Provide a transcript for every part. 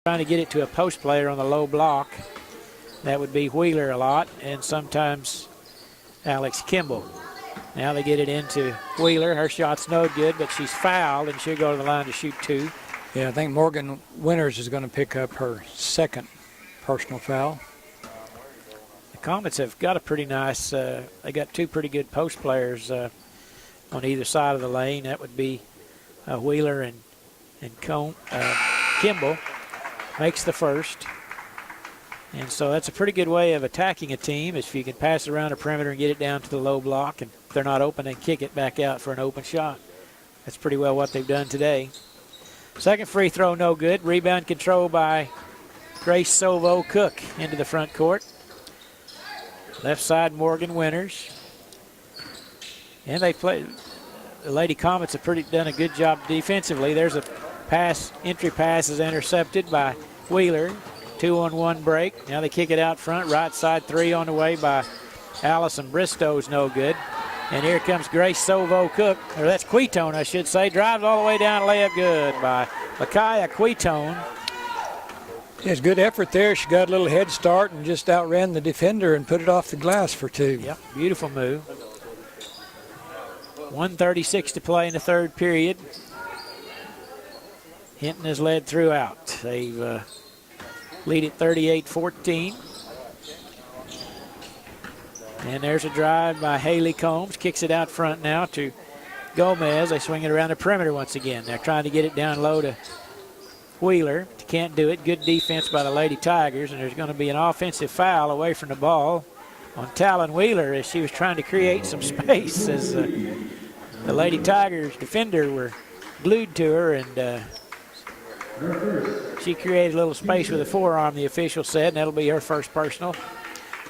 trying to get it to a post player on the low block. That would be Wheeler a lot, and sometimes Alex Kimball. Now they get it into Wheeler. Her shot's no good, but she's fouled, and she'll go to the line to shoot 2. Yeah, I think Morgan Winters is going to pick up her second personal foul. The Comets have got a pretty nice, they got 2 pretty good post players on either side of the lane. That would be Wheeler and Kimball makes the first. And so that's a pretty good way of attacking a team, if you can pass it around the perimeter and get it down to the low block, and if they're not open, then kick it back out for an open shot. That's pretty well what they've done today. Second free throw, no good. Rebound control by Grace Sovo-Cook into the front court. Left side, Morgan Winters. And they play. The Lady Comets have done a good job defensively. There's a pass, entry pass is intercepted by Wheeler. 2-on-1 break. Now they kick it out front. Right side 3 on the way by Allison Bristow's no good. And here comes Grace Sovo-Cook, or that's Quitone, I should say. Drives all the way down, layup good by Lakaya Quitone. Yes, good effort there. She got a little head start and just outran the defender and put it off the glass for 2. Yep, beautiful move. 1:36 to play in the third period. Hinton has led throughout. They've lead at 38-14. And there's a drive by Haley Combs. Kicks it out front now to Gomez. They swing it around the perimeter once again. They're trying to get it down low to Wheeler. Can't do it. Good defense by the Lady Tigers. And there's going to be an offensive foul away from the ball on Talon Wheeler as she was trying to create some space as the Lady Tigers defender were glued to her, and she created a little space with a forearm, the official said, and that'll be her first personal.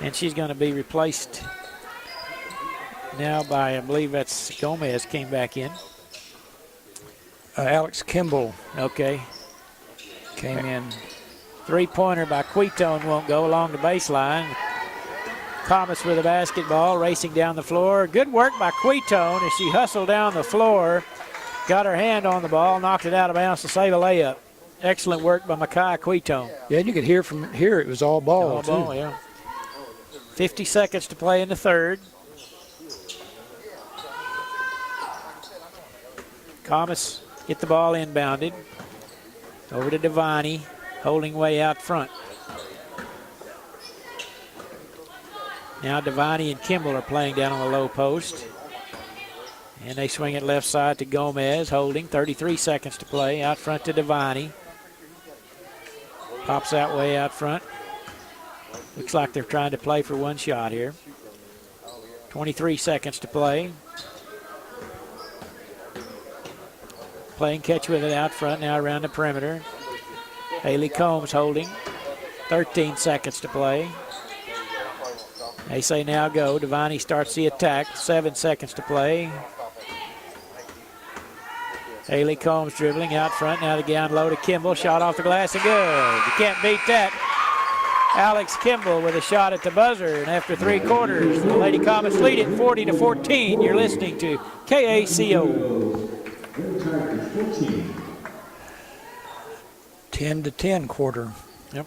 And she's going to be replaced now by, I believe that's Gomez came back in. Alex Kimball. Okay. Came in. Three-pointer by Quitone won't go along the baseline. Comets with the basketball, racing down the floor. Good work by Quitone as she hustled down the floor, got her hand on the ball, knocked it out of bounds to save a layup. Excellent work by Makai Quitone. Yeah, and you could hear from here it was all ball, all ball, yeah. 50 seconds to play in the third. Comets get the ball inbounded. Over to Devani, holding way out front. Now Devani and Kimball are playing down on the low post. And they swing it left side to Gomez, holding. 33 seconds to play. Out front to Devani. Pops out way out front. Looks like they're trying to play for one shot here. 23 seconds to play. Playing catch with it out front now around the perimeter. Haley Combs holding. 13 seconds to play. They say now go. Devani starts the attack. 7 seconds to play. Haley Combs dribbling out front. Now down low to Kimball. Shot off the glass and good. You can't beat that. Alex Kimball with a shot at the buzzer. And after 3 quarters, the Lady Comets lead it 40-14. You're listening to KACO. 10-10 quarter. Yep.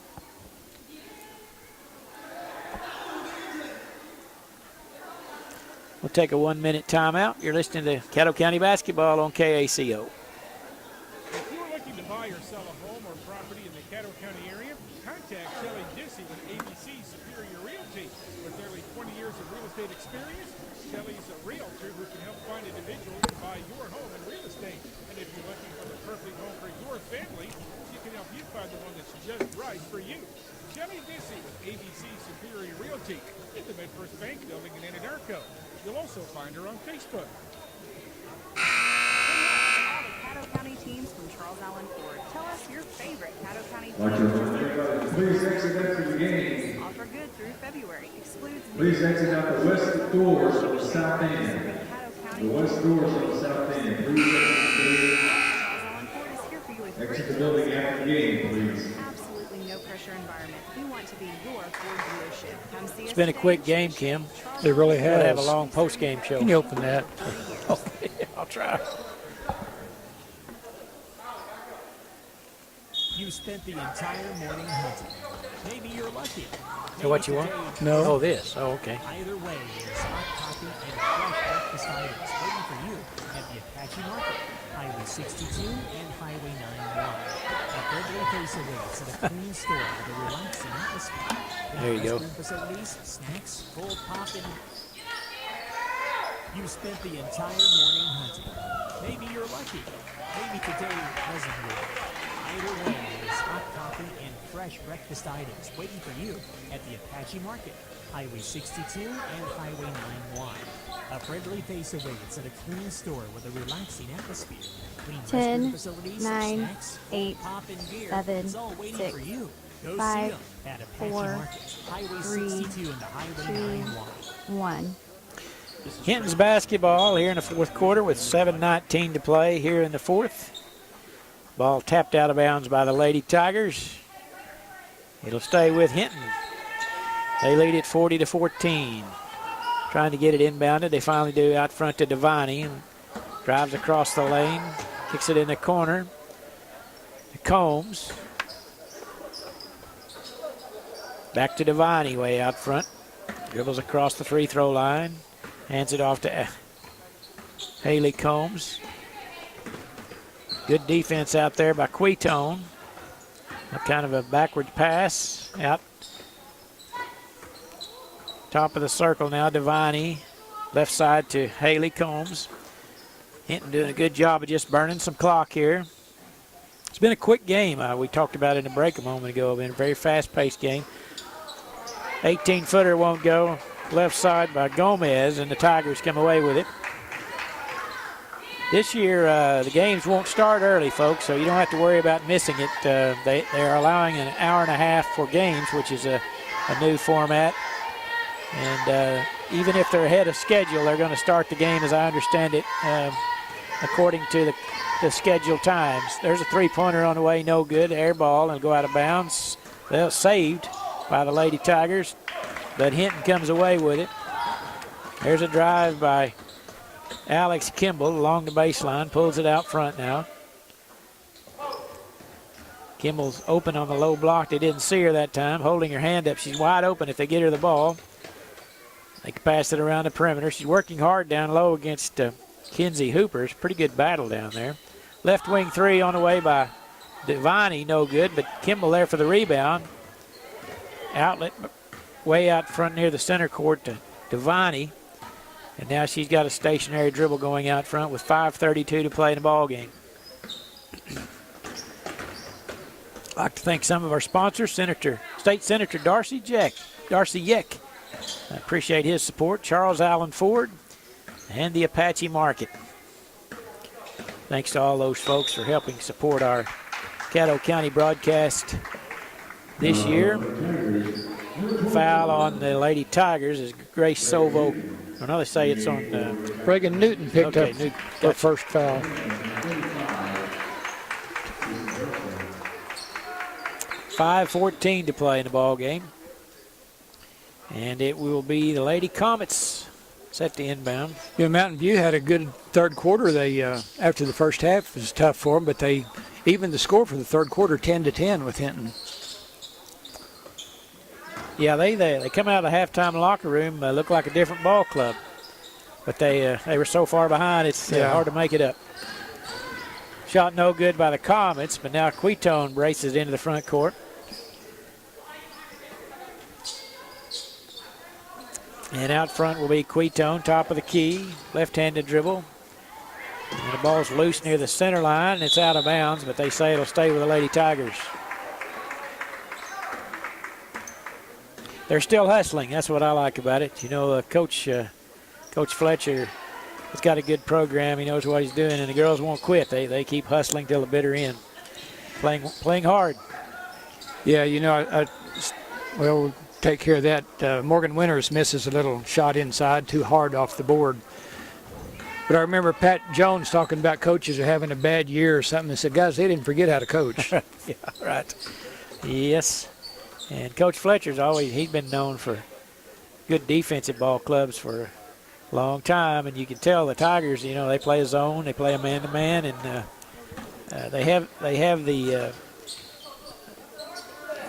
We'll take a 1-minute timeout. You're listening to Caddo County Basketball on KACO. If you're looking to buy or sell a home or property in the Caddo County area, contact Shelley Dissy with ABC Superior Realty. With nearly 20 years of real estate experience, Shelley's a realtor who can help find individuals to buy your home in real estate. And if you're looking for the perfect home for your family, she can help you find the one that's just right for you. Shelley Dissy with ABC Superior Realty in the MidFirst Bank building in Anadarko. You'll also find her on Facebook. Caddo County teams from Charles Allen Ford. Tell us your favorite Caddo County team. Please exit after the game. Offer good through February. Excludes Please exit out the west doors from the south end. The west doors from the south end. Please exit Charles Allen Ford is here for you with exit the building after the game, please. absolutely no pressure environment. We want to be your Ford dealership. Come see us. It's been a quick today. game, Kim. It really We'll has. have a long post-game show. Can you open that? Okay, I'll try. You spent the entire morning hunting. Maybe you're lucky. So what you want? No. Oh, this. Oh, okay. Either way, there's hot coffee and fresh breakfast items waiting for you at the Apache Market, Highway 62 and Highway 91. A burglary face awaits at a clean store with a relaxing atmosphere. There you go. Restroom facilities, snacks, cold pop, and you spent the entire morning hunting. Maybe you're lucky. Maybe today wasn't yours. Either way, there's hot coffee and fresh breakfast items waiting for you at the Apache Market, Highway 62 and Highway 91. A friendly face awaits at a clean store with a relaxing atmosphere. Clean 10, restroom facilities, 9, snacks, 8, pop and beer. 7, It's all waiting 6, for you. Go 5, see them at Apache 4, Market, Highway 3, 62 and the Highway 91. 1. Hinton's basketball here in the fourth quarter with 7:19 to play here in the fourth. Ball tapped out of bounds by the Lady Tigers. It'll stay with Hinton. They lead it 40-14. Trying to get it inbounded. They finally do out front to Devaney. Drives across the lane. Kicks it in the corner to Combs. Back to Devaney way out front. Dribbles across the free throw line. Hands it off to Haley Combs. Good defense out there by Quetone. A kind of a backward pass out. Top of the circle now, Devaney. Left side to Haley Combs. Hinton doing a good job of just burning some clock here. It's been a quick game. We talked about it in the break a moment ago. It's been a very fast-paced game. 18-footer won't go. Left side by Gomez, and the Tigers come away with it. This year, the games won't start early, folks, so you don't have to worry about missing it. They're allowing an hour and a half for games, which is a new format. And even if they're ahead of schedule, they're going to start the game, as I understand it, according to the scheduled times. There's a three-pointer on the way, no good. Air ball, and go out of bounds. Well, saved by the Lady Tigers, but Hinton comes away with it. There's a drive by Alex Kimball along the baseline, pulls it out front now. Kimball's open on the low block. They didn't see her that time, holding her hand up. She's wide open if they get her the ball. They can pass it around the perimeter. She's working hard down low against Kinsey Hooper. It's a pretty good battle down there. Left wing three on the way by Devaney, no good, but Kimball there for the rebound. Outlet way out front near the center court to Devaney. And now she's got a stationary dribble going out front with 5:32 to play in the ball game. I'd like to thank some of our sponsors, State Senator Darcy Yeck. I appreciate his support. Charles Allen Ford and the Apache Market. Thanks to all those folks for helping support our Caddo County broadcast this year. Foul on the Lady Tigers is Grace Sovo. I know they say it's on. Reagan Newton picked up the first foul. .5:14 to play in the ball game. And it will be the Lady Comets set to inbound. You know, Mountain View had a good third quarter. They after the first half, it was tough for them, but they evened the score for the third quarter 10-10 with Hinton. Yeah, they come out of the halftime locker room, look like a different ball club. But they were so far behind, it's hard to make it up. Shot no good by the Comets, but now Quetone braces into the front court. And out front will be Quetone, top of the key, left-handed dribble. And the ball's loose near the center line, and it's out of bounds, but they say it'll stay with the Lady Tigers. They're still hustling. That's what I like about it. You know, Coach Fletcher has got a good program. He knows what he's doing, and the girls won't quit. They keep hustling till the bitter end, playing hard. Yeah, you know, we'll take care of that. Morgan Winters misses a little shot inside, too hard off the board. But I remember Pat Jones talking about coaches are having a bad year or something, and said, guys, they didn't forget how to coach. Yeah, right. Yes. And Coach Fletcher's he's been known for good defensive ball clubs for a long time. And you can tell the Tigers, you know, they play a zone, they play a man-to-man, and they have the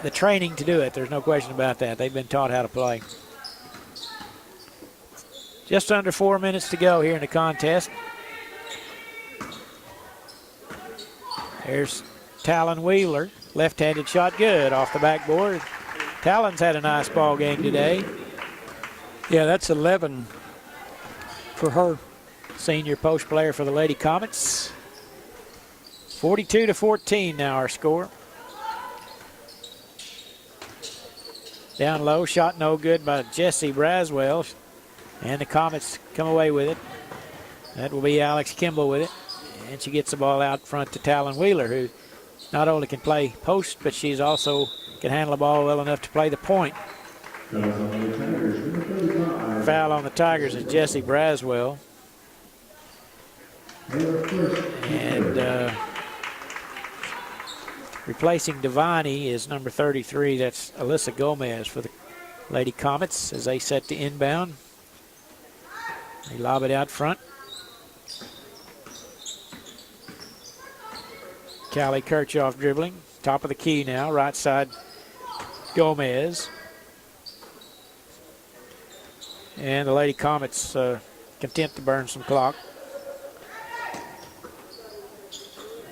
the training to do it. There's no question about that. They've been taught how to play. Just under 4 minutes to go here in the contest. There's Talon Wheeler. Left-handed shot good off the backboard. Talon's had a nice ball game today. Yeah, that's 11 for her. Senior post player for the Lady Comets. 42-14 now our score. Down low, shot no good by Jessie Braswell. And the Comets come away with it. That will be Alex Kimball with it. And she gets the ball out front to Talon Wheeler, who not only can play post, but she's also can handle the ball well enough to play the point. Foul on the Tigers is Jessie Braswell. And replacing Devani is number 33. That's Alyssa Gomez for the Lady Comets as they set to inbound. They lob it out front. Callie Kirchhoff dribbling. Top of the key now, right side Gomez. And the Lady Comets content to burn some clock.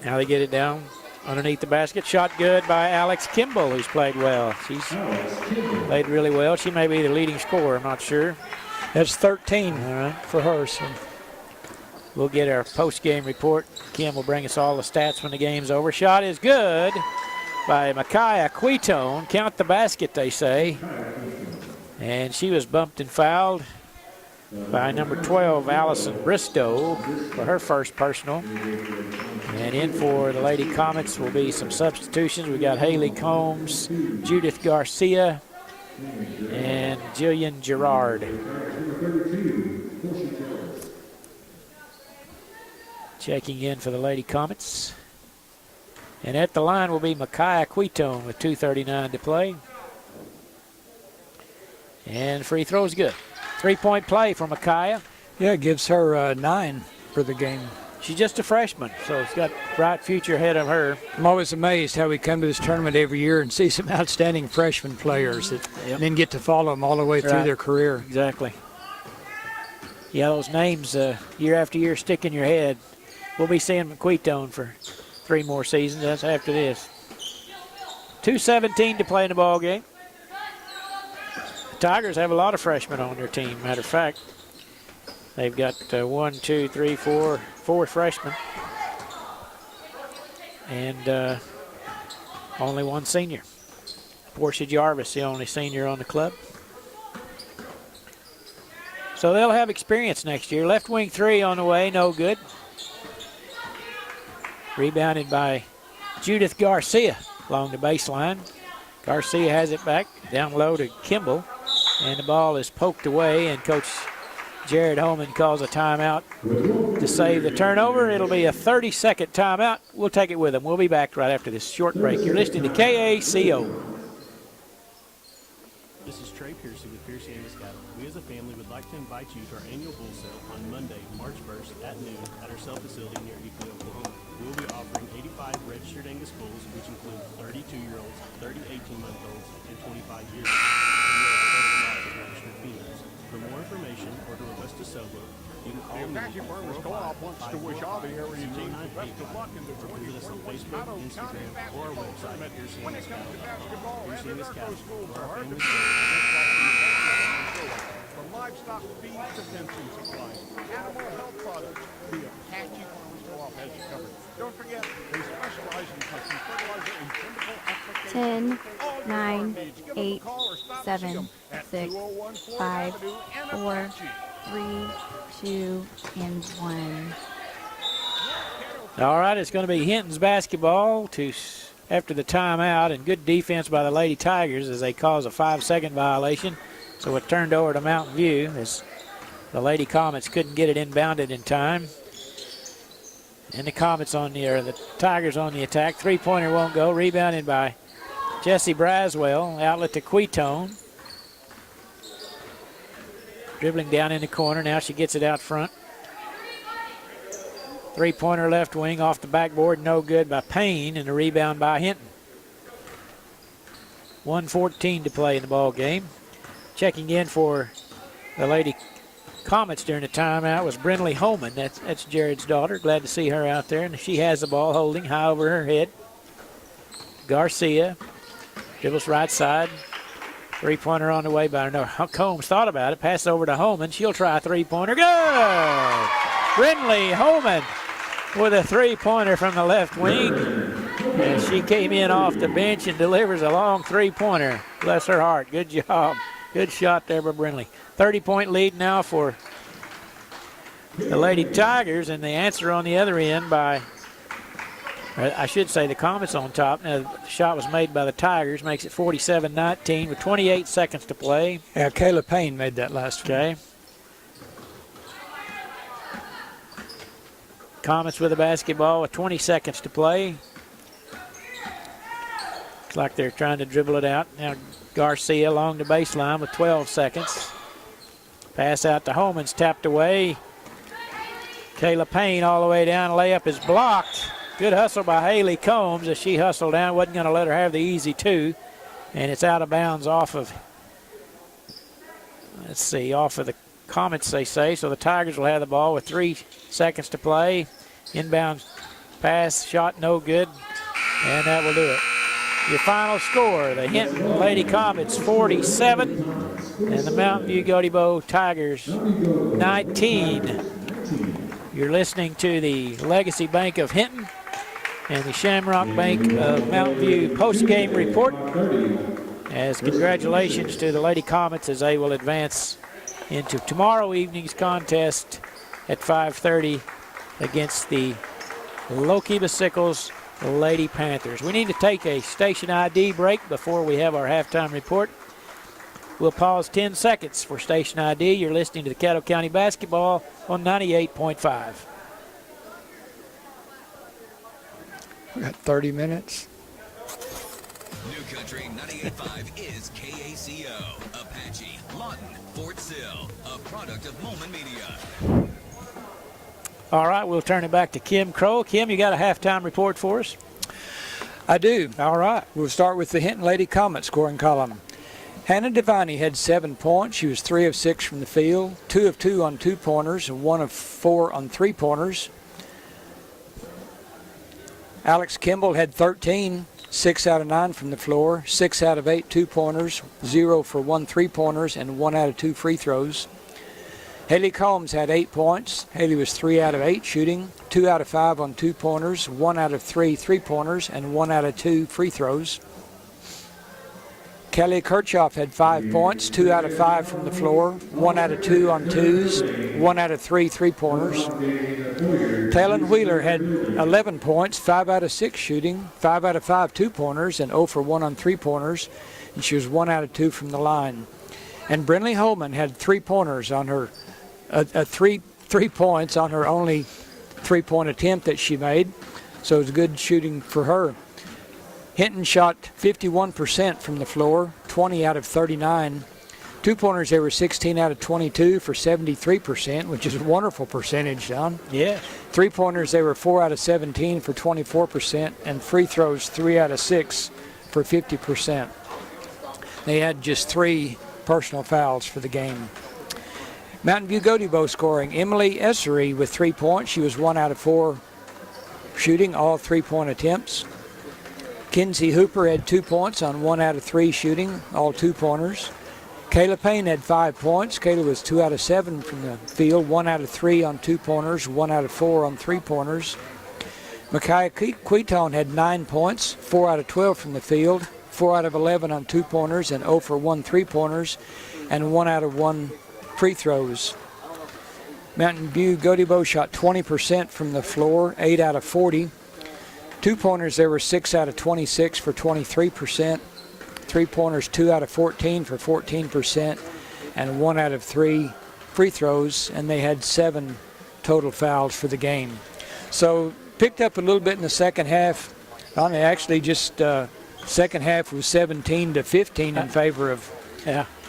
Now they get it down underneath the basket. Shot good by Alex Kimball, who's played well. She's played really well. She may be the leading scorer, I'm not sure. That's 13 for her. So we'll get our post-game report. Kim will bring us all the stats when the game's over. Shot is good by Micaiah Quitone. Count the basket, they say. And she was bumped and fouled by number 12, Allison Bristow, for her first personal. And in for the Lady Comets will be some substitutions. We got Haley Combs, Judith Garcia, and Jillian Gerard. Checking in for the Lady Comets. And at the line will be Micaiah Quitone with 2:39 to play. And free throw's good. 3-point play for Micaiah. yeah, it gives her 9 for the game. She's just a freshman, so it's got a bright future ahead of her. I'm always amazed how we come to this tournament every year and see some outstanding freshman players that then get to follow them all the way through their career. Exactly. Yeah, those names year after year stick in your head. We'll be seeing Quitone for 3 more seasons. That's after this. 2:17 to play in the ball game. The Tigers have a lot of freshmen on their team. Matter of fact, they've got 4 freshmen, and only 1 senior. Portia Jarvis, the only senior on the club. So they'll have experience next year. Left wing 3 on the way, no good. Rebounded by Judith Garcia along the baseline. Garcia has it back down low to Kimball, and the ball is poked away, and Coach Jared Holman calls a timeout to save the turnover. It'll be a 30-second timeout. We'll take it with them. We'll be back right after this short break. You're listening to KACO. This is Trey Piercy with Piercy Angus Cattle. We as a family would like to invite you to our annual bull sale on Monday, March 1st at noon at our sale facility near Eakley, Oklahoma. We will be offering 85 registered Angus bulls, which include 32-year-olds, 30 18-month-olds, and 25-year-olds. And we have special lots of registered females. For more information or to request a sale book, you can call me at 405-510-0980 or visit us on Facebook, Instagram, or our website, Piercy Angus Cattle. Piercy Angus Cattle, for our family From livestock feed to fencing supplies, animal health products, the Apache Farmers Co-op has you covered. Don't forget, they specialize in custom fertilizer and chemical application. 10, 9, 8, 7, 6, 5, 4, 3, 2, and 1. All right, it's going to be Hinton's basketball after the timeout, and good defense by the Lady Tigers as they cause a 5-second violation. So it turned over to Mountain View as the Lady Comets couldn't get it inbounded in time. And the Tigers on the attack. 3-pointer won't go. Rebounded by Jessie Braswell. Outlet to Quitone. Dribbling down in the corner. Now she gets it out front. 3-pointer left wing off the backboard. No good by Payne, and the rebound by Hinton. 1:14 to play in the ball game. Checking in for the Lady Comets during the timeout was Brinley Holman. That's Jared's daughter. Glad to see her out there. And she has the ball holding high over her head. Garcia dribbles right side. Three-pointer on the way by her. No, Combs thought about it. Pass over to Holman. She'll try a three-pointer. Good! Brinley Holman with a three-pointer from the left wing. And she came in off the bench and delivers a long three-pointer. Bless her heart. Good job. Good shot there by Brinley. 30-point lead now for the Lady Tigers, and the answer on the other end by, I should say, the Comets on top. Now, the shot was made by the Tigers, makes it 47-19 with 28 seconds to play. Yeah, Kayla Payne made that last one. Okay. Comets with the basketball with 20 seconds to play. Looks like they're trying to dribble it out. Now Garcia along the baseline with 12 seconds. Pass out to Holman's tapped away. Kayla Payne all the way down. Layup is blocked. Good hustle by Haley Combs as she hustled down. Wasn't going to let her have the easy two. And it's out of bounds off of, let's see, off of the Comets, they say. So the Tigers will have the ball with 3 seconds to play. Inbound pass, shot no good. And that will do it. Your final score, the Hinton Lady Comets 47 and the Mountain View-Gotebo Tigers 19. You're listening to the Legacy Bank of Hinton and the Shamrock Bank of Mountain View post-game report. As congratulations to the Lady Comets as they will advance into tomorrow evening's contest at 5:30 against the Lookeba-Sickles Lady Panthers. We need to take a station ID break before we have our halftime report. We'll pause 10 seconds for station ID. You're listening to the Caddo County Basketball on 98.5. We got 30 minutes. New Country 98.5 is KACO, Apache, Lawton, Fort Sill, a product of Moment Media. All right, we'll turn it back to Kim Kroll. Kim, you got a halftime report for us? I do. All right. We'll start with the Hinton Lady Comet scoring column. Hannah Devaney had 7 points. She was 3 of 6 from the field, 2 of 2 on 2-pointers, and 1 of 4 on 3-pointers. Alex Kimball had 13, 6 out of 9 from the floor, 6 out of 8 2-pointers, 0 for 1 3-pointers, and 1 out of 2 free throws. Haley Combs had 8 points. Haley was 3 out of 8 shooting, 2 out of 5 on 2-pointers, 1 out of 3 3-pointers, and 1 out of 2 free throws. Kelly Kirchhoff had 5 points, 2 out of 5 from the floor, 1 out of 2 on 2s, 1 out of 3 3-pointers. Talon Wheeler had 11 points, 5 out of 6 shooting, 5 out of 5 2-pointers, and 0 for 1 on 3-pointers, and she was 1 out of 2 from the line. And Brinley Holman had 3-pointers on her, 3 points on her only 3-point attempt that she made, so it was good shooting for her. Hinton shot 51% from the floor, 20 out of 39. 2-pointers, they were 16 out of 22 for 73%, which is a wonderful percentage, Don. Yeah. 3-pointers, they were 4 out of 17 for 24%, and free throws 3 out of 6 for 50%. They had just 3 personal fouls for the game. Mountain View-Gotebo scoring. Emily Essery with 3 points. She was 1 out of 4 shooting, all 3-point attempts. Kinsey Hooper had 2 points on 1 out of 3 shooting, all 2-pointers. Kayla Payne had 5 points. Kayla was 2 out of 7 from the field, 1 out of 3 on 2-pointers, 1 out of 4 on 3-pointers. Micaiah Queton had 9 points, 4 out of 12 from the field, 4 out of 11 on 2-pointers, and 0 for 1 3-pointers, and 1 out of 1 free throws. Mountain View-Gotebo shot 20% from the floor, 8 out of 40. 2-pointers, there were 6 out of 26 for 23%. 3-pointers, 2 out of 14 for 14%, and 1 out of 3 free throws, and they had 7 total fouls for the game. So picked up a little bit in the second half. Actually, just second half was 17-15 in favor of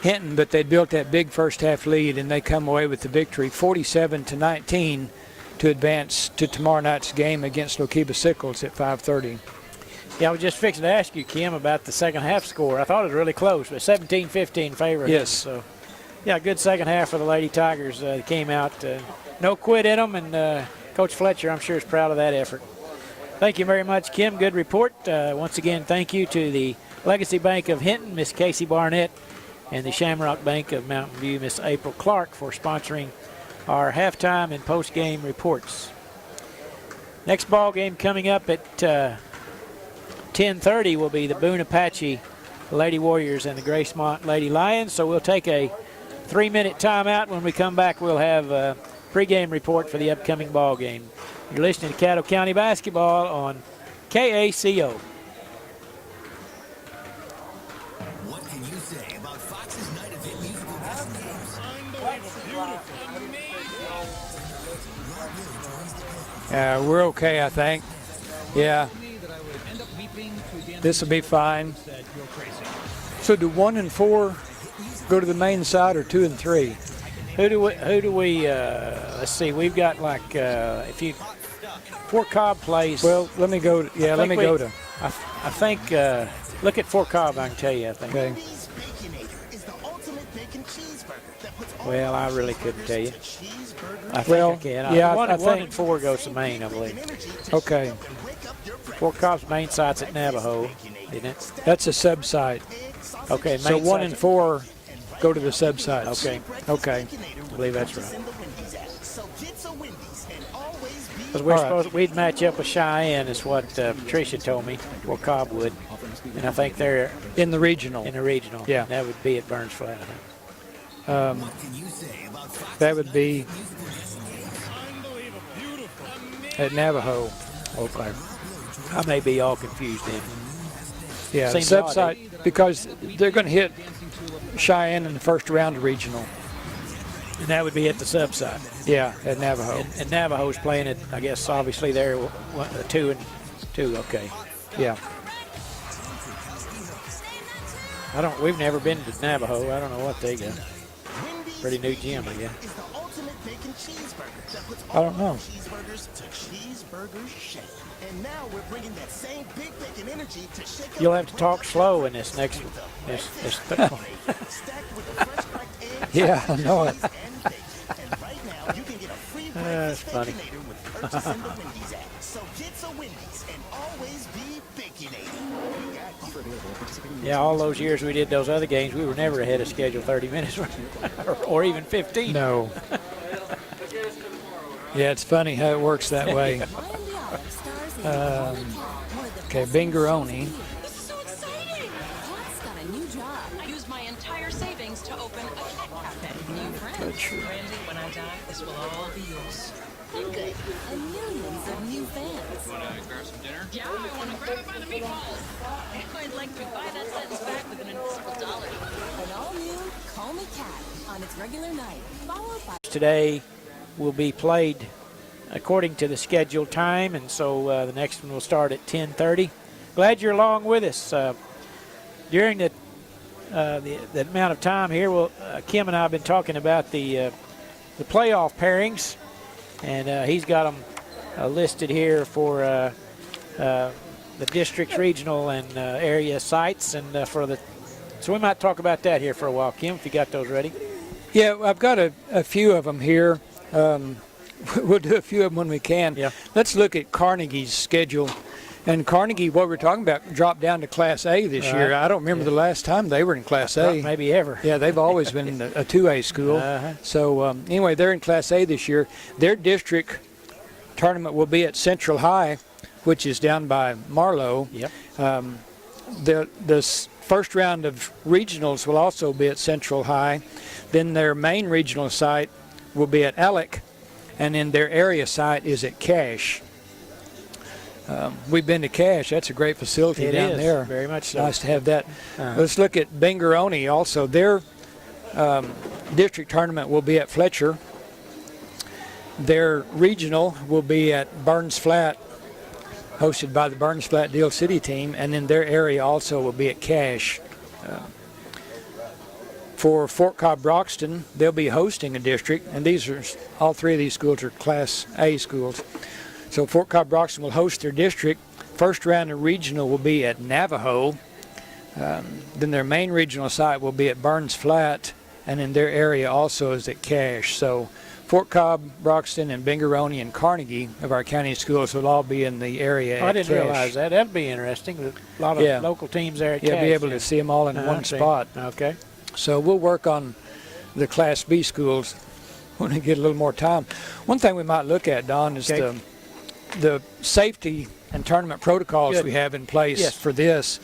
Hinton, but they built that big first half lead, and they come away with the victory, 47-19, to advance to tomorrow night's game against Lookeba-Sickles at 5:30. Yeah, I was just fixing to ask you, Kim, about the second half score. I thought it was really close, but 17-15 favor. Yes. So, yeah, good second half for the Lady Tigers. They came out, no quit in them, and Coach Fletcher, I'm sure, is proud of that effort. Thank you very much, Kim. Good report. Once again, thank you to the Legacy Bank of Hinton, Miss Casey Barnett, and the Shamrock Bank of Mountain View, Miss April Clark, for sponsoring our halftime and post-game reports. Next ball game coming up at 10:30 will be the Boone-Apache Lady Warriors and the Gracemont Lady Lions. So we'll take a 3-minute timeout. When we come back, we'll have a pregame report for the upcoming ball game. You're listening to Caddo County Basketball on KACO. What can you say about Fox's night of hit musical games? We're okay, I think. Yeah. This will be fine. So do 1 and 4 go to the main side, or 2 and 3? Who do we let's see, we've got like, if you, Fort Cobb plays. Well, let me go, let me go to. I think, look at Fort Cobb, I can tell you, I think. Okay. Well, I really couldn't tell you. I Well, think I can. yeah, One I and think. 4 goes to Maine, I believe. Okay. Fort Cobb's main site's at Navajo, isn't it? That's a sub site. Okay, So main 1 site's- and 4 go to the sub sites. Okay. Okay. I believe that's right. Because All right. we'd match up with Cheyenne, is what Patricia told me, or Cobb would. And I think they're In the regional. in the regional. Yeah. That would be at Burns Flat, I think. That would be at Navajo. Okay. I may be all confused then. Yeah, Seems sub odd. site, because they're going to hit Cheyenne in the first round of regional. And that would be at the sub side. Yeah, at Navajo. And Navajo's playing it, I guess, obviously they're 2 and 2. Okay. Yeah. We've never been to Navajo. I don't know what they got. Pretty new gym, I guess. I don't know. You'll have to talk slow in this next one. This Yeah, I know it. That's funny. Yeah, all those years we did those other games, we were never ahead of schedule 30 minutes or even 15. No. Yeah, it's funny how it works that way. Okay, Binger-Oney. This is so exciting! Pat's got a new job. I used my entire savings to open a cat cafe. New friends. Randy, when I die, this will all be yours. Oh, good. And millions of new fans. Want to grab some dinner? Yeah, I want to grab it by the meatballs. I'd like to buy that sentence back with an invisible dollar. An all-new Call Me Cat on its regular night, followed by... Today will be played according to the scheduled time, and so the next one will start at 10:30. Glad you're along with us. During the amount of time here, Kim and I have been talking about the playoff pairings, and he's got them listed here for the district's regional and area sites, and so we might talk about that here for a while. Kim, if you got those ready. Yeah, I've got a few of them here. We'll do a few of them when we can. Yeah. Let's look at Carnegie's schedule. And Carnegie, what we're talking about, dropped down to Class A this year. I don't remember the last time they were in Class A. Maybe ever. Yeah, they've always been a 2A school. So anyway, they're in Class A this year. Their district tournament will be at Central High, which is down by Marlowe. Yep. The first round of regionals will also be at Central High. Then their main regional site will be at Alec, and then their area site is at Cache. We've been to Cache. That's a great facility down there. Very much so. Nice to have that. Let's look at Binger-Oney also. Their district tournament will be at Fletcher. Their regional will be at Burns Flat, hosted by the Burns Flat Deal City team, and then their area also will be at Cache. For Fort Cobb-Broxton, they'll be hosting a district, and all three of these schools are Class A schools. So Fort Cobb-Broxton will host their district. first round of regional will be at Navajo. Then their main regional site will be at Burns Flat, and in their area also is at Cache. So Fort Cobb-Broxton and Binger-Oney and Carnegie of our county schools will all be in the area at I didn't Cache. realize that. That'd be interesting. A lot of local teams there at Cache. Be able to see them all in one spot. Okay. So we'll work on the Class B schools when we get a little more time. One thing we might look at, Don, is the safety and tournament protocols we have in place for this.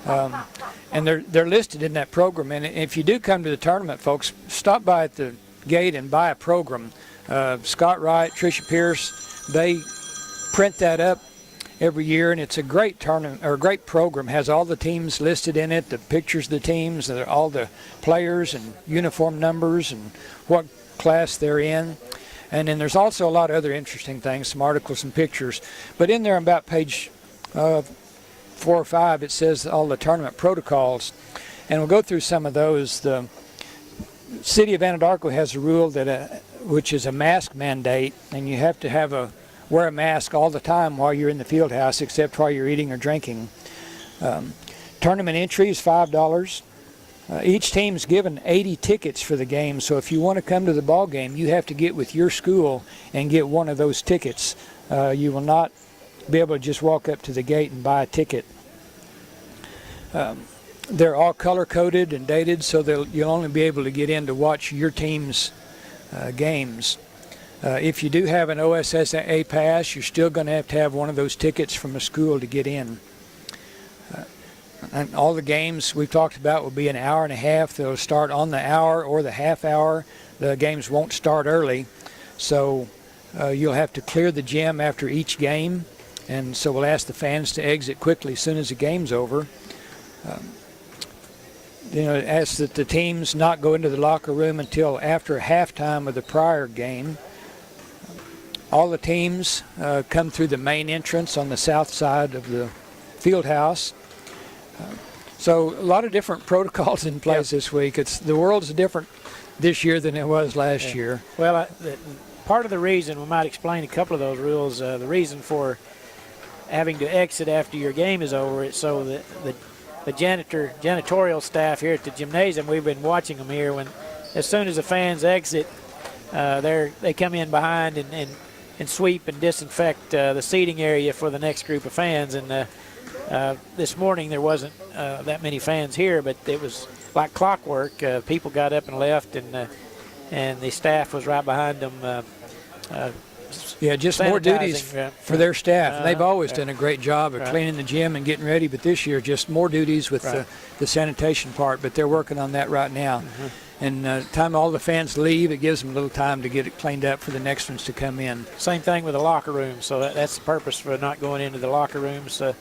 And they're listed in that program. And if you do come to the tournament, folks, stop by at the gate and buy a program. Scott Wright, Tricia Pierce, they print that up every year, and it's a great tournament or a great program. Has all the teams listed in it, the pictures of the teams, all the players and uniform numbers and what class they're in. And then there's also a lot of other interesting things, some articles and pictures. But in there about page 4 or 5, it says all the tournament protocols. And we'll go through some of those. The City of Anadarko has a rule that which is a mask mandate, and you have to wear a mask all the time while you're in the field house, except while you're eating or drinking. Tournament entry is $5. Each team's given 80 tickets for the game, so if you want to come to the ball game, you have to get with your school and get one of those tickets. You will not be able to just walk up to the gate and buy a ticket. They're all color-coded and dated, so you'll only be able to get in to watch your team's games. If you do have an OSSA pass, you're still going to have one of those tickets from a school to get in. And all the games we've talked about will be an hour and a half. They'll start on the hour or the half hour. The games won't start early, so you'll have to clear the gym after each game, and so we'll ask the fans to exit quickly as soon as the game's over. Ask that the teams not go into the locker room until after halftime of the prior game. All the teams come through the main entrance on the south side of the field house. So a lot of different protocols in place this week. The world's different this year than it was last year. Well, part of the reason, we might explain a couple of those rules, the reason for having to exit after your game is over, it's so that the janitorial staff here at the gymnasium, we've been watching them here, as soon as the fans exit, they come in behind and sweep and disinfect the seating area for the next group of fans. And this morning there wasn't that many fans here, but it was like clockwork. People got up and left, and the staff was right behind them. Just more duties for their staff. And they've always done a great job of cleaning the gym and getting ready, but this year just more duties with the sanitation part, but they're working on that right now. And time all the fans leave, it gives them a little time to get it cleaned up for the next ones to come in. Same thing with the locker room, so that's the purpose for not going into the locker rooms, so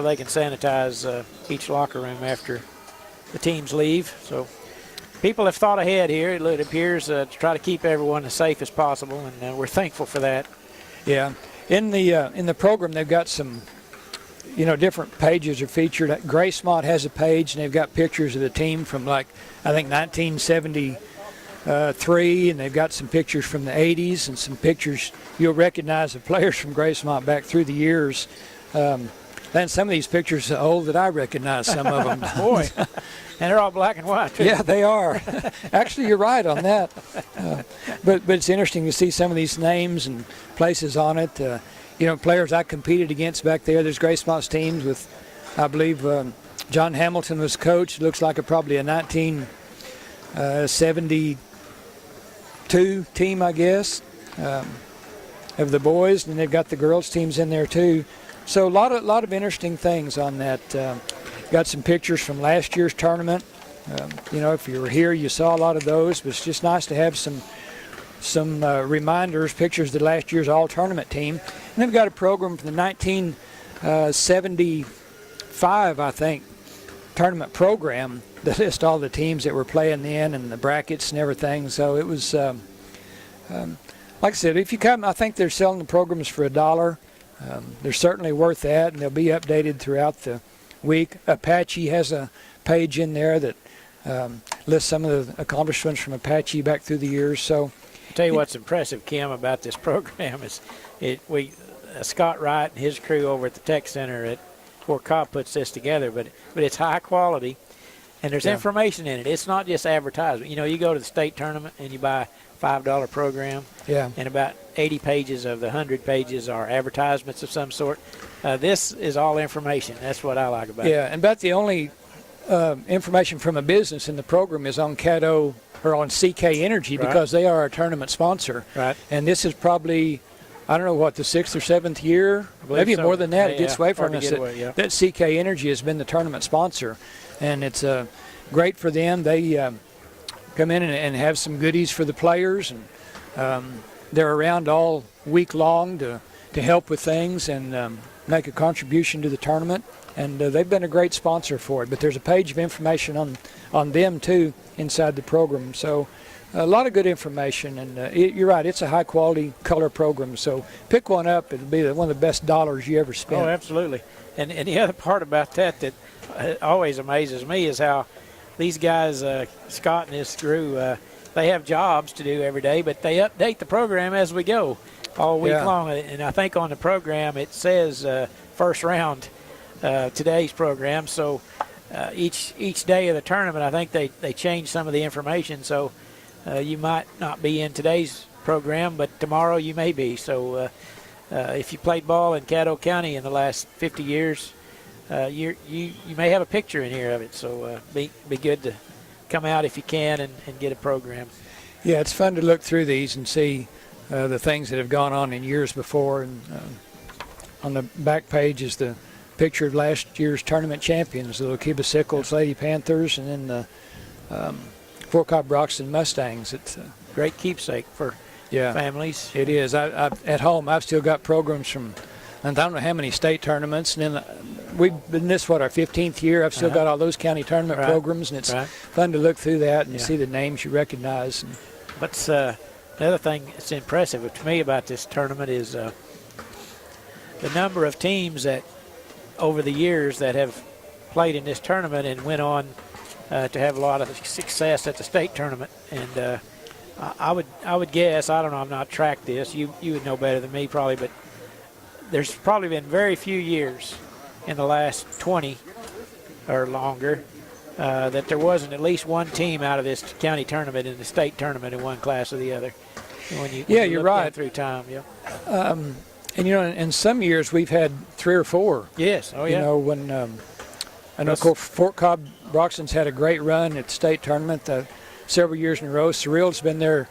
they can sanitize each locker room after the teams leave. So people have thought ahead here, it appears, to try to keep everyone as safe as possible, and we're thankful for that. Yeah, in the program they've got some, different pages are featured. Gracemont has a page, and they've got pictures of the team from I think 1973, and they've got some pictures from the 80s and some pictures you'll recognize of players from Gracemont back through the years. Then some of these pictures are old that I recognize some of them. Boy, and they're all black and white, too. Yeah, they are. Actually, you're right on that. But it's interesting to see some of these names and places on it. Players I competed against back there. There's Gracemont's teams with, I believe, John Hamilton was coach. Looks like probably a 1972 team, I guess, of the boys. And they've got the girls' teams in there, too. So a lot of interesting things on that. Got some pictures from last year's tournament. If you were here, you saw a lot of those. But it's just nice to have some reminders, pictures of the last year's all-tournament team. And they've got a program from the 1975, I think, tournament program that lists all the teams that were playing then and the brackets and everything. So it was, like I said, if you come, I think they're selling the programs for $1. They're certainly worth that, and they'll be updated throughout the week. Apache has a page in there that lists some of the accomplishments from Apache back through the years. So, I'll tell you what's impressive, Kim, about this program is Scott Wright and his crew over at the Tech Center at Fort Cobb puts this together, but it's high quality, and there's information in it. It's not just advertisement. You know, you go to the state tournament and you buy a $5 program, and about 80 pages of the 100 pages are advertisements of some sort. This is all information. That's what I like about it. Yeah, and about the only information from a business in the program is on Caddo or on CK Energy, because they are our tournament sponsor. Right. And this is probably, I don't know what, the 6th or 7th year, maybe more than that. It gets away from us that CK Energy has been the tournament sponsor, and it's great for them. They come in and have some goodies for the players, and they're around all week long to help with things and make a contribution to the tournament. And they've been a great sponsor for it. But there's a page of information on them, too, inside the program. So a lot of good information. And you're right, it's a high-quality color program. So pick one up. It'll be one of the best dollars you ever spent. Oh, absolutely. And the other part about that always amazes me is how these guys, Scott and his crew, they have jobs to do every day, but they update the program as we go all week long. And I think on the program it says first round, today's program. So each day of the tournament, I think they change some of the information. So you might not be in today's program, but tomorrow you may be. So if you played ball in Caddo County in the last 50 years, you may have a picture in here of it. So be good to come out if you can and get a program. Yeah, it's fun to look through these and see the things that have gone on in years before. And on the back page is the picture of last year's tournament champions, the Lookeba-Sickles Lady Panthers, and then the Fort Cobb-Broxton Mustangs. It's a great keepsake for families. It is. At home, I've still got programs from, and I don't know how many state tournaments, and then we've been this, our 15th year. I've still got all those county tournament programs, and it's fun to look through that and see the names you recognize. But the other thing that's impressive to me about this tournament is the number of teams that over the years that have played in this tournament and went on to have a lot of success at the state tournament. And I would guess, I don't know, I've not tracked this, you would know better than me probably, but there's probably been very few years in the last 20 or longer that there wasn't at least one team out of this county tournament in the state tournament in one class or the other. When you you're right. Through time, and, you know, in some years we've had 3 or 4. Yes, oh yeah. You know, when, I know, of course, Fort Cobb-Broxton's had a great run at the state tournament several years in a row. Surreal's been there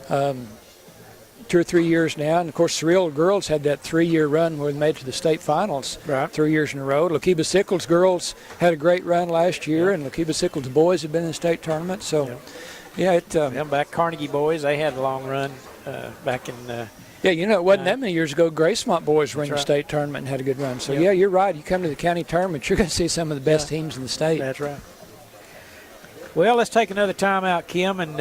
2 or 3 years now. And, of course, Surreal girls had that 3-year run where they made it to the state finals 3 years in a row. Lookeba-Sickles girls had a great run last year, and Lookeba-Sickles boys have been in the state tournament. So, back Carnegie boys, they had a long run back in you know, it wasn't that many years ago. Gracemont boys were in the state tournament and had a good run. So, you're right. You come to the county tournament, you're going to see some of the best teams in the state. That's right. Well, let's take another time out, Kim, and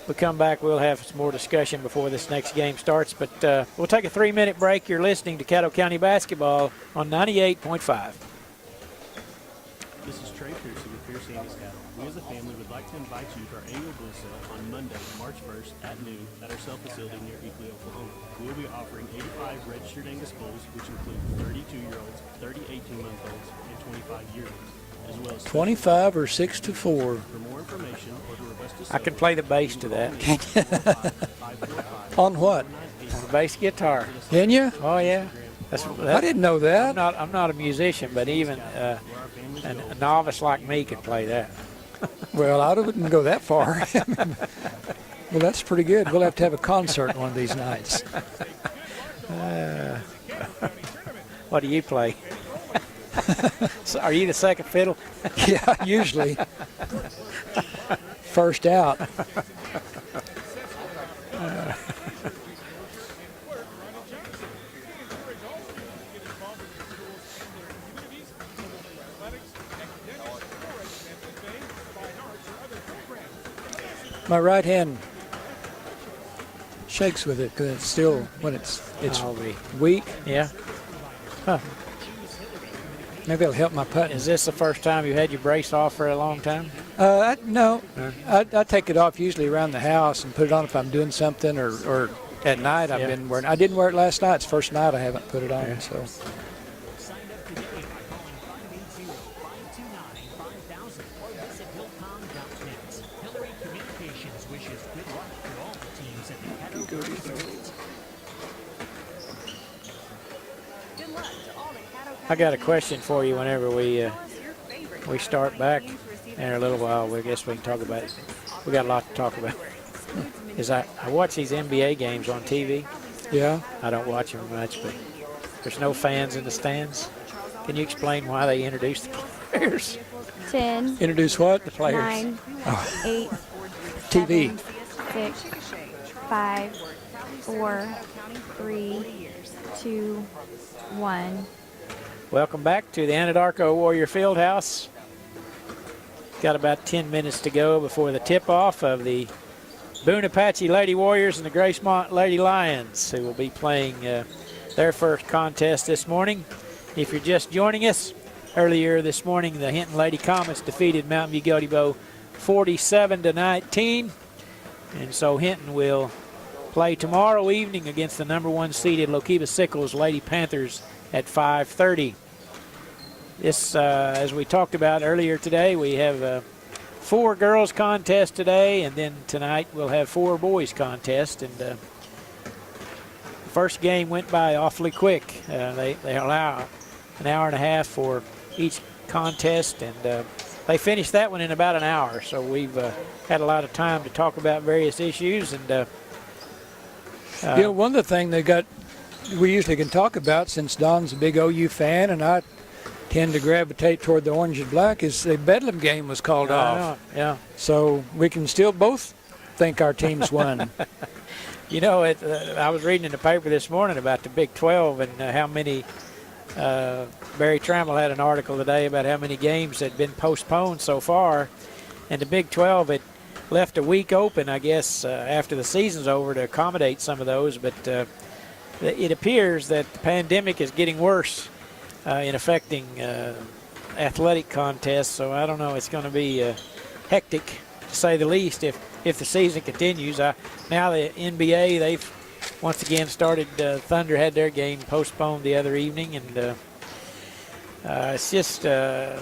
we'll come back. We'll have some more discussion before this next game starts. But we'll take a 3-minute break. You're listening to Caddo County Basketball on 98.5. This is Trey Piercy with Piercy Angus Cattle. We as a family would like to invite you to our annual bull sale on Monday, March 1st at noon at our sale facility near Eakley, Oklahoma. We will be offering 85 registered Angus bulls, which include 32-year-olds, 30 18-month-olds, and 25-year-olds, as well as 25 or 6 to 4. For more information or to request a I can play the bass to that. On what? On the bass guitar. Can you? Oh yeah. I didn't know that. I'm not a musician, but even a novice like me could play that. Well, I wouldn't go that far. Well, that's pretty good. We'll have to have a concert one of these nights. What do you play? So are you the second fiddle? Yeah, usually. First out. My right hand shakes with it because it's still, when it's weak. Yeah. Huh. Maybe it'll help my putting. Is this the first time you had your brace off for a long time? No. I take it off usually around the house and put it on if I'm doing something or at night. I've been wearing. I didn't wear it last night. It's the first night I haven't put it on. Yeah. So. Sign up today by calling 580-529-5000 or visit hillcom.net. Hillary Communications wishes good luck to all the teams at the Caddo County Tournament. Good luck to all the Caddo County I got a teams. question for you whenever we Tell us your favorite we Caddo start County back teams receiving in a little while. I guess we can talk about it. We got a lot to talk about. I watch these NBA games on TV. Yeah. I don't watch them much, but there's no fans in the stands. Can you explain why they introduced the players? 10, Introduce what? The players. 9, 8, TV. 6, 5, 4, 3, 2, 1. Welcome back to the Anadarko Warrior Fieldhouse. Got about 10 minutes to go before the tip-off of the Boone-Apache Lady Warriors and the Gracemont Lady Lions, who will be playing their first contest this morning. If you're just joining us, earlier this morning the Hinton Lady Comets defeated Mountain View-Gotebo 47-19, and so Hinton will play tomorrow evening against the number 1 seeded Lookeba-Sickles Lady Panthers at 5:30. This, as we talked about earlier today, we have 4 girls contests today, and then tonight we'll have 4 boys contests. And the first game went by awfully quick. They allow an hour and a half for each contest, and they finished that one in about an hour. So we've had a lot of time to talk about various issues. And One of the things we usually can talk about, since Don's a big OU fan and I tend to gravitate toward the orange and black, is the Bedlam game was called off. Yeah. So we can still both think our teams won. You know, I was reading in the paper this morning about the Big 12 and how many, Barry Trammell had an article today about how many games had been postponed so far. And the Big 12 had left a week open, I guess, after the season's over to accommodate some of those. But it appears that the pandemic is getting worse in affecting athletic contests. So I don't know, it's going to be hectic, to say the least, if the season continues. Now the NBA, they've once again started, Thunder had their game postponed the other evening, and it's just a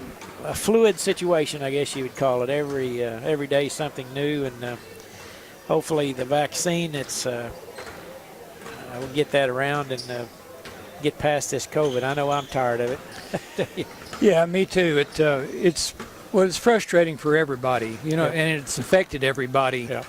fluid situation, I guess you would call it. Every day something new, and hopefully the vaccine, we'll get that around and get past this COVID. I know I'm tired of it. Yeah, me too. It's frustrating for everybody, and it's affected everybody. Yeah.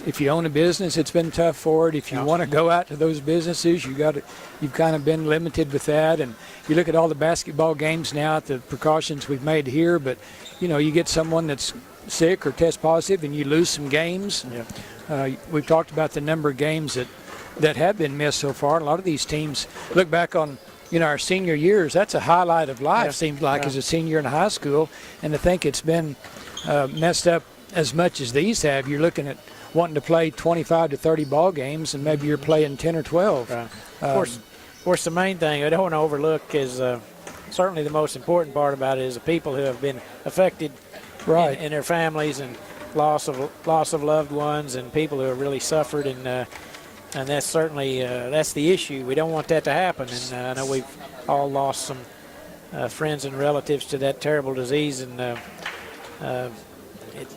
If you own a business, it's been tough for it. If you want to go out to those businesses, you've kind of been limited with that. And you look at all the basketball games now, the precautions we've made here, but you get someone that's sick or test positive and you lose some games. Yeah. We've talked about the number of games that have been missed so far. A lot of these teams look back on our senior years. That's a highlight of life, seems like, as a senior in high school. And to think it's been messed up as much as these have, you're looking at wanting to play 25 to 30 ball games, and maybe you're playing 10 or 12. Right. Of course, the main thing I don't want to overlook is certainly the most important part about it is the people who have been affected, right, in their families, and loss of loved ones, and people who have really suffered, and that's certainly that's the issue. We don't want that to happen, and I know we've all lost some friends and relatives to that terrible disease, and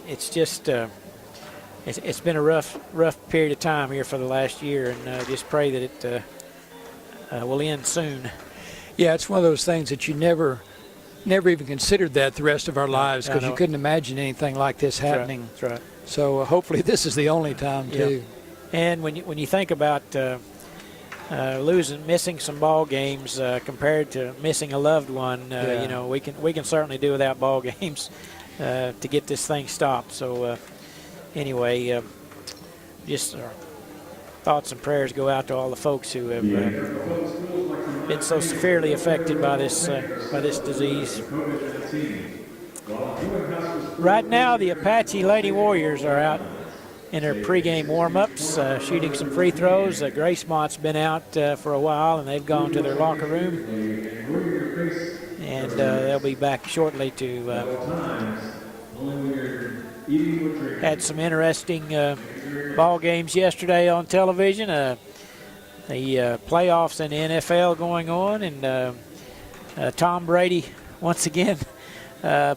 it's just it's been a rough period of time here for the last year, and just pray that it will end soon. Yeah, it's one of those things that you never even considered that the rest of our lives, because you couldn't imagine anything like this happening. That's right. So hopefully this is the only time too. And when you think about missing some ball games compared to missing a loved one, we can certainly do without ball games to get this thing stopped. So anyway, just thoughts and prayers go out to all the folks who have been so severely affected by this disease. Right now, the Apache Lady Warriors are out in their pregame warm-ups, shooting some free throws. Gracemont's been out for a while, and they've gone to their locker room. And they'll be back shortly to had some interesting ball games yesterday on television. The playoffs in the NFL going on, and Tom Brady once again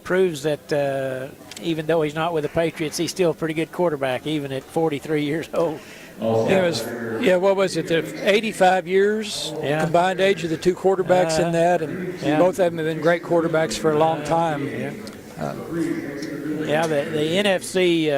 proves that even though he's not with the Patriots, he's still a pretty good quarterback, even at 43 years old. What was it? 85 years combined age of the two quarterbacks in that, and both of them have been great quarterbacks for a long time. The NFC,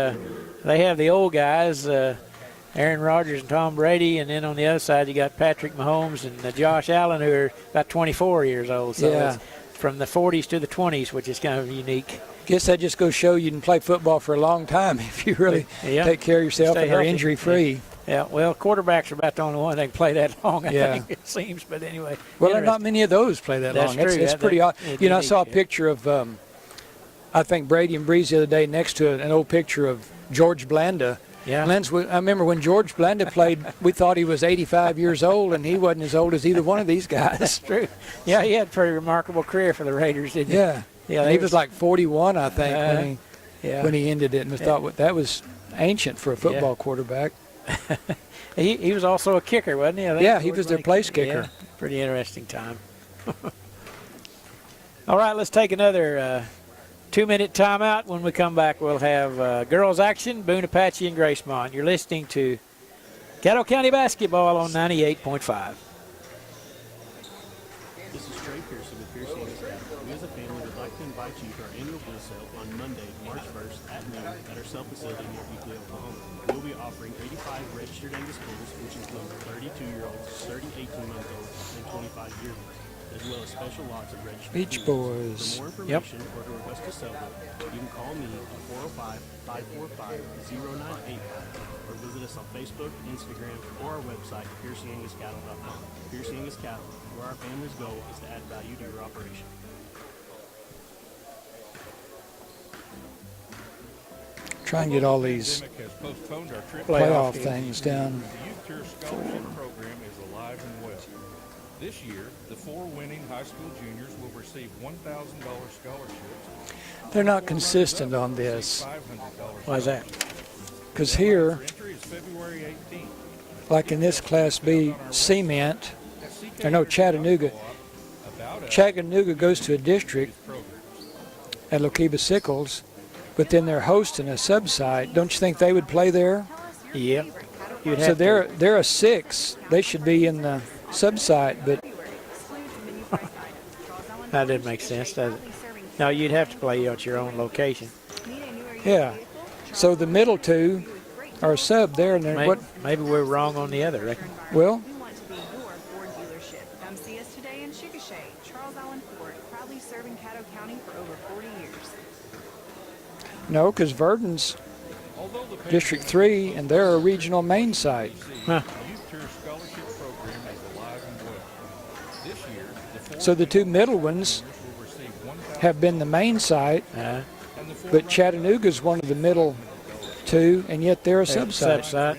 they have the old guys, Aaron Rodgers and Tom Brady, and then on the other side you got Patrick Mahomes and Josh Allen, who are about 24 years old. So it's from the 40s to the 20s, which is kind of unique. Guess that just goes to show you can play football for a long time if you really take care of yourself and are injury-free. Yeah, well, quarterbacks are about the only one that can play that long, I think it seems. But anyway. Well, there are not many of those play that long. True. It's pretty odd. You know, I saw a picture of, I think, Brady and Breeze the other day next to an old picture of George Blanda. Yeah. I remember when George Blanda played, we thought he was 85 years old, and he wasn't as old as either one of these guys. That's true. Yeah, he had a pretty remarkable career for the Raiders, didn't he? Yeah, he was like 41, I think, when he ended it, and we thought that was ancient for a football quarterback. He was also a kicker, wasn't he? He was their place kicker. Yeah, pretty interesting time. All right, let's take another 2-minute timeout. When we come back, we'll have girls action, Boone-Apache and Gracemont. You're listening to Caddo County Basketball on 98.5. This is Trey Pearson with Pearson Academy. We as a family would like to invite you to our annual bull sale on Monday, March 1st at noon at our sale-facility near Euclid, Oklahoma. We'll be offering 85 registered Angus bulls, which include 32-year-olds, 30 18-month-olds, and 25-year-olds, as well as special lots of registered Beach Boys. For more information or to request a sale bill, you can call me at 405-545-0985 or visit us on Facebook, Instagram, or our website, PearsonAngusCattle.com. Pearson Angus Cattle, where our family's goal is to add value to your operation. Try and get all these playoff things down. The Youth Tour Scholarship Program is alive and well. This year, the 4 winning high school juniors will receive $1,000 scholarships. They're not consistent on this. Why is that? Because here, like in this Class B cement, or no, Chattanooga goes to a district at Lookeba-Sickles, but then they're hosting a sub-site. Don't you think they would play there? Yeah. So they're a 6. They should be in the sub-site, but that didn't make sense, does it? No, you'd have to play at your own location. Yeah. So the middle two are sub there, and then maybe we're wrong on the other, right? Well, We want to be your Ford dealership. Come see us today in Chickasha. Charles Allen Ford, proudly serving Caddo County for over 40 years. no, because Verdon's District 3, and they're a regional main site. Huh. So the two middle ones have been the main site, but Chattanooga's one of the middle two, and yet they're a sub-site.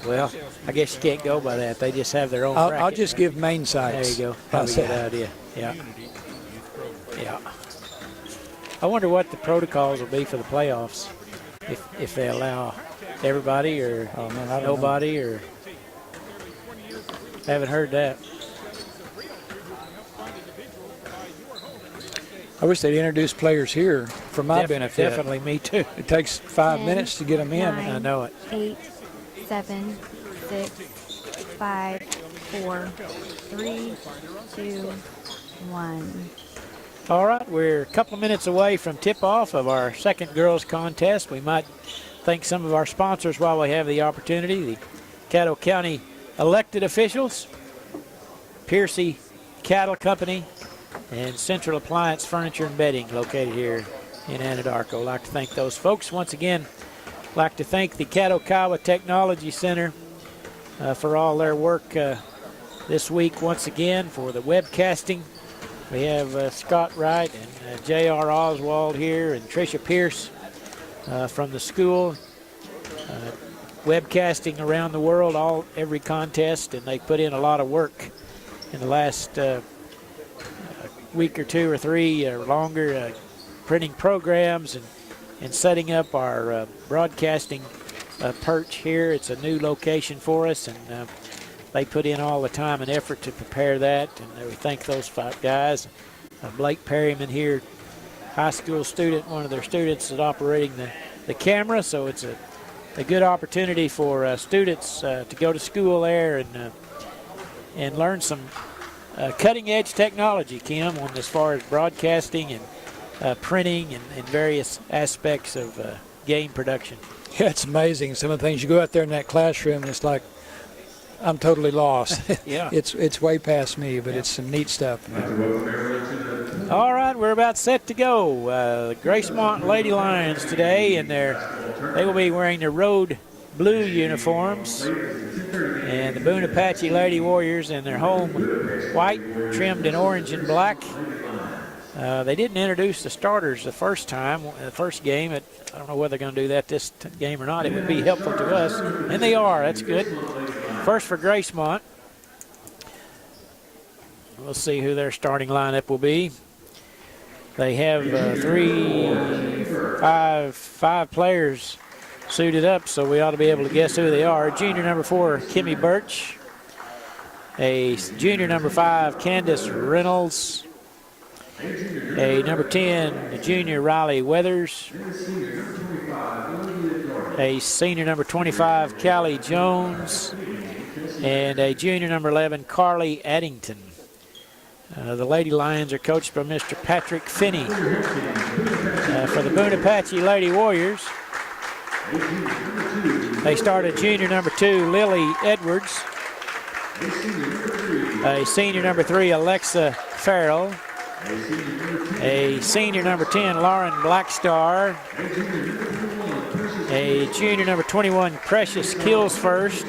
Well, I guess you can't go by that. They just have their own bracket. I'll just give main sites. There you go. Probably a good idea. Yeah. Yeah. I wonder what the protocols will be for the playoffs, if they allow everybody or nobody, or haven't heard that. I wish they'd introduce players here for my benefit. Definitely, me too. It takes 5 minutes to get them in. 9, I know it. 8, 7, 6, 5, 4, 3, 2, 1. All right, we're a couple of minutes away from tip-off of our second girls contest. We might thank some of our sponsors while we have the opportunity. The Caddo County elected officials, Piercy Cattle Company, and Central Appliance Furniture and Bedding, located here in Anadarko. I'd like to thank those folks. Once again, I'd like to thank the Caddo Kiowa Technology Center for all their work this week. Once again, for the webcasting, we have Scott Wright and J.R. Oswald here, and Tricia Pierce from the school, webcasting around the world, every contest, and they put in a lot of work in the last week or 2 or 3 or longer, printing programs in setting up our broadcasting perch here. It's a new location for us, and they put in all the time and effort to prepare that, and we thank those 5 guys. Blake Perryman here, high school student, one of their students is operating the camera, so it's a good opportunity for students to go to school there and learn some cutting-edge technology, Kim, on as far as broadcasting and printing and various aspects of game production. Yeah, it's amazing. Some of the things you go out there in that classroom, and it's like, I'm totally lost. Yeah. It's way past me, but it's some neat stuff. All right, we're about set to go. The Gracemont Lady Lions today, and they will be wearing their road blue uniforms, and the Boone-Apache Lady Warriors in their home white trimmed in orange and black. They didn't introduce the starters the first time, the first game. I don't know whether they're going to do that this game or not. It would be helpful to us, and they are. That's good. First for Gracemont. We'll see who their starting lineup will be. They have five players suited up, so we ought to be able to guess who they are. Junior number 4, Kimmy Birch. A junior number 5, Candace Reynolds. A number 10, the junior Riley Weathers. A senior number 25, Callie Jones. And a junior number 11, Carly Addington. The Lady Lions are coached by Mr. Patrick Finney. For the Boone-Apache Lady Warriors, they started junior number 2, Lily Edwards. A senior number 3, Alexa Farrell. A senior number 10, Lauren Blackstar. A junior number 21, Precious Killsfirst.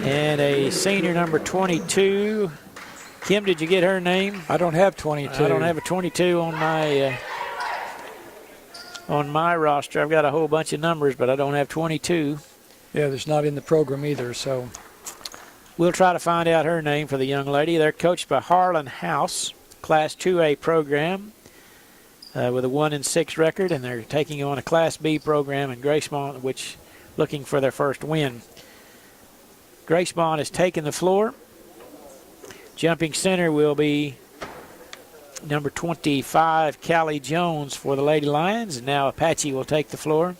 And a senior number 22. Kim, did you get her name? I don't have 22. I don't have a 22 on my roster. I've got a whole bunch of numbers, but I don't have 22. Yeah, there's not in the program either, so. We'll try to find out her name for the young lady. They're coached by Harlan House, Class 2A program with a 1-6 record, and they're taking on a Class B program in Gracemont, which looking for their first win. Gracemont has taken the floor. Jumping center will be number 25, Callie Jones for the Lady Lions. And now Apache will take the floor.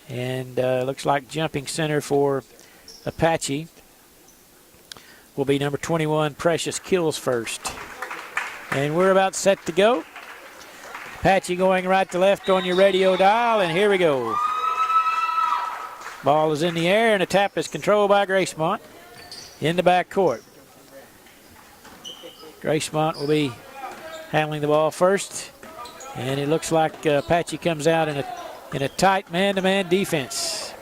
And looks like jumping center for Apache will be number 21, Precious Killsfirst. And we're about set to go. Apache going right to left on your radio dial, and here we go. Ball is in the air, and the tap is controlled by Gracemont in the back court. Gracemont will be handling the ball first, and it looks like Apache comes out in a tight man-to-man defense.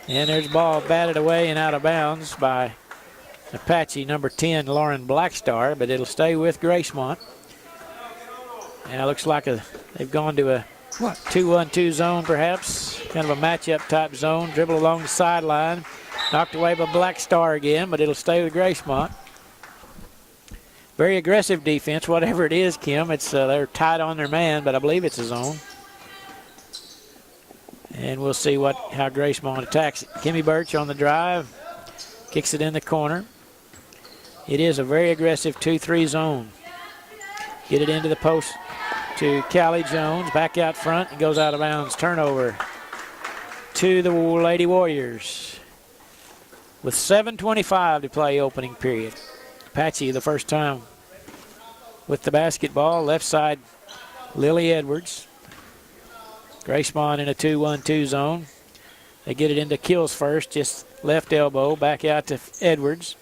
And there's the ball batted away and out of bounds by Apache number 10, Lauren Blackstar, but it'll stay with Gracemont. Now it looks like they've gone to a 2-1-2 zone, perhaps. Kind of a matchup type zone. Dribble along the sideline. Knocked away by Blackstar again, but it'll stay with Gracemont. Very aggressive defense, whatever it is, Kim. It's they're tight on their man, but I believe it's a zone. And we'll see how Gracemont attacks it. Kimmy Birch on the drive. Kicks it in the corner. It is a very aggressive 2-3 zone. Get it into the post to Callie Jones. Back out front. It goes out of bounds. Turnover to the Lady Warriors. With 7:25 to play opening period. Apache the first time with the basketball. Left side, Lily Edwards. Gracemont in a 2-1-2 zone. They get it into Killsfirst, just left elbow, back out to Edwards.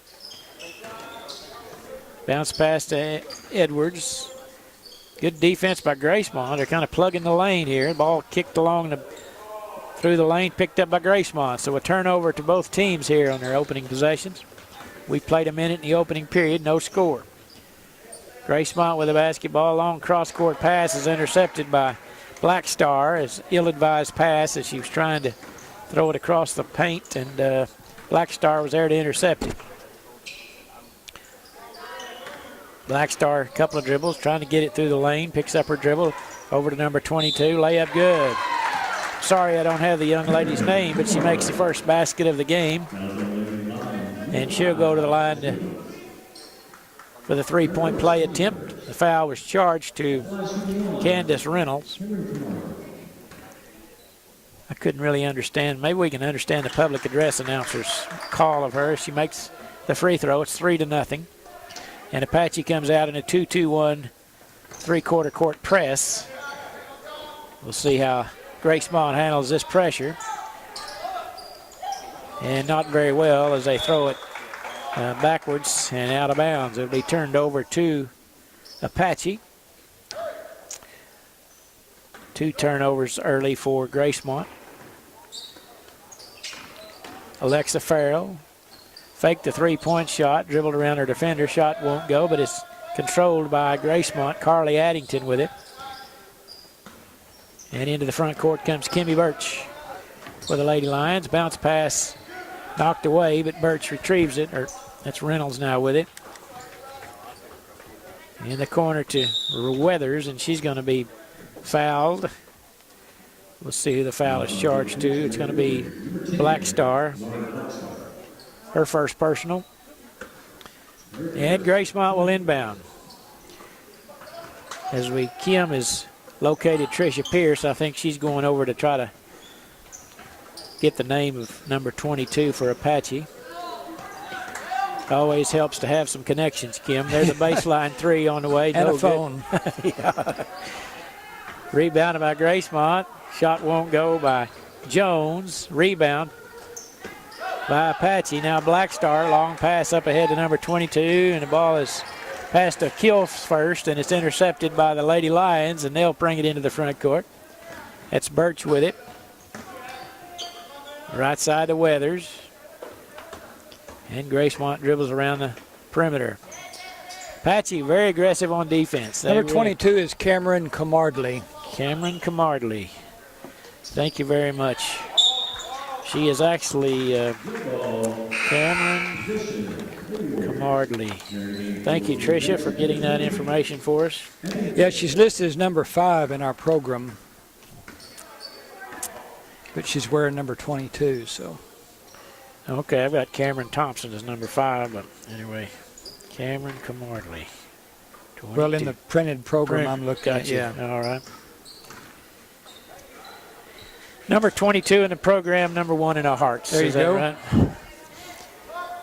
Bounce pass to Edwards. Good defense by Gracemont. They're kind of plugging the lane here. The ball kicked along through the lane, picked up by Gracemont. So a turnover to both teams here on their opening possessions. We played a minute in the opening period, no score. Gracemont with the basketball. Long cross-court pass is intercepted by Blackstar. It's ill-advised pass as she was trying to throw it across the paint, and Blackstar was there to intercept it. Black Star, a couple of dribbles, trying to get it through the lane, picks up her dribble over to number 22, layup good. Sorry I don't have the young lady's name, but she makes the first basket of the game. And she'll go to the line for the three-point play attempt. The foul was charged to Candace Reynolds. I couldn't really understand. Maybe we can understand the public address announcer's call of her. She makes the free throw. It's 3-0. And Apache comes out in a 2-2-1 three-quarter court press. We'll see how Gracemont handles this pressure. And not very well as they throw it backwards and out of bounds. It'll be turned over to Apache. 2 turnovers early for Gracemont. Alexa Farrell faked the three-point shot, dribbled around her defender. Shot won't go, but it's controlled by Gracemont. Carly Addington with it. And into the front court comes Kimmy Birch for the Lady Lions. Bounce pass knocked away, but Birch retrieves it. That's Reynolds now with it. In the corner to Weathers, and she's going to be fouled. We'll see who the foul is charged to. It's going to be Black Star. Her first personal. And Gracemont will inbound. Kim has located Tricia Pierce. I think she's going over to try to get the name of number 22 for Apache. Always helps to have some connections, Kim. There's a baseline 3 on the way. And no a phone. Yeah. Rebounded by Gracemont. Shot won't go by Jones. Rebound by Apache. Now Black Star. Long pass up ahead to number 22. And the ball is passed to Kilfs first. And it's intercepted by the Lady Lions. And they'll bring it into the front court. That's Birch with it. Right side to Weathers. And Gracemont dribbles around the perimeter. Apache very aggressive on defense. Number 22 is Cameron Camardley. Cameron Camardley. Thank you very much. She is actually Cameron Camardley. Thank you, Tricia, for getting that information for us. Yeah, she's listed as number 5 in our program. But she's wearing number 22, so. Okay, I've got Cameron Thompson as number 5, but anyway, Cameron Camardley. 22. Well, in the printed program I'm looking at, yeah. All right. Number 22 in the program, number 1 in our hearts. There you go. Right?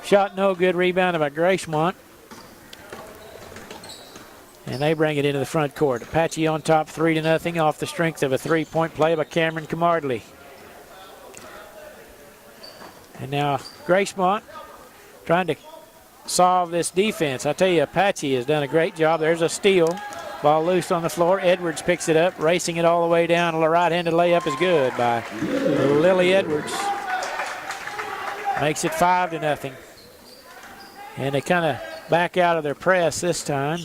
Shot no good, rebounded by Gracemont. And they bring it into the front court. Apache on top 3-0 off the strength of a three-point play by Cameron Camardley. And now Gracemont trying to solve this defense. I tell you, Apache has done a great job. There's a steal. Ball loose on the floor. Edwards picks it up, racing it all the way down. A right-handed layup is good by Lily Edwards. Makes it 5-0. And they kind of back out of their press this time.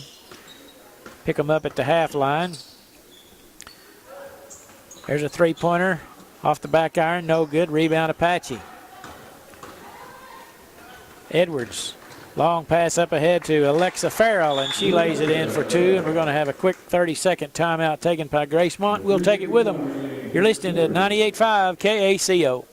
Pick them up at the half line. There's a three-pointer off the back iron. No good. Rebound Apache. Edwards. Long pass up ahead to Alexa Farrell, and she lays it in for 2. And we're going to have a quick 30-second timeout taken by Gracemont. We'll take it with them. You're listening to 98.5 KACO.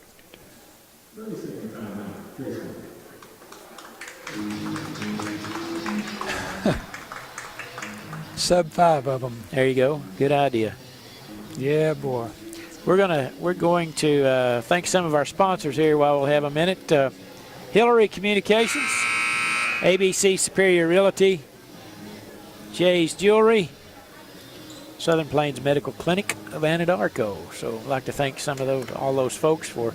Sub 5 of them. There you go. Good idea. Yeah, boy. We're going to thank some of our sponsors here while we'll have a minute. Hillary Communications, ABC Superior Realty, Jay's Jewelry, Southern Plains Medical Clinic of Anadarko. So I'd like to thank all those folks for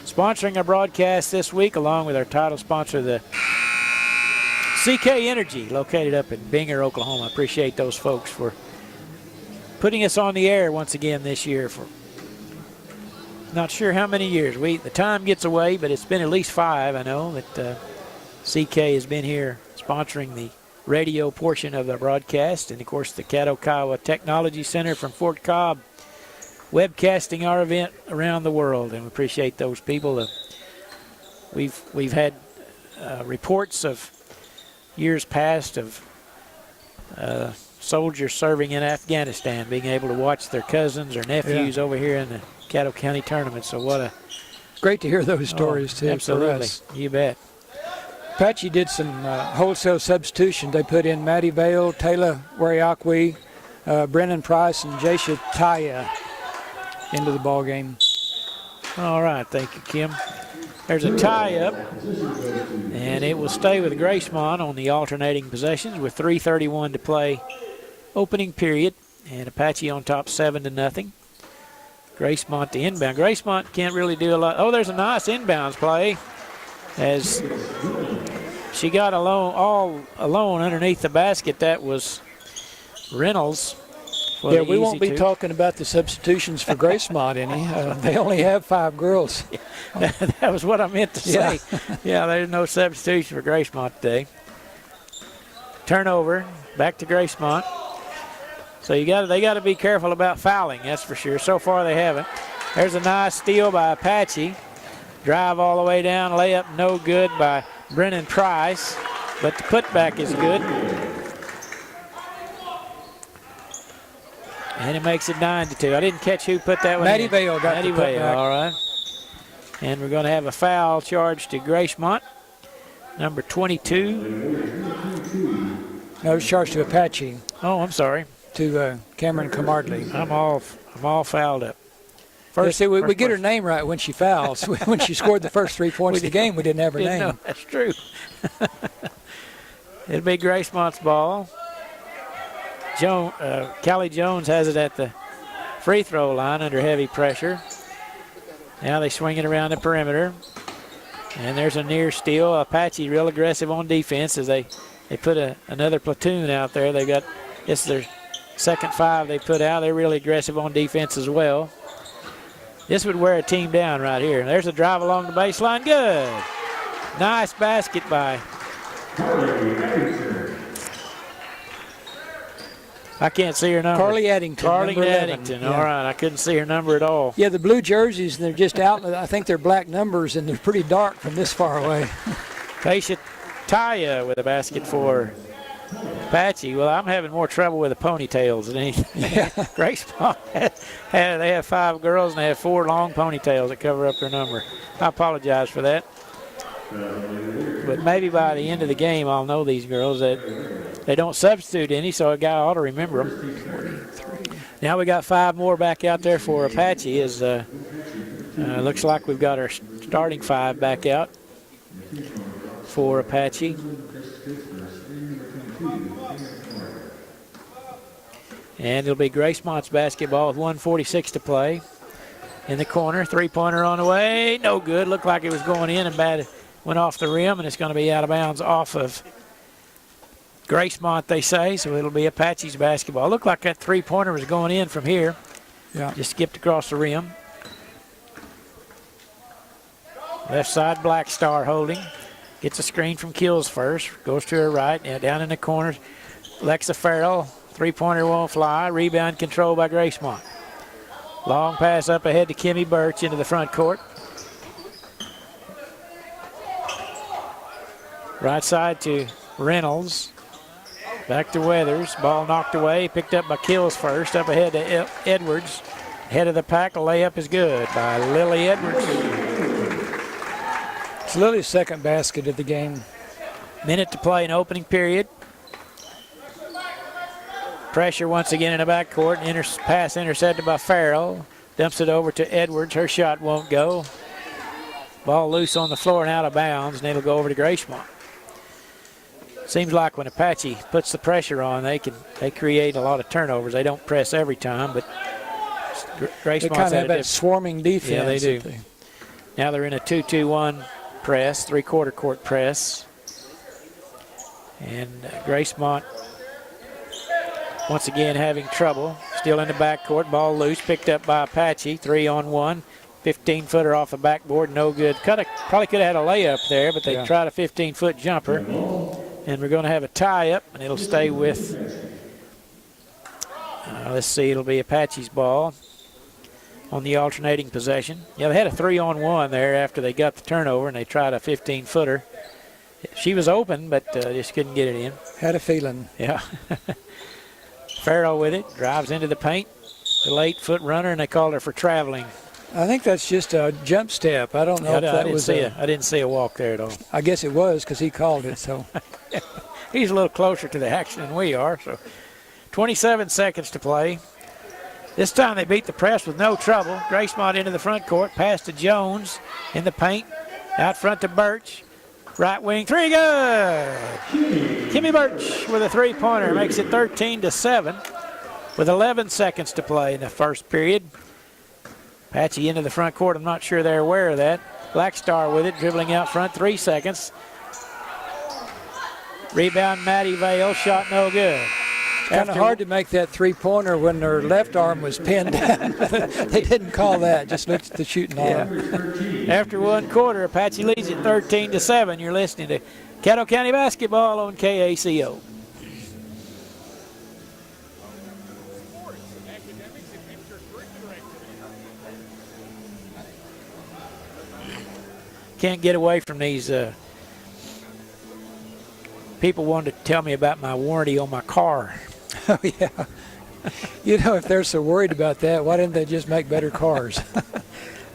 sponsoring our broadcast this week, along with our title sponsor, the CK Energy, located up in Binger, Oklahoma. I appreciate those folks for putting us on the air once again this year for not sure how many years. The time gets away, but it's been at least 5. I know that CK has been here sponsoring the radio portion of the broadcast, and of course the Caddo Kiowa Technology Center from Fort Cobb, webcasting our event around the world, and we appreciate those people. We've had reports of years past of soldiers serving in Afghanistan, being able to watch their cousins or nephews over here in the Caddo County Tournament. So what a great to hear those stories too. Absolutely, for us. You bet. Apache did some wholesale substitutions. They put in Matty Vale, Taylor Wariakwe, Brennan Price, and Jasha Taya into the ball game. All right, thank you, Kim. There's a tie-up, and it will stay with Gracemont on the alternating possessions with 3:31 to play, opening period, and Apache on top 7-0. Gracemont the inbound. Gracemont can't really do a lot. Oh, there's a nice inbounds play as she got all alone underneath the basket. That was Reynolds. Yeah, we won't be talking about the substitutions for Gracemont any. They only have 5 girls. That was what I meant to say. Yeah, there's no substitution for Gracemont today. Turnover, back to Gracemont. So they got to be careful about fouling, that's for sure. So far they haven't. There's a nice steal by Apache. Drive all the way down, layup no good by Brennan Price, but the putback is good. And it makes it 9-2. I didn't catch who put that one Matty in. Vale got the putback. All right. And we're going to have a foul charge to Gracemont, number 22. No, it's charged to Apache. Oh, I'm sorry. To Cameron Camardley. I'm all fouled up. First, we get her name right when she fouls. When she scored the first 3 points of the game, we didn't have her name. No, that's true. It'll be Gracemont's ball. Callie Jones has it at the free throw line under heavy pressure. Now they swing it around the perimeter. And there's a near steal. Apache real aggressive on defense as they put another platoon out there. They got, it's their second 5 they put out. They're really aggressive on defense as well. This would wear a team down right here. There's a drive along the baseline. Good. Nice basket by. I can't see her number. Carly Addington. Carly number 11. Addington. Yeah. All right. I couldn't see her number at all. Yeah, the blue jerseys, and they're just out. I think they're black numbers, and they're pretty dark from this far away. Taisha Taya with a basket for Apache. Well, I'm having more trouble with the ponytails than anything. Yeah. Gracemont they have 5 girls, and they have 4 long ponytails that cover up their number. I apologize for that. But maybe by the end of the game, I'll know these girls that they don't substitute any, so a guy ought to remember them. Now we got 5 more back out there for Apache. As looks like we've got our starting 5 back out for Apache. And it'll be Gracemont's basketball with 1:46 to play. In the corner, 3-pointer on the way, no good. Looked like it was going in and bad. Went off the rim, and it's going to be out of bounds off of Gracemont, they say, so it'll be Apache's basketball. Looked like that 3-pointer was going in from here. Yeah. Just skipped across the rim. Left side, Black Star holding. Gets a screen from Kills first. Goes to her right. Now down in the corner, Lexa Farrell. 3-pointer won't fly. Rebound controlled by Gracemont. Long pass up ahead to Kimmy Birch into the front court. Right side to Reynolds. Back to Weathers. Ball knocked away. Picked up by Kills first. Up ahead to Edwards. Head of the pack. A layup is good by Lily Edwards. It's Lily's second basket of the game. Minute to play in opening period. Pressure once again in the backcourt. Pass intercepted by Farrell. Dumps it over to Edwards. Her shot won't go. Ball loose on the floor and out of bounds, and it'll go over to Gracemont. Seems like when Apache puts the pressure on, they create a lot of turnovers. They don't press every time, but Gracemont's they kind of have that swarming defense. Yeah, they do. Now they're in a 2-2-1 press, 3-quarter court press. And Gracemont once again having trouble. Still in the backcourt, ball loose, picked up by Apache, 3-on-1. 15-footer off the backboard, no good. Probably could have had a layup there, but they tried a 15-foot jumper. And we're going to have a tie-up, and it'll stay with, let's see, it'll be Apache's ball on the alternating possession. Yeah, they had a 3-on-1 there after they got the turnover, and they tried a 15-footer. She was open, but just couldn't get it in. Had a feeling. Yeah. Farrell with it, drives into the paint. The late foot runner, and they called her for traveling. I think that's just a jump step. I don't know if that was I didn't see a walk there at all. I guess it was because he called it. So he's a little closer to the action than we are. So 27 seconds to play. This time they beat the press with no trouble. Gracemont into the front court, pass to Jones in the paint, out front to Birch. Right wing three, good. Kimmy Birch with a three-pointer makes it 13-7 with 11 seconds to play in the first period. Apache into the front court. I'm not sure they're aware of that. Black Star with it, dribbling out front, 3 seconds. Rebound, Maddie Vale, shot no good. Kind of hard to make that three-pointer when their left arm was pinned down. They didn't call that, just looked at the shooting arm. After one quarter, Apache leads it 13-7. You're listening to Caddo County Basketball on KACO. Can't get away from these people wanted to tell me about my warranty on my car. Oh, yeah. You know, if they're so worried about that, why didn't they just make better cars?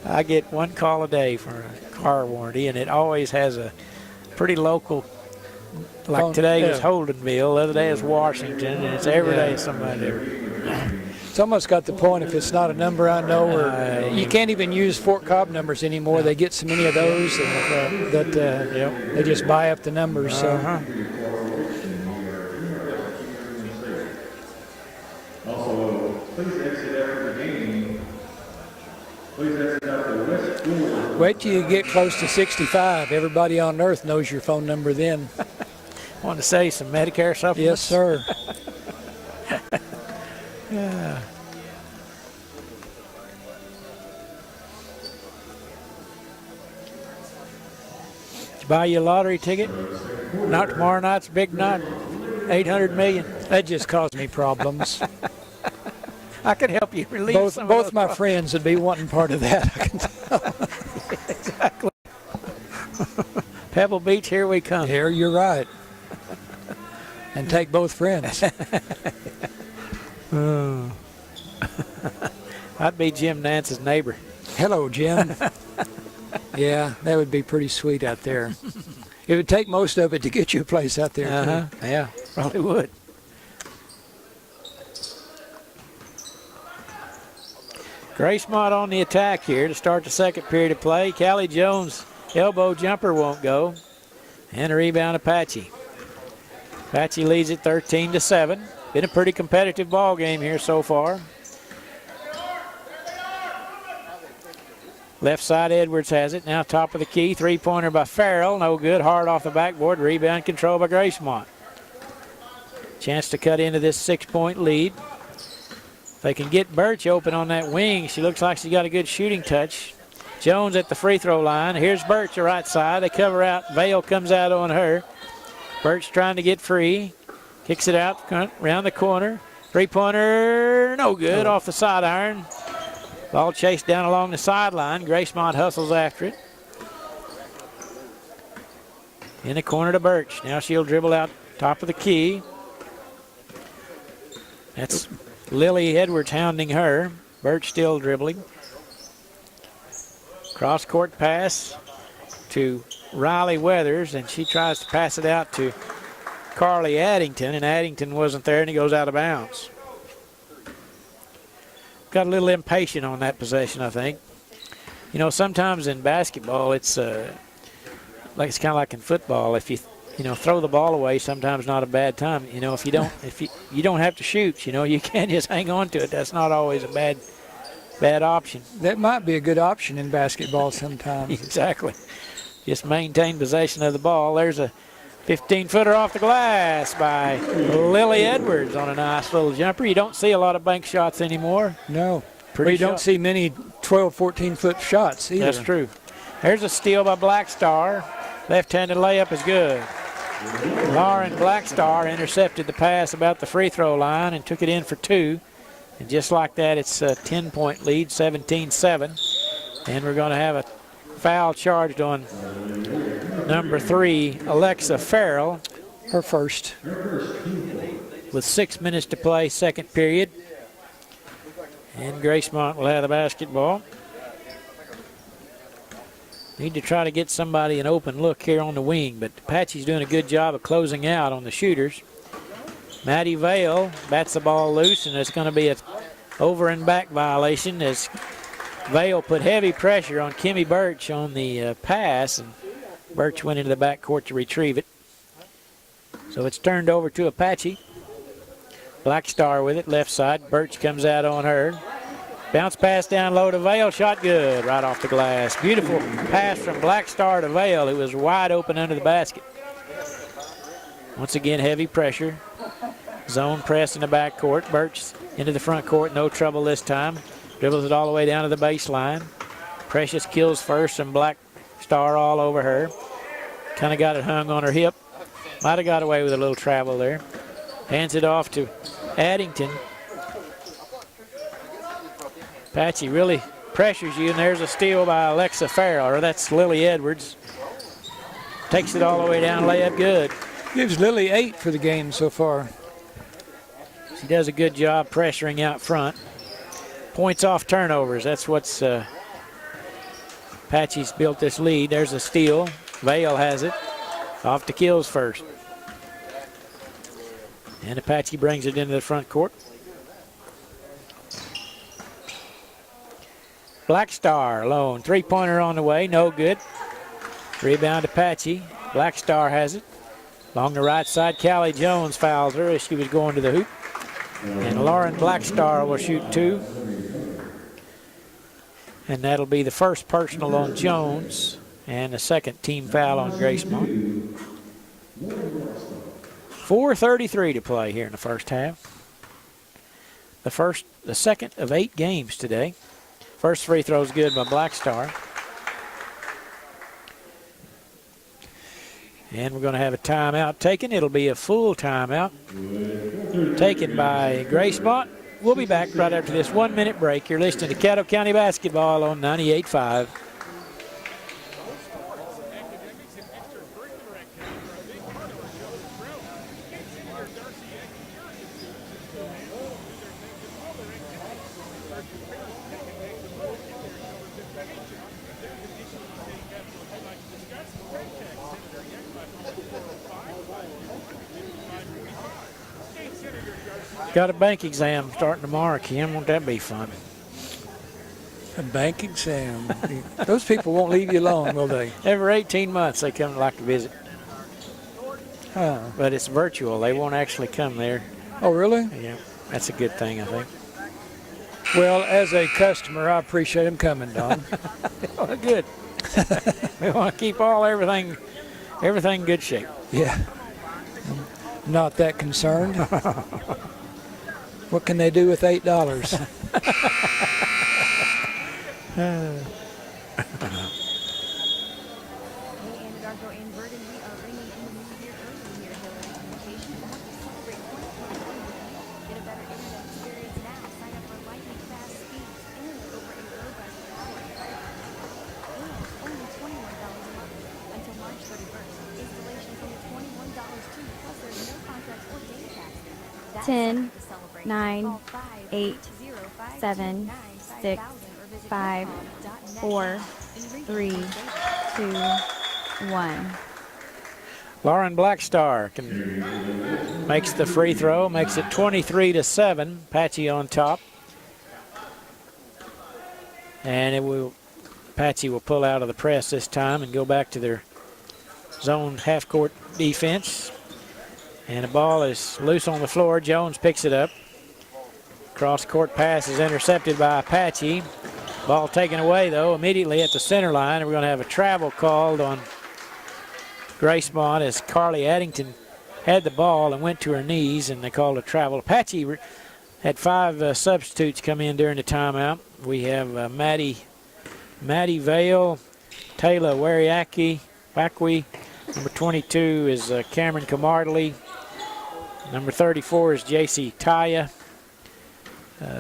I get one call a day for a car warranty, and it always has a pretty local, like today was Holdenville, the other day is Washington, and it's every day somebody there. It's almost got the point, if it's not a number I know, or you can't even use Fort Cobb numbers anymore. They get so many of those that they just buy up the numbers. So. Also, please exit after the game. Please exit out the west door. Wait till you get close to 65. Everybody on earth knows your phone number then. Want to say some Medicare supplements? Yes, sir. Yeah. Did you buy you a lottery ticket? Not tomorrow night's big night. 800 million. That just caused me problems. I can help you relieve some of both those my problems. friends would be wanting part of that. I can tell. Exactly. Pebble Beach, here we come. Here, you're right. And take both friends. I'd be Jim Nance's neighbor. Hello, Jim. Yeah, that would be pretty sweet out there. It would take most of it to get you a place out there. Too. Yeah, probably would. Gracemont on the attack here to start the second period of play. Callie Jones' elbow jumper won't go. And a rebound, Apache. Apache leads it 13-7. Been a pretty competitive ball game here so far. Left side, Edwards has it. Now top of the key. Three-pointer by Farrell. No good. Hard off the backboard. Rebound control by Gracemont. Chance to cut into this 6-point lead. They can get Birch open on that wing. She looks like she's got a good shooting touch. Jones at the free throw line. Here's Birch, the right side. They cover out. Vale comes out on her. Birch trying to get free. Kicks it out, around the corner. Three-pointer, no good, off the side iron. Ball chased down along the sideline. Gracemont hustles after it. In the corner to Birch. Now she'll dribble out top of the key. That's Lily Edwards hounding her. Birch still dribbling. Cross-court pass to Riley Weathers, and she tries to pass it out to Carly Addington, and Addington wasn't there, and he goes out of bounds. Got a little impatient on that possession, I think. You know, sometimes in basketball, it's kind of like in football. If you throw the ball away, sometimes not a bad time. You know, if you don't have to shoot, you can just hang on to it. That's not always a bad option. That might be a good option in basketball sometimes. Exactly. Just maintain possession of the ball. There's a 15-footer off the glass by Lily Edwards on a nice little jumper. You don't see a lot of bank shots anymore. No. Pretty you don't see many 12, 14-foot shots either. That's true. There's a steal by Black Star. Left-handed layup is good. Lauren Blackstar intercepted the pass about the free throw line and took it in for two. And just like that, it's a 10-point lead, 17-7. And we're going to have a foul charged on number 3, Alexa Farrell. Her first. With 6 minutes to play, second period. And Gracemont will have the basketball. Need to try to get somebody an open look here on the wing, but Apache's doing a good job of closing out on the shooters. Maddie Vale bats the ball loose, and it's going to be an over and back violation as Vale put heavy pressure on Kimmy Birch on the pass, and Birch went into the backcourt to retrieve it. So it's turned over to Apache. Black Star with it, left side. Birch comes out on her. Bounce pass down low to Vale, shot good, right off the glass. Beautiful pass from Black Star to Vale, who was wide open under the basket. Once again, heavy pressure. Zone press in the backcourt. Birch into the front court, no trouble this time. Dribbles it all the way down to the baseline. Precious kills first, and Black Star all over her. Kind of got it hung on her hip. Might have got away with a little travel there. Hands it off to Addington. Apache really pressures you, and there's a steal by Alexa Farrell, or that's Lily Edwards. Takes it all the way down, layup good. Gives Lily 8 for the game so far. She does a good job pressuring out front. Points off turnovers, that's what's Apache's built this lead. There's a steal. Vale has it. Off to Kills first. And Apache brings it into the front court. Black Star alone. Three-pointer on the way, no good. Rebound Apache. Black Star has it. Along the right side, Callie Jones fouls her as she was going to the hoop. And Lauren Black Star will shoot 2. And that'll be the first personal on Jones and the second team foul on Gracemont. 4:33 to play here in the first half. The second of 8 games today. First free throw's good by Black Star. And we're going to have a timeout taken. It'll be a full timeout taken by Gracemont. We'll be back right after this 1-minute break. You're listening to Caddo County Basketball on 98.5. Got a bank exam starting tomorrow, Kim. Won't that be fun? A bank exam. Those people won't leave you alone, will they? Every 18 months they come like to visit. But it's virtual. They won't actually come there. Oh, really? Yeah, that's a good thing, I think. Well, as a customer, I appreciate them coming, Don. Well, good. We want to keep everything good shape. Yeah. Not that concerned. What can they do with $8? Anadarko and Bergen, we are ringing in the new year early here at Hillary Communications to help you celebrate 2021 with you. Get a better internet experience now. Sign up for lightning fast speeds and over a robust battery life. And only $21 a month until March 31st. Installations only $21 too, plus there's no contracts or data tax. That's 10, to celebrate. 9, Call 8, 7, 6, 5, 4, 3, 2, 1. Lauren Blackstar makes the free throw, makes it 23-7. Apache on top. And Apache will pull out of the press this time and go back to their zone half-court defense. And the ball is loose on the floor. Jones picks it up. Cross-court pass is intercepted by Apache. Ball taken away, though, immediately at the center line. And we're going to have a travel called on Gracemont as Carly Addington had the ball and went to her knees, and they called a travel. Apache had 5 substitutes come in during the timeout. We have Maddie Vale, Taylor Wariaki, Wakwe. Number 22 is Cameron Camartley. Number 34 is J.C. Taya.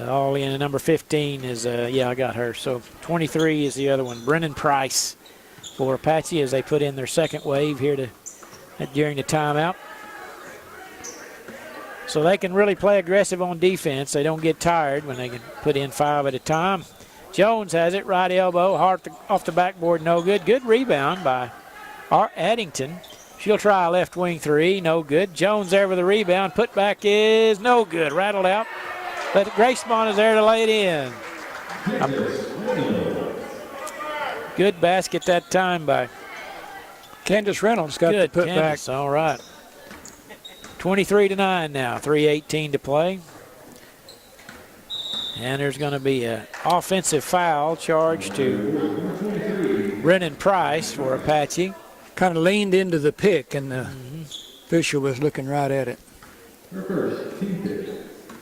All in. Number 15 is, I got her. So 23 is the other one. Brennan Price for Apache as they put in their second wave here during the timeout. So they can really play aggressive on defense. They don't get tired when they can put in 5 at a time. Jones has it, right elbow, hard off the backboard, no good. Good rebound by Addington. She'll try a left wing 3, no good. Jones there with the rebound, put back is no good, rattled out. But Gracemont is there to lay it in. Good basket that time by Candace Reynolds got the put Candace, back. All right. 23-9 now, 3:18 to play. And there's going to be an offensive foul charged to Brennan Price for Apache. Kind of leaned into the pick, and the official was looking right at it.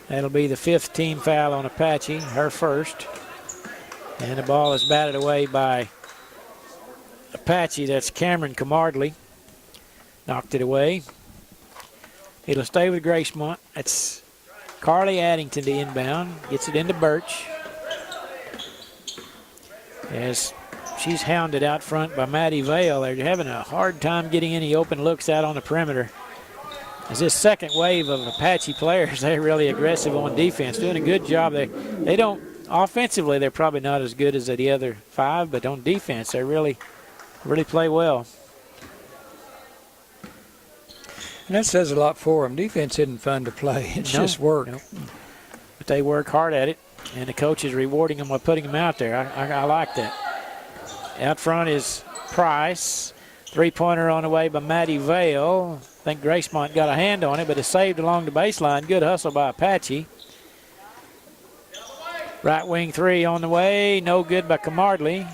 That'll be the 5th team foul on Apache, her first. And the ball is batted away by Apache. That's Cameron Camardley. Knocked it away. It'll stay with Gracemont. That's Carly Addington to inbound. Gets it into Birch. As she's hounded out front by Maddie Vale. They're having a hard time getting any open looks out on the perimeter. As this second wave of Apache players, they're really aggressive on defense, doing a good job. They don't, offensively, they're probably not as good as the other 5, but on defense, they really play well. And that says a lot for them. Defense isn't fun to play. It's just work. No. But they work hard at it, and the coach is rewarding them by putting them out there. I like that. Out front is Price. 3-pointer on the way by Maddie Vale. I think Gracemont got a hand on it, but it's saved along the baseline. Good hustle by Apache. Right wing 3 on the way. No good by Camardley.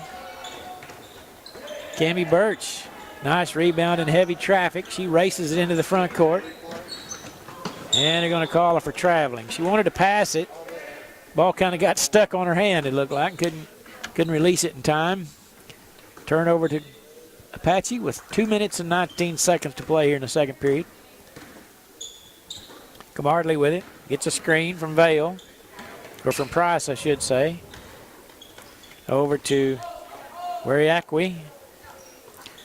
Cammie Birch. Nice rebound in heavy traffic. She races it into the front court. And they're going to call her for traveling. She wanted to pass it. Ball kind of got stuck on her hand, it looked like. Couldn't release it in time. Turnover to Apache with 2 minutes and 19 seconds to play here in the second period. Camardley with it. Gets a screen from Vale. Or from Price, I should say. Over to Wariakwe.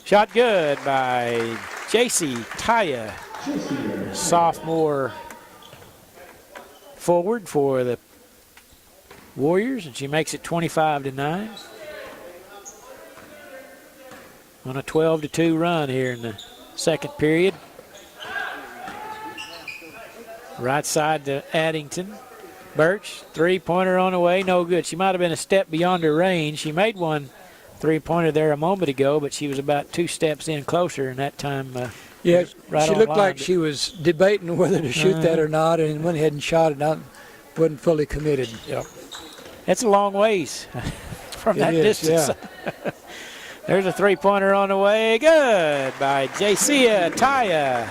Shot good by J.C. Taya, sophomore forward for the Warriors, and she makes it 25-9. On a 12-2 run here in the second period. Right side to Addington. Birch, 3-pointer on the way, no good. She might have been a step beyond her range. She made one 3-pointer there a moment ago, but she was about 2 steps in closer, and that time yeah, right she on looked line. like she was debating whether to shoot that or not, and went ahead and shot it out. Wasn't fully committed. Yep. That's a long ways from that distance. Yeah. There's a 3-pointer on the way. Good by J.C. Taya.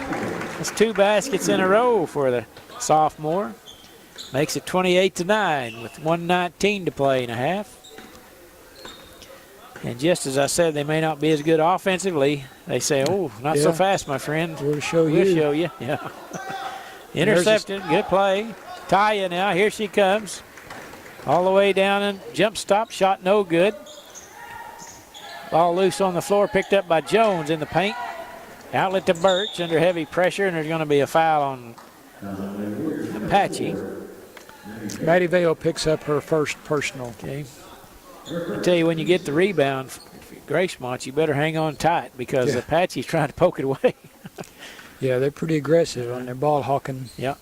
That's 2 baskets in a row for the sophomore. Makes it 28-9 with 1:19 to play and a half. And just as I said, they may not be as good offensively. They say, oh, not so fast, my friend. We'll show you. We'll show you. Yeah. Intercepted. Good play. Taya now. Here she comes. All the way down and jump stop. Shot no good. Ball loose on the floor. Picked up by Jones in the paint. Outlet to Birch under heavy pressure, and there's going to be a foul on Apache. Maddie Vale picks up her first personal. Okay. I tell you, when you get the rebound, Gracemont, you better hang on tight because Apache's trying to poke it away. Yeah, they're pretty aggressive on their ball hawking. Yeah.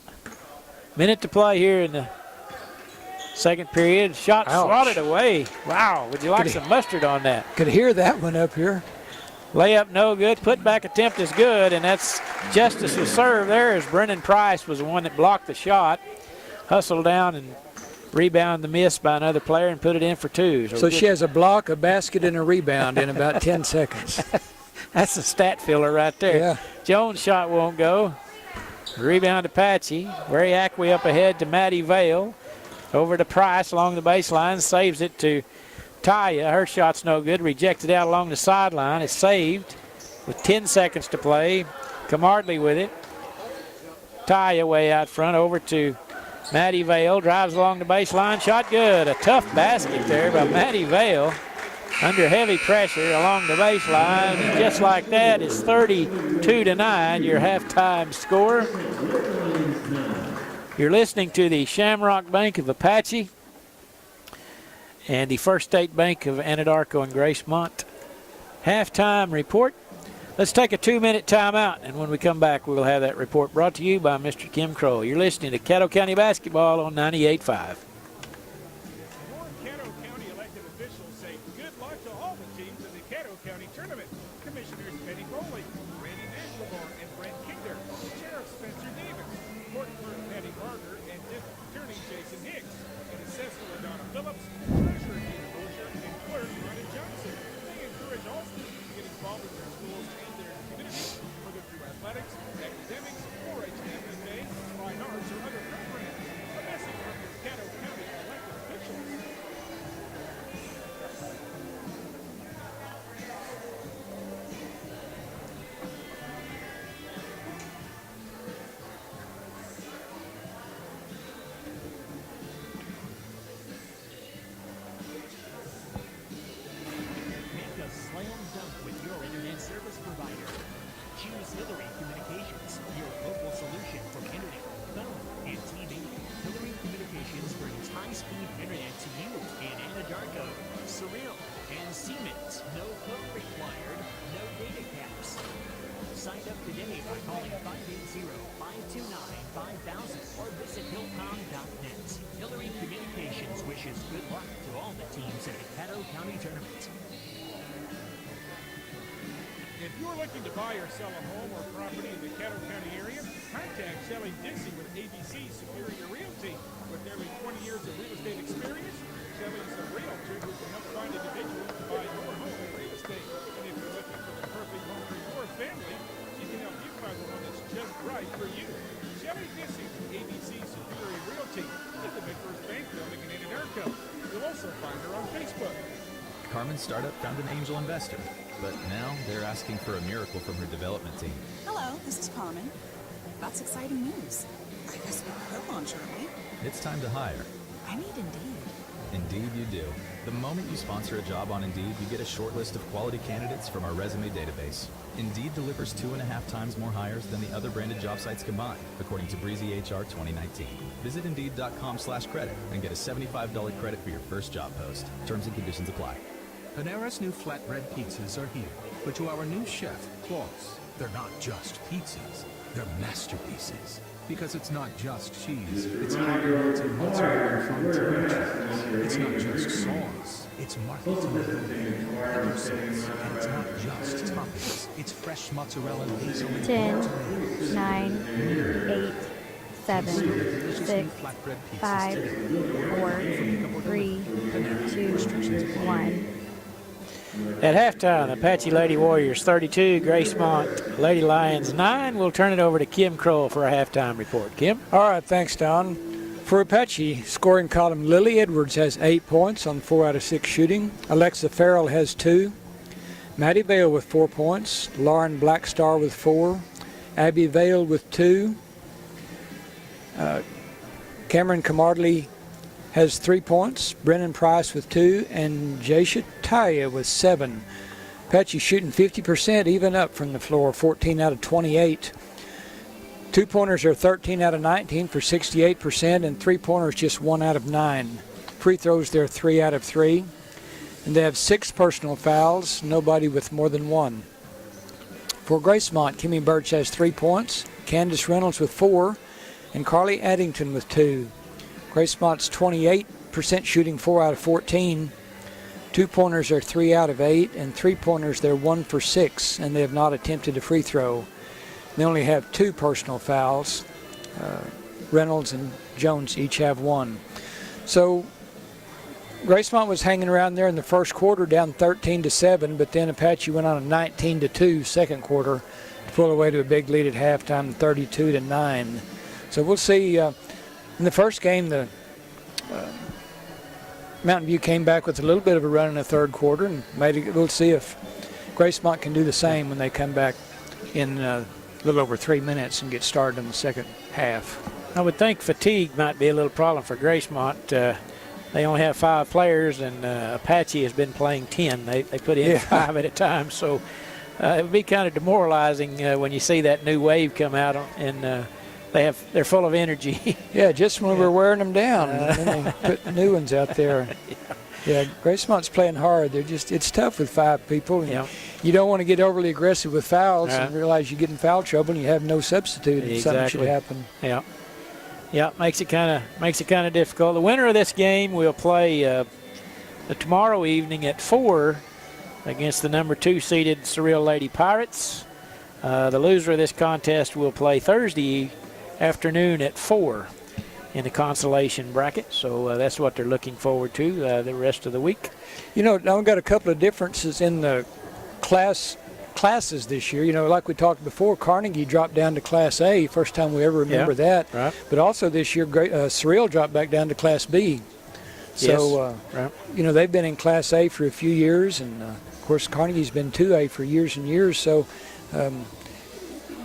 Minute to play here in the second period. Shot swatted away. Wow, would you like some mustard on that? Could hear that one up here. Layup no good. Put back attempt is good, and that's justice was served there as Brennan Price was the one that blocked the shot. Hustled down and rebound the miss by another player and put it in for 2. So she has a block, a basket, and a rebound in about 10 seconds. That's a stat filler right there. Yeah. Jones' shot won't go. Rebound Apache. Wariakwe up ahead to Maddie Vale. Over to Price along the baseline. Saves it to Taya. Her shot's no good. Rejected out along the sideline. It's saved with 10 seconds to play. Camardley with it. Taya way out front. Over to Maddie Vale. Drives along the baseline. Shot good. A tough basket there by Maddie Vale. under heavy pressure along the baseline. And just like that, it's 32-9, your halftime score. You're listening to the Shamrock Bank of Apache and the First State Bank of Anadarko and Gracemont halftime report. Let's take a 2-minute timeout, and when we come back, we'll have that report brought to you by Mr. Kim Kroll. You're listening to Caddo County Basketball on 98.5. Caddo County elected officials say good luck to all the teams in the Caddo County Tournament. Commissioners Penny Rowley, Randy Nashville, and Brent Kinder, Sheriff Spencer Davis, Court Clerk Patty Barger, and District Attorney Jason Hicks, and Assessor LaDonna Phillips, Treasurer Tina Mosher, and Clerk Ronnie Johnson. They encourage all students to get involved in their schools and their communities, whether through athletics, academics, 4-H MMA, fine arts, or other programs. A message from your Caddo County elected officials. Make a slam dunk with your internet service provider. Choose Hillary Communications, your local solution for internet, phone, and TV. Hillary Communications brings high-speed internet to you in Anadarko, Surreal, and Siemens. No phone required, no data caps. Sign up today by calling 580-529-5000 or visit hillcom.net. Hillary Communications wishes good luck to all the teams in the Caddo County Tournament. If you're looking to buy or sell a home or property in the Caddo County area, contact Shelley Dissy with ABC Superior Realty. With nearly 20 years of real estate experience, Shelley's a realtor who can help find individuals to buy your home in real estate. And if you're looking for the perfect home for your family, she can help you find the one that's just right for you. Shelley Dissy with ABC Superior Realty in the Midwest Bank Building in Anadarko. You'll also find her on Facebook. Carmen's startup found an angel investor, but now they're asking for a miracle from her development team. Hello, this is Carmen. That's exciting news. I guess we could launch early. It's time to hire. I need Indeed. Indeed you do. The moment you sponsor a job on Indeed, you get a short list of quality candidates from our resume database. Indeed delivers 2.5 times more hires than the other branded job sites combined, according to Breezy HR 2019. Visit Indeed.com/credit and get a $75 credit for your first job post. Terms and conditions apply. Panera's new flatbread pizzas are here, but to our new chef, Klaus, they're not just pizzas, they're masterpieces. Because it's not just cheese, it's hard-melted mozzarella from clinches. It's not just sauce, it's marketing header sauce. And it's not just toppings, it's fresh mozzarella basil and 10, 9, 8, 7, 6, 5, 4, 3, 2, 1. At halftime, the Apache Lady Warriors 32, Gracemont Lady Lions 9. We'll turn it over to Kim Kroll for a halftime report. Kim? All right, thanks, Don. For Apache, scoring column, Lily Edwards has 8 points on 4 out of 6 shooting. Alexa Farrell has 2. Maddie Vale with 4 points. Lauren Blackstar with 4. Abby Vale with 2. Cameron Camardley has 3 points. Brennan Price with 2. And Jaisha Taya with 7. Apache shooting 50%, even up from the floor, 14 out of 28. 2-pointers are 13 out of 19 for 68%, and 3-pointers just 1 out of 9. Free throws, they're 3 out of 3. And they have 6 personal fouls, nobody with more than 1. For Gracemont, Kimmy Birch has 3 points. Candace Reynolds with 4. And Carly Addington with 2. Gracemont's 28% shooting, 4 out of 14. 2-pointers are 3 out of 8, and 3-pointers they're 1 for 6, and they have not attempted a free throw. They only have 2 personal fouls. Reynolds and Jones each have 1. So Gracemont was hanging around there in the first quarter, down 13-7, but then Apache went on a 19-2 second quarter to pull away to a big lead at halftime, 32-9. So we'll see. In the first game, the Mountain View came back with a little bit of a run in the third quarter, and we'll see if Gracemont can do the same when they come back in a little over 3 minutes and get started in the second half. I would think fatigue might be a little problem for Gracemont. they only have 5 players, and Apache has been playing 10. They put in 5 at a time, so it would be kind of demoralizing when you see that new wave come out, and they're full of energy. Yeah, just when we're wearing them down, and then they put the new ones out there. Yeah, Gracemont's playing hard. It's tough with 5 people. Yeah. You don't want to get overly aggressive with fouls and realize you get in foul trouble and you have no substitute. And something should happen. Yeah. Yeah, makes it kind of difficult. The winner of this game will play tomorrow evening at 4 against the number 2 seeded Surreal Lady Pirates. The loser of this contest will play Thursday afternoon at 4 in the consolation bracket. So that's what they're looking forward to the rest of the week. You know, I've got a couple of differences in the classes this year. You know, like we talked before, Carnegie dropped down to Class A, first time we ever remember that. Right. But also this year, Surreal dropped back down to Class B. So, you know, they've been in Class A for a few years, and of course Carnegie's been 2A for years and years. So,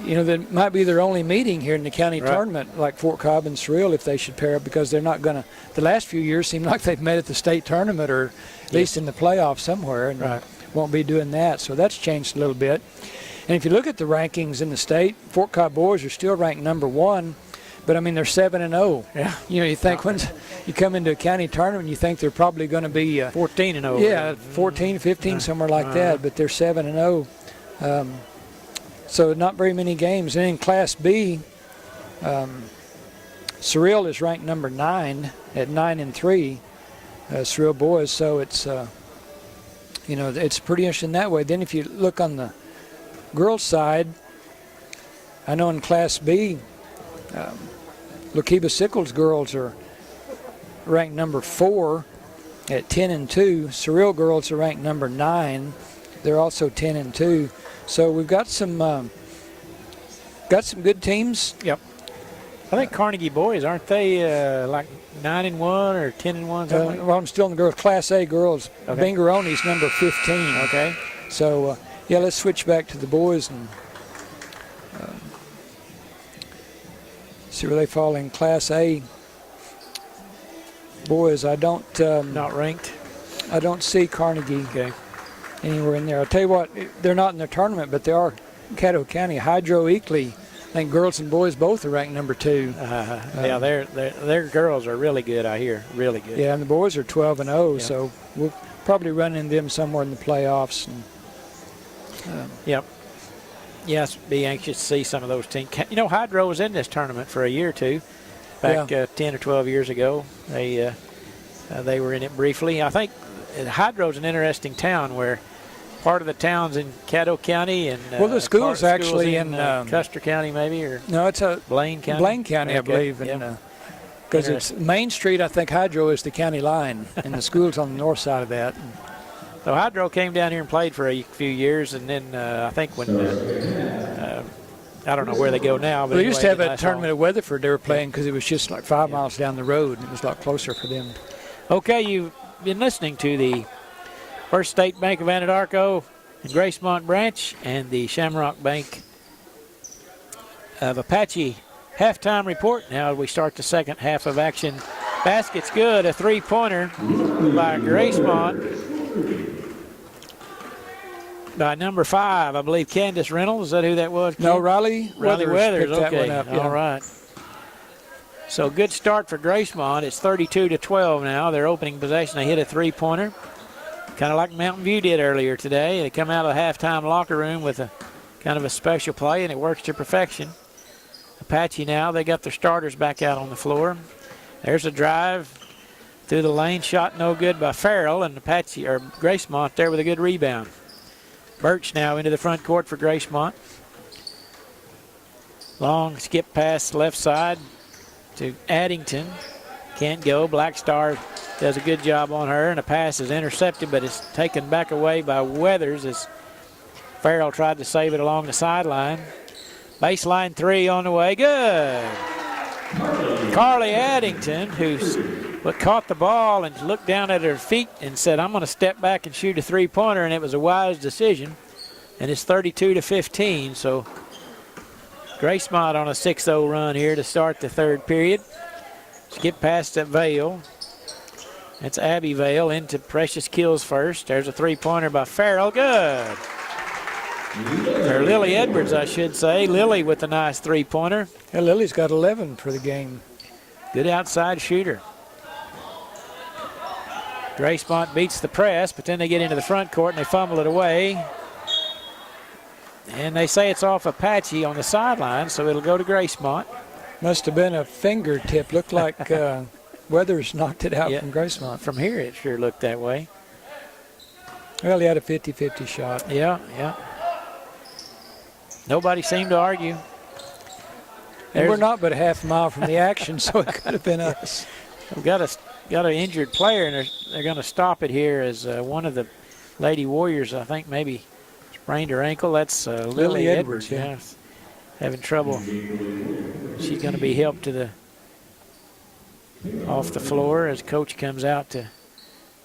you know, that might be their only meeting here in the county tournament, like Fort Cobb and Surreal, if they should pair up, because they're not going to. The last few years seem like they've met at the state tournament or at least in the playoffs somewhere, and won't be doing that. So that's changed a little bit. And if you look at the rankings in the state, Fort Cobb boys are still ranked number 1, but I mean they're 7-0. Yeah. You know, you think when you come into a county tournament, you think they're probably going to be 14-0. Yeah, 14, 15, somewhere like that. But they're 7-0. So not very many games. And in Class B, Surreal is ranked number 9 at 9-3. Surreal boys. So it's you know, it's pretty interesting that way. Then if you look on the girls' side, I know in Class B, Lookeba-Sickles girls are ranked number 4 at 10-2. Surreal girls are ranked number 9. They're also 10-2. So we've got some good teams. Yep. I think Carnegie boys, aren't they like 9-1 or 10-1? Well, I'm still in the girls. Class A girls. Okay. Binger-Oney's number 15. Okay. So yeah, let's switch back to the boys and see where they fall in Class A. Boys, I don't. Not ranked. I don't see Carnegie anywhere in there. I'll tell you what, they're not in the tournament, but they are Caddo County. Hydro Eakley, I think girls and boys both are ranked number 2. Yeah, their girls are really good, I hear. Really good. Yeah, and the boys are 12-0, so we'll probably run into them somewhere in the playoffs. And, yep. Yes, be anxious to see some of those teams. You know, Hydro was in this tournament for a year or two, back 10 or 12 years ago. They were in it briefly. I think Hydro's an interesting town where part of the town's in Caddo County and well, the school's actually in Custer County, maybe, or no, it's a Blaine County. Blaine County, I believe, because it's Main Street. I think Hydro is the county line, and the school's on the north side of that. So Hydro came down here and played for a few years, and then I think when I don't know where they go now. But they used to have a tournament at Weatherford they were playing because it was just like 5 miles down the road. It was a lot closer for them. Okay, you've been listening to the First State Bank of Anadarko and Gracemont branch and the Shamrock Bank of Apache halftime report. Now we start the second half of action. Basket's good, a 3-pointer by Gracemont. By number 5, I believe Candace Reynolds. Is that who that was? No, Riley Weathers. Okay, that one up, all right. So good start for Gracemont. It's 32-12 now. Their opening possession, they hit a 3-pointer. Kind of like Mountain View did earlier today. They come out of the halftime locker room with a kind of a special play, and it works to perfection. Apache now, they got their starters back out on the floor. There's a drive through the lane, shot no good by Farrell, and Apache or Gracemont there with a good rebound. Birch now into the front court for Gracemont. Long skip pass left side to Addington. Can't go. Black Star does a good job on her, and a pass is intercepted, but it's taken back away by Weathers as Farrell tried to save it along the sideline. Baseline 3 on the way. Good. Carly Addington, who's caught the ball and looked down at her feet and said, I'm going to step back and shoot a 3-pointer, and it was a wise decision. And it's 32-15, so Gracemont on a 6-0 run here to start the third period. Skip past that Vale. That's Abby Vale into Precious Kills first. There's a three-pointer by Farrell. Good. Or Lily Edwards, I should say. Lily with a nice three-pointer. Yeah, Lily's got 11 for the game. Good outside shooter. Gracemont beats the press, but then they get into the front court and they fumble it away. And they say it's off Apache on the sideline, so it'll go to Gracemont. Must have been a fingertip. Looked like Weathers knocked it out from Gracemont. From here, it sure looked that way. Well, he had a 50-50 shot. Yeah, yeah. Nobody seemed to argue. And we're not but a half a mile from the action, so it could have been us. We've got an injured player, and they're going to stop it here as one of the Lady Warriors, I think, maybe sprained her ankle. That's Lily Edwards. Yeah. Having trouble. She's going to be helped to off the floor as coach comes out to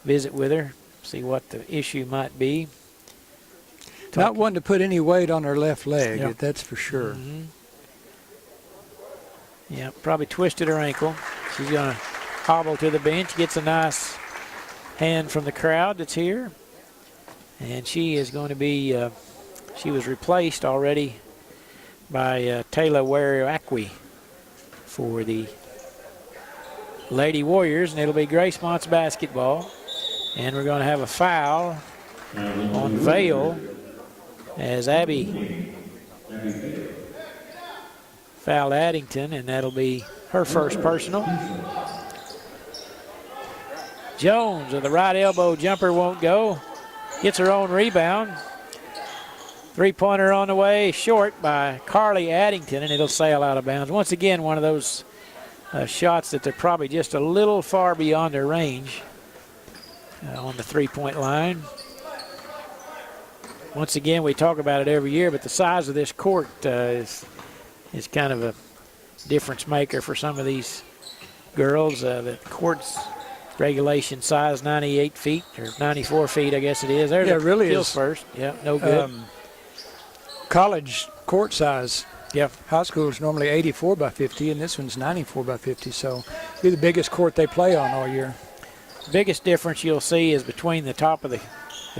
visit with her, see what the issue might be. Not one to put any weight on her left leg, that's for sure. Mm-hmm. Yeah, probably twisted her ankle. She's going to hobble to the bench, gets a nice hand from the crowd that's here. And she is going to be, she was replaced already by Taylor Wariakwi for the Lady Warriors, and it'll be Gracemont's basketball. And we're going to have a foul on Vale as Abby fouled Addington, and that'll be her first personal. Jones with the right elbow jumper won't go. Gets her own rebound. Three-pointer on the way, short by Carly Addington, and it'll sail out of bounds. Once again, one of those shots that they're probably just a little far beyond their range on the three-point line. Once again, we talk about it every year, but the size of this court is kind of a difference maker for some of these girls. The court's regulation size 98 feet or 94 feet, I guess it is. There's it really Kills is. First. Yeah, no good. College court size. Yeah. High school is normally 84 by 50, and this one's 94 by 50, so it'll be the biggest court they play on all year. The biggest difference you'll see is between the top of the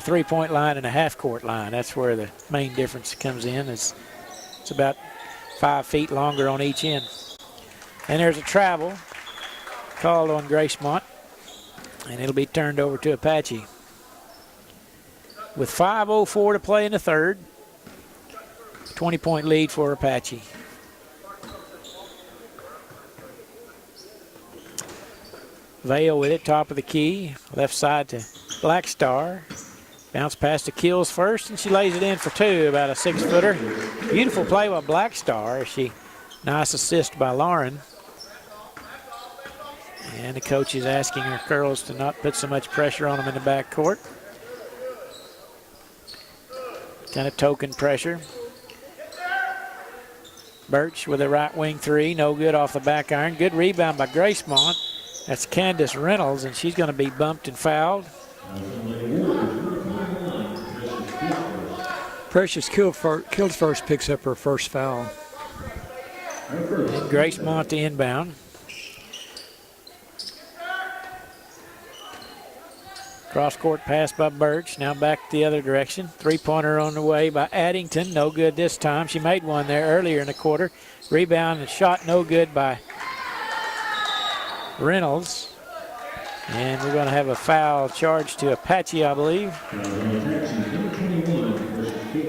three-point line and the half-court line. That's where the main difference comes in. It's about 5 feet longer on each end. And there's a travel called on Gracemont, and it'll be turned over to Apache. With 5:04 to play in the third, 20-point lead for Apache. Vale with it, top of the key, left side to Black Star. Bounce pass to Kills first, and she lays it in for two, about a 6-footer. Beautiful play by Black Star. Nice assist by Lauren. And the coach is asking her girls to not put so much pressure on them in the backcourt. Kind of token pressure. Birch with a right wing three, no good off the back iron. Good rebound by Gracemont. That's Candace Reynolds, and she's going to be bumped and fouled. Precious Kills first picks up her first foul. And Gracemont to inbound. Cross-court pass by Birch, now back the other direction. Three-pointer on the way by Addington, no good this time. She made one there earlier in the quarter. Rebound and shot no good by Reynolds. And we're going to have a foul charge to Apache, I believe.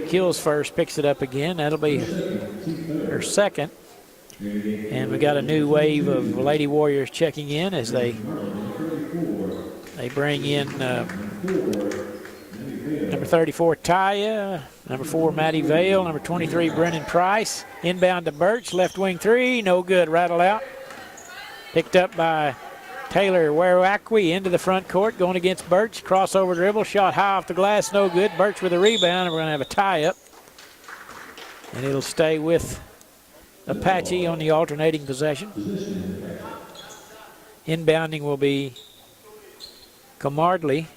Kills first, picks it up again. That'll be her second. And we got a new wave of Lady Warriors checking in as they bring in number 34, Taya, number 4, Maddie Vale, number 23, Brennan Price. Inbound to Birch, left wing three, no good, rattle out. Picked up by Taylor Wariakwi into the front court, going against Birch. Crossover dribble, shot high off the glass, no good. Birch with a rebound, and we're going to have a tie-up. And it'll stay with Apache on the alternating possession. Inbounding will be Comardley.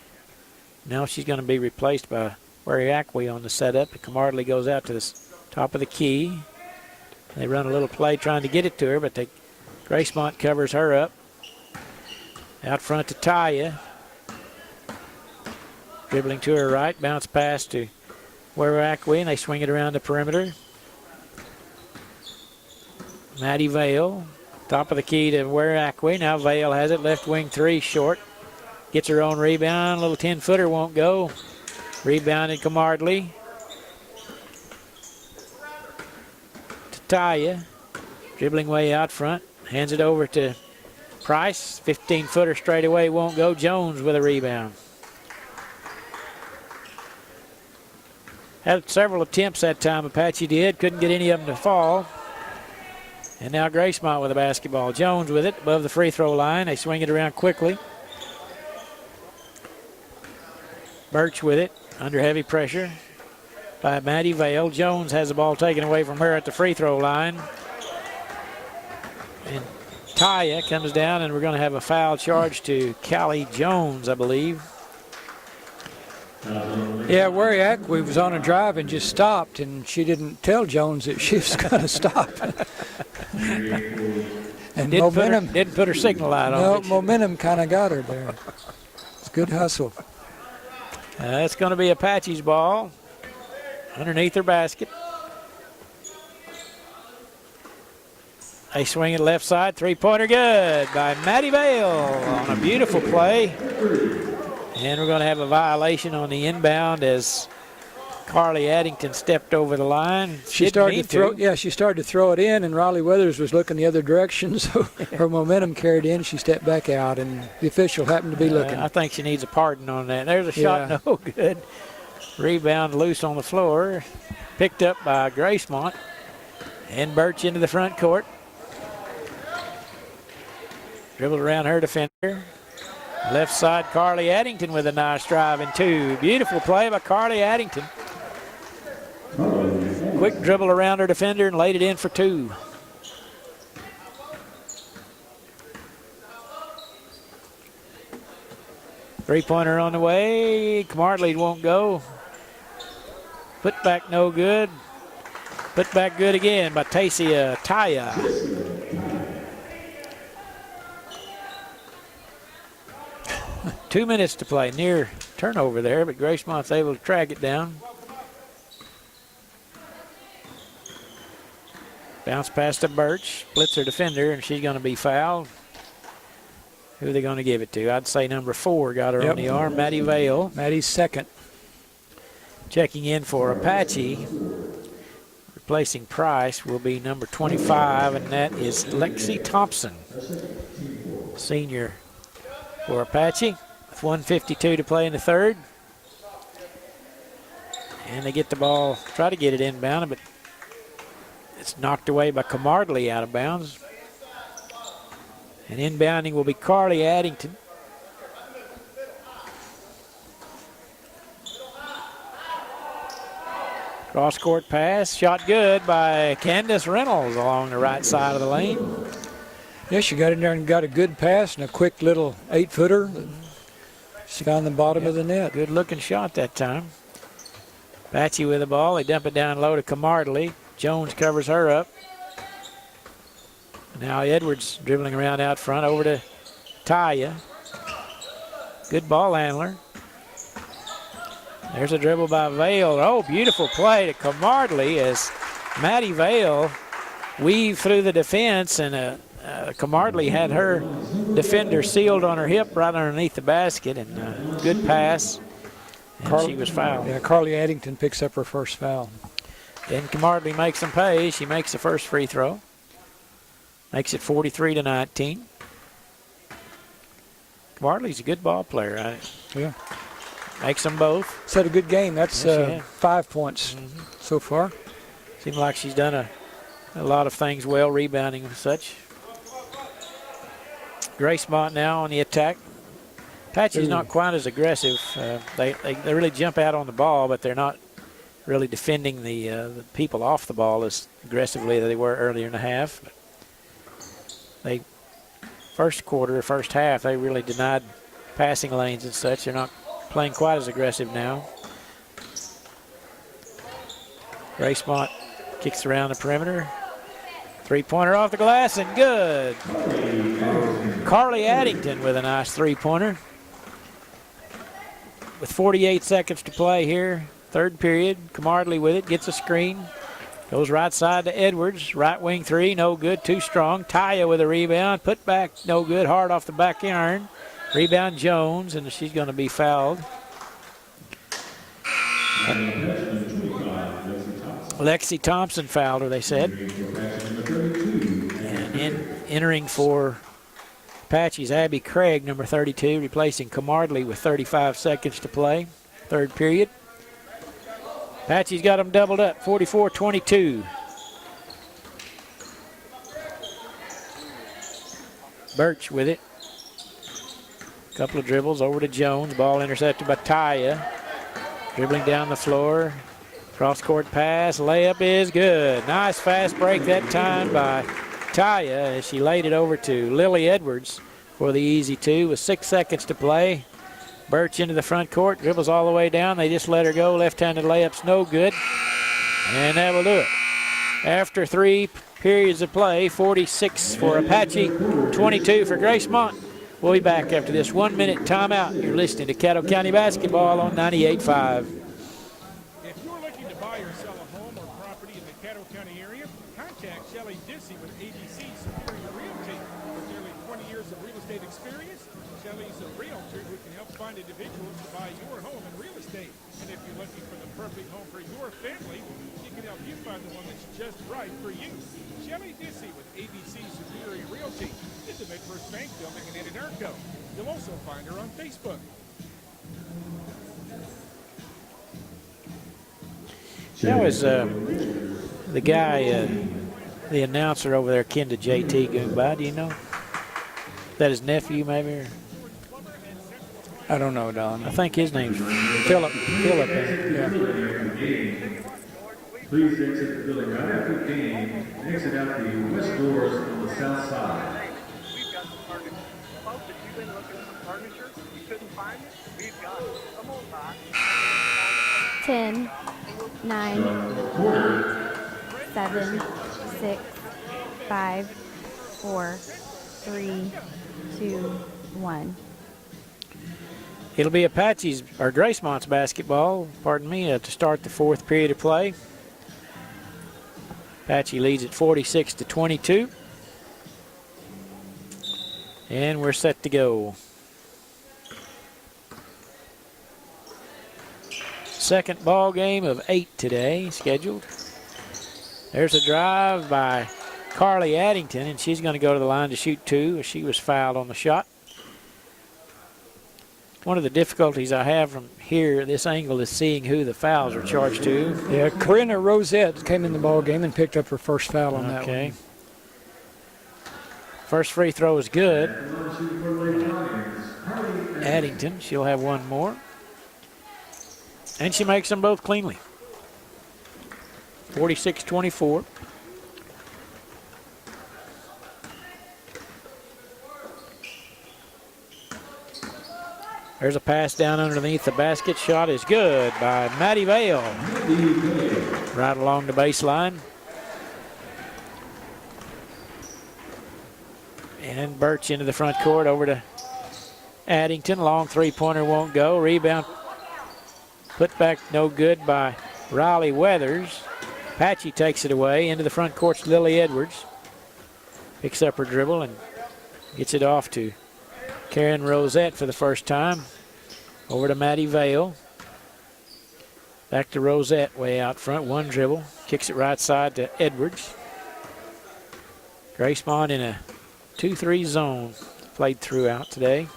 Now she's going to be replaced by Wariakwi on the setup. Comardley goes out to the top of the key. They run a little play trying to get it to her, but Gracemont covers her up. Out front to Taya. Dribbling to her right. Bounce pass to Werakwe, and they swing it around the perimeter. Maddie Vale. Top of the key to Werakwe. Now Vale has it. Left wing three short. Gets her own rebound. A little 10-footer won't go. Rebounded Camardley. To Taya. Dribbling way out front. Hands it over to Price. 15-footer straight away won't go. Jones with a rebound. Had several attempts that time, Apache did. Couldn't get any of them to fall. And now Gracemont with the basketball. Jones with it above the free throw line. They swing it around quickly. Birch with it under heavy pressure by Maddie Vale. Jones has the ball taken away from her at the free throw line. And Taya comes down, and we're going to have a foul charge to Callie Jones, I believe. Yeah, Werakwe was on a drive and just stopped, and she didn't tell Jones that she was going to stop. And didn't put her signal light on. No, momentum kind of got her there. It's good hustle. It's going to be Apache's ball underneath her basket. They swing it left side. Three-pointer good by Maddie Vale on a beautiful play. And we're going to have a violation on the inbound as Carly Addington stepped over the line. She started to throw it in, and Riley Weathers was looking the other direction, so her momentum carried in. She stepped back out, and the official happened to be looking. I think she needs a pardon on that. There's a shot, no good. Rebound loose on the floor. Picked up by Gracemont. And Birch into the front court. Dribbled around her defender. Left side, Carly Addington with a nice drive and two. Beautiful play by Carly Addington. Quick dribble around her defender and laid it in for two. Three-pointer on the way. Camardley won't go. Put back no good. Put back good again by Tasia Taya. Two minutes to play. Near turnover there, but Gracemont's able to track it down. Bounce pass to Birch. Splits her defender, and she's going to be fouled. Who are they going to give it to? I'd say number 4 got her on the arm. Maddie Vale. Maddie's second. Checking in for Apache. Replacing Price will be number 25, and that is Lexi Thompson. Senior for Apache. 1:52 to play in the third. And they get the ball, try to get it inbound, but it's knocked away by Camardley out of bounds. And inbounding will be Carly Addington. Cross-court pass, shot good by Candace Reynolds along the right side of the lane. Yeah, she got in there and got a good pass and a quick little 8-footer. She found the bottom of the net. Good looking shot that time. Apache with the ball. They dump it down low to Camardley. Jones covers her up. Now Edwards dribbling around out front over to Taya. Good ball handler. There's a dribble by Vale. Oh, beautiful play to Camardley as Maddie Vale weaved through the defense, and Camardley had her defender sealed on her hip right underneath the basket, and good pass, and she was fouled. Yeah, Carly Addington picks up her first foul. Then Camardley makes them pay. She makes the first free throw. Makes it 43-19. Camardley's a good ball player. Yeah. Makes them both. It's had a good game. That's 5 points so far. Seems like she's done a lot of things well, rebounding and such. Gracemont now on the attack. Apache's not quite as aggressive. They really jump out on the ball, but they're not really defending the people off the ball as aggressively as they were earlier in the half. But first half, they really denied passing lanes and such. They're not playing quite as aggressive now. Gracemont kicks around the perimeter. Three-pointer off the glass and good. Carly Addington with a nice three-pointer. With 48 seconds to play here, third period. Camardley with it, gets a screen. Goes right side to Edwards. Right wing three, no good, too strong. Taya with a rebound. Put back, no good, hard off the back iron. Rebound Jones, and she's going to be fouled. Lexi Thompson fouled her, they said. And entering for Apache's Abby Craig, number 32, replacing Camardley with 35 seconds to play. Third period. Apache's got them doubled up, 44-22. Birch with it. Couple of dribbles over to Jones. Ball intercepted by Taya. Dribbling down the floor. Cross-court pass. Layup is good. Nice fast break that time by Taya as she laid it over to Lily Edwards for the easy two with 6 seconds to play. Birch into the front court. Dribbles all the way down. They just let her go. Left-handed layup's no good. And that will do it. After 3 periods of play, 46 for Apache, 22 for Gracemont. We'll be back after this 1-minute timeout. You're listening to Caddo County Basketball on 98.5. If you're looking to buy or sell a home or property in the Caddo County area, contact Shelley Dissy with ABC Superior Realty. With nearly 20 years of real estate experience, Shelley's a realtor who can help find individuals to buy your home in real estate. And if you're looking for the perfect home for your family, she can help you find the one that's just right for you. Shelley Dissy with ABC Superior Realty in the Midfirst Bank Building in Anadarko. You'll also find her on Facebook. That was the guy, the announcer over there, kin to JT Goomba. Do you know? Is that his nephew, maybe? Or? I don't know, Don. I think his name's Philip. Yeah. Please exit the building right after the game. Exit out the west doors on the south side. 10, 9, 8, 7, 6, 5, 4, 3, 2, 1. It'll be Apache's, or Gracemont's basketball, pardon me, to start the 4th period of play. Apache leads at 46-22. And we're set to go. Second ball game of 8 today scheduled. There's a drive by Carly Addington, and she's going to go to the line to shoot 2 as she was fouled on the shot. One of the difficulties I have from here at this angle is seeing who the fouls are charged to. Yeah, Corinna Rosette came in the ball game and picked up her first foul on that one. First free throw is good. Addington, she'll have one more. And she makes them both cleanly. 46-24. There's a pass down underneath the basket. Shot is good by Maddie Vale. Right along the baseline. And Birch into the front court over to Addington. Long three-pointer won't go. Rebound put back no good by Riley Weathers. Apache takes it away. Into the front court's Lily Edwards. Picks up her dribble and gets it off to Karen Rosette for the first time. Over to Maddie Vale. Back to Rosette way out front. One dribble. Kicks it right side to Edwards. Gracemont in a 2-3 zone played throughout today.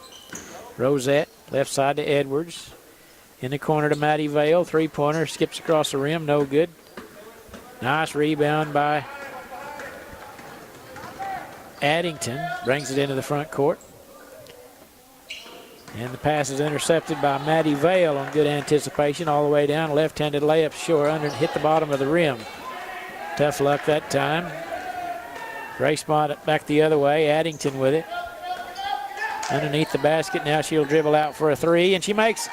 Rosette left side to Edwards. In the corner to Maddie Vale. Three-pointer. Skips across the rim. No good. Nice rebound by Addington. Brings it into the front court. And the pass is intercepted by Maddie Vale on good anticipation. All the way down. Left-handed layup short under. Hit the bottom of the rim. Tough luck that time. Gracemont back the other way. Addington with it. Underneath the basket. Now she'll dribble out for a three. And she makes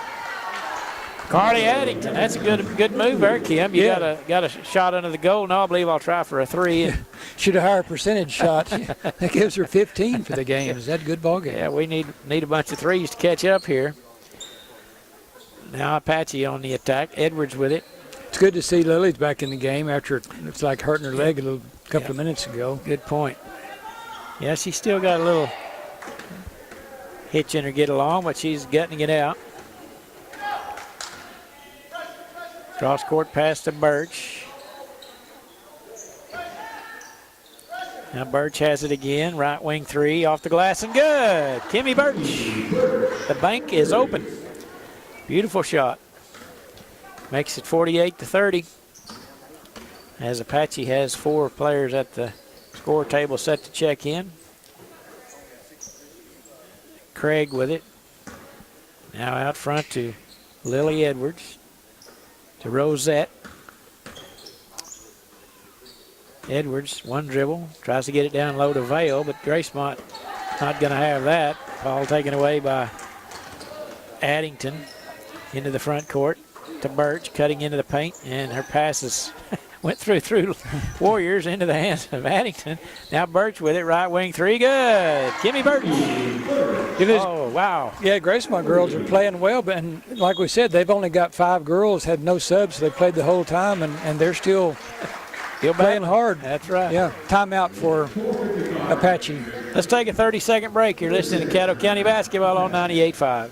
Carly Addington, that's a good move there, Kim. You got a shot under the goal. No, I believe I'll try for a 3. Should have higher percentage shot. That gives her 15 for the game. Is that a good ball game? Yeah, we need a bunch of 3s to catch up here. Now Apache on the attack. Edwards with it. It's good to see Lily's back in the game after it's like hurting her leg a couple of minutes ago. Good point. Yeah, she's still got a little hitch in her get along, but she's gutting it out. Cross court pass to Birch. Now Birch has it again. Right wing 3 off the glass and good. Kimmy Birch. The bank is open. Beautiful shot. Makes it 48-30. As Apache has 4 players at the score table set to check in. Craig with it. Now out front to Lily Edwards. To Rosette. Edwards, one dribble, tries to get it down low to Vale, but Gracemont not going to have that. Ball taken away by Addington into the front court to Birch, cutting into the paint, and her passes went through Warriors into the hands of Addington. Now Birch with it, right wing 3, good. Kimmy Birch. Oh, wow. Yeah, Gracemont girls are playing well, but and like we said, they've only got 5 girls, had no subs. They played the whole time, and they're still playing hard. That's right. Yeah, timeout for Apache. Let's take a 30-second break. You're listening to Caddo County Basketball on 98.5.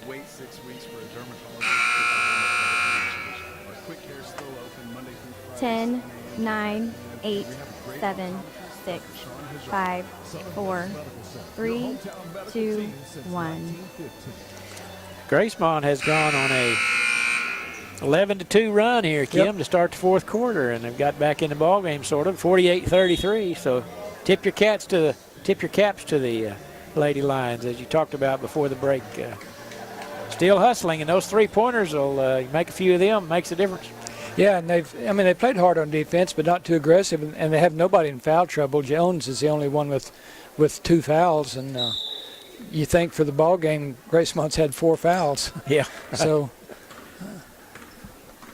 Wait 6 weeks for a dermatologist. Our quick care still open Monday through Friday. 10, 9, 8, 7, 6, 5, 4, 3, 2, 1. Gracemont has gone on a 11-2 run here, Kim, to start the 4th quarter, and they've got back in the ball game sort of 48-33. So tip your caps to the Lady Lions, as you talked about before the break. Still hustling, and those 3-pointers will make a few of them. Makes a difference. Yeah, and they played hard on defense, but not too aggressive, and they have nobody in foul trouble. Jones is the only one with 2 fouls, and you think for the ball game, Gracemont's had 4 fouls. Yeah. So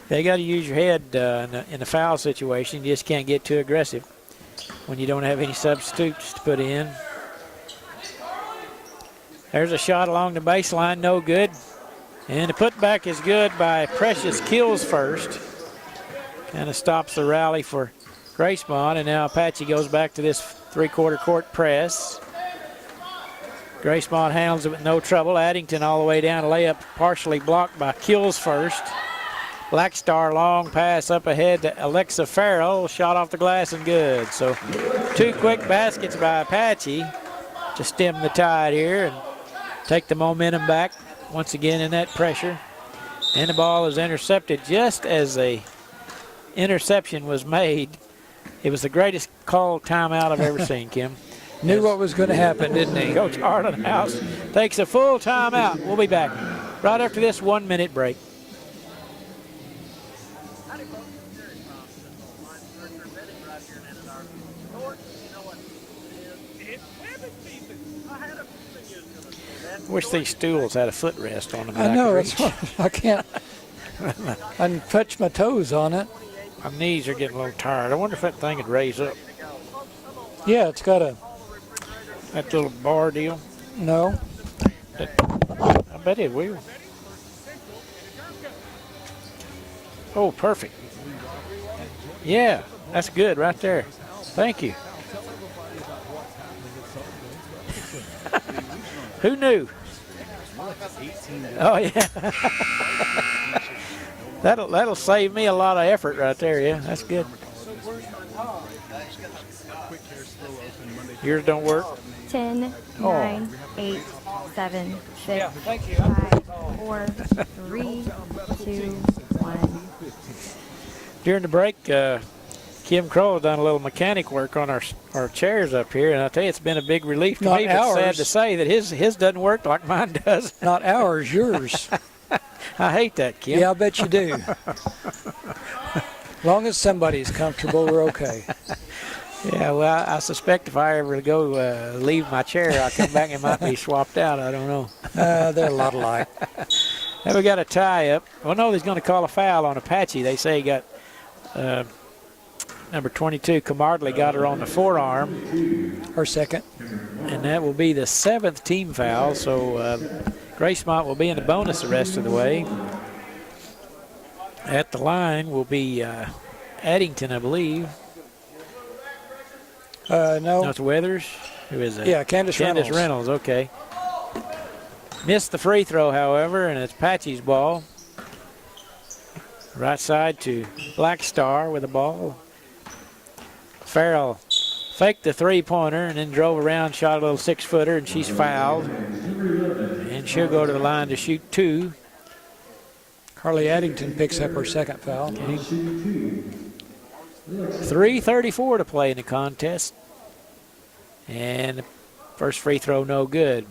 they got to use your head in a foul situation. You just can't get too aggressive when you don't have any substitutes to put in. There's a shot along the baseline, no good. And the putback is good by Precious Kills first. Kind of stops the rally for Gracemont, and now Apache goes back to this 3-quarter court press. Gracemont handles it with no trouble. Addington all the way down, layup partially blocked by Kills first. Black Star long pass up ahead to Alexa Farrell. Shot off the glass and good. So 2 quick baskets by Apache to stem the tide here and take the momentum back once again in that pressure. And the ball is intercepted just as a interception was made. It was the greatest called timeout I've ever seen, Kim. Knew what was going to happen, didn't he? Coach Arlen House takes a full timeout. We'll be back right after this 1-minute break. Wish these stools had a footrest on them. I know, that's why I can't. I can touch my toes on it. My knees are getting a little tired. I wonder if that thing would raise up. Yeah, it's got that little bar deal. No. I bet it will. Oh, perfect. Yeah, that's good right there. Thank you. Who knew? Oh, yeah. That'll save me a lot of effort right there, yeah. That's good. Yours don't work? 10, 9, 8, 7, 6, 5, 4, 3, 2, 1. During the break, Kim Crow has done a little mechanic work on our chairs up here, and I tell you, it's been a big relief to me. But sad to say that his doesn't work like mine does. Not ours, yours. I hate that, Kim. Yeah, I bet you do. As long as somebody's comfortable, we're okay. Yeah, well, I suspect if I ever go leave my chair, I'll come back and it might be swapped out. I don't know. They're a lot alike. Now we got a tie up. Well, no, he's going to call a foul on Apache. They say he got number 22, Camardley, got her on the forearm. Her second. And that will be the 7th team foul. So Gracemont will be in the bonus the rest of the way. At the line will be Addington, I believe. No, it's Weathers. Who is that? Yeah, Candace Reynolds. Okay. Missed the free throw, however, and it's Apache's ball. Right side to Black Star with the ball. Farrell faked the three-pointer and then drove around, shot a little 6-footer, and she's fouled. And she'll go to the line to shoot 2. Carly Addington picks up her second foul. Okay. 3:34 to play in the contest. And the first free throw no good.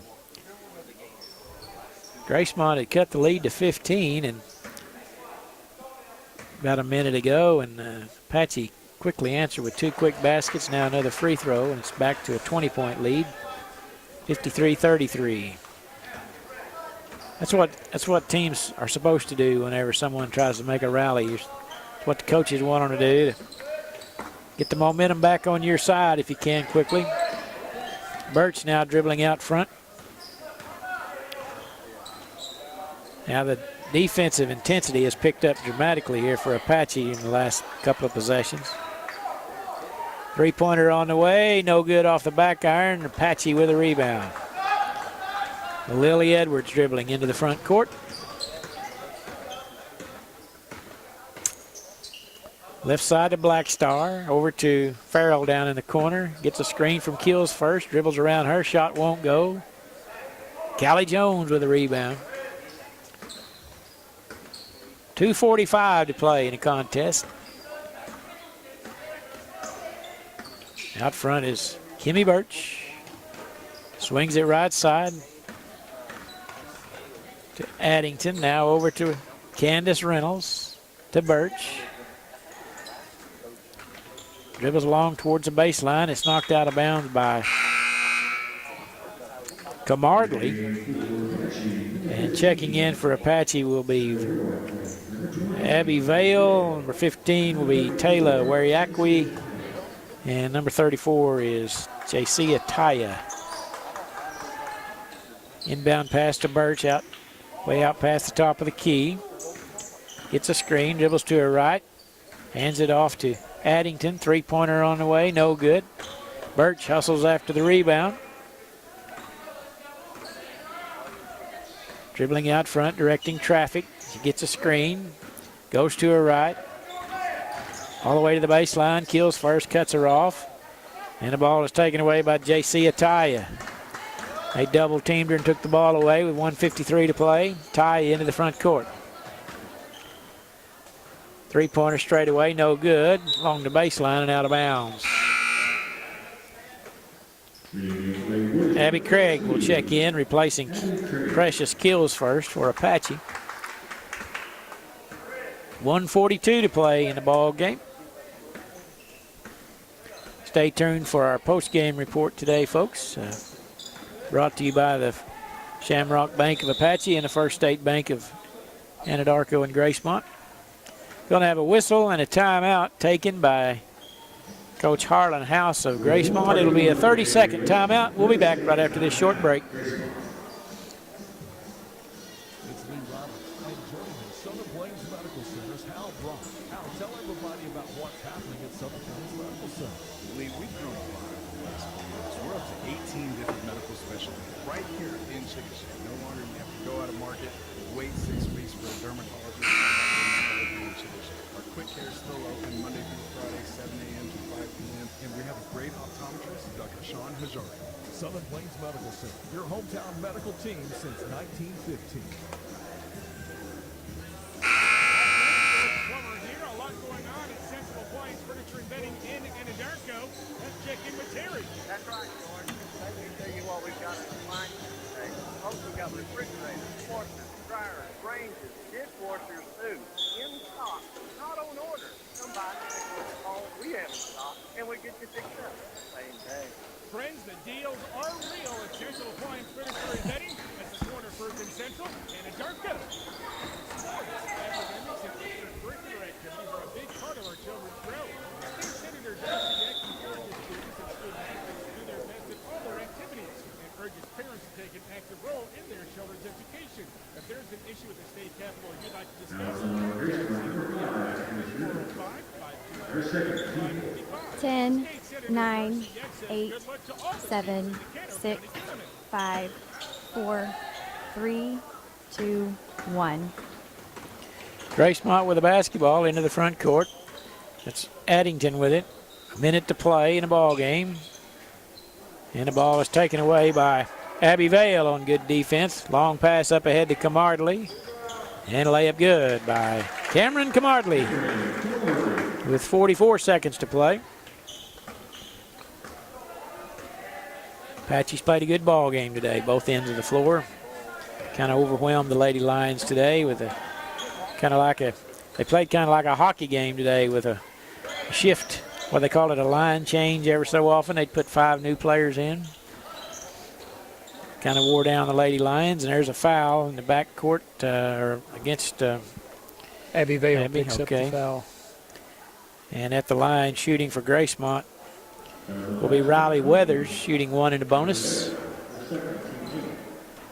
Gracemont had cut the lead to 15 and about a minute ago, and Apache quickly answered with 2 quick baskets. Now another free throw, and it's back to a 20-point lead, 53-33. That's what teams are supposed to do whenever someone tries to make a rally. It's what the coaches want them to do, to get the momentum back on your side if you can quickly. Birch now dribbling out front. Now the defensive intensity has picked up dramatically here for Apache in the last couple of possessions. Three-pointer on the way, no good off the back iron. Apache with a rebound. Lily Edwards dribbling into the front court. Left side to Black Star, over to Farrell down in the corner. Gets a screen from Kills first, dribbles around her, shot won't go. Callie Jones with a rebound. 2:45 to play in the contest. Out front is Kimmy Birch. Swings it right side to Addington. Now over to Candace Reynolds to Birch. Dribbles along towards the baseline. It's knocked out of bounds by Camardley. And checking in for Apache will be Abby Vale. Number 15 will be Taylor Wariakwi. And number 34 is J.C. Ataya. Inbound pass to Birch, way out past the top of the key. Gets a screen, dribbles to her right. Hands it off to Addington. Three-pointer on the way, no good. Birch hustles after the rebound. Dribbling out front, directing traffic. She gets a screen. Goes to her right. All the way to the baseline. Kills first, cuts her off. And the ball is taken away by J.C. Ataya. They double-teamed her and took the ball away with 1:53 to play. Ataya into the front court. Three-pointer straight away, no good. Along the baseline and out of bounds. Abby Craig will check in, replacing Precious Kills first for Apache. 1:42 to play in the ball game. Stay tuned for our post-game report today, folks. Brought to you by the Shamrock Bank of Apache and the First State Bank of Anadarko and Gracemont. Going to have a whistle and a timeout taken by Coach Harlan House of Gracemont. It'll be a 30-second timeout. We'll be back right after this short break. Southern Plains Medical Center, your hometown medical team since 1915. Plumber here, a lot going on at Central Appliance Furniture and Bedding in Anadarko. Let's check in with Terry. That's right, George. Let me tell you what we've got in the line today. also got refrigerators, washers, dryers, ranges, dishwashers too. In stock, not on order. Come by and take a look at all we have in stock, and we get you fixed up same day. Friends, the deals are real at Central Appliance Furniture and Bedding at the corner of First and Central, Anadarko. Sports, academics, and extracurricular activities are a big part of our children's growth. State Senator Darcy X encourages students and student athletes to do their best in all their activities and urges parents to take an active role in their children's education. If there's an issue with the state capitol you'd like to discuss, 10, 9, 8, 7, 6, 5, 4, 3, 2, 1. Gracemont with the basketball into the front court. That's Addington with it. A minute to play in the ball game. And the ball is taken away by Abby Vale on good defense. Long pass up ahead to Camardley. And a layup good by Cameron Camardley with 44 seconds to play. Apache's played a good ball game today, both ends of the floor. Kind of overwhelmed the Lady Lions today with a they played kind of like a hockey game today with a shift, what they call it, a line change every so often. They'd put 5 new players in. Kind of wore down the Lady Lions, and there's a foul in the back court against Abby Vale picks up the foul. And at the line shooting for Gracemont will be Riley Weathers, shooting 1 in the bonus.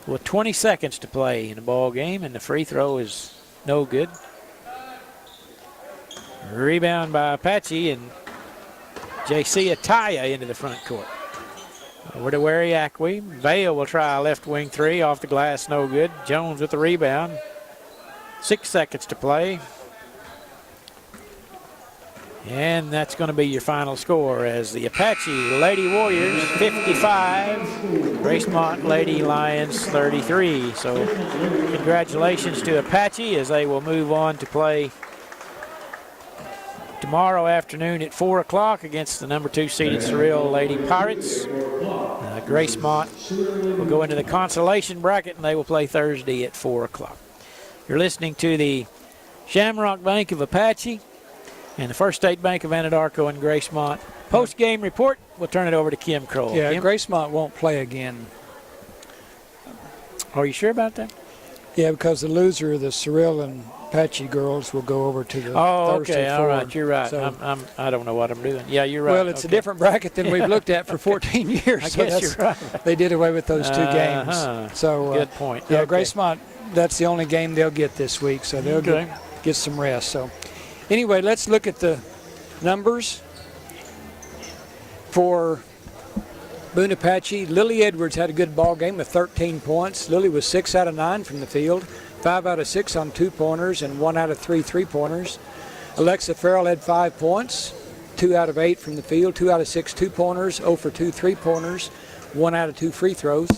With 20 seconds to play in the ball game, and the free throw is no good. Rebound by Apache, and J.C. Ataya into the front court. Over to Wariakwe. Vale will try a left wing 3 off the glass, no good. Jones with the rebound. 6 seconds to play. And that's going to be your final score as the Apache Lady Warriors 55, Gracemont Lady Lions 33. So congratulations to Apache as they will move on to play tomorrow afternoon at 4 o'clock against the number 2 seeded Surreal Lady Pirates. Gracemont will go into the consolation bracket, and they will play Thursday at 4 o'clock. You're listening to the Shamrock Bank of Apache and the First State Bank of Anadarko and Gracemont post-game report. We'll turn it over to Kim Kroll. Yeah, Kim? Gracemont won't play again. Are you sure about that? Yeah, because the loser of the Cyril and Apache girls will go over to the Thursday okay, all four. right, you're right. So, I don't know what I'm doing. Yeah, you're right. Well, it's a different bracket than we've looked at for 14 years. I so guess you're right. They did away with those 2 games. So good point. Yeah, Okay. Gracemont, that's the only game they'll get this week, so they'll get some rest. So anyway, let's look at the numbers for Boone-Apache. Lily Edwards had a good ball game with 13 points. Lily was 6 out of 9 from the field, 5 out of 6 on 2-pointers, and 1 out of 3 3-pointers. Alexa Farrell had 5 points, 2 out of 8 from the field, 2 out of 6 2-pointers, 0 for 2 3-pointers, 1 out of 2 free throws.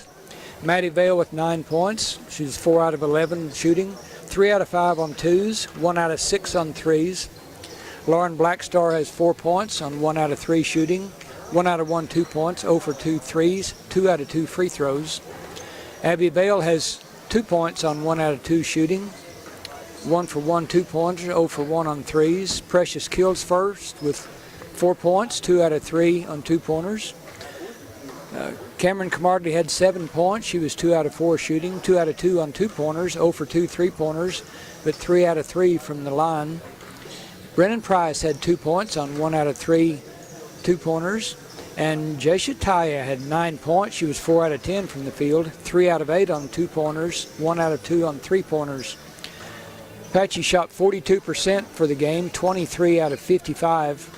Maddie Vale with 9 points. She's 4 out of 11 shooting, 3 out of 5 on 2s, 1 out of 6 on 3s. Lauren Blackstar has 4 points on 1 out of 3 shooting, 1 out of 1 2-points, 0 for 2 3s, 2 out of 2 free throws. Abby Vale has 2 points on 1 out of 2 shooting, 1 for 1 2-pointer, 0 for 1 on 3s. Precious Kills first with 4 points, 2 out of 3 on 2-pointers. Cameron Camardley had 7 points. She was 2 out of 4 shooting, 2 out of 2 on 2-pointers, 0 for 2 3-pointers, but 3 out of 3 from the line. Brennan Price had 2 points on 1 out of 3 2-pointers. And Jesha Taya had 9 points. She was 4 out of 10 from the field, 3 out of 8 on 2-pointers, 1 out of 2 on 3-pointers. Apache shot 42% for the game, 23 out of 55.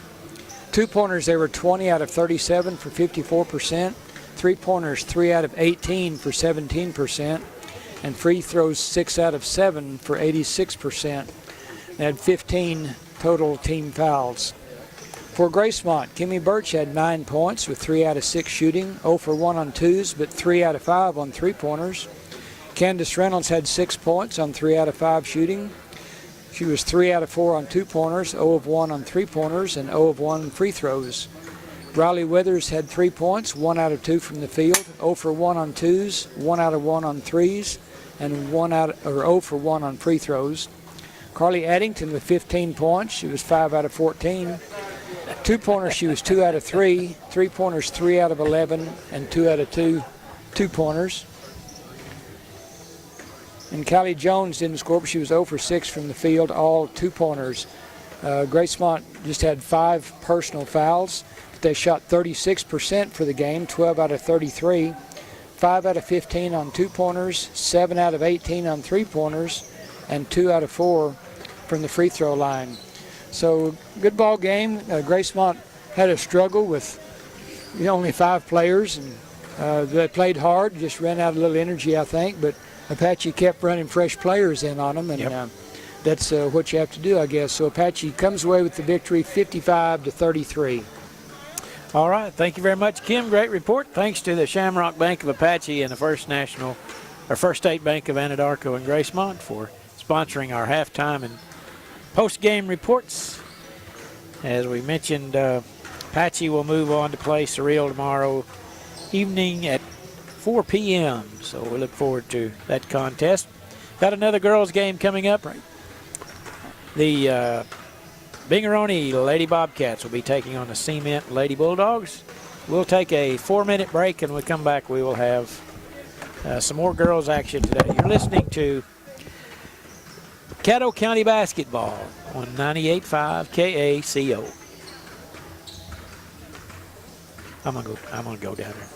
2-pointers, they were 20 out of 37 for 54%. 3-pointers, 3 out of 18 for 17%. And free throws, 6 out of 7 for 86%. They had 15 total team fouls. For Gracemont, Kimmy Birch had 9 points with 3 out of 6 shooting, 0 for 1 on 2s, but 3 out of 5 on 3-pointers. Candace Reynolds had 6 points on 3 out of 5 shooting. She was 3 out of 4 on 2-pointers, 0 of 1 on 3-pointers, and 0 of 1 free throws. Riley Withers had 3 points, 1 out of 2 from the field, 0 for 1 on twos, 1 out of 1 on threes, and 0 for 1 on free throws. Carly Addington with 15 points. She was 5 out of 14. 2-pointers, she was 2 out of 3. 3-pointers, 3 out of 11, and 2 out of 2 2-pointers. And Kylie Jones didn't score, but she was 0 for 6 from the field, all 2-pointers. Gracemont just had 5 personal fouls. They shot 36% for the game, 12 out of 33. 5 out of 15 on 2-pointers, 7 out of 18 on 3-pointers, and 2 out of 4 from the free throw line. So good ball game. Gracemont had a struggle with only 5 players, and they played hard, just ran out a little energy, I think, but Apache kept running fresh players in on them, and that's what you have to do, I guess. So Apache comes away with the victory, 55-33. All right, thank you very much, Kim. Great report. Thanks to the Shamrock Bank of Apache and the First State Bank of Anadarko and Gracemont for sponsoring our halftime and post-game reports. As we mentioned, Apache will move on to play Surreal tomorrow evening at 4 p.m. So we look forward to that contest. Got another girls' game coming up. The Binger-Oney Lady Bobcats will be taking on the Cement Lady Bulldogs. We'll take a 4-minute break, and when we come back, we will have some more girls' action today. You're listening to Caddo County Basketball on 98.5 KACO. I'm gonna go down there.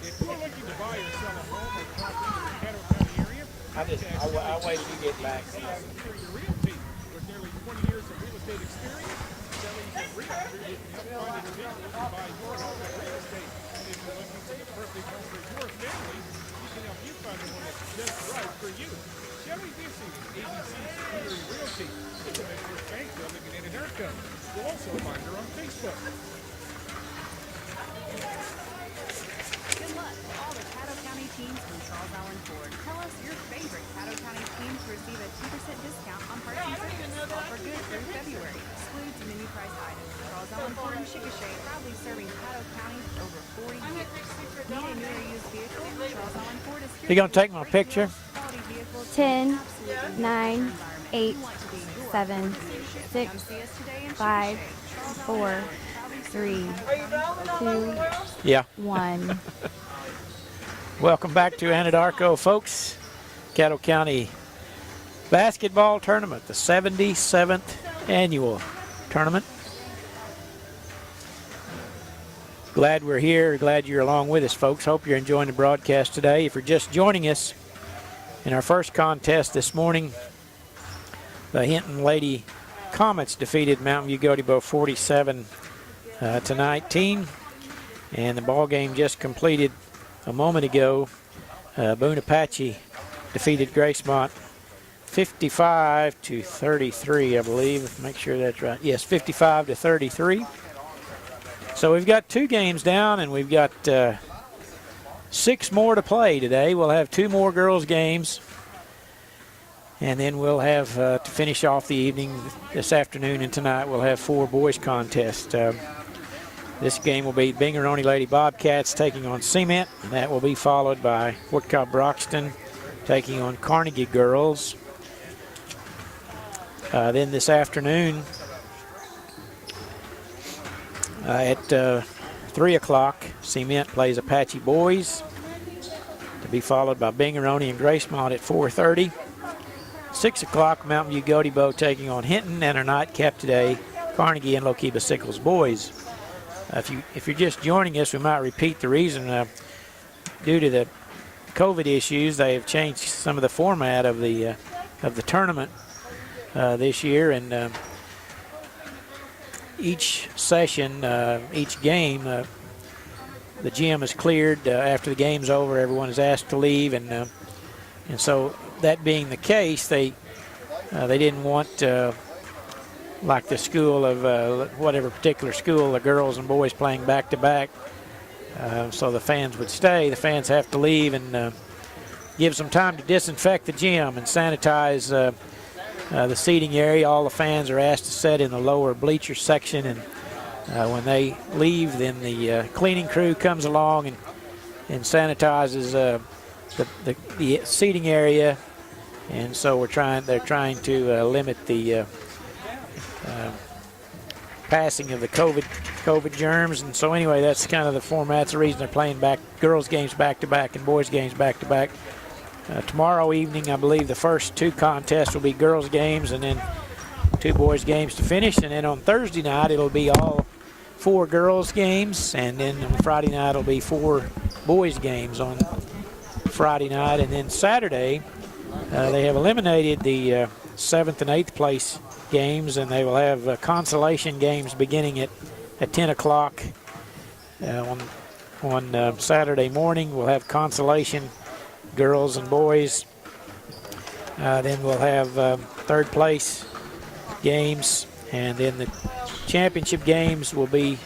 If you're looking to buy or sell a home or property in the Caddo County area, I'll wait till you get back. Superior Realty. With nearly 20 years of real estate experience, Shelley's a realtor who can help find individuals to buy your home and real estate. And if you're looking for the perfect home for your family, she can help you find the one that's just right for you. Shelley Dissing, ABC Superior Realty. It's a Metro Bank building in Anadarko. You'll also find her on Facebook. Good luck to all the Caddo County teams from Charles Allen Ford. Tell us your favorite Caddo County team to receive a 2% discount on parts and service. Offer good through February. Excludes menu price items. Charles Allen Ford in Chickasha, proudly serving Caddo County for over 40 years. Need a new or used vehicle? Charles Allen Ford is here. You gonna take my picture? 10, 9, 8, 7, 6, 5, 4, 3, 2, Yeah. 1. Welcome back to Anadarko, folks. Caddo County Basketball Tournament, the 77th annual tournament. Glad we're here. Glad you're along with us, folks. Hope you're enjoying the broadcast today. If you're just joining us in our first contest this morning, the Hinton Lady Comets defeated Mountain View-Gotebo 47-19. And the ball game just completed a moment ago. Boone-Apache defeated Gracemont 55-33, I believe. Make sure that's right. Yes, 55-33. So we've got 2 games down, and we've got 6 more to play today. We'll have 2 more girls' games, and then we'll have, to finish off the evening this afternoon and tonight, we'll have 4 boys' contests. This game will be Binger-Oney Lady Bobcats taking on Cement, and that will be followed by Fort Cobb-Broxton taking on Carnegie girls. Then this afternoon at 3 o'clock, Cement plays Apache boys, to be followed by Binger-Oney and Gracemont at 4:30. 6 o'clock, Mountain View-Gotebo taking on Hinton, and our nightcap today, Carnegie and Lookeba-Sickles boys. If you're just joining us, we might repeat the reason. Due to the COVID issues, they have changed some of the format of the tournament this year, and each session, each game, the gym is cleared after the game's over. Everyone is asked to leave, and so that being the case, they didn't want. Like the school of whatever particular school, the girls and boys playing back-to-back, so the fans would stay. The fans have to leave, and give some time to disinfect the gym and sanitize the seating area. All the fans are asked to sit in the lower bleacher section, and When they leave, then the cleaning crew comes along and sanitizes the seating area, and so they're trying to limit the passing of the COVID germs. And so anyway, that's kind of the format. That's the reason they're playing girls games back to back and boys games back to back. Tomorrow evening, I believe the first 2 contests will be girls games, and then 2 boys games to finish. And then on Thursday night, it'll be all 4 girls games, and then on Friday night it'll be 4 boys games on Friday night. And then Saturday, they have eliminated the 7th and 8th place games, and they will have consolation games beginning at 10 o'clock on Saturday morning. We'll have consolation girls and boys. Then we'll have 3rd place games, and then the championship games will be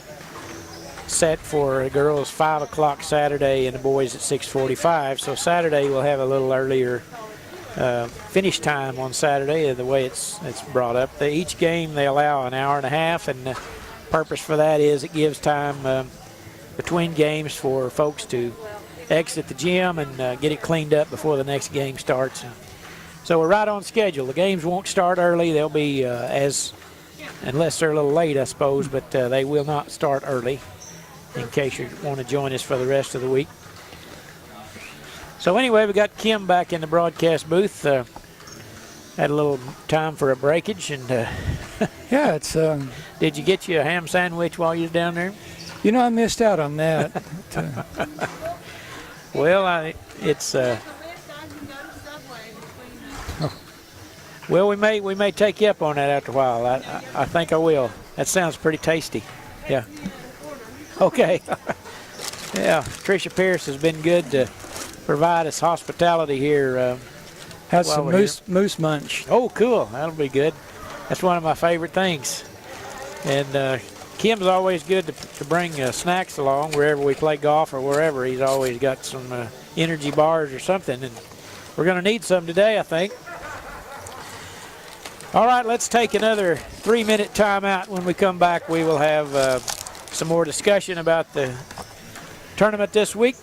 set for the girls 5 o'clock Saturday and the boys at 6:45. So Saturday we'll have a little earlier finish time on Saturday, the way it's brought up. Each game they allow an hour and a half, and the purpose for that is it gives time between games for folks to exit the gym and get it cleaned up before the next game starts. So we're right on schedule. The games won't start early. They'll be unless they're a little late, I suppose, but they will not start early in case you want to join us for the rest of the week. So anyway, we got Kim back in the broadcast booth. Had a little time for a breakage, and yeah, it's. Did you get you a ham sandwich while you was down there? You know, I missed out on that. Well, it's. Well, we may take you up on that after a while. I think I will. That sounds pretty tasty. Yeah. Okay. Yeah, Tricia Pierce has been good to provide us hospitality here. Had some moose munch. Oh, cool. That'll be good. That's one of my favorite things. And Kim's always good to bring snacks along wherever we play golf or wherever. He's always got some energy bars or something, and we're going to need some today, I think. All right, let's take another 3-minute timeout. When we come back, we will have some more discussion about the tournament this week.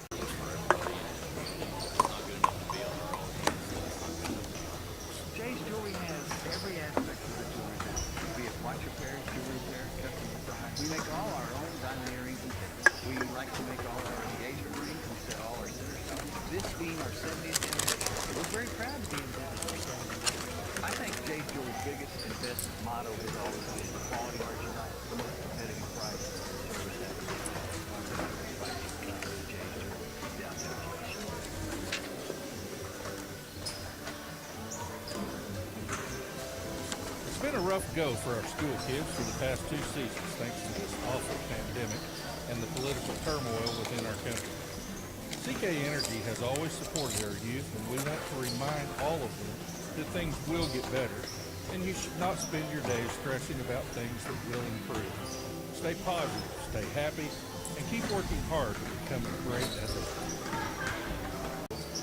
Jay's Jewelry has every aspect of the jewelry business, be it watch repairs, jewelry repair, custom design. We make all our own diamond earrings and fittings. We like to make all our engagement rings and set all our center stones. This being our 70th anniversary, we're very proud to be in business for 70 years. I think Jay's Jewelry's biggest and best motto has always been quality merchandise, the most competitive price, and service at a It's been a rough go for our school kids for the past 2 seasons thanks to this awful pandemic and the political turmoil within our country. CK Energy has always supported our youth, and we want to remind all of them that things will get better, and you should not spend your days stressing about things that will improve. Stay positive, stay happy, and keep working hard to become a great athlete.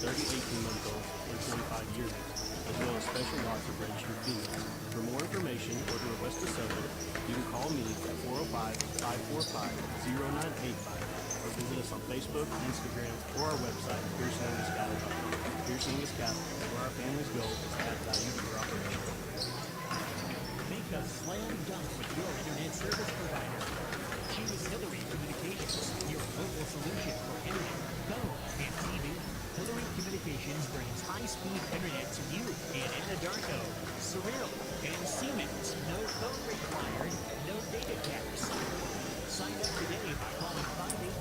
30, 18-month-olds, and 25 years old, as well as special lots of registered females. For more information or to request a survey, you can call me at 405-545-0985 or visit us on Facebook, Instagram, or our website, piercingandscattle.com. Piercing is Cattle, where our family's goal is to add value to your operation. Make a slam dunk with your internet service provider. Choose Hillary Communications, your local solution for internet, phone, and TV. Hillary Communications brings high-speed internet to you in Anadarko, Cyril, and Siemens. No phone required, no data caps. Sign up today by calling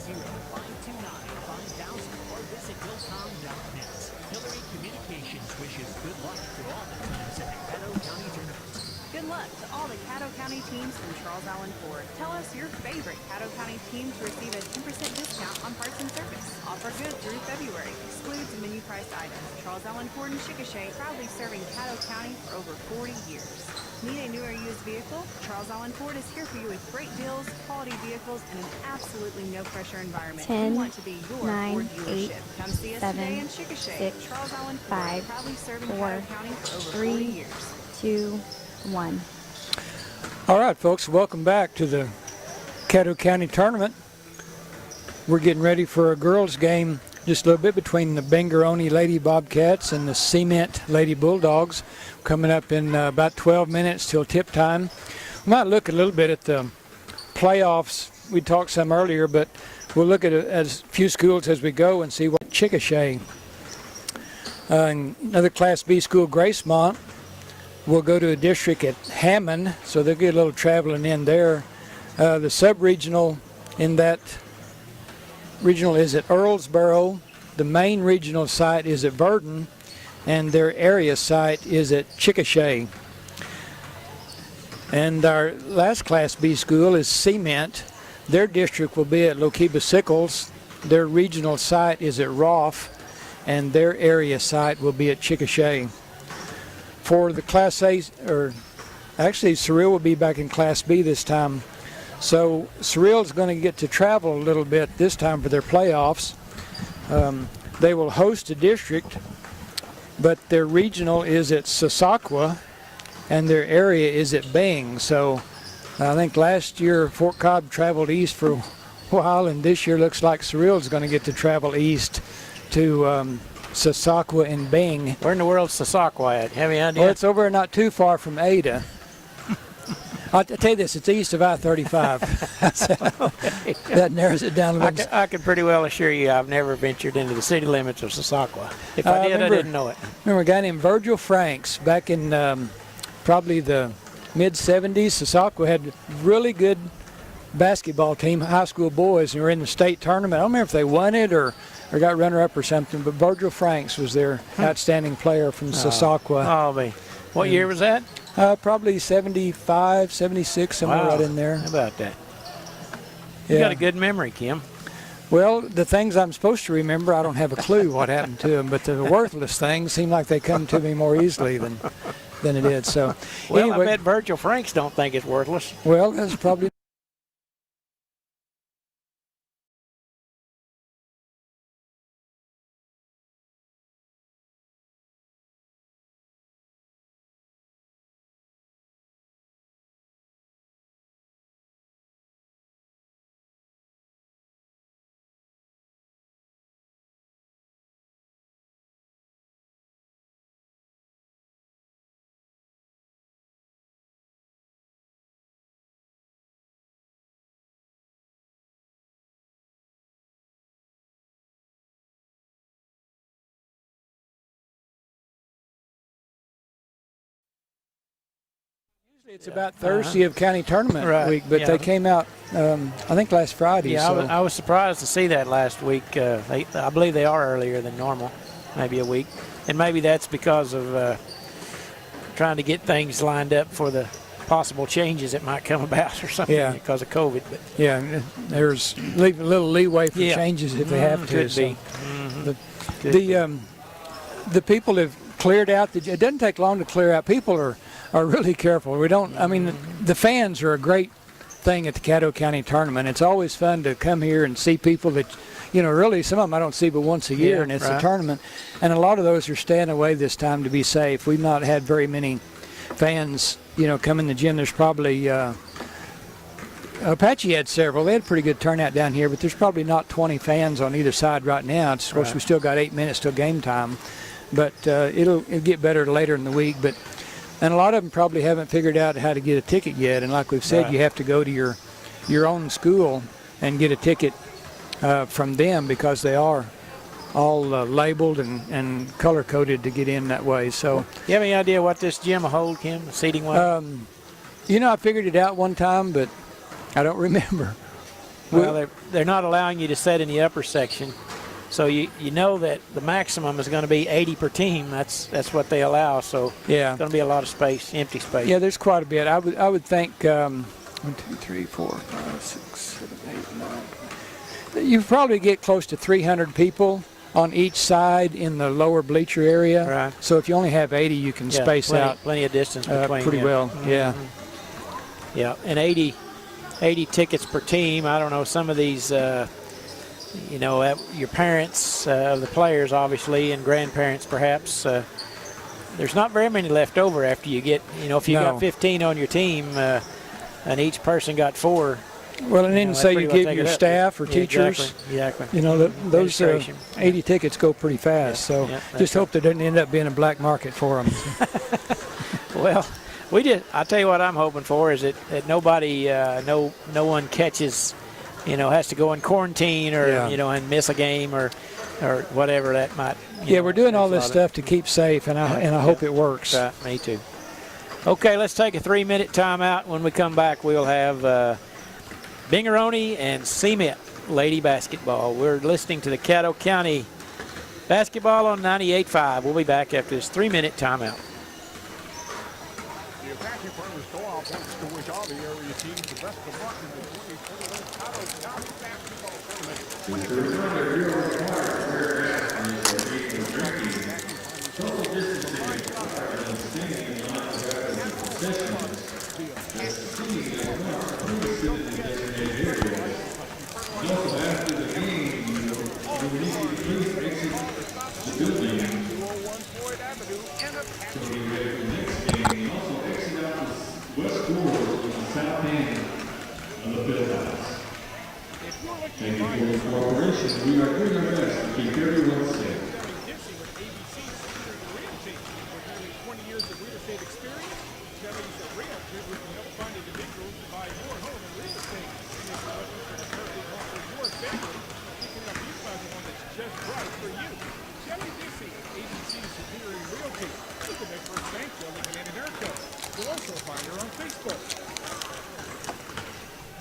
580-529-5000 or visit Hillcom.net. Hillary Communications wishes good luck to all the teams at the Caddo County Tournament. Good luck to all the Caddo County teams from Charles Allen Ford. Tell us your favorite Caddo County team to receive a 10% discount on parts and service. Offer good through February. Excludes menu priced items. Charles Allen Ford in Chickasha, proudly serving Caddo County for over 40 years. Need a new or used vehicle? Charles Allen Ford is here for you with great deals, quality vehicles, and an absolutely no-pressure environment. 10, we want to be your 9, Ford 8, dealership. Come see us 7, today in Chickasha. 6, Charles Allen Ford, 5, proudly serving 4, Caddo County for over 3, 40 years. 2, 1. All right, folks, welcome back to the Caddo County Tournament. We're getting ready for a girls' game just a little bit between the Binger-Oney Lady Bobcats and the Cement Lady Bulldogs, coming up in about 12 minutes till tip time. We might look a little bit at the playoffs. We talked some earlier, but we'll look at as few schools as we go and see what Chickasha. Another Class B school, Gracemont, will go to a district at Hammond, so they'll get a little traveling in there. The sub-regional in that regional is at Earlsboro. The main regional site is at Verdon, and their area site is at Chickasha. And our last Class B school is Cement. Their district will be at Lookeba-Sickles. Their regional site is at Roth, and their area site will be at Chickasha. For the Class A, or actually Surreal will be back in Class B this time. So Surreal is going to get to travel a little bit this time for their playoffs. They will host a district, but their regional is at Sasakwa, and their area is at Bing. So I think last year Fort Cobb traveled east for a while, and this year looks like Surreal is going to get to travel east to Sasakwa and Bing. Where in the world is Sasakwa at? Have you any idea? Well, it's over not too far from Ada. I'll tell you this, it's east of I-35. That narrows it down a little. I can pretty well assure you I've never ventured into the city limits of Sasakwa. If I did, I didn't know it. Remember a guy named Virgil Franks back in probably the mid-70s. Sasakwa had a really good basketball team, high school boys, and were in the state tournament. I don't remember if they won it or got runner-up or something, but Virgil Franks was their outstanding player from Sasakwa. Oh, me. What year was that? Probably 75, 76, somewhere right in there. How about that? You got a good memory, Kim. Well, the things I'm supposed to remember, I don't have a clue what happened to them, but the worthless things seem like they come to me more easily than it did. So, well, anyway, I bet Virgil Franks don't think it's worthless. Well, that's probably. It's about Thursday of county tournament week, but they came out, I think, last Friday. Yeah, so. I was surprised to see that last week. I believe they are earlier than normal, maybe a week. And maybe that's because of trying to get things lined up for the possible changes that might come about or something because of COVID. But yeah, there's a little leeway for changes if they have to. Could be. The people have cleared out. It doesn't take long to clear out. People are really careful. We don't. I mean, the fans are a great thing at the Caddo County Tournament. It's always fun to come here and see people that, really some of them I don't see but once a year, and it's a tournament. And a lot of those are staying away this time to be safe. We've not had very many fans, come in the gym. There's probably Apache had several. They had a pretty good turnout down here, but there's probably not 20 fans on either side right now. Of course, we still got 8 minutes till game time, but it'll get better later in the week. And a lot of them probably haven't figured out how to get a ticket yet. And like we've said, you have to go to your own school and get a ticket from them because they are all labeled and color-coded to get in that way. So, you have any idea what this gym will hold, Kim, seating wise? I figured it out one time, but I don't remember. Well, they're not allowing you to set in the upper section. So you know that the maximum is going to be 80 per team. That's what they allow. So it's going to be a lot of space, empty space. Yeah, there's quite a bit. I would think 1, 2, 3, 4, 5, 6, 7, 8, 9. You probably get close to 300 people on each side in the lower bleacher area. Right. So if you only have 80, you can space out plenty of distance between. Pretty well. Yeah. Yeah, and 80 tickets per team. I don't know, some of these. Your parents of the players, obviously, and grandparents, perhaps. There's not very many left over after you get, if you got 15 on your team and each person got 4, Well, and then that's say pretty you well give take your it up. staff or Yeah, teachers. Exactly. You know, those Administration. 80 tickets go pretty fast. So just hope there doesn't end up being a black market for them. Well, I tell you what I'm hoping for is that nobody, no one catches, has to go in quarantine or, and miss a game or whatever that might. We're doing all this stuff to keep safe, and I hope it works. Me too. Okay, let's take a 3-minute timeout. When we come back, we'll have Binger-Oney and Cement Lady Basketball. We're listening to the Caddo County Basketball on 98.5. We'll be back after this 3-minute timeout. The Apache Farmers Co-op wants to wish all the area teams the best of luck in the 2021 Caddo County Basketball Tournament. Social distancing required and standing in line to have concessions. The city will not approve in designated areas. And also after the game, you will need to please exit the building to be ready for the next game. And also exit out the west doors on the south end of the field house. Thank you for your cooperation. We are doing our best to keep everyone safe. You'll also find her on Facebook.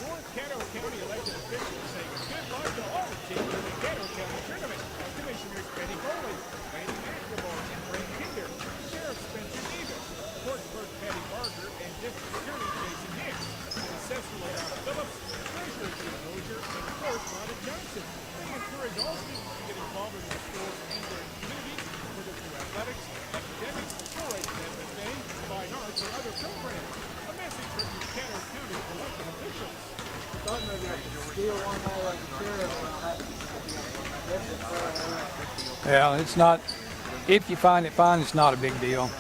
Your Caddo County elected officials say good luck to all the teams in the Caddo County Tournament. Commissioners Betty Foley, Randy McNamara, and Frank Kinder, Sheriff Spencer Davis, Court Clerk Patty Barker, and District Attorney Jason Hicks, Assessor LaDonna Phillips, Treasurer Jim Mosier, and of course Rhonda Johnson. They encourage all students to get involved in their schools and their community, whether through athletics, academics, 4-H FFA, fine arts, or other programs. A message from your Caddo County elected officials. Yeah, it's not. If you find it fine, it's not a big deal.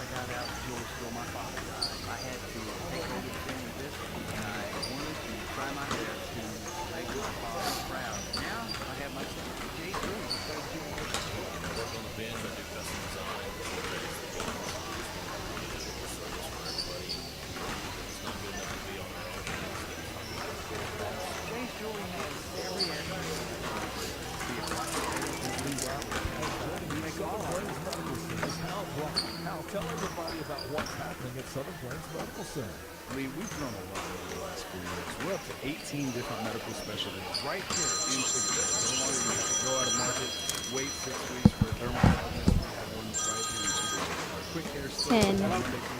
Tell everybody about what's happening at Southern Plains Medical Center. I mean, we've grown a lot over the last 4 years. We're up to 18 different medical specialties right here in Chicago. No longer you have to go out of market, wait 6 weeks for a dermatologist. We have one right here in Chicago. Our quick hair stuff. 10,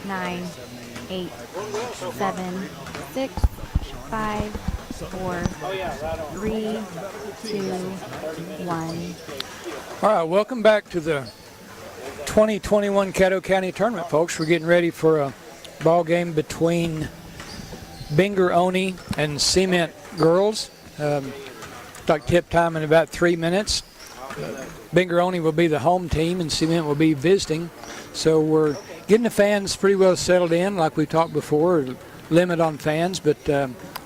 9, 8, 7, 6, 5, 4, 3, 2, 1. All right, welcome back to the 2021 Caddo County Tournament, folks. We're getting ready for a ball game between Binger-Oney and Cement girls. Like tip time in about 3 minutes. Binger-Oney will be the home team and Cement will be visiting. So we're getting the fans pretty well settled in, like we talked before. Limit on fans, but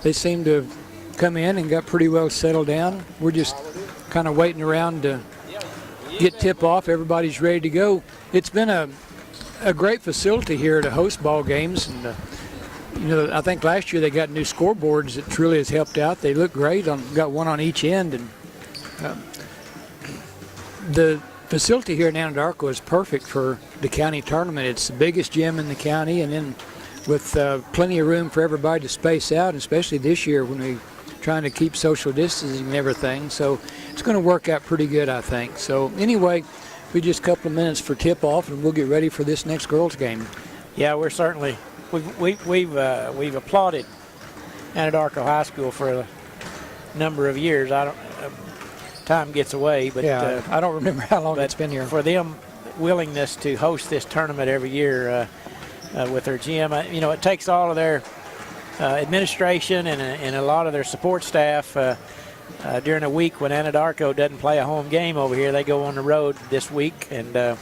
they seem to have come in and got pretty well settled down. We're just kind of waiting around to get tip off. Everybody's ready to go. It's been a great facility here to host ball games, and I think last year they got new scoreboards that truly has helped out. They look great. Got one on each end, and the facility here in Anadarko is perfect for the county tournament. It's the biggest gym in the county, and then with plenty of room for everybody to space out, especially this year when we're trying to keep social distancing and everything. So it's going to work out pretty good, I think. So anyway, we just a couple of minutes for tip-off, and we'll get ready for this next girls' game. Yeah, we're certainly we've applauded Anadarko High School for a number of years. Time gets away, but yeah, I don't remember how long it's been here. For them willingness to host this tournament every year with their gym, it takes all of their administration and a lot of their support staff. During a week when Anadarko doesn't play a home game over here, they go on the road this week, and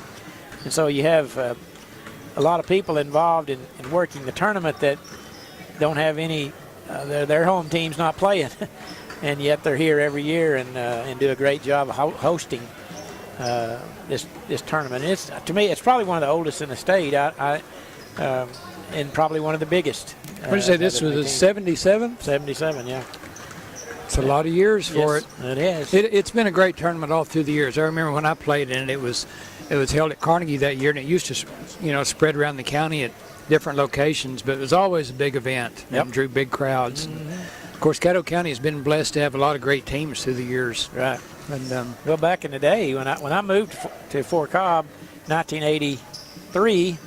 so you have a lot of people involved in working the tournament that don't have any their home team's not playing, and yet they're here every year and do a great job of hosting this tournament. To me, it's probably one of the oldest in the state. And probably one of the biggest. What did you say? This was 77? 77, yeah. It's a lot of years for it. It is. It's been a great tournament all through the years. I remember when I played in it, it was held at Carnegie that year, and it used to, spread around the county at different locations, but it was always a big event and drew big crowds. Mm-hmm. Of course, Caddo County has been blessed to have a lot of great teams through the years. Right. And well, back in the day when I moved to Fort Cobb, 1983.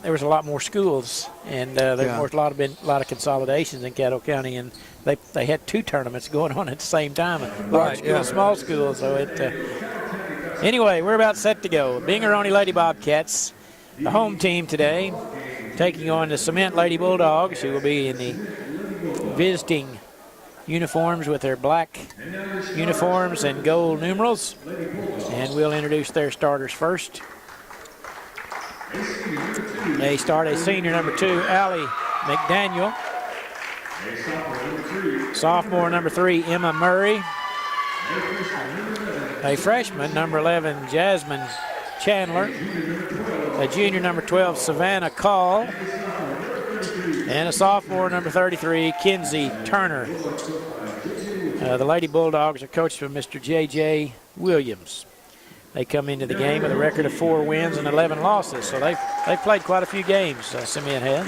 There was a lot more schools, and there was a lot of consolidations in Caddo County, and they had 2 tournaments going on at the same time, large school, small school. So anyway, we're about set to go. Binger-Oney Lady Bobcats, the home team today, taking on the Cement Lady Bulldogs, who will be in the visiting uniforms with their black uniforms and gold numerals, and we'll introduce their starters first. They start a senior number 2, Allie McDaniel. Sophomore number 3, Emma Murray. A freshman, number 11, Jasmine Chandler. A junior, number 12, Savannah Call. And a sophomore, number 33, Kinsey Turner. The Lady Bulldogs are coached by Mr. J.J. Williams. They come into the game with a record of 4 wins and 11 losses, so they've played quite a few games, Cement has.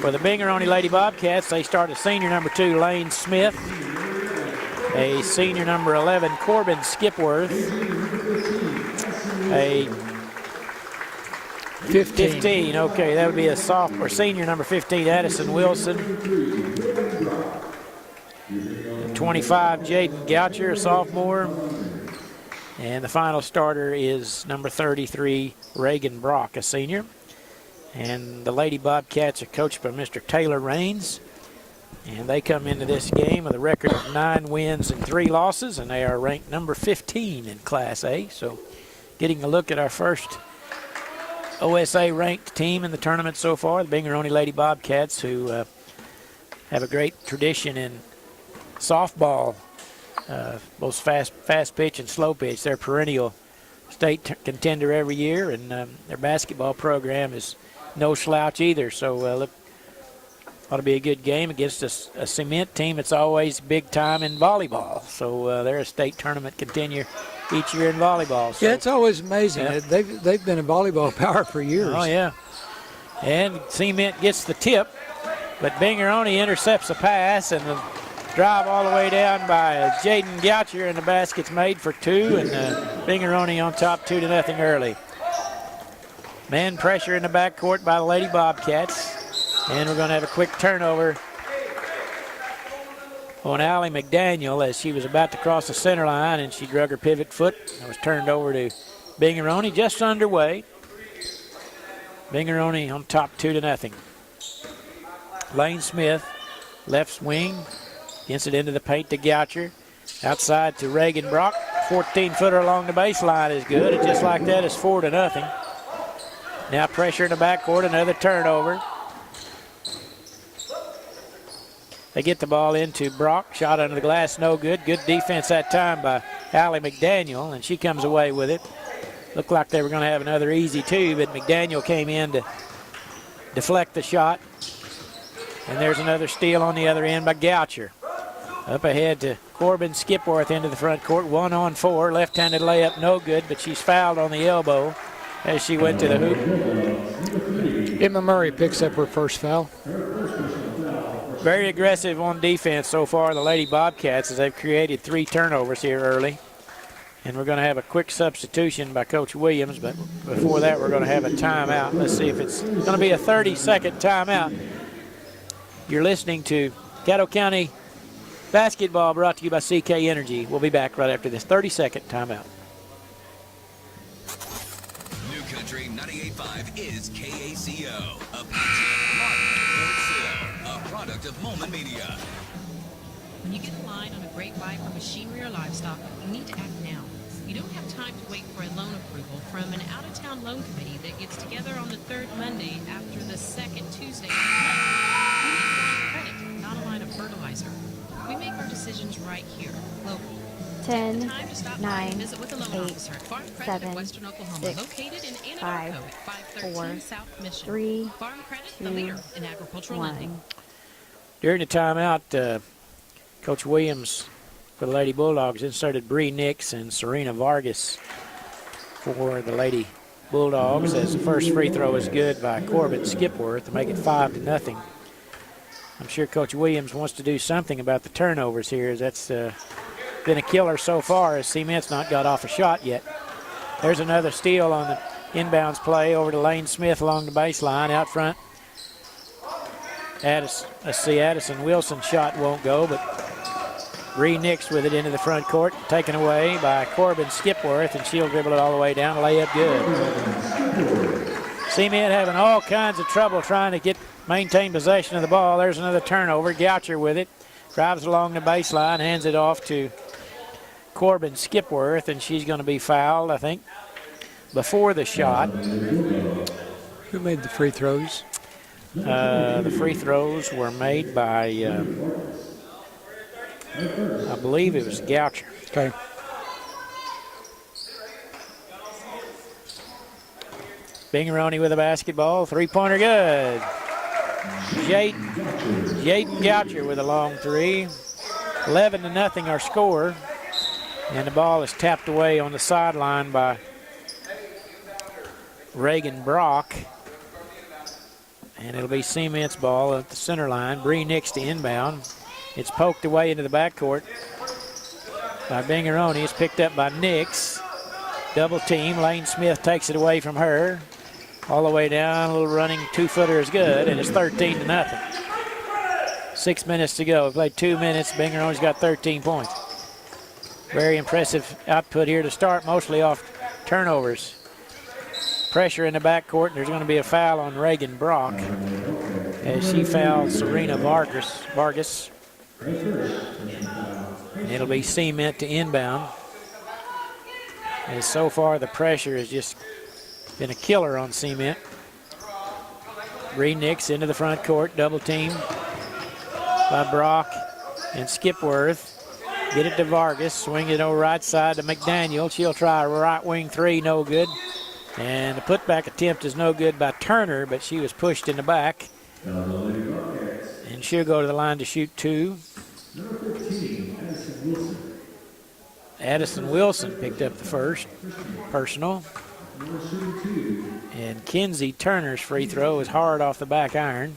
For the Binger-Oney Lady Bobcats, they start a senior number 2, Lane Smith, a senior number 11, Corbin Skipworth, a 15. Okay, that would be a sophomore, senior number 15, Addison Wilson, 25, Jaden Goucher, a sophomore. And the final starter is number 33, Reagan Brock, a senior. And the Lady Bobcats are coached by Mr. Taylor Raines. And they come into this game with a record of 9 wins and 3 losses, and they are ranked number 15 in Class A. So getting a look at our first OSA-ranked team in the tournament so far, the Binger-Oney Lady Bobcats, who have a great tradition in softball, both fast pitch and slow pitch. They're perennial state contender every year, and their basketball program is no slouch either. So look, ought to be a good game against a Cement team that's always big time in volleyball. So they're a state tournament contender each year in volleyball. So, yeah, it's always amazing. Yeah. They've been a volleyball power for years. Oh yeah, and Cement gets the tip, but Binger-Oney intercepts a pass, and the drive all the way down by Jaden Goucher, and the basket's made for 2, and Binger-Oney on top 2-0 early. Man pressure in the backcourt by the Lady Bobcats, and we're going to have a quick turnover on Allie McDaniel as she was about to cross the center line, and she drug her pivot foot and was turned over to Binger-Oney, just underway. Binger-Oney on top 2-0. Lane Smith, left wing, gets it into the paint to Goucher. Outside to Reagan Brock. 14-footer along the baseline is good. And just like that, it's 4-0. Now pressure in the backcourt, another turnover. They get the ball into Brock. Shot under the glass, no good. Good defense that time by Allie McDaniel, and she comes away with it. Looked like they were going to have another easy 2, but McDaniel came in to deflect the shot. And there's another steal on the other end by Goucher. Up ahead to Corbin Skipworth into the front court. 1-on-4. Left-handed layup, no good, but she's fouled on the elbow as she went to the hoop. Emma Murray picks up her first foul. Very aggressive on defense so far, the Lady Bobcats, as they've created 3 turnovers here early. And we're going to have a quick substitution by Coach Williams, but before that we're going to have a timeout. Let's see if it's going to be a 30-second timeout. You're listening to Caddo County Basketball, brought to you by CK Energy. We'll be back right after this 30-second timeout. New Country 98.5 is KACO, a product of Moment Media. When you get a line on a grapevine for machinery or livestock, you need to act now. You don't have time to wait for a loan approval from an out-of-town loan committee that gets together on the 3rd Monday after the 2nd Tuesday. Credit, not a line of fertilizer. We make our decisions right here, locally. 10, Time to stop by 9, and visit with a loan 8, officer at Farm Credit 7, of Western Oklahoma, 6, located in Anadarko 5, at 513 4, South Mission. 3, Farm Credit, the 2, leader in agricultural 1. lending. During the timeout, Coach Williams for the Lady Bulldogs inserted Bree Nix and Serena Vargas for the Lady Bulldogs, as the first free throw is good by Corbin Skipworth to make it 5-0. I'm sure Coach Williams wants to do something about the turnovers here. That's been a killer so far, as Cement's not got off a shot yet. There's another steal on the inbounds play over to Lane Smith along the baseline out front. Let's see, Addison Wilson's shot won't go, but Bree Nix with it into the front court, taken away by Corbin Skipworth, and she'll dribble it all the way down, layup good. Cement having all kinds of trouble trying to maintain possession of the ball. There's another turnover. Goucher with it, drives along the baseline, hands it off to Corbin Skipworth, and she's going to be fouled, I think, before the shot. Who made the free throws? The free throws were made by, I believe it was Goucher. Okay. Binger-Oney with a basketball. Three-pointer good. Jaden Goucher with a long three. 11-0 our score. And the ball is tapped away on the sideline by Reagan Brock. And it'll be Cement's ball at the center line. Bree Nix to inbound. It's poked away into the backcourt by Binger-Oney. It's picked up by Nix. Double team. Lane Smith takes it away from her. All the way down. A little running two-footer is good, and it's 13-0. 6 minutes to go. We played 2 minutes. Binger-Oney's got 13 points. Very impressive output here to start, mostly off turnovers. Pressure in the backcourt. There's going to be a foul on Reagan Brock as she fouled Serena Vargas. And it'll be Cement to inbound. And so far the pressure has just been a killer on Cement. Bree Nix into the front court, double team by Brock and Skipworth. Get it to Vargas, swing it over right side to McDaniel. She'll try a right wing three, no good. And the putback attempt is no good by Turner, but she was pushed in the back. And she'll go to the line to shoot two. Addison Wilson picked up the first personal. And Kinsey Turner's free throw is hard off the back iron.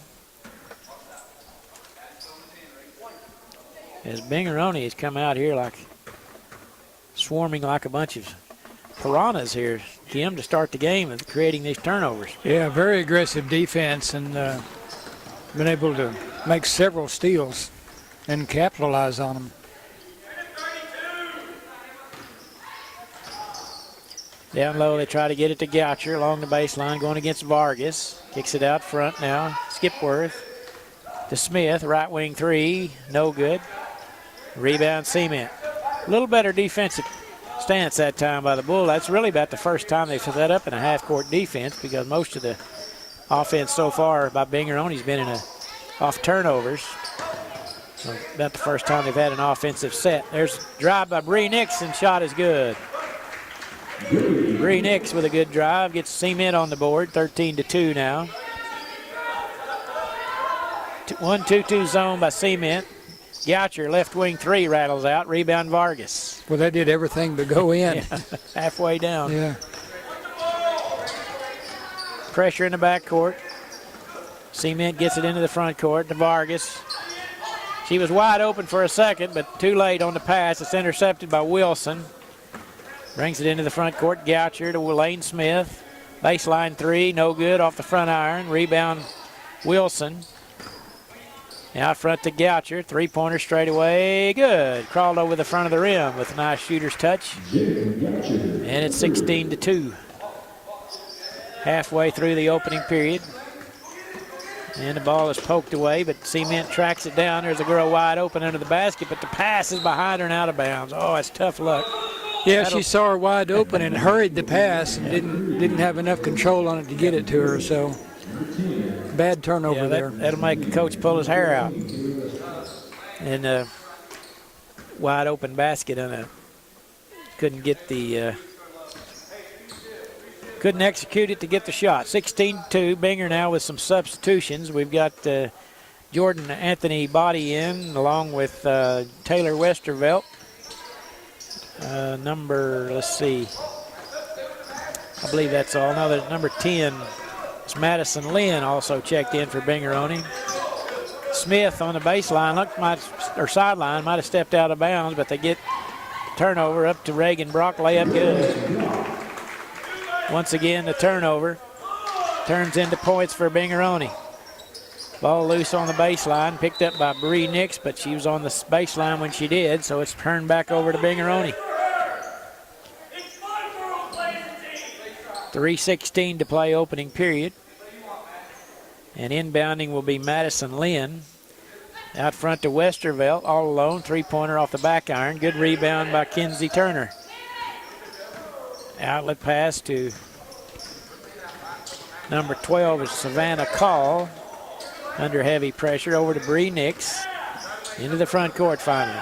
As Binger-Oney has come out here like swarming like a bunch of piranhas here, Kim, to start the game and creating these turnovers. Yeah, very aggressive defense, and been able to make several steals and capitalize on them. Down low, they try to get it to Goucher along the baseline, going against Vargas. Kicks it out front now. Skipworth to Smith, right wing three, no good. Rebound Cement. A little better defensive stance that time by the Bull. That's really about the first time they've set up in a half-court defense, because most of the offense so far by Binger-Oney's been in off turnovers. So about the first time they've had an offensive set. There's a drive by Bree Nix, and shot is good. Bree Nix with a good drive, gets Cement on the board, 13-2 now. 1-2-2 zone by Cement. Goucher, left wing three, rattles out. Rebound Vargas. Well, they did everything but go in. Yeah, halfway down. Yeah. Pressure in the backcourt. Cement gets it into the front court to Vargas. She was wide open for a second, but too late on the pass. It's intercepted by Wilson. Brings it into the front court. Goucher to Lane Smith. Baseline three, no good off the front iron. Rebound Wilson. Out front to Goucher. Three-pointer straight away. Good. Crawled over the front of the rim with a nice shooter's touch. And it's 16-2. Halfway through the opening period. And the ball is poked away, but Cement tracks it down. There's a girl wide open under the basket, but the pass is behind her and out of bounds. Oh, that's tough luck. Yeah, she saw her wide open and hurried the pass and didn't have enough control on it to get it to her. So Bad turnover there. That'll make the coach pull his hair out. And a wide open basket and couldn't execute it to get the shot. 16-2, Binger now with some substitutions. We've got Jordan Anthony Body in along with Taylor Westervelt. Let's see. I believe that's all. Now that number 10 is Madison Lynn also checked in for Binger-Oney. Smith on the baseline, sideline, might have stepped out of bounds, but they get turnover up to Reagan Brock, layup good. Once again, the turnover turns into points for Binger-Oney. Ball loose on the baseline, picked up by Bree Nix, but she was on the baseline when she did, so it's turned back over to Binger-Oney. 3:16 to play opening period. And inbounding will be Madison Lynn. Out front to Westervelt, all alone, three-pointer off the back iron. Good rebound by Kinsey Turner. Outlet pass to number 12 is Savannah Call. Under heavy pressure, over to Bree Nix. Into the front court finally.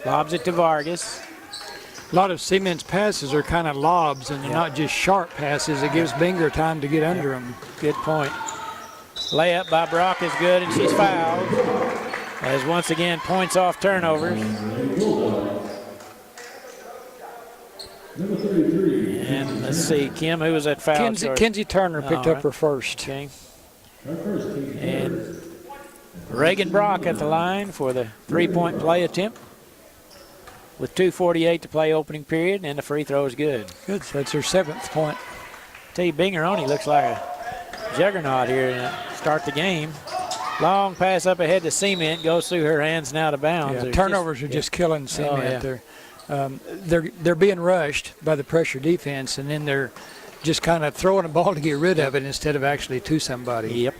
Lobs it to Vargas. A lot of Cement's passes are kind of lobs, and they're not just sharp passes. It gives Binger time to get under them. Good point. Layup by Brock is good, and she's fouled. As once again, points off turnovers. And let's see, Kim, who was that foul? Kinsey Turner picked up her first. Okay. And Reagan Brock at the line for the three-point play attempt. With 2:48 to play opening period, and the free throw is good. Good, so that's her 7th point. Tell you, Binger-Oney looks like a juggernaut here to start the game. Long pass up ahead to Cement, goes through her hands now to bounds. Yeah, turnovers are just killing Cement. They're being rushed by the pressure defense, and then they're just kind of throwing the ball to get rid of it instead of actually to somebody. Yep.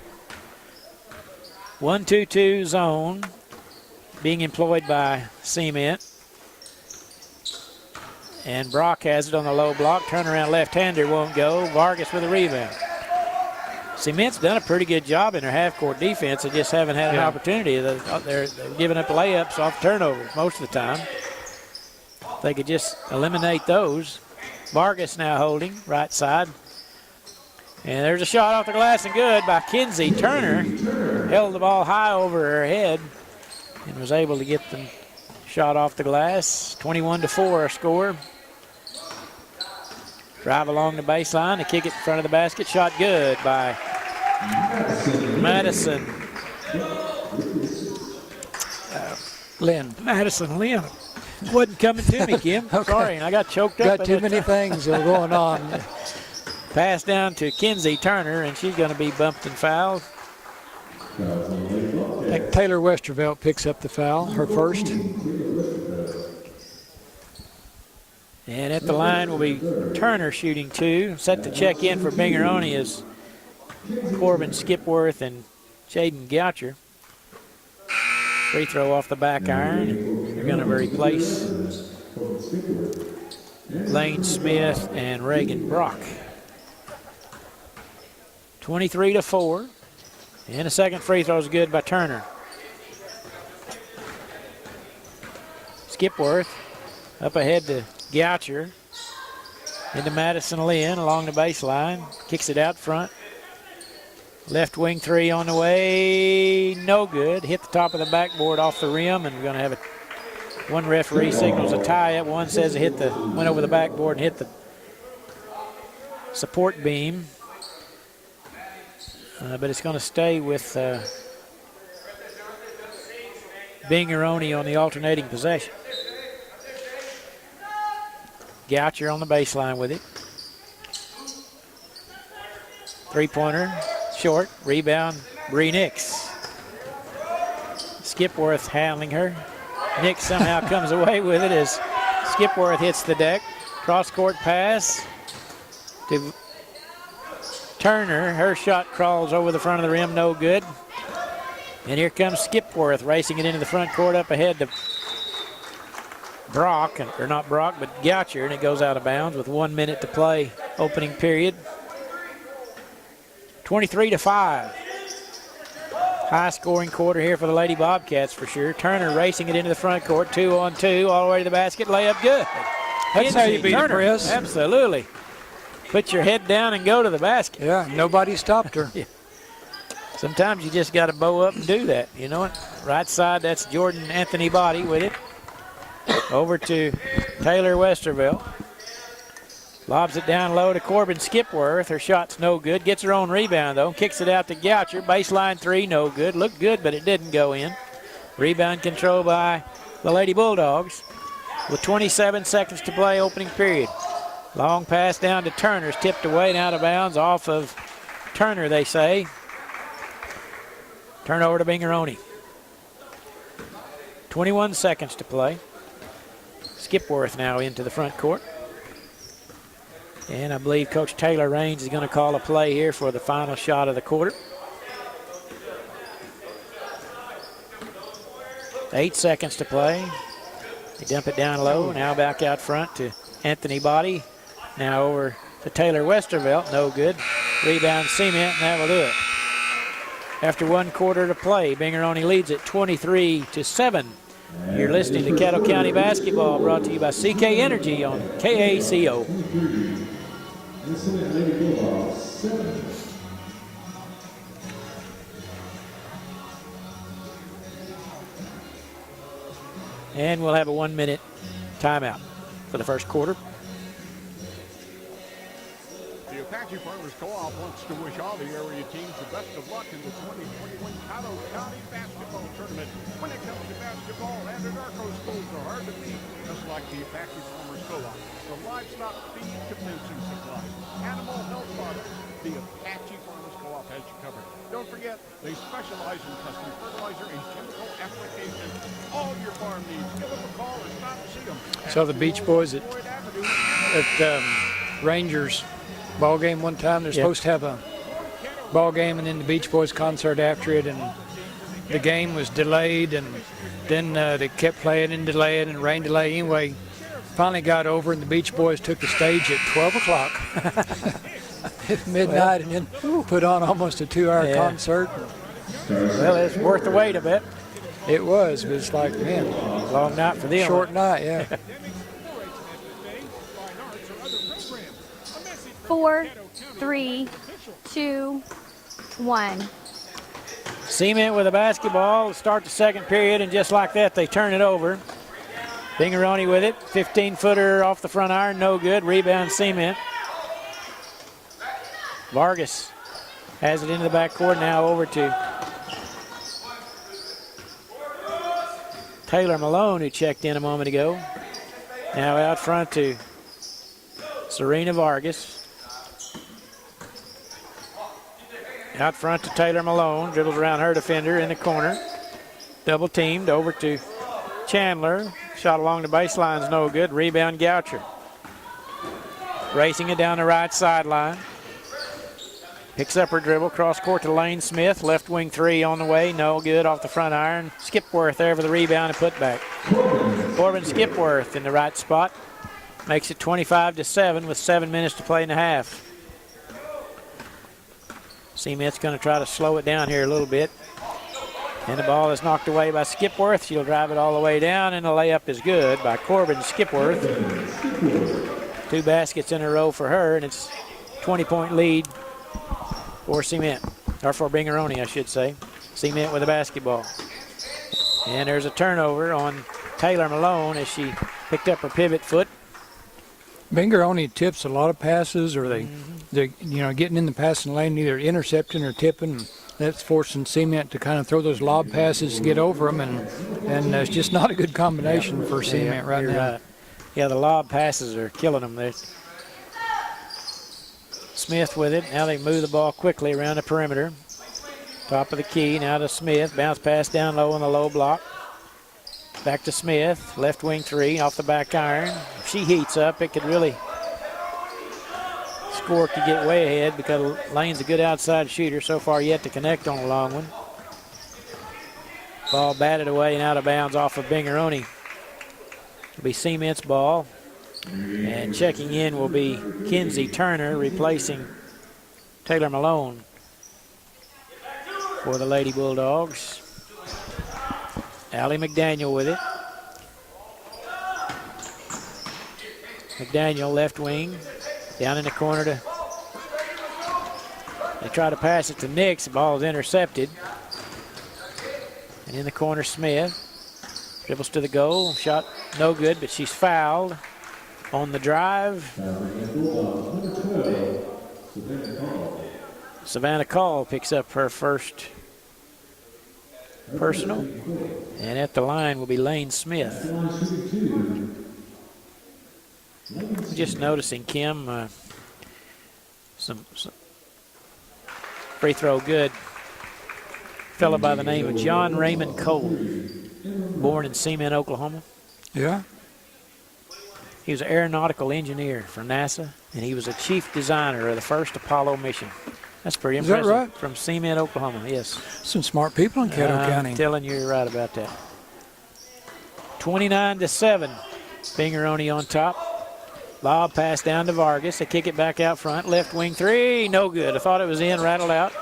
1-2-2 zone being employed by Cement. And Brock has it on the low block. Turnaround left-hander won't go. Vargas with a rebound. Cement's done a pretty good job in their half-court defense. They just haven't had an opportunity. They're giving up layups off turnovers most of the time. If they could just eliminate those. Vargas now holding right side. And there's a shot off the glass and good by Kinsey Turner. Held the ball high over her head and was able to get the shot off the glass. 21-4 our score. Drive along the baseline to kick it in front of the basket. Shot good by Madison Lynn. Madison Lynn. Wasn't coming to me, Kim. Okay. Sorry, I got choked up. Got too many things going on. Pass down to Kinsey Turner, and she's going to be bumped and fouled. I think Taylor Westervelt picks up the foul, her first. And at the line will be Turner shooting two. Set to check in for Binger-Oney is Corbin Skipworth and Jaden Goucher. Free throw off the back iron. They're going to replace Lane Smith and Reagan Brock. 23-4. And the second free throw is good by Turner. Skipworth up ahead to Goucher. Into Madison Lynn along the baseline. Kicks it out front. Left wing three on the way. No good. Hit the top of the backboard off the rim, and we're going to have one referee signals a tie up. One says it went over the backboard and hit the support beam. But it's going to stay with Binger-Oney on the alternating possession. Goucher on the baseline with it. Three-pointer, short, rebound, Bree Nix. Skipworth handling her. Nix somehow comes away with it as Skipworth hits the deck. Cross-court pass to Turner. Her shot crawls over the front of the rim, no good. And here comes Skipworth racing it into the front court up ahead to Brock, or not Brock, but Goucher, and it goes out of bounds with 1 minute to play opening period. 23-5. High-scoring quarter here for the Lady Bobcats for sure. Turner racing it into the front court, 2-on-2, all the way to the basket, layup good. That's how you beat Turner, a press. Absolutely. Put your head down and go to the basket. Yeah, nobody stopped her. Yeah. Sometimes you just got to bow up and do that. You know what? Right side, that's Jordan Anthony Body with it. Over to Taylor Westerville. Lobs it down low to Corbin Skipworth. Her shot's no good. Gets her own rebound, though. Kicks it out to Goucher. Baseline three, no good. Looked good, but it didn't go in. Rebound control by the Lady Bulldogs with 27 seconds to play, opening period. Long pass down to Turner's tipped away and out of bounds off of Turner, they say. Turnover to Binger-Oney. 21 seconds to play. Skipworth now into the front court. And I believe Coach Taylor Raines is going to call a play here for the final shot of the quarter. 8 seconds to play. They dump it down low. Now back out front to Anthony Body. Now over to Taylor Westervelt. No good. Rebound Cement, and that will do it. After 1 quarter to play, Binger-Oney leads it 23-7. You're listening to Caddo County Basketball, brought to you by CK Energy on KACO. And we'll have a 1-minute timeout for the first quarter. The Apache Farmers Co-op wants to wish all the area teams the best of luck in the 2021 Caddo County Basketball Tournament. When it comes to basketball, Anadarko schools are hard to beat, just like the Apache Farmers Co-op. From livestock feed to fencing supplies, animal health products, the Apache Farmers Co-op has you covered. Don't forget, they specialize in custom fertilizer and chemical application. All your farm needs, give them a call or stop to see them. Saw the Beach Boys at Rangers ball game one time. They're supposed to have a ball game and then the Beach Boys concert after it, and the game was delayed, and then they kept playing and delaying and rain delay. Anyway, finally got over, and the Beach Boys took the stage at 12 o'clock at midnight, and then put on almost a 2-hour concert. Well, it's worth the wait a bit. It was, but it's like, man, long night for them. Short night, yeah. 4, 3, 2, 1. Cement with a basketball to start the second period, and just like that, they turn it over. Binger-Oney with it. 15-footer off the front iron, no good. Rebound Cement. Vargas has it into the backcourt, now over to Taylor Malone, who checked in a moment ago. Now out front to Serena Vargas. Out front to Taylor Malone, dribbles around her defender in the corner. Double teamed over to Chandler. Shot along the baseline's no good. Rebound Goucher. Racing it down the right sideline. Picks up her dribble, cross court to Lane Smith. Left wing three on the way, no good off the front iron. Skipworth there for the rebound and putback. Corbin Skipworth in the right spot. Makes it 25-7 with 7 minutes to play in the half. Cement's going to try to slow it down here a little bit. And the ball is knocked away by Skipworth. She'll drive it all the way down, and the layup is good by Corbin Skipworth. 2 baskets in a row for her, and it's 20-point lead for Cement, or for Binger-Oney, I should say. Cement with a basketball. And there's a turnover on Taylor Malone as she picked up her pivot foot. Binger-Oney tips a lot of passes, or they're getting in the passing lane, either intercepting or tipping. That's forcing Cement to kind of throw those lob passes to get over them, and it's just not a good combination for Cement right now. Right. Yeah, the lob passes are killing them there. Smith with it. Now they move the ball quickly around the perimeter. Top of the key, now to Smith. Bounce pass down low on the low block. Back to Smith. Left wing three off the back iron. If she heats up, it could really score, could get way ahead because Lane's a good outside shooter. So far yet to connect on a long one. Ball batted away and out of bounds off of Binger-Oney. It'll be Cement's ball. And checking in will be Kinsey Turner replacing Taylor Malone. for the Lady Bulldogs. Allie McDaniel with it. McDaniel, left wing, down in the corner to. They try to pass it to Nix. The ball is intercepted. And in the corner, Smith dribbles to the goal. Shot no good, but she's fouled on the drive. Savannah Call picks up her first personal. And at the line will be Lane Smith. Just noticing, Kim, some free throw good. Fellow by the name of John Raymond Cole, born in Cement, Oklahoma. Yeah. He was an aeronautical engineer for NASA, and he was a chief designer of the first Apollo mission. That's pretty Is impressive. that right? From Cement, Oklahoma, yes. Some smart people in Caddo County. I'm telling you, you're right about that. 29-7, Binger-Oney on top. Lob pass down to Vargas. They kick it back out front. Left wing three, no good. I thought it was in, rattled out.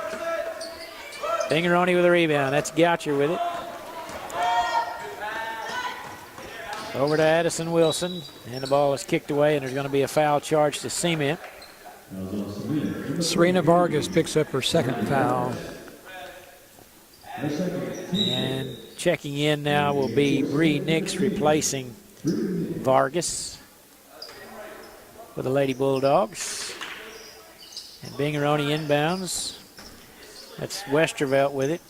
Binger-Oney with a rebound. That's Goucher with it. Over to Addison Wilson, and the ball is kicked away, and there's going to be a foul charge to Cement. Serena Vargas picks up her second foul. And checking in now will be Bree Nix replacing Vargas for the Lady Bulldogs. And Binger-Oney inbounds. That's Westervelt with it.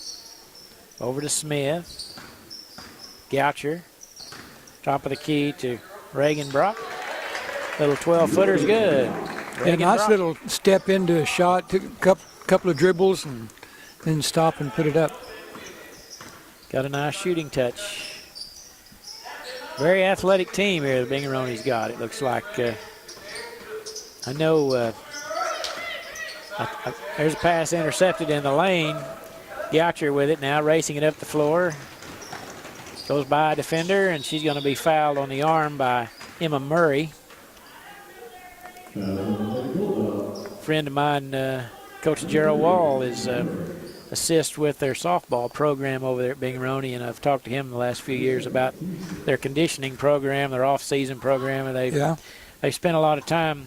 Over to Smith. Goucher. Top of the key to Reagan Brock. Little 12-footer's good. Yeah, nice little step into a shot. Took a couple of dribbles and then stop and put it up. Got a nice shooting touch. Very athletic team here the Binger-Oney's got. It looks like. I know there's a pass intercepted in the lane. Goucher with it now, racing it up the floor. Goes by a defender, and she's going to be fouled on the arm by Emma Murray. Friend of mine, Coach Gerald Wall, is assist with their softball program over there at Binger-Oney, and I've talked to him the last few years about their conditioning program, their off-season program, and they spent a lot of time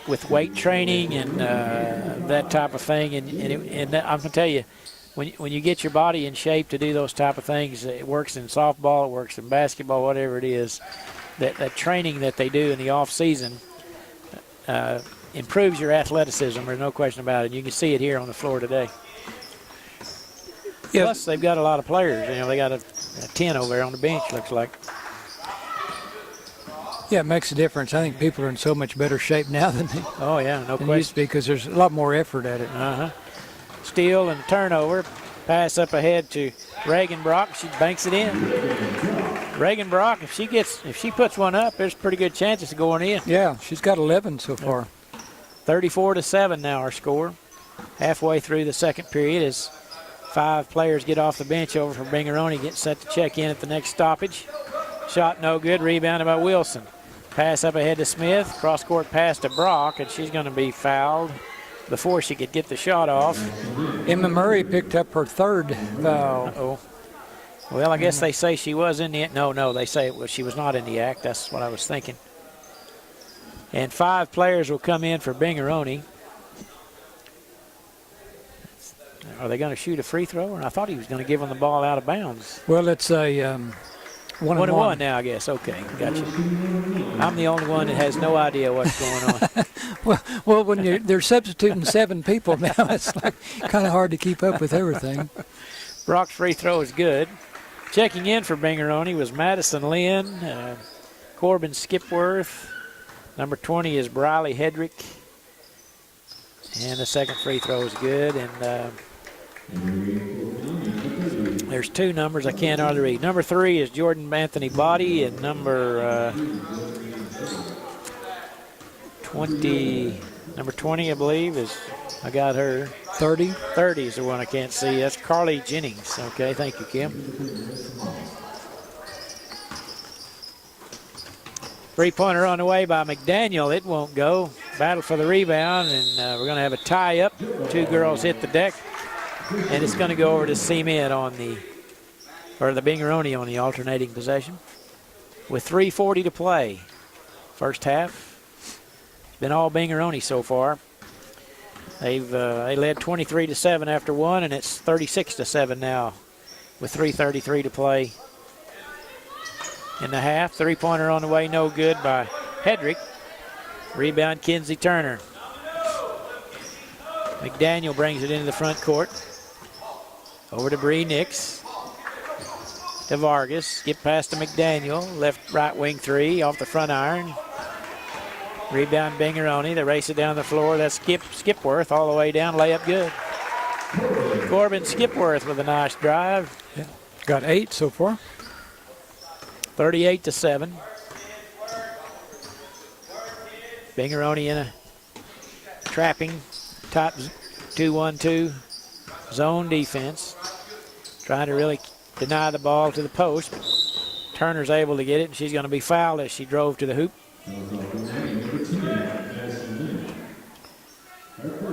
with weight training and that type of thing. And I'm going to tell you, when you get your body in shape to do those type of things, it works in softball, it works in basketball, whatever it is. That training that they do in the off season improves your athleticism. There's no question about it. And you can see it here on the floor today. Yeah. Plus, they've got a lot of players. You know, they got a 10 over there on the bench. Looks like. Yeah, it makes a difference. I think people are in so much better shape now than they Oh yeah, no question. used to be, because there's a lot more effort at it. Steal and turnover. Pass up ahead to Reagan Brock. She banks it in. Reagan Brock, if she puts one up, there's pretty good chances of going in. Yeah, she's got 11 so far. 34-7 now our score. Halfway through the second period as 5 players get off the bench over for Binger-Oney, get set to check in at the next stoppage. Shot no good, rebounded by Wilson. Pass up ahead to Smith, cross-court pass to Brock, and she's going to be fouled before she could get the shot off. Emma Murray picked up her third foul. Uh-oh. Well, I guess they say she was in the act. No, they say she was not in the act. That's what I was thinking. And 5 players will come in for Binger-Oney. Are they going to shoot a free throw? And I thought he was going to give them the ball out of bounds. Well, it's a one-and-one now, I guess. Okay, gotcha. I'm the only one that has no idea what's going on. well, when they're substituting 7 people now, it's like kind of hard to keep up with everything. Brock's free throw is good. Checking in for Binger-Oney was Madison Lynn, Corbin Skipworth. Number 20 is Briley Hedrick. And the second free throw is good. And there's 2 numbers I can't hardly read. Number 3 is Jordan Anthony Body, and number 20, I believe, is, I got her. 30? 30 is the one I can't see. That's Carly Jennings. Okay, thank you, Kim. Three-pointer on the way by McDaniel. It won't go. Battle for the rebound, and we're going to have a tie-up. 2 girls hit the deck. And it's going to go over to Cement on the Binger-Oney on the alternating possession. With 3:40 to play. First half. It's been all Binger-Oney so far. They led 23-7 after one, and it's 36-7 now with 3:33 to play in the half. Three-pointer on the way, no good by Hedrick. Rebound, Kinsey Turner. McDaniel brings it into the front court. Over to Bree Nix. To Vargas. Skip past to McDaniel. Left, right wing three off the front iron. Rebound, Binger-Oney. They race it down the floor. That's Skipworth all the way down. Layup good. Corbin Skipworth with a nice drive. Yeah. Got 8 so far. 38-7. Binger-Oney in a trapping top 2-1-2 zone defense. Trying to really deny the ball to the post. Turner's able to get it, and she's going to be fouled as she drove to the hoop.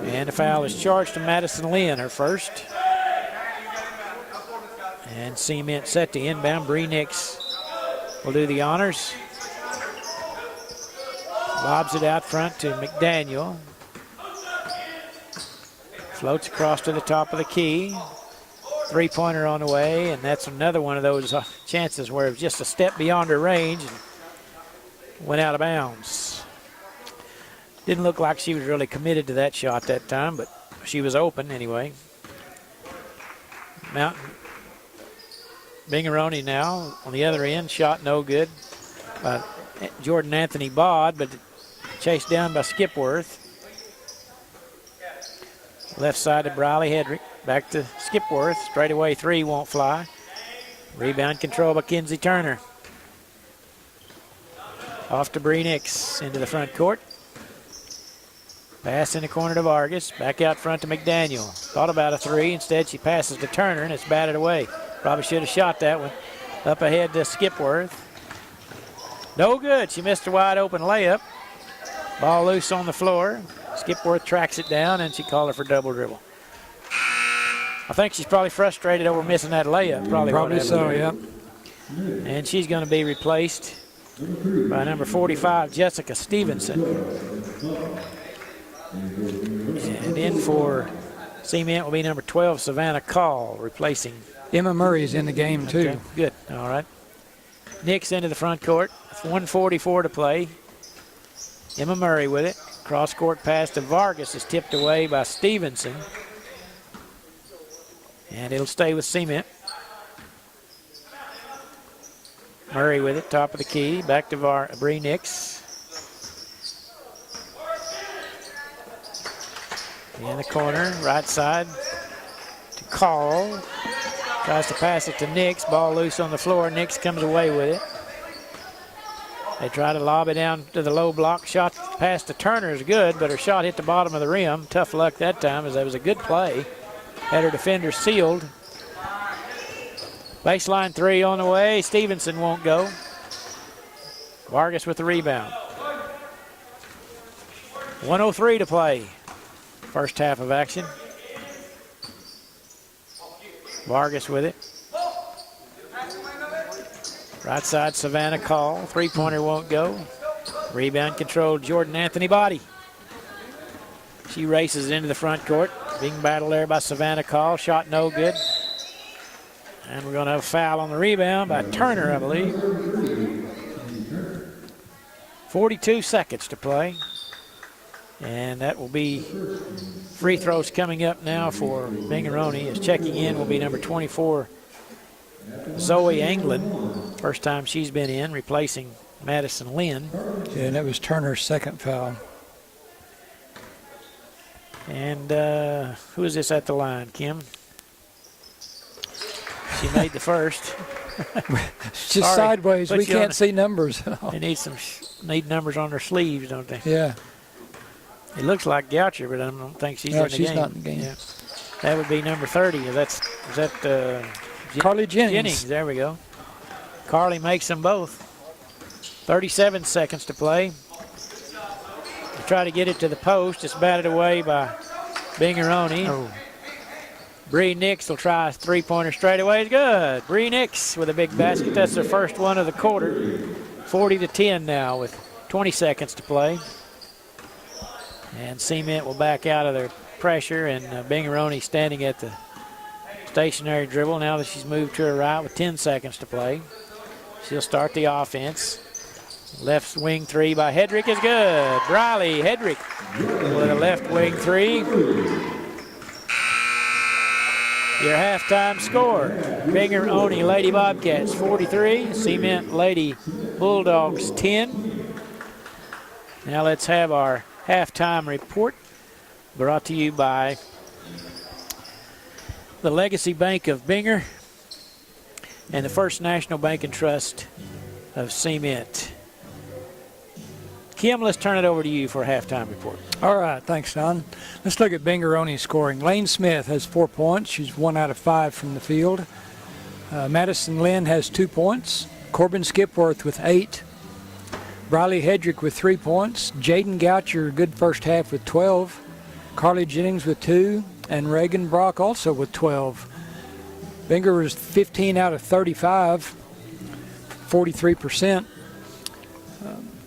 And the foul is charged to Madison Lynn, her first. And Cement set to inbound. Bree Nix will do the honors. Lobs it out front to McDaniel. Floats across to the top of the key. Three-pointer on the way, and that's another one of those chances where it was just a step beyond her range and went out of bounds. Didn't look like she was really committed to that shot that time, but she was open anyway. Mountain Binger-Oney now on the other end, shot no good by Jordan Anthony Bod, but chased down by Skipworth. Left side to Briley Hedrick. Back to Skipworth. Straightaway three won't fly. Rebound control by Kinsey Turner. Off to Bree Nix into the front court. Pass in the corner to Vargas. Back out front to McDaniel. Thought about a three. Instead, she passes to Turner, and it's batted away. Probably should have shot that one. Up ahead to Skipworth. No good. She missed a wide open layup. Ball loose on the floor. Skipworth tracks it down, and she called her for double dribble. I think she's probably frustrated over missing that layup. Probably so, yeah. And she's going to be replaced by number 45, Jessica Stevenson. And in for Cement will be number 12, Savannah Call, replacing. Emma Murray's in the game, too. Okay, good. All right. Nix into the front court. 1:44 to play. Emma Murray with it. Cross-court pass to Vargas is tipped away by Stevenson. And it'll stay with Cement. Murray with it, top of the key. Back to Bree Nix. In the corner, right side to Carl. Tries to pass it to Nix. Ball loose on the floor. Nix comes away with it. They try to lob it down to the low block. Shot pass to Turner is good, but her shot hit the bottom of the rim. Tough luck that time, as that was a good play. Had her defender sealed. Baseline three on the way. Stevenson won't go. Vargas with the rebound. 1:03 to play. First half of action. Vargas with it. Right side, Savannah Call. Three-pointer won't go. Rebound controlled, Jordan Anthony Body. She races into the front court. Being battled there by Savannah Call. Shot no good. And we're going to have a foul on the rebound by Turner, I believe. 42 seconds to play. And that will be free throws coming up now for Binger-Oney. As checking in will be number 24, Zoe Anglin. First time she's been in, replacing Madison Lynn. Yeah, and that was Turner's second foul. And who is this at the line, Kim? She made the first. It's just sideways. We can't see numbers. They need numbers on their sleeves, don't they? Yeah. It looks like Goucher, but I don't think she's in the game. No, she's not in the game. Yeah. That would be number 30. Is that Carly Jennings. There we go. Carly makes them both. 37 seconds to play. They try to get it to the post. It's batted away by Binger-Oney. Oh. Bree Nix will try a three-pointer straight away. It's good. Bree Nix with a big basket. That's their first one of the quarter. 40-10 now with 20 seconds to play. And Cement will back out of their pressure, and Binger-Oney standing at the stationary dribble now that she's moved to her right with 10 seconds to play. She'll start the offense. Left wing three by Hedrick is good. Briley Hedrick with a left wing three. Your halftime score, Binger-Oney Lady Bobcats 43, Cement Lady Bulldogs 10. Now let's have our halftime report brought to you by the Legacy Bank of Binger and the First National Bank and Trust of Cement. Kim, let's turn it over to you for a halftime report. All right, thanks, Don. Let's look at Binger-Oney's scoring. Lane Smith has 4 points. She's 1 out of 5 from the field. Madison Lynn has 2 points. Corbin Skipworth with 8. Briley Hedrick with 3 points. Jaden Goucher, good first half with 12. Carly Jennings with 2. And Reagan Brock also with 12. Binger was 15 out of 35, 43%.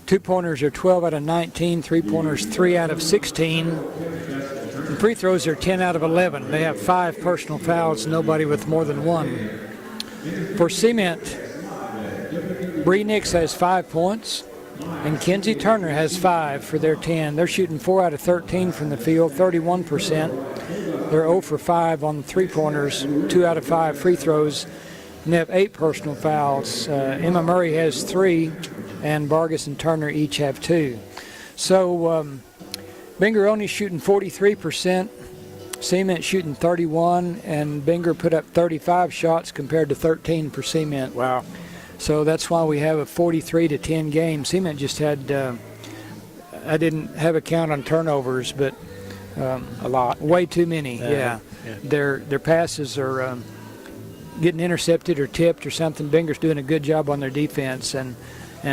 Two-pointers are 12 out of 19, three-pointers 3 out of 16. And free throws are 10 out of 11. They have 5 personal fouls, nobody with more than 1. For Cement, Bree Nix has 5 points, and Kenzie Turner has 5 for their 10. They're shooting 4 out of 13 from the field, 31%. They're 0 for 5 on the three-pointers, 2 out of 5 free throws, and they have 8 personal fouls. Emma Murray has 3. And Vargas and Turner each have 2. So Binger-Oney shooting 43%, Cement shooting 31, and Binger put up 35 shots compared to 13 for Cement. Wow. So that's why we have a 43-10 game. Cement just had, I didn't have a count on turnovers, but a lot. Way too many, yeah. Their passes are getting intercepted or tipped or something. Binger's doing a good job on their defense, and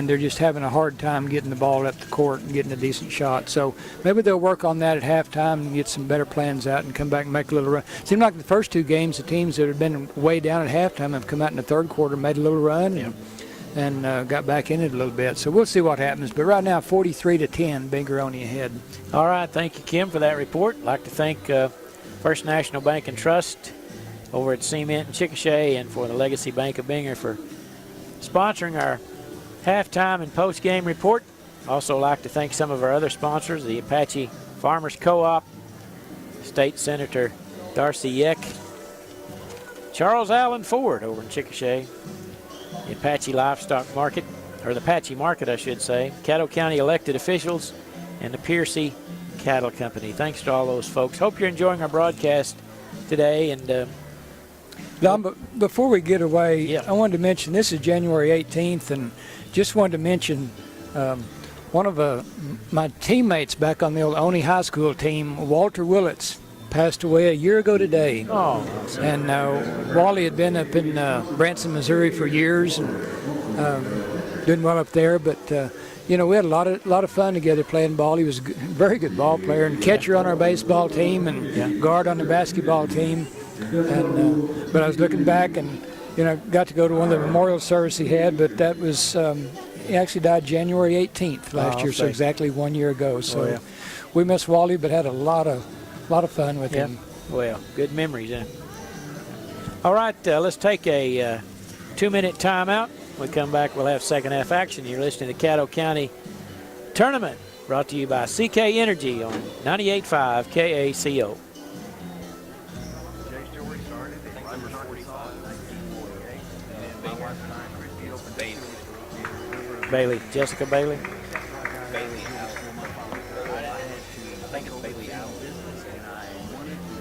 they're just having a hard time getting the ball up the court and getting a decent shot. So maybe they'll work on that at halftime and get some better plans out and come back and make a little run. Seemed like the first 2 games, the teams that have been way down at halftime have come out in the third quarter, made a little run, and got back in it a little bit. So we'll see what happens. But right now, 43-10, Binger-Oney ahead. All right, thank you, Kim, for that report. I'd like to thank First National Bank and Trust over at Cement and Chickasha, and for the Legacy Bank of Binger for sponsoring our halftime and post-game report. Also like to thank some of our other sponsors, the Apache Farmers Co-op, State Senator Darcy Yeck, Charles Allen Ford over in Chickasha, the Apache Livestock Market, or the Apache Market, I should say, Caddo County elected officials, and the Piercy Cattle Company. Thanks to all those folks. Hope you're enjoying our broadcast today. And Don, but before we get away, I wanted to mention this is January 18th, and just wanted to mention one of my teammates back on the old Oney High School team, Walter Willits, passed away a year ago today. Oh. And Wally had been up in Branson, Missouri for years, and doing well up there. But we had a lot of fun together playing ball. He was a very good ball player and catcher on our baseball team and guard on the basketball team. And but I was looking back and got to go to one of the memorial services he had. But that was he actually died January 18th last year, so exactly 1 year ago. So we miss Wally, but had a lot of fun with him. Well, good memories, huh? All right, let's take a 2-minute timeout. When we come back, we'll have second half action. You're listening to Caddo County Tournament, brought to you by CK Energy on 98.5 KACO. Bailey, Jessica Bailey.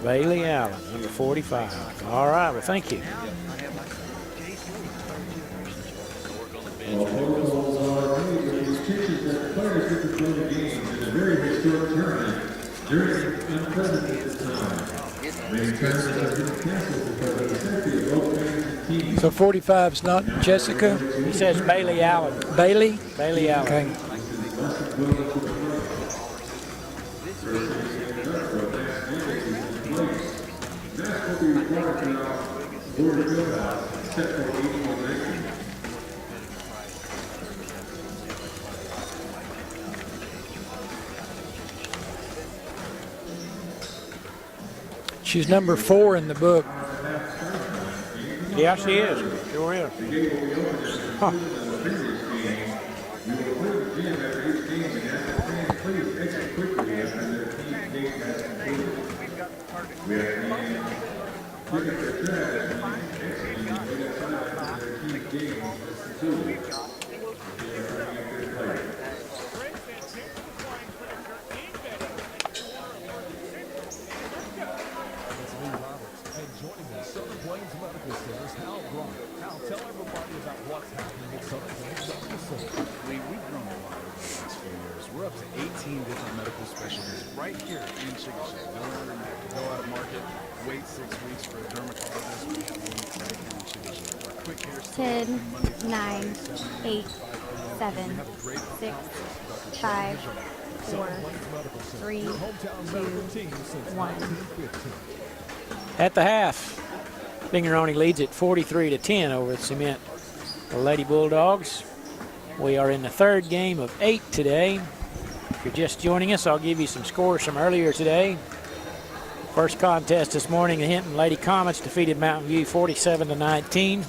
Bailey Allen, number 45. All right, well, thank you. So 45's not Jessica? He says Bailey Allen. Bailey? Bailey Allen. Okay. She's number 4 in the book. Yeah, she is. Sure is. Huh. We're up to 18 different medical specialties right here in Chickasha. No longer have to go out of market, wait 6 weeks for a dermatologist. We have one right here in Chickasha. Our quick hair 10, 9, 8, 7, 6, 5, 4, 3, 2, 1. At the half, Binger-Oney leads it 43-10 over the Cement Lady Bulldogs. We are in the third game of 8 today. If you're just joining us, I'll give you some scores from earlier today. First contest this morning, the Hinton Lady Comets defeated Mountain View 47-19.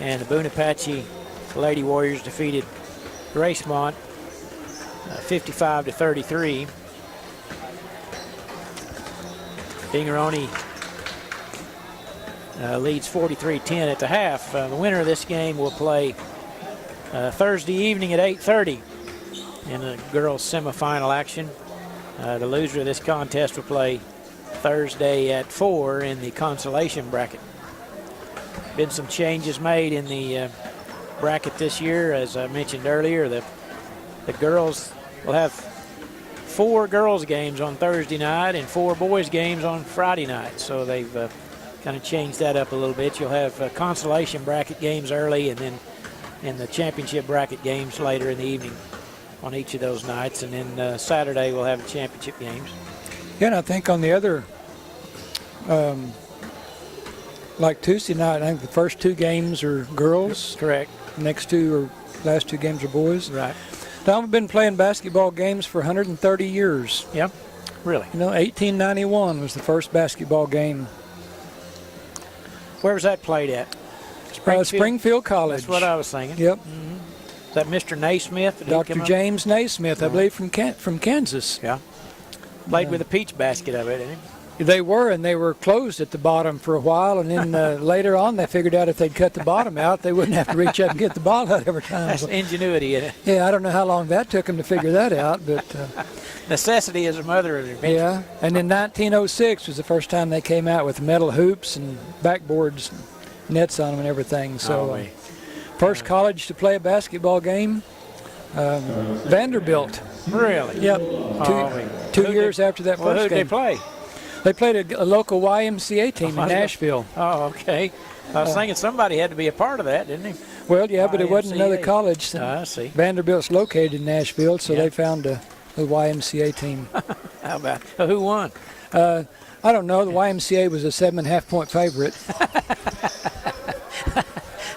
And the Boone-Apache Lady Warriors defeated Gracemont 55-33. Binger-Oney leads 43-10 at the half. The winner of this game will play Thursday evening at 8:30 in the girls semifinal action. The loser of this contest will play Thursday at 4 in the consolation bracket. Been some changes made in the bracket this year. As I mentioned earlier, the girls will have 4 girls games on Thursday night and 4 boys games on Friday night. So they've kind of changed that up a little bit. You'll have consolation bracket games early and then in the championship bracket games later in the evening on each of those nights. And then Saturday we'll have the championship games. Yeah, and I think on the other, like Tuesday night, I think the first 2 games are girls. Correct. The last 2 games are boys. Right. Now, I've been playing basketball games for 130 years. Yep. Really? You know, 1891 was the first basketball game. Where was that played at? Springfield College. That's what I was thinking. Yep. Mm-hmm. Is that Mr. Naismith? Dr. James Naismith, I believe, from Kansas. Yeah. Played with a peach basket of it, didn't he? They were closed at the bottom for a while, and then later on they figured out if they'd cut the bottom out, they wouldn't have to reach up and get the ball out every time. That's ingenuity in it. Yeah, I don't know how long that took them to figure that out, but necessity is the mother of invention. Yeah, and then 1906 was the first time they came out with metal hoops and backboards, and nets on them and everything. So first college to play a basketball game, Vanderbilt. Really? Yep. Two years after that first who game. Who did they play? They played a local YMCA team in Nashville. Oh, okay. I was thinking somebody had to be a part of that, didn't he? Well, yeah, but it wasn't another college. I see. Vanderbilt's located in Nashville, so they found a YMCA team. How about who won? I don't know. The YMCA was a 7.5-point favorite.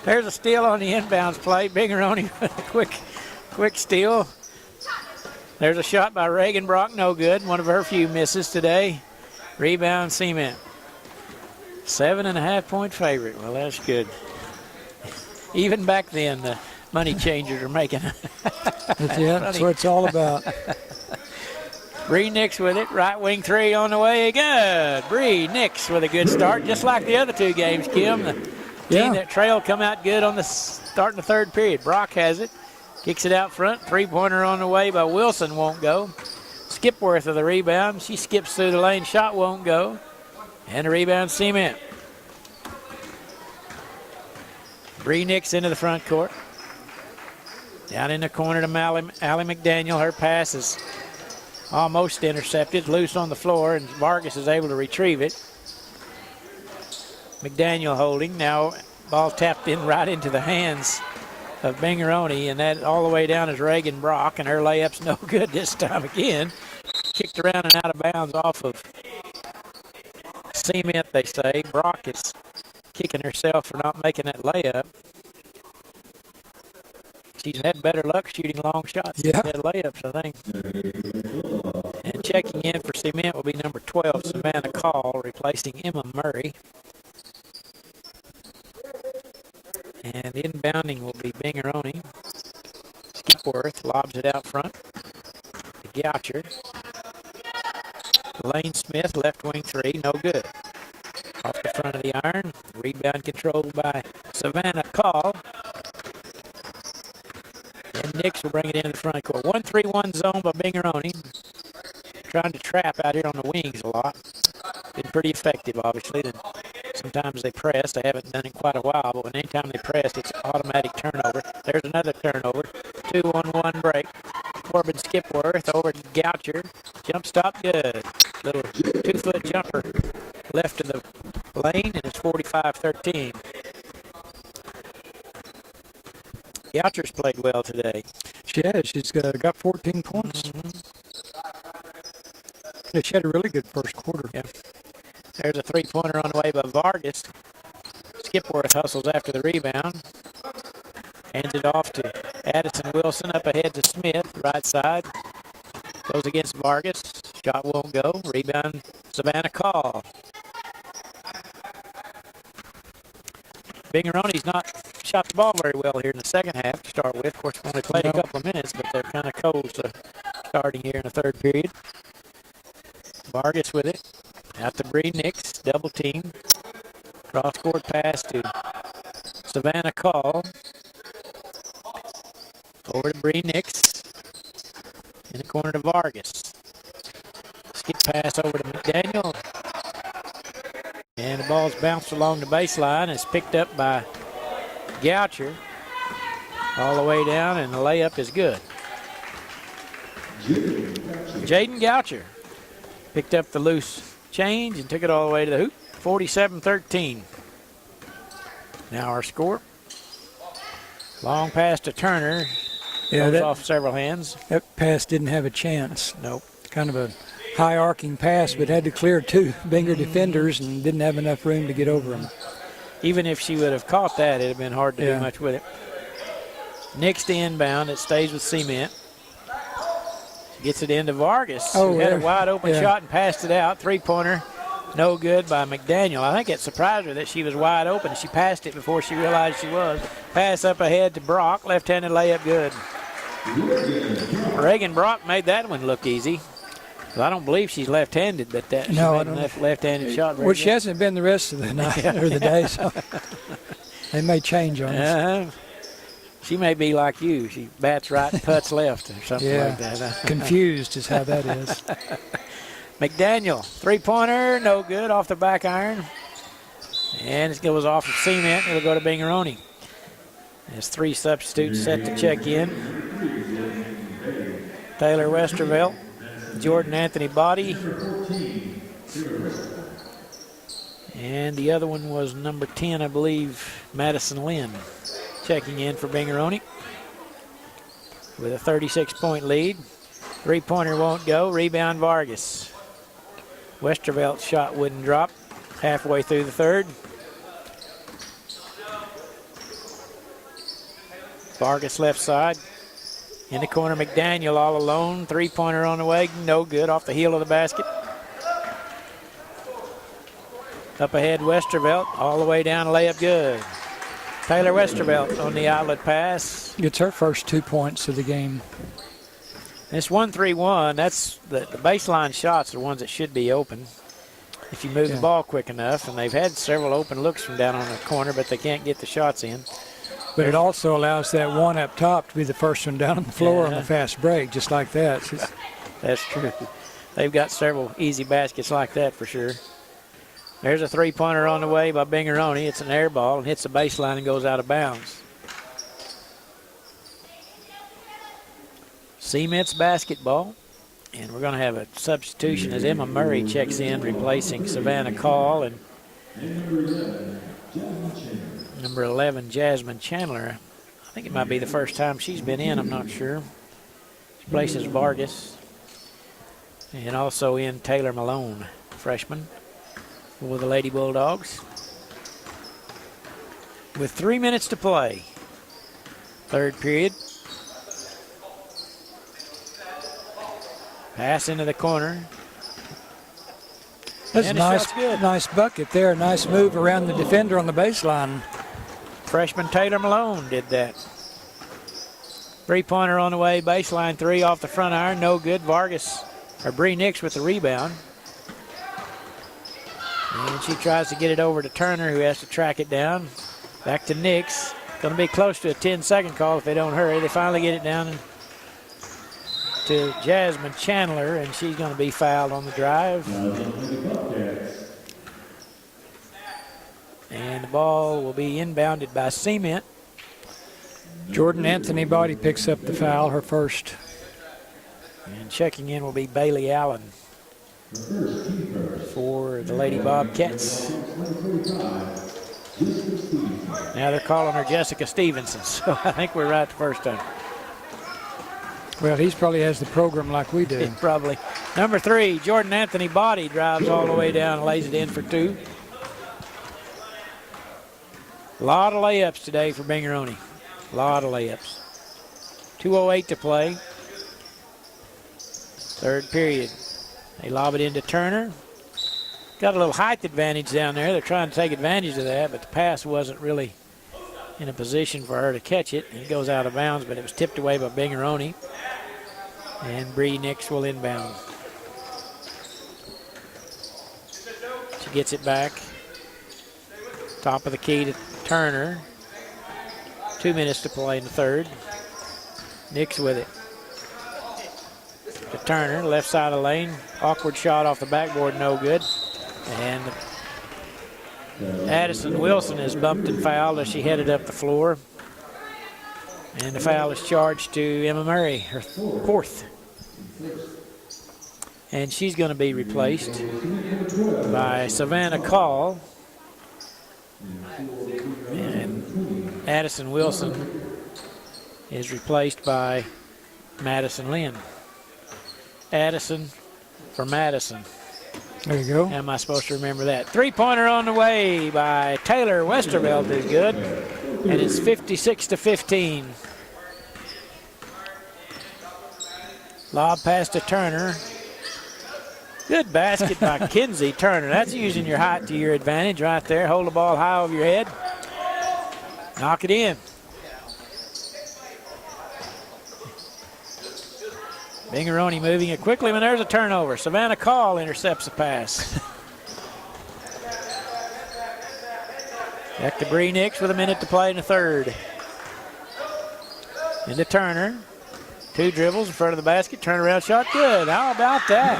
There's a steal on the inbounds play. Binger-Oney with a quick steal. There's a shot by Reagan Brock, no good. One of her few misses today. Rebound, Cement. 7.5-point favorite. Well, that's good. Even back then, the money changers are making. That's what it's all about. Bree Nix with it. Right wing 3 on the way. Good. Bree Nix with a good start, just like the other 2 games, Kim. The team that trailed come out good on the start in the third period. Brock has it. Kicks it out front. 3-pointer on the way by Wilson won't go. Skipworth of the rebound. She skips through the lane. Shot won't go. And the rebound, Cement. Bree Nix into the front court. Down in the corner to Allie McDaniel. Her pass is almost intercepted. Loose on the floor, and Vargas is able to retrieve it. McDaniel holding. Now ball tapped in right into the hands of Binger-Oney, and that all the way down is Reagan Brock, and her layup's no good this time again. Kicked around and out of bounds off of Cement, they say. Brock is kicking herself for not making that layup. She's had better luck shooting long shots than had layups, I think. And checking in for Cement will be number 12, Savannah Call, replacing Emma Murray. And inbounding will be Binger-Oney. Skipworth lobs it out front to Goucher. Lane Smith, left wing three, no good. Off the front of the iron. Rebound controlled by Savannah Call. And Nix will bring it into the front court. 1-3-1 zone by Binger-Oney. Trying to trap out here on the wings a lot. Been pretty effective, obviously. Then sometimes they press. They haven't done it in quite a while, but anytime they press, it's automatic turnover. There's another turnover. 2-on-1 break. Corbin Skipworth over to Goucher. Jump stop good. Little 2-foot jumper left to the lane, and it's 45-13. Goucher's played well today. She has. She's got 14 points. Yeah, she had a really good first quarter. Yeah. There's a three-pointer on the way by Vargas. Skipworth hustles after the rebound. Hands it off to Addison Wilson, up ahead to Smith, right side. Goes against Vargas. Shot won't go. Rebound, Savannah Call. Binger-Oney's not shot the ball very well here in the second half to start with. Of course, we only played a couple of minutes, but they're kind of cold starting here in the third period. Vargas with it. Out to Bree Nix, double team. Cross-court pass to Savannah Call. Over to Bree Nix. In the corner to Vargas. Skip pass over to McDaniel. And the ball's bounced along the baseline. It's picked up by Goucher. All the way down, and the layup is good. Jaden Goucher picked up the loose change and took it all the way to the hoop. 47-13. Now our score. Long pass to Turner. Yeah, goes off several hands. That pass didn't have a chance. Nope. Kind of a high arcing pass, but had to clear two Binger defenders and didn't have enough room to get over them. Even if she would have caught that, it'd have been hard to do much with it. Next inbound, it stays with Cement. Gets it into Vargas, who had a wide open shot and passed it out. Three-pointer, no good by McDaniel. I think it surprised her that she was wide open. She passed it before she realized she was. Pass up ahead to Brock, left-handed layup good. Reagan Brock made that one look easy. Well, I don't believe she's left-handed, but she made a left-handed shot. Well, she hasn't been the rest of the night or the day, so they may change on us. She may be like you. She bats right and puts left or something like that. Confused is how that is. McDaniel, three-pointer, no good, off the back iron. And it goes off of Cement. It'll go to Binger-Oney. There's three substitutes set to check in. Taylor Westervelt, Jordan Anthony Body. And the other one was number 10, I believe, Madison Lynn, checking in for Binger-Oney with a 36-point lead. Three-pointer won't go. Rebound Vargas. Westervelt's shot wouldn't drop halfway through the third. Vargas left side. In the corner, McDaniel all alone. Three-pointer on the way. No good. Off the heel of the basket. Up ahead, Westervelt. All the way down, layup good. Taylor Westervelt on the outlet pass. Gets her first 2 points of the game. It's 1-3-1. That's the baseline shots are the ones that should be open if you move the ball quick enough. And they've had several open looks from down on the corner, but they can't get the shots in. But it also allows that one up top to be the first one down on the floor on the fast break, just like that. That's true. They've got several easy baskets like that for sure. There's a three-pointer on the way by Binger-Oney. It's an air ball and hits the baseline and goes out of bounds. Cement's basketball. And we're going to have a substitution as Emma Murray checks in, replacing Savannah Call. And number 11, Jasmine Chandler. I think it might be the first time she's been in. I'm not sure. She places Vargas. And also in Taylor Malone, freshman. for the Lady Bulldogs. With 3 minutes to play. Third period. Pass into the corner. That's a And nice bucket there. Nice move around the defender on the baseline. Freshman Taylor Malone did that. Three-pointer on the way. Baseline three off the front iron. No good. Bree Nix with the rebound. And she tries to get it over to Turner, who has to track it down. Back to Nix. Going to be close to a 10-second call if they don't hurry. They finally get it down to Jasmine Chandler, and she's going to be fouled on the drive. And the ball will be inbounded by Cement. Jordan Anthony Body picks up the foul, her first. And checking in will be Bailey Allen for the Lady Bobcats. Now they're calling her Jessica Stevenson, so I think we're right the first time. Well, he probably has the program like we do. Probably. Number 3, Jordan Anthony Body drives all the way down and lays it in for 2. A lot of layups today for Binger-Oney. A lot of layups. 2:08 to play. Third period. They lob it into Turner. Got a little height advantage down there. They're trying to take advantage of that, but the pass wasn't really in a position for her to catch it. It goes out of bounds, but it was tipped away by Binger-Oney. And Bree Nix will inbound. She gets it back. Top of the key to Turner. 2 minutes to play in the third. Nix with it. To Turner, left side of the lane. Awkward shot off the backboard, no good. And Addison Wilson is bumped and fouled as she headed up the floor. And the foul is charged to Emma Murray, her fourth. And she's going to be replaced by Savannah Call. And Addison Wilson is replaced by Madison Lynn. Addison for Madison. There you go. How am I supposed to remember that? Three-pointer on the way by Taylor Westervelt is good. And it's 56-15. Lob pass to Turner. Good basket by Kinsey Turner. That's using your height to your advantage right there. Hold the ball high over your head. Knock it in. Binger-Oney moving it quickly when there's a turnover. Savannah Call intercepts the pass. Back to Bree Nix with a minute to play in the third. Into Turner. 2 dribbles in front of the basket. Turnaround shot. Good. How about that?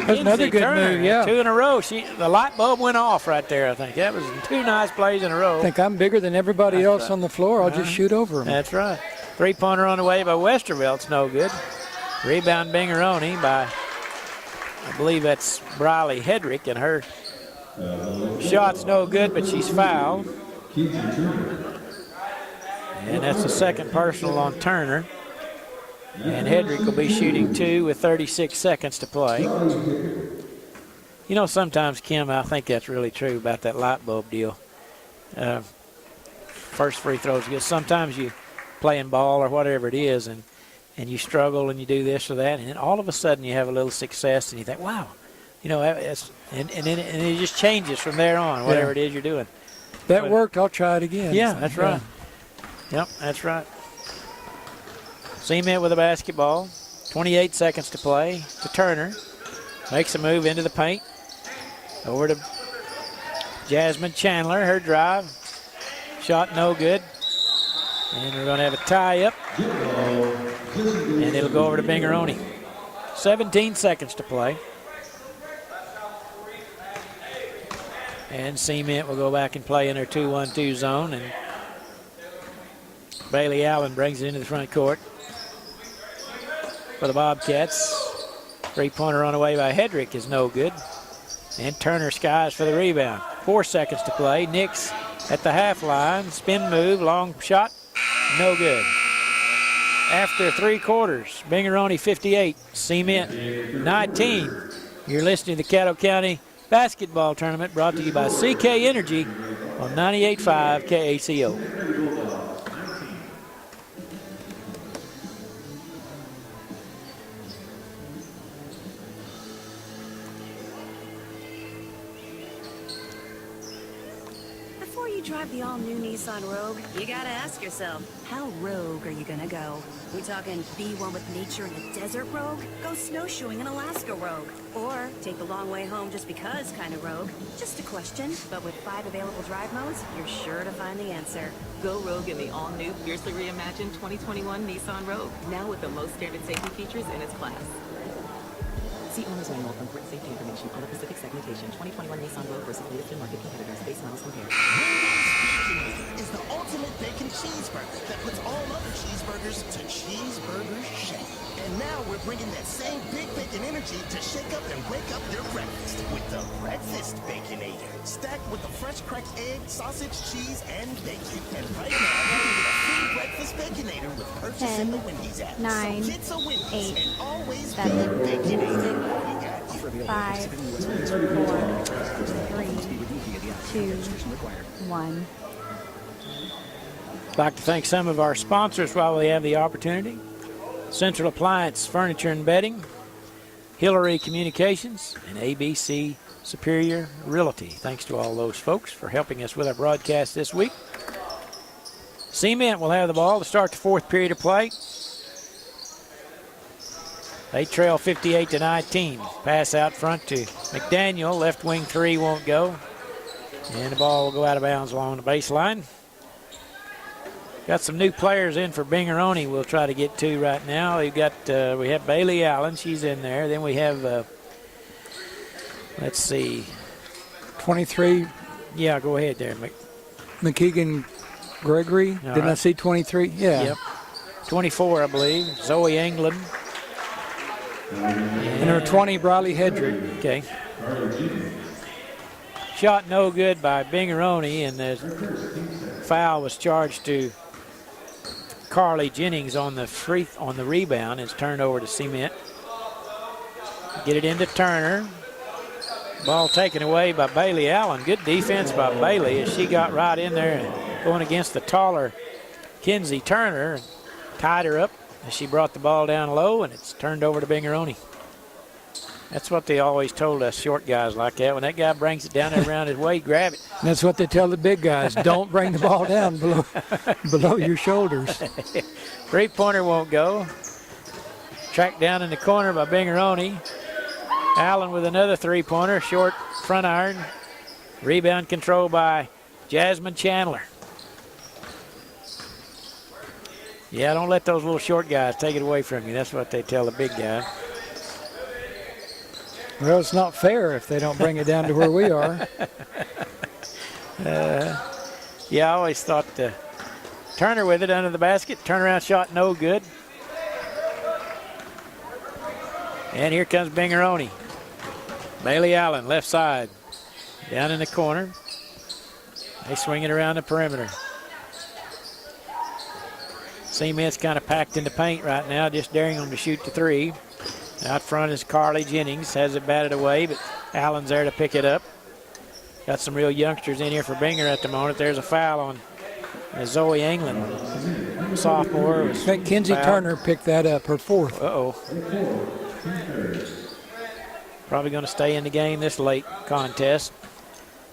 That's another good Turner, move, yeah. 2 in a row. The light bulb went off right there, I think. That was 2 nice plays in a row. I think I'm bigger than everybody else on the floor. I'll just shoot over them. That's right. Three-pointer on the way by Westervelt's no good. Rebound Binger-Oney by, I believe that's Briley Hedrick, and her shot's no good, but she's fouled. And that's the second personal on Turner. And Hedrick will be shooting 2 with 36 seconds to play. You know, sometimes, Kim, I think that's really true about that light bulb deal. First free throws good. Sometimes you playing ball or whatever it is, and you struggle and you do this or that, and then all of a sudden you have a little success and you think, wow, you know, and it just changes from there on, whatever it is you're doing. That worked. I'll try it again. Yeah, that's right. Yep, that's right. Cement with the basketball. 28 seconds to play to Turner. Makes a move into the paint. Over to Jasmine Chandler. Her drive. Shot no good. And we're going to have a tie-up. And it'll go over to Binger-Oney. 17 seconds to play. And Cement will go back and play in her 2-1-2 zone. And Bailey Allen brings it into the front court for the Bobcats. Three-pointer on the way by Hedrick is no good. And Turner skies for the rebound. 4 seconds to play. Nix at the half line. Spin move, long shot, no good. After 3 quarters, Binger-Oney 58, Cement 19. You're listening to the Caddo County Basketball Tournament brought to you by CK Energy on 98.5 KACO. Before you drive the all-new Nissan Rogue, you gotta ask yourself, how rogue are you gonna go? We talking be one with nature in a desert rogue? Go snowshoeing in Alaska rogue? Or take the long way home just because kind of rogue? Just a question, but with 5 available drive modes, you're sure to find the answer. Go rogue in the all-new, fiercely reimagined 2021 Nissan Rogue, now with the most standard safety features in its class. See owner's manual for important safety information on the Pacific segmentation. 2021 Nissan Rogue versus latest in-market competitors. Base models compared. Is the ultimate bacon cheeseburger that puts all other cheeseburgers to cheeseburger shake. And now we're bringing that same big bacon energy to shake up and wake up your breakfast with the Breakfast Baconator. Stacked with the fresh cracked egg, sausage, cheese, and bacon. And right now, you can get a free Breakfast Baconator with purchase in the Wendy's app. 9, so get a Wendy's 8, and always 7, be Baconator. We got you. 5, 4, 3, 2, 1. I'd like to thank some of our sponsors while we have the opportunity. Central Appliance Furniture and Bedding, Hillary Communications, and ABC Superior Realty. Thanks to all those folks for helping us with our broadcast this week. Cement will have the ball to start the 4th period of play. They trail 58-19. Pass out front to McDaniel. Left wing 3 won't go. And the ball will go out of bounds along the baseline. Got some new players in for Binger-Oney we'll try to get to right now. We have Bailey Allen. She's in there. Then we have, let's see. 23. Yeah, go ahead there. McKeegan Gregory. All Didn't I right. see 23? Yeah. Yep. 24, I believe. Zoe England. And her 20, Briley Hedrick. Okay. Shot no good by Binger-Oney, and the foul was charged to Carly Jennings on the rebound. It's turned over to Cement. Get it into Turner. Ball taken away by Bailey Allen. Good defense by Bailey as she got right in there and going against the taller Kinsey Turner and tied her up as she brought the ball down low, and it's turned over to Binger-Oney. That's what they always told us short guys like that. When that guy brings it down there around his way, grab it. And that's what they tell the big guys. Don't bring the ball down below your shoulders. 3-pointer won't go. Tracked down in the corner by Binger-Oney. Allen with another 3-pointer, short front iron. Rebound control by Jasmine Chandler. Yeah, don't let those little short guys take it away from you. That's what they tell the big guy. Well, it's not fair if they don't bring it down to where we are. Yeah, I always thought Turner with it under the basket. Turnaround shot no good. And here comes Binger-Oney. Bailey Allen, left side. Down in the corner. They swing it around the perimeter. Cement's kind of packed in the paint right now, just daring them to shoot the 3. Out front is Carly Jennings, has it batted away, but Allen's there to pick it up. Got some real youngsters in here for Binger at the moment. There's a foul on Zoe England, sophomore. I think Kinsey Turner picked that up, her 4th. Uh-oh. Probably going to stay in the game this late contest.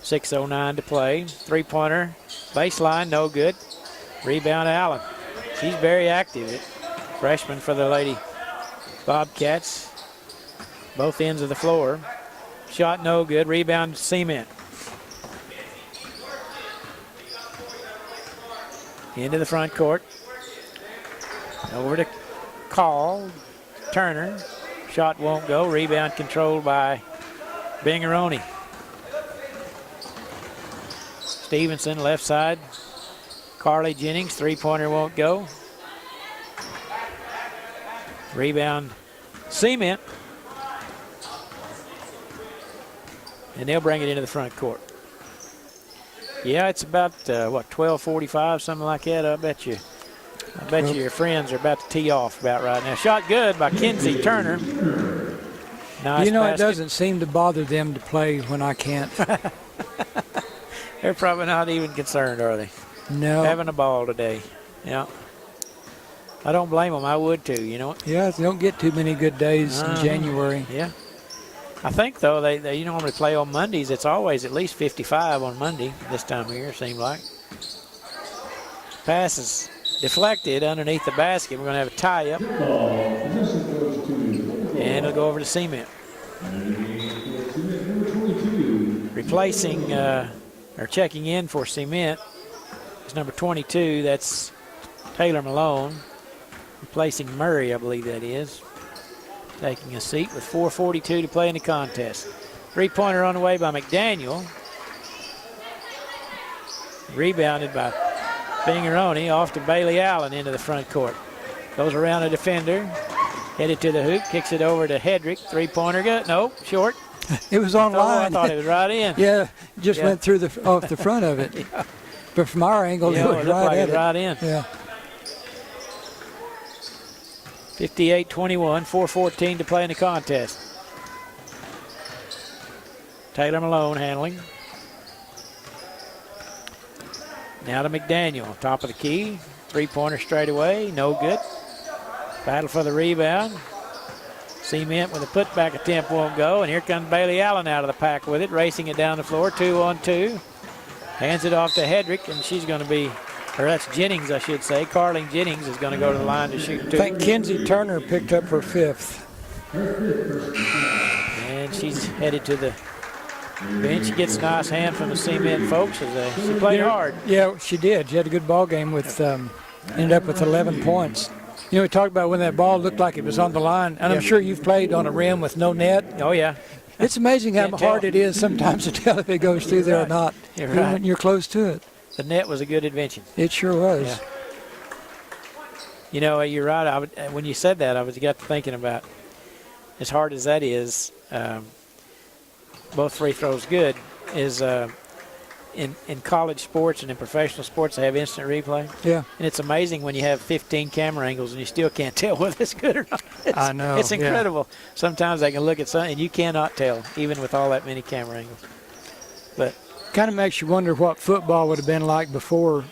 6:09 to play. 3-pointer, baseline, no good. Rebound Allen. She's very active. Freshman for the Lady Bobcats. Both ends of the floor. Shot no good. Rebound Cement. Into the front court. Over to Call. Turner. Shot won't go. Rebound controlled by Binger-Oney. Stevenson, left side. Carly Jennings, 3-pointer won't go. Rebound Cement. And they'll bring it into the front court. Yeah, it's about, 12:45, something like that. I bet you your friends are about to tee off about right now. Shot good by Kinsey Turner. Nice You know, basket. it doesn't seem to bother them to play when I can't. They're probably not even concerned, are they? No. Having a ball today. Yeah. I don't blame them. I would too, you know. Yeah, they don't get too many good days in January. Yeah. I think, though, they normally play on Mondays. It's always at least 55 on Monday this time of year, it seems like. Pass is deflected underneath the basket. We're going to have a tie-up. And it'll go over to Cement. Replacing or checking in for Cement is number 22. That's Taylor Malone. Replacing Murray, I believe that is. Taking a seat with 4:42 to play in the contest. Three-pointer on the way by McDaniel. Rebounded by Binger-Oney off to Bailey Allen into the front court. Goes around a defender. Headed to the hoop. Kicks it over to Hedrick. Three-pointer good. No, short. It was on line. I thought it was right in. Yeah, just went through off the front of it. Yeah. But from our angle, Yeah, it was looked right like at it it. right in. Yeah. 58-21, 4:14 to play in the contest. Taylor Malone handling. Now to McDaniel, top of the key. Three-pointer straight away, no good. Battle for the rebound. Cement with a putback attempt won't go, and here comes Bailey Allen out of the pack with it, racing it down the floor, 2-on-2. Hands it off to Hedrick, and she's going to be, or that's Jennings, I should say. Carling Jennings is going to go to the line to shoot two. I think Kenzie Turner picked up her 5th. And she's headed to the bench. She gets a nice hand from the Cement folks as she played hard. Yeah, she did. She had a good ball game with, ended up with 11 points. You know, we talked about when that ball looked like it was on the line, and I'm sure you've played on a rim with no net. Oh, yeah. It's amazing how Can't hard tell. it is sometimes to tell if it goes through there or not, You're even right. when you're close to it. The net was a good invention. It sure was. Yeah. You know, you're right. When you said that, got to thinking about, as hard as that is, both free throws good, is in college sports and in professional sports, they have instant replay. Yeah. And it's amazing when you have 15 camera angles and you still can't tell whether it's good or not. I know. It's incredible. Sometimes they can look at something and you cannot tell, even with all that many camera angles. But kind of makes you wonder what football would have been like before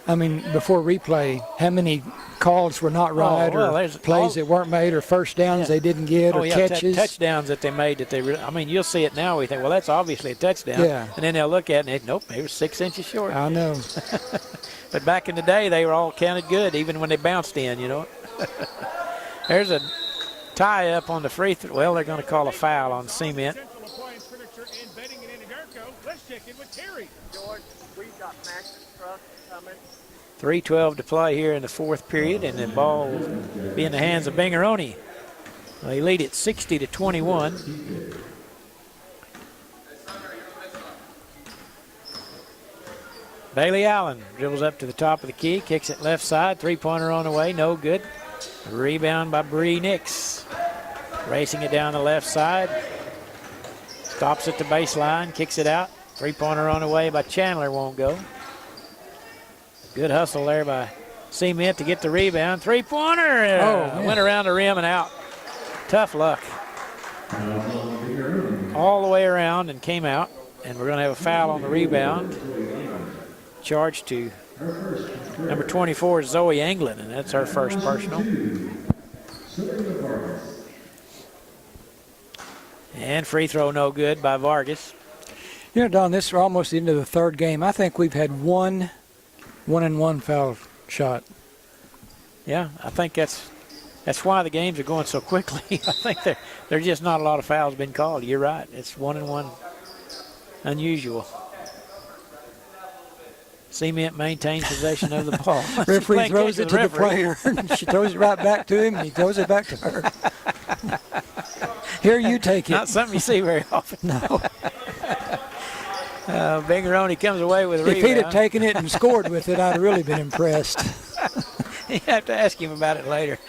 replay. How many calls were not right, or plays that weren't made, or first downs they didn't get, or catches. Touchdowns that they made that they you'll see it now. We think, well, that's obviously a touchdown. Yeah. And then they'll look at it and nope, they were 6 inches short. I know. But back in the day, they were all counted good, even when they bounced in, you know. There's a tie up on the free throw. Well, they're going to call a foul on Cement. Central Appliance Furniture and Bedding in Anadarko. Let's check in with Terry. George, we've got mattress trucks coming. 3:12 to play here in the fourth period, and the ball will be in the hands of Binger-Oney. They lead it 60-21. Bailey Allen dribbles up to the top of the key, kicks it left side, three-pointer on the way, no good. Rebound by Bree Nix. Racing it down the left side. Stops at the baseline, kicks it out. Three-pointer on the way by Chandler, won't go. Good hustle there by Cement to get the rebound. Three-pointer! Went around the rim and out. Tough luck. All the way around and came out. And we're going to have a foul on the rebound. Charged to number 24, Zoe Anglin, and that's her first personal. And free throw no good by Vargas. You know, Don, this is almost the end of the third game. I think we've had one and one foul shot. Yeah, I think that's why the games are going so quickly. I think there's just not a lot of fouls been called. You're right. It's 1 and 1. Unusual. Cement maintains possession of the ball. Referee throws it to the player. She throws it right back to him, and he throws it back to her. Here, you take it. Not something you see very often. No. Binger-Oney comes away with a rebound. If he'd have taken it and scored with it, I'd have really been impressed. You have to ask him about it later.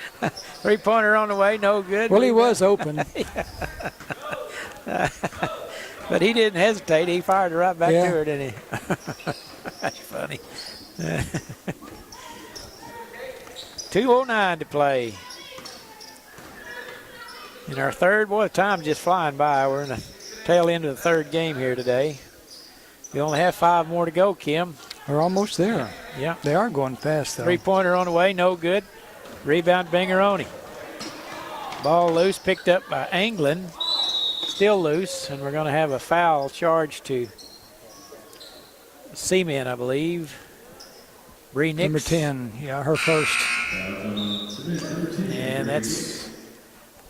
Three-pointer on the way, no good. Well, he was open. But he didn't hesitate. He fired it right back to her, didn't he? That's funny. 2:09 to play. In our third, boy, the time's just flying by. We're in the tail end of the third game here today. We only have 5 more to go, Kim. We're almost there. Yeah. They are going fast, though. 3-pointer on the way, no good. Rebound, Binger-Oney. Ball loose, picked up by Anglin. Still loose, and we're going to have a foul charge to Seaman, I believe. Bree Nix. Number 10, yeah, her first. And that's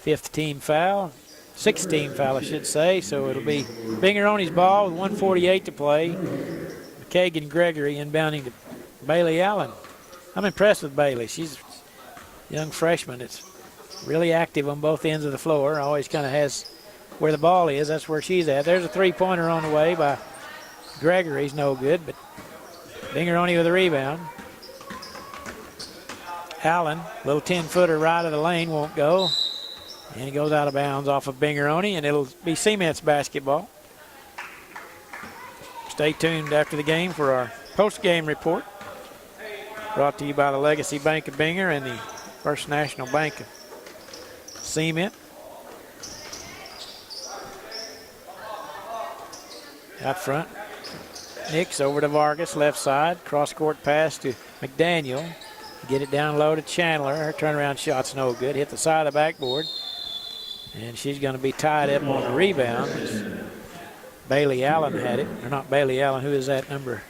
5th team foul. 6th team foul, I should say. So it'll be Binger-Oney's ball with 1:48 to play. Kagan Gregory inbounding to Bailey Allen. I'm impressed with Bailey. She's a young freshman. It's really active on both ends of the floor. Always kind of has where the ball is. That's where she's at. There's a 3-pointer on the way by Gregory's no good, but Binger-Oney with a rebound. Allen, little 10-footer right of the lane, won't go. And he goes out of bounds off of Binger-Oney, and it'll be Cement's basketball. Stay tuned after the game for our post-game report. Brought to you by the Legacy Bank of Binger and the First National Bank of Cement. Out front, Nix over to Vargas, left side. Cross-court pass to McDaniel. Get it down low to Chandler. Her turnaround shot's no good. Hit the side of the backboard. And she's going to be tied up on the rebound. Bailey Allen had it. Or not Bailey Allen. Who is that number?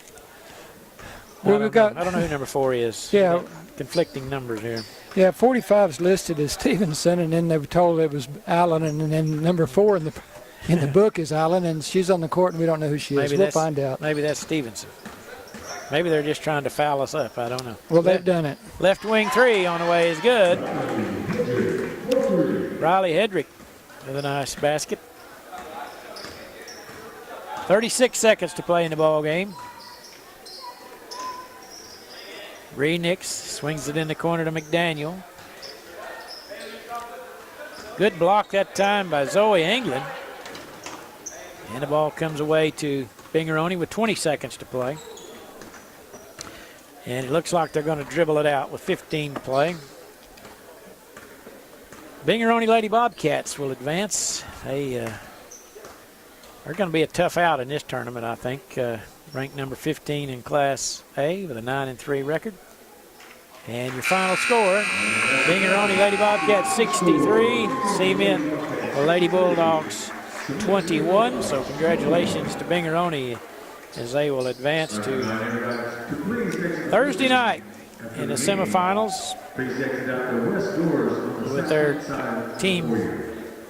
Well, I don't know who number 4 is. Yeah. Conflicting numbers here. Yeah, 45 is listed as Stevenson, and then they were told it was Allen, and then number 4 in the book is Allen, and she's on the court, and we don't know who she is. We'll find out. Maybe that's Stevenson. Maybe they're just trying to foul us up. I don't know. Well, they've done it. Left wing 3 on the way is good. Riley Hedrick with a nice basket. 36 seconds to play in the ball game. Bree Nix swings it in the corner to McDaniel. Good block that time by Zoe Anglin. And the ball comes away to Binger-Oney with 20 seconds to play. And it looks like they're going to dribble it out with 15 to play. Binger-Oney Lady Bobcats will advance. They are going to be a tough out in this tournament, I think. Ranked number 15 in Class A with a 9-3 record. And your final score, Binger-Oney Lady Bobcats 63, Cement Lady Bulldogs 21. So congratulations to Binger-Oney as they will advance to Thursday night in the semifinals with their team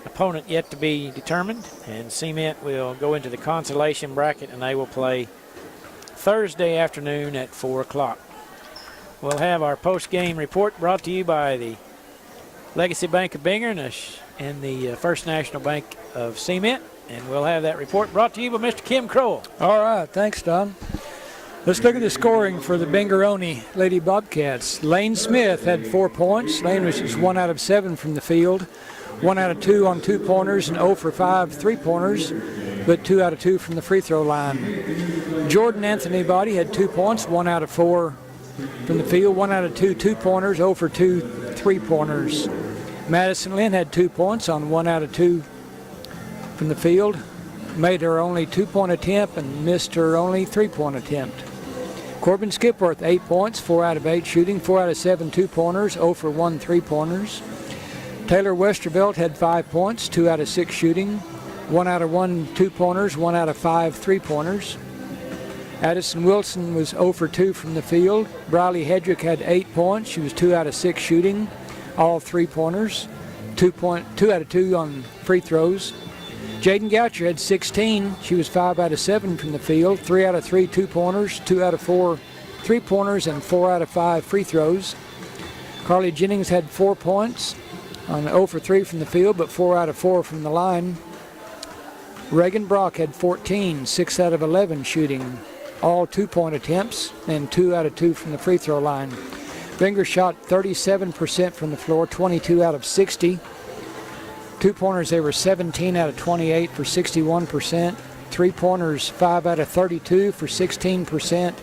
opponent yet to be determined. And Cement will go into the consolation bracket, and they will play Thursday afternoon at 4 o'clock. We'll have our post-game report brought to you by the Legacy Bank of Binger and the First National Bank of Cement. And we'll have that report brought to you by Mr. Kim Crowell. All right, thanks, Don. Let's look at the scoring for the Binger-Oney Lady Bobcats. Lane Smith had 4 points. Lane was just 1 out of 7 from the field, 1 out of 2 on 2-pointers, and 0 for 5 3-pointers, but 2 out of 2 from the free throw line. Jordan Anthony Body had 2 points, 1 out of 4 from the field, 1 out of 2 2-pointers, 0 for 2 3-pointers. Madison Lynn had 2 points on 1 out of 2 from the field, made her only 2-point attempt and missed her only 3-point attempt. Corbin Skipworth, 8 points, 4 out of 8 shooting, 4 out of 7 2-pointers, 0 for 1 3-pointers. Taylor Westervelt had 5 points, 2 out of 6 shooting, 1 out of 1 2-pointers, 1 out of 5 3-pointers. Addison Wilson was 0 for 2 from the field. Briley Hedrick had 8 points. She was 2 out of 6 shooting, all 3-pointers, 2 out of 2 on free throws. Jaden Goucher had 16. She was 5 out of 7 from the field, 3 out of 3 2-pointers, 2 out of 4 3-pointers, and 4 out of 5 free throws. Carly Jennings had 4 points on 0 for 3 from the field, but 4 out of 4 from the line. Reagan Brock had 14, 6 out of 11 shooting, all 2-point attempts, and 2 out of 2 from the free throw line. Binger shot 37% from the floor, 22 out of 60. 2-pointers, they were 17 out of 28 for 61%. 3-pointers, 5 out of 32 for 16%.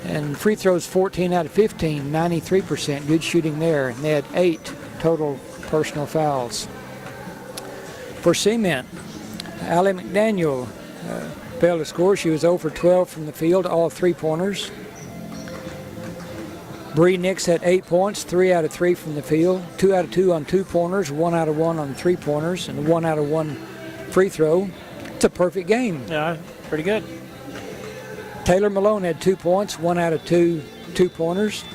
And free throws, 14 out of 15, 93%. Good shooting there. And they had 8 total personal fouls. For Cement, Allie McDaniel failed to score. She was 0 for 12 from the field, all 3-pointers. Bree Nix had 8 points, 3 out of 3 from the field, 2 out of 2 on 2-pointers, 1 out of 1 on 3-pointers, and 1 out of 1 free throw. It's a perfect game. Yeah, pretty good. Taylor Malone had 2 points, 1 out of 2 2-pointers.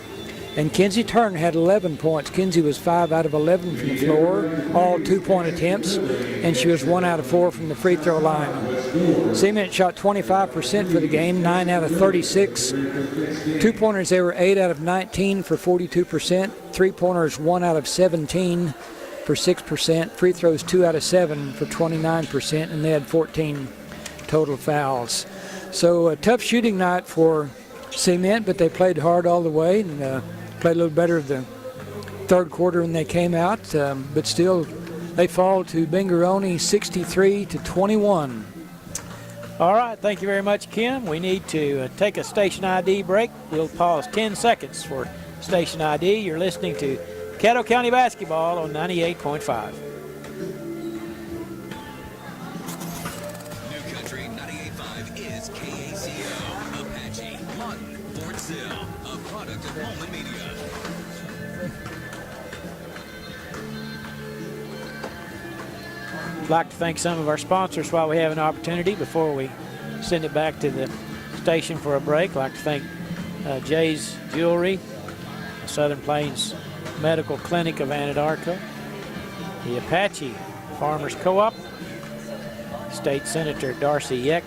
And Kinsey Turner had 11 points. Kinsey was 5 out of 11 from the floor, all 2-point attempts, and she was 1 out of 4 from the free throw line. Cement shot 25% for the game, 9 out of 36. 2-pointers, they were 8 out of 19 for 42%. 3-pointers, 1 out of 17 for 6%. Free throws, 2 out of 7 for 29%, and they had 14 total fouls. So a tough shooting night for Cement, but they played hard all the way and played a little better the third quarter when they came out, but still they fall to Binger-Oney 63-21. All right, thank you very much, Kim. We need to take a station ID break. We'll pause 10 seconds for station ID. You're listening to Caddo County Basketball on 98.5. New Country 98.5 is KACO, Apache, Lawton, Fort Sill, a product of Moment Media. I'd like to thank some of our sponsors while we have an opportunity before we send it back to the station for a break. I'd like to thank Jay's Jewelry, Southern Plains Medical Clinic of Anadarko, the Apache Farmers Co-op, State Senator Darcy Yeck,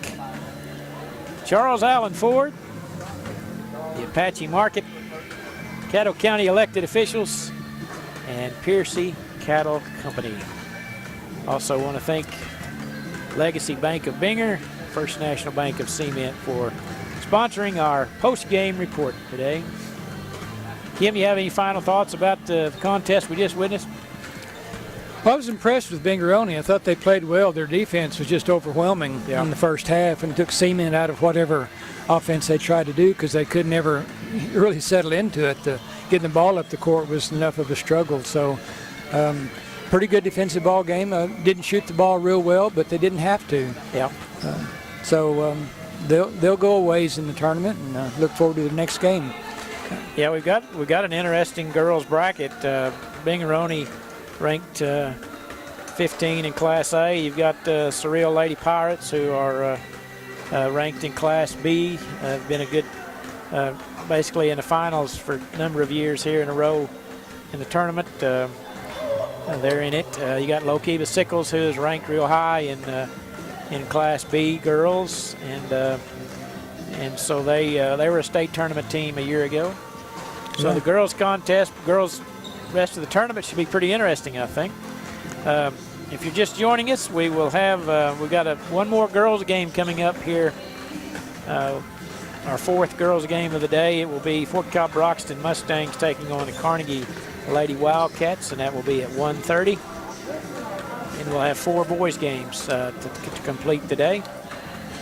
Charles Allen Ford, the Apache Market, Caddo County elected officials, and Piercy Cattle Company. Also want to thank Legacy Bank of Binger, First National Bank of Cement for sponsoring our post-game report today. Kim, you have any final thoughts about the contest we just witnessed? Well, I was impressed with Binger-Oney. I thought they played well. Their defense was just overwhelming in the first half and took Cement out of whatever offense they tried to do because they could never really settle into it. Getting the ball up the court was enough of a struggle. So pretty good defensive ball game. Didn't shoot the ball real well, but they didn't have to. Yeah. So they'll go a ways in the tournament, and look forward to the next game. Yeah, we've got an interesting girls bracket. Binger-Oney ranked 15 in Class A. You've got Surreal Lady Pirates, who are ranked in Class B. Been a good, basically in the finals for a number of years here in a row in the tournament. They're in it. You got Lookeba-Sickles, who is ranked real high in Class B girls, and so they were a state tournament team a year ago. So the girls contest, rest of the tournament should be pretty interesting, I think. If you're just joining us, we will have we've got one more girls game coming up here. Our fourth girls game of the day. It will be Fort Cobb-Broxton Mustangs taking on the Carnegie Lady Wildcats, and that will be at 1:30. And we'll have 4 boys games to complete the day.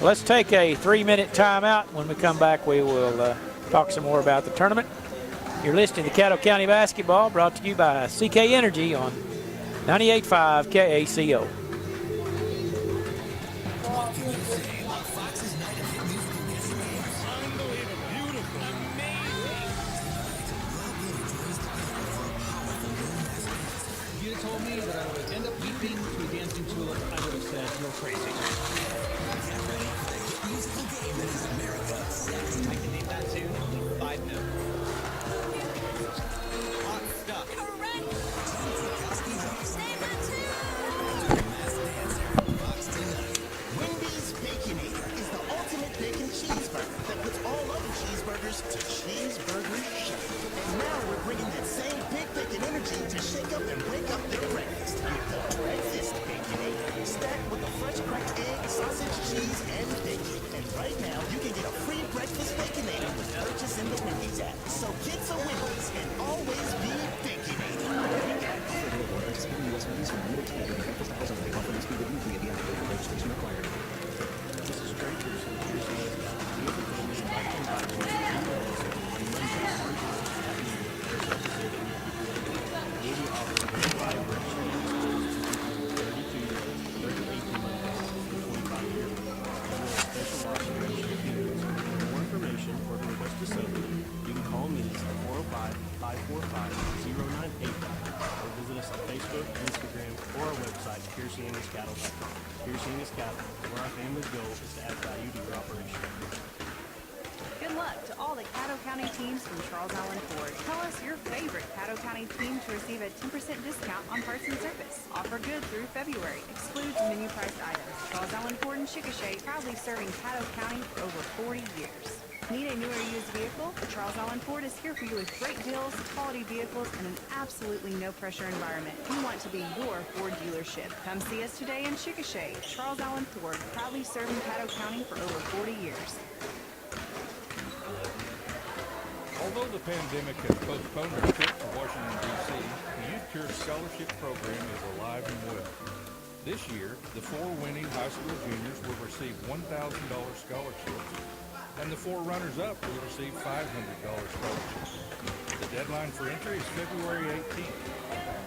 Let's take a 3-minute timeout. When we come back, we will talk some more about the tournament. You're listening to Caddo County Basketball, brought to you by CK Energy on 98.5 KACO. If you had told me that I would end up weeping to a dancing tulip, I would have said you're crazy. Get ready for the hit musical game that is America's sex. I can name that tune in 5 notes. Hot stuff. Correct. Wendy's Baconator is the ultimate bacon cheeseburger that puts all other cheeseburgers to cheeseburger shake. And now we're bringing that same big bacon energy to shake up and wake up their breakfast with the Breakfast Baconator, stacked with a fresh cracked egg, sausage, cheese, and bacon. And right now, you can get a free Breakfast Baconator with purchase in the Wendy's app. So get to Wendy's and always be Baconator. CCBTcattle.com. Piercing is cattle, where our family's goal is to add value to your operation. Good luck to all the Caddo County teams from Charles Allen Ford. Tell us your favorite Caddo County team to receive a 10% discount on parts and service. Offer good through February. Excludes menu priced items. Charles Allen Ford in Chickasha, proudly serving Caddo County for over 40 years. Need a new or used vehicle? Charles Allen Ford is here for you with great deals, quality vehicles, and an absolutely no-pressure environment. We want to be your Ford dealership. Come see us today in Chickasha. Charles Allen Ford, proudly serving Caddo County for over 40 years. Although the pandemic has postponed our trip to Washington, D.C., the Youth Cure Scholarship Program is alive and well. This year, the 4 winning high school juniors will receive $1,000 scholarships, and the 4 runners-up will receive $500 scholarships. The deadline for entry is February 18th.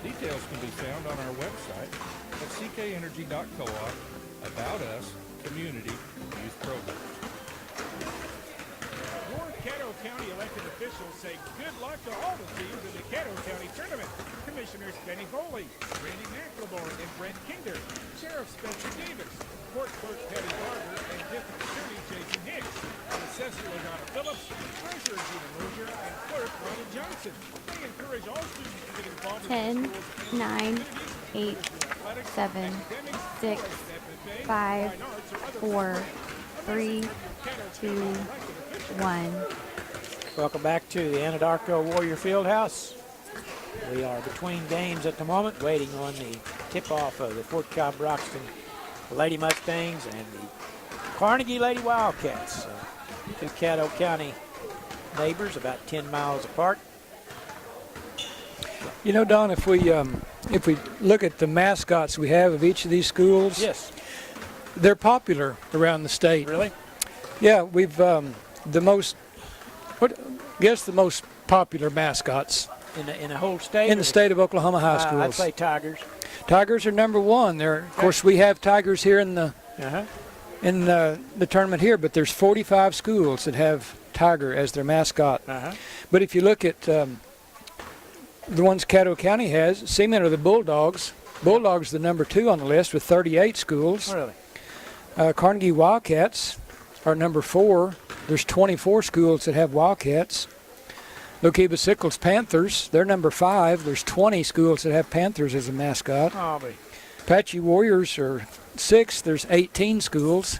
Details can be found on our website at ckenergy.coop, About Us, Community, Youth Programs. Your Caddo County elected officials say good luck to all the teams in the Caddo County Tournament. Commissioners Benny Foley, Randy McLemore, and Brent Kinder, Sheriff Spencer Davis, Court Clerk Patty Gardner, and District Attorney Jason Hicks, Assessor LaDonna Phillips, Treasurer Gina Moser, and Clerk Ronnie Johnson. They encourage all students to get involved in 10, 9, 8, 7, 6, 5, 4, 3, 2, 1. Welcome back to the Anadarko Warrior Fieldhouse. We are between games at the moment, waiting on the tip-off of the Fort Cobb-Broxton Lady Mustangs and the Carnegie Lady Wildcats. Two Caddo County neighbors, about 10 miles apart. You know, Don, if we look at the mascots we have of each of these schools, yes, they're popular around the state. Really? Yeah, we've the most popular mascots in the whole state. In the state of Oklahoma high schools. I'd say Tigers. Tigers are number 1. Of course, we have Tigers here in the tournament here, but there's 45 schools that have Tiger as their mascot. But if you look at the ones Caddo County has, Seamen are the Bulldogs. Bulldogs are the number 2 on the list with 38 schools. Really? Carnegie Wildcats are number 4. There's 24 schools that have Wildcats. Lookeba-Sickles Panthers, they're number 5. There's 20 schools that have Panthers as a mascot. Apache Warriors are 6. There's 18 schools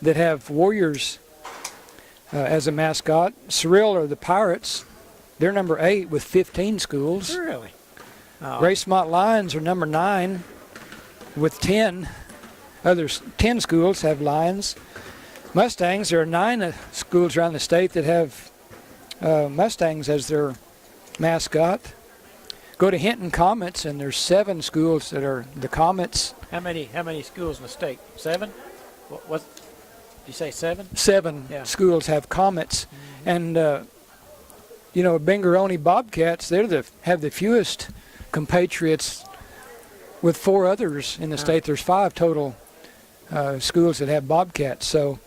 that have Warriors as a mascot. Surreal are the Pirates. They're number 8 with 15 schools. Really? Gracemont Lions are number 9 with 10. Others 10 schools have Lions. Mustangs, there are 9 schools around the state that have Mustangs as their mascot. Go to Hinton Comets, and there's 7 schools that are the Comets. How many schools in the state? 7? What did you say, 7? 7 schools have Comets. And, you know, Binger-Oney Bobcats, have the fewest compatriots with 4 others in the state. There's 5 total schools that have Bobcats. So,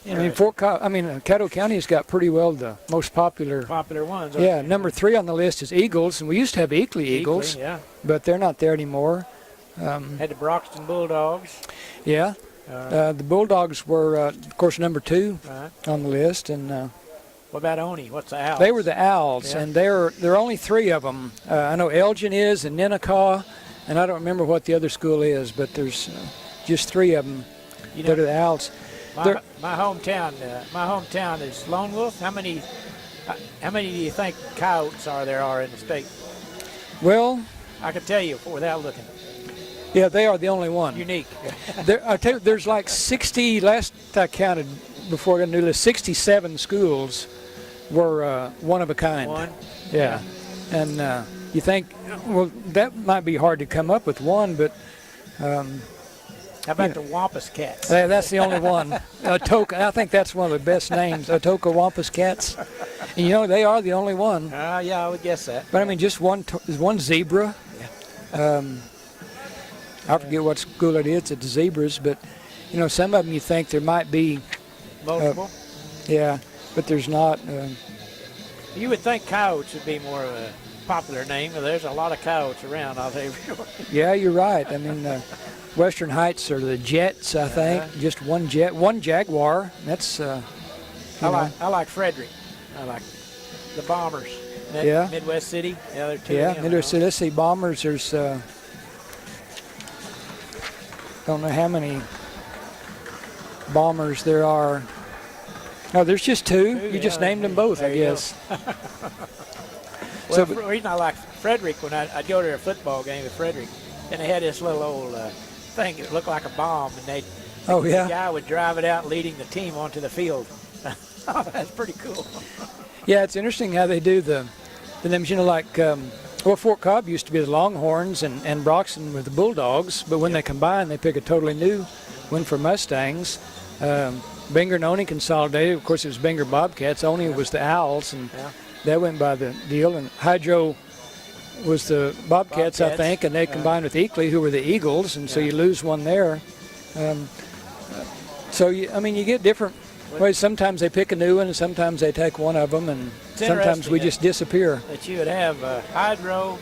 Caddo County has got pretty well the most popular ones. Yeah, number 3 on the list is Eagles, and we used to have Eakley Eagles, but they're not there anymore. Had the Broxton Bulldogs. Yeah, the Bulldogs were, of course, number 2 on the list, and what about Oney? What's the Owls? They were the Owls, and there are only 3 of them. I know Elgin is, and Ninnakaw, and I don't remember what the other school is, but there's just 3 of them that are the Owls. My hometown is Lone Wolf. How many do you think coyotes there are in the state? Well, I can tell you without looking. Yeah, they are the only one. Unique. I tell you, there's like 60. Last I counted before I got a new list, 67 schools were one of a kind. One. Yeah, and you think, well, that might be hard to come up with one, but. How about the Wampus Cats? That's the only one. Atoka, I think that's one of the best names, Atoka Wampus Cats. And, you know, they are the only one. Yeah, I would guess that. But, I mean, just one zebra. I forget what school it is, it's zebras, but, you know, some of them you think there might be. Multiple? Yeah, but there's not. You would think coyotes would be more of a popular name, but there's a lot of coyotes around out there. Yeah, you're right. I mean, Western Heights are the Jets, I think. Just one Jet, one Jaguar. That's, I like Frederick. I like the Bombers. Yeah. Midwest City. Yeah, they're two. Yeah, Midwest City. Let's see, Bombers, there's, don't know how many Bombers there are. No, there's just two. You just named them both, I guess. Well, the reason I like Frederick, when I'd go to a football game with Frederick, and they had this little old thing that looked like a bomb, and the guy would drive it out leading the team onto the field. Oh, that's pretty cool. Yeah, it's interesting how they do the names, you know, like, Fort Cobb used to be the Longhorns and Broxton with the Bulldogs, but when they combine, they pick a totally new one for Mustangs. Binger-Oney consolidated. Of course, it was Binger Bobcats. Oney was the Owls, and that went by the deal. And Hydro was the Bobcats, I think, and they combined with Eakley, who were the Eagles, and so you lose one there. So, you get different ways. Sometimes they pick a new one, and sometimes they take one of them, and sometimes we just disappear. That you would have Hydro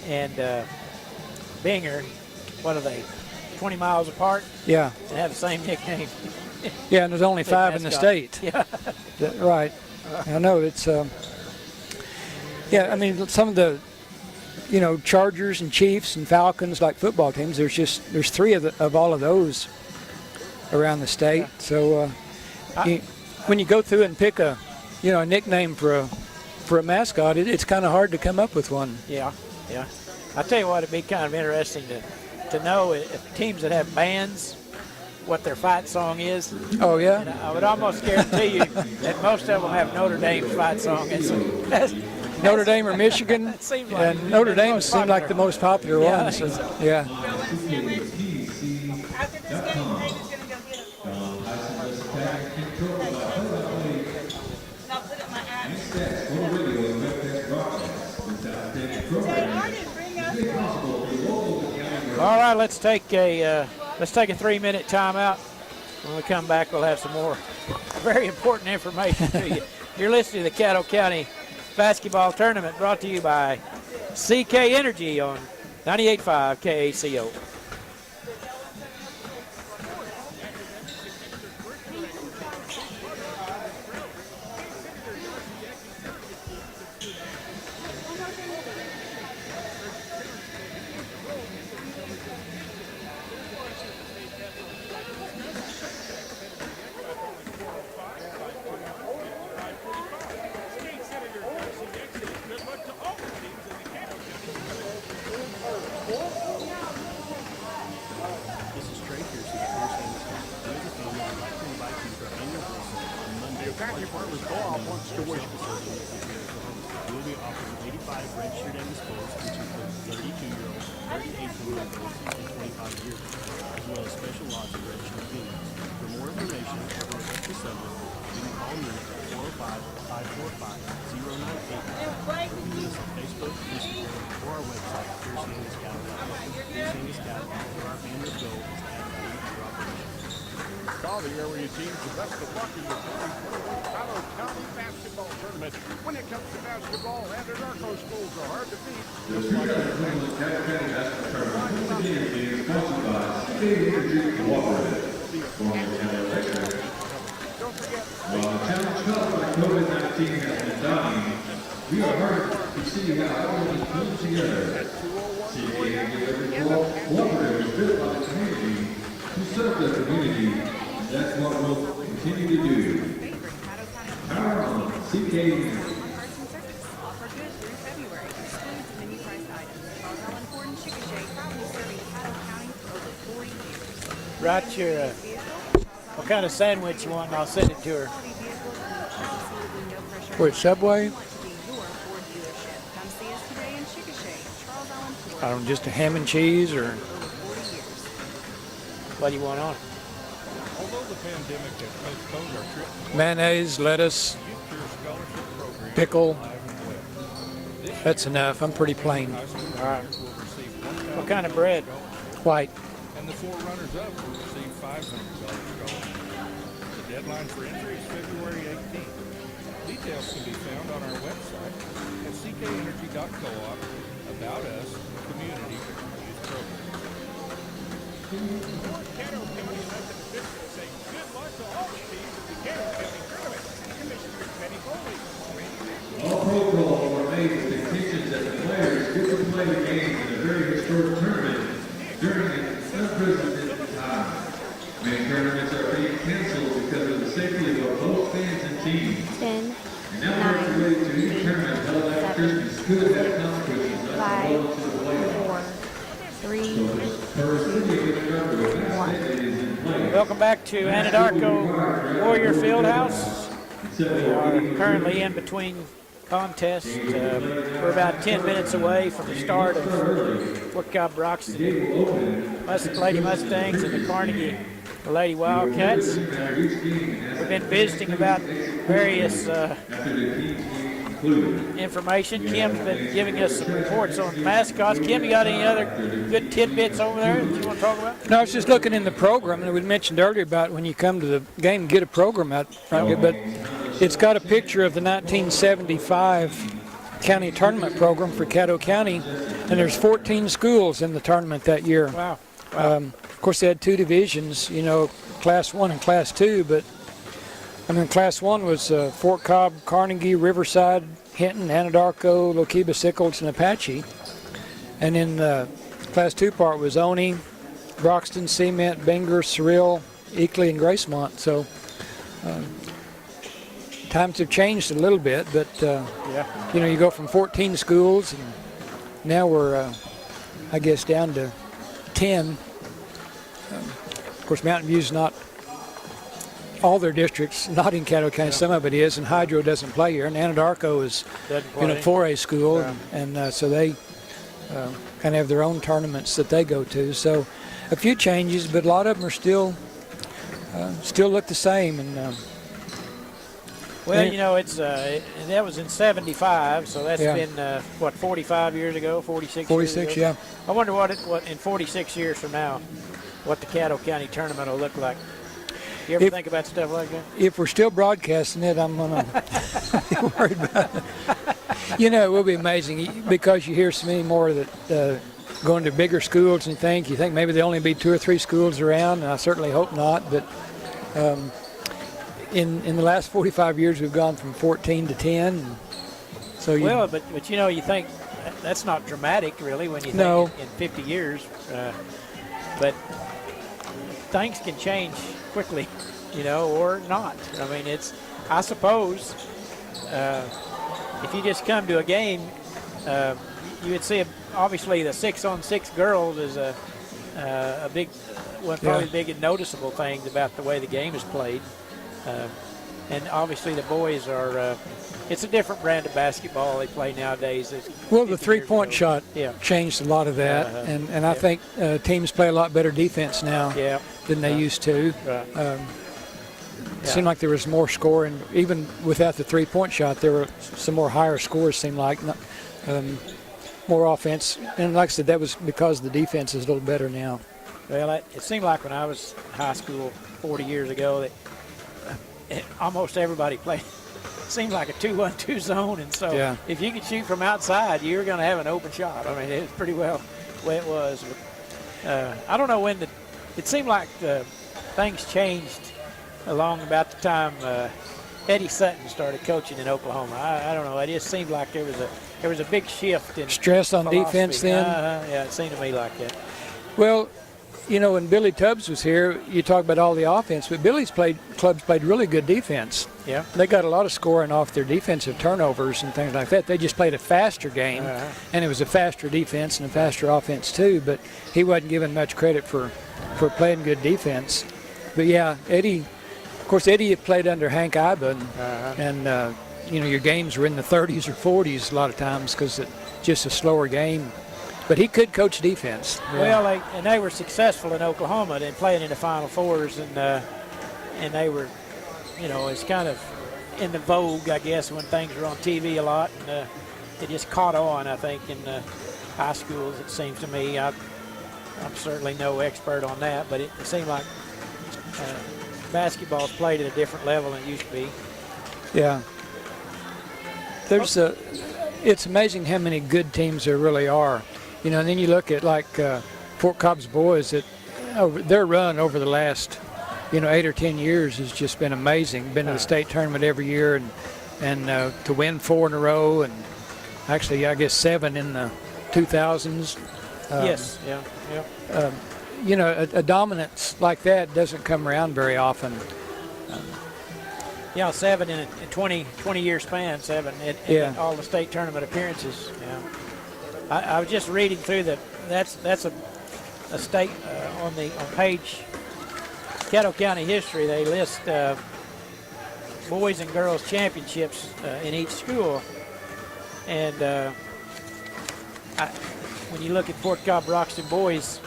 and Binger, what are they, 20 miles apart? Yeah. And have the same nickname. Yeah, and there's only 5 in the state. Yeah. Right. I know. It's, some of the, Chargers and Chiefs and Falcons, like football teams, there's 3 of all of those around the state. So when you go through and pick a nickname for a mascot, it's kind of hard to come up with one. Yeah. I tell you what, it'd be kind of interesting to know if teams that have bands, what their fight song is. Oh, yeah? And I would almost guarantee you that most of them have Notre Dame's fight song. Notre Dame or Michigan? Seems like and Notre Dame seemed like the most popular one. So, yeah. All right, let's take a 3-minute timeout. When we come back, we'll have some more very important information to you. You're listening to the Caddo County Basketball Tournament, brought to you by CK Energy on 98.5 KACO. All the area teams the best of luck in the 2021 Caddo County Basketball Tournament. When it comes to basketball, Anadarko schools are hard to beat. Just like the Caddo County Basketball Tournament is sponsored by CK Energy Cooperative. While the town felt like COVID-19 has been dying, we are hard to see how everyone comes together. CK Energy Cooperative is built by the community to serve the community. That's what we'll continue to do. Power on CK Energy. Offer good through February. Excludes menu price items. Charles Ford and Chickasha proudly serving Caddo County for over 40 years. Write your what kind of sandwich you want, and I'll send it to her. Wait, Subway? I don't know, just a ham and cheese, or what do you want on? Although the pandemic has postponed our trip, mayonnaise, lettuce, pickle. That's enough. I'm pretty plain. All right. What kind of bread? White. and the 4 runners-up will receive $500 scholarship. The deadline for entry is February 18th. Details can be found on our website at ckenergy.coop, About Us, Community, Youth Program. Caddo County elected officials say good luck to all the teams at the Caddo County Tournament. Commissioner Benny Foley. All protocols were made with the intention that the players get to play the games in a very historic tournament during an unprecedented time. Many tournaments are being canceled because of the safety of our both fans and teams. 10, And now we're related to any tournament held after Christmas could have consequences not available to the players. 4, 3, So per city of Anadarko, the vast mandate is in place. Welcome back to Anadarko Warrior Fieldhouse. We are currently in between contests. We're about 10 minutes away from the start of what Cobb-Broxton Lady Mustangs and the Carnegie the Lady Wildcats. We've been visiting about various information. Kim's been giving us some reports on mascots. Kim, you got any other good tidbits over there that you want to talk about? No, I was just looking in the program, and we mentioned earlier about when you come to the game, get a program out front. But it's got a picture of the 1975 county tournament program for Caddo County, and there's 14 schools in the tournament that year. Wow. Of course, they had 2 divisions, you know, Class 1 and Class 2, but I mean, Class 1 was Fort Cobb, Carnegie, Riverside, Hinton, Anadarko, Lookeba-Sickles, and Apache. And in the Class 2 part was Oney, Broxton, Cement, Binger, Surreal, Eakley, and Gracemont. So times have changed a little bit, but you know, you go from 14 schools, and now we're, I guess, down to 10. Of course, Mountain View's not all their districts, not in Caddo County. Some of it is, and Hydro doesn't play here. And Anadarko is in a 4A school, and so they kind of have their own tournaments that they go to. So a few changes, but a lot of them are still look the same. And well, you know, it's that was in '75, so that's been what, 45 years ago, 46. 46, years ago? I wonder what in 46 years from now, what the Caddo County tournament will look like. You ever think about stuff like that? If we're still broadcasting it, I'm gonna be worried about it. You know, it will be amazing because you hear so many more that going to bigger schools and things. You think maybe there'll only be 2 or 3 schools around, and I certainly hope not. But in the last 45 years, we've gone from 14 to 10. And so but you know, you think that's not dramatic, really, when you think in 50 years. But things can change quickly, you know, or not. I mean, I suppose if you just come to a game, you would see obviously the 6-on-6 girls is a big, probably big and noticeable things about the way the game is played. And obviously the boys are, it's a different brand of basketball they play nowadays. Well, the three-point shot changed a lot of that, and I think teams play a lot better defense now than they used to. It seemed like there was more scoring. Even without the three-point shot, there were some more higher scores, seemed like. More offense. And like I said, that was because the defense is a little better now. Well, it seemed like when I was in high school 40 years ago that almost everybody played. It seemed like a 2-1-2 zone, and so if you could shoot from outside, you were going to have an open shot. I mean, it was pretty well the way it was. But, I don't know when it seemed like things changed along about the time Eddie Sutton started coaching in Oklahoma. I don't know. It just seemed like there was a big shift in stress on philosophy. Defense then. Yeah, it seemed to me like that. Well, you know, when Billy Tubbs was here, you talk about all the offense, but Billy's clubs played really good defense. Yeah. They got a lot of scoring off their defensive turnovers and things like that. They just played a faster game, and it was a faster defense and a faster offense too, but he wasn't given much credit for playing good defense. But yeah, Eddie had played under Hank Iba, and you know, your games were in the 30s or 40s a lot of times because it's just a slower game. But he could coach defense. Well, they were successful in Oklahoma and playing in the Final Fours, and they were, you know, it's kind of in the vogue, I guess, when things were on TV a lot, and it just caught on, I think, in high schools, it seems to me. I'm certainly no expert on that, but it seemed like basketball's played at a different level than it used to be. Yeah. It's amazing how many good teams there really are. You know, and then you look at like Fort Cobb's boys that their run over the last, 8 or 10 years has just been amazing. Been to the state tournament every year, and to win 4 in a row, and actually I guess 7 in the 2000s. Yes, yeah. A dominance like that doesn't come around very often. 7 in a 20-year span, 7 in all the state tournament appearances. Yeah. I was just reading through that's a state on page Caddo County history. They list boys and girls championships in each school, and when you look at Fort Cobb-Broxton boys,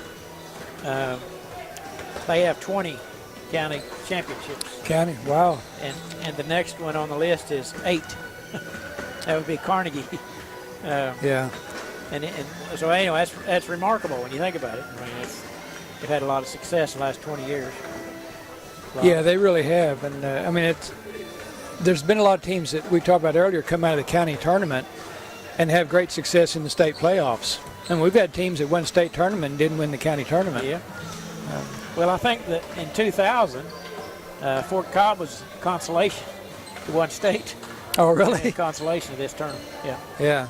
they have 20 county championships. County, wow. And the next one on the list is 8. That would be Carnegie. Yeah. And so anyway, that's remarkable when you think about it. I mean, they've had a lot of success in the last 20 years. Yeah, they really have. And there's been a lot of teams that we talked about earlier come out of the county tournament and have great success in the state playoffs. And we've had teams that won state tournament and didn't win the county tournament. Yeah. Well, I think that in 2000, Fort Cobb was consolation to one state. Oh, really? Consolation of this tournament. Yeah. Yeah.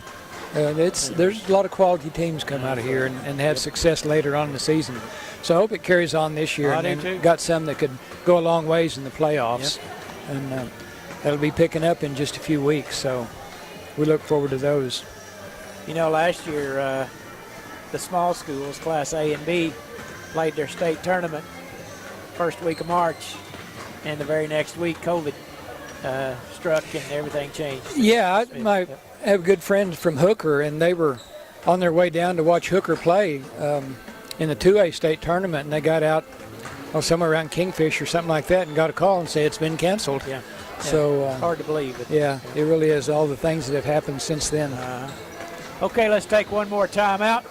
There's a lot of quality teams come out of here and have success later on in the season. So I hope it carries on this year. And got some that could go a long ways in the playoffs. Yep. And that'll be picking up in just a few weeks. So we look forward to those. Last year, the small schools, Class A and B, played their state tournament first week of March. And the very next week, COVID struck and everything changed. Yeah, I have good friends from Hooker, and they were on their way down to watch Hooker play in the 2A state tournament, and they got out somewhere around Kingfish or something like that and got a call and said it's been canceled. Yeah. So hard to believe it. Yeah, it really is, all the things that have happened since then. Okay, let's take one more time out.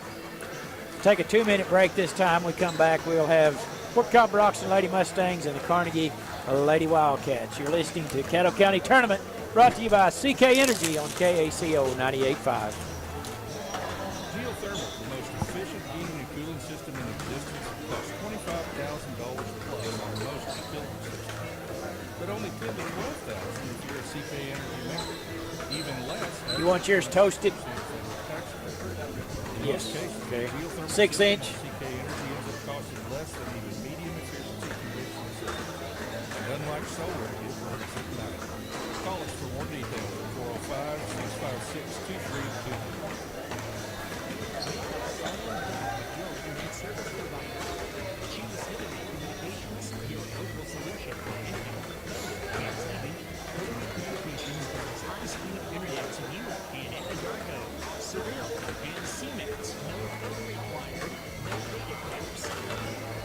Take a 2-minute break this time. We come back, we'll have Fort Cobb-Broxton Lady Mustangs and the Carnegie Lady Wildcats. You're listening to Caddo County Tournament, brought to you by CK Energy on KACO 98.5. Geothermal, the most efficient heating and cooling system in existence, costs $25,000 plus on most utility systems, but only $10,000 to $12,000 if you're a CK Energy member. Even less. You want yours toasted? Yes. Okay. 6-inch. CK Energy ends up costing less than even medium efficiency conventional systems. And unlike solar, it runs at night. Call us for more details at 405-656-2322. High-speed internet to you in Anadarko, Surreal, and Cement. No phone required, no data caps.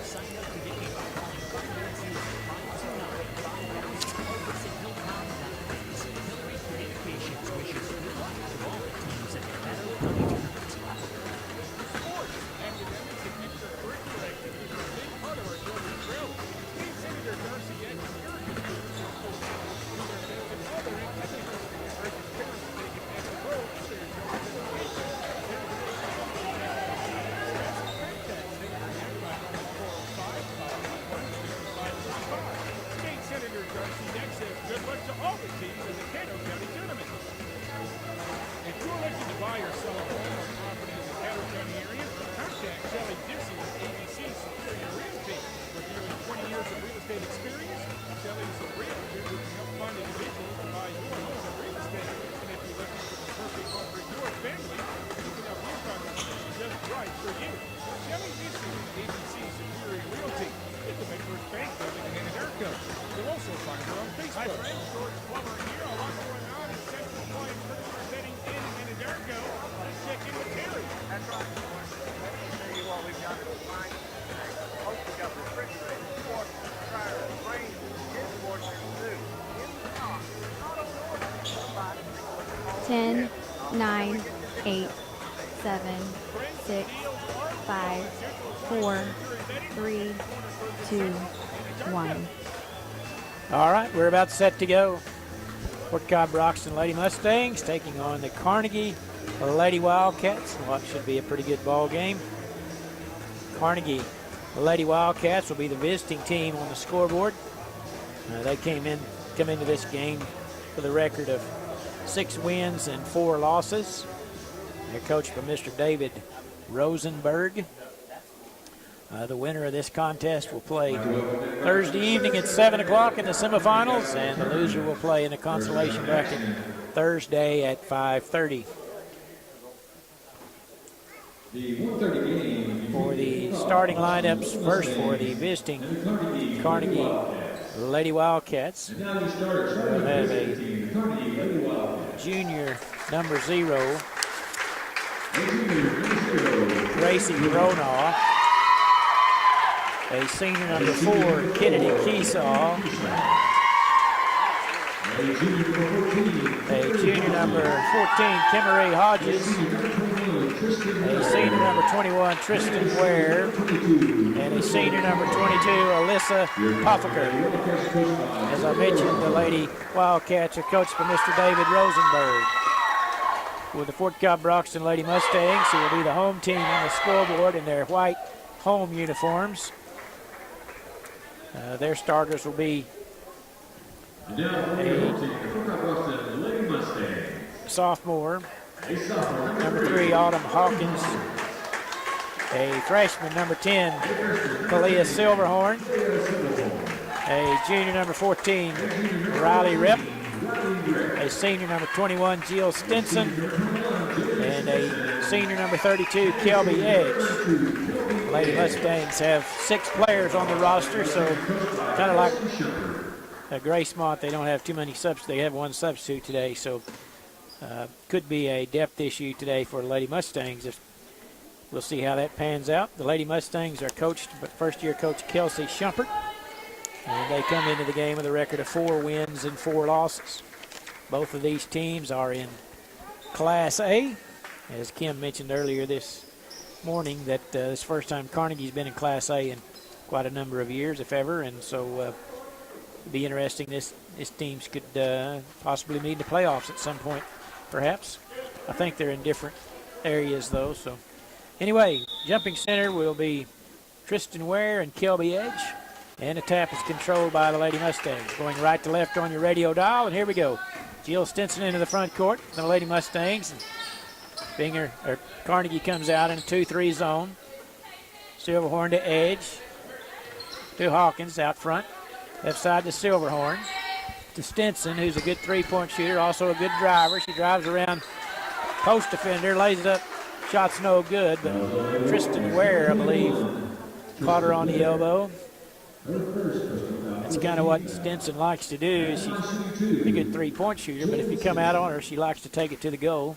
Sign up today by calling Carnegie 529-5000 or visit Hillcom.biz. Hillary Communications wishes good luck to all the teams at the Caddo County Tournament. Sports, academics, and extracurricular activities are a big part of our children's growth. State Senator Darcy X encourages students to support their events and other activities. Urges parents to take an active role in their children's education. State Senator Darcy X says good luck to all the teams in the Caddo County Tournament. If you're looking to buy or sell a home or property in the Caddo County area, contact Shelley Dissy with ABC Superior Realty. With nearly 20 years of real estate experience, Shelley is a realtor who can help find individuals to buy your home and real estate. And if you're looking for the perfect home for your family, we can help you find the one just right for you. Shelley Dissy with ABC Superior Realty at the Midwest Bank Building in Anadarko. You'll also find her on Facebook. Hi friends, George Plummer here. A lot going on in Central Flying Furniture Bedding in Anadarko. Let's check in with Terry. That's right. Let me tell you what we've got to find. Also got refrigerators, washers, dryers, ranges, dishwashers, too. In stock, not on order. Somebody 10, 9, 8, 7, 6, 5, 4, 3, 2, 1. All right, we're about set to go. Fort Cobb-Broxton Lady Mustangs taking on the Carnegie Lady Wildcats. What should be a pretty good ball game. Carnegie The Lady Wildcats will be the visiting team on the scoreboard. They come into this game with a record of 6 wins and 4 losses. They're coached by Mr. David Rosenberg. The winner of this contest will play Thursday evening at 7 o'clock in the semifinals, and the loser will play in the consolation bracket Thursday at 5:30. For the starting lineups, first for the visiting Carnegie Lady Wildcats, we'll have a junior number 0, Gracie Ronaugh, a senior number 4, Kennedy Keesaw, a junior number 14, Kimmeray Hodges, a senior number 21, Tristan Ware, and a senior number 22, Alyssa Poffiker. As I mentioned, the Lady Wildcats are coached by Mr. David Rosenberg. With the Fort Cobb-Broxton Lady Mustangs, who will be the home team on the scoreboard in their white home uniforms. Their starters will be a sophomore, number 3, Autumn Hawkins, a freshman, number 10, Kalia Silverhorn, a junior, number 14, Riley Rip, a senior, number 21, Jill Stinson, and a senior, number 32, Kelby Edge. Lady Mustangs have 6 players on the roster, so kind of like Gracemont, they don't have too many substitutes. They have 1 substitute today, so could be a depth issue today for the Lady Mustangs. We'll see how that pans out. The Lady Mustangs are coached by first-year coach Kelsey Shumpert, and they come into the game with a record of 4 wins and 4 losses. Both of these teams are in Class A. As Kim mentioned earlier this morning, that this first time Carnegie's been in Class A in quite a number of years, if ever, and so it'd be interesting. This teams could possibly meet in the playoffs at some point, perhaps. I think they're in different areas, though. So anyway, jumping center will be Tristan Ware and Kelby Edge, and the tap is controlled by the Lady Mustangs. Going right to left on your radio dial, and here we go. Jill Stinson into the front court, the Lady Mustangs. Carnegie comes out in a 2-3 zone. Silverhorn to Edge, to Hawkins out front. Left side to Silverhorn, to Stinson, who's a good 3-point shooter, also a good driver. She drives around post defender, lays it up, shot's no good, but Tristan Ware, I believe, caught her on the elbow. That's kind of what Stinson likes to do. She's a good 3-point shooter, but if you come out on her, she likes to take it to the goal.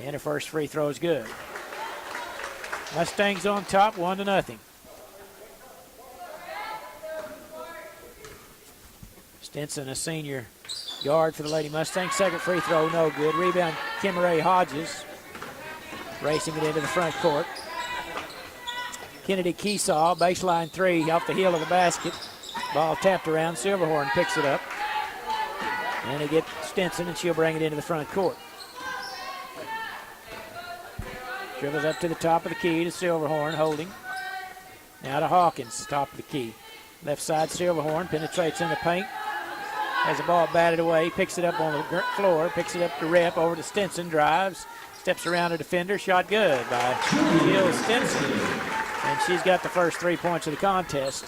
And her first free throw is good. Mustangs on top, 1-0. Stinson, a senior guard for the Lady Mustangs. Second free throw, no good. Rebound, Kimmeray Hodges. Racing it into the front court. Kennedy Keesaw, baseline 3 off the heel of the basket. Ball tapped around. Silverhorn picks it up. And they get Stinson, and she'll bring it into the front court. Dribbles up to the top of the key to Silverhorn, holding. Now to Hawkins, top of the key. Left side, Silverhorn penetrates in the paint. Has the ball batted away, picks it up on the floor, picks it up to Rep, over to Stinson, drives, steps around a defender, shot good by Jill Stinson. And she's got the first 3 points of the contest.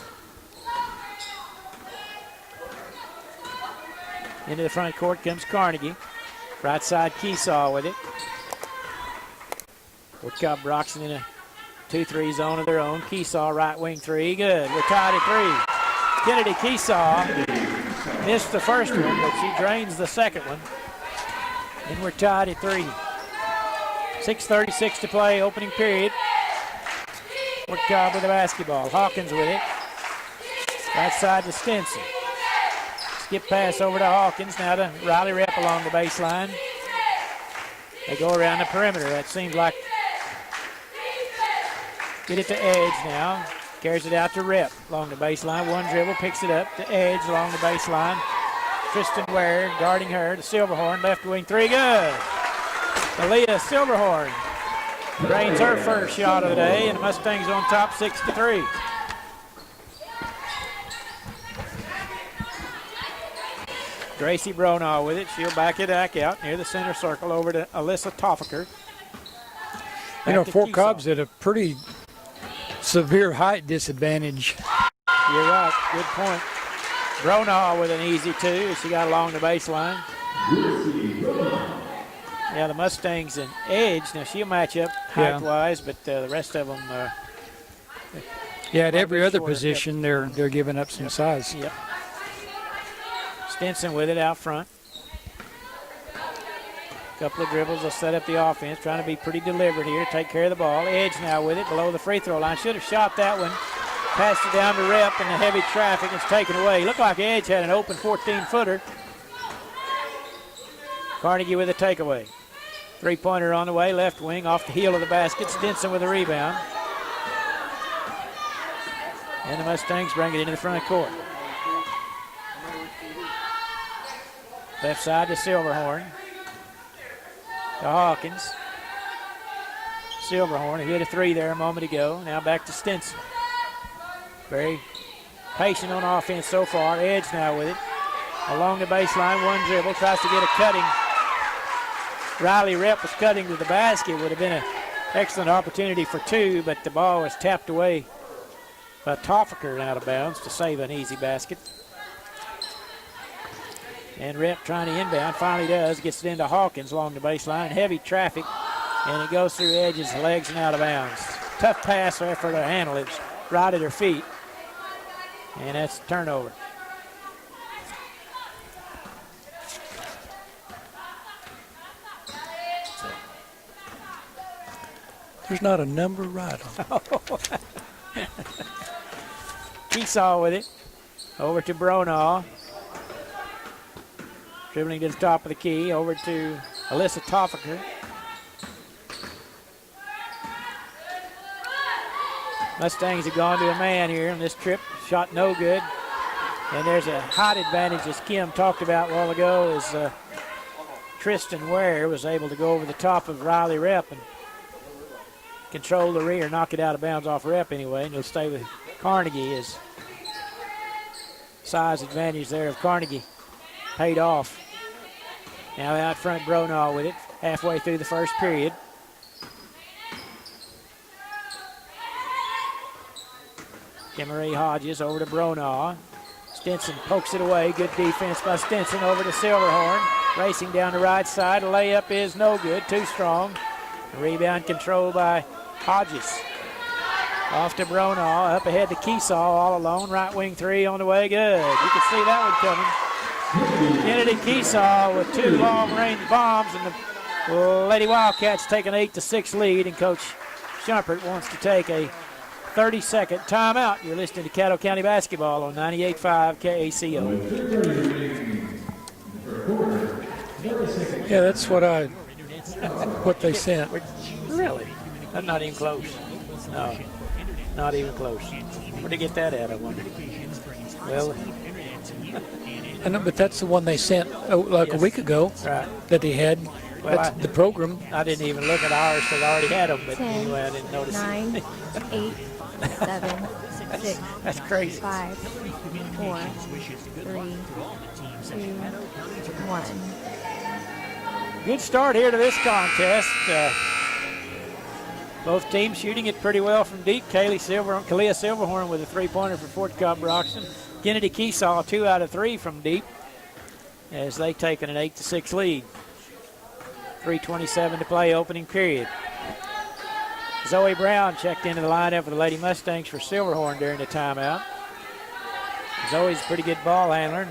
Into the front court comes Carnegie. Right side, Keesaw with it. Cobb-Broxton in a 2-3 zone of their own. Keesaw, right wing 3, good. We're tied at 3. Kennedy Keesaw missed the first one, but she drains the second one. And we're tied at 3. 6:36 to play, opening period. Cobb with the basketball. Hawkins with it. Right side to Stinson. Skip pass over to Hawkins. Now to Riley Rep along the baseline. They go around the perimeter. That seems like. Get it to Edge now. Carries it out to Rep along the baseline. One dribble, picks it up to Edge along the baseline. Tristan Ware guarding her to Silverhorn. Left wing 3, good. Aaliyah Silverhorn Drains her first shot of the day, and the Mustangs on top 6-3. Gracie Bronaugh with it. She'll back it back out near the center circle over to Alyssa Toffaker. You know, Fort Cobb's at a pretty severe height disadvantage. You're right. Good point. Bronaugh with an easy two as she got along the baseline. Yeah, the Mustangs and Edge. Now, she'll match up height-wise, but the rest of them yeah, at every other position, they're giving up some size. Yep. Stinson with it out front. Couple of dribbles will set up the offense, trying to be pretty deliberate here, take care of the ball. Edge now with it below the free throw line. Should have shot that one. Passed it down to Rep, and the heavy traffic is taken away. Looked like Edge had an open 14-footer. Carnegie with a takeaway. Three-pointer on the way, left wing off the heel of the basket. Stinson with a rebound. And the Mustangs bring it into the front court. Left side to Silverhorn. To Hawkins. Silverhorn, who hit a three there a moment ago. Now back to Stinson. Very patient on offense so far. Edge now with it. Along the baseline, one dribble. Tries to get a cutting. Riley Rep was cutting to the basket. Would have been an excellent opportunity for two, but the ball was tapped away by Toffaker out of bounds to save an easy basket. And Rep trying to inbound, finally does, gets it into Hawkins along the baseline. Heavy traffic, and it goes through Edge's legs and out of bounds. Tough pass there for her to handle it, right at her feet. And that's a turnover. There's not a number right on it. Keesaw with it. Over to Bronaugh. Dribbling to the top of the key. Over to Alyssa Toffaker. Mustangs have gone to a man here on this trip. Shot no good. And there's a height advantage, as Kim talked about a while ago, as Tristan Ware was able to go over the top of Riley Rep and control the rear, knock it out of bounds off Rep anyway, and you'll stay with Carnegie as size advantage there of Carnegie paid off. Now out front, Bronaugh with it, halfway through the first period. Kimmery Hodges over to Bronaugh. Stinson pokes it away. Good defense by Stinson over to Silverhorn. Racing down the right side. A layup is no good. Too strong. The rebound controlled by Hodges. Off to Bronaugh. Up ahead to Keesaw all alone. Right wing three on the way. Good. You can see that one coming. Kennedy Keesaw with two long-range bombs, and the Lady Wildcats take an 8-6 lead, and Coach Shumpert wants to take a 30-second timeout. You're listening to Caddo County Basketball on 98.5 KACO. Yeah, that's what they sent. Really? That's not even close. No, not even close. Where'd they get that at, I wonder? Well, I know, but that's the one they sent like a week ago. Right. That they had. Well, that's the program. I didn't even look at ours because I already had them, but 10, anyway, I didn't notice 9, 8, 7, 6, That's crazy. 5, 4, 3, 2, 1. Good start here to this contest. Both teams shooting it pretty well from deep. Kalia Silverhorn with a three-pointer for Fort Cobb-Broxton. Kennedy Keesaw 2 out of 3 from deep as they take an 8-6 lead. 3:27 to play, opening period. Zoe Brown checked into the lineup for the Lady Mustangs for Silverhorn during the timeout. Zoe's a pretty good ball handler.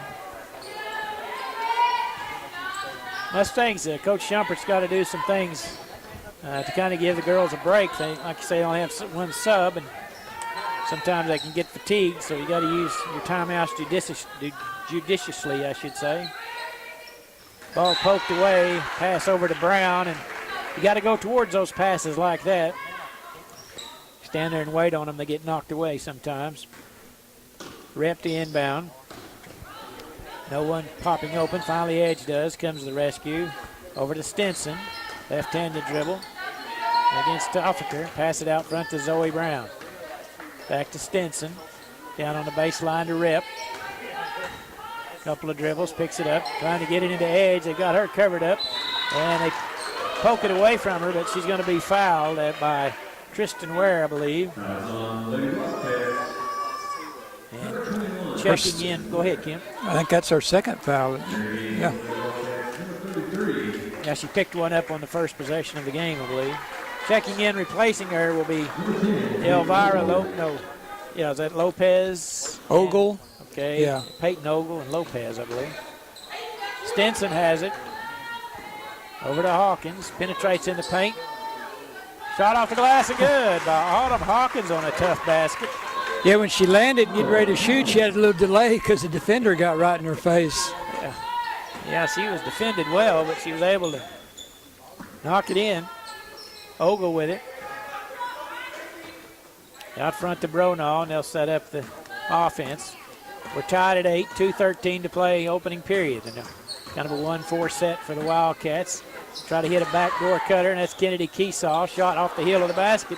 Mustangs, Coach Shumpert's got to do some things to kind of give the girls a break. They, like you say, only have one sub, and sometimes they can get fatigued, so you got to use your timeouts judiciously, I should say. Ball poked away, pass over to Brown, and you got to go towards those passes like that. Stand there and wait on them, they get knocked away sometimes. Rep to inbound. No one popping open. Finally, Edge does. Comes to the rescue. Over to Stinson. Left-handed dribble. against Officer. Pass it out front to Zoe Brown. Back to Stinson. Down on the baseline to Rip. Couple of dribbles, picks it up, trying to get it into Edge. They got her covered up, and they poke it away from her, but she's going to be fouled by Tristan Ware, I believe. And checking in. Go ahead, Kim. I think that's her second foul. Yeah. Yeah, she picked one up on the first possession of the game, I believe. Checking in, replacing her will be Elvira is that Lopez? Ogle. Okay. Yeah. Peyton Ogle and Lopez, I believe. Stinson has it. Over to Hawkins. Penetrates in the paint. Shot off the glass and good by Autumn Hawkins on a tough basket. Yeah, when she landed and getting ready to shoot, she had a little delay because the defender got right in her face. Yeah, she was defended well, but she was able to knock it in. Ogle with it. Out front to Bronaugh, and they'll set up the offense. We're tied at 8, 2:13 to play, opening period. And kind of a 1-4 set for the Wildcats. Try to hit a backdoor cutter, and that's Kennedy Keesaw. Shot off the heel of the basket.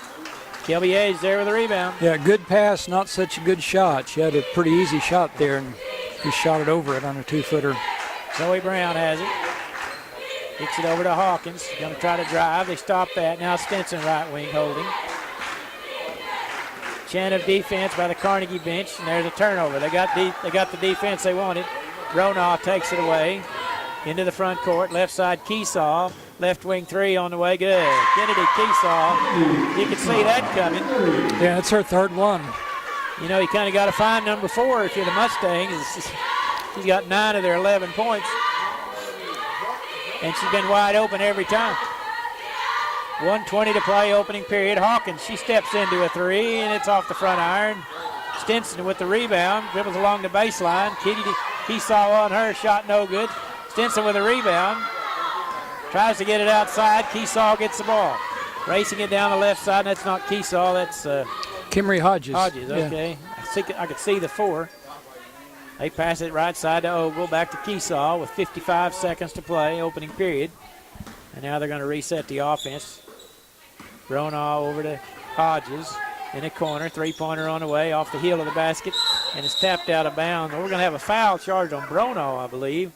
Kelby Edge there with a rebound. Yeah, good pass, not such a good shot. She had a pretty easy shot there, and he shot it over it on a 2-footer. Zoe Brown has it. Kicks it over to Hawkins. Going to try to drive. They stop that. Now Stinson right wing holding. Chant of defense by the Carnegie bench, and there's a turnover. They got the defense they wanted. Bronaugh takes it away into the front court. Left side Keesaw. Left wing three on the way. Good. Kennedy Keesaw. You can see that coming. Yeah, that's her third one. You know, you kind of got to find number 4 if you're the Mustangs. She's got 9 of their 11 points. And she's been wide open every time. 1:20 to play, opening period. Hawkins, she steps into a three, and it's off the front iron. Stinson with the rebound, dribbles along the baseline. Keesaw on her, shot no good. Stinson with a rebound. Tries to get it outside. Keesaw gets the ball. Racing it down the left side. That's not Keesaw, that's Kimry Hodges. Hodges, okay. Yeah. I could see the 4. They pass it right side to Ogle, back to Keesaw with 55 seconds to play, opening period. And now they're going to reset the offense. Bronaugh over to Hodges in the corner. Three-pointer on the way off the heel of the basket. And it's tapped out of bounds. We're going to have a foul charge on Bronaugh, I believe,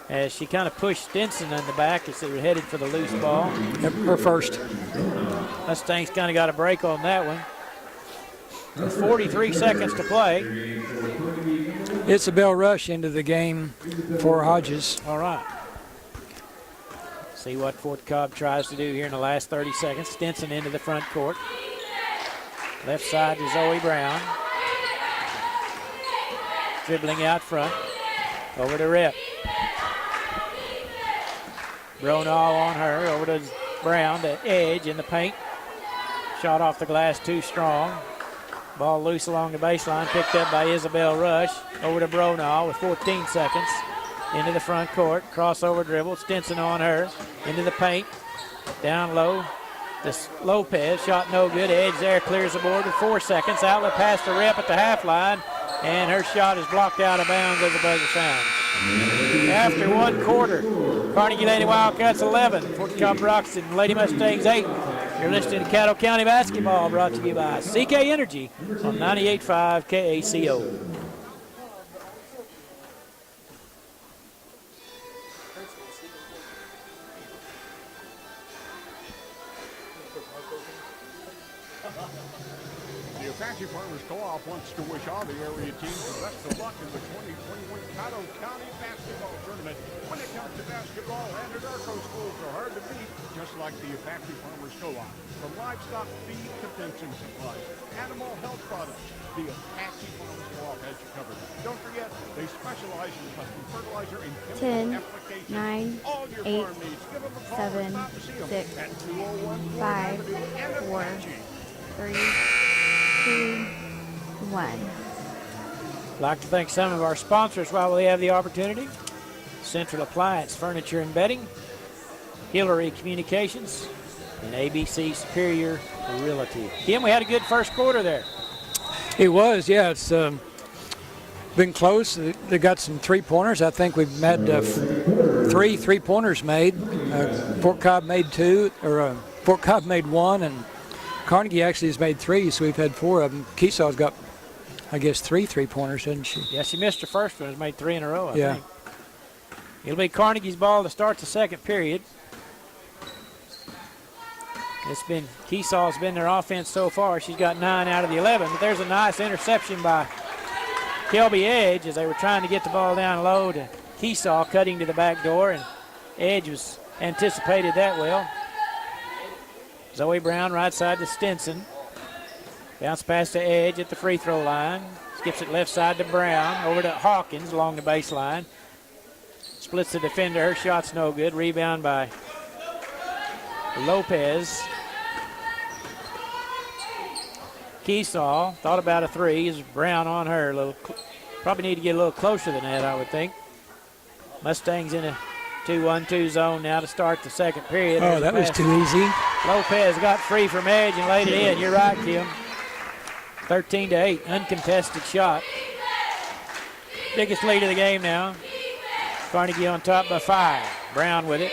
as she kind of pushed Stinson in the back as they were headed for the loose ball. Yep, her first. Mustangs kind of got a break on that one. 43 seconds to play. Isabel Rush into the game for Hodges. All right. See what Fort Cobb tries to do here in the last 30 seconds. Stinson into the front court. Left side to Zoe Brown. Dribbling out front. Over to Rip. Bronaugh on her. Over to Brown to Edge in the paint. Shot off the glass too strong. Ball loose along the baseline. Picked up by Isabel Rush. Over to Bronaugh with 14 seconds. Into the front court, crossover dribble, Stinson on her, into the paint, down low, this Lopez, shot no good, Edge there, clears the board with 4 seconds, outlet pass to Rip at the half line, and her shot is blocked out of bounds as the buzzer sounds. After 1 quarter, Carnegie Lady Wildcats 11, Fort Cobb-Broxton Lady Mustangs 8. You're listening to Caddo County Basketball, brought to you by CK Energy on 98.5 KACO. Apache Farmers Co-op wants to wish all the area teams the best of luck in the 2021 Caddo County Basketball Tournament. When it comes to basketball, Anadarko schools are hard to beat, just like the Apache Farmers Co-op. From livestock feed to fencing supplies, animal health products, the Apache Farmers Co-op has you covered. Don't forget, they specialize in custom fertilizer and chemical 10, applications. 9, All your 8, farm needs, give them a call 7, or stop to see them 6, at 201 5, Avenue in 4, Apache. 3, 2, 1. I'd like to thank some of our sponsors while we have the opportunity. Central Appliance Furniture and Bedding, Hillary Communications, and ABC Superior Realty. Kim, we had a good first quarter there. It was, yeah. It's been close. They got some three-pointers. I think we've had 3 3-pointers made. Fort Cobb made 2, or Fort Cobb made 1, and Carnegie actually has made 3, so we've had 4 of them. Keesaw's got, I guess, 3 3-pointers, hasn't she? Yeah, she missed her first one. Has made 3 in a row, I Yeah. think. It'll be Carnegie's ball to start the second period. It's been Keesaw's been their offense so far. She's got 9 out of the 11, but there's a nice interception by Kelby Edge as they were trying to get the ball down low to Keesaw, cutting to the back door, and Edge was anticipated that well. Zoe Brown right side to Stinson. Bounce pass to Edge at the free throw line. Skips it left side to Brown. Over to Hawkins along the baseline. Splits the defender. Her shot's no good. Rebound by Lopez. Keesaw thought about a 3. Is Brown on her? Probably need to get a little closer than that, I would think. Mustangs in a 2-1-2 zone now to start the second period. Oh, that was too easy. Lopez got free from Edge and laid it in. You're right, Kim. 13-8, uncontested shot. Biggest lead of the game now. Carnegie on top by 5. Brown with it.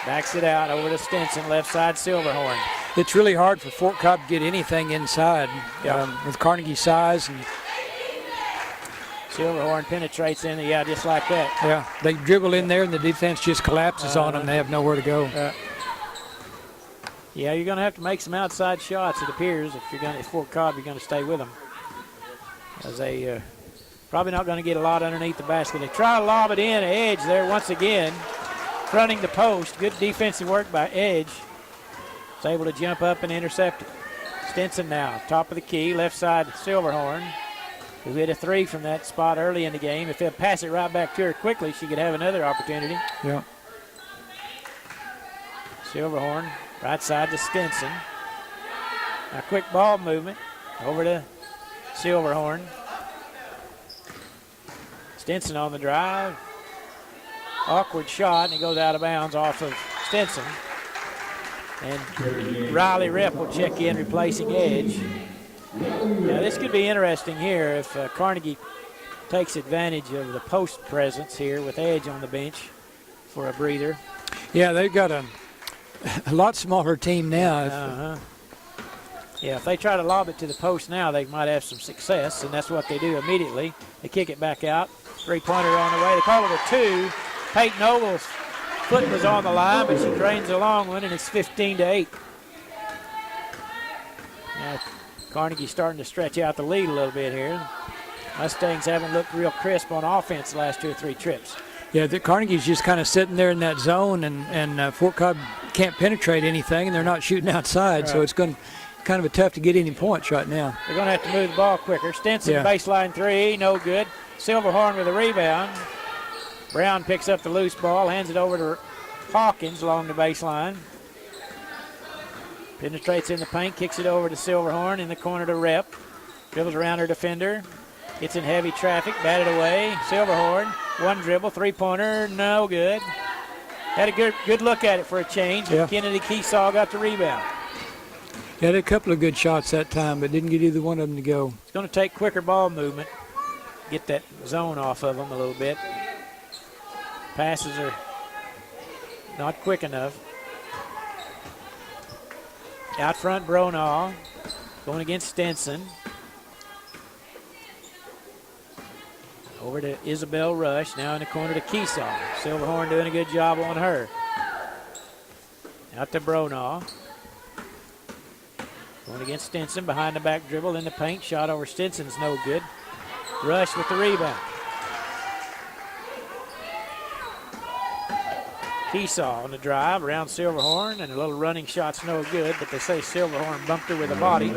Backs it out over to Stinson, left side Silverhorn. It's really hard for Fort Cobb to get anything inside with Carnegie's size. And Silverhorn penetrates in, just like that. yeah, they dribble in there and the defense just collapses on them. They have nowhere to go. Yeah, you're going to have to make some outside shots, it appears, if Fort Cobb, you're going to stay with them. As they probably not going to get a lot underneath the basket. They try to lob it in. Edge there once again, fronting the post. Good defensive work by Edge. Is able to jump up and intercept it. Stinson now, top of the key, left side Silverhorn, who hit a 3 from that spot early in the game. If they'll pass it right back to her quickly, she could have another opportunity. Yeah. Silverhorn, right side to Stinson. A quick ball movement over to Silverhorn. Stinson on the drive. Awkward shot, and it goes out of bounds off of Stinson. And Riley Rep will check in, replacing Edge. Now, this could be interesting here if Carnegie takes advantage of the post presence here with Edge on the bench for a breather. Yeah, they've got a lot smaller team now. Yeah, if they try to lob it to the post now, they might have some success, and that's what they do immediately. They kick it back out. Three-pointer on the way. They call it a 2. Peyton Ogle's foot was on the line, but she drains a long one, and it's 15-8. Now, Carnegie's starting to stretch out the lead a little bit here. Mustangs haven't looked real crisp on offense the last 2 or 3 trips. Yeah, the Carnegie's just kind of sitting there in that zone, and Fort Cobb can't penetrate anything, and they're not shooting outside, so it's going kind of tough to get any points right now. They're going to have to move the ball quicker. Stinson, baseline 3, no good. Silverhorn with a rebound. Brown picks up the loose ball, hands it over to Hawkins along the baseline. Penetrates in the paint, kicks it over to Silverhorn in the corner to Rep. Dribbles around her defender. Gets in heavy traffic, batted away. Silverhorn, one dribble, 3-pointer, no good. Had a good look at it for a change. Yeah. Kennedy Keesaw got the rebound. He had a couple of good shots that time, but didn't get either one of them to go. It's going to take quicker ball movement. Get that zone off of them a little bit. Passes are not quick enough. Out front, Bronaugh going against Stinson. Over to Isabel Rush, now in the corner to Keesaw. Silverhorn doing a good job on her. Out to Bronaugh. Going against Stinson, behind the back dribble in the paint. Shot over Stinson's no good. Rush with the rebound. Keesaw on the drive around Silverhorn, and a little running shot's no good, but they say Silverhorn bumped her with a body.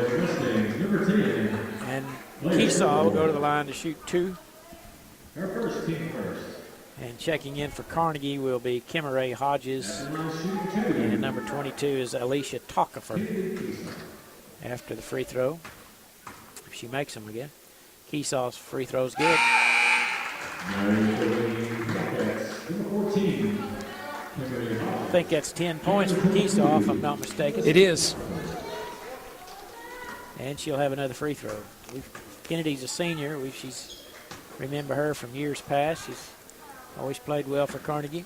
And Keesaw will go to the line to shoot 2. And checking in for Carnegie will be Kimmeray Hodges. And number 22 is Alicia Tockefer after the free throw. If she makes them again. Keesaw's free throw's good. I think that's 10 points for Keesaw, if I'm not mistaken. It is. And she'll have another free throw. Kennedy's a senior. Remember her from years past. She's always played well for Carnegie.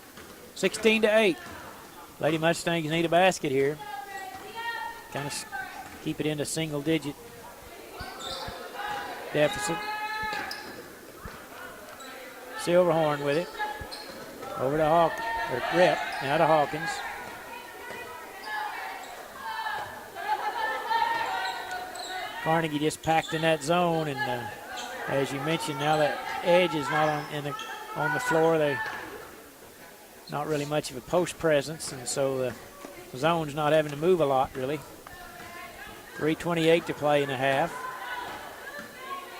16-8. Lady Mustangs need a basket here. Kind of keep it into single-digit deficit. Silverhorn with it. Over to Rep, now to Hawkins. Carnegie just packed in that zone, and as you mentioned, now that Edge is not on the floor, they not really much of a post presence, and so the zone's not having to move a lot, really. 3:28 to play in a half.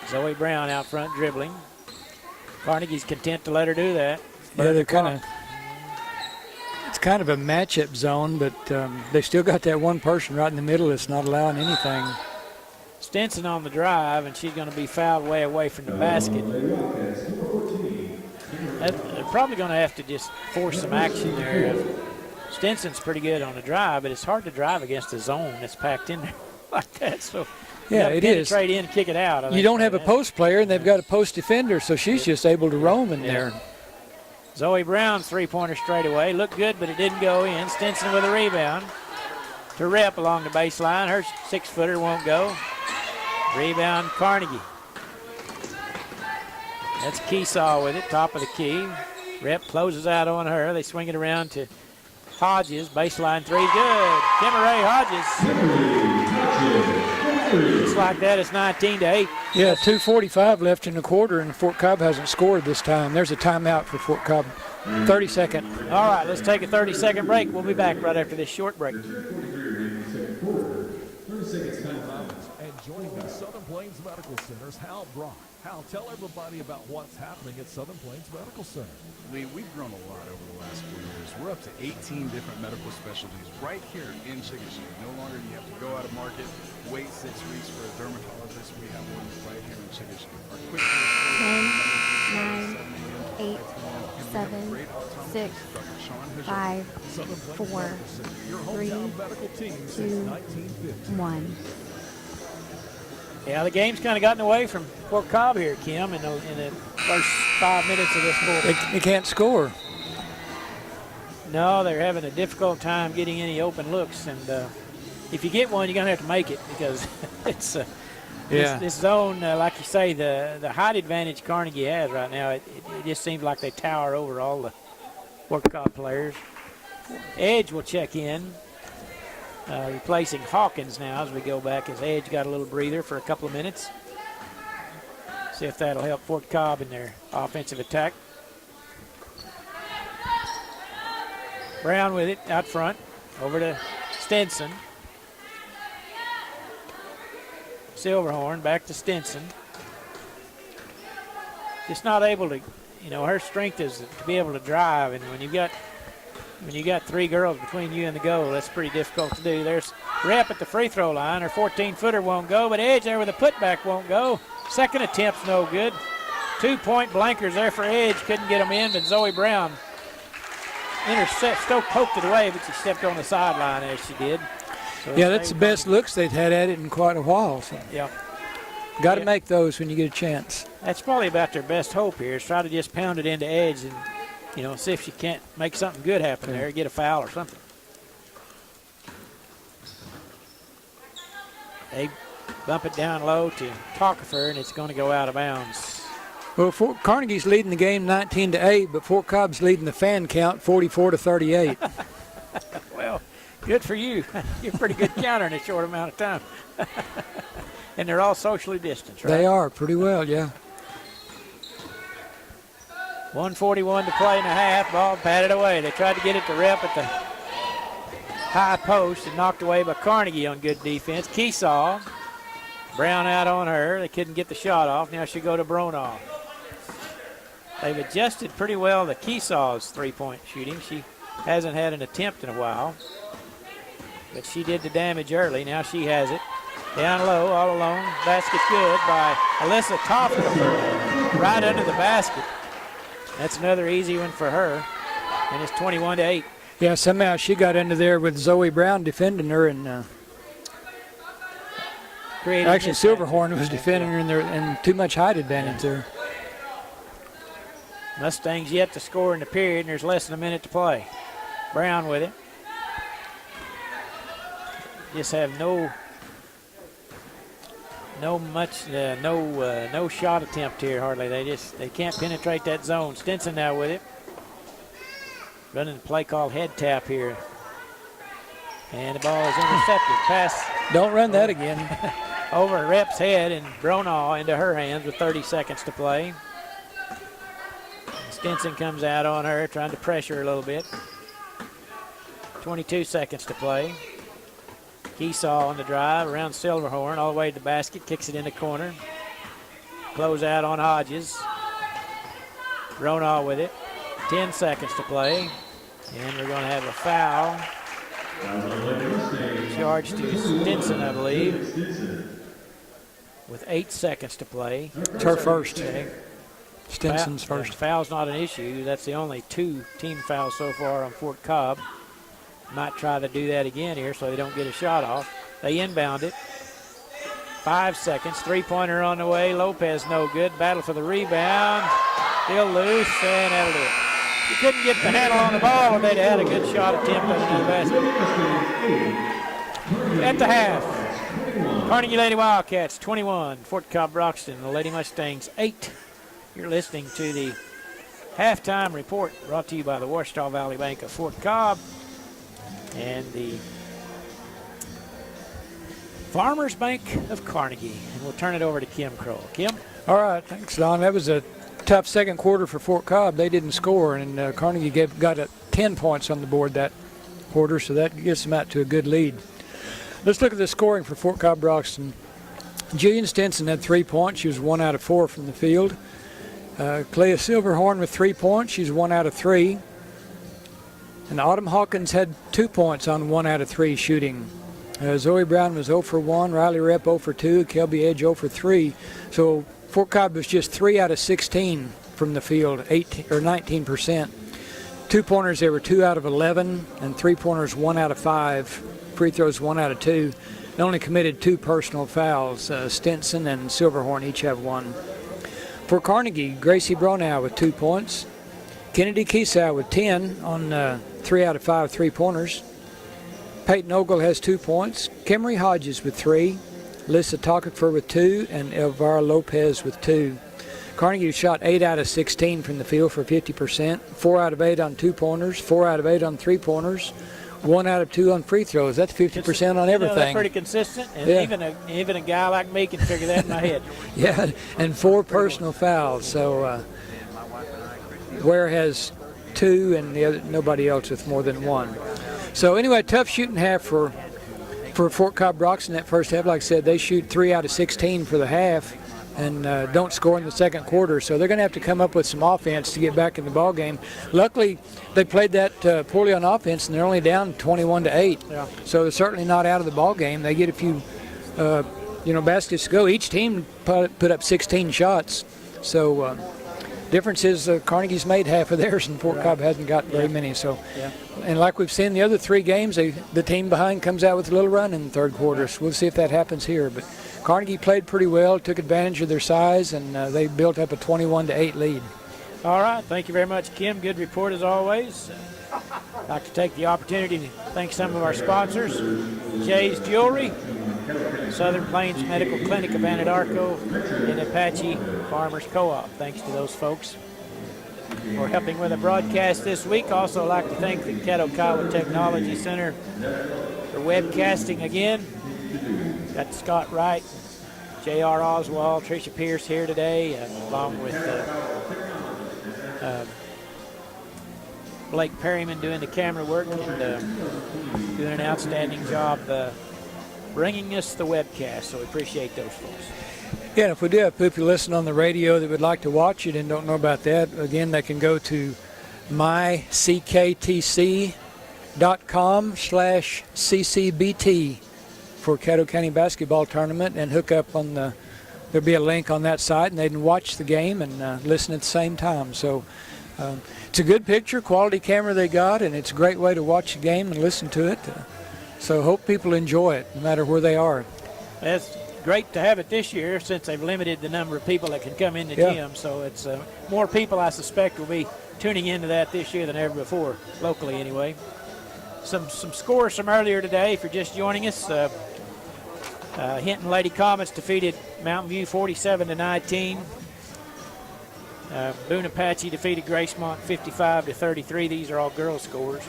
Zoe Brown out front dribbling. Carnegie's content to let her do that. Yeah, they're it's kind of a matchup zone, but they still got that one person right in the middle that's not allowing anything. Stinson on the drive, and she's going to be fouled way away from the basket. They're probably going to have to just force some action there. Stinson's pretty good on the drive, but it's hard to drive against a zone that's packed in there like that. So yeah, it is. Penetrate in, kick it out. You don't have a post player, and they've got a post defender, so she's just able to roam in there. Zoe Brown, three-pointer straight away. Looked good, but it didn't go in. Stinson with a rebound to Rep along the baseline. Her six-footer won't go. Rebound, Carnegie. That's Keesaw with it, top of the key. Rep closes out on her. They swing it around to Hodges. Baseline three, good. Kimmeray Hodges. Just like that, it's 19-8. Yeah, 2:45 left in the quarter, and Fort Cobb hasn't scored this time. There's a timeout for Fort Cobb. 30-second. All right, let's take a 30-second break. We'll be back right after this short break. And joining me, Southern Plains Medical Center's Hal Brock. Hal, tell everybody about what's happening at Southern Plains Medical Center. Lee, we've grown a lot over the last 4 years. We're up to 18 different medical specialties right here in Chickasha. No longer do you have to go out of market, wait 6 weeks for a dermatologist. We have one right here in Chickasha. Our quick 10, 9, 8, 7, 6, 5, 4, 3, 2, 1. Yeah, the game's kind of gotten away from Fort Cobb here, Kim, in the first 5 minutes of this quarter. They can't score. No, they're having a difficult time getting any open looks, and if you get one, you're going to have to make it because it's this zone, like you say, the height advantage Carnegie has right now, it just seems like they tower over all the Fort Cobb players. Edge will check in. Replacing Hawkins now as we go back, as Edge got a little breather for a couple of minutes. See if that'll help Fort Cobb in their offensive attack. Brown with it out front, over to Stinson. Silverhorn back to Stinson. Just not able to, her strength is to be able to drive, and when you got 3 girls between you and the goal, that's pretty difficult to do. There's Rep at the free throw line. Her 14-footer won't go, but Edge there with a putback won't go. Second attempt's no good. 2-point blankers there for Edge. Couldn't get them in, but Zoe Brown still poked it away, but she stepped on the sideline as she did. So yeah, that's the best looks they've had at it in quite a while. So. Yeah. Got to make those when you get a chance. That's probably about their best hope here, is try to just pound it into Edge and see if she can't make something good happen there, get a foul or something. They bump it down low to Tockefer, and it's going to go out of bounds. Well, Carnegie's leading the game 19-8, but Fort Cobb's leading the fan count 44-38. Well, good for you. You're a pretty good counter in a short amount of time. And they're all socially distanced, right? They are, pretty well, yeah. 1:41 to play in a half. Ball batted away. They tried to get it to Rep at the high post and knocked away by Carnegie on good defense. Keesaw. Brown out on her. They couldn't get the shot off. Now she'll go to Bronaugh. They've adjusted pretty well to Keesaw's three-point shooting. She hasn't had an attempt in a while, but she did the damage early. Now she has it. Down low, all alone. Basket good by Alyssa Toffer. Right under the basket. That's another easy one for her, and it's 21-8. Yeah, somehow she got into there with Zoe Brown defending her, and actually Silverhorn was defending her in there, and too much height advantage there. Mustangs yet to score in the period, and there's less than a minute to play. Brown with it. just have no shot attempt here hardly. They can't penetrate that zone. Stinson now with it. Running the play called head tap here. And the ball is intercepted. Pass. Don't run that again. Over Rep's head and Bronaugh into her hands with 30 seconds to play. Stinson comes out on her, trying to pressure her a little bit. 22 seconds to play. Keesaw on the drive around Silverhorn all the way to the basket, kicks it in the corner. Close out on Hodges. Bronaugh with it. 10 seconds to play. And we're going to have a foul. Charged to Stinson, I believe. With 8 seconds to play. It's her first. Okay. Stinson's first. Foul's not an issue. That's the only 2 team fouls so far on Fort Cobb. Might try to do that again here so they don't get a shot off. They inbound it. 5 seconds. 3-pointer on the way. Lopez no good. Battle for the rebound. Still loose, and that'll do it. You couldn't get the handle on the ball, and they'd had a good shot attempt at the basket. At the half, Carnegie Lady Wildcats 21, Fort Cobb-Broxton, the Lady Mustangs 8. You're listening to the halftime report brought to you by the Ouachita Valley Bank of Fort Cobb and the Farmers Bank of Carnegie. And we'll turn it over to Kim Kroll. Kim? All right, thanks, Don. That was a tough second quarter for Fort Cobb. They didn't score, and Carnegie got 10 points on the board that quarter, so that gets them out to a good lead. Let's look at the scoring for Fort Cobb-Broxton. Jillian Stinson had 3 points. She was 1 out of 4 from the field. Clea Silverhorn with 3 points. She's 1 out of 3. And Autumn Hawkins had 2 points on 1 out of 3 shooting. Zoe Brown was 0 for 1. Riley Rep 0 for 2. Kelby Edge 0 for 3. So Fort Cobb was just 3 out of 16 from the field, 19%. 2-pointers, they were 2 out of 11, and 3-pointers, 1 out of 5. Free throws, 1 out of 2. They only committed 2 personal fouls. Stinson and Silverhorn each have 1. For Carnegie, Gracie Bronaugh with 2 points. Kennedy Keesow with 10 on 3 out of 5 3-pointers. Peyton Ogle has 2 points. Kimmery Hodges with 3. Lissa Tockefer with 2, and Elvira Lopez with 2. Carnegie shot 8 out of 16 from the field for 50%, 4 out of 8 on 2-pointers, 4 out of 8 on 3-pointers, 1 out of 2 on free throws. That's 50% on everything. That's pretty consistent, and even a guy like me can figure that in my head. Yeah, and 4 personal fouls. So Ware has 2, and nobody else with more than 1. So anyway, tough shooting half for Fort Cobb-Broxton that first half. Like I said, they shoot 3 out of 16 for the half and don't score in the second quarter. So they're going to have to come up with some offense to get back in the ball game. Luckily, they played that poorly on offense, and they're only down 21-8. Yeah. So they're certainly not out of the ball game. They get a few, baskets to go. Each team put up 16 shots. So difference is Carnegie's made half of theirs, and Fort Cobb hasn't got very many. So, and like we've seen the other 3 games, the team behind comes out with a little run in the third quarter. So we'll see if that happens here. But Carnegie played pretty well, took advantage of their size, and they built up a 21-8 lead. All right, thank you very much, Kim. Good report as always. I'd like to take the opportunity to thank some of our sponsors: Jay's Jewelry, Southern Plains Medical Clinic of Anadarko, and Apache Farmers Co-op. Thanks to those folks for helping with the broadcast this week. Also like to thank the Caddo County Technology Center for webcasting again. Got Scott Wright, J.R. Oswald, Tricia Pierce here today, along with Blake Perryman doing the camera work and doing an outstanding job bringing us the webcast. So we appreciate those folks. Yeah, and if we do have people listen on the radio that would like to watch it and don't know about that, again, they can go to mycktc.com/CCBT for Caddo County Basketball Tournament and hook up on there'll be a link on that site, and they can watch the game and listen at the same time. So it's a good picture, quality camera they got, and it's a great way to watch the game and listen to it. So hope people enjoy it, no matter where they are. It's great to have it this year since they've limited the number of people that can come in the gym. So it's more people, I suspect, will be tuning into that this year than ever before, locally anyway. some scores from earlier today. If you're just joining us, Hinton Lady Comets defeated Mountain View 47-19. Boone-Apache defeated Gracemont 55-33. These are all girls' scores.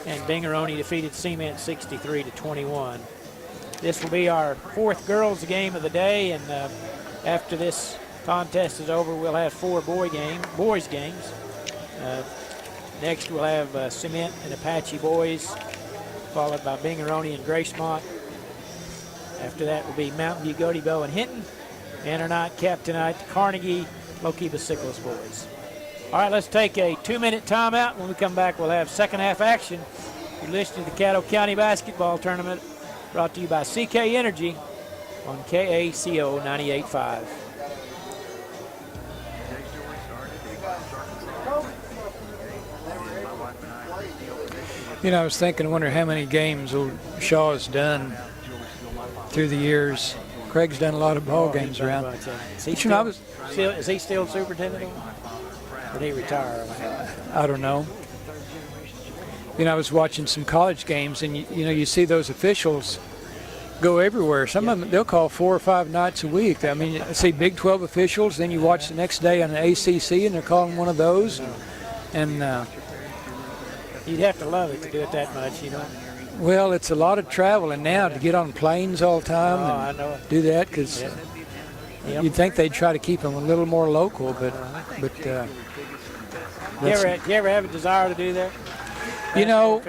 And Binger-Oney defeated Cement 63-21. This will be our 4th girls' game of the day, and after this contest is over, we'll have 4 boys' games. Next, we'll have Cement and Apache boys, followed by Binger-Oney and Gracemont. After that will be Mountain View-Gotebo and Hinton. And our nightcap tonight, the Carnegie Lookeba-Sickles boys. All right, let's take a 2-minute timeout. When we come back, we'll have second half action. You're listening to the Caddo County Basketball Tournament, brought to you by CK Energy on KACO 98.5. You know, I was thinking, I wonder how many games old Shaw has done through the years. Craig's done a lot of ball games around. Is he still superintendent? Or did he retire? I don't know. You know, I was watching some college games, and you see those officials go everywhere. Some of them, they'll call 4 or 5 nights a week. I mean, I see Big 12 officials, then you watch the next day on the ACC, and they're calling one of those. And you'd have to love it to do it that much, you know. Well, it's a lot of traveling now to get on planes all the time I know and do that, because you'd think they'd try to keep them a little more local, but you ever have a desire to do that? You know,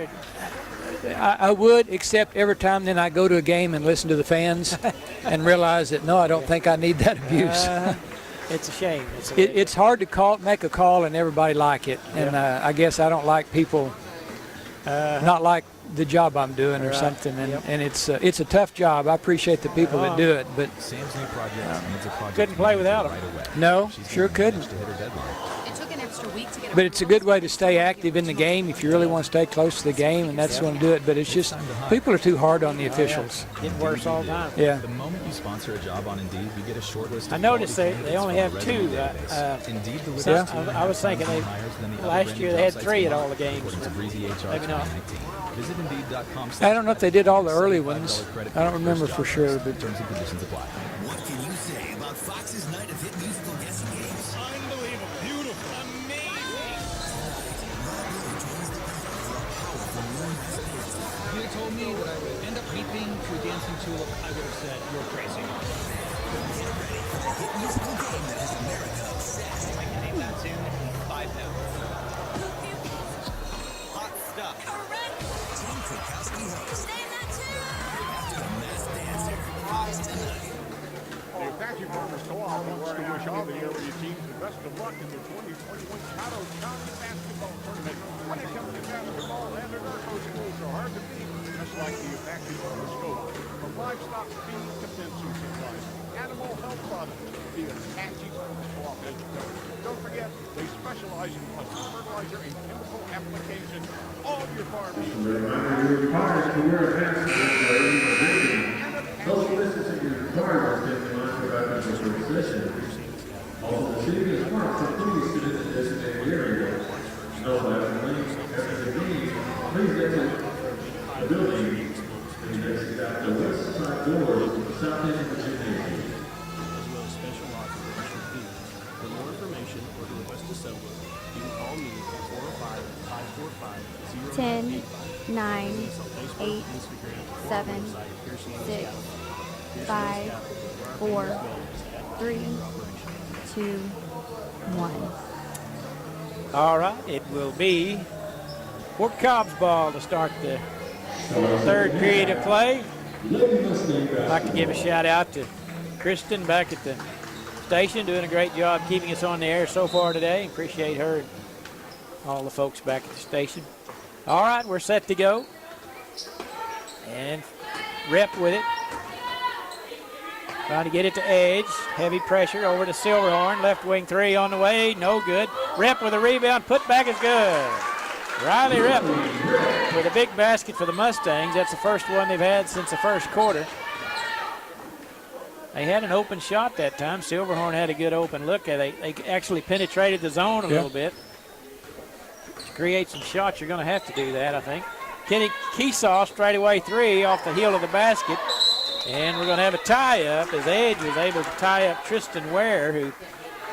I would, except every time then I go to a game and listen to the fans and realize that, no, I don't think I need that abuse. It's a shame. It's hard to make a call and everybody like it. And I guess I don't like people not like the job I'm doing or something. And it's a tough job. I appreciate the people that do it. But Sam's new project needs a project couldn't play without right them. away. No, sure couldn't. To hit her deadline. It took an extra week to get But it's a good way to stay active in the game if you really want to stay close to the game, and that's when to do it. But it's just people are too hard on the officials. Getting worse all the time. Yeah. The moment you sponsor a job on Indeed, you get a short list of I noticed quality they only have candidates 2. from our resume database. Indeed delivers I was thinking last year they had 3 at all the games. Maybe not. Visit Indeed.com. I don't know if they did all the early ones. I don't remember for sure. But terms and conditions apply. What can you say about Fox's night of hit musical guessing games? Unbelievable. Beautiful. Amazing. If you had told me that I would end up weeping to a dancing tulip, I would have said, you're crazy. Get ready for the hit musical game that has America obsessed. I can name that tune in 5 notes. Hot stuff. Correct. Team Krakowski hosts. Name that tune. After the Masked Dancer. Rise tonight. The Apache Farmers Co-op wants to wish all the area teams the best of luck in the 2021 Caddo County Basketball Tournament. When it comes to basketball, Anadarko schools are hard to beat, just like the Apache Farmers Co-op. From livestock feed to fencing supplies, animal health products, the Apache Farmers Co-op has you covered. Don't forget, they specialize in fertilizer and chemical application. All of your farm needs. Reminder, you're required to wear a mask when you're drinking. Social distancing is required when taking monitored by official positions. Also, the city is marked for please to the designated area. Know that after the game, please exit the building and exit out the west side doors of the south end of the gymnasium. As well as special offers for extra fees. For more information or to request a sub work, you can call me at 405-545-0885. 10, 9, 8, 7, 6, 5, 4, 3, 2, 1. All right, it will be Fort Cobb's ball to start the 3rd period of play. I'd like to give a shout out to Kristen back at the station, doing a great job keeping us on the air so far today. Appreciate her and all the folks back at the station. All right, we're set to go. And Rep with it. Trying to get it to Edge. Heavy pressure over to Silverhorn. Left wing 3 on the way. No good. Rep with a rebound. Put back is good. Riley Rep with a big basket for the Mustangs. That's the first one they've had since the first quarter. They had an open shot that time. Silverhorn had a good open look. They actually penetrated the zone a little bit. To create some shots, you're going to have to do that, I think. Kenny Keesaw straightaway three off the heel of the basket. And we're going to have a tie-up as Edge was able to tie up Tristan Ware, who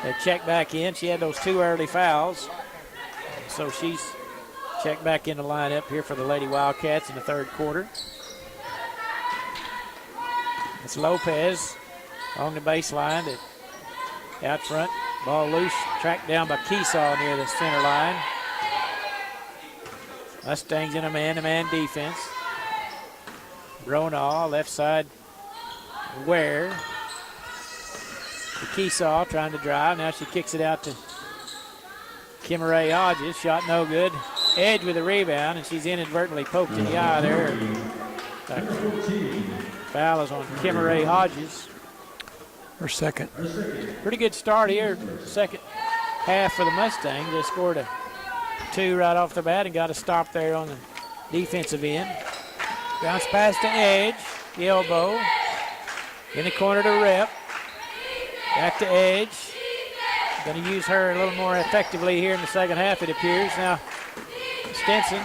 had checked back in. She had those 2 early fouls. So she's checked back in the lineup here for the Lady Wildcats in the third quarter. It's Lopez on the baseline out front. Ball loose, tracked down by Keesaw near the center line. Mustangs in a man-to-man defense. Bronaugh, left side, Ware. The Keesaw trying to drive. Now she kicks it out to Kimmeray Hodges. Shot no good. Edge with a rebound, and she's inadvertently poked in the eye there. Foul is on Kimmeray Hodges. Her second. Pretty good start here. Second half for the Mustangs. They scored a 2 right off the bat and got a stop there on the defensive end. Bounce pass to Edge. The elbow. In the corner to Rep. Back to Edge. Going to use her a little more effectively here in the second half, it appears. Now, Stinson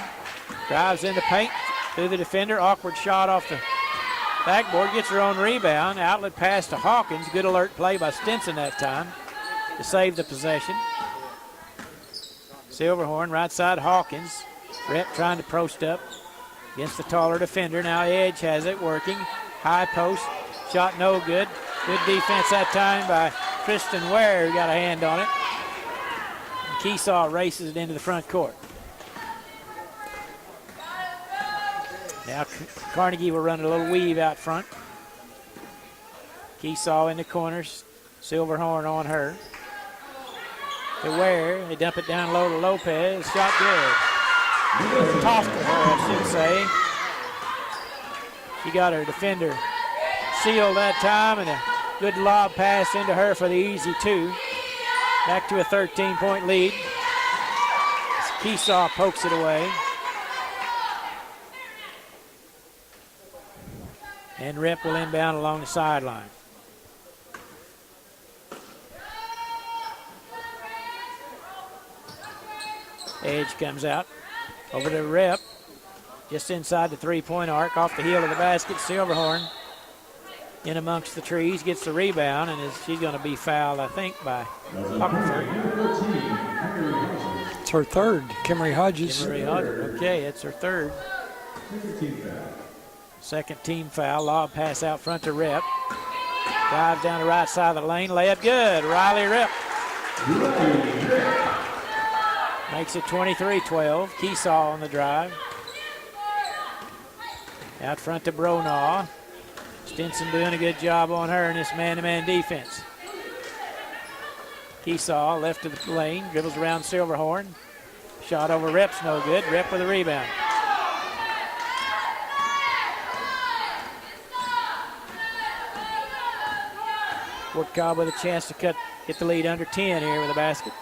drives in the paint through the defender. Awkward shot off the backboard. Gets her own rebound. Outlet pass to Hawkins. Good alert play by Stinson that time to save the possession. Silverhorn, right side, Hawkins. Rep trying to post up against the taller defender. Now Edge has it working. High post. Shot no good. Good defense that time by Tristan Ware, who got a hand on it. And Keesaw races it into the front court. Now Carnegie will run a little weave out front. Keesaw in the corners. Silverhorn on her. To Ware. They dump it down low to Lopez. Shot good. Tossed to her, I should say. She got her defender sealed that time, and a good lob pass into her for the easy 2. Back to a 13-point lead. Keesaw pokes it away. And Rep will inbound along the sideline. Edge comes out over to Rep. Just inside the 3-point arc, off the heel of the basket. Silverhorn in amongst the trees, gets the rebound, and she's going to be fouled, I think, by Huckerford. It's her third, Kimmeray Hodges. Kimmeray Hodges, okay, it's her third. Second team foul. Lob pass out front to Rep. Drives down the right side of the lane. Layup good. Riley Rep. Makes it 23-12. Keesaw on the drive. Out front to Bronaugh. Stinson doing a good job on her in this man-to-man defense. Keesaw left of the lane. Dribbles around Silverhorn. Shot over Rep's no good. Rep with a rebound. Fort Cobb with a chance to get the lead under 10 here with a basket.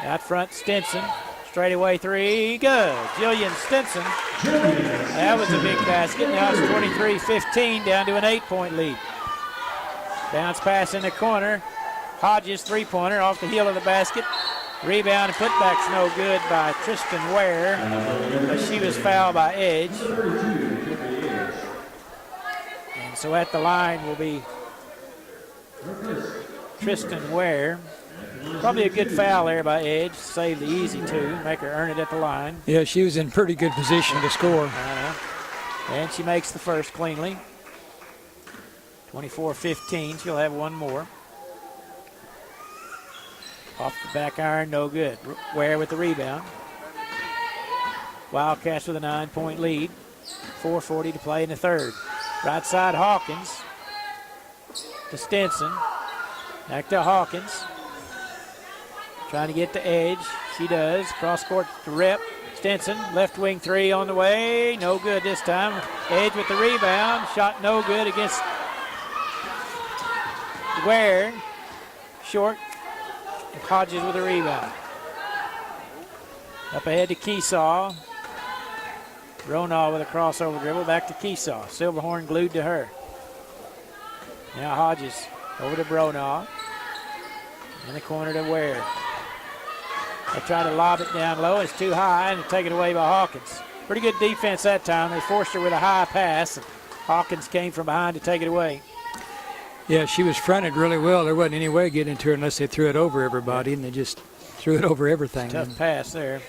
Out front, Stinson. Straightaway 3, good. Jillian Stinson. That was a big basket. Now it's 23-15, down to an 8-point lead. Bounce pass in the corner. Hodges 3-pointer off the heel of the basket. Rebound and putback's no good by Tristan Ware, but she was fouled by Edge. And so at the line will be Tristan Ware. Probably a good foul there by Edge. Save the easy 2, make her earn it at the line. Yeah, she was in pretty good position to score. And she makes the first cleanly. 24-15, she'll have one more. Off the back iron, no good. Ware with the rebound. Wildcats with a 9-point lead. 4:40 to play in the third. Right side, Hawkins to Stinson. Back to Hawkins. Trying to get to Edge. She does. Cross court to Rep. Stinson, left wing 3 on the way. No good this time. Edge with the rebound. Shot no good against Ware. Short. Hodges with a rebound. Up ahead to Keesaw. Bronaugh with a crossover dribble. Back to Keesaw. Silverhorn glued to her. Now Hodges over to Bronaugh. In the corner to Ware. They try to lob it down low. It's too high and take it away by Hawkins. Pretty good defense that time. They forced her with a high pass. And Hawkins came from behind to take it away. Yeah, she was fronted really well. There wasn't any way getting to her unless they threw it over everybody, and they just threw it over everything. Tough pass there.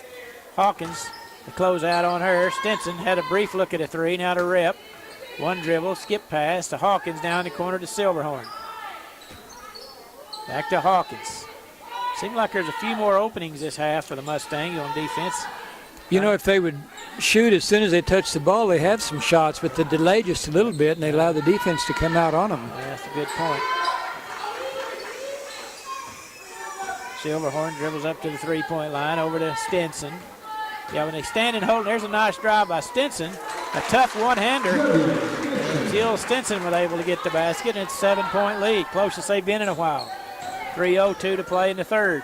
Hawkins, the close out on her. Stinson had a brief look at a three, now to Rep. One dribble, skip pass to Hawkins down the corner to Silverhorn. Back to Hawkins. Seemed like there's a few more openings this half for the Mustangs on defense. You know, if they would shoot as soon as they touch the ball, they have some shots, but they delay just a little bit, and they allow the defense to come out on them. Yeah, that's a good point. Silverhorn dribbles up to the three-point line, over to Stinson. Yeah, when they stand and hold, there's a nice drive by Stinson. A tough one-hander. Jill Stinson was able to get the basket, and it's a 7-point lead, closest they've been in a while. 3:02 to play in the third.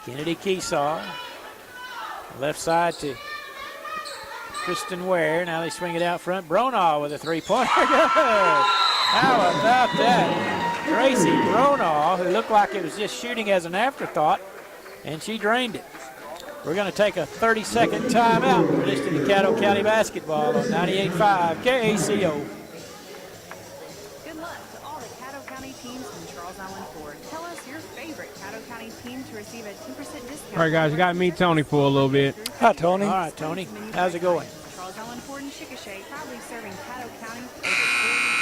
Kennedy Keesaw. Left side to Kristen Ware. Now they swing it out front. Bronaugh with a three-pointer. Good. How about that? Gracie Bronaugh, who looked like it was just shooting as an afterthought, and she drained it. We're going to take a 30-second timeout. We're listening to Caddo County Basketball on 98.5 KACO. Good luck to all the Caddo County teams from Charles Allen Ford. Tell us your favorite Caddo County team to receive a 2% discount. All right, guys, you got me, Tony, for a little bit. Hi, Tony. All right, Tony. How's it going? Charles Allen Ford and Chickasha, proudly serving Caddo County for over 40 years.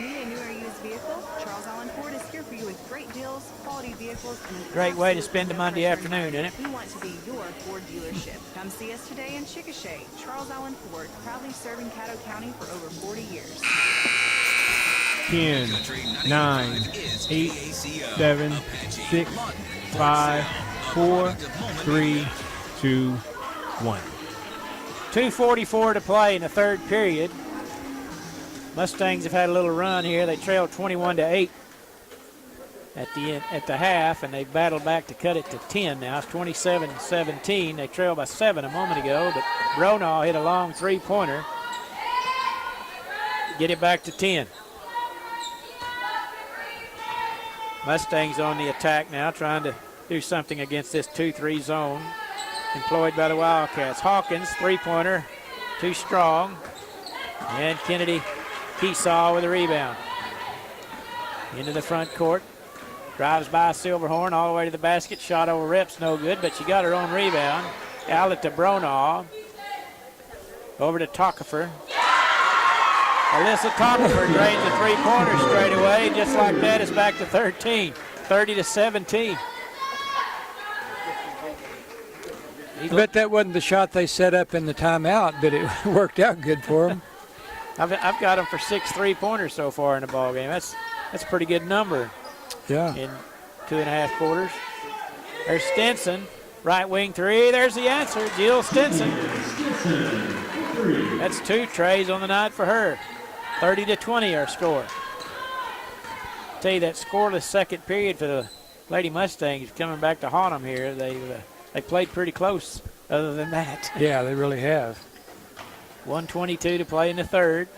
Need a new or used vehicle? Charles Allen Ford is here for you with great deals, quality vehicles, and Great way to spend a Monday afternoon, isn't it? We want to be your Ford dealership. Come see us today in Chickasha. Charles Allen Ford, proudly serving Caddo County for over 40 years. 10, 9, 8, 7, 6, 5, 4, 3, 2, 1. 2:44 to play in the third period. Mustangs have had a little run here. They trailed 21-8 at the half, and they've battled back to cut it to 10 now. It's 27-17. They trailed by 7 a moment ago, but Bronaugh hit a long three-pointer. Get it back to 10. Mustangs on the attack now, trying to do something against this 2-3 zone employed by the Wildcats. Hawkins, three-pointer, too strong. And Kennedy Keesaw with a rebound. Into the front court. Drives by Silverhorn all the way to the basket. Shot over Reps, no good, but she got her own rebound. Outlet to Bronaugh. Over to Tockefer. Alyssa Tockefer drains the three-pointer straight away. Just like that, it's back to 13. 30-17. I bet that wasn't the shot they set up in the timeout, but it worked out good for them. I've got them for 6 3-pointers so far in the ball game. That's a pretty good number. Yeah. In 2.5 quarters. There's Stinson, right wing three. There's the answer, Jill Stinson. That's 2 trays on the night for her. 30-20 our score. Tell you that scoreless second period for the Lady Mustangs coming back to haunt them here. They played pretty close other than that. Yeah, they really have. 1:22 to play in the third.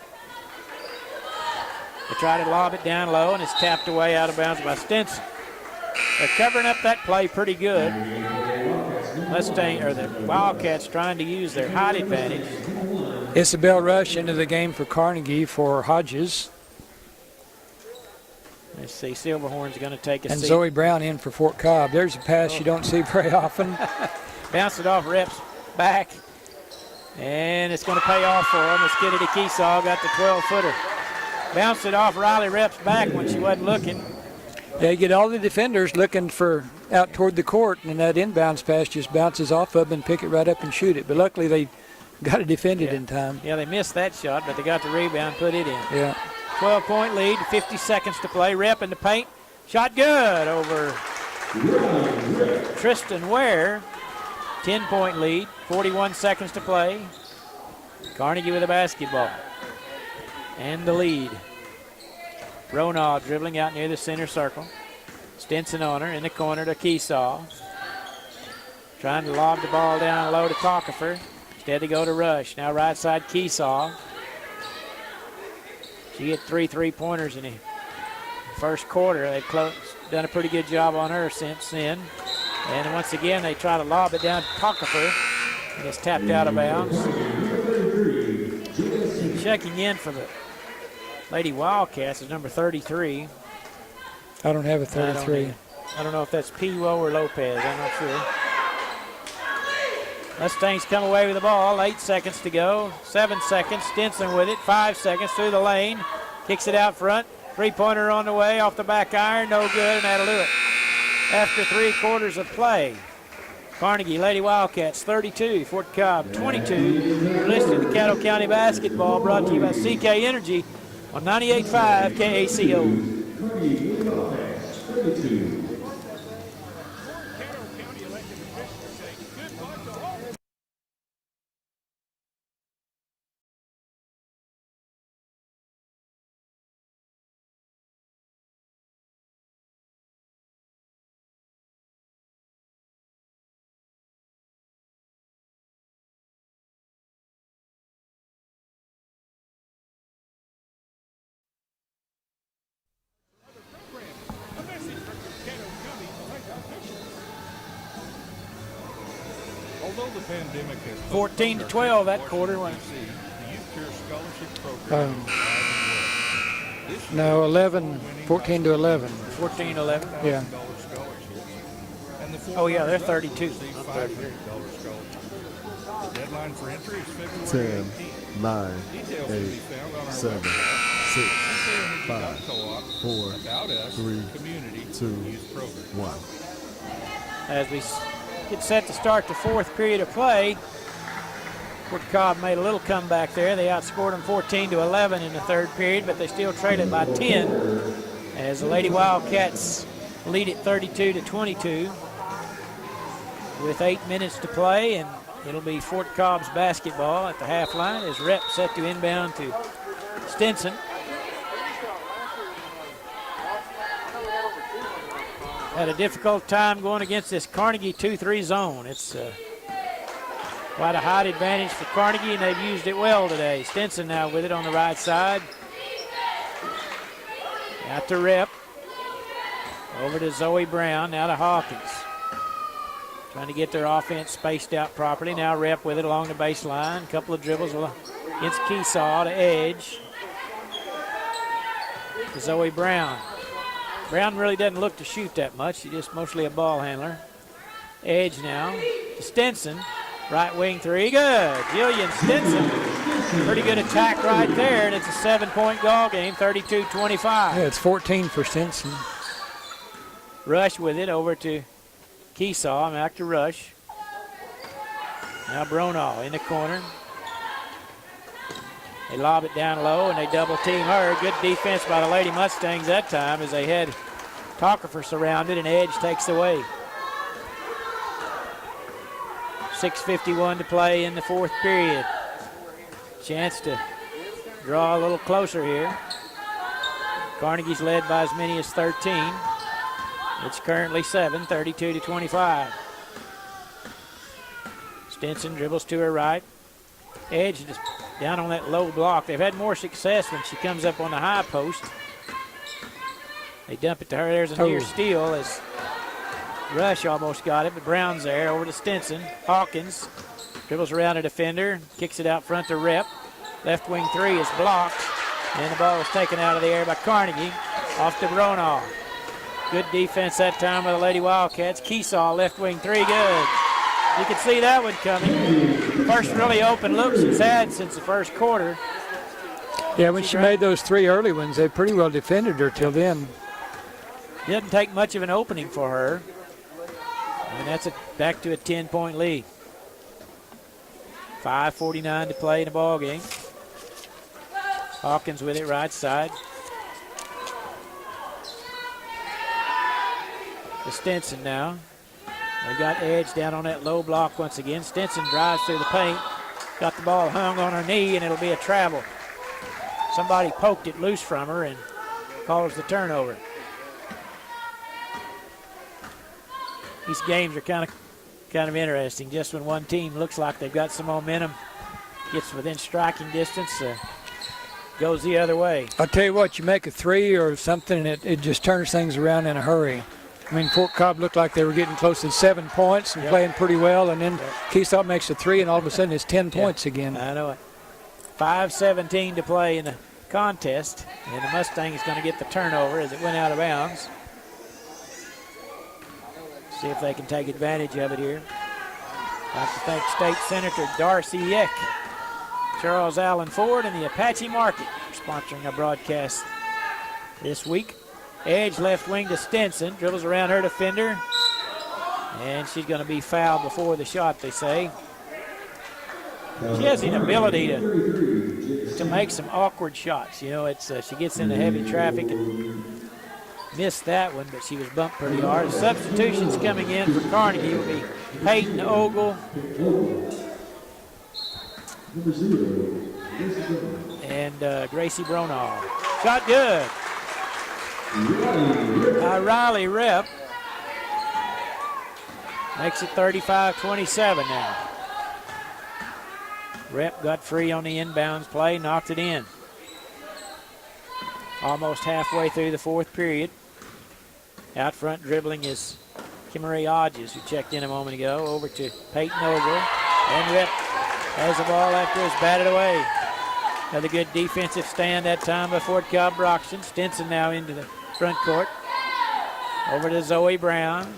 They try to lob it down low, and it's tapped away out of bounds by Stinson. They're covering up that play pretty good. The Wildcats trying to use their height advantage. Isabel Rush into the game for Carnegie for Hodges. Let's see, Silverhorn's going to take a and seat. Zoe Brown in for Fort Cobb. There's a pass you don't see very often. Bounced it off Reps back. And it's going to pay off for them. As Kennedy Keesaw got the 12-footer. Bounced it off Riley Reps back when she wasn't looking. Yeah, you get all the defenders looking for out toward the court, and that inbounds pass just bounces off of them and pick it right up and shoot it. But luckily they got to defend it in time. Yeah, they missed that shot, but they got the rebound, put it in. Yeah. 12-point lead, 50 seconds to play. Rep in the paint. Shot good over Tristan Ware. 10-point lead, 41 seconds to play. Carnegie with a basketball. And the lead. Bronaugh dribbling out near the center circle. Stinson on her in the corner to Keesaw. Trying to lob the ball down low to Tockefer. Instead to go to Rush. Now right side Keesaw. She hit 3 3-pointers in the first quarter. They've done a pretty good job on her since then. And once again, they try to lob it down to Tockefer. And it's tapped out of bounds. And checking in for the Lady Wildcats is number 33. I don't have a 33. I don't know if that's Piwo or Lopez. I'm not sure. Mustangs come away with the ball. 8 seconds to go. 7 seconds. Stinson with it. 5 seconds through the lane. Kicks it out front. Three-pointer on the way off the back iron. No good, and that'll do it. After 3 quarters of play. Carnegie Lady Wildcats 32, Fort Cobb 22. You're listening to Caddo County Basketball, brought to you by CK Energy on 98.5 KACO. Although the pandemic has 14 to 12 that quarter. The Youth Care Scholarship Program. No, 11, 14 to 11. 14 to 11. Yeah. Oh yeah, they're 32. $500 scholarship. The deadline for entry is February 10, 18th. 9, Details 8, can be found on our 7, website. 6, CK 5, 4, About Us 3, Community 2, Youth Program. 1. As we get set to start the 4th period of play, Fort Cobb made a little comeback there. They outscored them 14 to 11 in the 3rd period, but they still trailed by 10 as the Lady Wildcats lead it 32 to 22 with 8 minutes to play, and it'll be Fort Cobb's basketball at the half line as Rep set to inbound to Stinson. Had a difficult time going against this Carnegie 2-3 zone. It's quite a height advantage for Carnegie, and they've used it well today. Stinson now with it on the right side. Out to Rep. Over to Zoe Brown, now to Hawkins. Trying to get their offense spaced out properly. Now Rep with it along the baseline. A couple of dribbles against Keesaw to Edge. To Zoe Brown. Brown really doesn't look to shoot that much. She's just mostly a ball handler. Edge now to Stinson. Right wing 3, good. Jillian Stinson. Pretty good attack right there, and it's a 7-point ball game, 32-25. Yeah, it's 14 for Stinson. Rush with it over to Keesaw, back to Rush. Now Bronaugh in the corner. They lob it down low, and they double team her. Good defense by the Lady Mustangs that time as they had Tockefer surrounded, and Edge takes away. 6:51 to play in the 4th period. Chance to draw a little closer here. Carnegie's led by as many as 13. It's currently 7, 32 to 25. Stinson dribbles to her right. Edge just down on that low block. They've had more success when she comes up on the high post. They dump it to her. There's a near steal as Rush almost got it, but Brown's there. Over to Stinson. Hawkins dribbles around a defender, kicks it out front to Rep. Left wing 3 is blocked, and the ball was taken out of the air by Carnegie. Off to Bronaugh. Good defense that time by the Lady Wildcats. Keesaw, left wing 3, good. You can see that one coming. First really open look she's had since the 1st quarter. Yeah, when she made those 3 early ones, they pretty well defended her till then. Didn't take much of an opening for her. And that's back to a 10-point lead. 5:49 to play in the ball game. Hawkins with it right side. To Stinson now. They've got Edge down on that low block once again. Stinson drives through the paint. Got the ball hung on her knee, and it'll be a travel. Somebody poked it loose from her and calls the turnover. These games are kind of interesting. Just when one team looks like they've got some momentum, gets within striking distance, goes the other way. I'll tell you what, you make a 3 or something, and it just turns things around in a hurry. I mean, Fort Cobb looked like they were getting close to 7 points and playing pretty well, and then Keyshaw makes a 3, and all of a sudden it's 10 points again. I know it. 5:17 to play in the contest, and the Mustang is going to get the turnover as it went out of bounds. See if they can take advantage of it here. I'd like to thank State Senator Darcy Yeck, Charles Allen Ford, and the Apache Market for sponsoring our broadcast this week. Edge left wing to Stinson, dribbles around her defender, and she's going to be fouled before the shot, they say. She has the ability to make some awkward shots. You know, it's she gets into heavy traffic and missed that one, but she was bumped pretty hard. Substitutions coming in for Carnegie will be Peyton Ogle and Gracie Bronall. Shot good. Riley Rep makes it 35-27 now. Rep got free on the inbounds play, knocked it in. Almost halfway through the fourth period. Out front dribbling is Kimmeray Hodges, who checked in a moment ago. Over to Peyton Ogle. And Rep has the ball after it's batted away. Another good defensive stand that time by Fort Cobb-Broxton. Stinson now into the front court. Over to Zoe Brown.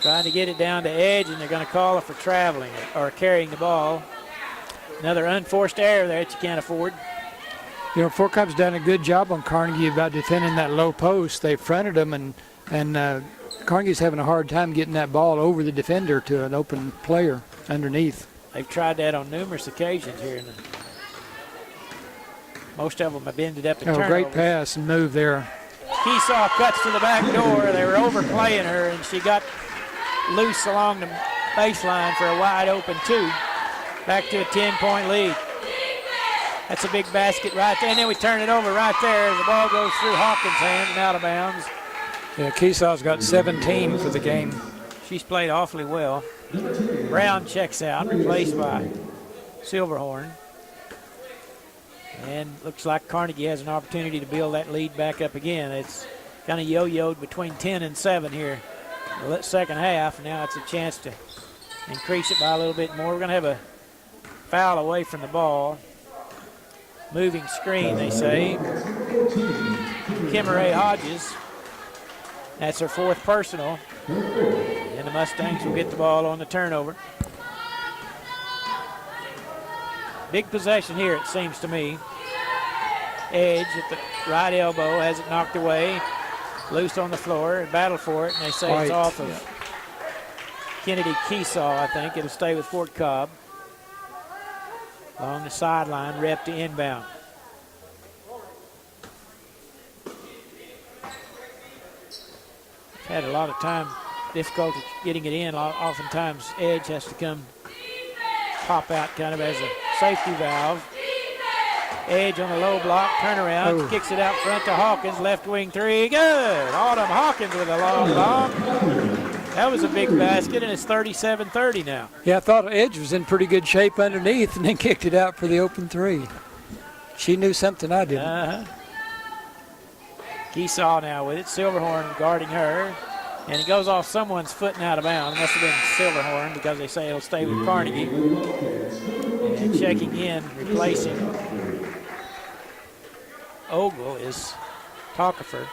Trying to get it down to Edge, and they're going to call her for traveling or carrying the ball. Another unforced error there that you can't afford. You know, Fort Cobb's done a good job on Carnegie about defending that low post. They fronted them, and Carnegie's having a hard time getting that ball over the defender to an open player underneath. They've tried that on numerous occasions here. Most of them have ended up in turnovers. Great pass and move there. Keesaw cuts to the back door. They were overplaying her, and she got loose along the baseline for a wide open 2. Back to a 10-point lead. That's a big basket right there. And then we turn it over right there. The ball goes through Hawkins' hands and out of bounds. Yeah, Keesaw's got 17 for the game. She's played awfully well. Brown checks out, replaced by Silverhorn. And looks like Carnegie has an opportunity to build that lead back up again. It's kind of yo-yoed between 10 and 7 here in the second half. Now it's a chance to increase it by a little bit more. We're going to have a foul away from the ball. Moving screen, they say. Kimmeray Hodges. That's her 4th personal. And the Mustangs will get the ball on the turnover. Big possession here, it seems to me. Edge at the right elbow has it knocked away. Loose on the floor, battle for it, and they say it's off of Kennedy Keesaw, I think. It'll stay with Fort Cobb. Along the sideline, Rep to inbound. Had a lot of time, difficulty getting it in. Oftentimes, Edge has to come pop out kind of as a safety valve. Edge on the low block, turnaround, kicks it out front to Hawkins, left wing 3, good. Autumn Hawkins with a long block. That was a big basket, and it's 37-30 now. Yeah, I thought Edge was in pretty good shape underneath and then kicked it out for the open 3. She knew something I didn't. Keesaw now with it. Silverhorn guarding her. And it goes off someone's foot and out of bounds. It must have been Silverhorn because they say it'll stay with Carnegie. And checking in, replacing Ogle is Tockefer.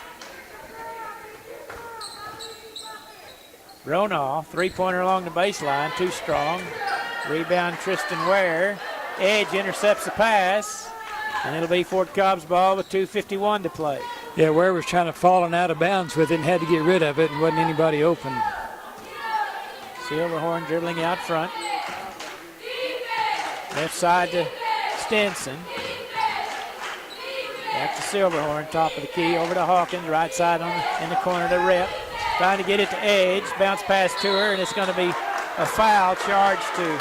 Bronall, 3-pointer along the baseline, too strong. Rebound Tristan Ware. Edge intercepts the pass. And it'll be Fort Cobb's ball with 2:51 to play. Yeah, Ware was trying to fall out of bounds with it and had to get rid of it, and wasn't anybody open. Silverhorn dribbling out front. Left side to Stinson. Back to Silverhorn, top of the key, over to Hawkins, right side in the corner to Rep. Trying to get it to Edge, bounce pass to her, and it's going to be a foul charged to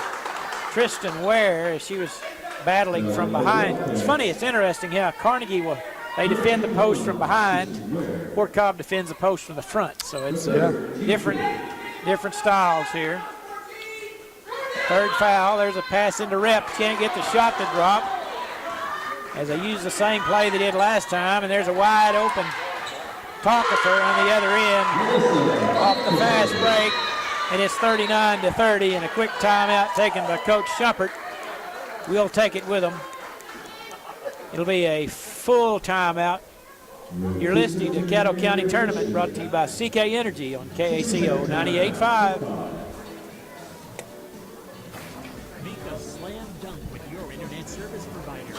Tristan Ware as she was battling from behind. It's funny, it's interesting how Carnegie they defend the post from behind. Fort Cobb defends the post from the front, so it's different styles here. Third foul, there's a pass into Rep, can't get the shot to drop as they use the same play they did last time, and there's a wide open Tockefer on the other end. off the fast break, and it's 39-30, and a quick timeout taken by Coach Schuppert. We'll take it with him. It'll be a full timeout. You're listening to Caddo County Tournament, brought to you by CK Energy on KACO 98.5. Make a slam dunk with your internet service provider.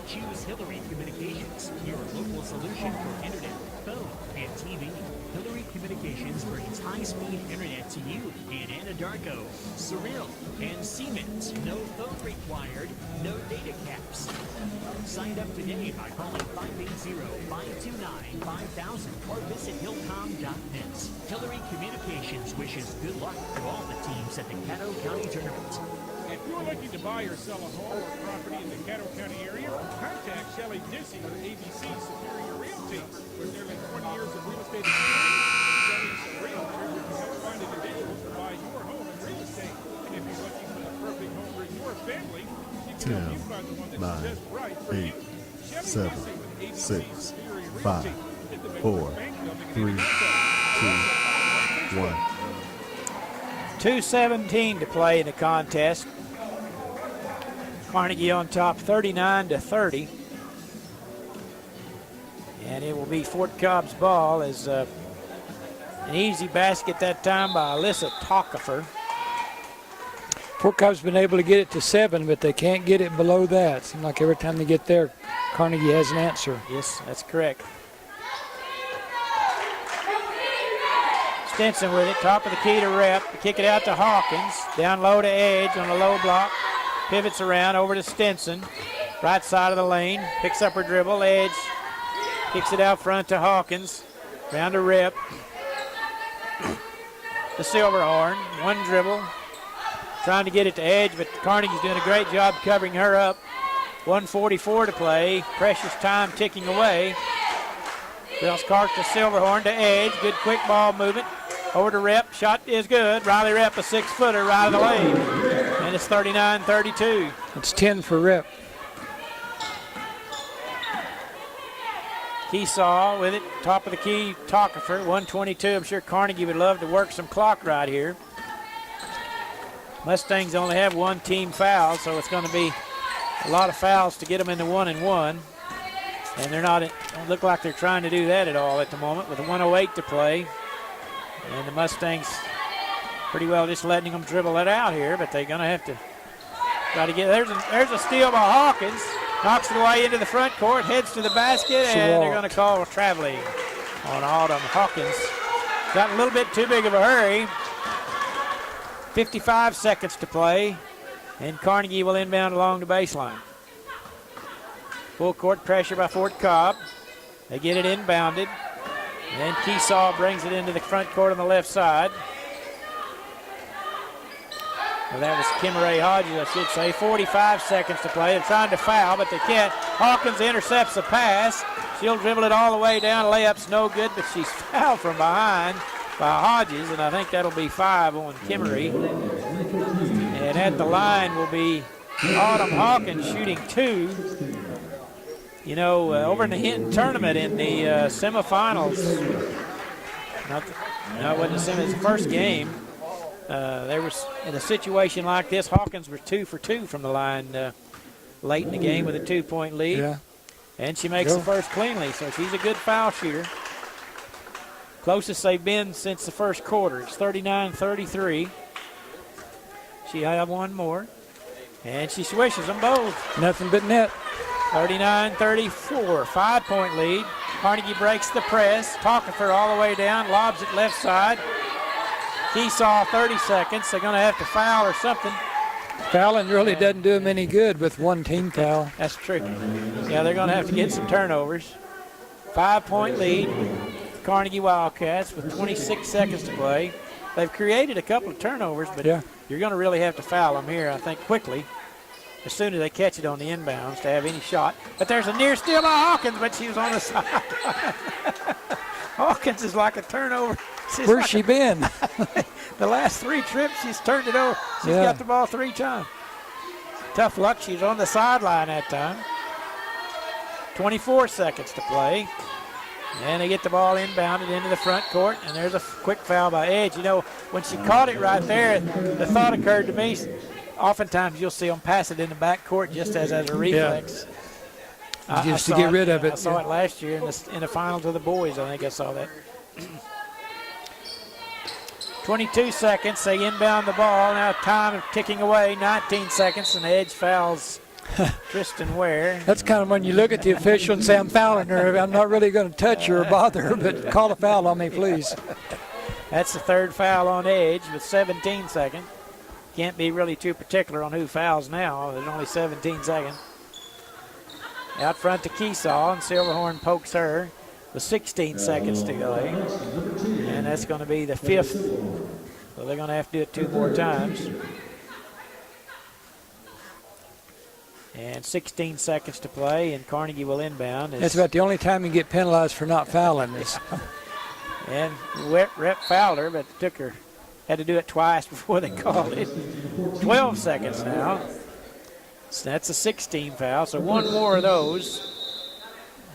Choose Hillary Communications, your local solution for internet, phone, and TV. Hillary Communications brings high-speed internet to you in Anadarko, Surreal, and Siemens. No phone required, no data caps. Sign up today by calling 580-529-5000 or visit hillcom.net. Hillary Communications wishes good luck to all the teams at the Caddo County Tournament. If you're looking to buy or sell a home or property in the Caddo County area, contact Shelley Dissy with ABC Superior Realty. With nearly 20 years of real estate experience, Shelley's a realtor who can help find individuals to buy your home and real estate. And if you're looking for the perfect home for your family, she can help you find the one that's just right for you. Shelley Dissy with ABC Superior Realty. Hit the Midwest Bank Building in 1. 2:17 to play in the contest. Carnegie on top 39-30. And it will be Fort Cobb's ball as an easy basket that time by Alyssa Tockefer. Fort Cobb's been able to get it to 7, but they can't get it below that. Seems like every time they get there, Carnegie has an answer. Yes, that's correct. Stinson with it, top of the key to Rep. Kick it out to Hawkins. Down low to Edge on the low block. Pivots around over to Stinson. Right side of the lane. Picks up her dribble. Edge kicks it out front to Hawkins. Down to Rep. The Silverhorn. One dribble. Trying to get it to Edge, but Carnegie's doing a great job covering her up. 1:44 to play. Precious time ticking away. Wells Clark to Silverhorn to Edge. Good quick ball movement. Over to Rep. Shot is good. Riley Rep, a 6-footer right of the lane. And it's 39-32. It's 10 for Rep. Keesaw with it. Top of the key, Tockefer. 1:22. I'm sure Carnegie would love to work some clock right here. Mustangs only have one team foul, so it's going to be a lot of fouls to get them into 1-and-1. And they're not, don't look like they're trying to do that at all at the moment with 1:08 to play. And the Mustangs pretty well just letting them dribble it out here, but they're going to have to try to get, there's a steal by Hawkins. Knocks it away into the front court, heads to the basket, and they're going to call traveling on Autumn Hawkins. Got a little bit too big of a hurry. 55 seconds to play, and Carnegie will inbound along the baseline. Full court pressure by Fort Cobb. They get it inbounded. And then Keesaw brings it into the front court on the left side. Well, that was Kimmeray Hodges, I should say. 45 seconds to play. They're trying to foul, but they can't. Hawkins intercepts the pass. She'll dribble it all the way down. Layup's no good, but she's fouled from behind by Hodges, and I think that'll be 5 on Kimmeray. And at the line will be Autumn Hawkins shooting 2. You know, over in the Hinton tournament in the semifinals, it wasn't the semifinals, it was the first game. There was, in a situation like this, Hawkins was 2 for 2 from the line late in the game with a 2-point lead. Yeah. And she makes the first cleanly, so she's a good foul shooter. Closest they've been since the first quarter. It's 39-33. She had one more. And she swishes them both. Nothing but net. 39-34, 5-point lead. Carnegie breaks the press. Tockefer all the way down, lobs it left side. Keesaw 30 seconds. They're going to have to foul or something. Fouling really doesn't do them any good with one team foul. That's true. Yeah, they're going to have to get some turnovers. 5-point lead. Carnegie Wildcats with 26 seconds to play. They've created a couple of turnovers, but you're going to really have to foul them here, I think, quickly, as soon as they catch it on the inbounds to have any shot. But there's a near steal by Hawkins, but she was on the sideline. Hawkins is like a turnover. Where's she been? The last 3 trips, she's turned it over. She's got the ball 3 times. Tough luck, she's on the sideline that time. 24 seconds to play. And they get the ball inbounded into the front court, and there's a quick foul by Edge. You know, when she caught it right there, the thought occurred to me, oftentimes you'll see them pass it in the back court just as a reflex. Just to get rid of it. I saw it last year in the finals of the boys. I think I saw that. 22 seconds. They inbound the ball. Now time is ticking away. 19 seconds, and Edge fouls Tristan Ware. That's kind of when you look at the official and say, I'm fouling her. I'm not really going to touch her or bother her, but call a foul on me, please. That's the third foul on Edge with 17 seconds. Can't be really too particular on who fouls now. There's only 17 seconds. Out front to Keesaw, and Silverhorn pokes her with 16 seconds to go. And that's going to be the fifth. So they're going to have to do it 2 more times. And 16 seconds to play, and Carnegie will inbound. That's about the only time you get penalized for not fouling this. And Rep fouled her, but had to do it twice before they called it. 12 seconds now. So that's a 16 foul, so 1 more of those.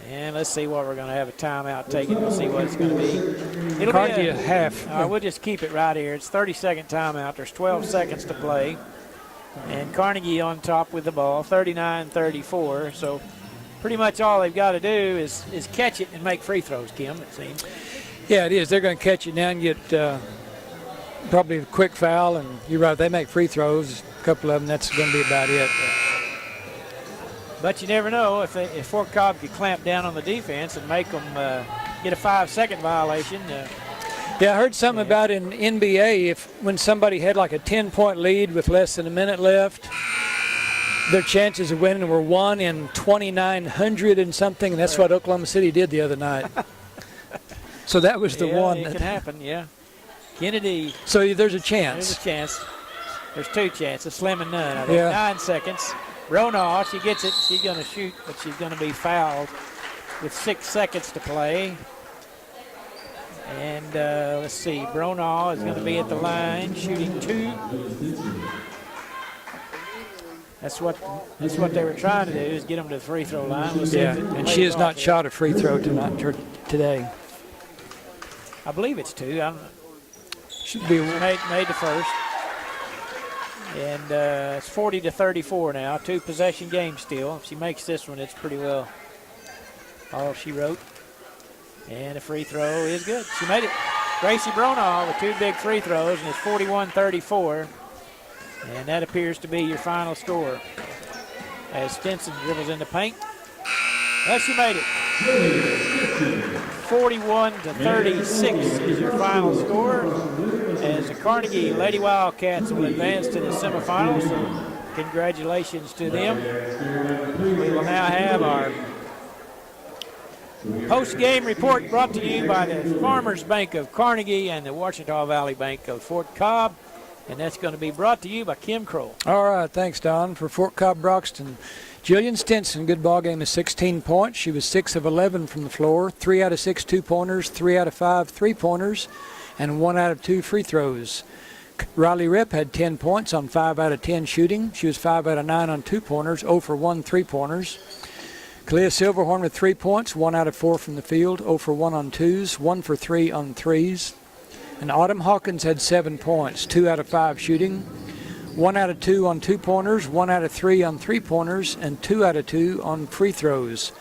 And let's see what we're going to have a timeout taken. We'll see what it's going to be. It'll Carnegie be a half. We'll just keep it right here. It's 30-second timeout. There's 12 seconds to play. And Carnegie on top with the ball, 39-34. So pretty much all they've got to do is catch it and make free throws, Kim, it seems. Yeah, it is. They're going to catch it now and get probably a quick foul. And you're right, they make free throws, a couple of them. That's going to be about it. But you never know if Fort Cobb could clamp down on the defense and make them get a 5-second violation. Yeah, I heard something about in NBA, when somebody had like a 10-point lead with less than a minute left, their chances of winning were 1 in 2,900 and something, and that's what Oklahoma City did the other night. So that was the one. It can happen, yeah. Kennedy. So there's a chance. There's a chance. There's 2 chances, slim and none. I think. Yeah. 9 seconds. Bronaugh, she gets it. She's going to shoot, but she's going to be fouled with 6 seconds to play. And let's see, Bronaugh is going to be at the line, shooting 2. That's what they were trying to do, is get them to the free throw line. We'll see and she has not shot a free throw today. I believe it's 2. Should be made the first. And it's 40-34 now. 2 possession game still. If she makes this one, it's pretty well all she wrote. And the free throw is good. She made it. Gracie Bronaugh with 2 big free throws, and it's 41-34. And that appears to be your final score. As Stinson dribbles in the paint. Well, she made it. 41-36 is your final score. As the Carnegie Lady Wildcats will advance to the semifinals. Congratulations to them. We will now have our post-game report brought to you by the Farmers Bank of Carnegie and the Ouachita Valley Bank of Fort Cobb. And that's going to be brought to you by Kim Kroll. All right, thanks, Don. For Fort Cobb-Broxton, Jillian Stinson, good ball game of 16 points. She was 6 of 11 from the floor, 3 out of 6 2-pointers, 3 out of 5 3-pointers, and 1 out of 2 free throws. Riley Ripp had 10 points on 5 out of 10 shooting. She was 5 out of 9 on 2-pointers, 0 for 1 3-pointers. Kalia Silverhorn with 3 points, 1 out of 4 from the field, 0 for 1 on 2s, 1 for 3 on 3s. And Autumn Hawkins had 7 points, 2 out of 5 shooting, 1 out of 2 on 2-pointers, 1 out of 3 on 3-pointers, and 2 out of 2 on free throws.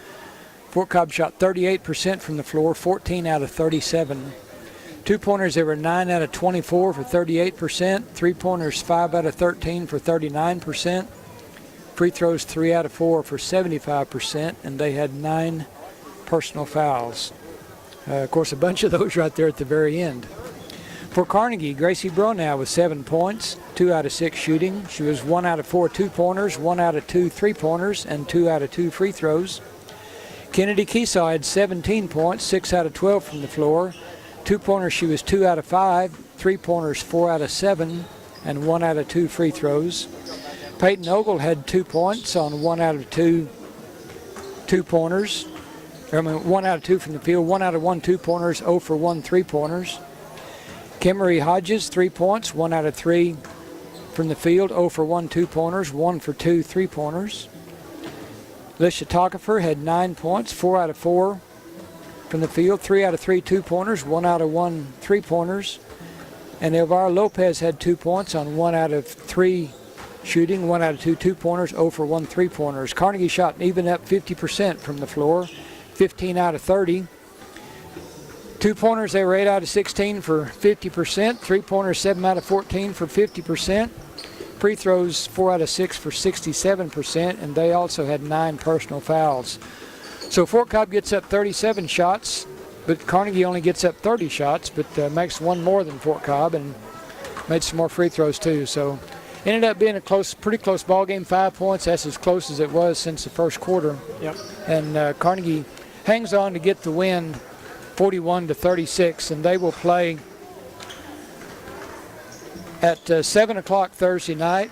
Fort Cobb shot 38% from the floor, 14 out of 37. 2-pointers, they were 9 out of 24 for 38%. 3-pointers, 5 out of 13 for 39%. Free throws, 3 out of 4 for 75%, and they had 9 personal fouls. Of course, a bunch of those right there at the very end. For Carnegie, Gracie Bronaugh with 7 points, 2 out of 6 shooting. She was 1 out of 4 2-pointers, 1 out of 2 3-pointers, and 2 out of 2 free throws. Kennedy Keesaw had 17 points, 6 out of 12 from the floor. 2-pointers, she was 2 out of 5, 3-pointers, 4 out of 7, and 1 out of 2 free throws. Peyton Ogle had 2 points on 1 out of 2 2-pointers. 1 out of 2 from the field, 1 out of 1 2-pointers, 0 for 1 3-pointers. Kimmery Hodges, 3 points, 1 out of 3 from the field, 0 for 1 2-pointers, 1 for 2 3-pointers. Lisha Tockefer had 9 points, 4 out of 4 from the field, 3 out of 3 two-pointers, 1 out of 1 three-pointers. And Elvira Lopez had 2 points on 1 out of 3 shooting, 1 out of 2 two-pointers, 0 for 1 three-pointers. Carnegie shot an even up 50% from the floor, 15 out of 30. Two-pointers, they were 8 out of 16 for 50%. Three-pointers, 7 out of 14 for 50%. Free throws, 4 out of 6 for 67%, and they also had 9 personal fouls. So Fort Cobb gets up 37 shots, but Carnegie only gets up 30 shots, but makes 1 more than Fort Cobb and made some more free throws too. So ended up being a pretty close ball game. 5 points. That's as close as it was since the first quarter. Yep. And Carnegie hangs on to get the win, 41-36, and they will play at 7 o'clock Thursday night,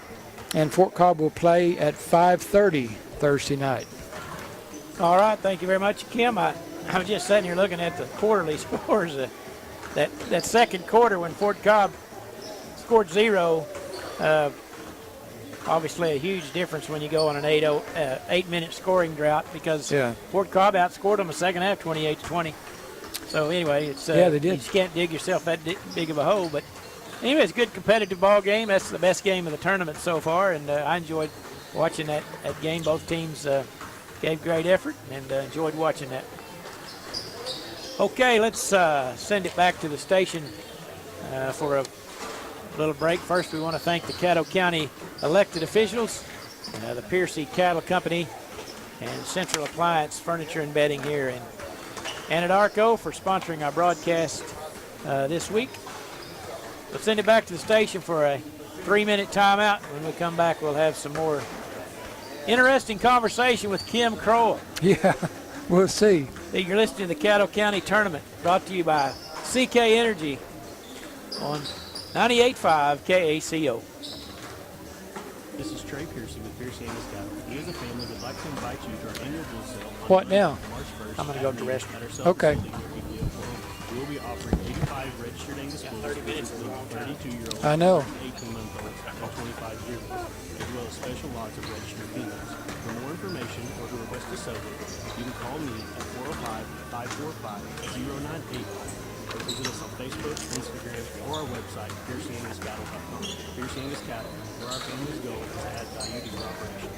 and Fort Cobb will play at 5:30 Thursday night. All right, thank you very much, Kim. I was just sitting here looking at the quarterly scores. That second quarter when Fort Cobb scored 0, obviously a huge difference when you go on an 8-minute scoring drought, because Fort Cobb outscored them the second half 28-20. So anyway, it's they did. You just can't dig yourself that big of a hole. But anyway, it's a good competitive ball game. That's the best game of the tournament so far, and I enjoyed watching that game. Both teams gave great effort, and enjoyed watching that. Okay, let's send it back to the station for a little break. First, we want to thank the Caddo County elected officials, the Piercy Cattle Company, and Central Appliance Furniture and Bedding here in Anadarko for sponsoring our broadcast this week. Let's send it back to the station for a 3-minute timeout. When we come back, we'll have some more interesting conversation with Kim Crowell. Yeah, we'll see. You're listening to the Caddo County Tournament, brought to you by CK Energy on 98.5 KACO. This is Trey Piercy with Piercy Angus Cattle. We as a family would like to invite you to our annual bull sale. What now? March 1st. I'm going to go to the restroom. Okay. We will be offering 85 registered Angus bulls, 30 minutes. 32-year-olds, I know. 18-month-olds, and 25-year-olds, as well as special lots of registered females. For more information or to request a sale, you can call me at 405-545-0985. Or visit us on Facebook, Instagram, or our website, PiercyAngusCattle.com. Piercy Angus Cattle, where our family's goal is to add value to your operation.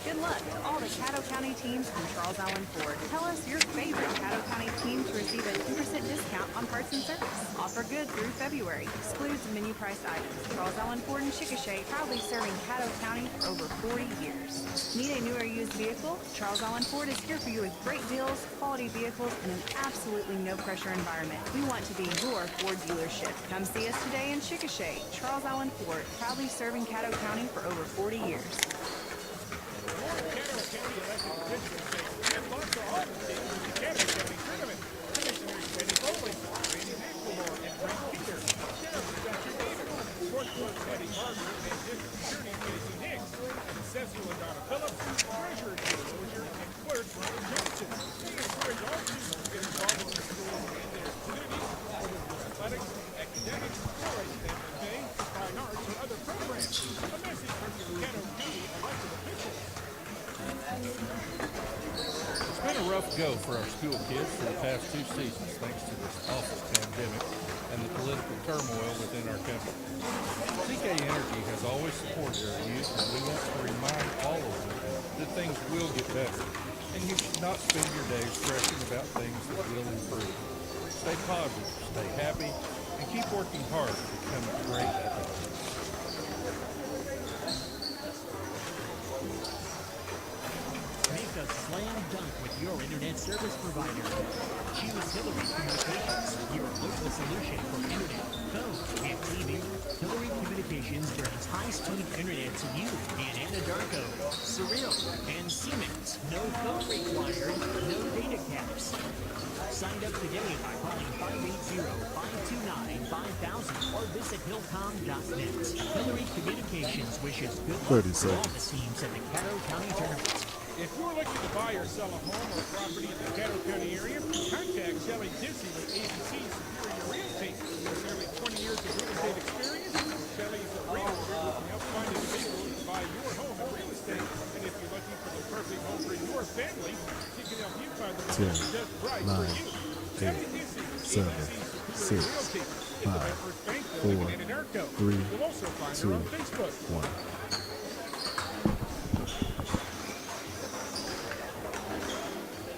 Good luck to all the Caddo County teams from Charles Allen Ford. Tell us your favorite Caddo County team to receive a 2% discount on parts and service. Offer good through February. Excludes menu priced items. Charles Allen Ford in Chickasha, proudly serving Caddo County for over 40 years. Need a new or used vehicle? Charles Allen Ford is here for you with great deals, quality vehicles, and an absolutely no-pressure environment. We want to be your Ford dealership. Come see us today in Chickasha. Charles Allen Ford, proudly serving Caddo County for over 40 years. Caddo County elected officials say and lots of all the teams in the Caddo County Tournament. Commissioners Benny Bowling, Randy McLemore, and Frank Peter. Sheriff Spencer Davis, Court Clerk Eddie Barber, and District Attorney Casey Hicks, and Cecil and Donna Phillips, Treasurer Joe Dozier, and Clerk Ronald Johnson. They encourage all students to get involved in their schools and their communities, whether it's athletics, academics, college, family, fine arts, or other programs. A message from your Caddo County elected officials. It's been a rough go for our school kids for the past 2 seasons thanks to this awful pandemic and the political turmoil within our country. CK Energy has always supported our youth, and we want to remind all of you that things will get better, and you should not spend your days stressing about things that will improve. Stay positive, stay happy, and keep working hard to become a great athlete. Make a slam dunk with your internet service provider. Choose Hillary Communications, your local solution for internet, phone, and TV. Hillary Communications brings high-speed internet to you in Anadarko, Surreal, and Siemens. No phone required, no data caps. Sign up today by calling 580-529-5000 or visit hillcom.net. Hillary Communications wishes good luck to all the teams at the Caddo County Tournament. If you're looking to buy or sell a home or property in the Caddo County area, contact Shelley Dissy with ABC Superior Realty. With nearly 20 years of real estate experience, Shelley's a realtor who can help find individuals to buy your home and real estate. And if you're looking for the perfect home for your family, she can help you find the one that's just right for you. 8, 7, 6, 5, 4, 3, 2, 1.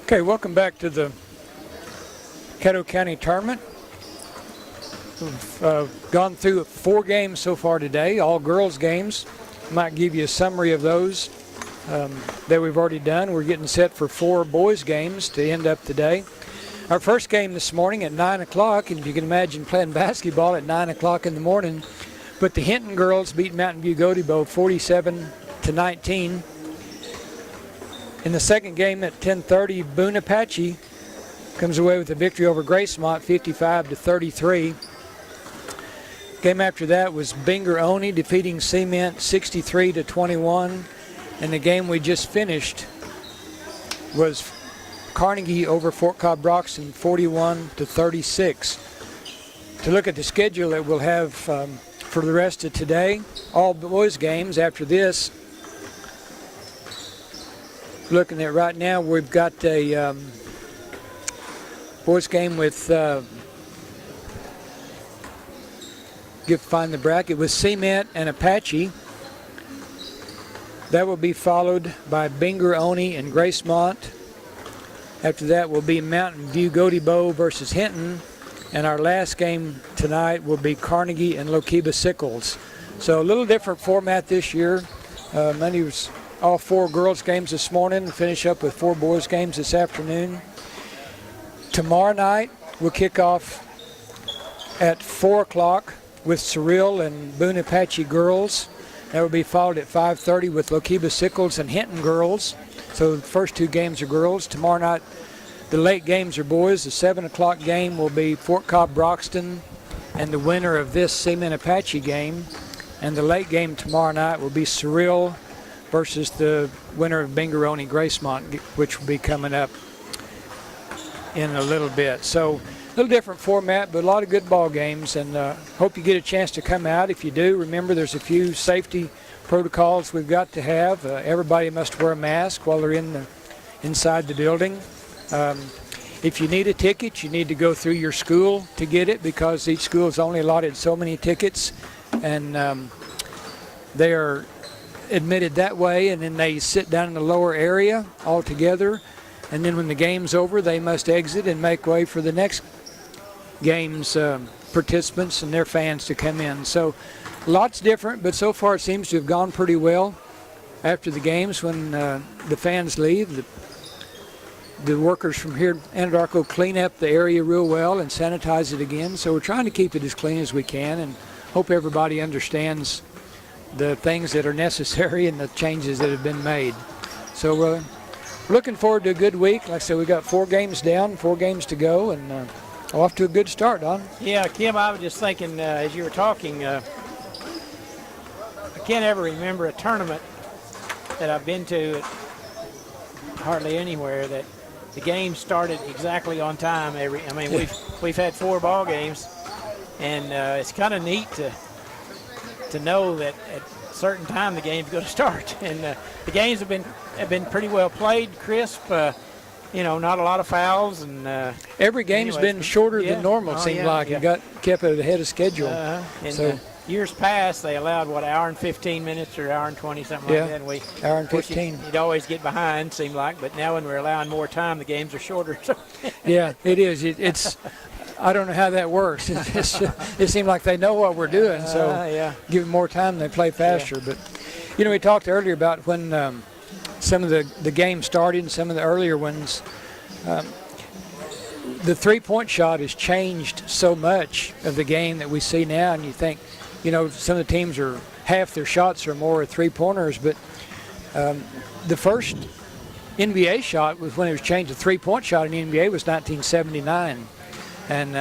Okay, welcome back to the Caddo County Tournament. We've gone through 4 games so far today, all girls games. Might give you a summary of those that we've already done. We're getting set for 4 boys games to end up today. Our first game this morning at 9 o'clock, and if you can imagine playing basketball at 9 o'clock in the morning, but the Hinton girls beat Mountain View-Gotebo 47-19. In the second game at 10:30, Boone-Apache comes away with a victory over Gracemont 55-33. Game after that was Binger-Oney defeating Cement 63-21. And the game we just finished was Carnegie over Fort Cobb-Broxton 41-36. To look at the schedule that we'll have for the rest of today, all boys games after this. Looking at right now, we've got a boys game with, find the bracket, with Cement and Apache. That will be followed by Binger-Oney and Gracemont. After that will be Mountain View-Gotebo versus Hinton. And our last game tonight will be Carnegie and Lookeba-Sickles. So a little different format this year. Monday was all 4 girls games this morning, and finish up with 4 boys games this afternoon. Tomorrow night we'll kick off at 4 o'clock with Surreal and Boone-Apache girls. That will be followed at 5:30 with Lookeba-Sickles and Hinton girls. So the first 2 games are girls. Tomorrow night the late games are boys. The 7 o'clock game will be Fort Cobb-Broxton and the winner of this Cement-Apache game. And the late game tomorrow night will be Surreal versus the winner of Binger-Oney Gracemont, which will be coming up in a little bit. So a little different format, but a lot of good ball games, and hope you get a chance to come out. If you do, remember there's a few safety protocols we've got to have. Everybody must wear a mask while they're inside the building. If you need a ticket, you need to go through your school to get it, because each school is only allotted so many tickets, and they are admitted that way, and then they sit down in the lower area all together, and then when the game's over they must exit and make way for the next game's participants and their fans to come in. So lots different, but so far it seems to have gone pretty well. After the games, when the fans leave, the workers from here at Anadarko clean up the area real well and sanitize it again. So we're trying to keep it as clean as we can, and hope everybody understands the things that are necessary and the changes that have been made. So we're looking forward to a good week. Like I said, we got 4 games down, 4 games to go, and off to a good start, Don. Yeah, Kim, I was just thinking as you were talking, I can't ever remember a tournament that I've been to hardly anywhere that the game started exactly on time. We've had 4 ball games, and it's kind of neat to know that at a certain time the game's going to start. And the games have been pretty well played, crisp. Not a lot of fouls, and every game's been shorter than normal. Seemed like it got kept ahead of schedule. And so years past, they allowed hour and 15 minutes or hour and 20, something like that. And hour and 15. You'd always get behind, seemed like, but now when we're allowing more time, the games are shorter. So. Yeah, it is. It's. I don't know how that works. It seems like they know what we're doing, so give them more time, they play faster. But we talked earlier about when some of the games started and some of the earlier ones. The three-point shot has changed so much of the game that we see now, and you think, some of the teams are half their shots or more three-pointers, but the first NBA shot was when it was changed. The three-point shot in the NBA was 1979. And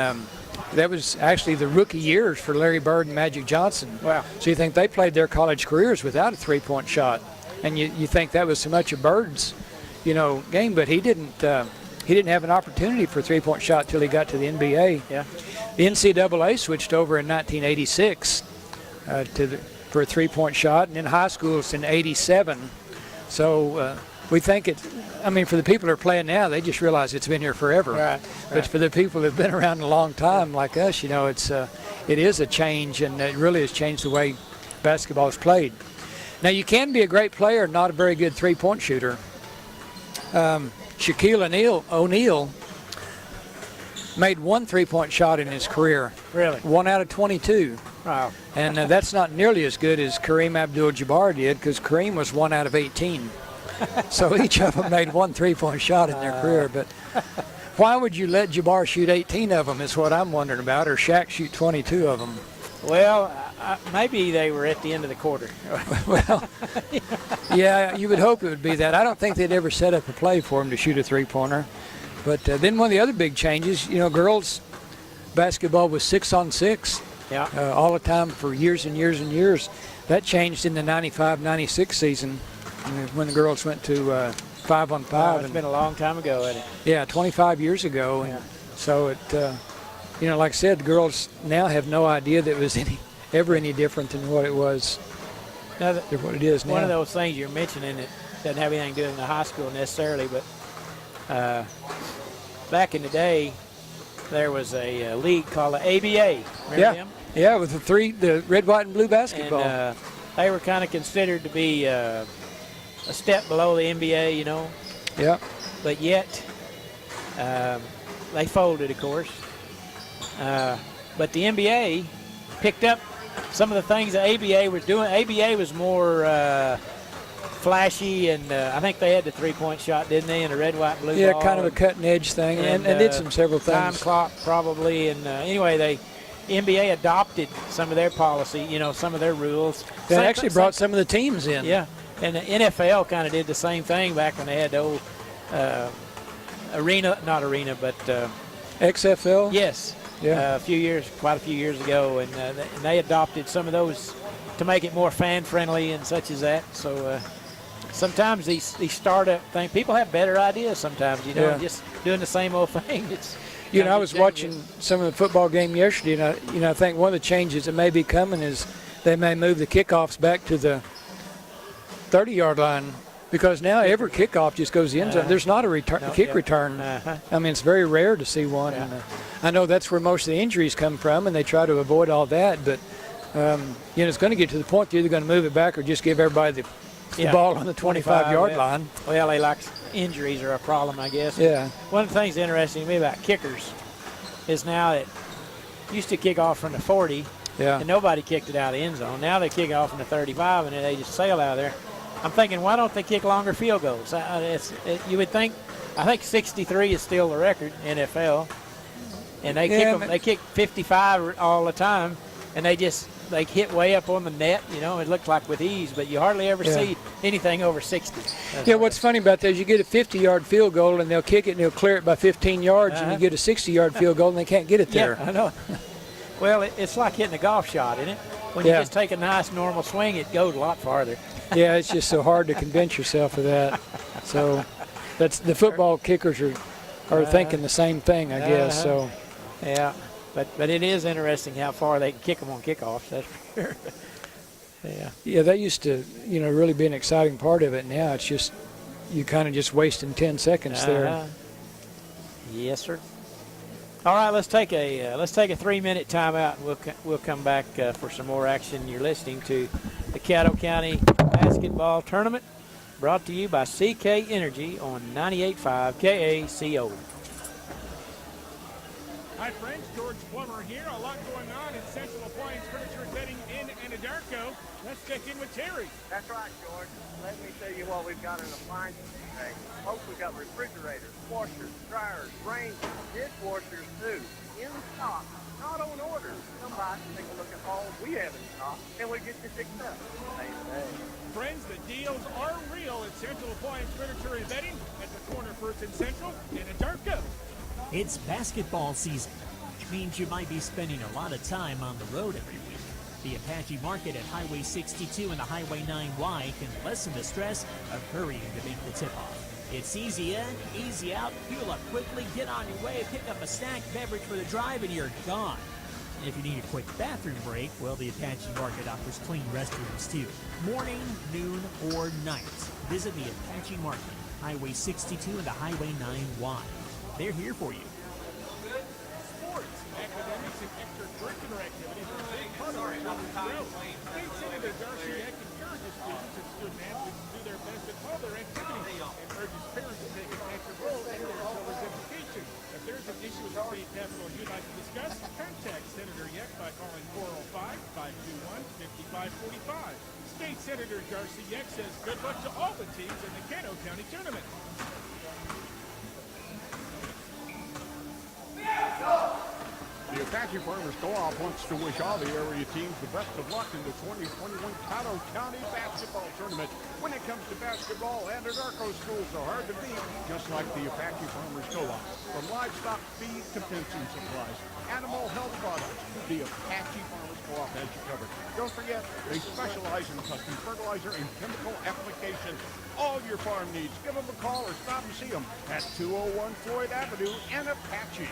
that was actually the rookie years for Larry Bird and Magic Johnson. Wow. So you think they played their college careers without a three-point shot. And you think that was so much of Bird's, game, but he didn't have an opportunity for a three-point shot till he got to the NBA. Yeah. The NCAA switched over in 1986 for a three-point shot, and in high school it's in 87. So we think it's, I mean, for the people that are playing now, they just realize it's been here forever. Right. But for the people that have been around a long time like us, you know, it is a change, and it really has changed the way basketball is played. Now, you can be a great player and not a very good three-point shooter. Shaquille O'Neal made one three-point shot in his career. Really? 1 out of 22. Wow. And that's not nearly as good as Kareem Abdul-Jabbar did, because Kareem was 1 out of 18. So each of them made one three-point shot in their career. But why would you let Jabbar shoot 18 of them is what I'm wondering about, or Shaq shoot 22 of them? Well, maybe they were at the end of the quarter. Well, yeah, you would hope it would be that. I don't think they'd ever set up a play for him to shoot a three-pointer. But then one of the other big changes, you know, girls basketball was 6-on-6 all the time for years and years and years. That changed in the 95-96 season when the girls went to 5-on-5. Wow, it's been a long time ago, isn't it? Yeah, 25 years ago. And so it, you know, like I said, the girls now have no idea that it was ever any different than what it was, what it is now. One of those things you're mentioning that doesn't have anything to do with the high school necessarily, but back in the day, there was a league called the ABA. Remember them? Yeah, with the red, white, and blue basketball. And they were kind of considered to be a step below the NBA, you know. Yeah. But yet, they folded, of course. But the NBA picked up some of the things the ABA was doing. ABA was more flashy, and I think they had the three-point shot, didn't they, and the red, white, blue Yeah, ball, kind of a cutting-edge thing, and did several things. Time clock, probably. And anyway, the NBA adopted some of their policy, you know, some of their rules. They actually brought some of the teams in. Yeah, and the NFL kind of did the same thing back when they had the old XFL? Yes. Yeah. Quite a few years ago, and they adopted some of those to make it more fan-friendly and such as that. So sometimes these startup things, people have better ideas sometimes, you know, just doing the same old thing. You know, I was watching some of the football game yesterday, and I think one of the changes that may be coming is they may move the kickoffs back to the 30-yard line, because now every kickoff just goes the end zone. There's not a kick return. I mean, it's very rare to see one. And, I know that's where most of the injuries come from, and they try to avoid all that. But, you know, it's going to get to the point they're either going to move it back or just give everybody the ball on the 25-yard line. Well, injuries are a problem, I guess. Yeah. One of the things interesting to me about kickers is now that used to kick off from the 40, and nobody kicked it out of the end zone. Now they kick off from the 35, and then they just sail out of there. I'm thinking, why don't they kick longer field goals? You would think, I think 63 is still the record in NFL, and they kick 55 all the time, and they hit way up on the net. You know, it looked like with ease, but you hardly ever see anything over 60. What's funny about that is you get a 50-yard field goal, and they'll kick it and they'll clear it by 15 yards, and you get a 60-yard field goal, and they can't get it there. Yeah, I know. Well, it's like hitting a golf shot, isn't it? When you just take a nice normal swing, it goes a lot farther. Yeah, it's just so hard to convince yourself of that. So that's the football kickers are thinking the same thing, I guess. So yeah, but it is interesting how far they can kick them on kickoffs. That's for sure. Yeah, that used to really be an exciting part of it. Now it's just you kind of just wasting 10 seconds there. Yes, sir. All right, let's take a 3-minute timeout, and we'll come back for some more action. You're listening to the Caddo County Basketball Tournament, brought to you by CK Energy on 98.5 KACO. Hi, friends. George Plummer here. A lot going on in Central Appliance Furniture and Bedding in Anadarko. Let's check in with Terry. That's right, George. Let me tell you what we've got in appliances today. Folks, we've got refrigerators, washers, dryers, ranges, dishwashers too, in stock, not on order. Come by and take a look at all we have in stock, and we get you fixed up. Same day. Friends, the deals are real at Central Appliance Furniture and Bedding at the corner First and Central in Anadarko. It's basketball season, which means you might be spending a lot of time on the road every week. The Apache Market at Highway 62 and the Highway 9Y can lessen the stress of hurrying to make the tip-off. It's easy in, easy out. Fuel up quickly, get on your way, pick up a snack, beverage for the drive, and you're gone. If you need a quick bathroom break, well, the Apache Market offers clean restrooms too. Morning, noon, or night. Visit the Apache Market, Highway 62 and the Highway 9Y. They're here for you. Sports, academics, and extracurricular activities are a big part of our children's growth. State Senator Darcy Eck encourages students and student athletes to do their best at all their activities and urges parents to take an active role in their children's education. If there's an issue with the state capitol you'd like to discuss, contact Senator Eck by calling 405-521-5545. State Senator Darcy Eck says good luck to all the teams in the Caddo County Tournament. The Apache Farmers Co-op wants to wish all the area teams the best of luck in the 2021 Caddo County Basketball Tournament. When it comes to basketball, Anadarko schools are hard to beat, just like the Apache Farmers Co-op. From livestock feed to fencing supplies, animal health products, the Apache Farmers Co-op has you covered. Don't forget, they specialize in custom fertilizer and chemical applications. All your farm needs, give them a call or stop and see them at 201 Floyd Avenue in Apache.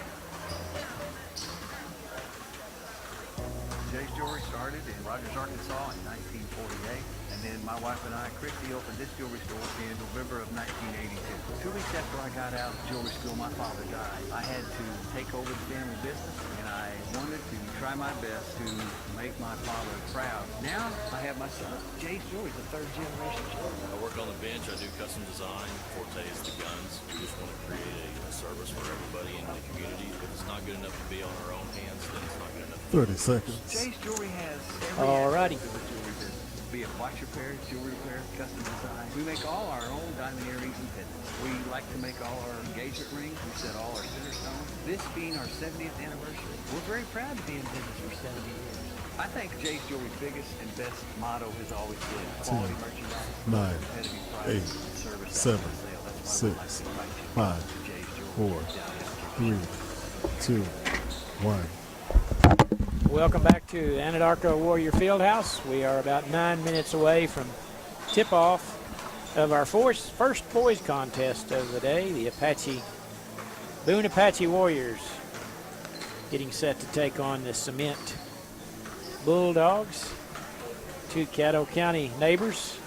Jay's Jewelry started in Rogers, Arkansas in 1948, and then my wife and I, Christy, opened this jewelry store in November of 1982. 2 weeks after I got out of jewelry school, my father died. I had to take over the family business, and I wanted to try my best to make my father proud. Now, I have my son. Jay's Jewelry is a third-generation jewelry. I work on the bench. I do custom design. Forte is the guns. We just want to create a service for everybody in the community. If it's not good enough to be on our own hands, then it's not good enough. 30 seconds. Jay's Jewelry has Alrighty. every aspect of the jewelry business. Be it watch repair, jewelry repair, custom design. We make all our own diamond earrings and pendants. We like to make all our engagement rings. We set all our center stones. This being our 70th anniversary, we're very proud to be in business for 70 years. I think Jay's Jewelry's biggest and best motto has always been quality merchandise, 9, competitive price, 8, and service 7, after sale. That's why we like 6, to invite you 5, to Jay's Jewelry 4, down in 3, 2, 1. Welcome back to Anadarko Warrior Fieldhouse. We are about 9 minutes away from tip-off of our first boys contest of the day. The Boone-Apache Warriors getting set to take on the Cement Bulldogs, two Caddo County neighbors.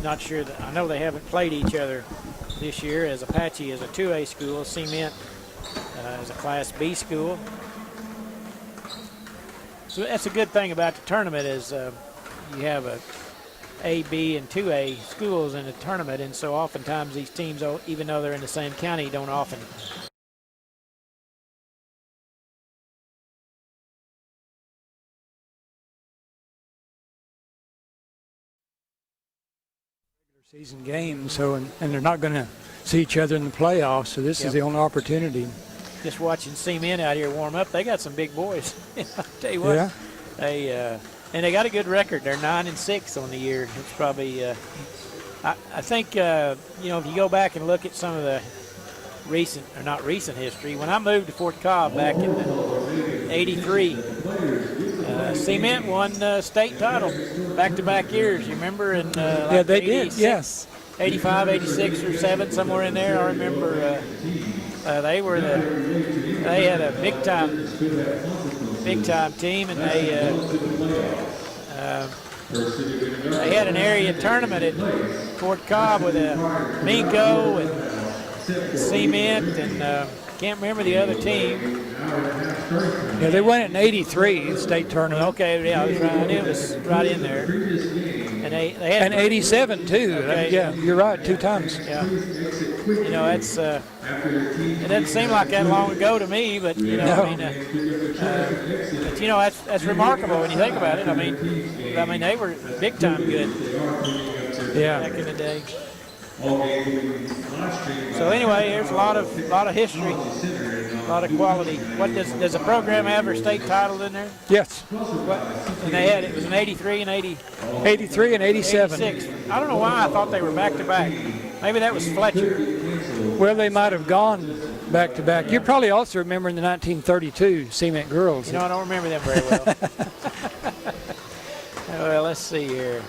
Not sure that, I know they haven't played each other this year, as Apache is a 2A school, Cement is a Class B school. So that's a good thing about the tournament is you have A, B, and 2A schools in the tournament, and so oftentimes these teams, even though they're in the same county, don't often season game. So and they're not going to see each other in the playoffs. So this is the only opportunity. Just watching Cement out here warm up, they got some big boys. I'll tell you what, Yeah. And they got a good record. They're 9-6 on the year. It's probably, I think, if you go back and look at some of the recent, or not recent history, when I moved to Fort Cobb back in '83, Cement won state title back-to-back years. You remember? In, Yeah, they did, yes. 85, 86, or 7, somewhere in there. I remember they had a big time team, and they had an area tournament at Fort Cobb with Minko and Cement, and can't remember the other team. Yeah, they won it in '83 state tournament. Okay, yeah, I was right. I knew it was right in there. And they had and '87 too. Okay. Yeah, you're right, 2 times. Yeah. That's it doesn't seem like that long ago to me, but that's remarkable when you think about it. I mean they were big time good. Yeah. Back in the day. So anyway, there's a lot of history, a lot of quality. What does the program have their state title in there? Yes. And it was in '83 and 83 and 87. 86. I don't know why I thought they were back to back. Maybe that was Fletcher. Well, they might have gone back to back. You probably also remember in the 1932 Cement Girls. I don't remember them very well. Well, let's see here.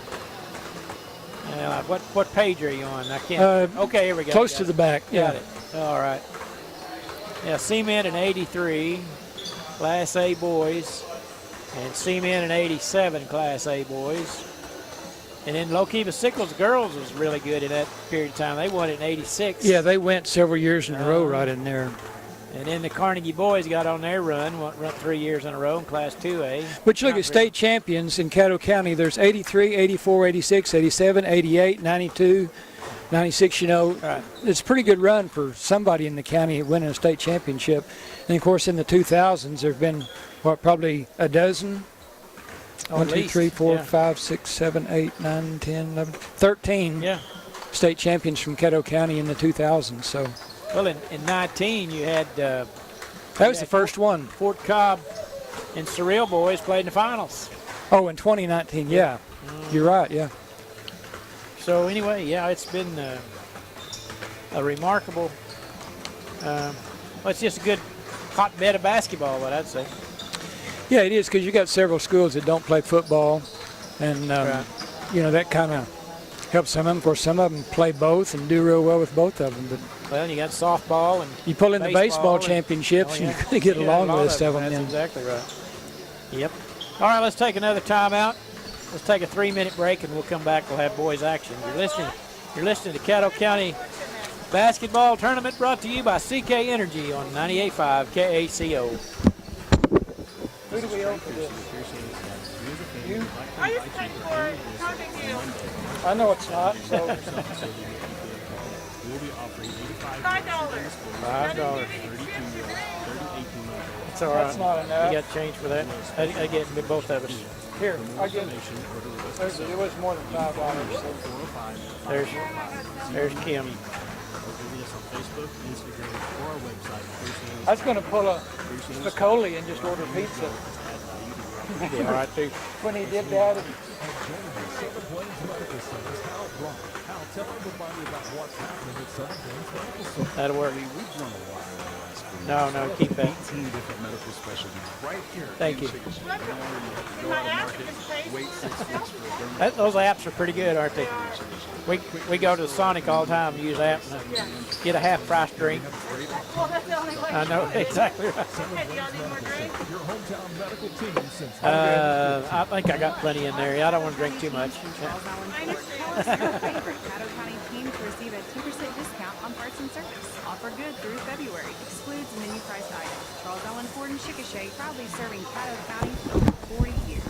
What page are you on? I can't. Okay, here we go. Close to the back. Got it. All right. Yeah, Cement in '83. Class A boys, and Seamen in 87 Class A boys. And then Lookeba-Sickles girls was really good in that period of time. They won it in 86. Yeah, they went several years in a row right in there. And then the Carnegie boys got on their run 3 years in a row in Class 2A. But you look at state champions in Caddo County, there's 83, 84, 86, 87, 88, 92, 96, you know. Right. It's a pretty good run for somebody in the county winning a state championship. And, of course, in the 2000s, there have been, probably a dozen? Oh, 1, 2, 3, 4, yeah. 5, 6, 7, 8, 9, 10, 11, 13 state champions from Caddo County in the 2000s. So. Well, in 19, you had... that was the first one. Fort Cobb and Surreal boys played in the finals. Oh, in 2019, yeah. You're right, yeah. So anyway, yeah, it's been a remarkable... well, it's just a good hotbed of basketball, what I'd say. Yeah, it is, because you got several schools that don't play football, and you know, that kind of helps some of them. Of course, some of them play both and do real well with both of them. But well, you got softball and you pull in the baseball championships, and you're going to get a long list of them. That's then. exactly right. Yep. All right, let's take another timeout. Let's take a 3-minute break, and we'll come back. We'll have boys action. You're listening to Caddo County Basketball Tournament, brought to you by CK Energy on 98.5 KACO. Who do we owe for this? You? I just paid for it. How big deal? I know it's not, so. We'll be offering $5. $5. It's all right. That's not enough. You got change for that? I get both of us. Here, I get it. It was more than $5. So. There's Kim. I was going to pull a Spicoli and just order pizza. Yeah, all right, too. When he did that, that'll work. No, keep that. 18 different medical specialties right here. Thank you. Wait 6 weeks for a Those apps are pretty good, aren't they? We go to the Sonic all the time and use the app and get a half-price drink. Well, that's the only way. I know, exactly right. Hey, do y'all need more drinks? Your hometown medical team since I think I got plenty in there. I don't want to drink too much. Tell us your favorite Caddo County team to receive a 2% discount on parts and service. Offer good through February. Excludes menu price items. Charles Allen Ford and Chickasha, proudly serving Caddo County for over 40 years.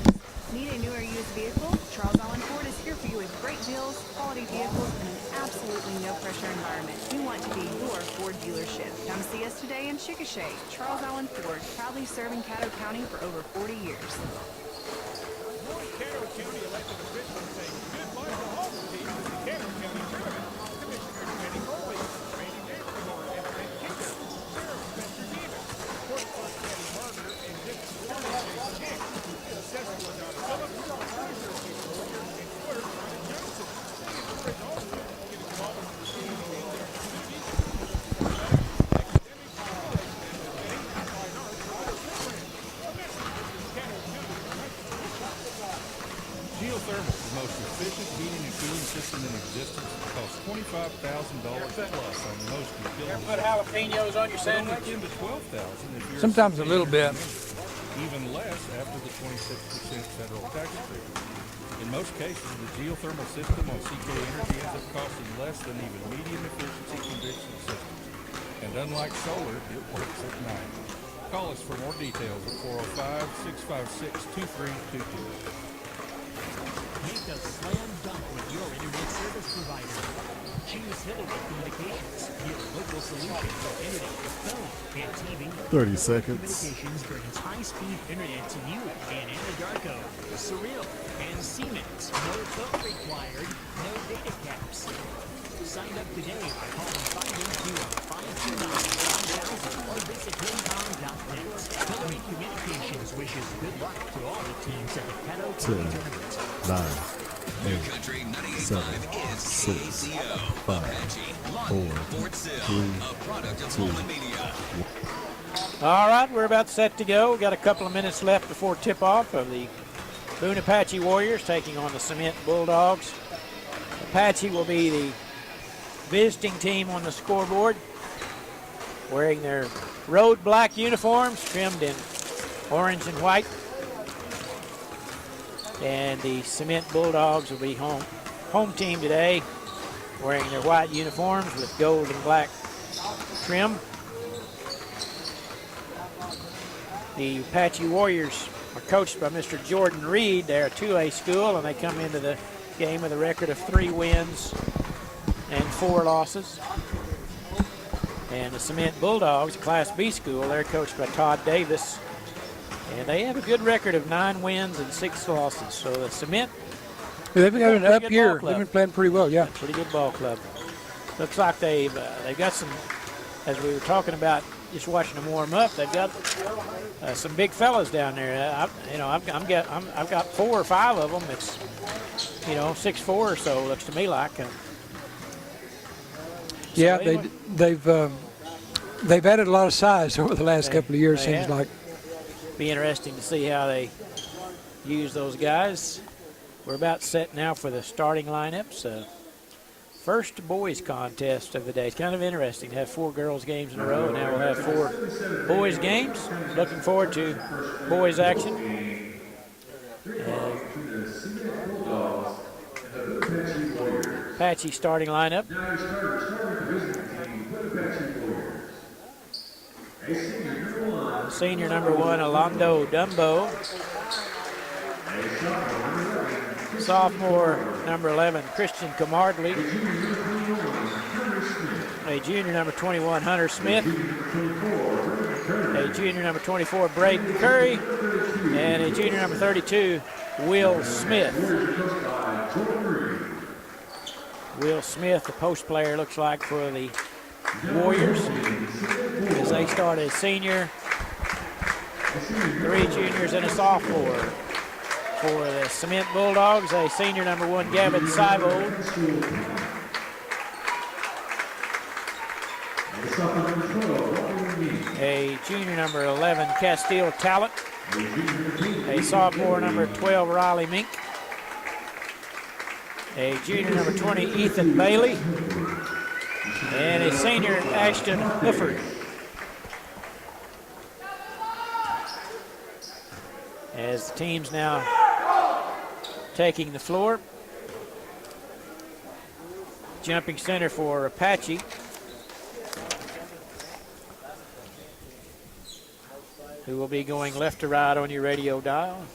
Need a new or used vehicle? Charles Allen Ford is here for you with great deals, quality vehicles, and an absolutely no-pressure environment. We want to be your Ford dealership. Come see us today in Chickasha. Charles Allen Ford, proudly serving Caddo County for over 40 years. Caddo County elected officials say good luck to all the teams in the Caddo County Tournament. Commissioners Benny Foley, Randy Vandermore, and Brent Kicker, Sarah Spencer Davis, Court Clerk Eddie Marker, and Dick Jason Chick. Assessor LaDonna Phillips, Treasurer Keith Sawyer, and Clerk Ryan Johnson. We encourage all of you to get involved in the game in their communities. Academics, college, and fine arts for other programs. A message from Caddo County. Geothermal, the most efficient heating and cooling system in existence, costs $25,000 plus on most utilities. Put jalapenos on your sandwich? $10,000 to $12,000 if you're sometimes a little bit. Even less after the 26% federal tax credit. In most cases, the geothermal system on CK Energy ends up costing less than even medium efficiency conventional systems. And unlike solar, it works at night. Call us for more details at 405-656-2322. Make a slam dunk with your internet service provider. Choose Hillary Communications, your local solution for internet, phone, and TV. 30 seconds. Communications brings high-speed internet to you in Anadarko, Surreal, and Siemens. No phone required, no data caps. Sign up today by calling 582-529-5000 or visit Hinton.net. Hillary Communications wishes good luck to all the teams at the Caddo County Tournament. 9, 8, Country 7, 98.5 is 6, KACO, 5, Apache, 4, London, Fort Sill, 3, a product of 2. Moment Media. All right, we're about set to go. We've got a couple of minutes left before tip-off of the Boone-Apache Warriors taking on the Cement Bulldogs. Apache will be the visiting team on the scoreboard, wearing their road black uniforms trimmed in orange and white. And the Cement Bulldogs will be home team today, wearing their white uniforms with gold and black trim. The Apache Warriors are coached by Mr. Jordan Reed. They're a 2A school, and they come into the game with a record of 3 wins and 4 losses. And the Cement Bulldogs, a Class B school, they're coached by Todd Davis, and they have a good record of 9 wins and 6 losses. So the Cement, they've been having an up year. They've been playing pretty well, yeah. Pretty good ball club. Looks like they've got some, as we were talking about, just watching them warm up. They've got some big fellas down there. I've got 4 or 5 of them. It's 6'4" or so. Looks to me like. Yeah, they've added a lot of size over the last couple of years. Seems like. Be interesting to see how they use those guys. We're about set now for the starting lineups. First boys contest of the day. It's kind of interesting to have 4 girls games in a row, and now we'll have 4 boys games. Looking forward to boys action. Apache starting lineup. Senior number 1, Alondo Dumbo. Sophomore number 11, Christian Camardley. A junior number 21, Hunter Smith. A junior number 24, Braden Curry. And a junior number 32, Will Smith. Will Smith, the post player, looks like for the Warriors, as they start as senior, 3 juniors and a sophomore. For the Cement Bulldogs, a senior number 1, Gavin Seibold. A junior number 11, Castile Talent. A sophomore number 12, Riley Mink. A junior number 20, Ethan Bailey. And a senior, Ashton Hufford. As the team's now taking the floor. Jumping center for Apache. Who will be going left to right on your radio dial.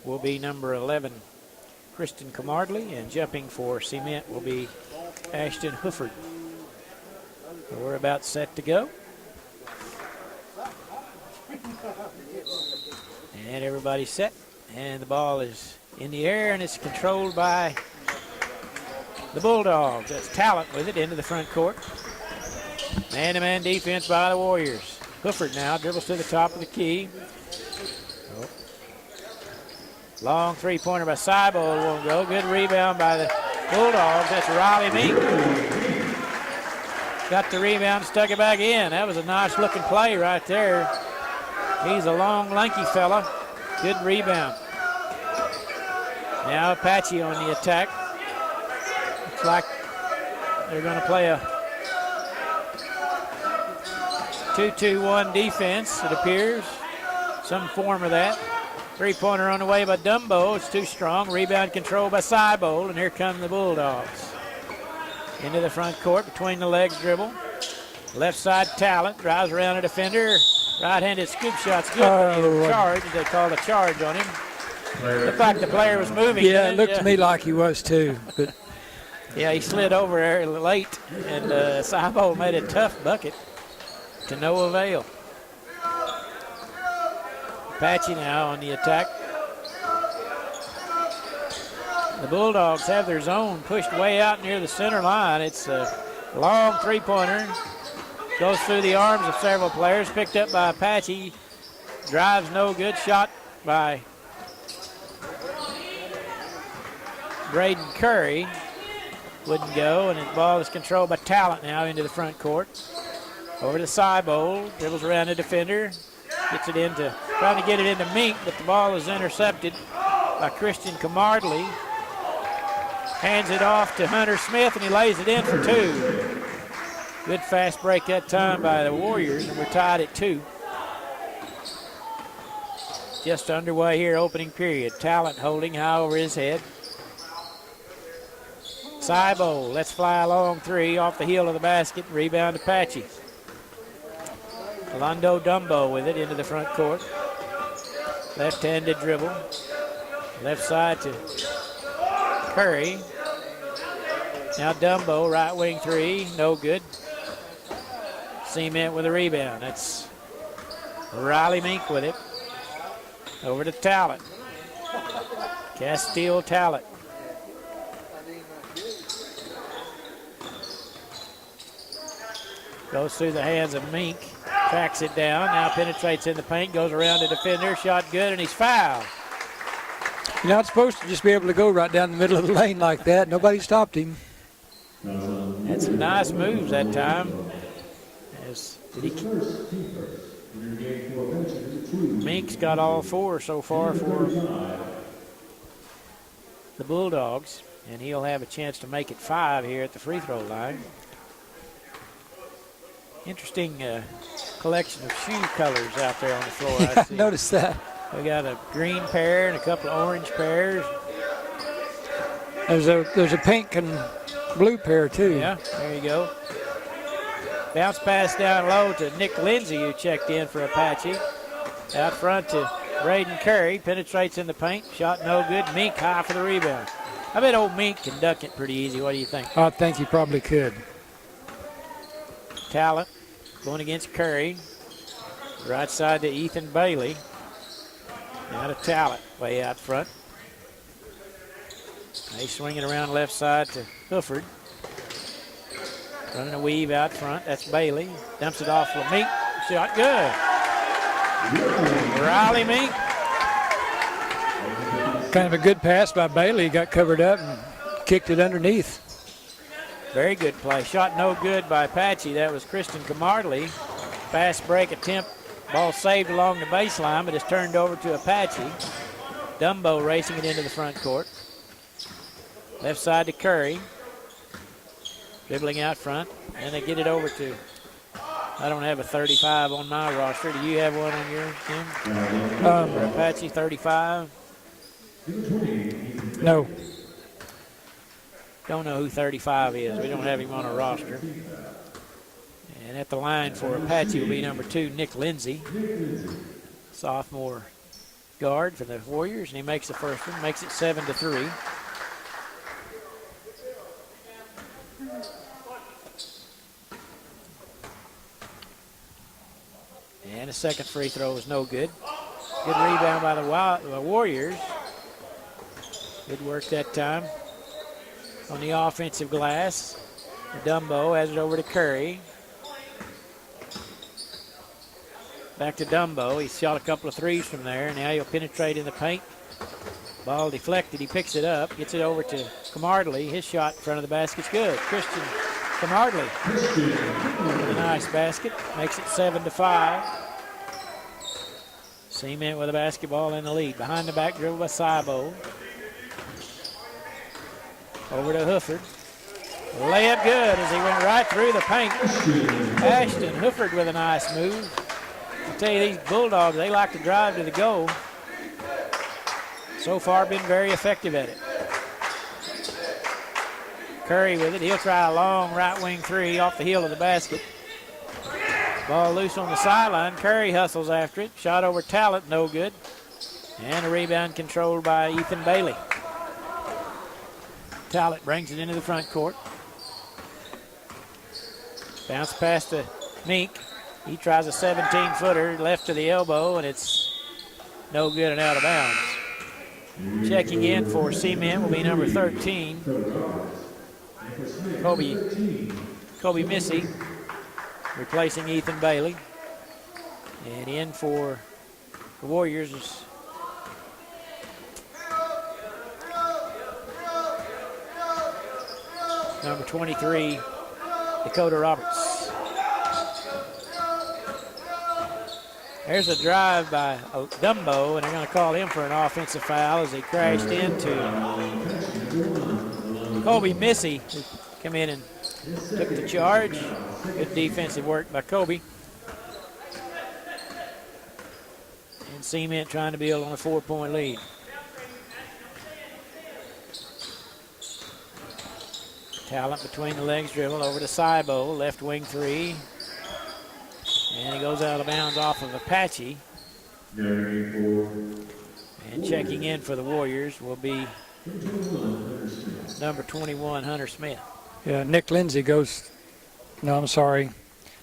Will be number 11, Kristen Camardley, and jumping for Cement will be Ashton Hufford. So we're about set to go. And everybody's set, and the ball is in the air, and it's controlled by the Bulldogs. That's Talent with it into the front court. Man-to-man defense by the Warriors. Hufford now dribbles to the top of the key. Long three-pointer by Seibold won't go. Good rebound by the Bulldogs. That's Riley Mink. Got the rebound, stuck it back in. That was a nice-looking play right there. He's a long, lanky fella. Good rebound. Now Apache on the attack. Looks like they're going to play a 2-2-1 defense, it appears. Some form of that. Three-pointer on the way by Dumbo. It's too strong. Rebound control by Seibold, and here come the Bulldogs. Into the front court, between the legs dribble. Left side Talent, drives around a defender. Right-handed scoop shot's good, but he was charged. They called a charge on him. Looked like the player was moving. Yeah, it looked to me like he was too. But yeah, he slid over there late, and Seibold made a tough bucket to no avail. Apache now on the attack. The Bulldogs have their zone pushed way out near the center line. It's a long three-pointer. Goes through the arms of several players. Picked up by Apache. Drives no good. Shot by Braden Curry. Wouldn't go, and his ball is controlled by Talent now into the front court. Over to Seibold. Dribbles around the defender. Gets it into, trying to get it into Mink, but the ball is intercepted by Christian Camardley. Hands it off to Hunter Smith, and he lays it in for 2. Good fast break that time by the Warriors, and we're tied at 2. Just underway here, opening period. Talent holding high over his head. Cybo lets fly a long 3 off the heel of the basket. Rebound Apache. Londo Dumbo with it into the front court. Left-handed dribble. Left side to Curry. Now Dumbo, right wing 3, no good. Cement with a rebound. That's Riley Mink with it. Over to Talent. Castile Talent. Goes through the hands of Mink. Tracks it down. Now penetrates in the paint. Goes around the defender. Shot good, and he's fouled. You're not supposed to just be able to go right down the middle of the lane like that. Nobody stopped him. Had some nice moves that time. Mink's got all 4 so far for the Bulldogs, and he'll have a chance to make it 5 here at the free throw line. Interesting collection of shoe colors out there on the floor. Yeah, I noticed that. We got a green pair and a couple of orange pairs. There's a pink and blue pair too. Yeah, there you go. Bounce pass down low to Nick Lindsay, who checked in for Apache. Out front to Braden Curry. Penetrates in the paint. Shot no good. Mink high for the rebound. I bet old Mink can dunk it pretty easy. What do you think? I think he probably could. Talent going against Curry. Right side to Ethan Bailey. Now to Talent way out front. He's swinging around left side to Hufford. Running a weave out front. That's Bailey. Dumps it off for Mink. Shot good. Riley Mink. Kind of a good pass by Bailey. He got covered up and kicked it underneath. Very good play. Shot no good by Apache. That was Kristen Camardley. Fast break attempt. Ball saved along the baseline, but it's turned over to Apache. Dumbo racing it into the front court. Left side to Curry. Dribbling out front. And they get it over to, I don't have a 35 on my roster. Do you have one on yours, Tim? For Apache 35? No. Don't know who 35 is. We don't have him on our roster. And at the line for Apache will be number 2, Nick Lindsay. Sophomore guard for the Warriors, and he makes the first one. Makes it 7-3. And a second free throw is no good. Good rebound by the Warriors. Good work that time on the offensive glass. Dumbo has it over to Curry. Back to Dumbo. He shot a couple of threes from there. Now he'll penetrate in the paint. Ball deflected. He picks it up. Gets it over to Camardley. His shot in front of the basket's good. Christian Camardley with a nice basket. Makes it 7-5. Cement with a basketball in the lead. Behind the back dribble by Cybo. Over to Hufford. Layup good as he went right through the paint. Ashton Hufford with a nice move. I tell you, these Bulldogs, they like to drive to the goal. So far been very effective at it. Curry with it. He'll try a long right wing 3 off the heel of the basket. Ball loose on the sideline. Curry hustles after it. Shot over Talent, no good. And a rebound controlled by Ethan Bailey. Talent brings it into the front court. Bounce pass to Mink. He tries a 17-footer left to the elbow, and it's no good and out of bounds. Checking in for Cement will be number 13. Kobe Missy, replacing Ethan Bailey. And in for the Warriors is number 23, Dakota Roberts. There's a drive by Dumbo, and they're going to call him for an offensive foul as he crashed into Kobe Missy, who come in and took the charge. Good defensive work by Kobe. And Cement trying to build on a 4-point lead. Talent between the legs dribble over to Cybo, left wing 3. And he goes out of bounds off of Apache. And checking in for the Warriors will be number 21, Hunter Smith. Yeah, Nick Lindsay goes, no, I'm sorry.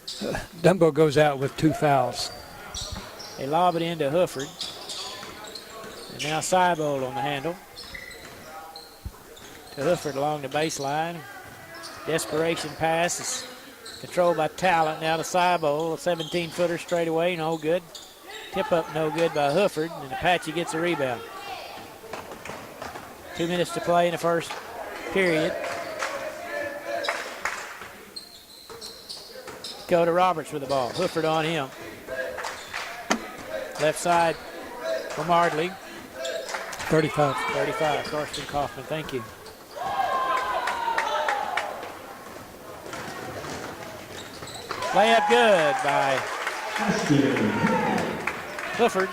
Dumbo goes out with 2 fouls. They lob it into Hufford. And now Cybold on the handle. To Hufford along the baseline. Desperation pass is controlled by Talent. Now to Cybold, a 17-footer straight away, no good. Tip up no good by Hufford, and Apache gets a rebound. 2 minutes to play in the first period. Go to Roberts with the ball. Hufford on him. Left side from Ardley. 35. Karsten Kaufman, thank you. Layup good by Hufford.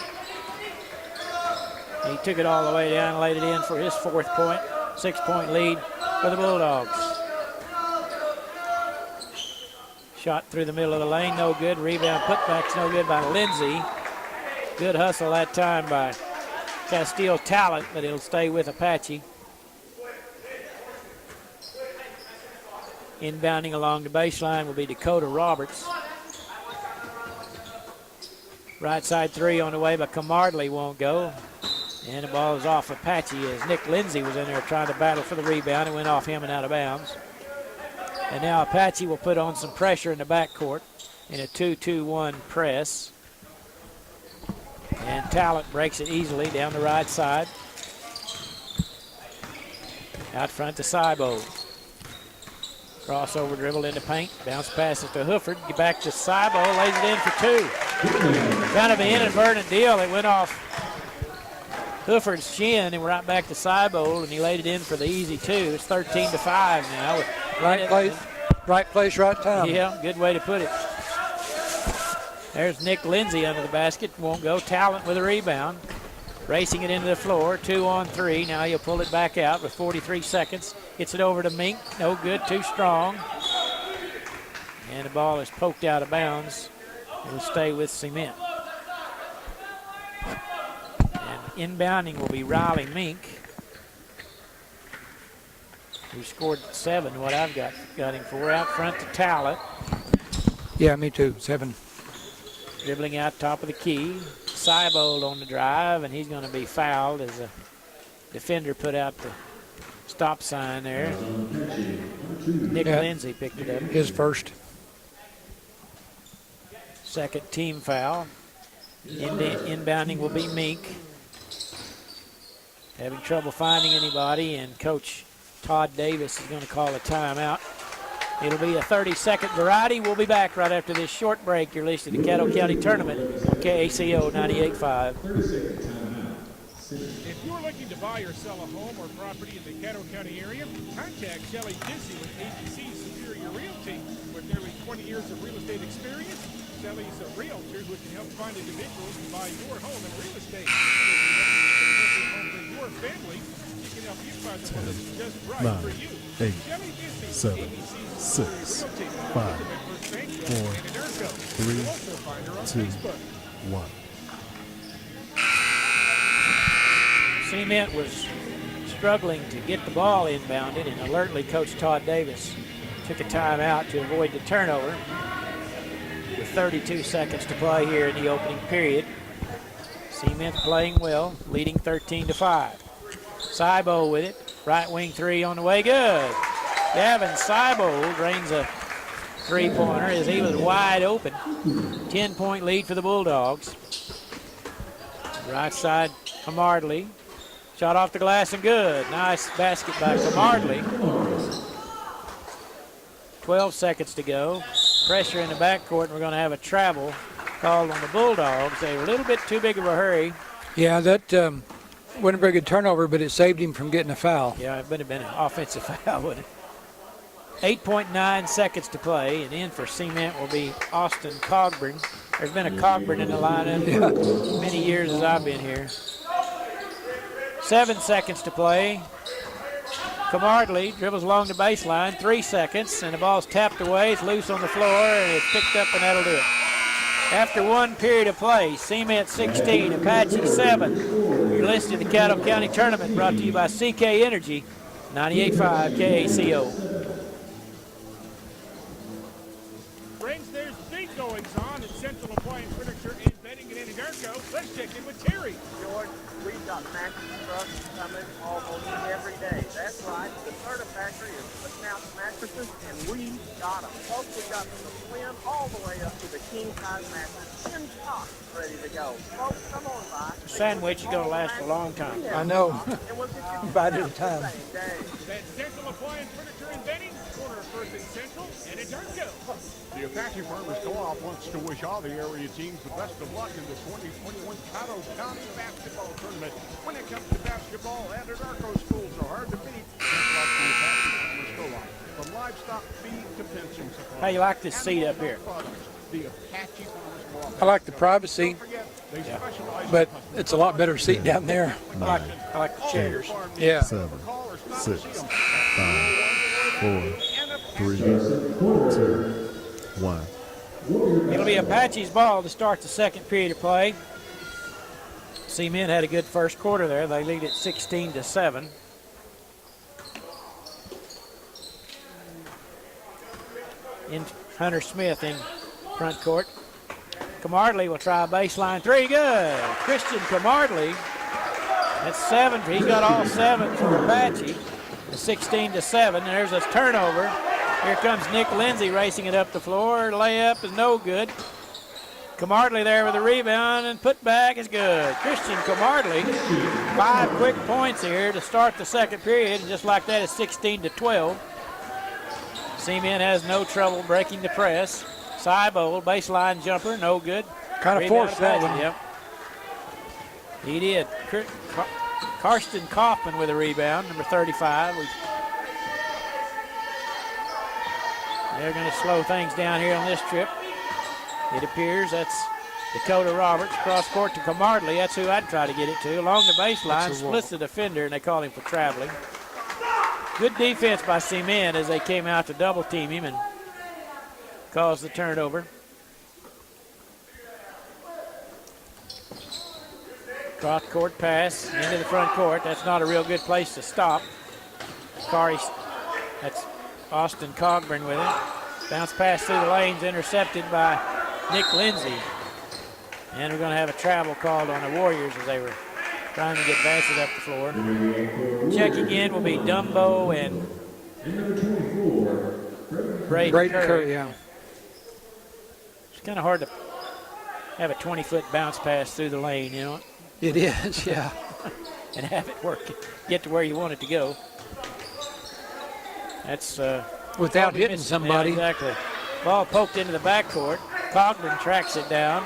He took it all the way down and laid it in for his 4th point. 6-point lead for the Bulldogs. Shot through the middle of the lane, no good. Rebound putback's no good by Lindsay. Good hustle that time by Castile Talent, but it'll stay with Apache. Inbounding along the baseline will be Dakota Roberts. Right side 3 on the way, but Camardley won't go. And the ball is off Apache as Nick Lindsay was in there trying to battle for the rebound. It went off him and out of bounds. And now Apache will put on some pressure in the backcourt in a 2-2-1 press. And Talent breaks it easily down the right side. Out front to Cybo. Crossover dribble into paint. Bounce passes to Hufford. Get back to Cybo. Lays it in for 2. Kind of an inadvertent deal. It went off Hufford's shin and right back to Cybo, and he laid it in for the easy 2. It's 13-5 now. Right place, right time. Yeah, good way to put it. There's Nick Lindsay under the basket. Won't go. Talent with a rebound. Racing it into the floor. 2-on-3. Now he'll pull it back out with 43 seconds. Gets it over to Mink. No good. Too strong. And the ball is poked out of bounds. It will stay with Cement. And inbounding will be Riley Mink, who scored 7, what I've got him for. Out front to Talent. Yeah, me too. 7. Dribbling out top of the key. Cybold on the drive, and he's going to be fouled as a defender put out the stop sign there. Nick Lindsay picked it up. His first. Second team foul. Inbounding will be Mink. Having trouble finding anybody, and Coach Todd Davis is going to call a timeout. It'll be a 30-second variety. We'll be back right after this short break. You're listening to Caddo County Tournament on KACO 98.5. If you're looking to buy or sell a home or property in the Caddo County area, contact Shelley Dissy with ABC Superior Realty. With nearly 20 years of real estate experience, Shelley's a realtor who can help find individuals to buy your home and real estate. If you're looking for your family, she can help you find the one that's just right for you. 8, Shelley Dissy, 7, ABC 6, Realty, 5, Bank, 4, Anadarko. 3, You'll also find her on 2, Facebook. 1. Cement was struggling to get the ball inbounded, and alertly Coach Todd Davis took a timeout to avoid the turnover. With 32 seconds to play here in the opening period. Cement playing well, leading 13-5. Cybo with it. Right wing 3 on the way. Good. Gavin Cybo drains a 3-pointer as he was wide open. 10-point lead for the Bulldogs. Right side, Camardley. Shot off the glass and good. Nice basket by Camardley. 12 seconds to go. Pressure in the backcourt, and we're going to have a travel called on the Bulldogs. They were a little bit too big of a hurry. Yeah, that wasn't a very good turnover, but it saved him from getting a foul. Yeah, it would have been an offensive foul, wouldn't it? 8.9 seconds to play, and in for Cement will be Austin Cogburn. There's been a Cogburn in the lineup many years as I've been here. 7 seconds to play. Camardley dribbles along the baseline, 3 seconds, and the ball's tapped away. It's loose on the floor, and it's picked up, and that'll do it. After 1 period of play, Cement 16, Apache 7. You're listening to the Caddo County Tournament, brought to you by CK Energy, 98.5 KACO. Friends, there's big goings on at Central Appliance Furniture and Bedding in Anadarko. Let's check in with Terry. George, we've got mattress trucks coming almost every day. That's right. The Serta factory is putting out mattresses, and we got them. Folks, we got from the twin all the way up to the king-size mattress in stock, ready to go. Folks, come on by. Sandwich is going to last a long time. I know. And we'll get you Bite at a time. That's Central Appliance Furniture and Bedding, corner of First and Central, Anadarko. The Apache Farmers Co-op wants to wish all the area teams the best of luck in the 2021 Caddo County Basketball Tournament. When it comes to basketball, Anadarko schools are hard to beat, just like the Apache Farmers Co-op. From livestock feed to fencing supplies. How you like this seat up here? The Apache Farmers Co-op. I like the privacy, but it's a lot better seat down there. I like the chairs. Yeah. 7, 6, 5, 4, 3, 2, 1. It'll be Apache's ball to start the second period of play. Cement had a good first quarter there. They lead at 16-7. In Hunter Smith in front court. Camardley will try a baseline 3. Good. Christian Camardley. That's 7. He's got all 7 for Apache. 16-7. And there's a turnover. Here comes Nick Lindsay racing it up the floor. Layup is no good. Camardley there with a rebound, and put back is good. Christian Camardley, 5 quick points here to start the second period, and just like that, it's 16-12. Cement has no trouble breaking the press. Cybold, baseline jumper, no good. Kind of forced that one. Yep. He did. Karsten Kaufman with a rebound, number 35. They're going to slow things down here on this trip. It appears that's Dakota Roberts, cross court to Camardley. That's who I'd try to get it to. Along the baseline, splits the defender, and they call him for traveling. Good defense by Cement as they came out to double team him and caused the turnover. Cross court pass into the front court. That's not a real good place to stop. That's Austin Cogburn with it. Bounce pass through the lanes, intercepted by Nick Lindsay. And we're going to have a travel called on the Warriors as they were trying to get Bassett up the floor. Checking in will be Dumbo and Braden Curry. Yeah. It's kind of hard to have a 20-foot bounce pass through the lane, you know. It is, yeah. And have it work, get to where you want it to go. That's without hitting somebody. Yeah, exactly. Ball poked into the backcourt. Cogburn tracks it down.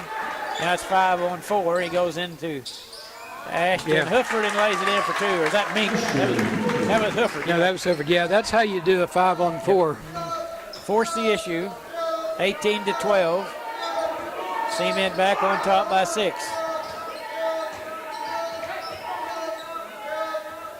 Now it's 5-on-4. He goes into Ashton Hooford and lays it in for 2. Or is that Mink? That was Hooford. No, that was Hooford. Yeah, that's how you do a 5-on-4. Force the issue. 18-12. Cement back on top by 6.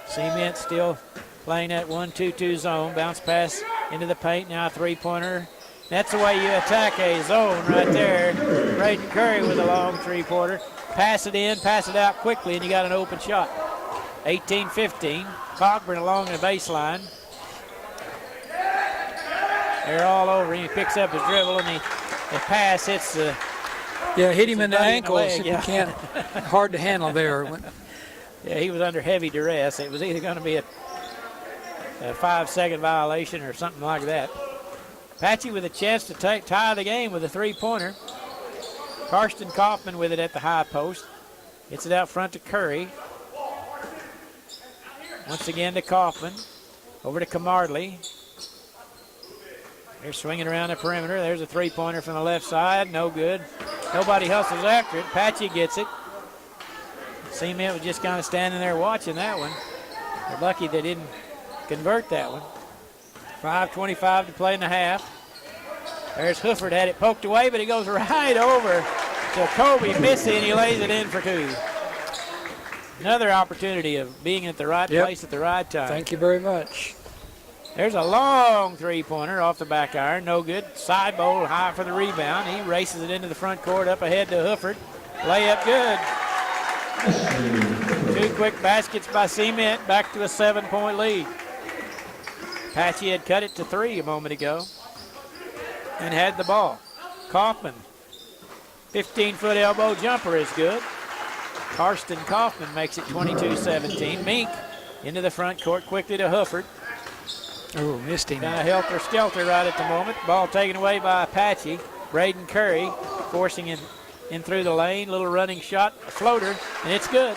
Cement still playing that 1-2-2 zone. Bounce pass into the paint. Now a 3-pointer. That's the way you attack a zone right there. Braden Curry with a long 3-pointer. Pass it in, pass it out quickly, and you got an open shot. 18-15. Cogburn along the baseline. They're all over him. He picks up his dribble, and the pass hits the... Yeah, hit him in the ankles. Yeah. You can't. Hard to handle there. Yeah, he was under heavy duress. It was either going to be a 5-second violation or something like that. Apache with a chance to tie the game with a 3-pointer. Karsten Kaufman with it at the high post. Gets it out front to Curry. Once again to Kaufman. Over to Camardley. They're swinging around the perimeter. There's a 3-pointer from the left side. No good. Nobody hustles after it. Apache gets it. Cement was just kind of standing there watching that one. They're lucky they didn't convert that one. 5:25 to play in the half. There's Hufford, had it poked away, but he goes right over to Kobe Missy, and he lays it in for two. Another opportunity of being at the right place at the right time. Thank you very much. There's a long three-pointer off the back iron, no good. Side bowl high for the rebound. He races it into the front court, up ahead to Hufford. Layup good. Two quick baskets by Cement, back to a 7-point lead. Apache had cut it to 3 a moment ago and had the ball. Kaufman, 15-foot elbow jumper is good. Karsten Kaufman makes it 22-17. Mink into the front court quickly to Hufford. Oh, missed him. Kind of helter-skelter right at the moment. Ball taken away by Apache. Braden Curry forcing him in through the lane. Little running shot, a floater, and it's good.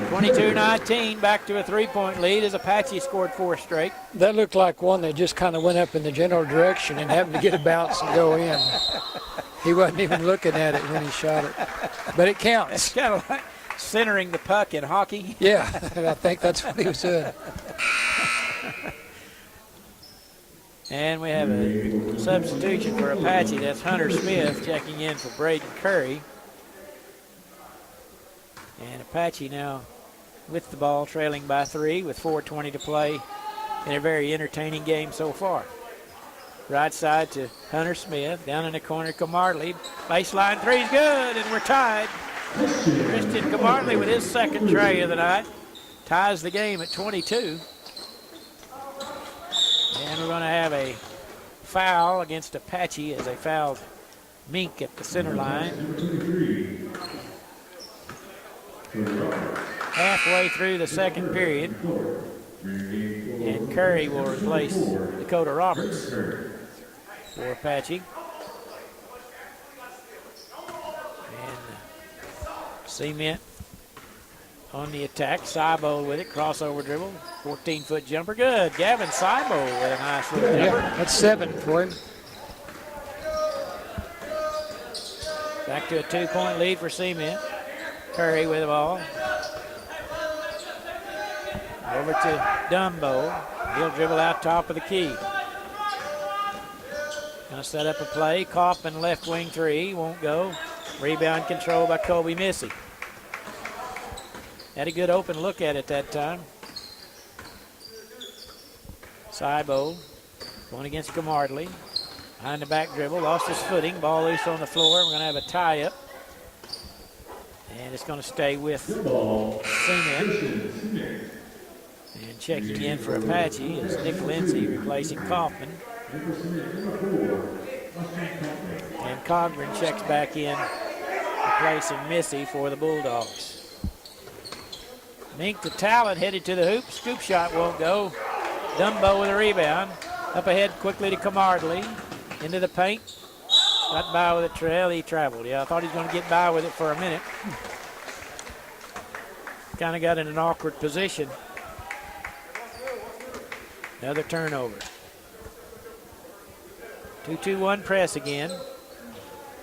22-19, back to a 3-point lead as Apache scored 4 straight. That looked like one that just kind of went up in the general direction and happened to get a bounce and go in. He wasn't even looking at it when he shot it. But it counts. It's kind of like centering the puck in hockey. Yeah, I think that's what he was doing. And we have a substitution for Apache. That's Hunter Smith checking in for Braden Curry. And Apache now with the ball, trailing by 3 with 4:20 to play in a very entertaining game so far. Right side to Hunter Smith. Down in the corner, Camartley. Baseline three's good, and we're tied. Christian Camartley with his second tray of the night ties the game at 22. And we're going to have a foul against Apache as they fouled Mink at the center line. Halfway through the second period. And Curry will replace Dakota Roberts for Apache. And Cement on the attack. Cybo with it, crossover dribble, 14-foot jumper. Good. Gavin Cybo with a nice little jumper. Yeah, that's 7 for him. Back to a 2-point lead for Cement. Curry with the ball. Over to Dumbo. He'll dribble out top of the key. Gonna set up a play. Kaufman left wing 3, won't go. Rebound control by Kobe Missy. Had a good open look at it that time. Cybo going against Camartley. Behind the back dribble, lost his footing. Ball loose on the floor. We're going to have a tie-up. And it's going to stay with Cement. And checking in for Apache is Nick Lindsay replacing Kaufman. And Cogburn checks back in, replacing Missy for the Bulldogs. Mink to Talent, headed to the hoop. Scoop shot won't go. Dumbo with a rebound. Up ahead quickly to Camartley. Into the paint. Got by with a trail. He traveled. Yeah, I thought he was going to get by with it for a minute. Kind of got in an awkward position. Another turnover. 2-2-1 press again.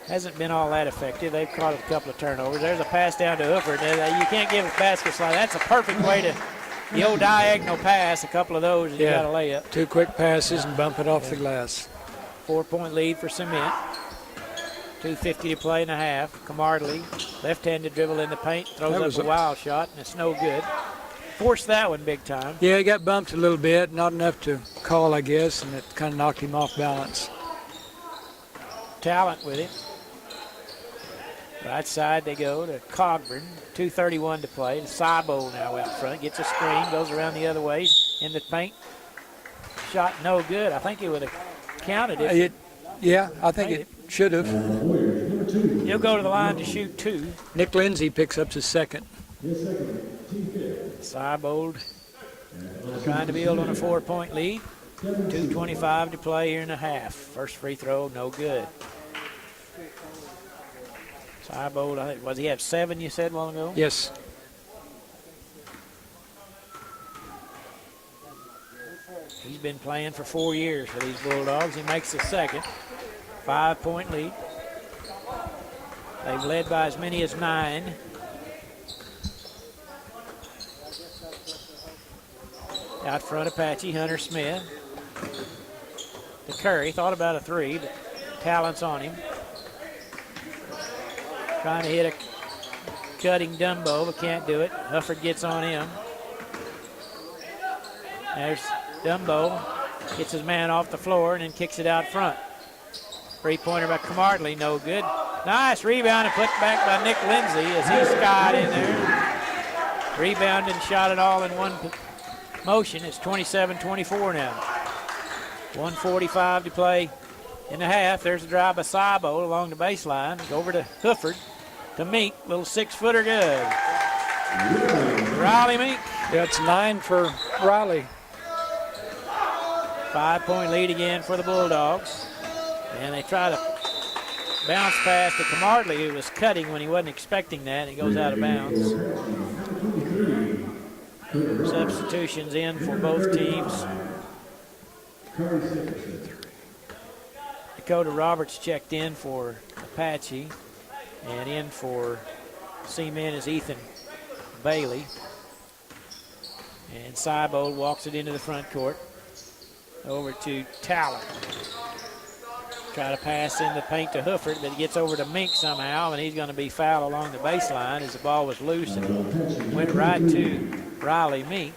Hasn't been all that effective. They've caught a couple of turnovers. There's a pass down to Hufford. You can't give a baskets like that. That's a perfect way to, the old diagonal pass, a couple of those, and you got a layup. 2 quick passes and bump it off the glass. 4-point lead for Cement. 2:50 to play in the half. Camartley, left-handed dribble in the paint, throws up a wild shot, and it's no good. Forced that one big time. Yeah, he got bumped a little bit, not enough to call, I guess, and it kind of knocked him off balance. Talent with it. Right side they go to Cogburn. 2:31 to play. Cybo now out front. Gets a screen, goes around the other way in the paint. Shot no good. I think it would have counted it. Yeah, I think it should have. He'll go to the line to shoot 2. Nick Lindsay picks up his second. Cybold trying to build on a 4-point lead. 2:25 to play here in the half. First free throw, no good. Cybold, was he have 7 you said a while ago? Yes. He's been playing for 4 years for these Bulldogs. He makes the second. 5-point lead. They've led by as many as 9. Out front, Apache, Hunter Smith. to Curry. Thought about a three, but talent's on him. Trying to hit a cutting Dumbo, but can't do it. Hufford gets on him. There's Dumbo. Gets his man off the floor and then kicks it out front. Three-pointer by Camartley, no good. Nice rebound and put back by Nick Lindsay as he skied in there. Rebound and shot it all in one motion. It's 27-24 now. 1:45 to play in the half. There's a drive by Sabo along the baseline. Over to Hufford. To Meek. Little 6-footer good. Riley Meek. That's 9 for Riley. 5-point lead again for the Bulldogs. And they try to bounce pass to Camartley, who was cutting when he wasn't expecting that. It goes out of bounds. Substitutions in for both teams. Dakota Roberts checked in for Apache, and in for Cement is Ethan Bailey. And Seibold walks it into the front court. Over to Talon. Try to pass in the paint to Hufford, but he gets over to Mink somehow, and he's going to be fouled along the baseline as the ball was loose and went right to Riley Mink.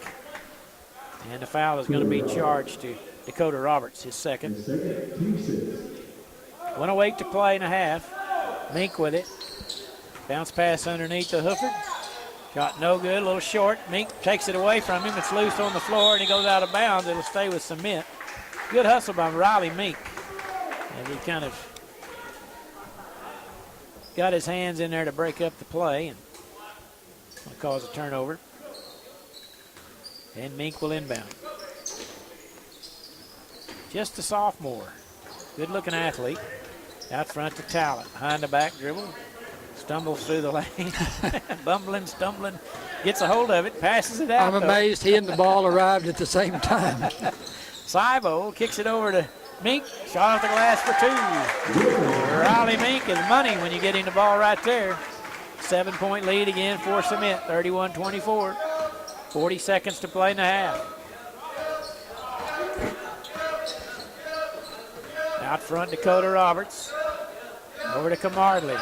And the foul is going to be charged to Dakota Roberts, his second. 1:08 to play in a half. Mink with it. Bounce pass underneath to Hufford. Shot no good, a little short. Mink takes it away from him. It's loose on the floor, and he goes out of bounds. It'll stay with Cement. Good hustle by Riley Mink. And he kind of got his hands in there to break up the play and cause a turnover. And Mink will inbound. Just a sophomore. Good-looking athlete. Out front to Talent. Behind the back dribble. Stumbles through the lane. Bumbling, stumbling. Gets a hold of it. Passes it out. I'm amazed he and the ball arrived at the same time. Seibo kicks it over to Mink. Shot off the glass for two. Riley Mink is money when you get him the ball right there. 7-point lead again for Cement. 31-24. 40 seconds to play in the half. Out front, Dakota Roberts. Over to Camartley.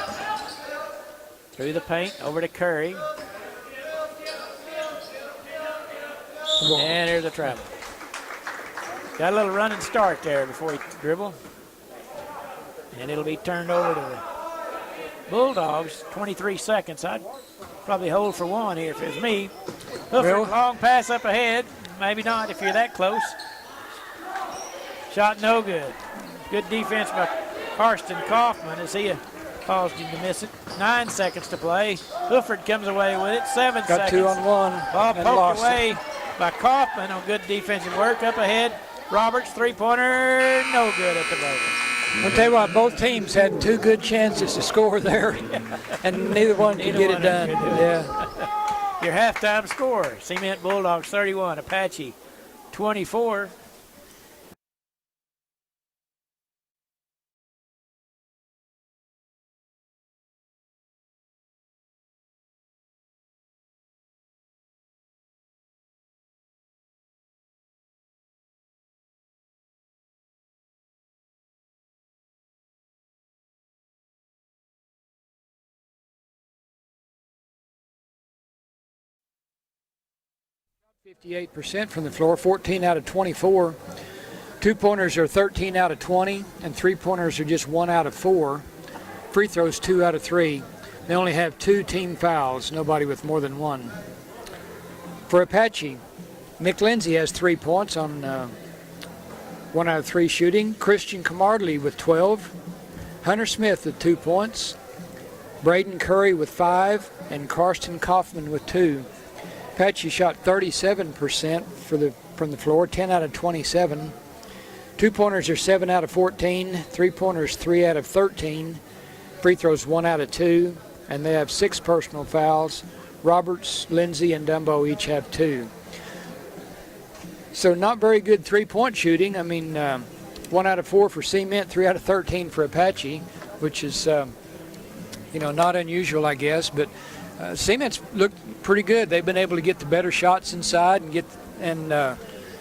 Through the paint, over to Curry. And there's a travel. Got a little running start there before he dribbled. And it'll be turned over to the Bulldogs. 23 seconds. I'd probably hold for one here if it was me. Hufford, long pass up ahead. Maybe not if you're that close. Shot no good. Good defense by Karsten Kaufman as he caused him to miss it. 9 seconds to play. Hufford comes away with it. 7 seconds. Got 2 on 1. Ball poked away by Kaufman on good defensive work. Up ahead, Roberts, three-pointer, no good at the buzzer. I'll tell you what, both teams had 2 good chances to score there, and neither one could get it done. Yeah. Your halftime score, Cement Bulldogs 31, Apache 24. .58% from the floor, 14 out of 24. 2-pointers are 13 out of 20, and 3-pointers are just 1 out of 4. Free throws 2 out of 3. They only have 2 team fouls, nobody with more than 1. For Apache, Mick Lindsay has 3 points on 1 out of 3 shooting. Christian Camartley with 12. Hunter Smith with 2 points. Braden Curry with 5, and Karsten Kaufman with 2. Apache shot 37% from the floor, 10 out of 27. 2-pointers are 7 out of 14. 3-pointers 3 out of 13. Free throws 1 out of 2. And they have 6 personal fouls. Roberts, Lindsay, and Dumbo each have 2. So not very good 3-point shooting. I mean, 1 out of 4 for Cement, 3 out of 13 for Apache, which is, not unusual, I guess. But Cement's looked pretty good. They've been able to get the better shots inside and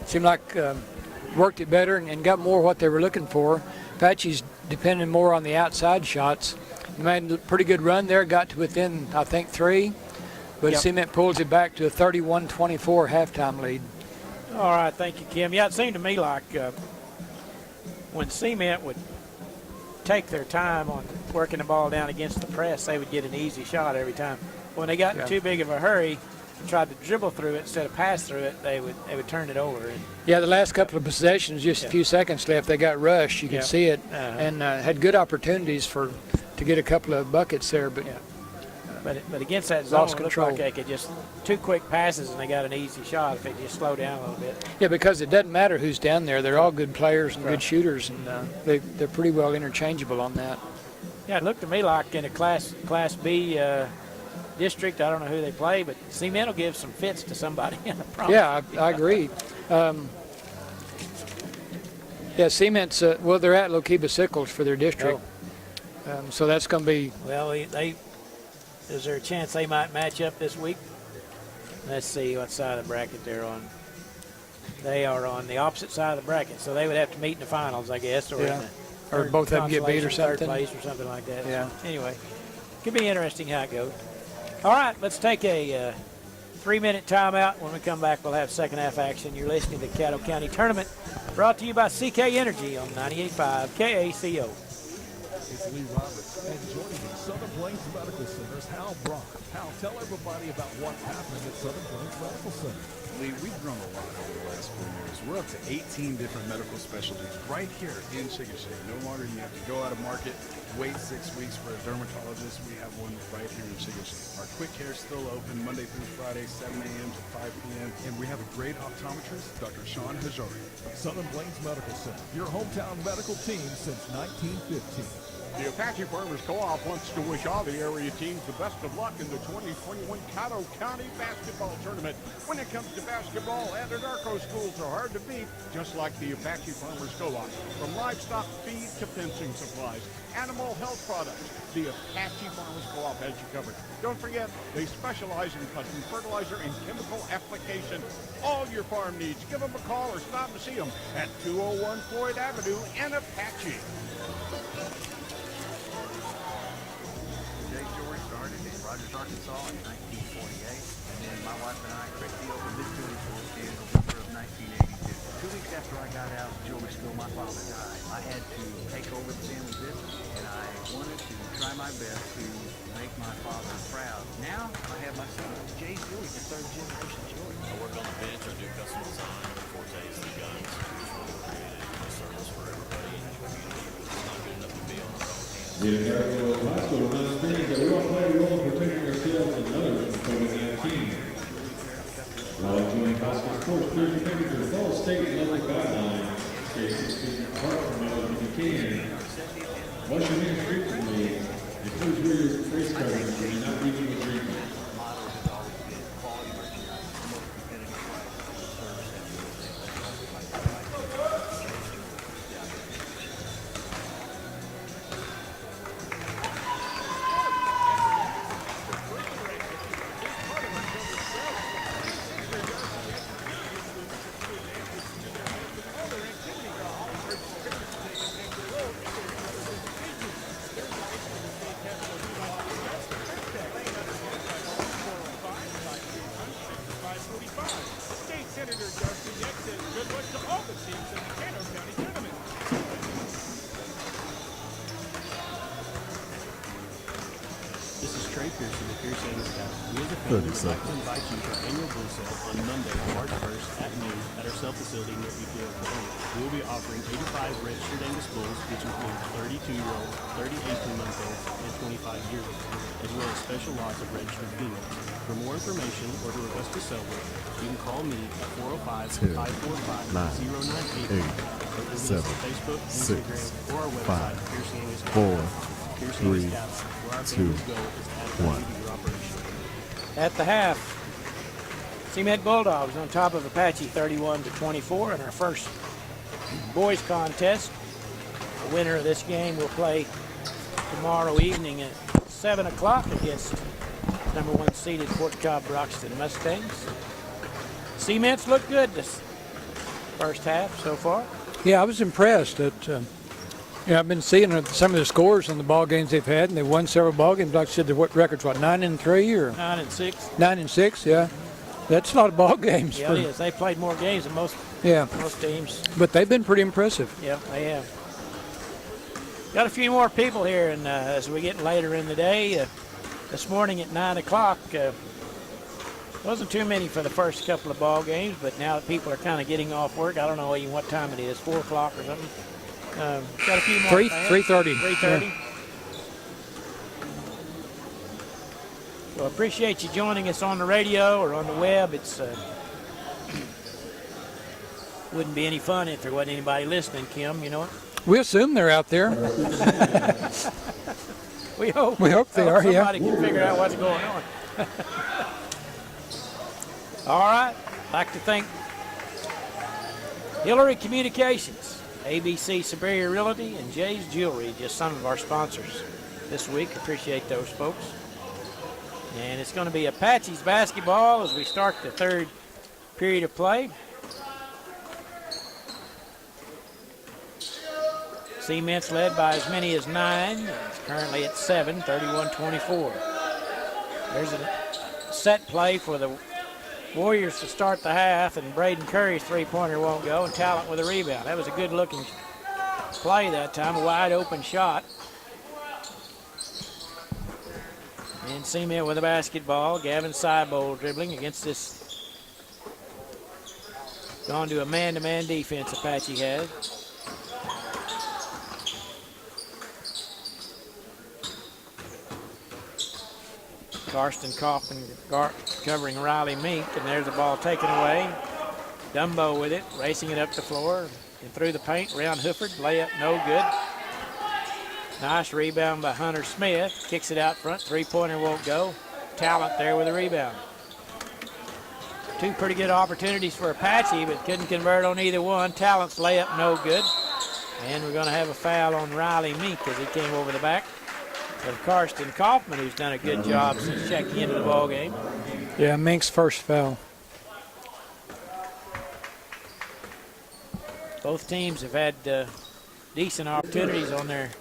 seem like worked it better and got more what they were looking for. Apache's depending more on the outside shots. Made a pretty good run there, got to within, I think, 3. But Yep. Cement pulls it back to a 31-24 halftime lead. All right, thank you, Kim. Yeah, it seemed to me like when Cement would take their time on working the ball down against the press, they would get an easy shot every time. When they got in too big of a hurry and tried to dribble through it instead of pass through it, they would turn it over. And Yeah, the last couple of possessions, just a few seconds left, they got rushed. You could see it, and had good opportunities to get a couple of buckets there. But But against that zone, Lost it looked control. like they could just 2 quick passes and they got an easy shot if they just slow down a little bit. yeah, because it doesn't matter who's down there. They're all good players and good shooters, and they're pretty well interchangeable on that. Yeah, it looked to me like in a Class B district, I don't know who they play, but Cement will give some fits to somebody. I promise. Yeah, I agree. Yeah, Cement's, well, they're at Lookeba-Sickles for their district. So that's going to be... Well, is there a chance they might match up this week? Let's see what side of the bracket they're on. They are on the opposite side of the bracket, so they would have to meet in the finals, I guess, or in the or both of them get beat or third something. place or something like that. Yeah. So anyway, could be interesting how it goes. All right, let's take a 3-minute timeout. When we come back, we'll have second half action. You're listening to Caddo County Tournament, brought to you by CK Energy on 98.5 KACO. It's Lee Roberts, and joining me, Southern Plains Medical Center's Hal Brock. Hal, tell everybody about what's happening at Southern Plains Medical Center. Lee, we've grown a lot over the last 4 years. We're up to 18 different medical specialties right here in Chickasha. No longer do you have to go out of market, wait 6 weeks for a dermatologist. We have one right here in Chickasha. Our quick care is still open Monday through Friday, 7 a.m. to 5 p.m. And we have a great optometrist, Dr. Sean Hajori. Southern Plains Medical Center, your hometown medical team since 1915. The Apache Farmers Co-op wants to wish all the area teams the best of luck in the 2021 Caddo County Basketball Tournament. When it comes to basketball, Anadarko schools are hard to beat, just like the Apache Farmers Co-op. From livestock feed to fencing supplies, animal health products, the Apache Farmers Co-op has you covered. Don't forget, they specialize in custom fertilizer and chemical application. All your farm needs, give them a call or stop and see them at 201 Floyd Avenue in Apache. Rogers, Arkansas in 1948, and then my wife and I, Christy, opened this jewelry store in November of 1982. 2 weeks after I got out of jewelry school, my father died. I had to take over the family business, and I wanted to try my best to make my father proud. Now I have my son, Jay's Jewelry, the 3rd generation jewelry. I work on the bench, I do custom design, forte is the guns. We just want to create a service for everybody in the community. It's not good enough to be on our own hands. The Anadarko High School announced that we all play a role in protecting ourselves and others from COVID-19. While enjoying possible sports, please remember to follow state and local guidelines. Stay 6 feet apart from others if you can. Wash your hands frequently, and please wear your face coverings when you're not using the treatment. State Senator Darcy Nick says good luck to all the teams in the Caddo County Tournament. This is Trey Pearson with Pierce Angus Cattle. We as a family would like to invite you to our annual bull sale on Monday, March 1st at noon at our sale facility near Kiowa. We will be offering 85 registered Angus bulls, which include 32-year-olds, 30 18-month-olds, and 25-year-olds, as well as special lots of registered females. For more information or to request a sale work, you can call me at 405-545-0988 or visit us on Facebook, Instagram, or our website, Pierce Angus Cattle. Pierce Angus Cattle, where our family's goal is to add value to your operation. At the half, Cement Bulldogs on top of Apache 31-24 in our first boys contest. The winner of this game will play tomorrow evening at 7 o'clock against number 1 seeded Cobb-Broxton Mustangs. Cements look good first half so far? Yeah, I was impressed that. I've been seeing some of the scores on the ball games they've had, and they've won several ball games. Like I said, the record's 9-3 or 9-6. 9-6, yeah. That's a lot of ball games. Yeah, it is. They played more games than most teams. But they've been pretty impressive. Yeah, they have. Got a few more people here, and as we get later in the day, this morning at 9 o'clock, wasn't too many for the first couple of ball games, but now that people are kind of getting off work, I don't know even what time it is, 4 o'clock or something. Got a few more. 3:30. 3:30. So I appreciate you joining us on the radio or on the web. It's wouldn't be any fun if there wasn't anybody listening, Kim. You know it. We assume they're out there. We hope. We hope they are. Somebody can figure out what's going on. All right. I'd like to thank Hillary Communications, ABC Superior Realty, and Jay's Jewelry, just some of our sponsors this week. Appreciate those folks. And it's going to be Apache's basketball as we start the third period of play. Cement's led by as many as 9. It's currently at 7, 31-24. There's a set play for the Warriors to start the half, and Braden Curry's three-pointer won't go, and Talent with a rebound. That was a good-looking play that time, a wide-open shot. And Cement with a basketball. Gavin Seibold dribbling against this. Gone to a man-to-man defense, Apache has. Karsten Kaufman covering Riley Mink, and there's the ball taken away. Dumbo with it, racing it up the floor and through the paint. Round Hooford, layup no good. Nice rebound by Hunter Smith. Kicks it out front, three-pointer won't go. Talent there with a rebound. Two pretty good opportunities for Apache, but couldn't convert on either one. Talent's layup no good. And we're going to have a foul on Riley Mink as he came over the back of Karsten Kaufman, who's done a good job since checking into the ball game. Yeah, Mink's first foul. Both teams have had decent opportunities on their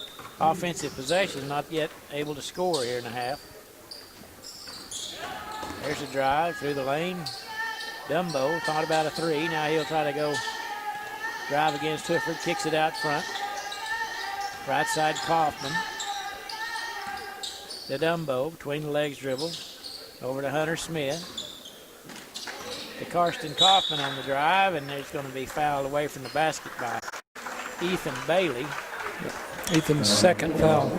offensive possessions, not yet able to score here in the half. There's a drive through the lane. Dumbo thought about a three. Now he'll try to go drive against Hooford, kicks it out front. Right side Kaufman. To Dumbo, between the legs dribble. Over to Hunter Smith. To Karsten Kaufman on the drive, and there's going to be fouled away from the basket by Ethan Bailey. Ethan's second foul.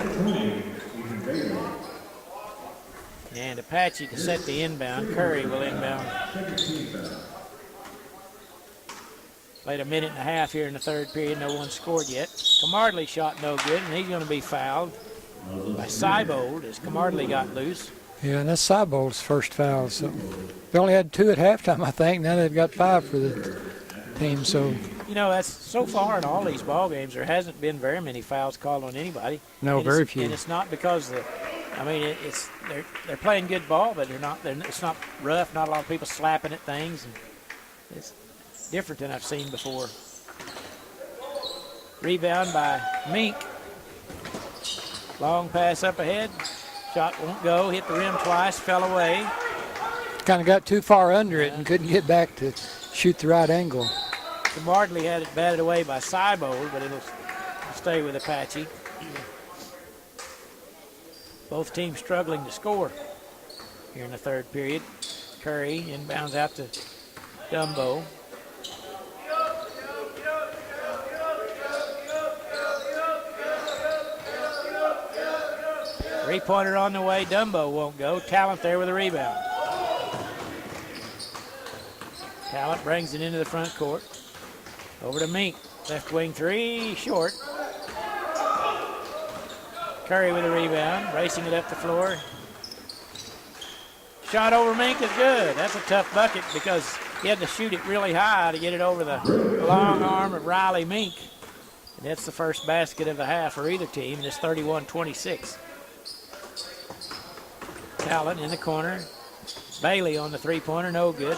And Apache to set the inbound. Curry will inbound. Played a minute and a half here in the third period. No one scored yet. Camardley shot no good, and he's going to be fouled by Seibold as Camardley got loose. Yeah, and that's Seibold's first foul. So they only had 2 at halftime, I think. Now they've got 5 for the team. So you know, that's so far in all these ball games, there hasn't been very many fouls called on anybody. No, and very few. And it's not because they're playing good ball, but it's not rough. Not a lot of people slapping at things. And it's different than I've seen before. Rebound by Mink. Long pass up ahead. Shot won't go. Hit the rim twice. Fell away. Kind of got too far under it and couldn't get back to shoot the right angle. Camardley had it batted away by Seibold, but it'll stay with Apache. Both teams struggling to score here in the third period. Curry inbounds out to Dumbo. Three-pointer on the way. Dumbo won't go. Talent there with a rebound. Talent brings it into the front court. Over to Mink. Left wing three. Short. Curry with a rebound. Racing it up the floor. Shot over Mink is good. That's a tough bucket because he had to shoot it really high to get it over the long arm of Riley Mink. And that's the first basket of the half for either team. And it's 31-26. Talent in the corner. Bailey on the three-pointer, no good.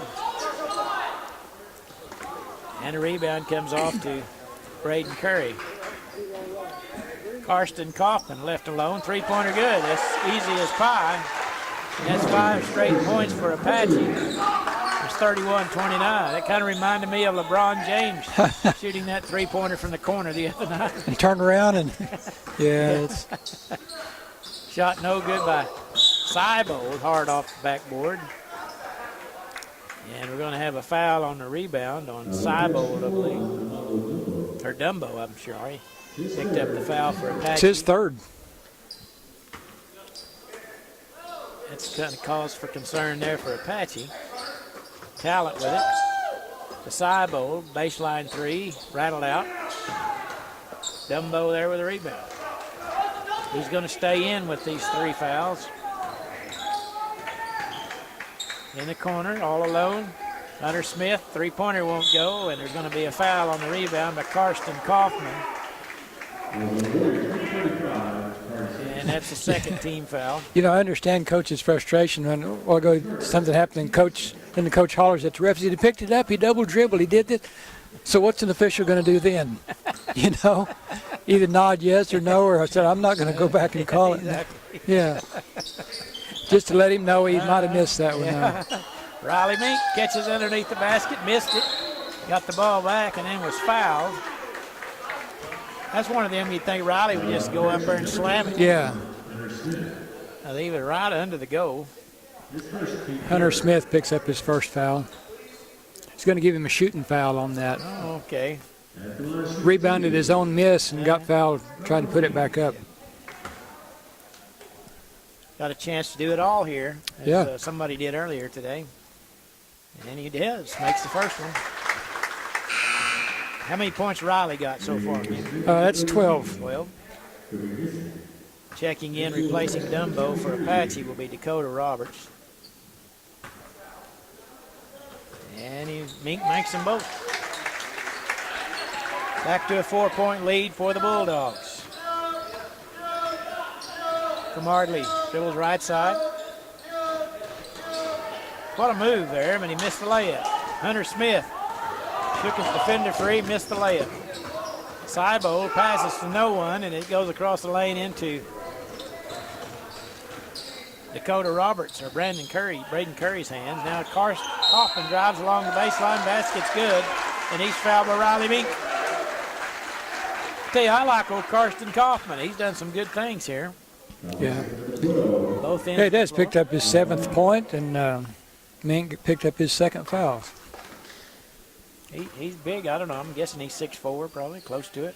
And the rebound comes off to Braden Curry. Karsten Kaufman left alone. Three-pointer good. That's easy as pie. And that's 5 straight points for Apache. It's 31-29. That kind of reminded me of LeBron James shooting that three-pointer from the corner the other night. And turn around and, yeah. It's Shot no good by Seibold, hard off the backboard. And we're going to have a foul on the rebound on Seibold, I believe. Or Dumbo, I'm sorry. Picked up the foul for Apache. It's his third. That's kind of cause for concern there for Apache. Talent with it. The Seibold, baseline three, rattled out. Dumbo there with a rebound. He's going to stay in with these 3 fouls. In the corner, all alone. Hunter Smith, three-pointer won't go, and there's going to be a foul on the rebound by Karsten Kaufman. And that's the second team foul. You know, I understand coach's frustration when a while ago something happened and the coach hollers at the refs. He picked it up, he double dribbled, he did it. So what's an official going to do then? You know, either nod yes or no, or I said, I'm not going to go back and call it. Exactly. Yeah. Just to let him know he might have missed that one. Yeah. Riley Mink catches underneath the basket, missed it, got the ball back, and then was fouled. That's one of them you'd think Riley would just go up there and slam it. Yeah. Now, leave it right under the goal. Hunter Smith picks up his first foul. He's going to give him a shooting foul on that. Oh, okay. Rebounded his own miss and got fouled, tried to put it back up. Got a chance to do it all here, as Yeah. Somebody did earlier today. And he does, makes the first one. How many points Riley got so far? That's 12. 12. Checking in, replacing Dumbo for Apache will be Dakota Roberts. And Mink makes them both. Back to a 4-point lead for the Bulldogs. Camardley dribbles right side. What a move there, but he missed the layup. Hunter Smith took his defender free, missed the layup. Seibold passes to no one, and it goes across the lane into Dakota Roberts or Braden Curry's hands. Now Kaufman drives along the baseline, basket's good, and he's fouled by Riley Mink. Tell you, I like old Karsten Kaufman. He's done some good things here. Yeah. Both ends. Yeah, he does. Picked up his 7th point, and Mink picked up his 2nd foul. He's big. I don't know. I'm guessing he's 6'4", probably close to it.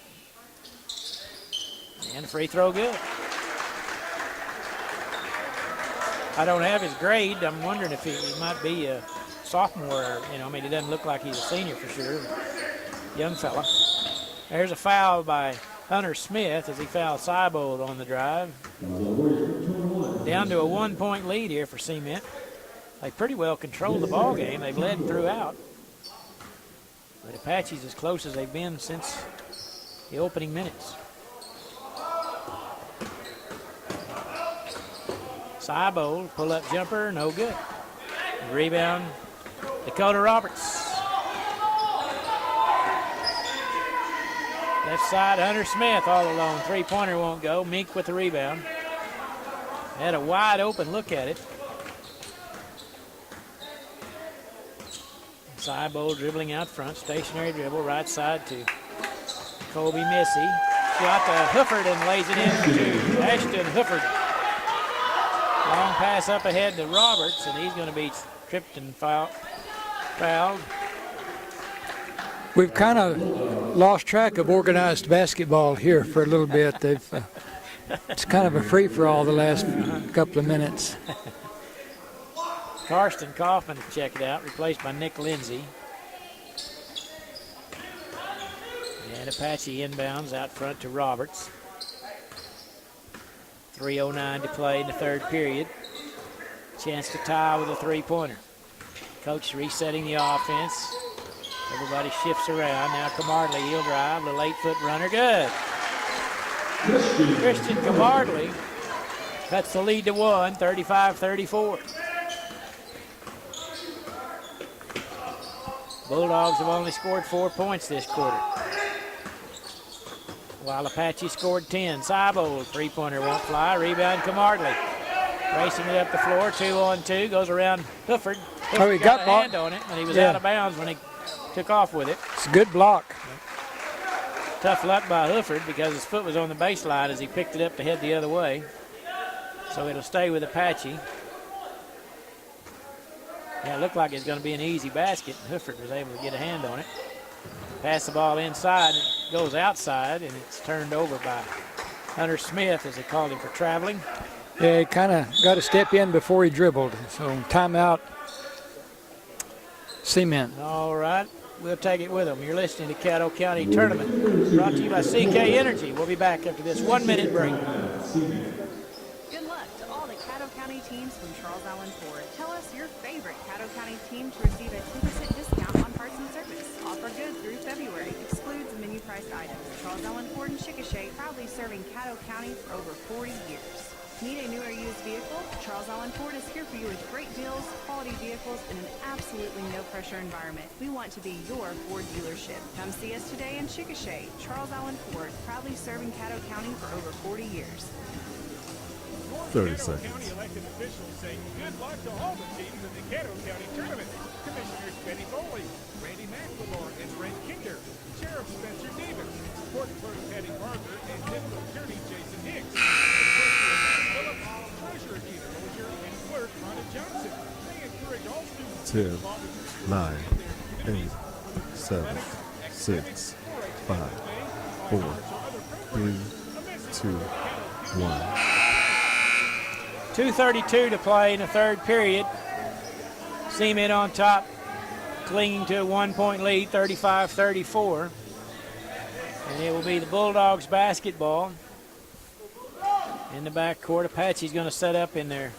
And free throw good. I don't have his grade. I'm wondering if he might be a sophomore. You know, I mean, he doesn't look like he's a senior for sure. Young fella. There's a foul by Hunter Smith as he fouled Seibold on the drive. Down to a 1-point lead here for Cement. They pretty well controlled the ball game. They've led throughout. But Apache's as close as they've been since the opening minutes. Seibold, pull-up jumper, no good. Rebound, Dakota Roberts. Left side, Hunter Smith all alone. Three-pointer won't go. Mink with the rebound. Had a wide open look at it. Seibold dribbling out front, stationary dribble, right side to Colby Missy. Shot to Hufford and lays it in to Ashton Hufford. Long pass up ahead to Roberts, and he's going to be tripped and fouled. We've kind of lost track of organized basketball here for a little bit. It's kind of a free-for-all the last couple of minutes. Karsten Kaufman to check it out, replaced by Nick Lindsay. And Apache inbounds out front to Roberts. 3:09 to play in the third period. Chance to tie with a three-pointer. Coach resetting the offense. Everybody shifts around. Now Camardley, he'll drive. The 8-foot runner, good. Christian Camardley cuts the lead to 1, 35-34. Bulldogs have only scored 4 points this quarter, while Apache scored 10. Cybo, three-pointer won't fly. Rebound, Camardley. Racing it up the floor, 2-on-2, goes around Hufford. Oh, he got a ball. hand on it, and he was Yeah. out of bounds when he took off with it. It's a good block. Tough luck by Hufford because his foot was on the baseline as he picked it up to head the other way. So it'll stay with Apache. Yeah, it looked like it's going to be an easy basket. Hufford was able to get a hand on it. Pass the ball inside, it goes outside, and it's turned over by Hunter Smith, as they called him, for traveling. Yeah, he kind of got to step in before he dribbled. So timeout, Cement. All right, we'll take it with them. You're listening to Caddo County Tournament, brought to you by CK Energy. We'll be back after this 1-minute break. Good luck to all the Caddo County teams from Charles Allen Ford. Tell us your favorite Caddo County team to receive a 2% discount on parts and service. Offer good through February. Excludes menu priced items. Charles Allen Ford and Chickasha, proudly serving Caddo County for over 40 years. Need a new or used vehicle? Charles Allen Ford is here for you with great deals, quality vehicles, and an absolutely no-pressure environment. We want to be your Ford dealership. Come see us today in Chickasha. Charles Allen Ford, proudly serving Caddo County for over 40 years. 30 Caddo seconds. County elected officials say good luck to all the teams in the Caddo County Tournament. Commissioners Betty Foley, Randy McLemore, and Brent Kinder. Sheriff Spencer Davis. Court Clerk Patty Barker, and District Attorney Jason Hicks. Philip Hall, Treasurer Dean Rozier, and Clerk Rhonda Johnson. They encourage all students 10, 9, 8, 7, 6, 5, 4, 3, 2, 1. 2:32 to play in the third period. Cement on top, clinging to a 1-point lead, 35-34. And it will be the Bulldogs basketball. In the backcourt, Apache's going to set up in their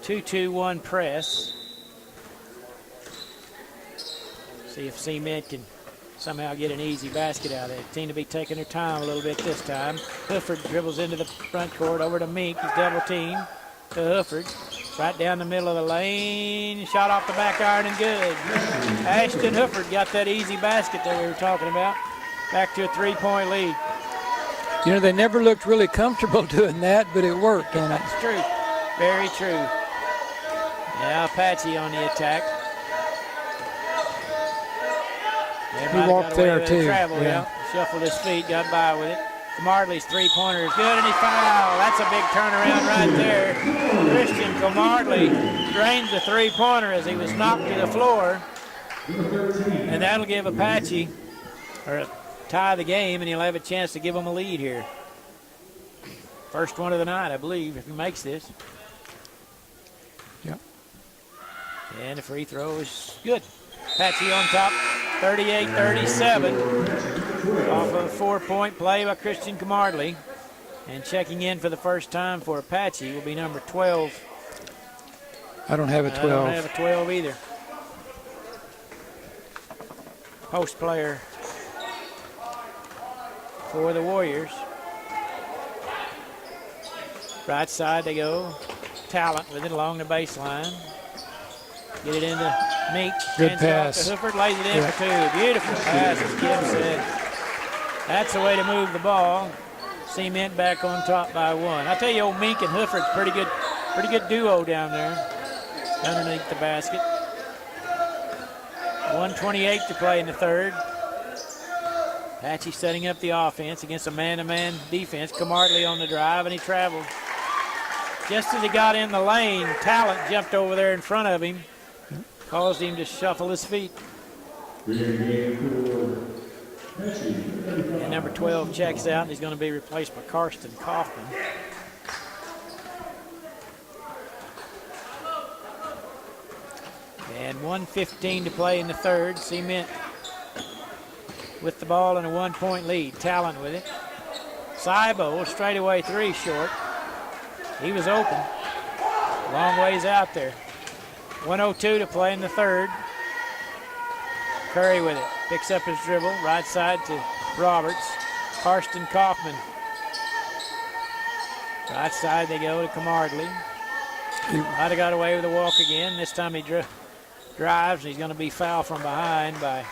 2-2-1 press. See if Cement can somehow get an easy basket out of it. Seem to be taking their time a little bit this time. Hufford dribbles into the front court over to Meek. He's double teamed to Hufford. Right down the middle of the lane. Shot off the back iron and good. Ashton Hufford got that easy basket that we were talking about. Back to a 3-point lead. You know, they never looked really comfortable doing that, but it worked, and That's true. Very true. Now Apache on the attack. He walked there too. Yeah. Shuffled his feet, got by with it. Camardley's three-pointer is good, and he fouled. That's a big turnaround right there. Christian Camardley drains the three-pointer as he was knocked to the floor. And that'll give Apache, or tie the game, and he'll have a chance to give them a lead here. First one of the night, I believe, if he makes this. Yep. And the free throw is good. Apache on top, 38-37. Off of a 4-point play by Christian Camardley. And checking in for the first time for Apache will be number 12. I don't have a 12. I don't have a 12 either. Post player for the Warriors. Right side they go. Talent with it along the baseline. Get it into Meek. Good Hands it off pass. to Hufford, lays it in for two. Beautiful pass, as Kim said. That's the way to move the ball. Cement back on top by one. I tell you, old Meek and Hufford's pretty good duo down there underneath the basket. 1:28 to play in the third. Apache setting up the offense against a man-to-man defense. Camardley on the drive, and he traveled. Just as he got in the lane, Talent jumped over there in front of him, caused him to shuffle his feet. And number 12 checks out, and he's going to be replaced by Karsten Kaufman. And 1:15 to play in the third. Cement with the ball and a 1-point lead. Talent with it. Cybo, straightaway three short. He was open. Long ways out there. 1:02 to play in the third. Curry with it. Picks up his dribble. Right side to Roberts. Karsten Kaufman. Right side they go to Camardley. Might have got away with a walk again. This time he drives, and he's going to be fouled from behind by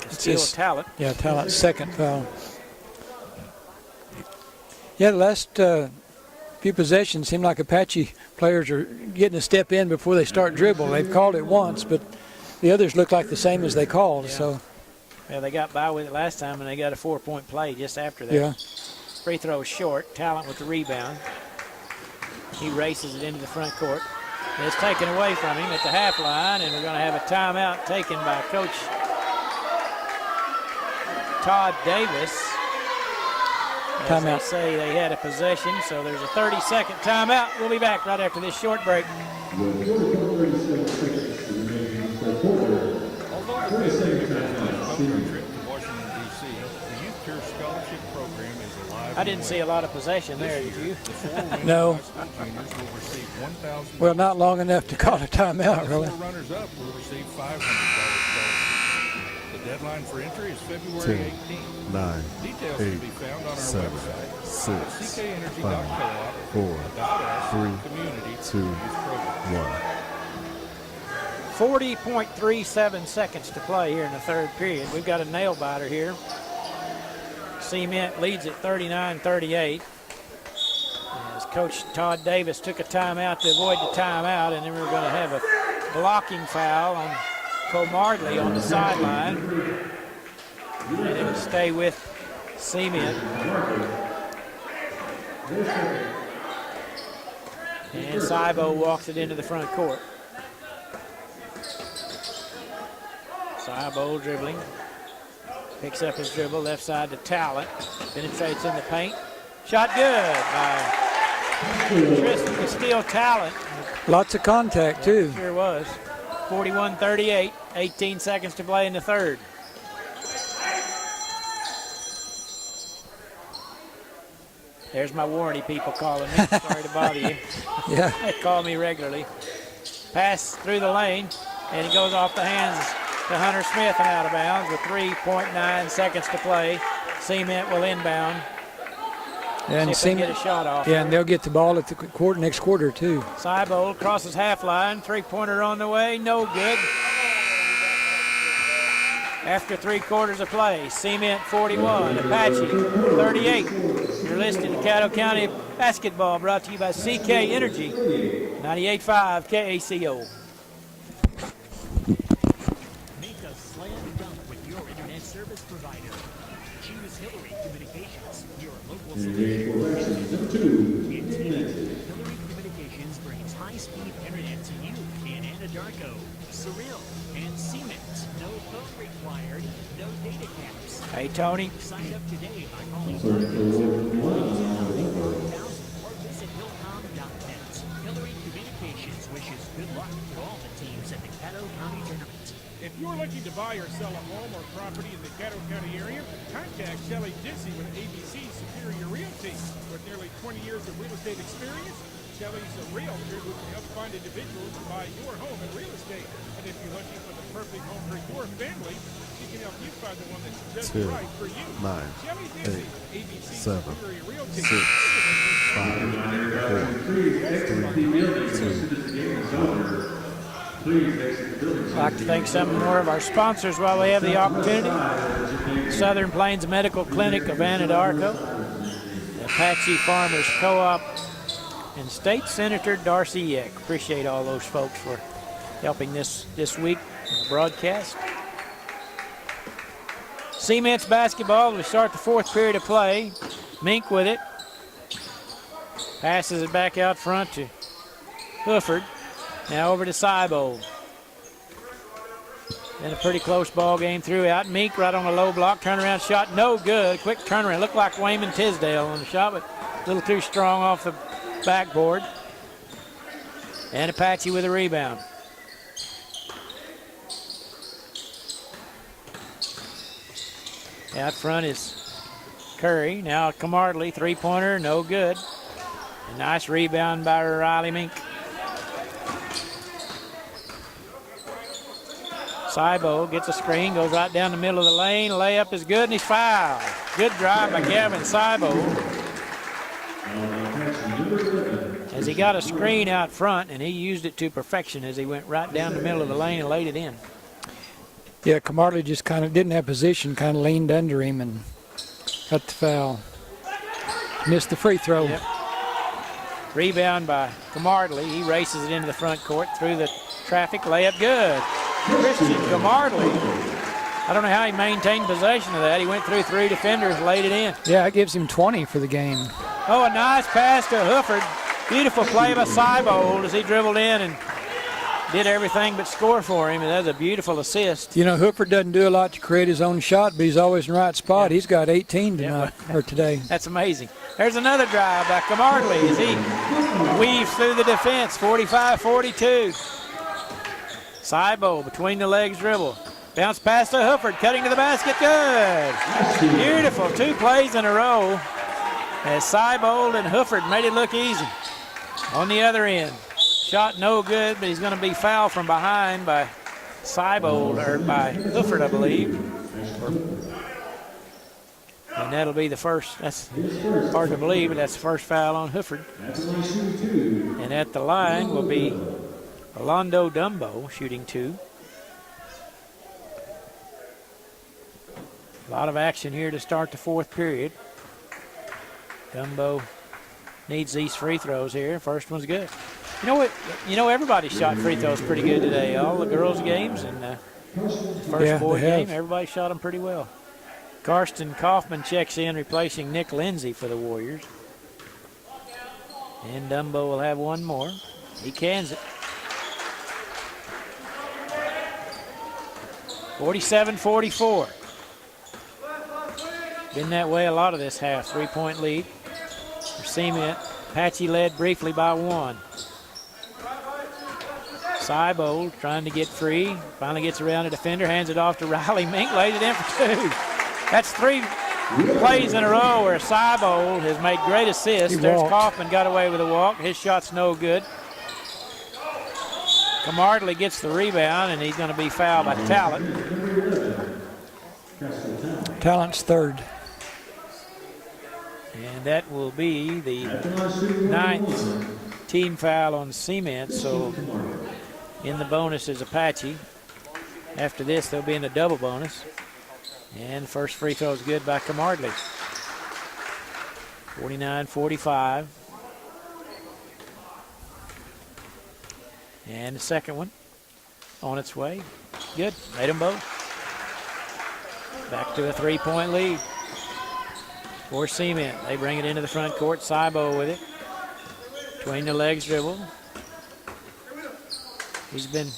Steele Talent. Yeah, Talent's second foul. Yeah, the last few possessions seem like Apache players are getting a step in before they start dribble. They've called it once, but the others look like the same as they called. So, yeah, they got by with it last time, and they got a 4-point play just after that. Yeah. Free throw is short. Talent with the rebound. He races it into the front court. It's taken away from him at the half line, and we're going to have a timeout taken by Coach Todd Davis. As they say, they had a possession, so there's a 30-second timeout. We'll be back right after this short break. Although the trip to Washington, D.C., the Youth Tour Scholarship Program is alive. I didn't see a lot of possession there, did you? No. Juniors will receive $1,000. Well, not long enough to call a timeout, really. The runners-up will receive $500 scholarship. The deadline for entry is February 18th. 9, Details 8, can be found on our 7, website. 6, ckenergy.coop 4, 3, community 2, 1. 40.37 seconds to play here in the third period. We've got a nail biter here. Cement leads at 39-38. As Coach Todd Davis took a timeout to avoid the timeout, and then we're going to have a blocking foul on Comardley on the sideline. And it will stay with Cement. And Cybo walks it into the front court. Cybo dribbling. Picks up his dribble, left side to Talent. Penetrates in the paint. Shot good by Tristan Steele Talent. Lots of contact, too. Sure was. 41-38, 18 seconds to play in the third. There's my warranty people calling me. Sorry to bother you. Yeah. They call me regularly. Pass through the lane, and it goes off the hands to Hunter Smith and out of bounds with 3.9 seconds to play. Cement will inbound. And see if they get a shot off. Yeah, and they'll get the ball at the next quarter, too. Cybold crosses half line. Three-pointer on the way. No good. After 3 quarters of play, Cement 41, Apache 38. You're listening to Caddo County Basketball, brought to you by CK Energy, 98.5 KACO. Make a slam dunk with your internet service provider. Choose Hillary Communications, your local solution. Hillary Communications brings high-speed internet to you in Anadarko, Surreal, and Cement. No phone required, no data caps. Hey, Tony. Sign up today by calling 1-800-400-1000 or visit hillcom.net. Hillary Communications wishes good luck to all the teams at the Caddo County Tournament. If you're looking to buy or sell a home or property in the Caddo County area, contact Shelley Dissy with ABC Superior Realty. With nearly 20 years of real estate experience, Shelley's a realtor who can help find individuals to buy your home in real estate. And if you're looking for the perfect home for your family, she can help you find the one that's just 2, right for you. 9, Shelley Dissy, 8, ABC 7, Superior Realty. 6, 5, 4, 3, 2, 1. I'd like to thank some more of our sponsors while we have the opportunity. Southern Plains Medical Clinic of Anadarko, Apache Farmers Co-op, and State Senator Darcy Eck. Appreciate all those folks for helping this week in the broadcast. Cement's basketball. We start the fourth period of play. Mink with it. Passes it back out front to Hooford. Now over to Cybo. Been a pretty close ball game throughout. Meek right on a low block. Turnaround shot, no good. Quick turnaround. Looked like Wayman Tisdale on the shot, but a little too strong off the backboard. And Apache with a rebound. Out front is Curry. Now Comardley, three-pointer, no good. A nice rebound by Riley Mink. Cybo gets a screen, goes right down the middle of the lane. Layup is good, and he's fouled. Good drive by Gavin Cybo. as he got a screen out front, and he used it to perfection as he went right down the middle of the lane and laid it in. Yeah, Camarley just kind of didn't have position, kind of leaned under him and got the foul. Missed the free throw. Yep. Rebound by Camarley. He races it into the front court through the traffic. Layup good. Christian Camarley. I don't know how he maintained possession of that. He went through 3 defenders, laid it in. Yeah, it gives him 20 for the game. Oh, a nice pass to Hufford. Beautiful play by Seibold as he dribbled in and did everything but score for him, and that's a beautiful assist. You know, Hooper doesn't do a lot to create his own shot, but he's always in the right spot. He's got 18 tonight, or today. That's amazing. There's another drive by Camarley as he weaves through the defense, 45-42. Seibold between the legs dribble. Bounce pass to Hufford, cutting to the basket, good. Beautiful, 2 plays in a row as Seibold and Hufford made it look easy. On the other end, shot no good, but he's going to be fouled from behind by Seibold, or by Hufford, I believe. And that'll be the first. That's hard to believe, but that's the first foul on Hufford. And at the line will be Orlando Dumbo shooting 2. A lot of action here to start the 4th period. Dumbo needs these free throws here. First one's good. You know what? You know, everybody shot free throws pretty good today. All the girls' games and first boy game, everybody shot them pretty well. Karsten Kaufman checks in, replacing Nick Lindsay for the Warriors. And Dumbo will have one more. He cans it. 47-44. Been that way a lot of this half. 3-point lead for Cement. Apache led briefly by 1. Seibold trying to get free. Finally gets around a defender, hands it off to Riley Mink, lays it in for 2. That's 3 plays in a row where Seibold has made great assists. There's Kaufman, got away with a walk. His shot's no good. Camarley gets the rebound, and he's going to be fouled by Talent. Talent's 3rd. And that will be the 9th team foul on Cement. So in the bonus is Apache. After this, they'll be in the double bonus. And the first free throw is good by Camarley. 49-45. And the second one on its way. Good. Made them both. Back to a 3-point lead for Cement. They bring it into the front court. Seibold with it. Between the legs dribble. He's been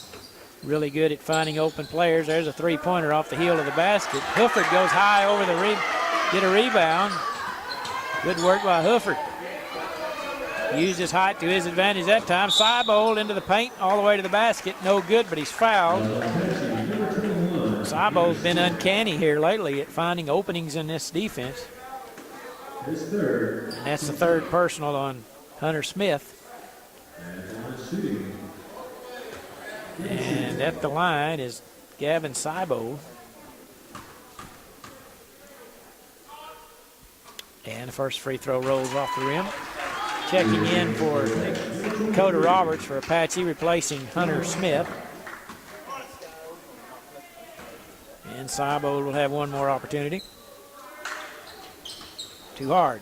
really good at finding open players. There's a 3-pointer off the heel of the basket. Hufford goes high over the get a rebound. Good work by Hufford. Used his height to his advantage that time. Seibold into the paint all the way to the basket. No good, but he's fouled. Seibold's been uncanny here lately at finding openings in this defense. And that's the 3rd personal on Hunter Smith. And at the line is Gavin Seibold. And the first free throw rolls off the rim. Checking in for Dakota Roberts for Apache, replacing Hunter Smith. And Seibold will have one more opportunity. Too hard.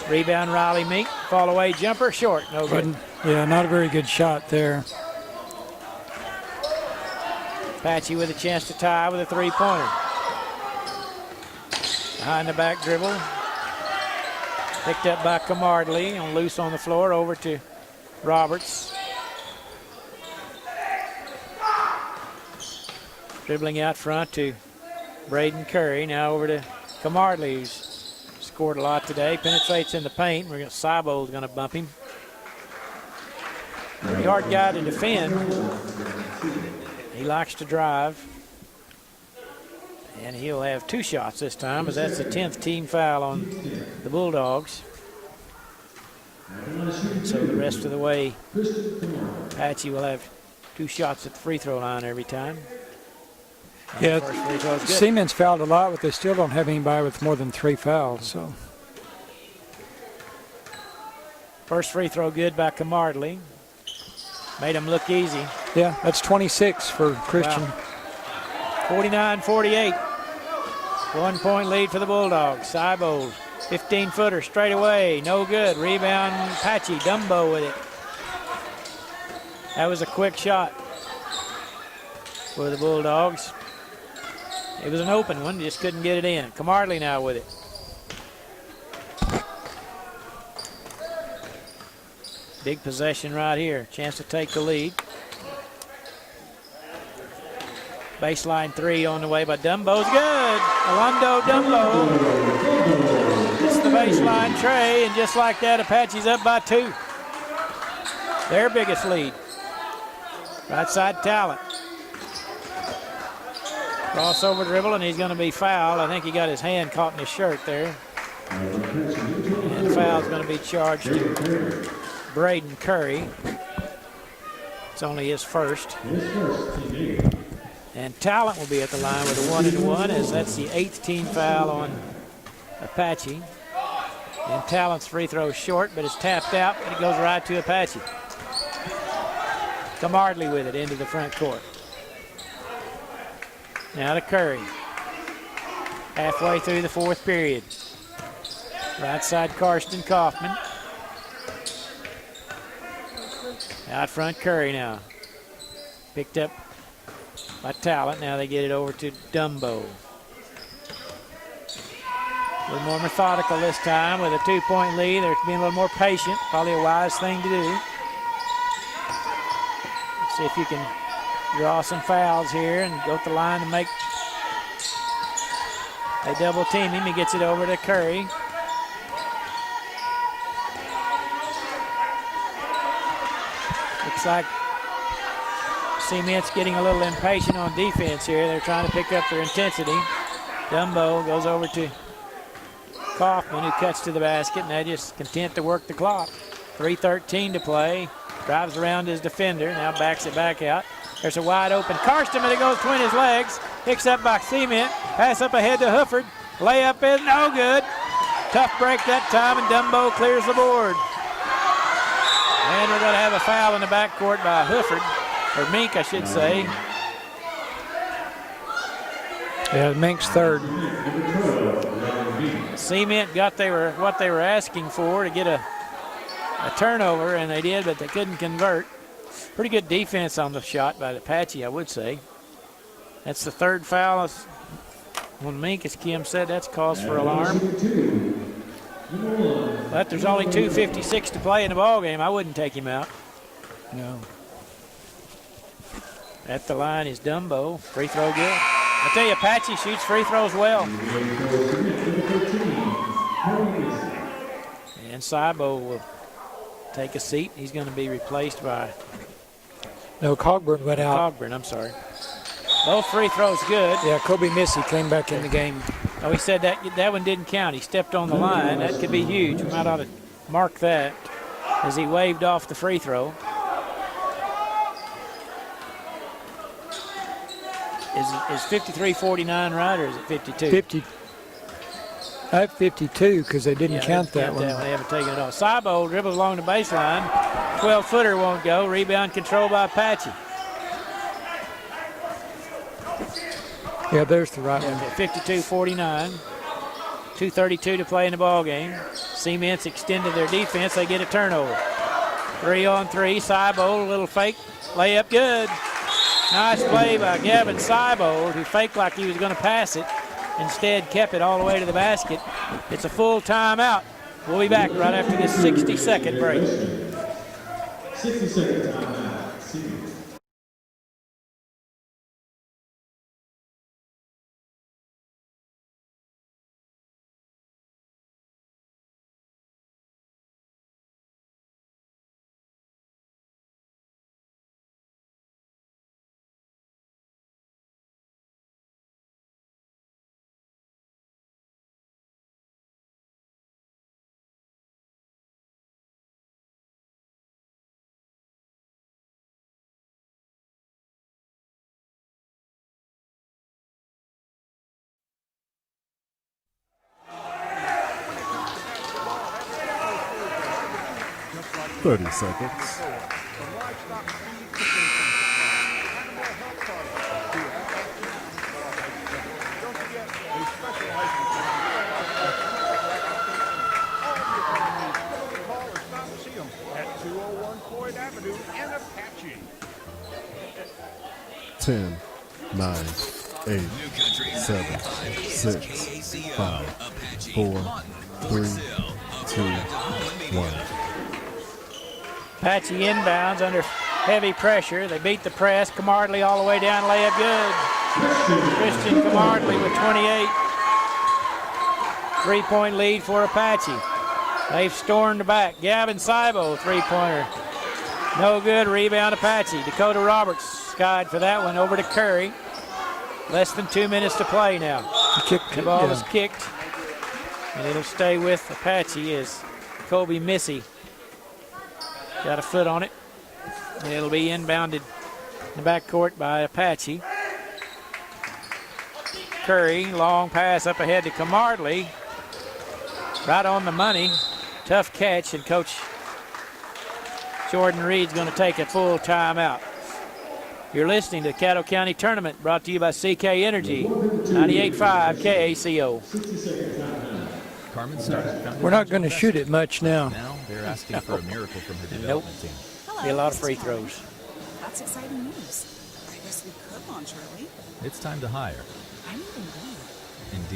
Rebound, Riley Meek. Fall away jumper, short. No good. Yeah, not a very good shot there. Apache with a chance to tie with a 3-pointer. Behind the back dribble. Picked up by Camarley on loose on the floor, over to Roberts. Dribbling out front to Braden Curry. Now over to Camarley, who's scored a lot today. Penetrates in the paint. We're going to Seibold's going to bump him. Pretty hard guy to defend. He likes to drive. And he'll have 2 shots this time, as that's the 10th team foul on the Bulldogs. And so the rest of the way, Apache will have 2 shots at the free throw line every time. Yeah, Cement's fouled a lot, but they still don't have anybody with more than 3 fouls. So First free throw good by Camardley. Made him look easy. Yeah, that's 26 for Christian. Wow. 49-48. 1 point lead for the Bulldogs. Seibold, 15-footer straight away. No good. Rebound, Apache. Dumbo with it. That was a quick shot for the Bulldogs. It was an open one, just couldn't get it in. Camardley now with it. Big possession right here. Chance to take the lead. Baseline three on the way by Dumbo's good. Alondo Dumbo. It's the baseline tray, and just like that, Apache's up by 2. Their biggest lead. Right side Talent. Crossover dribble, and he's going to be fouled. I think he got his hand caught in his shirt there. And foul's going to be charged to Braden Curry. It's only his first. And Talent will be at the line with a 1-and-1, as that's the 8th team foul on Apache. And Talent's free throw short, but it's tapped out, and it goes right to Apache. Camardley with it into the front court. Now to Curry. Halfway through the 4th period. Right side Karsten Kaufman. Out front Curry now. Picked up by Talent. Now they get it over to Dumbo. A little more methodical this time with a 2-point lead. They're being a little more patient. Probably a wise thing to do. Let's see if you can draw some fouls here and go to the line to make. They double team him. He gets it over to Curry. Looks like Cement's getting a little impatient on defense here. They're trying to pick up their intensity. Dumbo goes over to Kaufman, who cuts to the basket, and they're just content to work the clock. 3:13 to play. Drives around his defender, now backs it back out. There's a wide open Karsten, but it goes between his legs. Picks up by Cement. Pass up ahead to Hufford. Layup is no good. Tough break that time, and Dumbo clears the board. And we're going to have a foul in the backcourt by Hufford, or Mink, I should say. Yeah, Mink's third. Cement got what they were asking for to get a turnover, and they did, but they couldn't convert. Pretty good defense on the shot by Apache, I would say. That's the 3rd foul on Mink, as Kim said. That's cause for alarm. But there's only 2:56 to play in the ball game. I wouldn't take him out. No. At the line is Dumbo. Free throw good. I tell you, Apache shoots free throws well. And Seibo will take a seat. He's going to be replaced by... No, Cogburn went out. Cogburn, I'm sorry. Both free throws good. Yeah, Kobe Missy came back in the game. Oh, he said that one didn't count. He stepped on the line. That could be huge. We might ought to mark that as he waved off the free throw. Is 53-49 right, or is it 52? 50. I have 52 because they didn't count that one. They haven't taken it off. Seibo dribbles along the baseline. 12-footer won't go. Rebound controlled by Apache. Yeah, there's the right one. 52-49. 2:32 to play in the ball game. Cement's extended their defense. They get a turnover. 3-on-3. Seibo, a little fake. Layup good. Nice play by Gavin Seibo, who faked like he was going to pass it. Instead, kept it all the way to the basket. It's a full timeout. We'll be back right after this 60-second break. 60-second timeout. 30 seconds. From livestock feed to animal health products to don't forget, they specialize in all your farm needs. Give them a call or stop and see them at 201 Floyd Avenue in Apache. 10, 9, 8, 7, 6, 5, 4, 3, 2, 1. Apache inbounds under heavy pressure. They beat the press. Camardley all the way down, layup good. Christian Camardley with 28. 3-point lead for Apache. They've stormed back. Gavin Seibo, three-pointer. No good. Rebound Apache. Dakota Roberts skied for that one over to Curry. Less than 2 minutes to play now. The ball is kicked, and it'll stay with Apache as Kobe Missy got a foot on it. And it'll be inbounded in the backcourt by Apache. Curry, long pass up ahead to Camardley. Right on the money. Tough catch, and Coach Jordan Reed's going to take a full timeout. You're listening to the Caddo County Tournament, brought to you by CK Energy, 98.5 KACO. Carmen started. We're not going to shoot it much now. Now they're asking for a miracle from her development team. Be a lot of free throws. That's exciting news. I guess we could launch early. It's time to hire. I need Indeed.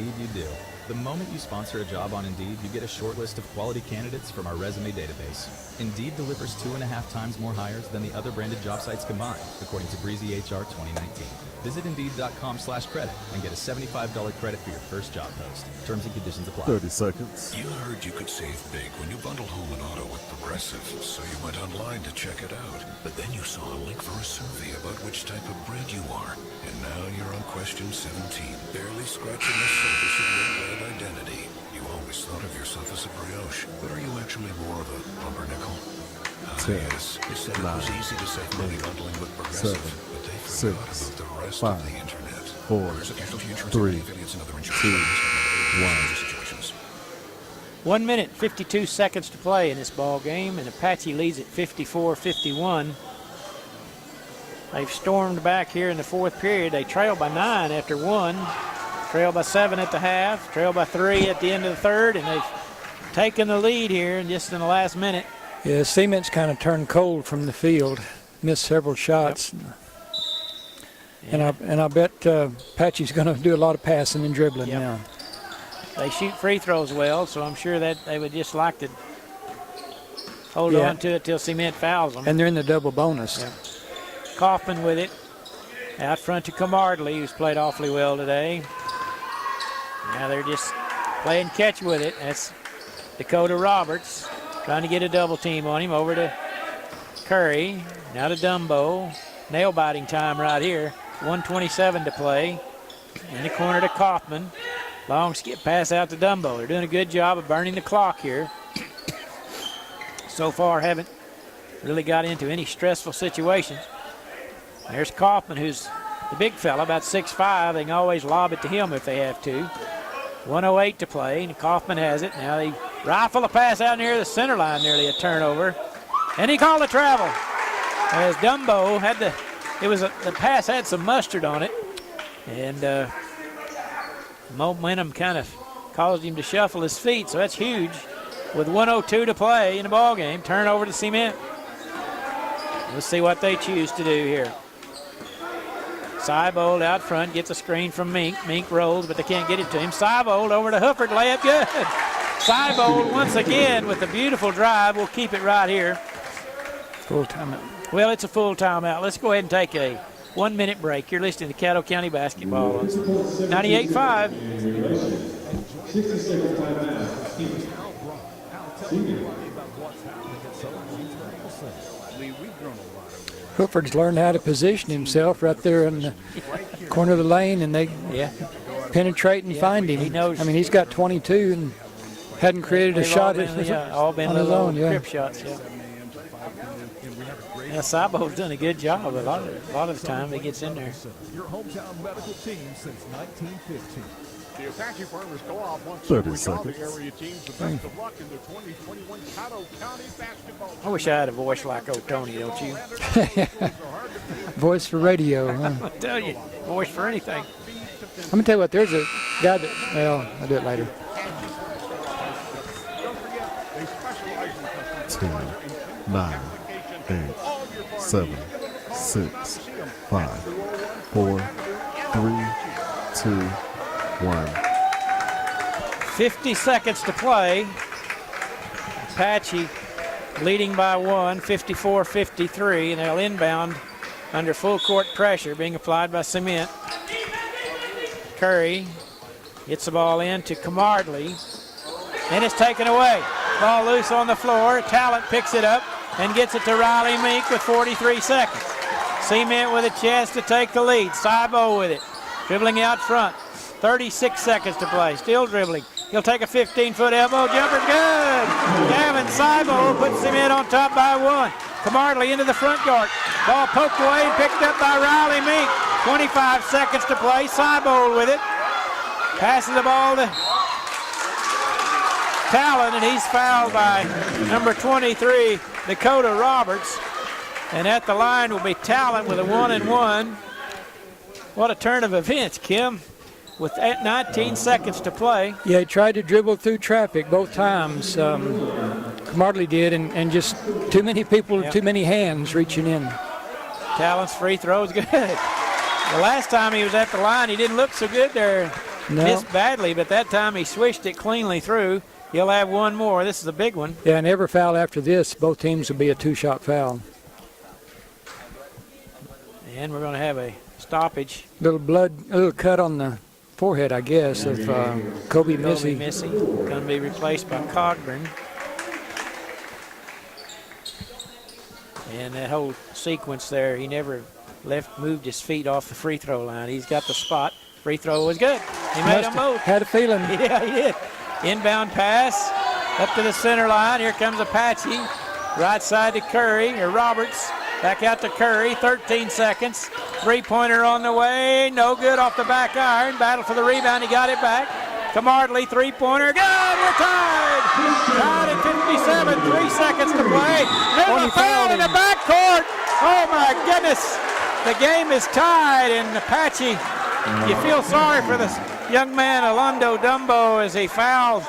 Indeed you do. The moment you sponsor a job on Indeed, you get a short list of quality candidates from our resume database. Indeed delivers 2.5 times more hires than the other branded job sites combined, according to Breezy HR 2019. Visit Indeed.com/credit and get a $75 credit for your first job post. Terms and conditions apply. 30 seconds. You heard you could save big when you bundle home and auto with Progressive, so you went online to check it out. But then you saw a link for a survey about which type of bread you are. And now you're on question 17, barely scratching the surface of your bread identity. You always thought of yourself as a brioche, but are you actually more of a pumpernickel? 10, yes, you said 9, it was easy to save money 8, bundling with Progressive, 7, but they 6, forgot about the rest 5, of the internet. 4, There's a casualty insurance 3, company affiliates and other insurance 2, companies. 1. 1 minute, 52 seconds to play in this ball game, and Apache leads at 54-51. They've stormed back here in the fourth period. They trail by 9 after 1, trail by 7 at the half, trail by 3 at the end of the third, and they've taken the lead here just in the last minute. Yeah, Cement's kind of turned cold from the field, missed several shots. Yep. And I bet Apache's going to do a lot of passing and dribbling now. They shoot free throws well, so I'm sure that they would just like to hold on to it till Cement fouls them. And they're in the double bonus. Yeah. Kaufman with it. Out front to Camardley, who's played awfully well today. Now they're just playing catch with it. That's Dakota Roberts trying to get a double team on him. Over to Curry. Now to Dumbo. Nail biting time right here. 1:27 to play. In the corner to Kaufman. Long skip pass out to Dumbo. They're doing a good job of burning the clock here. So far haven't really got into any stressful situations. There's Kaufman, who's the big fella, about 6'5". They can always lob it to him if they have to. 1:08 to play, and Kaufman has it. Now they rifle a pass out near the center line, nearly a turnover. And he called a travel. As Dumbo had the pass had some mustard on it. And momentum kind of caused him to shuffle his feet, so that's huge. With 1:02 to play in the ball game, turnover to Cement. Let's see what they choose to do here. Seibold out front gets a screen from Mink. Mink rolls, but they can't get it to him. Seibold over to Hufford, layup good. Seibold once again with a beautiful drive. We'll keep it right here. Full timeout. Well, it's a full timeout. Let's go ahead and take a 1 minute break. You're listening to Caddo County Basketball on 98.5. Hooford's learned how to position himself right there in the corner of the lane, and they penetrate and find him. He knows. I mean, he's got 22 and hadn't created a shot all been on his own. Grip shots. Yeah, Seibold's done a good job. A lot of the time he gets in there. Your hometown medical team since 1915. The Apache Farmers Co-op wants 30 to wish all the seconds. area teams the best of luck in the 2021 Caddo County Basketball Tournament. I wish I had a voice like old Tony, don't you? Voice for radio, huh? I tell you, voice for anything. I'm going to tell you what, there's a guy that, well, I'll do it later. 10, 9, 8, 7, 6, 5, 4, 3, 2, 1. 50 seconds to play. Apache leading by 1, 54-53, and they'll inbound under full court pressure being applied by Cement. Curry gets the ball in to Camardley, and it's taken away. Ball loose on the floor. Talent picks it up and gets it to Riley Meek with 43 seconds. Cement with a chance to take the lead. Cybo with it, dribbling out front. 36 seconds to play, still dribbling. He'll take a 15-foot elbow jumper, good! Gavin Cybo puts him in on top by 1. Camardley into the front court. Ball poked away and picked up by Riley Meek. 25 seconds to play, Cybo with it. Passes the ball to Talon, and he's fouled by number 23, Dakota Roberts. And at the line will be Talon with a 1-and-1. What a turn of events, Kim, with 19 seconds to play. Yeah, he tried to dribble through traffic both times. Camardley did, and just too many people, too many hands reaching in. Talon's free throw is good. The last time he was at the line, he didn't look so good there. No. Missed badly, but that time he swished it cleanly through. He'll have one more. This is a big one. Yeah, and every foul after this, both teams will be a 2-shot foul. And we're going to have a stoppage. Little cut on the forehead, I guess, of Kobe Missy. Going to be replaced by Cogburn. And that whole sequence there, he never moved his feet off the free throw line. He's got the spot. Free throw was good. He made them both. Had a feeling. Yeah, he did. Inbound pass up to the center line. Here comes Apache. Right side to Curry, or Roberts. Back out to Curry, 13 seconds. Three-pointer on the way, no good off the back iron. Battle for the rebound, he got it back. Camardley, three-pointer, good, we're tied! Tied at 57, 3 seconds to play. There's a foul in the backcourt! Oh my goodness! The game is tied, and Apache, you feel sorry for this young man, Alondo Dumbo, as he fouled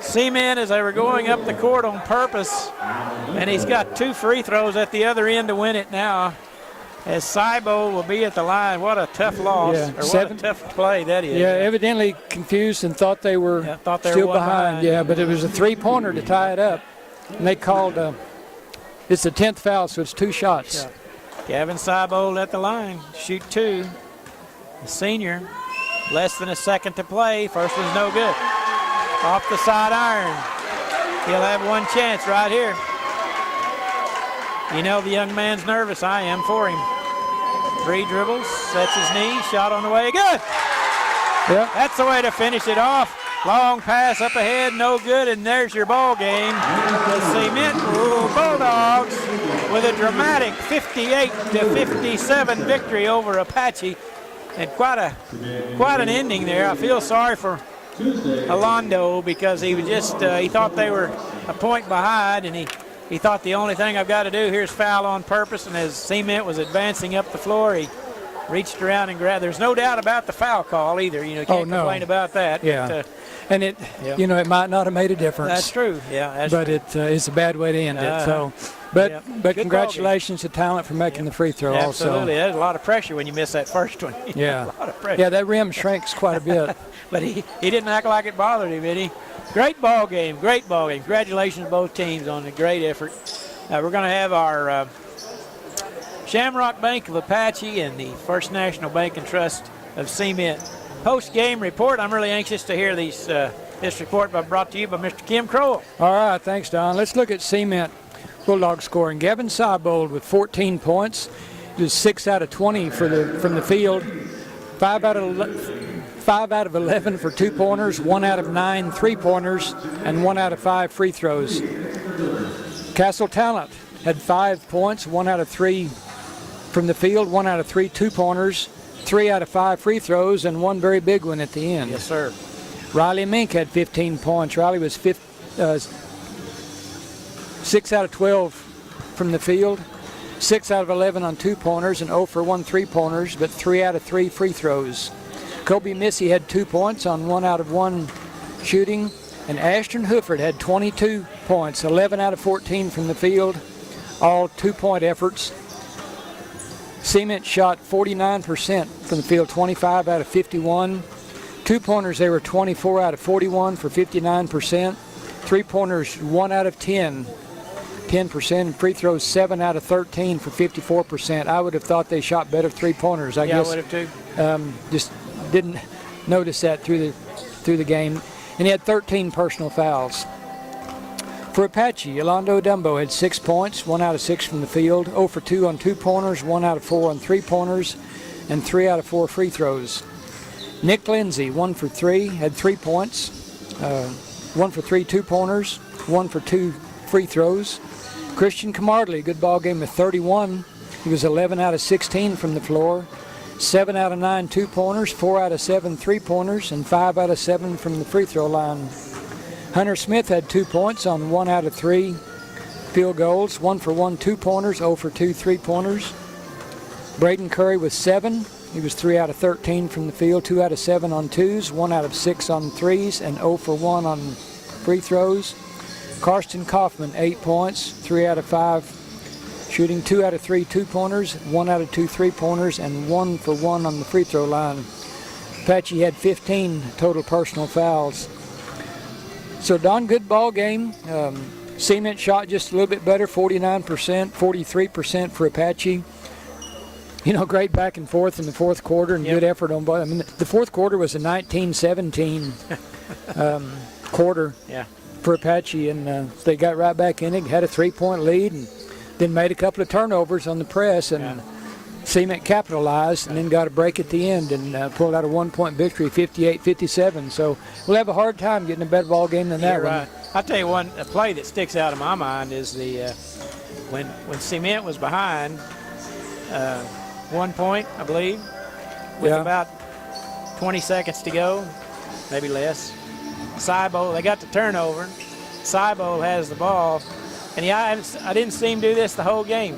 Seaman as they were going up the court on purpose. And he's got 2 free throws at the other end to win it now, as Cybo will be at the line. What a tough loss, or what a tough play that is. Yeah, evidently confused and thought they were still behind. Yeah, but it was a 3-pointer to tie it up. And they called, it's the 10th foul, so it's 2 shots. Yeah. Gavin Cybo at the line, shoot 2. The senior, less than a second to play. First one's no good. Off the side iron. He'll have one chance right here. You know the young man's nervous. I am for him. 3 dribbles, sets his knee, shot on the way, good! Yeah. That's the way to finish it off. Long pass up ahead, no good, and there's your ball game. The Cement Bulldogs with a dramatic 58-57 victory over Apache. And quite an ending there. I feel sorry for Alondo because he was just he thought they were a point behind, and he thought the only thing I've got to do here is foul on purpose. And as Cement was advancing up the floor, he reached around and grabbed. There's no doubt about the foul call either. You know, can't complain about that. Yeah. But, and it, you know, it might not have made a difference. That's true. Yeah. But it's a bad way to end it. So, but congratulations to Talent for making the free throw. Absolutely. There's a lot of pressure when you miss that first one. Yeah. A lot of pressure. Yeah, that rim shrinks quite a bit. But he didn't act like it bothered him, did he? Great ball game. Great ball game. Congratulations to both teams on a great effort. We're going to have our Shamrock Bank of Apache and the First National Bank and Trust of Cement post-game report. I'm really anxious to hear this report brought to you by Mr. Kim Crowell. All right, thanks, Don. Let's look at Cement Bulldog scoring. Gavin Seibold with 14 points. He was 6 out of 20 from the field. 5 out of 11 for 2-pointers, 1 out of 9 3-pointers, and 1 out of 5 free throws. Castle Talent had 5 points, 1 out of 3 from the field, 1 out of 3 2-pointers, 3 out of 5 free throws and one very big one at the end. Yes, sir. Riley Mink had 15 points. Riley was 6 out of 12 from the field, 6 out of 11 on 2-pointers, and 0 for 1 3-pointers, but 3 out of 3 free throws. Kobe Missy had 2 points on 1 out of 1 shooting, and Ashton Hooford had 22 points, 11 out of 14 from the field, all 2-point efforts. Cement shot 49% from the field, 25 out of 51. 2-pointers, they were 24 out of 41 for 59%. 3-pointers, 1 out of 10, 10%. And free throws, 7 out of 13 for 54%. I would have thought they shot better 3-pointers. I guess I would have too. Just didn't notice that through the game. And he had 13 personal fouls. For Apache, Yolando Dumbo had 6 points, 1 out of 6 from the field, 0 for 2 on 2-pointers, 1 out of 4 on 3-pointers, and 3 out of 4 free throws. Nick Lindsay, 1 for 3, had 3 points, 1 for 3 2-pointers, 1 for 2 free throws. Christian Camardley, good ball game with 31. He was 11 out of 16 from the floor, 7 out of 9 2-pointers, 4 out of 7 3-pointers, and 5 out of 7 from the free throw line. Hunter Smith had 2 points on 1 out of 3 field goals, 1 for 1 2-pointers, 0 for 2 3-pointers. Braden Curry was 7. He was 3 out of 13 from the field, 2 out of 7 on 2s, 1 out of 6 on 3s, and 0 for 1 on free throws. Karsten Kaufman, 8 points, 3 out of 5 shooting, 2 out of 3 2-pointers, 1 out of 2 3-pointers, and 1 for 1 on the free throw line. Apache had 15 total personal fouls. So Don, good ball game. Cement shot just a little bit better, 49%, 43% for Apache. You know, great back and forth in the fourth quarter and good effort on both. I mean, the fourth quarter was a 19-17 quarter for Apache, and they got right back in it, had a 3-point lead, and then made a couple of turnovers on the press, and Cement capitalized and then got a break at the end and pulled out a 1-point victory, 58-57. So we'll have a hard time getting a better ball game than that one. Right. I'll tell you a play that sticks out in my mind is the when Cement was behind 1 point, I believe, with about 20 seconds to go, maybe less. Cybo, they got the turnover. Cybo has the ball, and I didn't see him do this the whole game.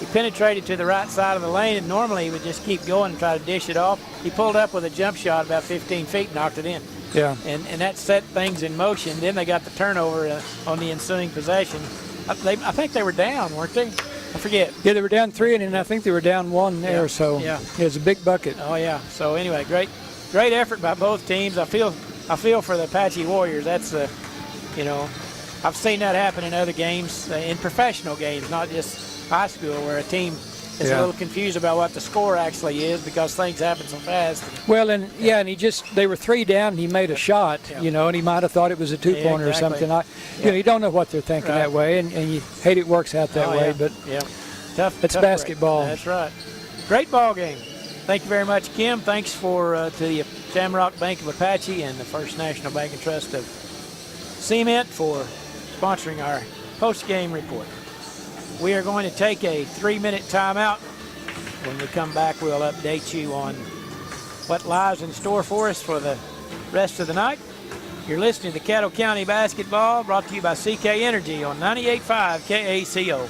He penetrated to the right side of the lane, and normally he would just keep going and try to dish it off. He pulled up with a jump shot about 15 feet and knocked it in. Yeah. And that set things in motion. Then they got the turnover on the ensuing possession. I think they were down, weren't they? I forget. Yeah, they were down 3, and then I think they were down 1 there. So it was a big bucket. Oh yeah. So anyway, great effort by both teams. I feel for the Apache Warriors. That's I've seen that happen in other games, in professional games, not just high school, where a team is a little confused about what the score actually is because things happen so fast. Well, and they were 3 down, and he made a shot, and he might have thought it was a 2-pointer or something. You don't know what they're thinking that way, and you hate it works out that way, but it's basketball. That's right. Great ball game. Thank you very much, Kim. Thanks to the Shamrock Bank of Apache and the First National Bank and Trust of Cement for sponsoring our post-game report. We are going to take a 3-minute timeout. When we come back, we'll update you on what lies in store for us for the rest of the night. You're listening to Caddo County Basketball, brought to you by CK Energy on 98.5 KACO.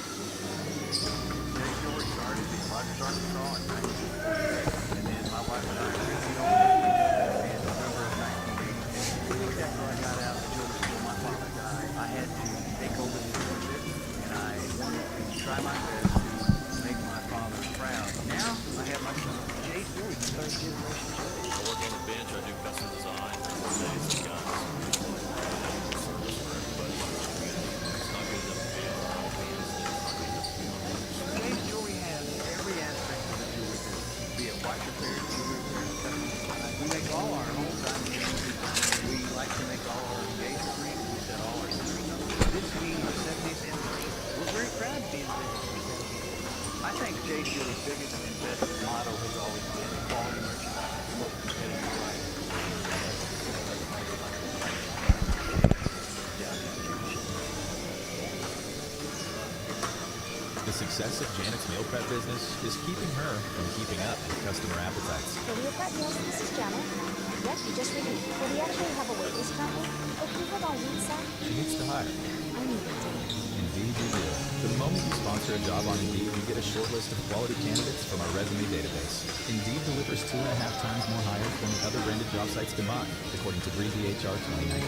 The success of Janet's meal prep business is keeping her from keeping up with customer appetites. For meal prep meals, this is Janet. Yes, you just reviewed. Will we actually have a wait list currently? Oh, can you hold on one sec? She needs to hire. I need it. Indeed you do. The moment you sponsor a job on Indeed, you get a short list of quality candidates from our resume database. Indeed delivers 2.5 times more hires than the other branded job sites combined, according to Breezy HR 2019.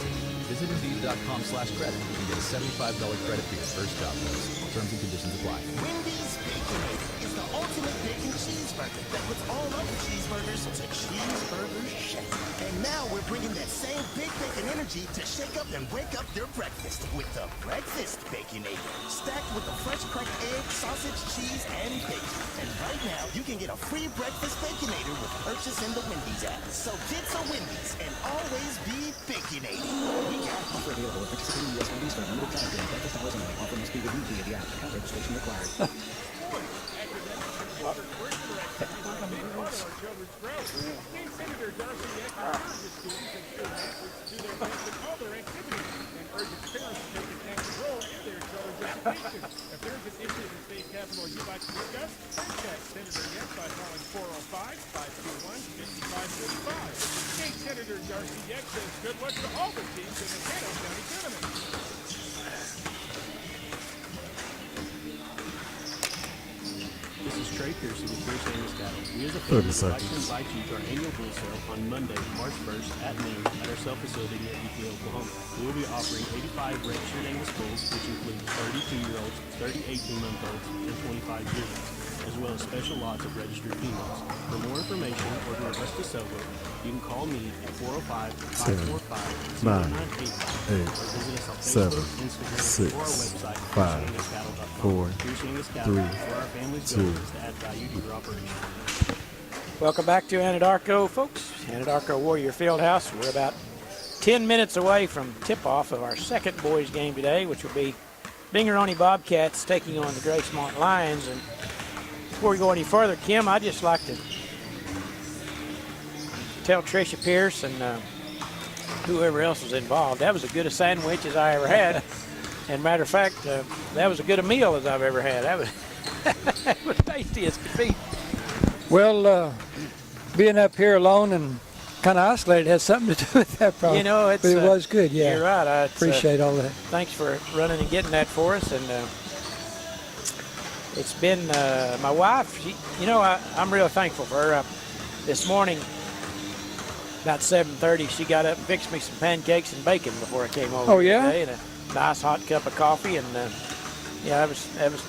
Visit Indeed.com/credit and get a $75 credit for your first job post. Terms and conditions apply. Wendy's Baconator is the ultimate bacon cheeseburger that puts all other cheeseburgers to cheeseburger shake. And now we're bringing that same big bacon energy to shake up and wake up your breakfast with the Breakfast Baconator. Stacked with the fresh cracked egg, sausage, cheese, and bacon. And right now, you can get a free Breakfast Baconator with purchase in the Wendy's app. So get to Wendy's and always be baconated. Offer available at participating U.S. Wendy's for a limited time during breakfast hours only. Offer must be reviewed via the app. Account registration required. State Senator Darcy encourages students and student athletes to do their best in all their activities and urges parents to take an active role in their children's education. If there's an issue in the state capitol you'd like to discuss, contact Senator Yes by calling 405-521-5535. State Senator Darcy Yes says good luck to all the teams in the Caddo County Tournament. This is Trey Piercy with Pierce Amos Cattle. We as a family would like to invite you to our annual bull sale on Monday, March 1st at noon at our sale facility near Eaton, Oklahoma. We will be offering 85 registered Angus bulls, which include 32-year-olds, 30 18-month-olds, and 25-year-olds, as well as special lots of registered females. For more information or to request a sale book, you can call me at 405-545-0985 or visit us on Facebook, Instagram, or our website, PierceAngusCattle.com. Pierce Angus Cattle, where our family's goal is to add value to your operation. Welcome back to Anadarko, folks. Anadarko Warrior Fieldhouse. We're about 10 minutes away from tip-off of our second boys game today, which will be Binger-Oney Bobcats taking on the Gracemont Lions. And before we go any further, Kim, I'd just like to tell Tricia Pierce and whoever else was involved, that was as good a sandwich as I ever had. And matter of fact, that was as good a meal as I've ever had. That was, that was tasty as could be. Well, being up here alone and kind of isolated has something to do with that problem. You know, it's, but it was good, yeah. You're right. I appreciate all that. Thanks for running and getting that for us. And it's been my wife. She, you know, I'm real thankful for her. This morning, about 7:30, she got up and fixed me some pancakes and bacon before I came over. Oh yeah. Today, and a nice hot cup of coffee, and yeah, that was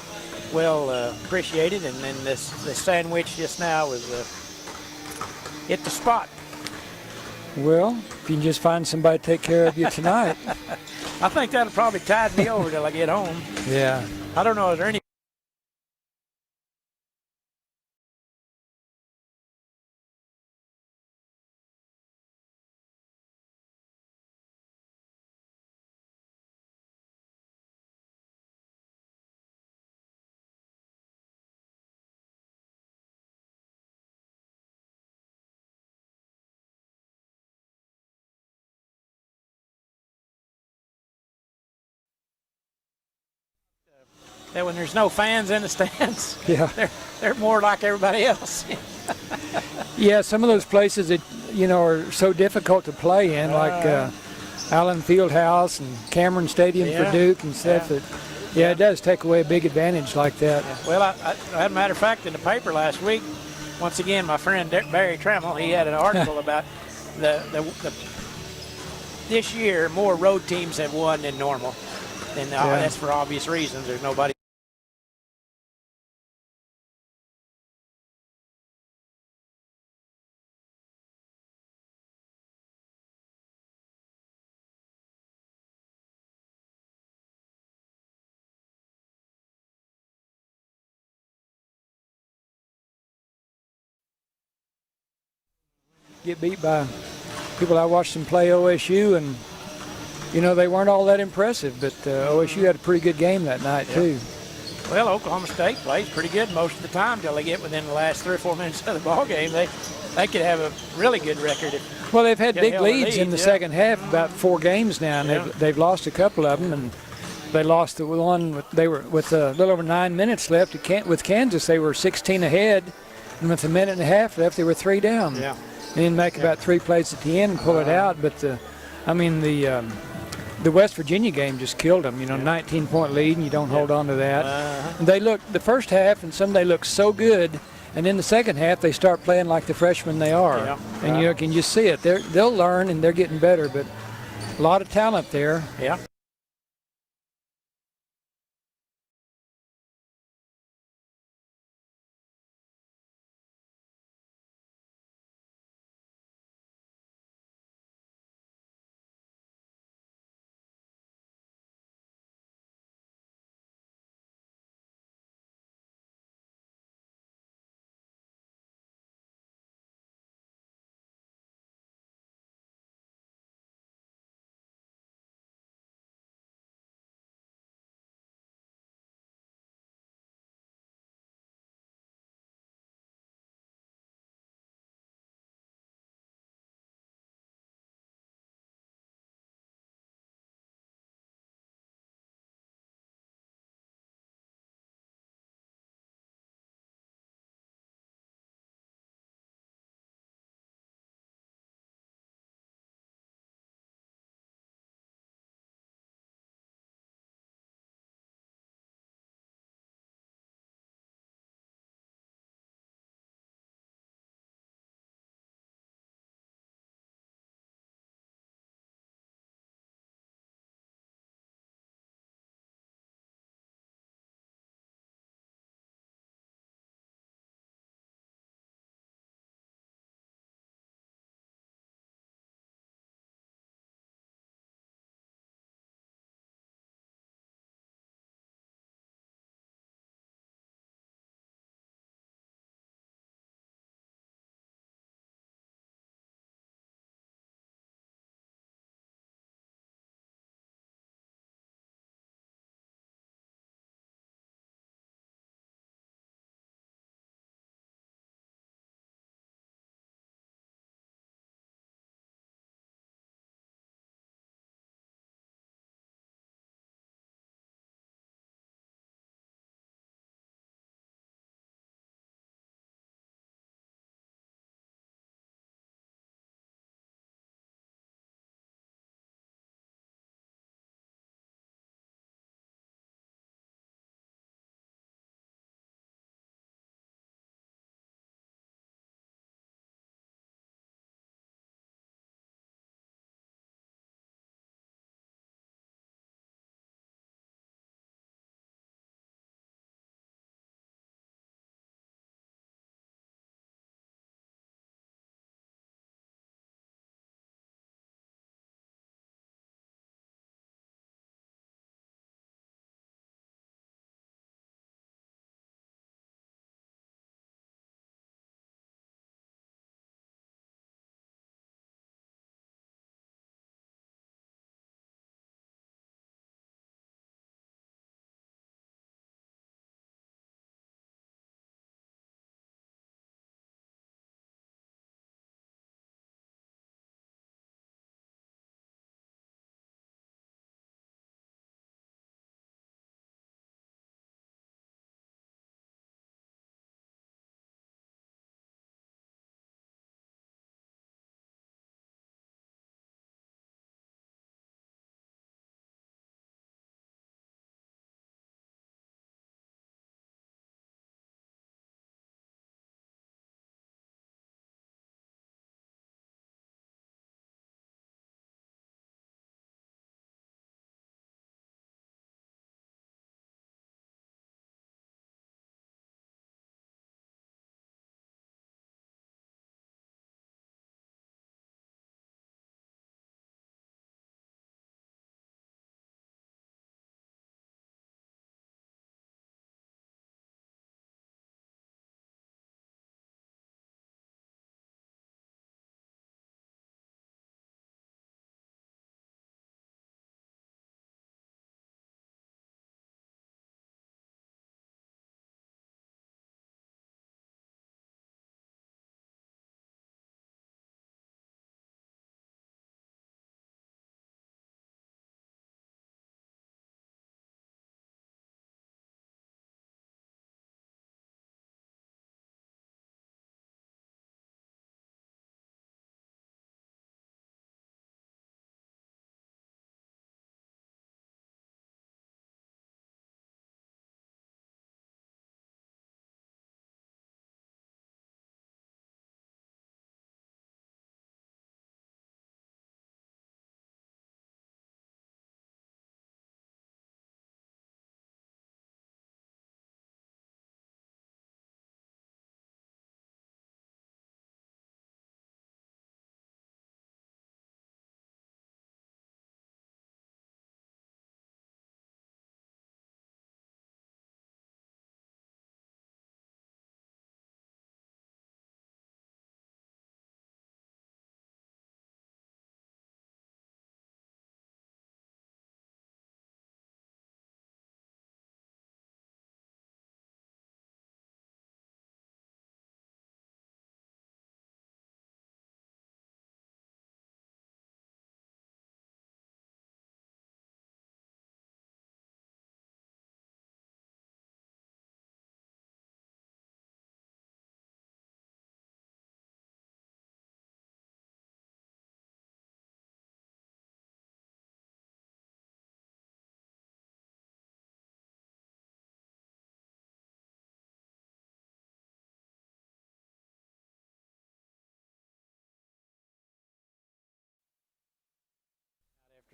well appreciated. And then this sandwich just now was hit the spot. Well, if you can just find somebody to take care of you tonight. I think that'll probably tide me over till I get home. Yeah. I don't know. Is there any? That when there's no fans in the stands, yeah, they're more like everybody else. Yeah, some of those places that are so difficult to play in, like Allen Fieldhouse and Cameron Stadium for Duke and stuff. Yeah. It does take away a big advantage like that. Yeah. Well, I had a matter of fact in the paper last week. Once again, my friend Barry Trammell, he had an article about the this year more road teams have won than normal, and that's for obvious reasons. There's nobody. Get beat by people. I watched them play OSU, and they weren't all that impressive, but OSU had a pretty good game that night too. Well, Oklahoma State plays pretty good most of the time till they get within the last 3 or 4 minutes of the ball game. They could have a really good record. Well, they've had big leads in the second half, about 4 games now, and they've lost a couple of them, they lost the one they were with a little over 9 minutes left. With Kansas, they were 16 ahead, and with a minute and a half left, they were 3 down. Yeah. They didn't make about 3 plays at the end and pull it out, but the West Virginia game just killed them. 19-point lead, and you don't hold on to that. And they looked the first half, and they looked so good. And in the second half, they start playing like the freshmen they are. Yeah. And you can just see it. They'll learn, and they're getting better, but a lot of talent there. Yeah.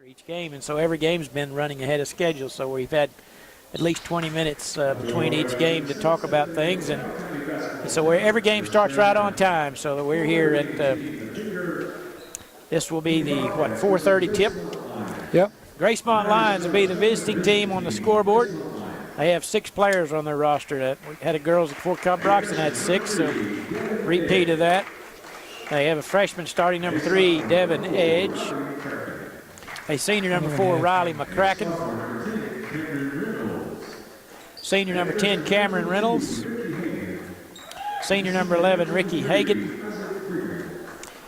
each game, and so every game's been running ahead of schedule. So we've had at least 20 minutes between each game to talk about things, and so every game starts right on time. So that we're here at this will be the 4:30 tip. Yep. Gracemont Lions will be the visiting team on the scoreboard. They have 6 players on their roster. We had a girls before Cobb-Broxton had 6, so repeat of that. They have a freshman starting number 3, Devin Edge. A senior number 4, Riley McCracken. Senior number 10, Cameron Reynolds. Senior number 11, Ricky Hagan.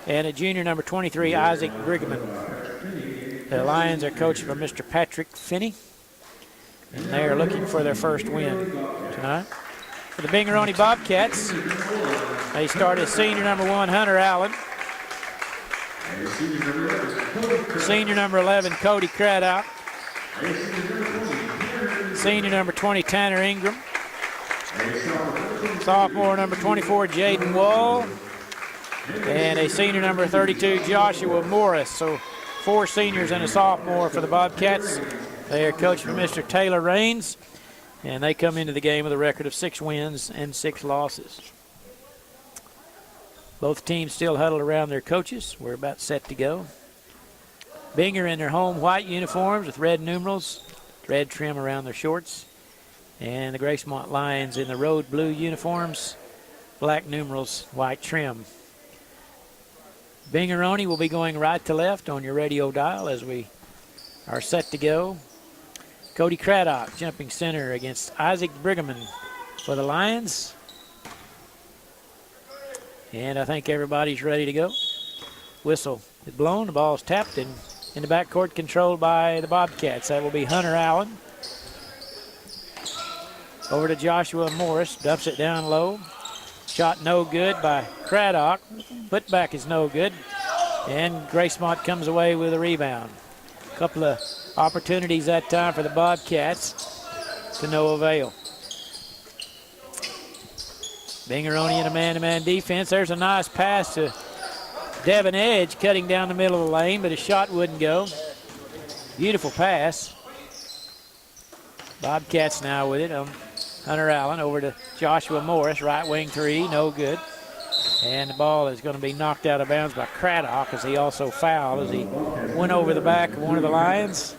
And a junior number 23, Isaac Brigman. The Lions are coached by Mr. Patrick Finney. And they are looking for their first win tonight. For the Binger-Oney Bobcats, they start as senior number 1, Hunter Allen. Senior number 11, Cody Craddock. Senior number 20, Tanner Ingram. Sophomore number 24, Jaden Wall. And a senior number 32, Joshua Morris. So 4 seniors and a sophomore for the Bobcats. They are coached by Mr. Taylor Raines, and they come into the game with a record of 6 wins and 6 losses. Both teams still huddled around their coaches. We're about set to go. Binger in their home white uniforms with red numerals, red trim around their shorts. And the Gracemont Lions in the road blue uniforms, black numerals, white trim. Binger-Oney will be going right to left on your radio dial as we are set to go. Cody Craddock jumping center against Isaac Brigman for the Lions. And I think everybody's ready to go. Whistle is blown, the ball is tapped, and in the backcourt controlled by the Bobcats. That will be Hunter Allen. Over to Joshua Morris, dumps it down low. Shot no good by Craddock. Putback is no good. And Gracemont comes away with a rebound. A couple of opportunities that time for the Bobcats to no avail. Binger-Oney in a man-to-man defense. There's a nice pass to Devin Edge cutting down the middle of the lane, but his shot wouldn't go. Beautiful pass. Bobcats now with it. Hunter Allen over to Joshua Morris, right wing 3, no good. And the ball is going to be knocked out of bounds by Craddock as he also fouled as he went over the back of one of the Lions.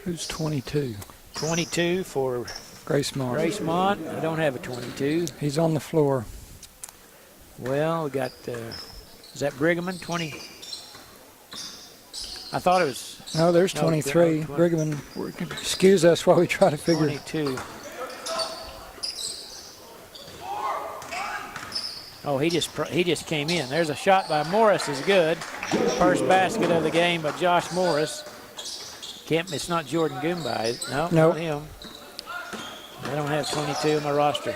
Who's 22? 22 for Gracemont. Gracemont. I don't have a 22. He's on the floor. Well, we got, is that Brigman, 20? I thought it was. No, there's 23. No, Brigman, excuse us while we try to figure. 22. Oh, he just came in. There's a shot by Morris is good. First basket of the game by Josh Morris. It's not Jordan Goombay. No, not him. I don't have 22 on my roster.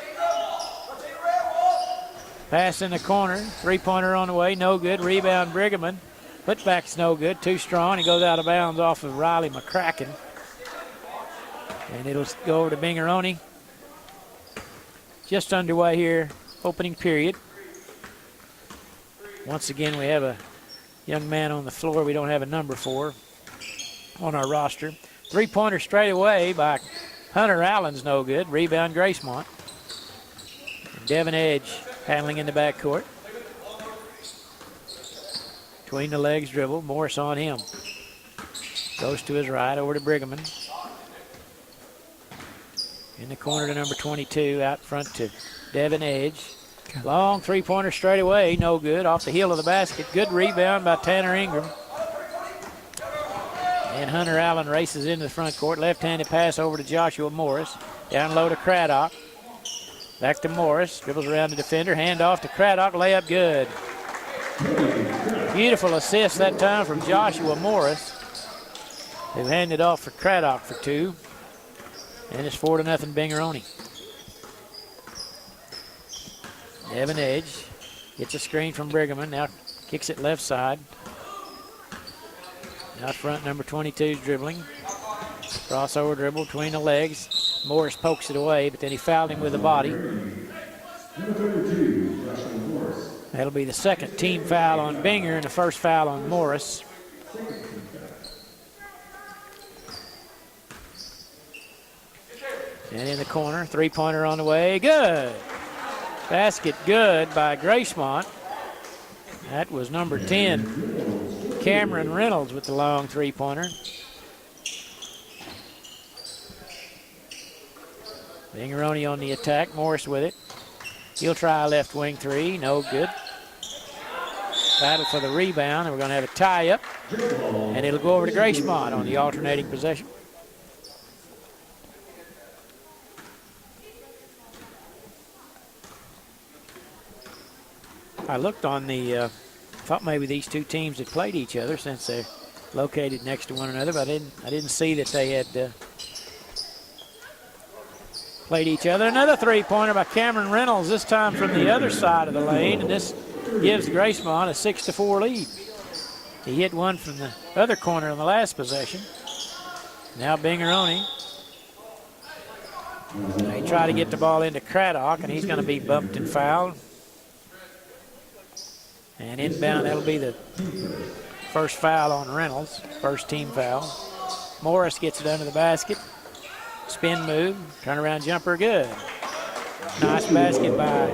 Pass in the corner. 3-pointer on the way. No good. Rebound Brigman. Putback's no good. Too strong. He goes out of bounds off of Riley McCracken. And it'll go over to Binger-Oney. Just underway here. Opening period. Once again, we have a young man on the floor we don't have a number for on our roster. 3-pointer straight away by Hunter Allen's no good. Rebound Gracemont. And Devin Edge handling in the backcourt. Between the legs dribble. Morris on him. Goes to his right over to Brigman. In the corner to number 22. Out front to Devin Edge. Long 3-pointer straight away. No good. Off the heel of the basket. Good rebound by Tanner Ingram. And Hunter Allen races into the front court. Left-handed pass over to Joshua Morris. Down low to Craddock. Back to Morris. Dribbles around the defender. Hand off to Craddock. Layup good. Beautiful assist that time from Joshua Morris. They've handed off for Craddock for 2. And it's 4-0 Binger-Oney. Devin Edge gets a screen from Brigman. Now kicks it left side. Out front, number 22's dribbling. Crossover dribble between the legs. Morris pokes it away, but then he fouled him with the body. That'll be the second team foul on Binger and the first foul on Morris. And in the corner, three-pointer on the way, good. Basket good by Gracemont. That was number 10, Cameron Reynolds with the long three-pointer. Binger-Oney on the attack, Morris with it. He'll try a left wing three, no good. Battle for the rebound, and we're going to have a tie-up. And it'll go over to Gracemont on the alternating possession. I looked on the, thought maybe these two teams had played each other since they're located next to one another, but I didn't see that they had played each other. Another three-pointer by Cameron Reynolds, this time from the other side of the lane, and this gives Gracemont a 6-4 lead. He hit one from the other corner on the last possession. Now Binger-Oney. He tried to get the ball into Craddock, and he's going to be bumped and fouled. And inbound, that'll be the first foul on Reynolds, first team foul. Morris gets it under the basket. Spin move, turnaround jumper, good. Nice basket by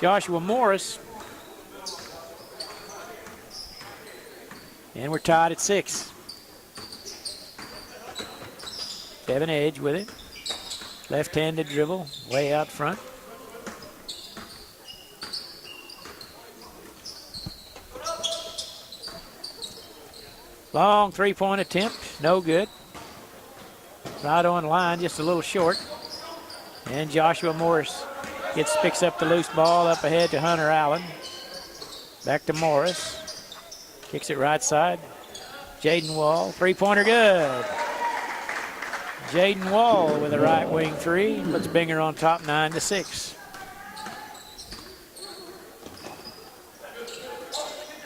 Joshua Morris. And we're tied at 6. Devin Edge with it. Left-handed dribble, way out front. Long three-point attempt, no good. Right on line, just a little short. And Joshua Morris picks up the loose ball up ahead to Hunter Allen. Back to Morris. Kicks it right side. Jaden Wall, three-pointer good. Jaden Wall with a right wing three. Puts Binger on top, 9-6.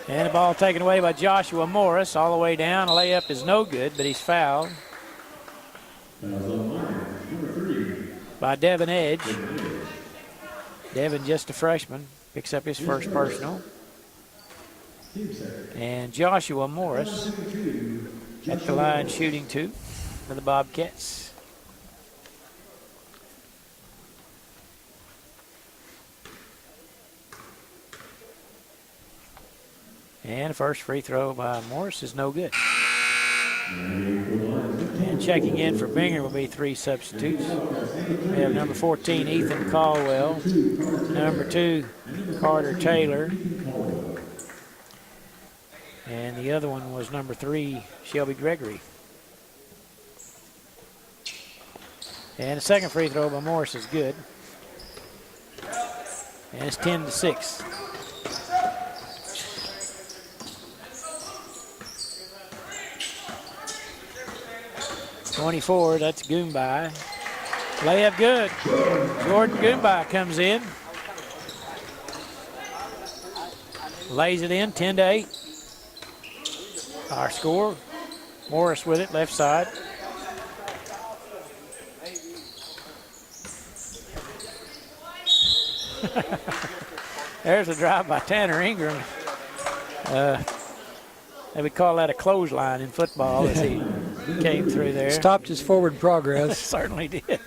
And the ball taken away by Joshua Morris all the way down. A layup is no good, but he's fouled by Devin Edge. Devin, just a freshman, picks up his first personal. And Joshua Morris at the line shooting 2 for the Bobcats. And first free throw by Morris is no good. And checking in for Binger will be 3 substitutes. We have number 14, Ethan Caldwell. Number 2, Carter Taylor. And the other one was number 3, Shelby Gregory. And the second free throw by Morris is good. And it's 10-6. 24, that's Goombye. Layup good. Jordan Goombye comes in. Lays it in, 10-8. Our score. Morris with it, left side. There's a drive by Tanner Ingram. They would call that a clothesline in football as he came through there. Stopped his forward progress. Certainly did.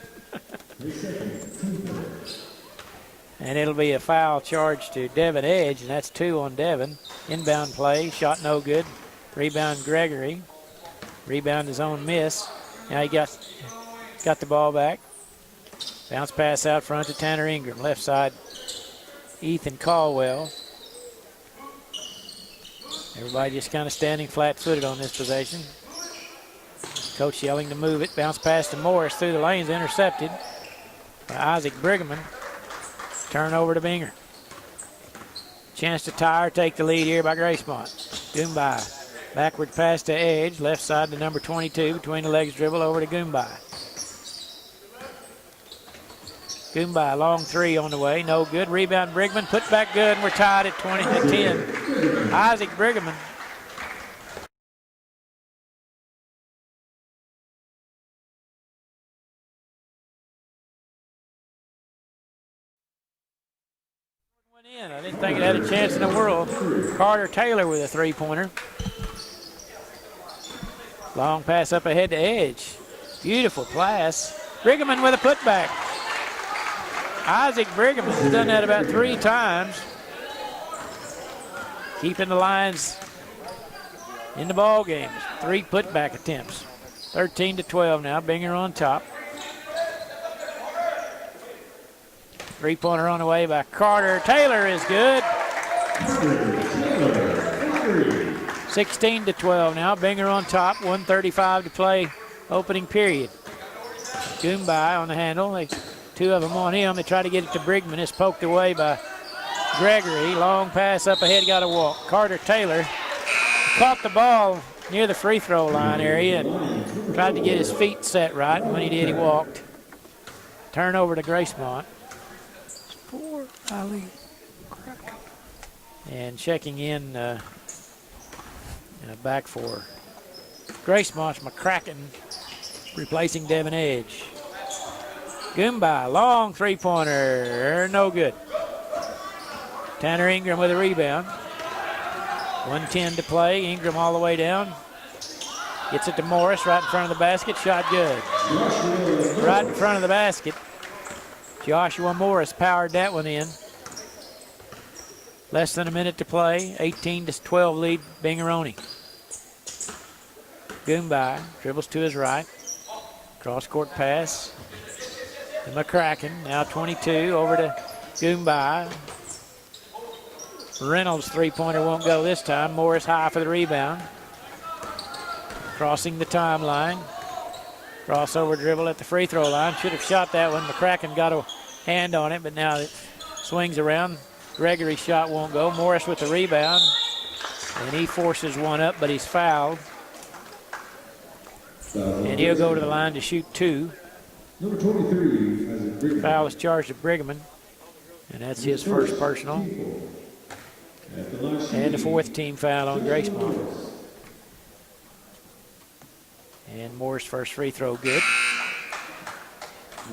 And it'll be a foul charge to Devin Edge, and that's 2 on Devin. Inbound play, shot no good. Rebound Gregory. Rebound his own miss. Now he got the ball back. Bounce pass out front to Tanner Ingram. Left side, Ethan Caldwell. Everybody just kind of standing flat-footed on this possession. Coach yelling to move it. Bounce pass to Morris through the lanes, intercepted by Isaac Brigham. Turnover to Binger. Chance to tie or take the lead here by Gracemont. Goombye. Backward pass to Edge. Left side to number 22. Between the legs dribble over to Goombye. Goombye, long 3 on the way. No good. Rebound Brigham. Put back good, and we're tied at 20-10. Isaac Brigham. I didn't think it had a chance in the world. Carter Taylor with a three-pointer. Long pass up ahead to Edge. Beautiful pass. Brigham with a putback. Isaac Brigham has done that about 3 times. Keeping the lines in the ball game. 3 putback attempts. 13-12 now. Binger on top. 3-pointer on the way by Carter. Taylor is good. 16-12 now. Binger on top. 1:35 to play. Opening period. Goombye on the handle. 2 of them on him. They try to get it to Brigham. It's poked away by Gregory. Long pass up ahead. Got to walk. Carter Taylor caught the ball near the free throw line area and tried to get his feet set right. When he did, he walked. Turnover to Gracemont. Poor Ali. And checking in back for Gracemont's McCracken, replacing Devin Edge. Goombye, long 3-pointer, no good. Tanner Ingram with a rebound. 1:10 to play. Ingram all the way down. Gets it to Morris right in front of the basket. Shot good. Right in front of the basket. Joshua Morris powered that one in. Less than a minute to play. 18-12 lead Binger-Oney. Goombye dribbles to his right. Cross-court pass to McCracken. Now 22 over to Goombye. Reynolds' 3-pointer won't go this time. Morris high for the rebound. Crossing the timeline. Crossover dribble at the free throw line. Should have shot that one. McCracken got a hand on it, but now it swings around. Gregory's shot won't go. Morris with the rebound. And he forces one up, but he's fouled. And he'll go to the line to shoot 2. Number 23. Foul is charged to Brigham. And that's his first personal. And the 4th team foul on Gracemont. And Moore's first free throw good.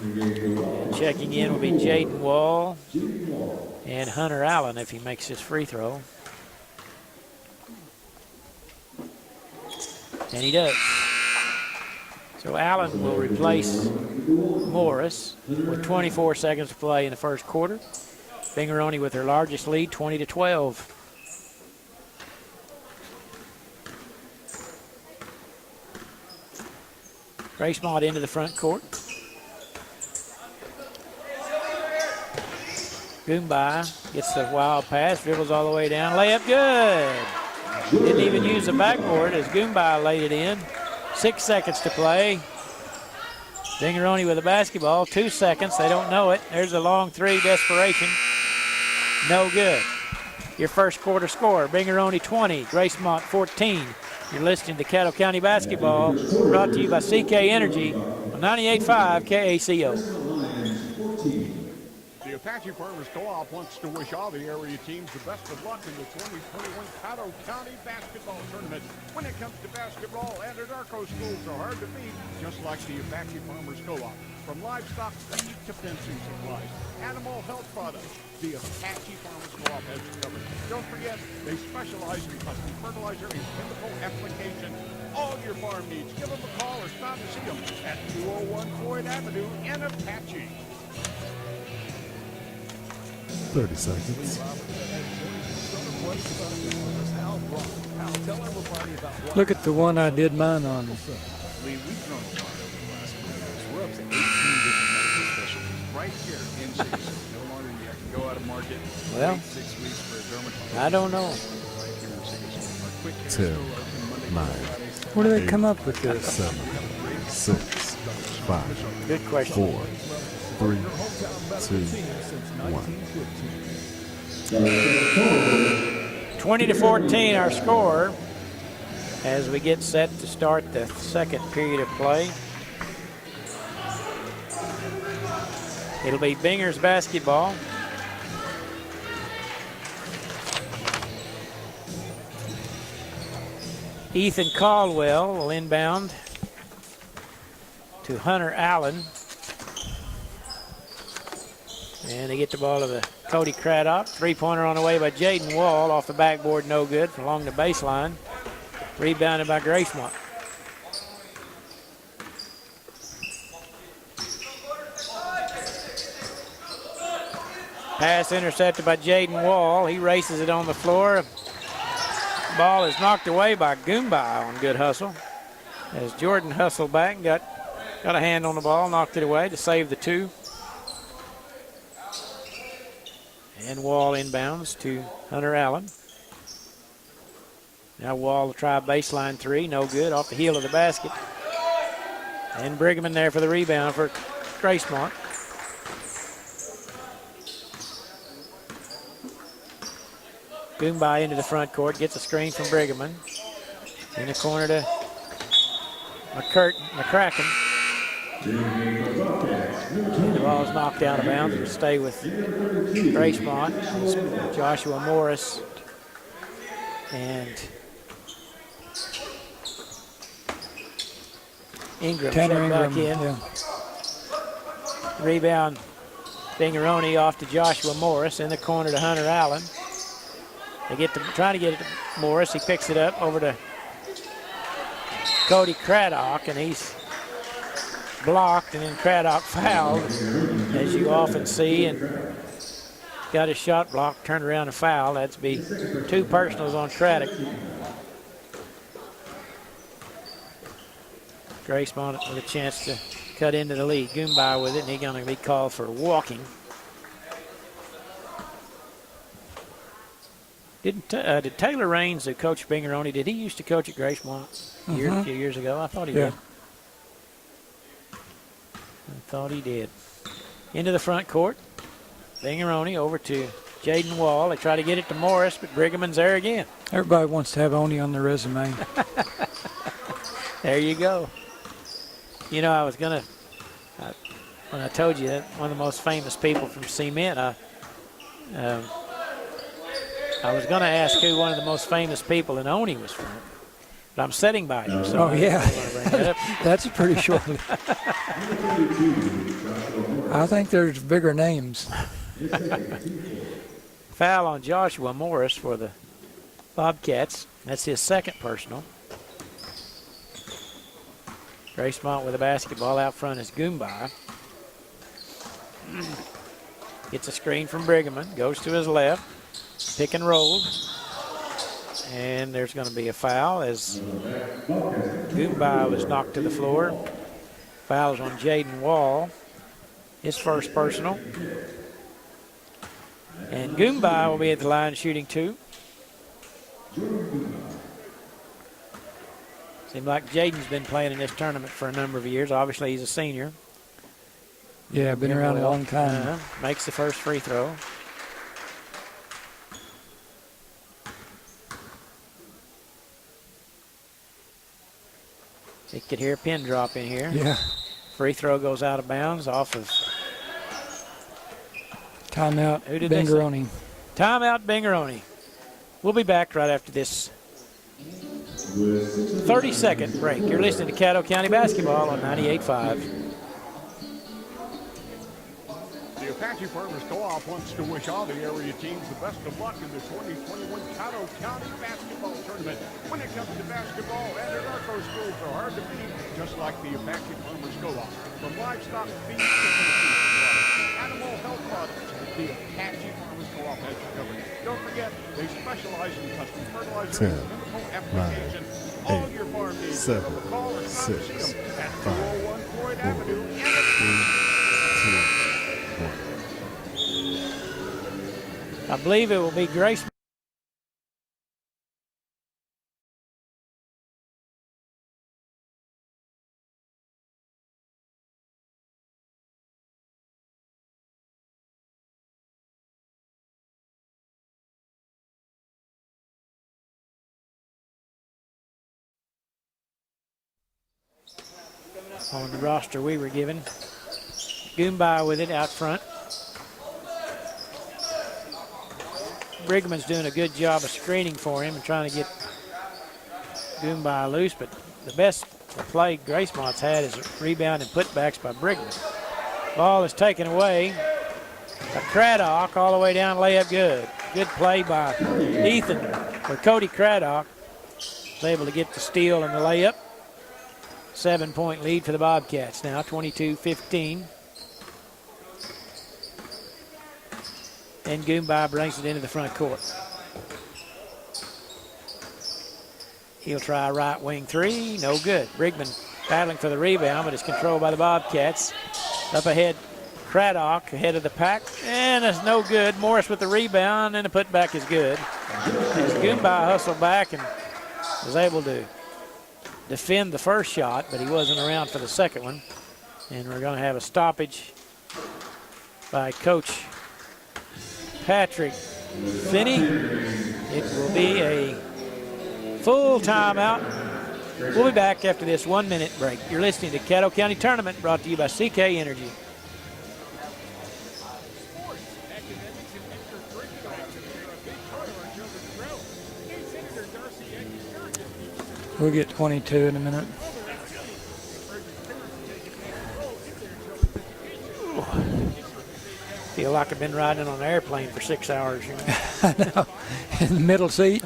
And checking in will be Jaden Wall and Hunter Allen if he makes his free throw. And he does. So Allen will replace Morris with 24 seconds to play in the first quarter. Binger-Oney with their largest lead, 20-12. Gracemont into the front court. Goombye gets the wild pass, dribbles all the way down. Layup good. Didn't even use the backboard as Goombye laid it in. 6 seconds to play. Binger-Oney with the basketball. 2 seconds. They don't know it. There's a long 3, desperation. No good. Your first quarter score, Binger-Oney 20, Gracemont 14. You're listening to Caddo County Basketball, brought to you by CK Energy on 98.5 KACO. The Apache Farmers Co-op wants to wish all the area teams the best of luck in the 2021 Caddo County Basketball Tournament. When it comes to basketball, Anadarko schools are hard to beat, just like the Apache Farmers Co-op. From livestock feed to fencing supplies, animal health products, the Apache Farmers Co-op has you covered. Don't forget, they specialize in custom fertilizer and chemical application. All your farm needs. Give them a call or stop to see them at 201 Floyd Avenue in Apache. 30 seconds. Look at the one I did mine on. We've grown a lot over the last 20 years. We're up to 18 different medical specialties right here in City. No longer you have to go out of market. Well, wait 6 weeks for a dermatologist. I don't know. 10, 9. Where do they come up with this? 7, 6, 5. Good question. 4, 3, 2, 1. 20-14 our score as we get set to start the second period of play. It'll be Binger's basketball. Ethan Caldwell will inbound to Hunter Allen. And they get the ball to the Cody Craddock. 3-pointer on the way by Jaden Wall off the backboard, no good, along the baseline. Rebounded by Gracemont. Pass intercepted by Jaden Wall. He races it on the floor. Ball is knocked away by Goombay on good hustle. As Jordan hustled back and got a hand on the ball, knocked it away to save the 2. And Wall inbounds to Hunter Allen. Now Wall will try a baseline 3, no good, off the heel of the basket. And Brigham in there for the rebound for Gracemont. Goombay into the front court, gets a screen from Brigham. In the corner to McCracken. And the ball is knocked out of bounds. It'll stay with Gracemont. Joshua Morris and Ingram Tanner back Ingram, in. yeah. Rebound, Binger-Oney off to Joshua Morris. In the corner to Hunter Allen. They trying to get it to Morris. He picks it up over to Cody Craddock, and he's blocked, and then Craddock fouled, as you often see, and got his shot blocked, turned around and fouled. That's be 2 personals on Craddock. Gracemont with a chance to cut into the lead. Goombay with it, and he's going to be called for walking. Did Taylor Raines, who coached Binger-Oney, did he used to coach at Gracemont a few years ago? I thought he did. I thought he did. Into the front court. Binger-Oney over to Jaden Wall. They try to get it to Morris, but Brigham's there again. Everybody wants to have Oney on their resume. There you go. You know, I was going to, when I told you that one of the most famous people from Cement, I was going to ask who one of the most famous people in Oney was from, but I'm sitting by you. So That's pretty short. I think there's bigger names. Foul on Joshua Morris for the Bobcats. That's his second personal. Gracemont with the basketball. Out front is Goombay. Gets a screen from Brigham. Goes to his left. Pick and roll. And there's going to be a foul as Goombay was knocked to the floor. Fouls on Jaden Wall. His first personal. And Goombay will be at the line shooting 2. Seems like Jaden's been playing in this tournament for a number of years. Obviously, he's a senior. Yeah, been around a long time. Makes the first free throw. You could hear a pin drop in here. Yeah. Free throw goes out of bounds off of timeout. Who did Binger-Oney. Timeout Binger-Oney. We'll be back right after this 30-second break. You're listening to Caddo County Basketball on 98.5. The Apache Farmers Co-op wants to wish all the area teams the best of luck in the 2021 Caddo County Basketball Tournament. When it comes to basketball, Anadarko schools are hard to beat, just like the Apache Farmers Co-op. From livestock feed to animal health products, the Apache Farmers Co-op has you covered. Don't forget, they specialize in custom fertilizer and chemical application. All your farm needs. Call or come see them at 201 Floyd Avenue and I believe it will be Grace. On the roster we were given. Goombay with it out front. Brigham's doing a good job of screening for him and trying to get Goombay loose, but the best play Gracemont's had is rebound and putbacks by Brigham. Ball is taken away. A Craddock all the way down, layup good. Good play by Ethan, or Cody Craddock. Was able to get the steal and the layup. 7-point lead for the Bobcats now, 22-15. And Goombye brings it into the front court. He'll try right wing three, no good. Brigman battling for the rebound, but it's controlled by the Bobcats. Up ahead, Craddock ahead of the pack, and it's no good. Morris with the rebound, and the putback is good. As Goombye hustled back and was able to defend the first shot, but he wasn't around for the second one. And we're going to have a stoppage by Coach Patrick Finney. It will be a full timeout. We'll be back after this 1 minute break. You're listening to Caddo County Tournament, brought to you by CK Energy. We'll get 22 in a minute. Feel like I've been riding on an airplane for 6 hours. You know? I know. In the middle seat.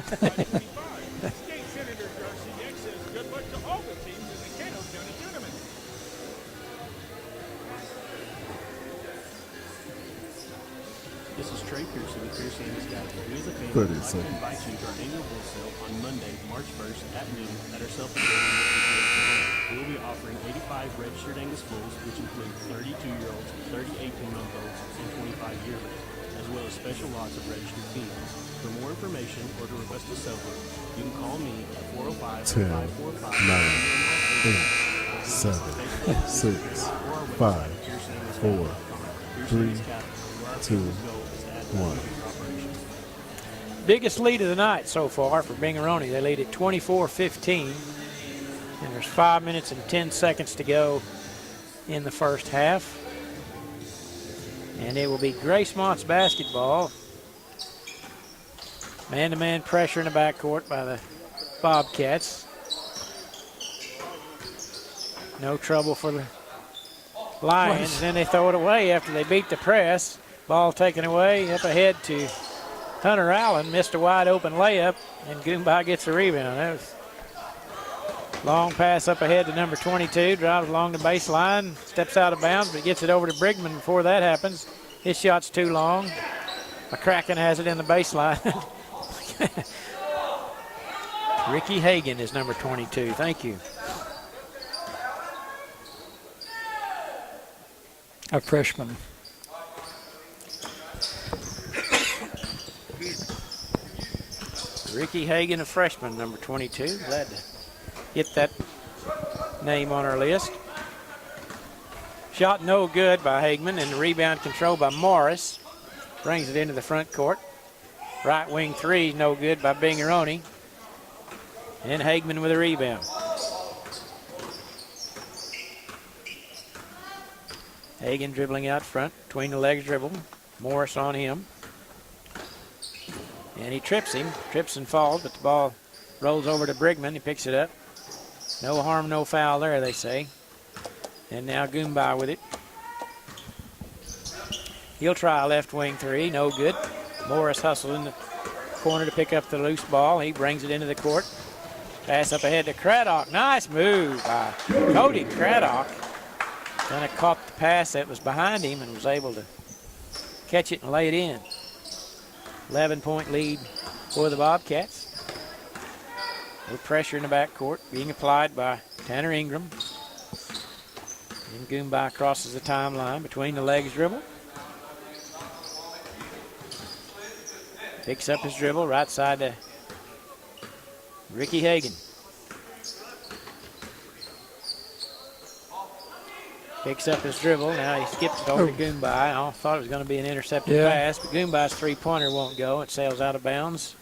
This is Trey Pearson with Pearson and Scott. We as a family 30 would like to seconds. invite you to our annual bull sale on Monday, March 1st at noon at our self-facility in Kiowa. We will be offering 85 registered Angus bulls, which include 32-year-olds, 30 18-month-olds, and 25-year-olds, as well as special lots of registered females. For more information or to request a sale book, you can call me at 10, 9, 8, 7, 6, 5, 4, 3, 2, 1. Biggest lead of the night so far for Binger-Oney. They lead at 24-15. And there's 5 minutes and 10 seconds to go in the first half. And it will be Gracemont's basketball. Man-to-man pressure in the backcourt by the Bobcats. No trouble for the Lions. And then they throw it away after they beat the press. Ball taken away, up ahead to Hunter Allen. Missed a wide open layup, and Goombye gets the rebound. That was long pass up ahead to number 22. Drives along the baseline, steps out of bounds, but gets it over to Brigman before that happens. His shot's too long. McCracken has it in the baseline. Ricky Hagan is number 22. Thank you. A freshman. Ricky Hagan, a freshman, number 22. Glad to get that name on our list. Shot no good by Hagman, and the rebound controlled by Morris. Brings it into the front court. Right wing three, no good by Binger-Oney. And Hagman with a rebound. Hagan dribbling out front, between the legs dribble. Morris on him. And he trips him, trips and falls, but the ball rolls over to Brigman. He picks it up. No harm, no foul there, they say. And now Goombye with it. He'll try a left wing three, no good. Morris hustles in the corner to pick up the loose ball. He brings it into the court. Pass up ahead to Craddock. Nice move by Cody Craddock. Kind of caught the pass that was behind him and was able to catch it and lay it in. 11-point lead for the Bobcats. No pressure in the backcourt being applied by Tanner Ingram. And Goombye crosses the timeline between the legs dribble. Picks up his dribble right side to Ricky Hagan. Picks up his dribble. Now he skips it over to Goombye. I thought it was going to be an intercepted pass, but Goomba's three-pointer won't go. It sails out of bounds.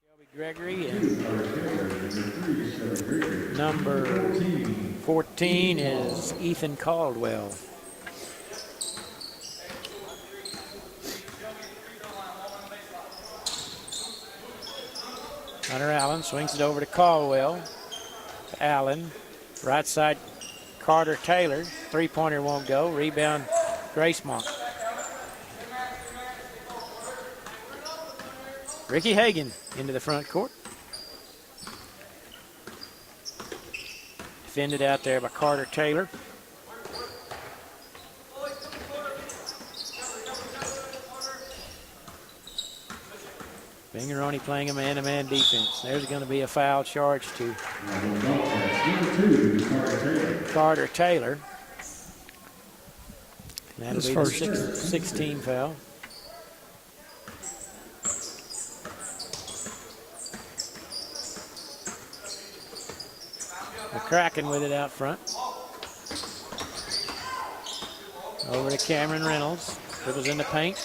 Shelby Gregory and number 14 is Ethan Caldwell. Hunter Allen swings it over to Caldwell. To Allen. Right side, Carter Taylor. Three-pointer won't go. Rebound, Gracemont. Ricky Hagan into the front court. defended out there by Carter Taylor. Binger-Oney playing a man-to-man defense. There's going to be a foul charge to Carter Taylor. And that'll be the 16 foul. McCracken with it out front. Over to Cameron Reynolds. Dribbles in the paint.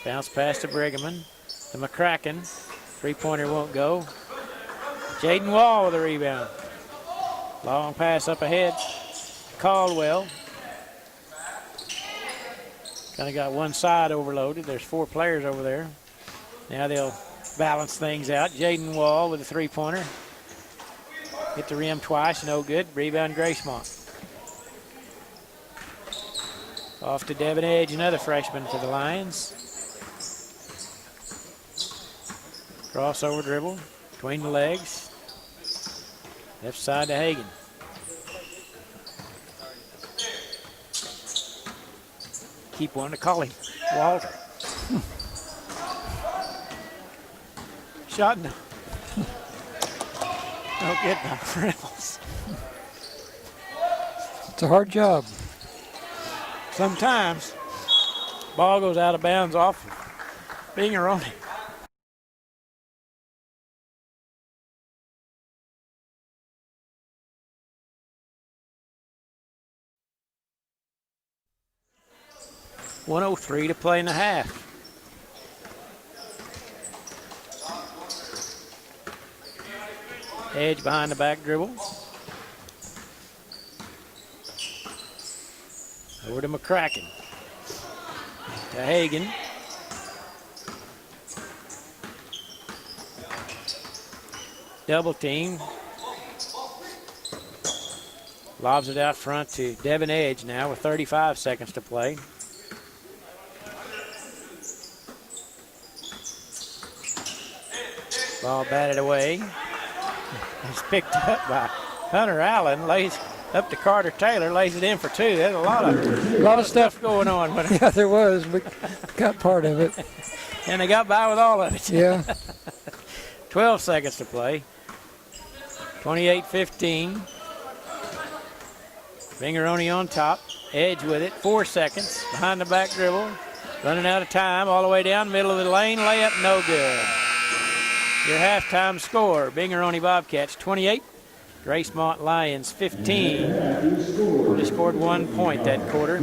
Bounce pass to Brigham. To McCracken. Three-pointer won't go. Jaden Wall with a rebound. Long pass up ahead. Caldwell. Kind of got one side overloaded. There's 4 players over there. Now they'll balance things out. Jaden Wall with a three-pointer. Hit the rim twice, no good. Rebound Gracemont. Off to Devin Edge, another freshman for the Lions. Crossover dribble between the legs. Left side to Hagan. Keep wanting to call him Walter. Shot no. Don't get my Reynolds. It's a hard job. Sometimes ball goes out of bounds off Binger-Oney. .103 to play in the half. Edge behind the back dribble. Over to McCracken. To Hagan. Double team. Lobs it out front to Devin Edge now with 35 seconds to play. Ball batted away. It's picked up by Hunter Allen. Lays up to Carter Taylor. Lays it in for 2. There's a lot of stuff going on. Yeah, there was. We got part of it. And they got by with all of it. Yeah. 12 seconds to play. 28-15. Binger-Oney on top. Edge with it. 4 seconds. Behind the back dribble. Running out of time. All the way down the middle of the lane. Layup no good. Your halftime score, Binger-Oney Bobcats 28, Gracemont Lions 15. Only scored 1 point that quarter.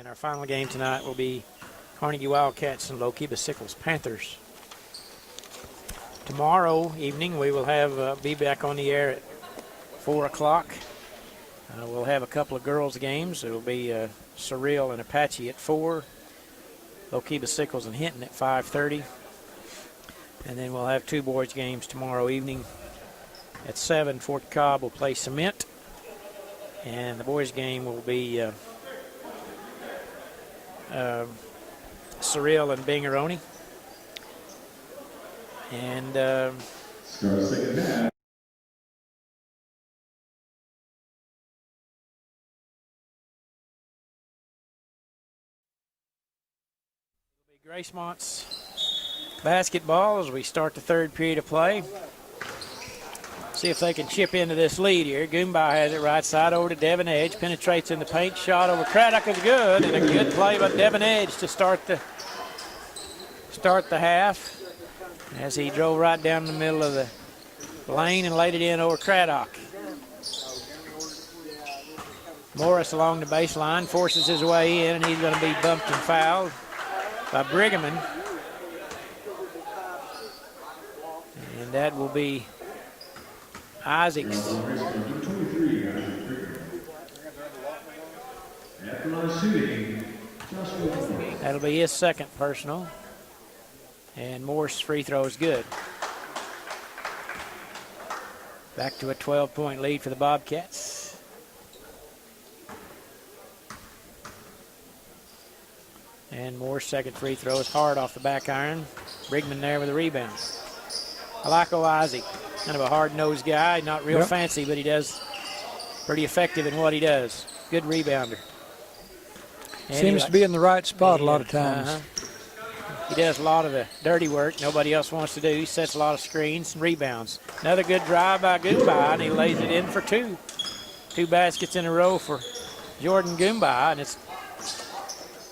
And our final game tonight will be Carnegie Wildcats and Lookeba-Sickles Panthers. Tomorrow evening we will have be back on the air at 4 o'clock. We'll have a couple of girls' games. It will be Surreal and Apache at 4, Lookeba-Sickles and Hinton at 5:30. And then we'll have 2 boys' games tomorrow evening. At 7, Fort Cobb will play Cement. And the boys' game will be Surreal and Binger-Oney. And Gracemont's basketball as we start the 3rd period of play. See if they can chip into this lead here. Goomba has it right side over to Devin Edge. Penetrates in the paint. Shot over Craddock is good. And a good play by Devin Edge to start the half as he drove right down the middle of the lane and laid it in over Craddock. Morris along the baseline forces his way in, and he's going to be bumped and fouled by Brigham. And that will be Isaacs. That'll be his 2nd personal. And Morris' free throw is good. Back to a 12-point lead for the Bobcats. And Morris' 2nd free throw is hard off the back iron. Brigman there with a rebound. I like Isaac. Kind of a hard-nosed guy, not real fancy, but he does pretty effective in what he does. Good rebounder. And seems to be in the right spot a lot of times. He does a lot of the dirty work nobody else wants to do. He sets a lot of screens and rebounds. Another good drive by Goomba, and he lays it in for 2. 2 baskets in a row for Jordan Goomba, and it's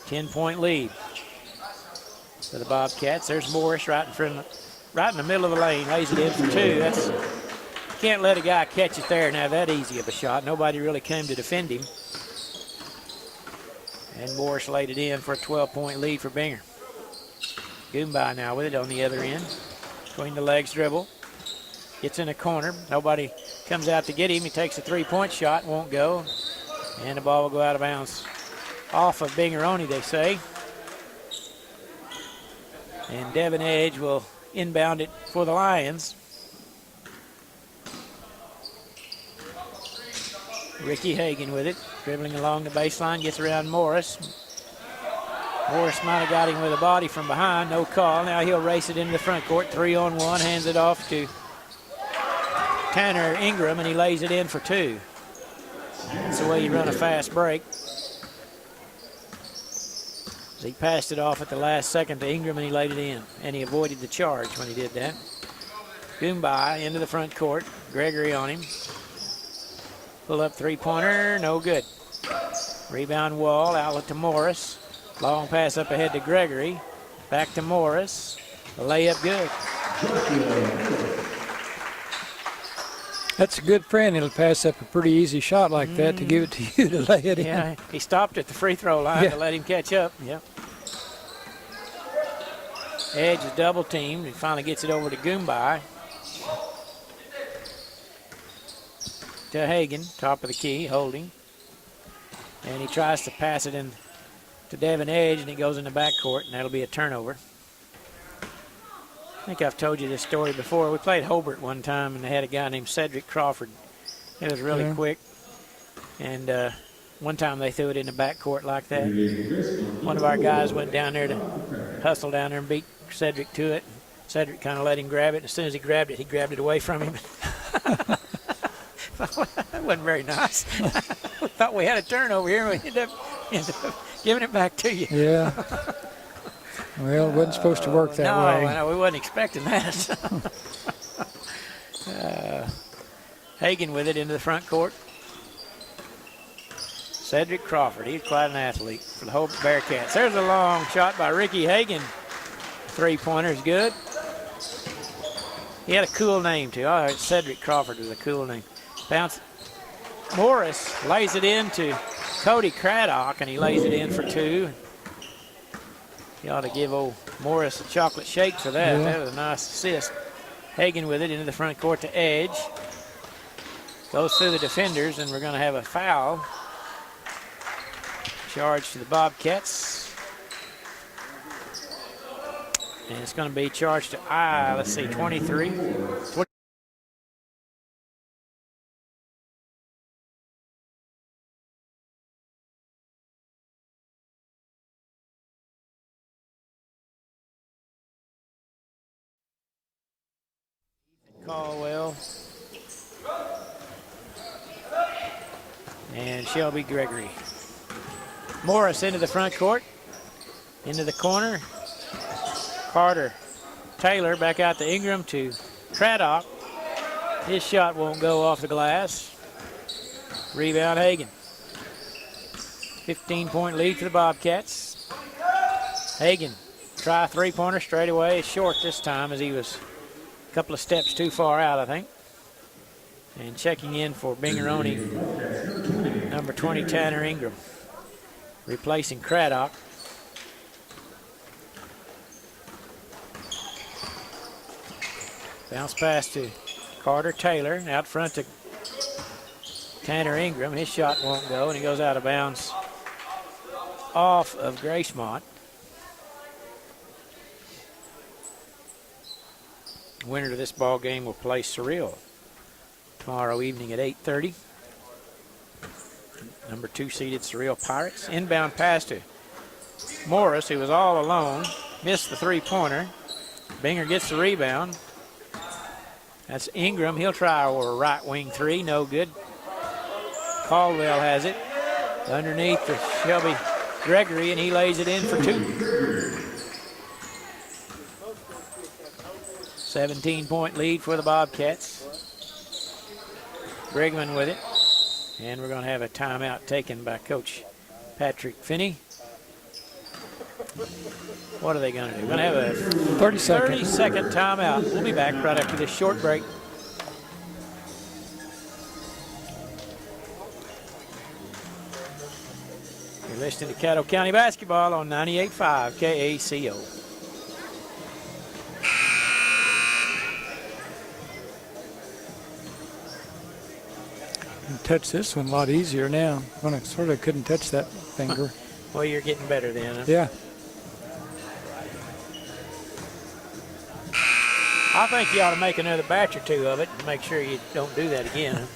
10-point lead for the Bobcats. There's Morris right in front of right in the middle of the lane, lays it in for 2. That's, can't let a guy catch it there and have that easy of a shot. Nobody really came to defend him. And Morris laid it in for a 12-point lead for Binger. Goomba now with it on the other end. Between the legs dribble. Gets in a corner. Nobody comes out to get him. He takes a 3-point shot, won't go. And the ball will go out of bounds. Off of Binger-Oney, they say. And Devin Edge will inbound it for the Lions. Ricky Hagan with it, dribbling along the baseline, gets around Morris. Morris might have got him with a body from behind, no call. Now he'll race it into the front court, 3-on-1, hands it off to Tanner Ingram, and he lays it in for 2. That's the way you run a fast break. He passed it off at the last second to Ingram, and he laid it in. And he avoided the charge when he did that. Goomba into the front court. Gregory on him. Pull up 3-pointer, no good. Rebound Wall, outlet to Morris. Long pass up ahead to Gregory. Back to Morris. The layup good. That's a good friend. He'll pass up a pretty easy shot like that to give it to you to lay it in. Yeah, he stopped at the free throw line to let him catch up. Yep. Edge is double teamed. He finally gets it over to Goomba. To Hagan, top of the key, holding. And he tries to pass it in to Devin Edge, and he goes in the backcourt, and that'll be a turnover. I think I've told you this story before. We played Hobart one time, and they had a guy named Cedric Crawford. He was really quick. And one time they threw it in the backcourt like that. One of our guys went down there to hustle down there and beat Cedric to it. Cedric kind of let him grab it. As soon as he grabbed it away from him. That wasn't very nice. We thought we had a turnover here, and we ended up giving it back to you. Yeah. Well, it wasn't supposed to work that way. No, we wasn't expecting that. Hagan with it into the front court. Cedric Crawford, he's quite an athlete for the Hobart Bearcats. There's a long shot by Ricky Hagan. 3-pointer is good. He had a cool name, too. I heard Cedric Crawford was a cool name. Bounce. Morris lays it into Cody Craddock, and he lays it in for 2. You ought to give old Morris a chocolate shake for that. Yeah. That was a nice assist. Hagan with it into the front court to Edge. Goes through the defenders, and we're going to have a foul. Charge to the Bobcats. And it's going to be charged to let's see, 23. Caldwell. And Shelby Gregory. Morris into the front court. Into the corner. Carter. Taylor back out to Ingram to Craddock. His shot won't go off the glass. Rebound Hagan. 15-point lead for the Bobcats. Hagan. Try a three-pointer straight away. Short this time as he was a couple of steps too far out, I think. And checking in for Binger-Oney, number 20, Tanner Ingram, replacing Craddock. Bounce pass to Carter Taylor, out front to Tanner Ingram. His shot won't go, and he goes out of bounds off of Gracemont. Winner of this ball game will play Surreal tomorrow evening at 8:30. Number 2 seeded Surreal Pirates. Inbound pass to Morris, who was all alone. Missed the three-pointer. Binger gets the rebound. That's Ingram. He'll try a right wing 3. No good. Caldwell has it. Underneath to Shelby Gregory, and he lays it in for 2. 17-point lead for the Bobcats. Brigman with it. And we're going to have a timeout taken by Coach Patrick Finney. What are they going to do? We're going to have a 30-second timeout. We'll be back right after this short break. You're listening to Caddo County Basketball on 98.5 KACO. Touch this one a lot easier now. When I sort of couldn't touch that finger. Well, you're getting better then, huh? Yeah. I think you ought to make another batch or 2 of it and make sure you don't do that again.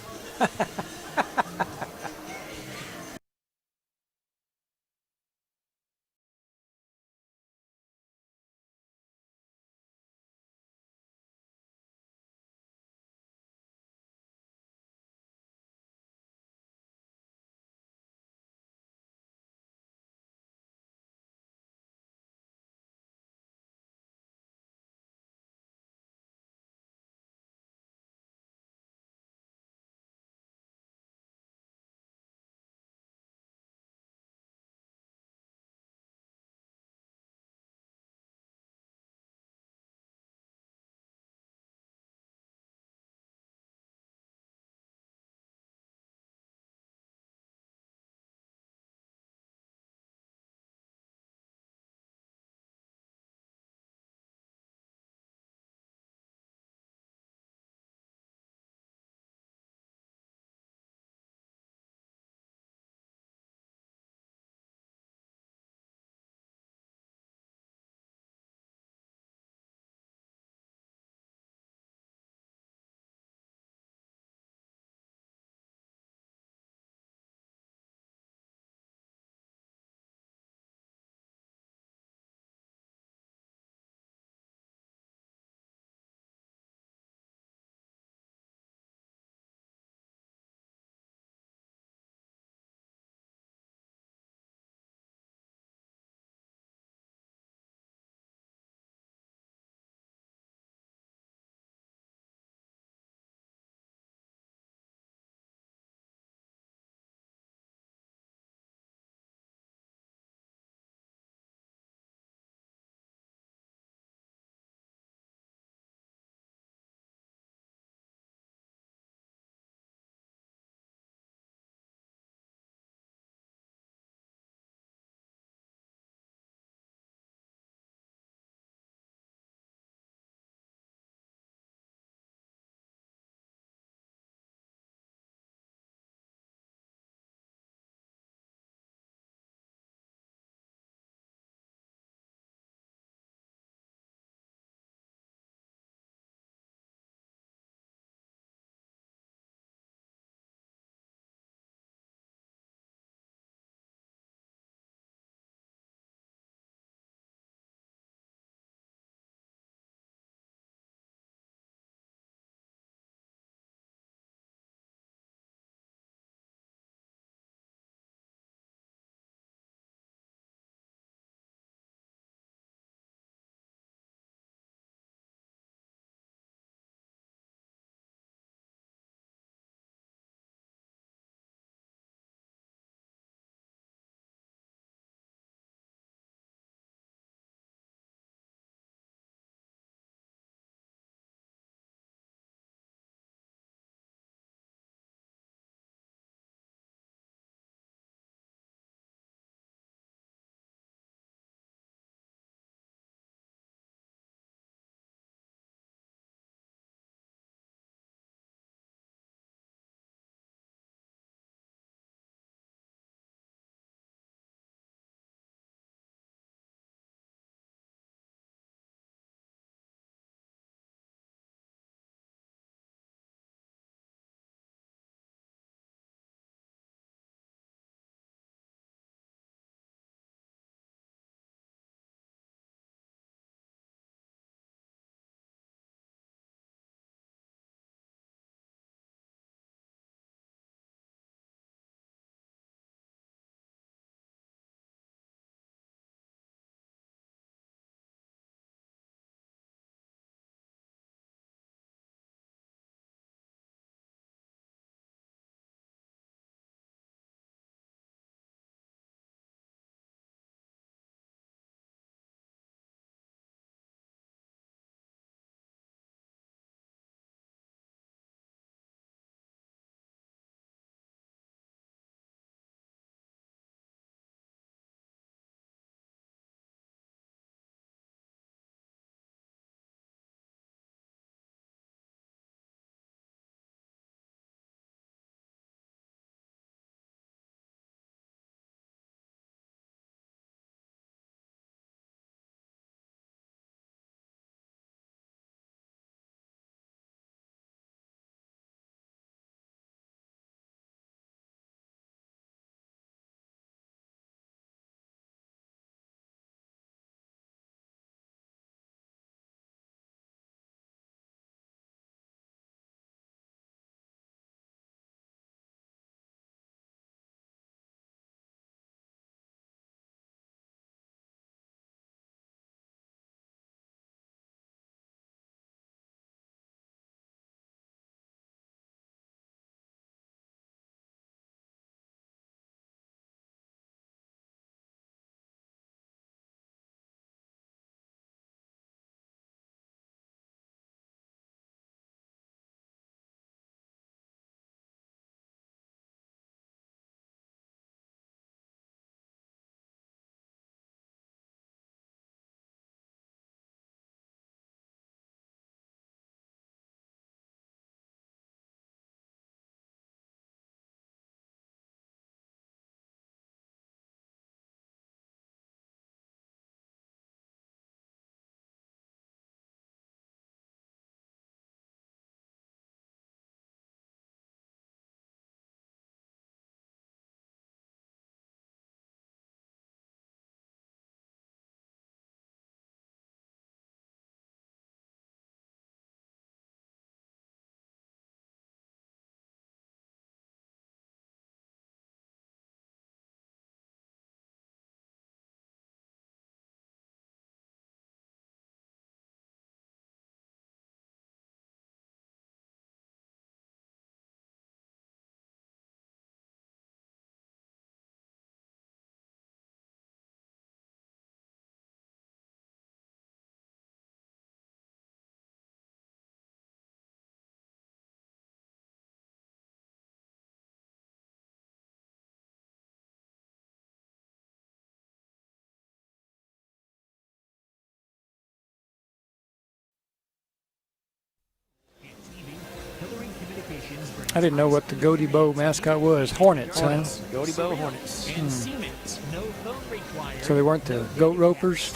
I didn't know what the Gotebo mascot was. Hornets, Hornets. huh? Gotebo Hornets. And Siemens, no phone required. So they weren't the goat ropers?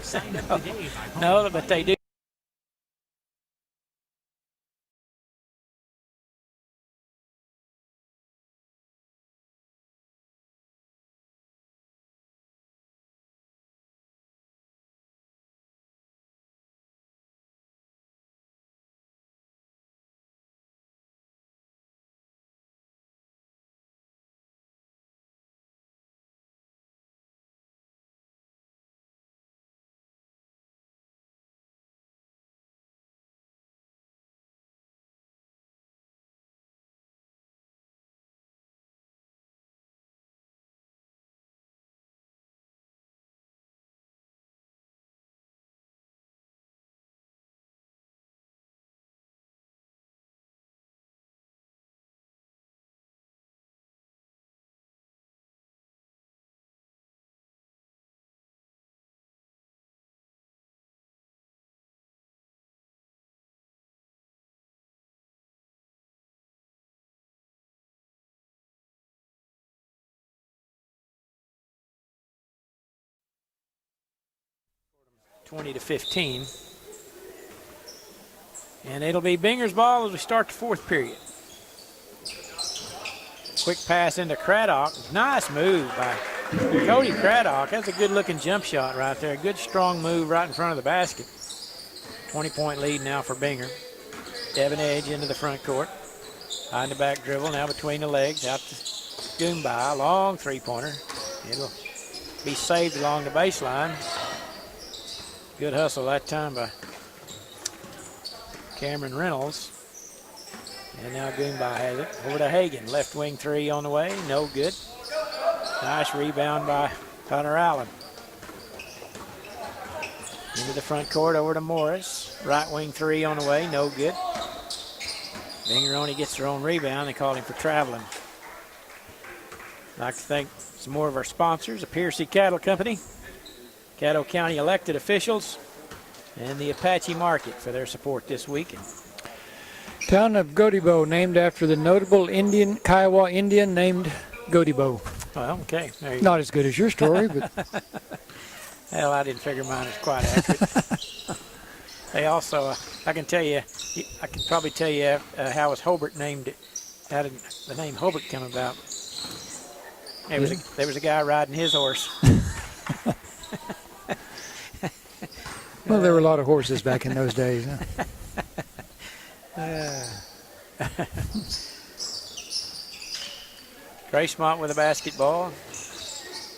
Sign up today by No, but they do. (20-15), and it'll be Binger's ball as we start the fourth period. Quick pass into Craddock. Nice move by Cody Craddock. That's a good-looking jump shot right there. Good, strong move right in front of the basket. 20-point lead now for Binger. Devin Edge into the front court. Behind the back dribble, now between the legs. Out to Goomba. Long three-pointer. It'll be saved along the baseline. Good hustle that time by Cameron Reynolds. And now Goomba has it. Over to Hagan. Left wing three on the way. No good. Nice rebound by Connor Allen. Into the front court, over to Morris. Right wing three on the way. No good. Binger-Oney gets their own rebound. They called him for traveling. I'd like to thank some more of our sponsors, the Piercy Cattle Company, Caddo County elected officials, and the Apache Market for their support this week. Town of Gotebo, named after the notable Kiowa Indian named Gotebo. Well, okay. There you Not as good as your story, but well, I didn't figure mine was quite accurate. They also, I can probably tell you how was Hobart named it. How did the name Hobart come about? There was a guy riding his horse. well, there were a lot of horses back in those days. Huh? Gracemont with a basketball.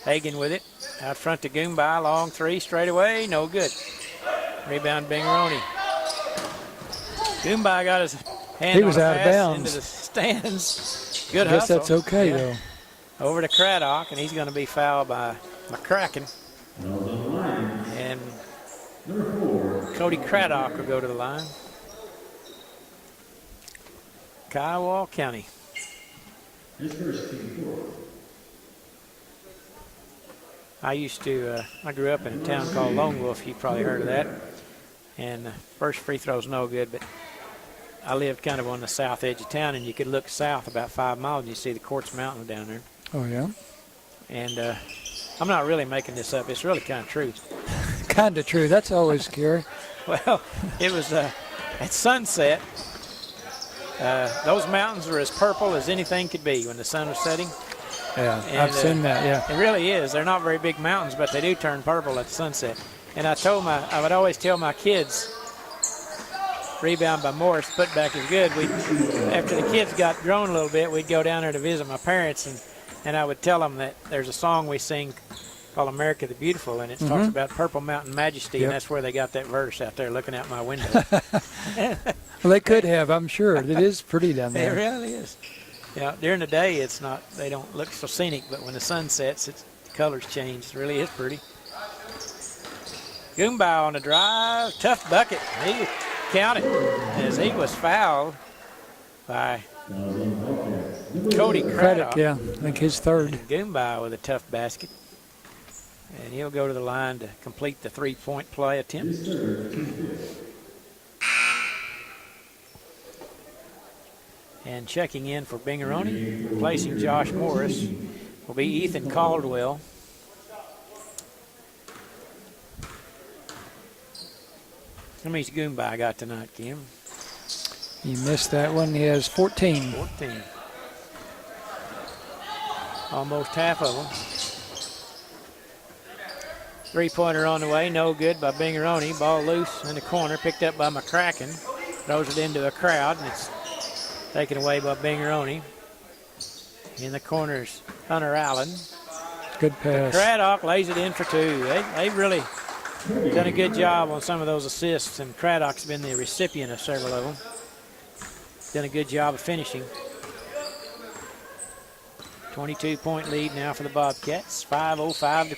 Hagan with it. Out front to Goomba. Long three straight away. No good. Rebound Binger-Oney. Goomba got his hand he was out of bounds into the stands. Good I guess hustle. that's okay, yeah. though. Over to Craddock, and he's going to be fouled by McCracken. And Cody Craddock will go to the line. Kiowa County. I grew up in a town called Lone Wolf. You've probably heard of that. And the first free throw's no good, but I lived kind of on the south edge of town, and you could look south about 5 miles and you see the Quartz Mountain down there. Oh, yeah? And I'm not really making this up. It's really kind of true. Kind of true. That's always scary. Well, it was at sunset. Those mountains were as purple as anything could be when the sun was setting. Yeah, And, I've seen that, yeah. It really is. They're not very big mountains, but they do turn purple at sunset. And I would always tell my kids, rebound by Morris, putback is good. After the kids got grown a little bit, we'd go down there to visit my parents, and I would tell them that there's a song we sing called America the Beautiful, and it talks about Purple Mountain Majesty, and that's where they got that verse out there looking out my window. Well, they could have, I'm sure. It is pretty down there. It really is. Yeah, during the day, they don't look so scenic, but when the sun sets, the colors change. It really is pretty. Goomba on the drive, tough bucket. He counted as he was fouled by Cody Craddock. Yeah, I think his third. And Goomba with a tough basket. And he'll go to the line to complete the three-point play attempt. And checking in for Binger-Oney, replacing Josh Morris, will be Ethan Caldwell. How many's Goomba I got tonight, Kim? You missed that one. He has 14. 14. Almost half of them. Three-pointer on the way, no good by Binger-Oney. Ball loose in the corner, picked up by McCracken. Throws it into a crowd, and it's taken away by Binger-Oney. In the corners, Hunter Allen. Good pass. Craddock lays it in for two. They've really done a good job on some of those assists, and Craddock's been the recipient of several of them. Done a good job of finishing. 22-point lead now for the Bobcats. 5:05 to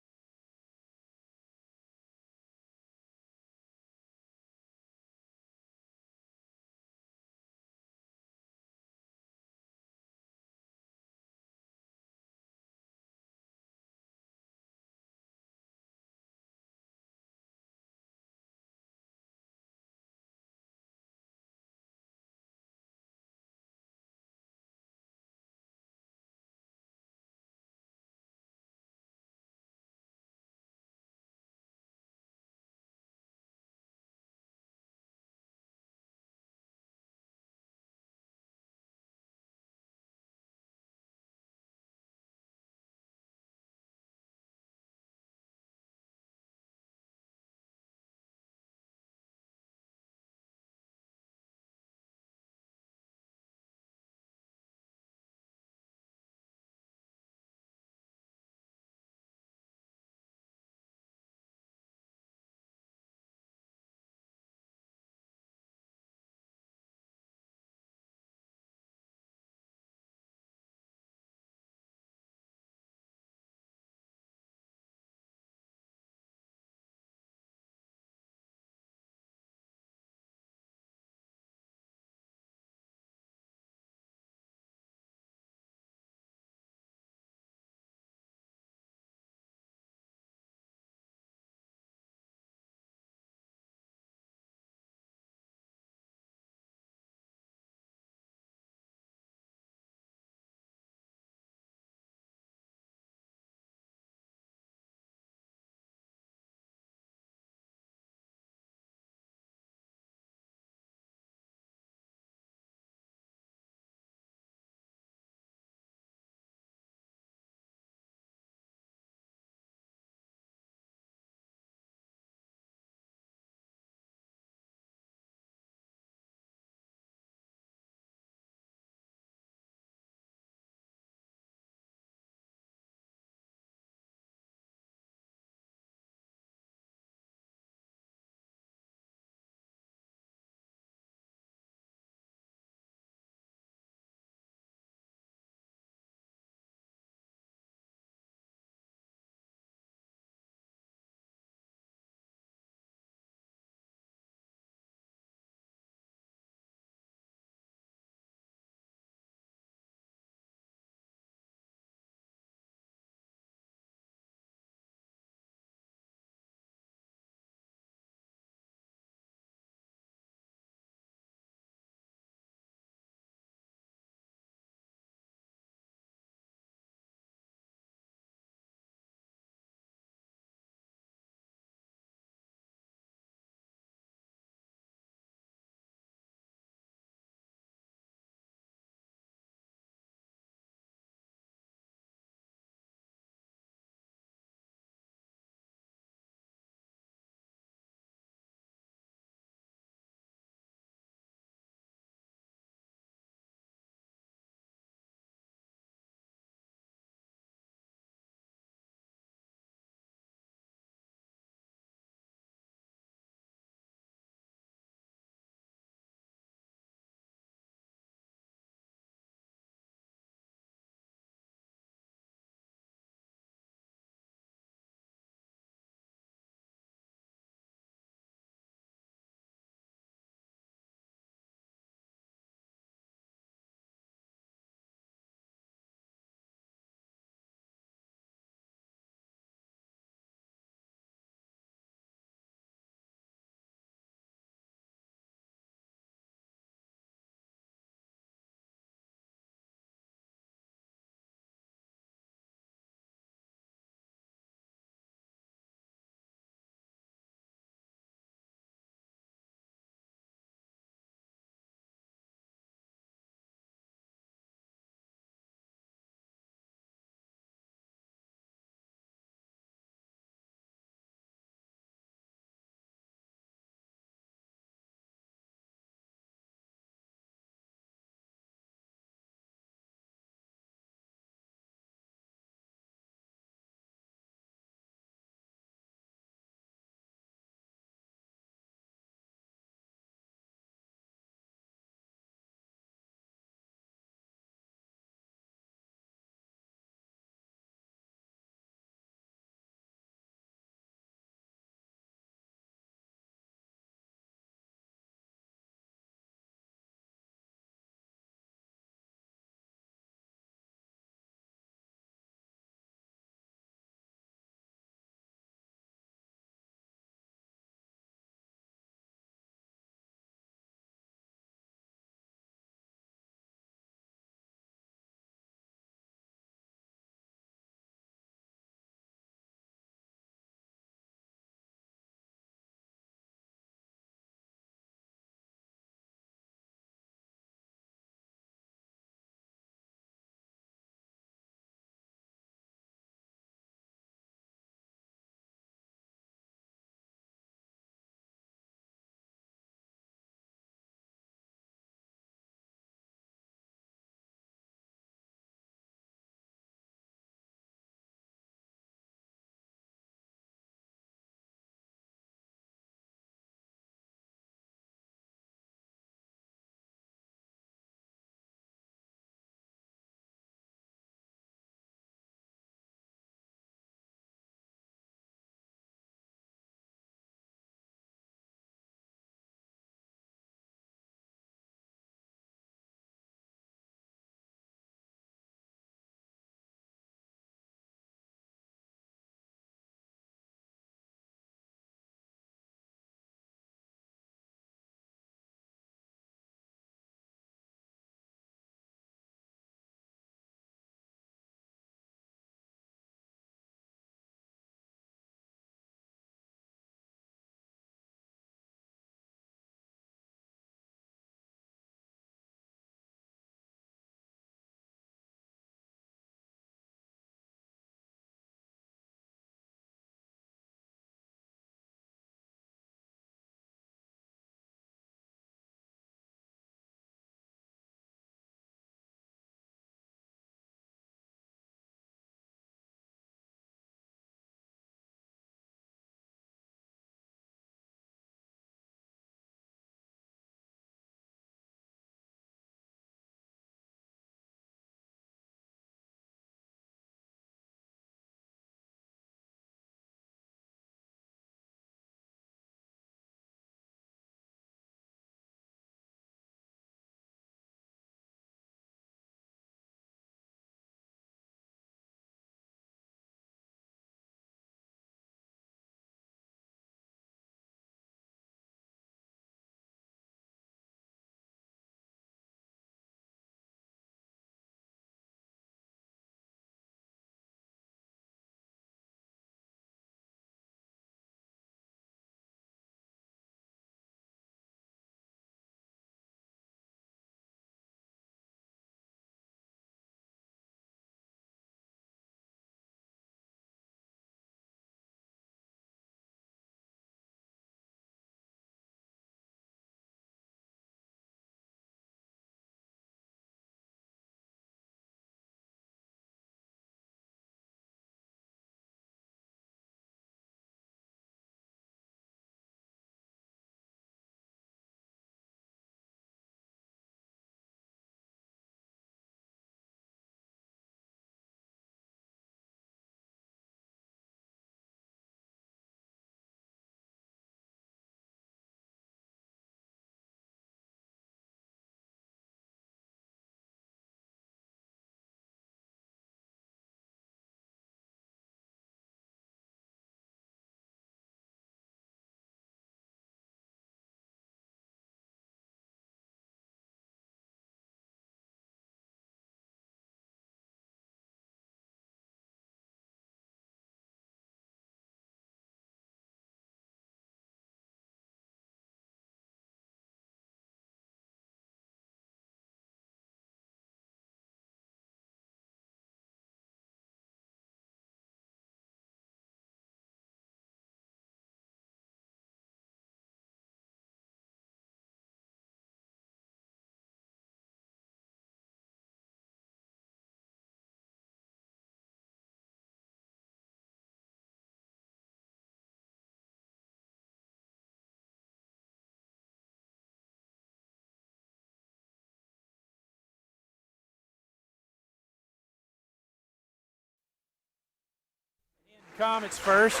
Comets first.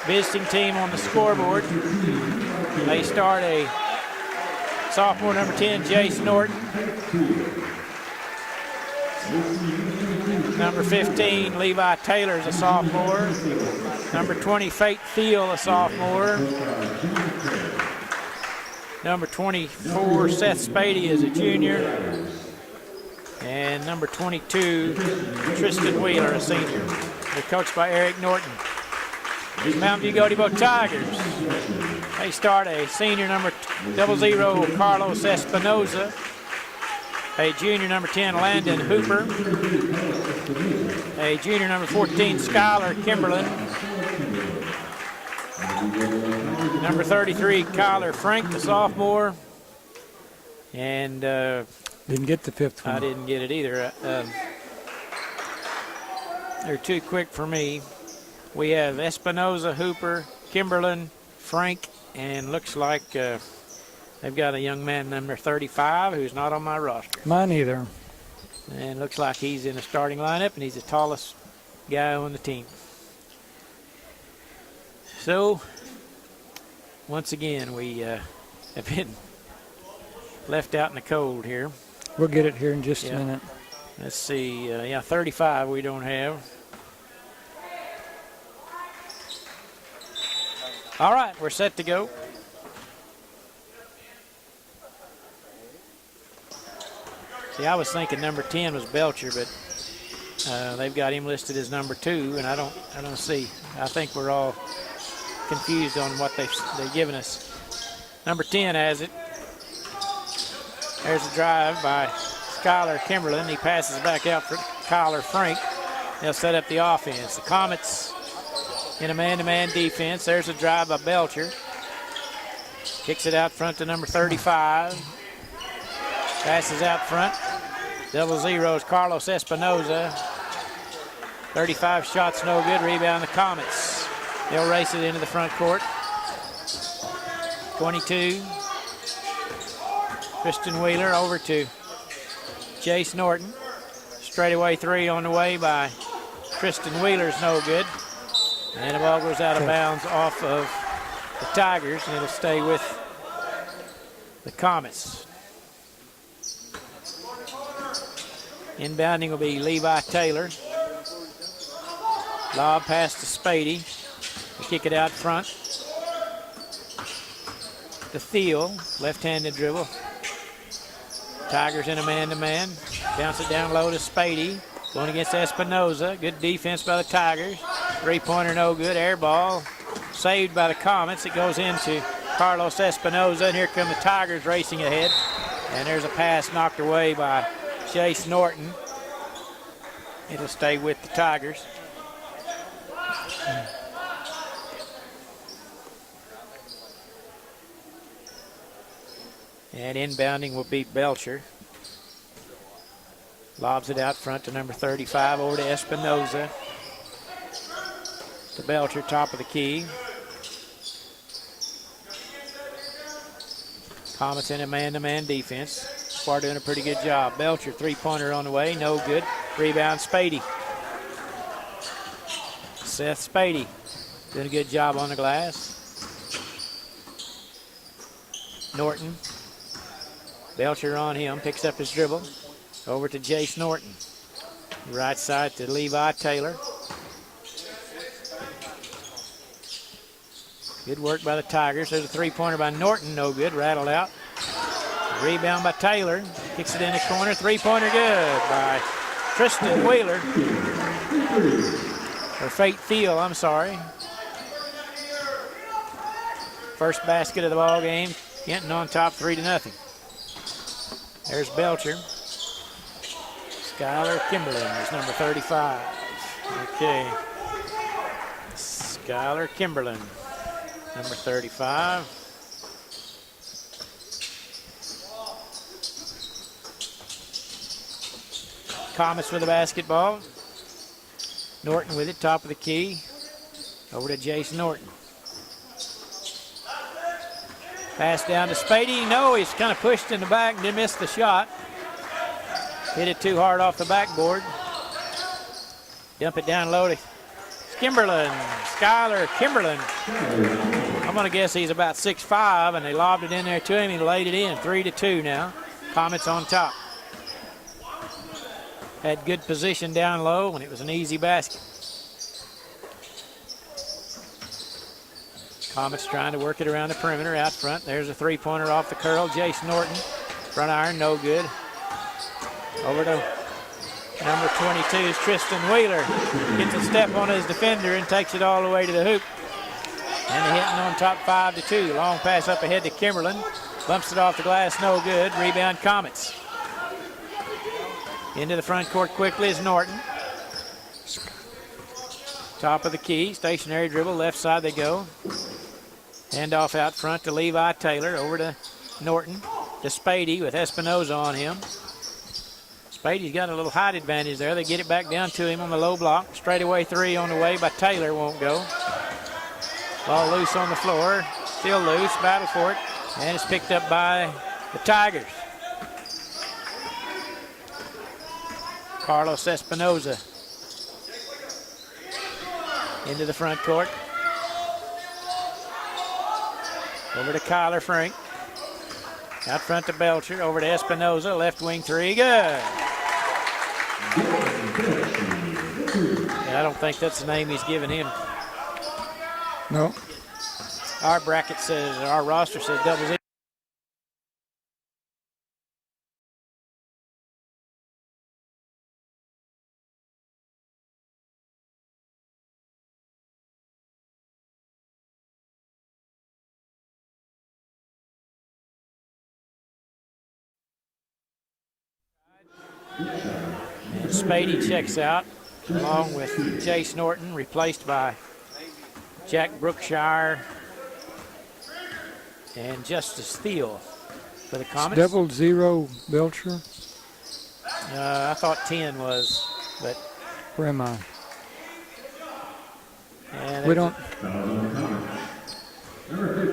Visiting team on the scoreboard. They start a sophomore number 10, Jace Norton. Number 15, Levi Taylor is a sophomore. Number 20, Fate Thiel, a sophomore. Number 24, Seth Spady is a junior. And number 22, Tristan Wheeler, a senior. They're coached by Eric Norton. Mountain View-Gotebo Tigers. They start a senior number 00, Carlos Espinoza. A junior number 10, Landon Hooper. A junior number 14, Skylar Kimberlin. Number 33, Kyler Frank, the sophomore. And didn't get the fifth one. I didn't get it either. They're too quick for me. We have Espinoza, Hooper, Kimberlin, Frank, and looks like they've got a young man, number 35, who's not on my roster. Mine either. And looks like he's in the starting lineup, and he's the tallest guy on the team. So, once again, we have been left out in the cold here. We'll get it here in just a minute. Let's see. 35 we don't have. All right, we're set to go. See, I was thinking number 10 was Belcher, but they've got him listed as number 2, and I don't see. I think we're all confused on what they've given us. Number 10 has it. There's a drive by Skylar Kimberlin. He passes back out for Kyler Frank. They'll set up the offense. The Comets in a man-to-man defense. There's a drive by Belcher. Kicks it out front to number 35. Passes out front. 00 is Carlos Espinoza. 35 shots no good. Rebound the Comets. They'll race it into the front court. 22. Tristan Wheeler over to Jace Norton. Straightaway three on the way by Tristan Wheeler's no good. And the ball goes out of bounds off of the Tigers, and it'll stay with the Comets. Inbounding will be Levi Taylor. Lob pass to Spady. They kick it out front. To Thiel, left-handed dribble. Tigers in a man-to-man. Bounce it down low to Spady. Going against Espinoza. Good defense by the Tigers. Three-pointer no good. Air ball saved by the Comets. It goes into Carlos Espinoza. And here come the Tigers racing ahead. And there's a pass knocked away by Jace Norton. It'll stay with the Tigers. And inbounding will be Belcher. Lobs it out front to number 35 over to Espinoza. To Belcher, top of the key. Comets in a man-to-man defense. Far doing a pretty good job. Belcher, three-pointer on the way, no good. Rebound, Spady. Seth Spady doing a good job on the glass. Norton. Belcher on him, picks up his dribble. Over to Jace Norton. Right side to Levi Taylor. Good work by the Tigers. There's a three-pointer by Norton, no good, rattled out. Rebound by Taylor. Kicks it in the corner. Three-pointer good by Tristan Wheeler. Or Fate Thiel, I'm sorry. First basket of the ball game. Hinton on top 3-0. There's Belcher. Skylar Kimberlin is number 35. Okay. Skylar Kimberlin, number 35. Comets with the basketball. Norton with it, top of the key. Over to Jace Norton. Pass down to Spady. No, he's kind of pushed in the back and did miss the shot. Hit it too hard off the backboard. Dump it down low to Kimberlin, Skylar Kimberlin. I'm going to guess he's about 6'5", and they lobbed it in there to him. He laid it in. 3-2 now. Comets on top. Had good position down low, and it was an easy basket. Comets trying to work it around the perimeter out front. There's a three-pointer off the curl. Jace Norton, front iron, no good. Over to number 22 is Tristan Wheeler. Gets a step on his defender and takes it all the way to the hoop. And the Hinton on top 5-2. Long pass up ahead to Kimberlin. Bumps it off the glass, no good. Rebound Comets. Into the front court quickly is Norton. Top of the key, stationary dribble, left side they go. Handoff out front to Levi Taylor, over to Norton. To Spady with Espinoza on him. Spady's got a little height advantage there. They get it back down to him on the low block. Straightaway three on the way by Taylor, won't go. Ball loose on the floor, still loose, battle for it. And it's picked up by the Tigers. Carlos Espinoza into the front court. Over to Kyler Frank. Out front to Belcher, over to Espinoza, left wing three, good. And I don't think that's the name he's given him. No. Our bracket says, our roster says double zero. And Spady checks out along with Jace Norton, replaced by Jack Brookshire and Justice Thiel for the Comets. Double zero Belcher. I thought 10 was, but where am I? And we don't.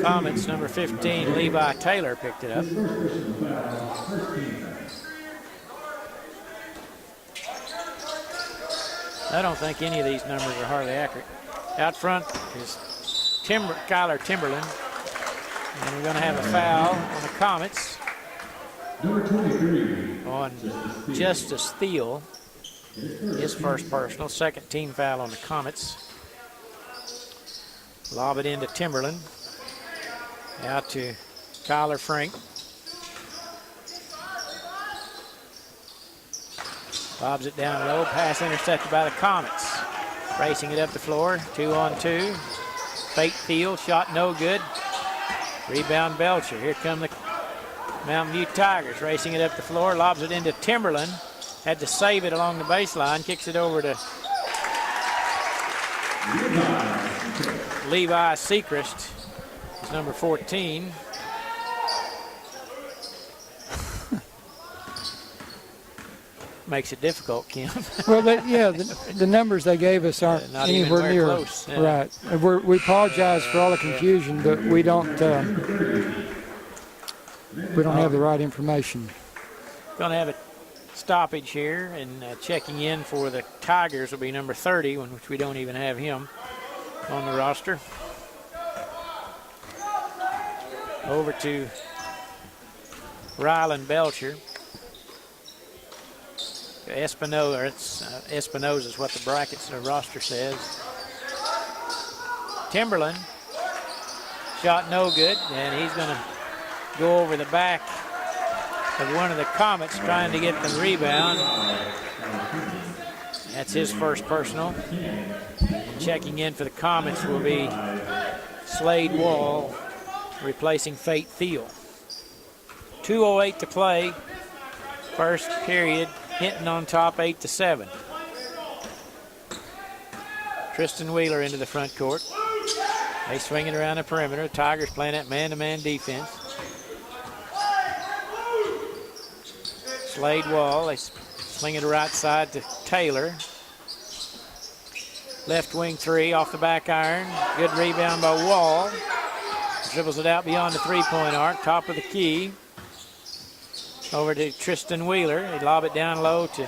Comets number 15, Levi Taylor picked it up. I don't think any of these numbers are hardly accurate. Out front is Kyler Timberland. And we're going to have a foul on the Comets. Number 23. On Justice Thiel. His first personal. Second team foul on the Comets. Lob it into Timberland. Out to Kyler Frank. Lobs it down low. Pass intercepted by the Comets. Racing it up the floor. 2-on-2. Fake Thiel. Shot no good. Rebound Belcher. Here come the Mountain View Tigers. Racing it up the floor. Lobs it into Timberland. Had to save it along the baseline. Kicks it over to Levi Sechrist. It's number 14. Makes it difficult, Kim. Well, the numbers they gave us aren't not anywhere near close. Yeah. Right. We apologize for all the confusion, but we don't have the right information. Going to have a stoppage here, and checking in for the Tigers will be number 30, which we don't even have him on the roster. Over to Rylan Belcher. Espinoza is what the brackets and the roster says. Timberland, shot no good, and he's going to go over the back of one of the Comets trying to get the rebound. That's his first personal. And checking in for the Comets will be Slade Wall, replacing Fate Thiel. 2:08 to play. First period. Hinton on top, 8-7. Tristan Wheeler into the front court. They swing it around the perimeter. Tigers playing that man-to-man defense. Slade Wall, they swing it right side to Taylor. Left wing three off the back iron. Good rebound by Wall. Dribbles it out beyond the three-point arc, top of the key. Over to Tristan Wheeler. They lob it down low to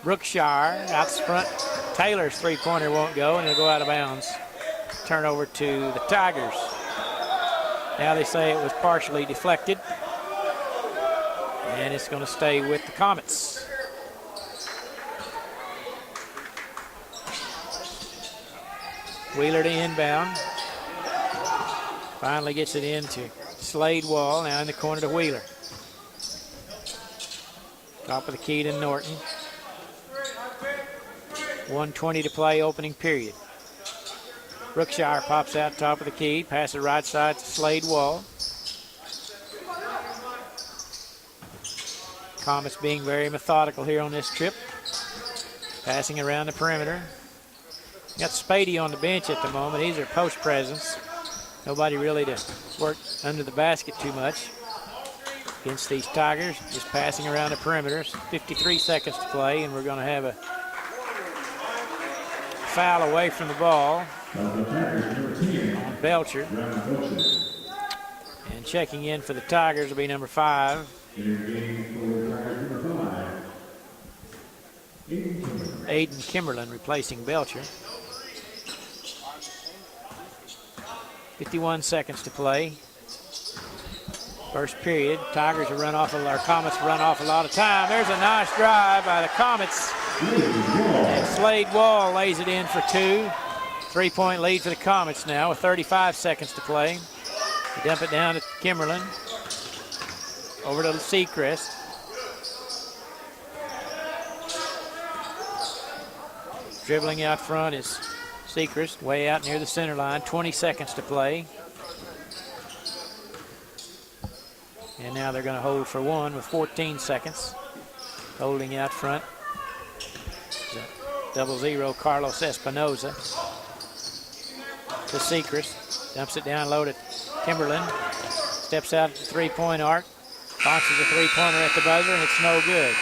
Brookshire. Out front Taylor's three-pointer won't go, and it'll go out of bounds. Turnover to the Tigers. Now they say it was partially deflected, and it's going to stay with the Comets. Wheeler to inbound. Finally gets it into Slade Wall, now in the corner to Wheeler. Top of the key to Norton. 1:20 to play, opening period. Brookshire pops out top of the key, passes right side to Slade Wall. Comets being very methodical here on this trip. Passing around the perimeter. Got Spady on the bench at the moment. He's their post presence. Nobody really to work under the basket too much against these Tigers. Just passing around the perimeter. 53 seconds to play, and we're going to have a foul away from the ball on Belcher. And checking in for the Tigers will be number 5. Aiden Kimberlin replacing Belcher. 51 seconds to play. First period. Tigers have run off, our Comets run off a lot of time. There's a nice drive by the Comets. And Slade Wall lays it in for 2. 3-point lead for the Comets now with 35 seconds to play. They dump it down to Kimberlin. Over to Seacrest. Dribbling out front is Seacrest, way out near the center line. 20 seconds to play. And now they're going to hold for 1 with 14 seconds. Holding out front. 0-0 Carlos Espinoza. To Seacrest. Dumps it down low to Kimberlin. Steps out at the three-point arc. Launches a three-pointer at the buzzer, and it's no good.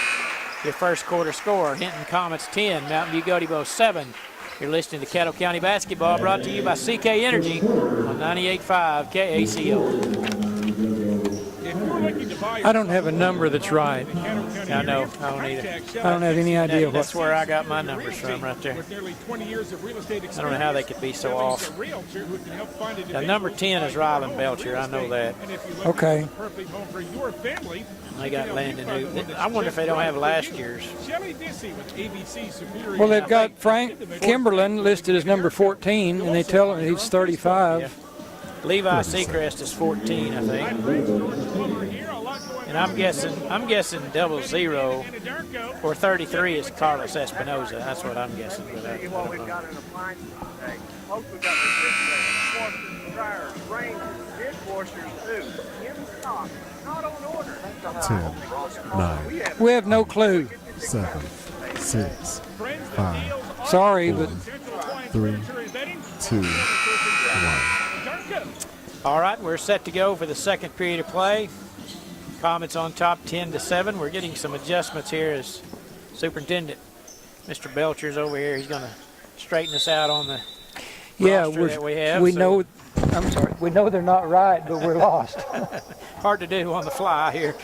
Your first quarter score, Hinton Comets 10, Mountain View-Gotebo 7. You're listening to Caddo County Basketball, brought to you by CK Energy on 98.5 KACO. I don't have a number that's right. I know, I don't either. I don't have any idea That's where I got my numbers from right there. I don't know how they could be so off. Now, number 10 is Ryland Belcher, I know that. Okay. They got Landon Newton. I wonder if they don't have last year's. Well, they've got Frank Kimberlin listed as number 14, and they tell him he's 35. Yeah. Levi Seacrest is 14, I think. And I'm guessing 0-0 or 33 is Carlos Espinoza. That's what I'm guessing. But I don't know. We've got an appliance today. Folks, we've got refrigerators, washers, dryers, ranges, dishwashers too. In stock, not on order. 10, 9. We have no clue. 7, 6, 5. Sorry, but 3, 2, 1. All right, we're set to go for the second period of play. Comets on top 10-7. We're getting some adjustments here as Superintendent Mr. Belcher's over here. He's going to straighten us out on the roster that we have. We know. I'm sorry. We know they're not right, but we're lost. Hard to do on the fly here,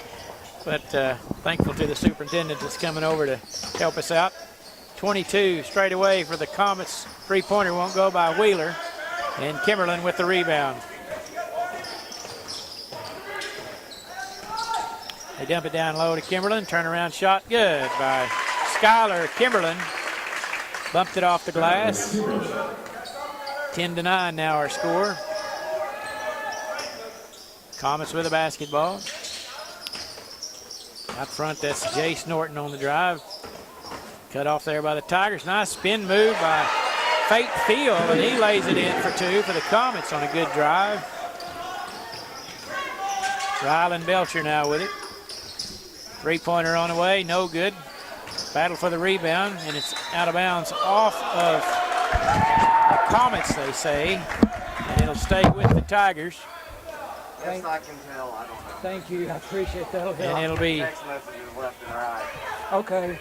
but thankful to the superintendent that's coming over to help us out. 22 straight away for the Comets. Three-pointer won't go by Wheeler, and Kimberlin with the rebound. They dump it down low to Kimberlin. Turnaround shot good by Skylar Kimberlin. Bumped it off the glass. 10-9 now our score. Comets with a basketball. Out front, that's Jace Norton on the drive. Cut off there by the Tigers. Nice spin move by Fate Field, and he lays it in for 2 for the Comets on a good drive. Ryland Belcher now with it. Three-pointer on the way, no good. Battle for the rebound, and it's out of bounds off of the Comets, they say, and it'll stay with the Tigers. Yes, I can tell. I don't know. Thank you. I appreciate that. And it'll be Text messages left and right. okay.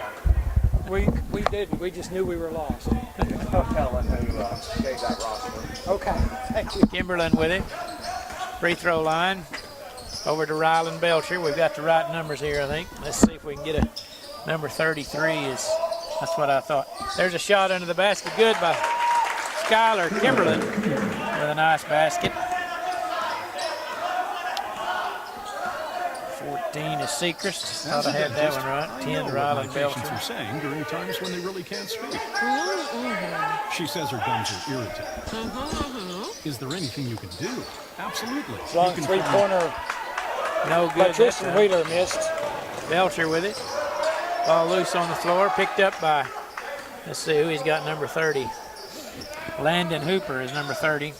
We didn't. We just knew we were lost. No telling who gave that roster. Okay. Thank you. Kimberlin with it. Free throw line. Over to Ryland Belcher. We've got the right numbers here, I think. Let's see if we can get a number 33 is That's what I thought. There's a shot under the basket. Good by Skylar Kimberlin with a nice basket. 14 is Sechrist. Thought I had that one right. 10 Ryland Belcher. Are saying during times when they really can't speak. She says her gums are irritated. Is there anything you can do? Absolutely. Long three-pointer. No good. Tristan Wheeler missed. Belcher with it. Ball loose on the floor. Picked up by, let's see who he's got, number 30. Landon Hooper is number 30.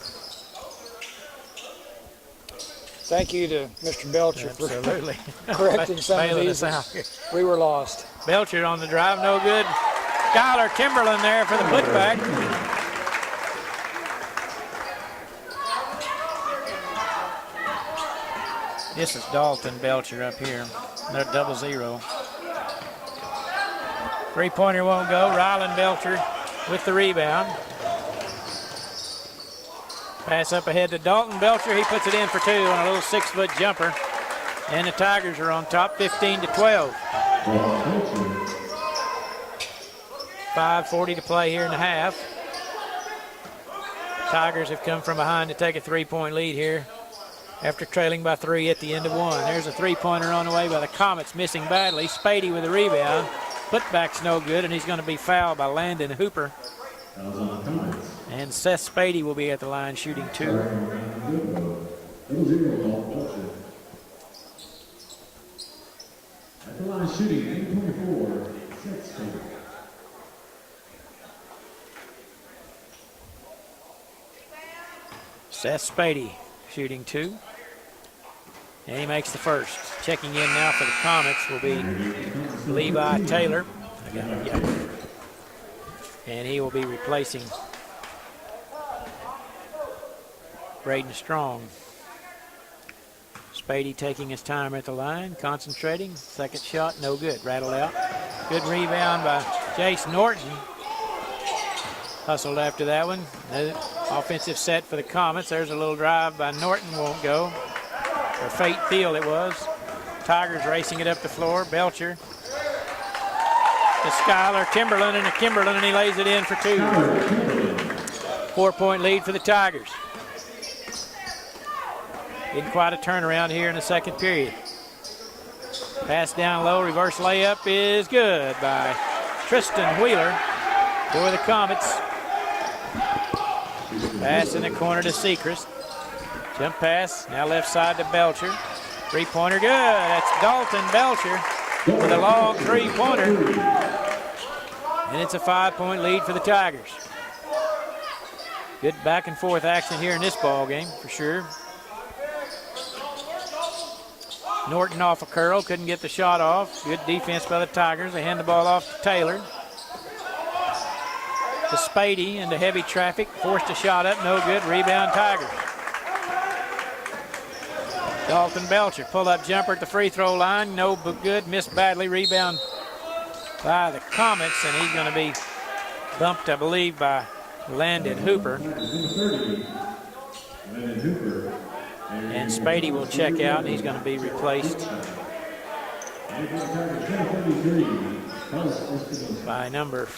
Thank you to Mr. Belcher Absolutely. for correcting some of Bailing these. us out. We were lost. Belcher on the drive, no good. Skylar Kimberlin there for the putback. This is Dalton Belcher up here. They're 0-0. Three-pointer won't go. Ryland Belcher with the rebound. Pass up ahead to Dalton Belcher. He puts it in for 2 on a little 6-foot jumper. And the Tigers are on top, 15-12. 5:40 to play here in the half. Tigers have come from behind to take a 3-point lead here after trailing by 3 at the end of 1. There's a three-pointer on the way by the Comets, missing badly. Spady with the rebound. Putback's no good, and he's going to be fouled by Landon Hooper. And Seth Spady will be at the line shooting 2. At the line shooting 8-24, Seth Spady. Seth Spady shooting 2. And he makes the first. Checking in now for the Comets will be Levi Taylor. And he will be replacing Braden Strong. Spady taking his time at the line, concentrating. Second shot, no good. Rattled out. Good rebound by Jace Norton. Hustled after that one. The offensive set for the Comets. There's a little drive by Norton, won't go. Or Fate Field it was. Tigers racing it up the floor. Belcher to Skylar Kimberlin, and a Kimberlin, and he lays it in for 2. 4-point lead for the Tigers. Didn't quite a turnaround here in the second period. Pass down low, reverse layup is good by Tristan Wheeler for the Comets. Pass in the corner to Sechrist. Jump pass, now left side to Belcher. Three-pointer good, that's Dalton Belcher with a long three-pointer. And it's a 5-point lead for the Tigers. Good back and forth action here in this ball game for sure. Norton off a curl, couldn't get the shot off. Good defense by the Tigers. They hand the ball off to Taylor. To Spady into heavy traffic, forced a shot up, no good. Rebound Tigers. Dalton Belcher, pull-up jumper at the free throw line, no good, missed badly. Rebound by the Comets, and he's going to be bumped, I believe, by Landon Hooper. And Spady will check out, and he's going to be replaced by number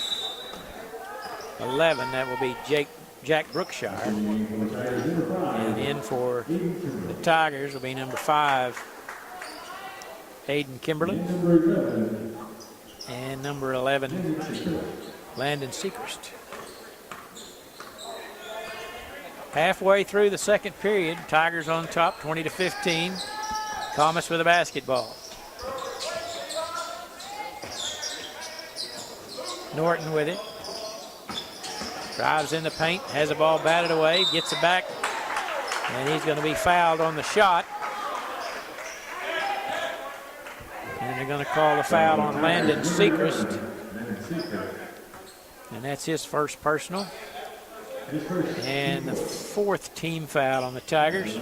11. That will be Jack Brookshire. And in for the Tigers will be number 5, Aiden Kimberlin. And number 11, Landon Sechrist. Halfway through the second period, Tigers on top, 20-15. Comets with a basketball. Norton with it. Drives in the paint, has the ball batted away, gets it back, and he's going to be fouled on the shot. And they're going to call the foul on Landon Sechrist. And that's his first personal. And the 4th team foul on the Tigers.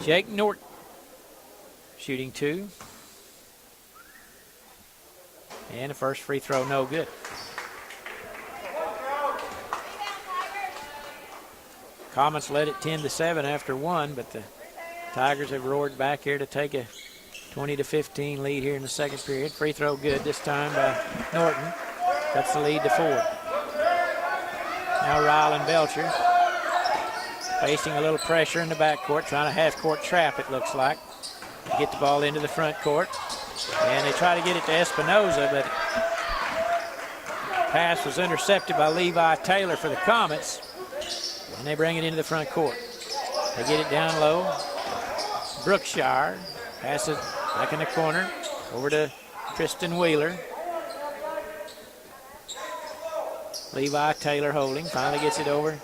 Jake Norton shooting 2. And the first free throw, no good. Comets led it 10-7 after 1, but the Tigers have roared back here to take a 20-15 lead here in the second period. Free throw good this time by Norton. Cuts the lead to 4. Now Ryland Belcher facing a little pressure in the backcourt, trying a half-court trap, it looks like. Get the ball into the front court. And they try to get it to Espinoza, but pass was intercepted by Levi Taylor for the Comets. And they bring it into the front court. They get it down low. Brookshire passes back in the corner over to Tristan Wheeler. Levi Taylor holding, finally gets it over.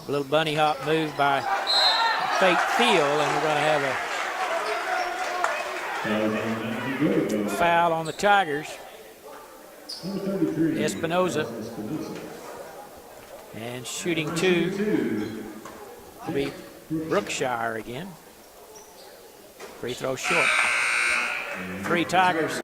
A little bunny hop move by Fate Thiel, and we're going to have a foul on the Tigers. Espinoza. And shooting 2 will be Brookshire again. Free throw short. 3 Tigers.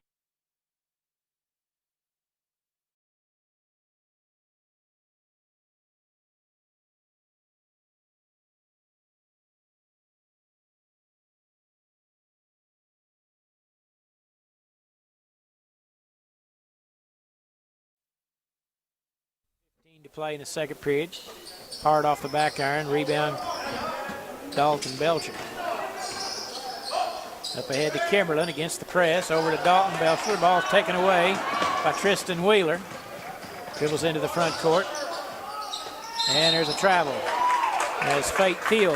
To play in the second period. Hard off the back iron. Rebound Dalton Belcher. Up ahead to Kimberlin against the press. Over to Dalton Belcher. The ball's taken away by Tristan Wheeler. Dribbles into the front court. And there's a travel. As Fate Thiel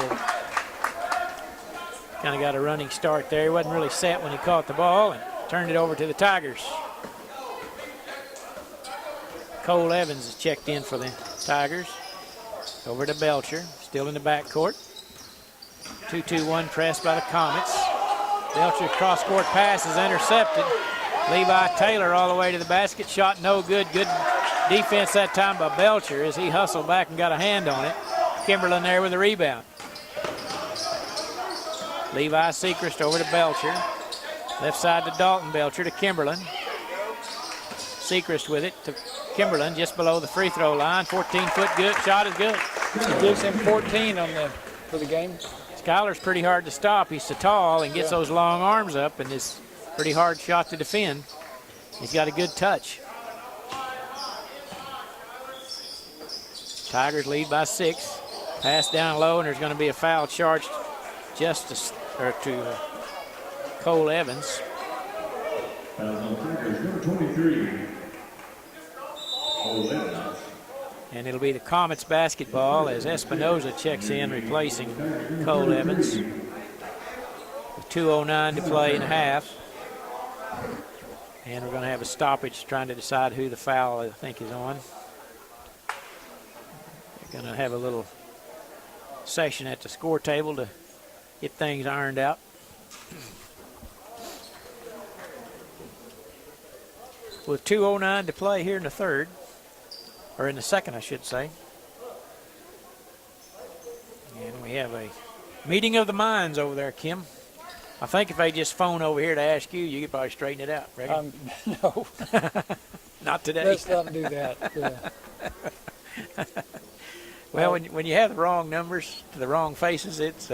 kind of got a running start there. He wasn't really set when he caught the ball and turned it over to the Tigers. Cole Evans is checked in for the Tigers. Over to Belcher, still in the backcourt. 2-2-1 press by the Comets. Belcher's cross-court pass is intercepted. Levi Taylor all the way to the basket. Shot no good. Good defense that time by Belcher as he hustled back and got a hand on it. Kimberlin there with the rebound. Levi Sechrist over to Belcher. Left side to Dalton Belcher to Kimberlin. Sechrist with it to Kimberlin just below the free throw line. 14-foot good. Shot is good. He gives him 14 for the game. Skyler's pretty hard to stop. He's so tall and gets those long arms up, and it's a pretty hard shot to defend. He's got a good touch. Tigers lead by 6. Pass down low, and there's going to be a foul charged to Cole Evans. Number 23. And it'll be the Comets basketball as Espinoza checks in, replacing Cole Evans. With 2:09 to play in half. And we're going to have a stoppage trying to decide who the foul, I think, is on. They're going to have a little session at the score table to get things ironed out. With 2:09 to play here in the third, or in the second, I should say. And we have a meeting of the minds over there, Kim. I think if they just phone over here to ask you, you could probably straighten it out, right? No. Not today. Let's not do that. Yeah. Well, when you have the wrong numbers to the wrong faces, it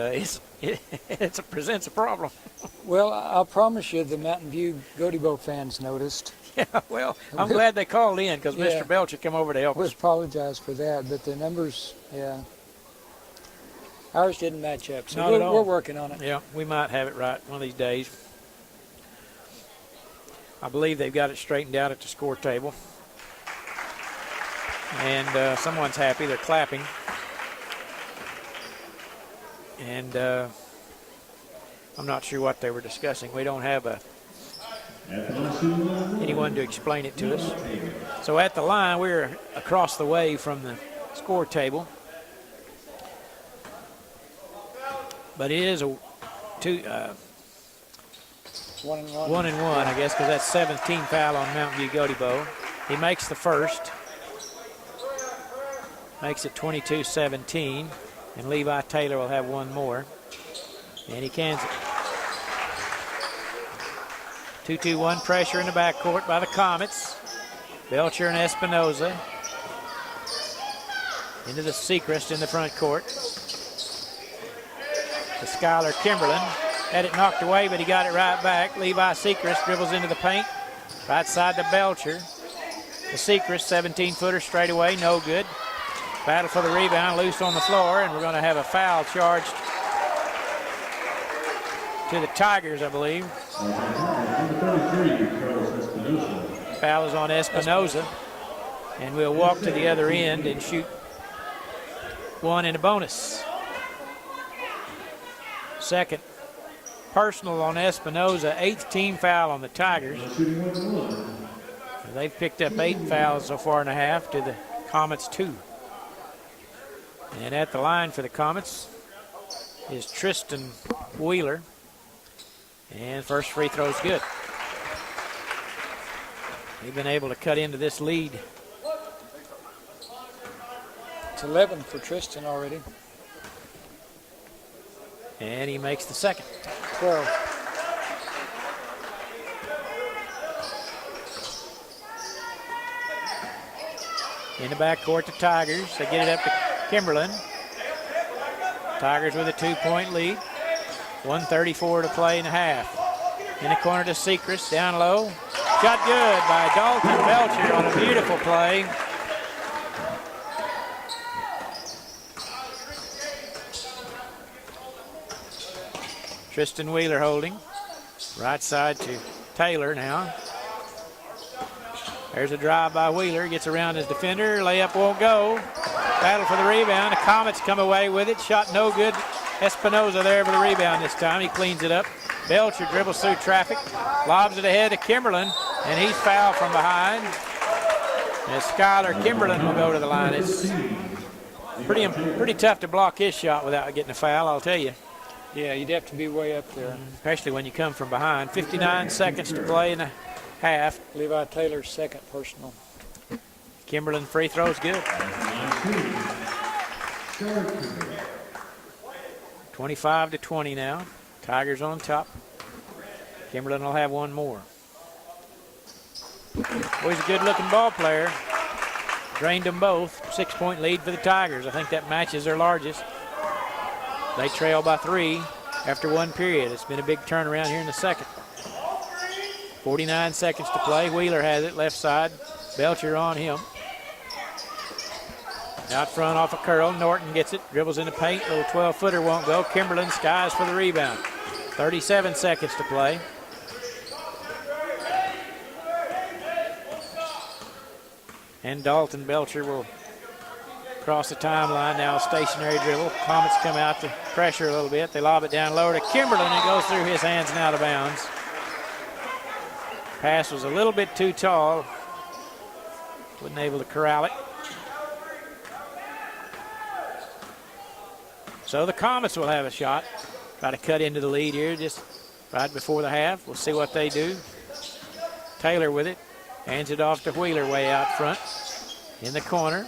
presents a problem. Well, I'll promise you the Mountain View-Gotebo fans noticed. Yeah, well, I'm glad they called in because Mr. Belcher came over to help us. We apologize for that, but the numbers, ours didn't match up. So we're working on it. Yeah, we might have it right one of these days. I believe they've got it straightened out at the score table. And someone's happy. They're clapping. And I'm not sure what they were discussing. We don't have anyone to explain it to us. So at the line, we're across the way from the score table. But it is a 1-1, I guess, because that's 17 foul on Mountain View-Gotebo. He makes the first. Makes it 22-17. And Levi Taylor will have one more. And he cans it. 2-2-1 pressure in the backcourt by the Comets. Belcher and Espinoza. Into the Sechrist in the front court. To Skylar Kimberlin. had it knocked away, but he got it right back. Levi-Sickles dribbles into the paint. Right side to Belcher. The Sickles, 17-footer straight away, no good. Battle for the rebound, loose on the floor, and we're going to have a foul charged to the Tigers, I believe. Foul is on Espinoza, and we'll walk to the other end and shoot one in a bonus. Second personal on Espinoza, 8th team foul on the Tigers. They've picked up 8 fouls so far in the half to the Comets 2. And at the line for the Comets is Tristan Wheeler. And first free throw is good. They've been able to cut into this lead. It's 11 for Tristan already. And he makes the second. 12. In the backcourt, the Tigers. They get it up to Kimberlin. Tigers with a 2-point lead. 1:34 to play in the half. In the corner to Sickles, down low. Shot good by Dalton Belcher on a beautiful play. Tristan Wheeler holding. Right side to Taylor now. There's a drive by Wheeler, gets around his defender, layup won't go. Battle for the rebound, the Comets come away with it, shot no good. Espinoza there for the rebound this time, he cleans it up. Belcher dribbles through traffic, lobs it ahead to Kimberlin, and he's fouled from behind. As Skylar Kimberlin will go to the line. It's pretty tough to block his shot without getting a foul, I'll tell you. Yeah, you'd have to be way up there. Especially when you come from behind. 59 seconds to play in the half. Levi Taylor's second personal. Kimberlin free throws good. 25-20 now. Tigers on top. Kimberlin will have one more. Boy's a good-looking ball player. Drained them both. 6-point lead for the Tigers. I think that matches their largest. They trail by 3 after one period. It's been a big turnaround here in the second. 49 seconds to play. Wheeler has it, left side. Belcher on him. Out front off a curl. Norton gets it, dribbles in the paint. Little 12-footer won't go. Kimberlin skies for the rebound. 37 seconds to play. And Dalton Belcher will cross the timeline now, stationary dribble. Comets come out to pressure a little bit. They lob it down lower to Kimberlin. It goes through his hands and out of bounds. Pass was a little bit too tall. Wasn't able to corral it. So the Comets will have a shot. Try to cut into the lead here just right before the half. We'll see what they do. Taylor with it. Hands it off to Wheeler way out front. In the corner.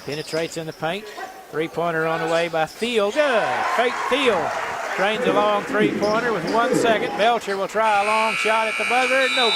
Penetrates in the paint. Three-pointer on the way by Thiel. Good. Fake Thiel. Drains a long three-pointer with 1 second. Belcher will try a long shot at the buzzer. No.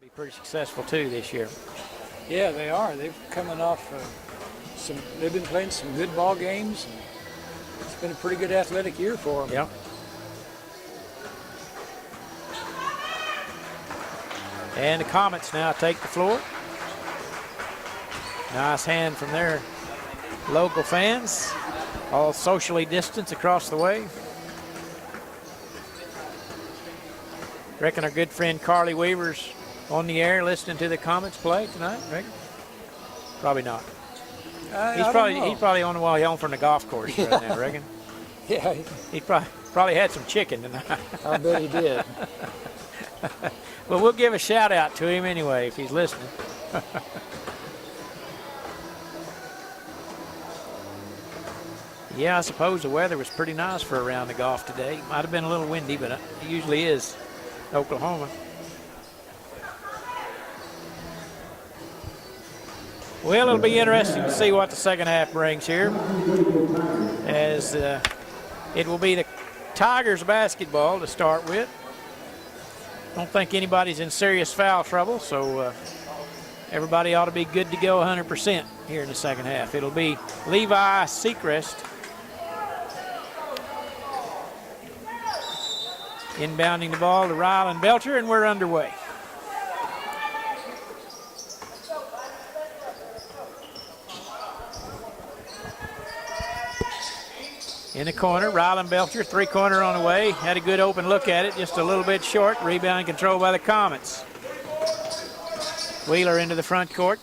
Be pretty successful too this year. Yeah, they are. They've coming off they've been playing some good ball games. And it's been a pretty good athletic year for them. Yep. And the Comets now take the floor. Nice hand from their local fans, all socially distanced across the way. Reckon our good friend Carly Weaver's on the air listening to the Comets play tonight, reckon? Probably not. He's probably on the way home from the golf course right now, reckon? Yeah. He probably had some chicken tonight. I bet he did. Well, we'll give a shout out to him anyway if he's listening. Yeah, I suppose the weather was pretty nice for a round of golf today. Might have been a little windy, but it usually is Oklahoma. Well, it'll be interesting to see what the second half brings here, as it will be the Tigers basketball to start with. Don't think anybody's in serious foul trouble, so everybody ought to be good to go 100% here in the second half. It'll be Levi-Seacrest inbounding the ball to Ryland Belcher, and we're underway. In the corner, Ryland Belcher, three-pointer on the way. Had a good open look at it, just a little bit short. Rebound controlled by the Comets. Wheeler into the front court.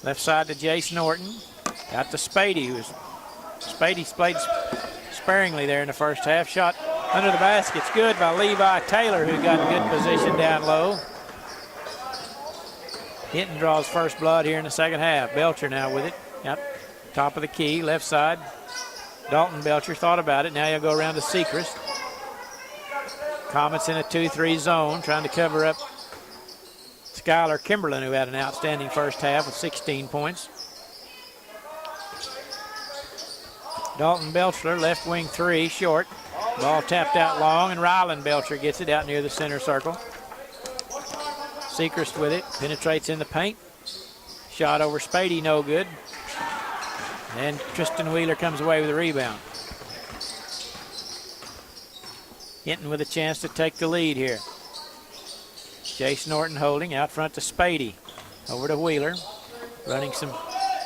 Left side to Jace Norton. Out to Spady. Spady played sparingly there in the first half. Shot under the basket's good by Levi Taylor, who got in good position down low. Hinton draws first blood here in the second half. Belcher now with it. Out top of the key, left side. Dalton Belcher thought about it. Now he'll go around to Seacrest. Comets in a 2-3 zone, trying to cover up Skylar Kimberlin, who had an outstanding first half with 16 points. Dalton Belcher, left wing three, short. Ball tapped out long, and Ryland Belcher gets it out near the center circle. Seacrest with it, penetrates in the paint. Shot over Spady, no good. And Tristan Wheeler comes away with a rebound. Hinton with a chance to take the lead here. Jace Norton holding out front to Spady. Over to Wheeler. Running some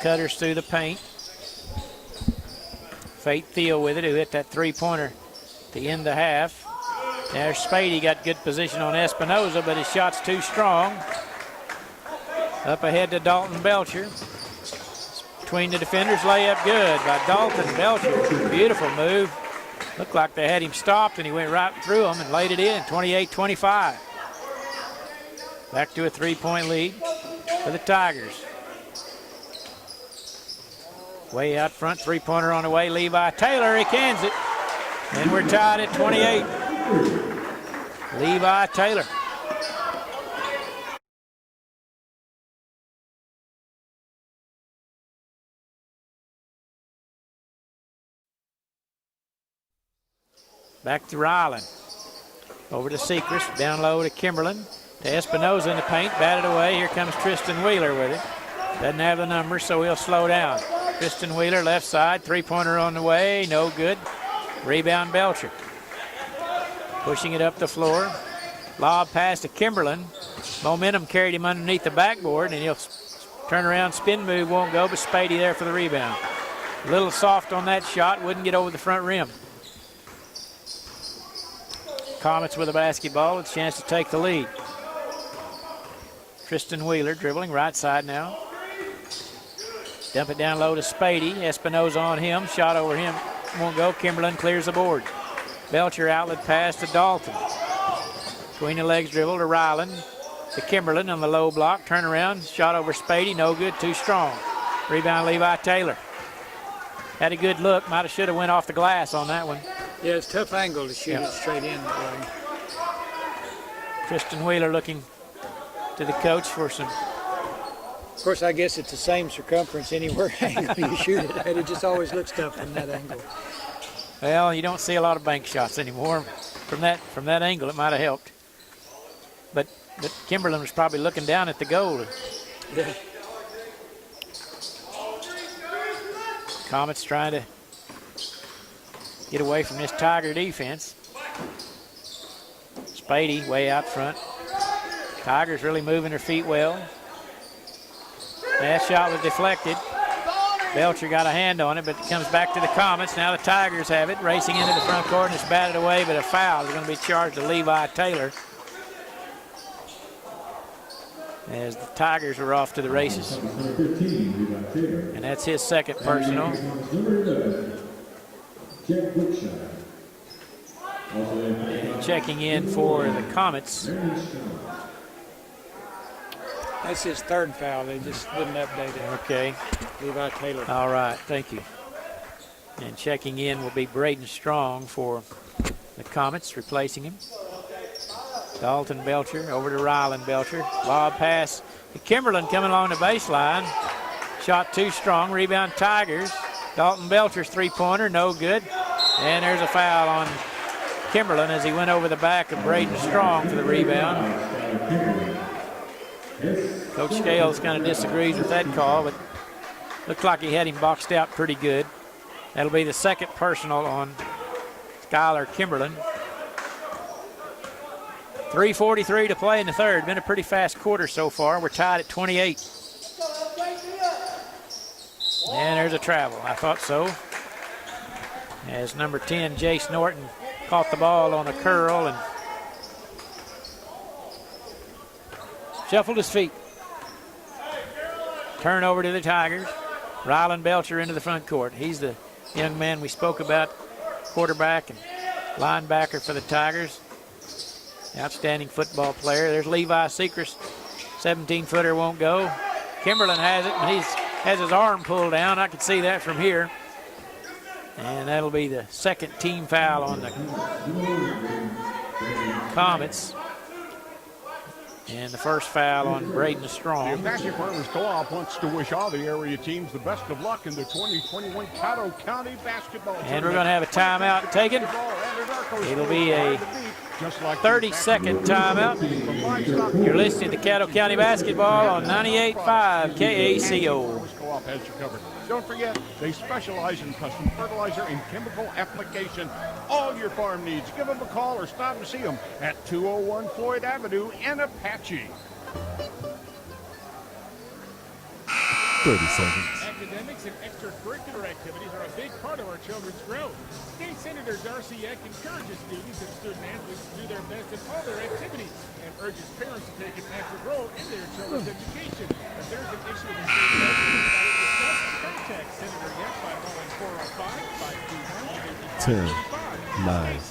cutters through the paint. Fate Thiel with it, who hit that three-pointer at the end of the half. There's Spady, got good position on Espinoza, but his shot's too strong. Up ahead to Dalton Belcher. Between the defenders, layup good by Dalton Belcher. Beautiful move. Looked like they had him stopped, and he went right through them and laid it in, 28-25. Back to a three-point lead for the Tigers. Way out front, three-pointer on the way. Levi Taylor, he cans it. And we're tied at 28. Levi Taylor. Back to Ryland. Over to Seacrest. Down low to Kimberlin. To Espinoza in the paint. Batted away. Here comes Tristan Wheeler with it. Doesn't have the numbers, so he'll slow down. Tristan Wheeler, left side. Three-pointer on the way. No good. Rebound Belcher. Pushing it up the floor. Lob pass to Kimberlin. Momentum carried him underneath the backboard, and he'll turn around. Spin move won't go, but Spady there for the rebound. A little soft on that shot. Wouldn't get over the front rim. Comets with a basketball with a chance to take the lead. Tristan Wheeler dribbling right side now. Dump it down low to Spady. Espinoza on him. Shot over him. Won't go. Kimberlin clears the board. Belcher outlet pass to Dalton. Between the legs dribble to Ryland. To Kimberlin on the low block. Turn around. Shot over Spady. No good. Too strong. Rebound Levi Taylor. Had a good look. Might have should have went off the glass on that one. Yeah, it's a tough angle to shoot it straight in that way. Tristan Wheeler looking to the coach for some. Of course, I guess it's the same circumference anywhere angle you shoot it at. It just always looks tough from that angle. Well, you don't see a lot of bank shots anymore. From that angle, it might have helped. but Kimberlin was probably looking down at the goal. Comets trying to get away from this Tiger defense. Spady way out front. Tigers really moving their feet well. That shot was deflected. Belcher got a hand on it, but it comes back to the Comets. Now the Tigers have it, racing into the front court, and it's batted away, but a foul is going to be charged to Levi Taylor, as the Tigers are off to the races. And that's his second personal. And checking in for the Comets. That's his third foul. They just didn't update it. Okay. Levi Taylor. All right, thank you. And checking in will be Braden Strong for the Comets, replacing him. Dalton Belcher over to Rylan Belcher. Lob pass to Kimberlin coming along the baseline. Shot too strong. Rebound Tigers. Dalton Belcher's three-pointer, no good. And there's a foul on Kimberlin as he went over the back of Braden Strong for the rebound. Coach Scales kind of disagrees with that call, but looked like he had him boxed out pretty good. That'll be the second personal on Skylar Kimberlin. 3:43 to play in the third. Been a pretty fast quarter so far. We're tied at 28. And there's a travel. I thought so. As number 10, Jace Norton, caught the ball on a curl and shuffled his feet. Turnover to the Tigers. Rylan Belcher into the front court. He's the young man we spoke about, quarterback and linebacker for the Tigers. Outstanding football player. There's Levi-Sickles, 17-footer won't go. Kimberlin has it, and he has his arm pulled down. I can see that from here. And that'll be the second team foul on the Comets. And the first foul on Braden Strong. The Apache Farmers Co-op wants to wish all the area teams the best of luck in the 2021 Caddo County Basketball Tournament. And we're going to have a timeout taken. It'll be a 30-second timeout. You're listening to Caddo County Basketball on 98.5 KACO. Co-op has you covered. Don't forget, they specialize in custom fertilizer and chemical application. All your farm needs. Give them a call or stop and see them at 201 Floyd Avenue in Apache. 30 seconds. Academics and extracurricular activities are a big part of our children's growth. State Senator Darcy Eck encourages students and student athletes to do their best in all their activities and urges parents to take an active role in their children's education. If there's an issue in the state discuss, contact Senator Eck by calling 405-521-85. 10, 9,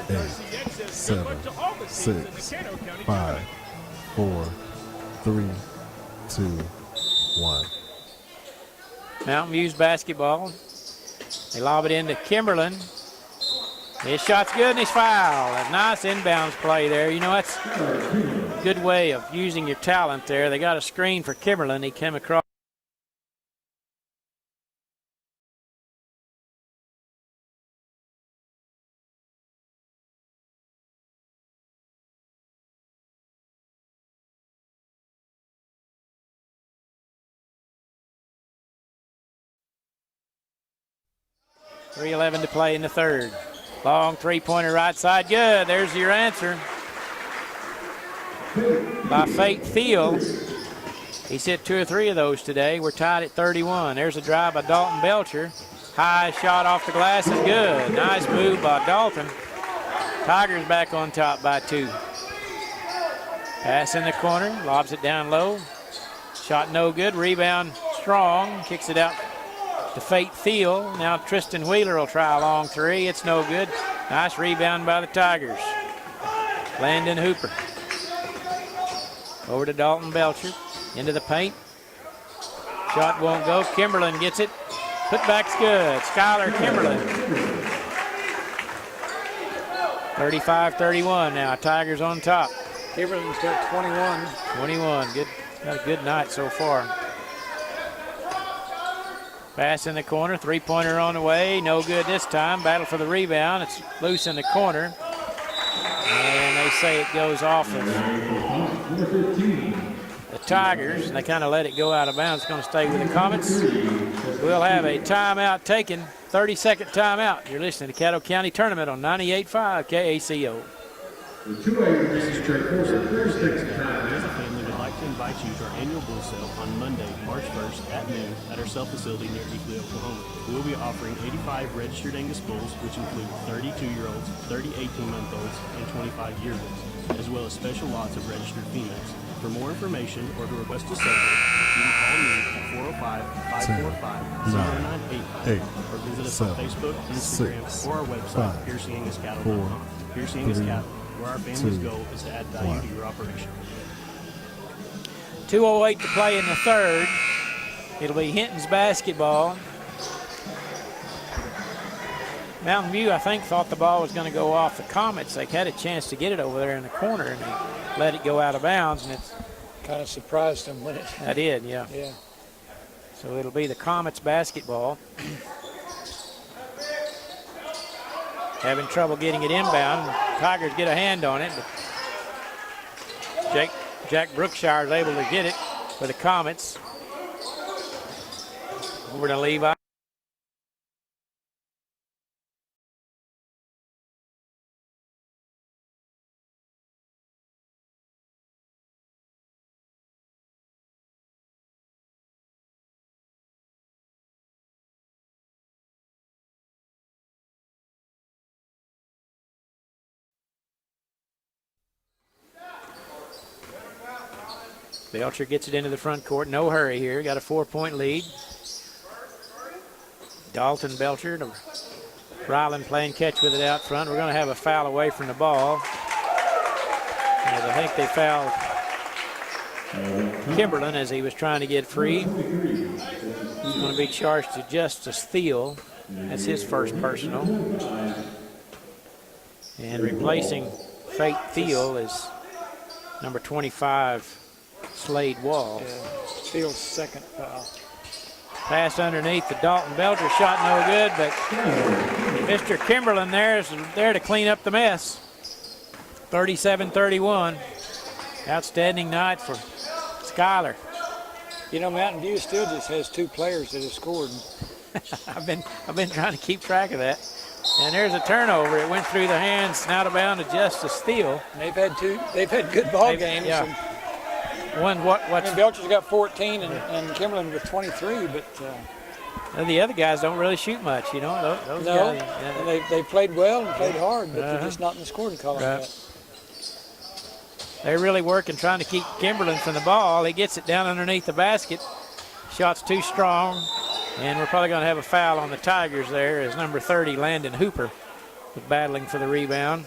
8, 7, 6, 5, 4, 3, 2, 1. Mountain View's basketball. They lob it into Kimberlin. His shot's good and he's fouled. A nice inbounds play there. You know, that's a good way of using your talent there. They got a screen for Kimberlin. He came across. .3:11 to play in the third. Long three-pointer right side, good. There's your answer. By Fate Thiel. He's hit 2 or 3 of those today. We're tied at 31. There's a drive by Dalton Belcher. High shot off the glass is good. Nice move by Dalton. Tigers back on top by 2. Pass in the corner, lobs it down low. Shot no good, rebound Strong, kicks it out to Fate Thiel. Now Tristan Wheeler will try a long three. It's no good. Nice rebound by the Tigers. Landon Hooper. Over to Dalton Belcher. Into the paint. Shot won't go. Kimberlin gets it. Putback's good. Skylar Kimberlin. 35-31 now. Tigers on top. Kimberlin's got 21. 21. Good. Got a good night so far. Pass in the corner, three-pointer on the way, no good this time. Battle for the rebound, it's loose in the corner. And they say it goes off of the Tigers, and they kind of let it go out of bounds. It's going to stay with the Comets. We'll have a timeout taken, 30-second timeout. You're listening to Caddo County Tournament on 98.5 KACO. The 2A Race Track Course at 36 time. As a family, we'd like to invite you to our annual bull sale on Monday, March 1st at noon at our sale facility near Eakley, Oklahoma. We'll be offering 85 registered Angus bulls, which include 32-year-olds, 30 18-month-olds, and 25 yearlings, as well as special lots of registered females. For more information or to request a segment, you can call me at 405-545-0985 or visit us on Facebook, Instagram, or our website, PiercingAngusCattle.com. Piercing Angus Cattle, where our family's goal is to add value to your operation. 2:08 to play in the third. It'll be Hinton's basketball. Mountain View, I think, thought the ball was going to go off the Comets. They had a chance to get it over there in the corner, and they let it go out of bounds, and it's kind of surprised them when it. I did, yeah. Yeah. So it'll be the Comets basketball. Having trouble getting it inbound. Tigers get a hand on it, but Jack Brookshire is able to get it for the Comets. Over to Levi. Belcher gets it into the front court. No hurry here. Got a 4-point lead. Dalton Belcher to Ryland playing catch with it out front. We're going to have a foul away from the ball. As I think they fouled Kimberlin as he was trying to get free. He's going to be charged to Justice Thiel. That's his first personal. And replacing Fate Thiel is number 25, Slade Wall. Thiel's second foul. Pass underneath the Dalton Belcher shot, no good, but Mr. Kimberlin there is there to clean up the mess. 37-31. Outstanding night for Schuyler. You know, Mountain View still just has 2 players that have scored. I've been trying to keep track of that. And there's a turnover. It went through the hands, out of bounds to Justice Thiel. They've had good ball games. Yeah. One Belcher's got 14 and Kimberlin with 23, but the other guys don't really shoot much, you know. Those guys, yeah. They played well and played hard, but they're just not in the scoring column yet. They're really working, trying to keep Kimberlin from the ball. He gets it down underneath the basket. Shot's too strong, and we're probably going to have a foul on the Tigers there as number 30, Landon Hooper, was battling for the rebound.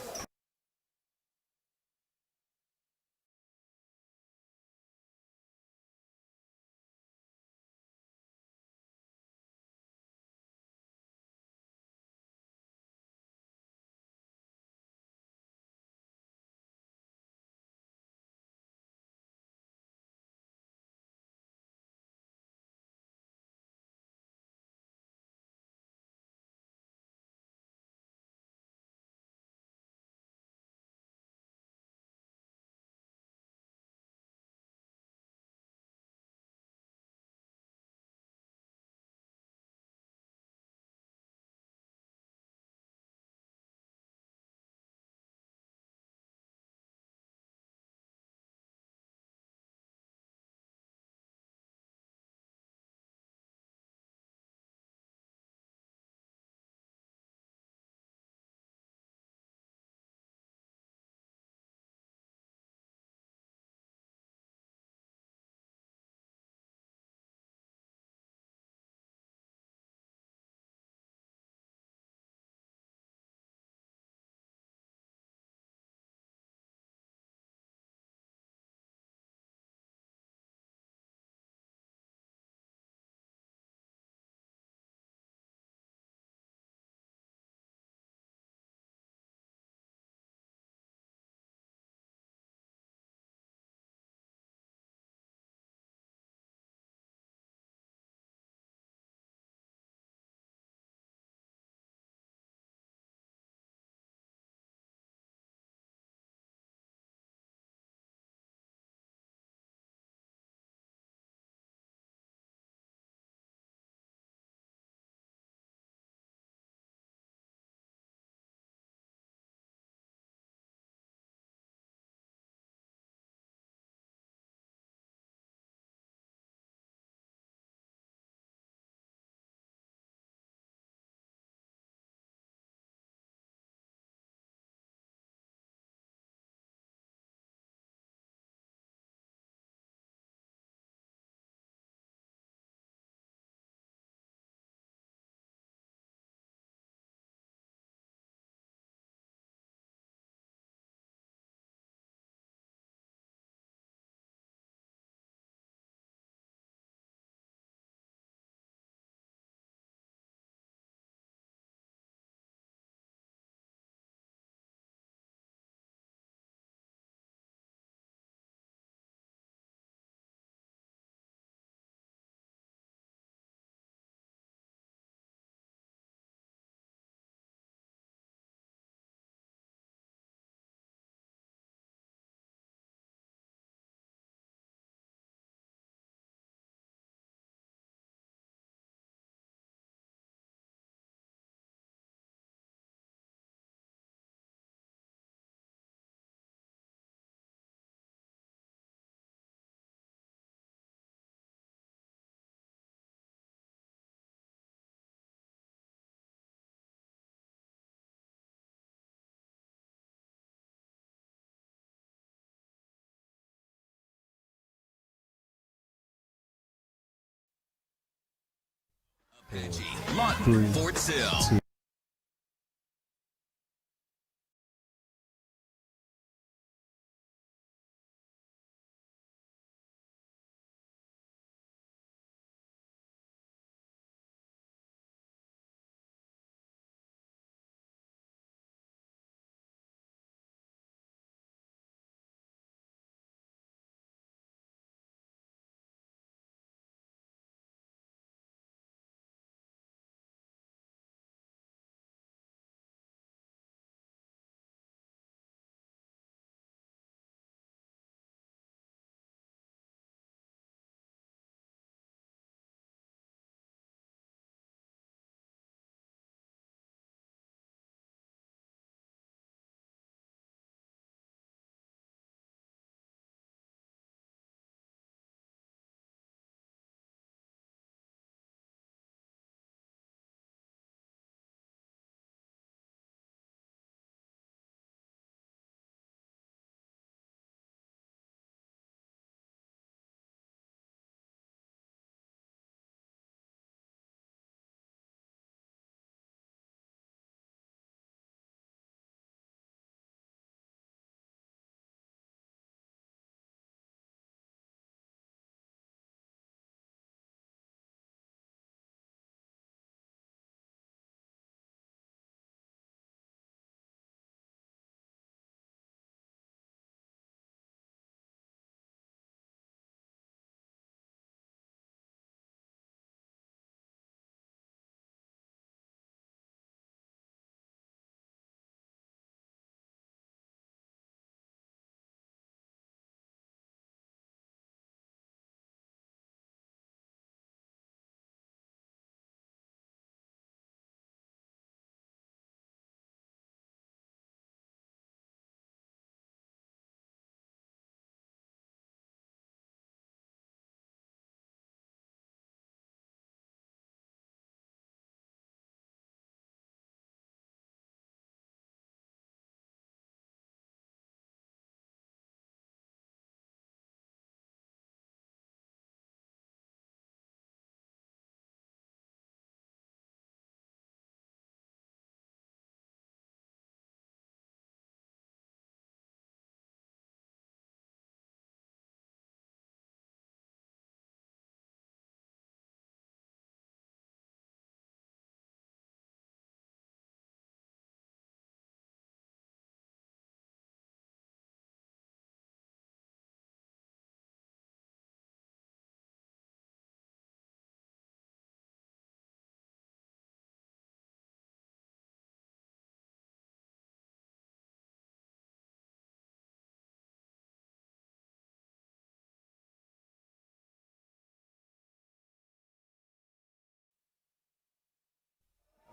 Lawton, Fort Sill.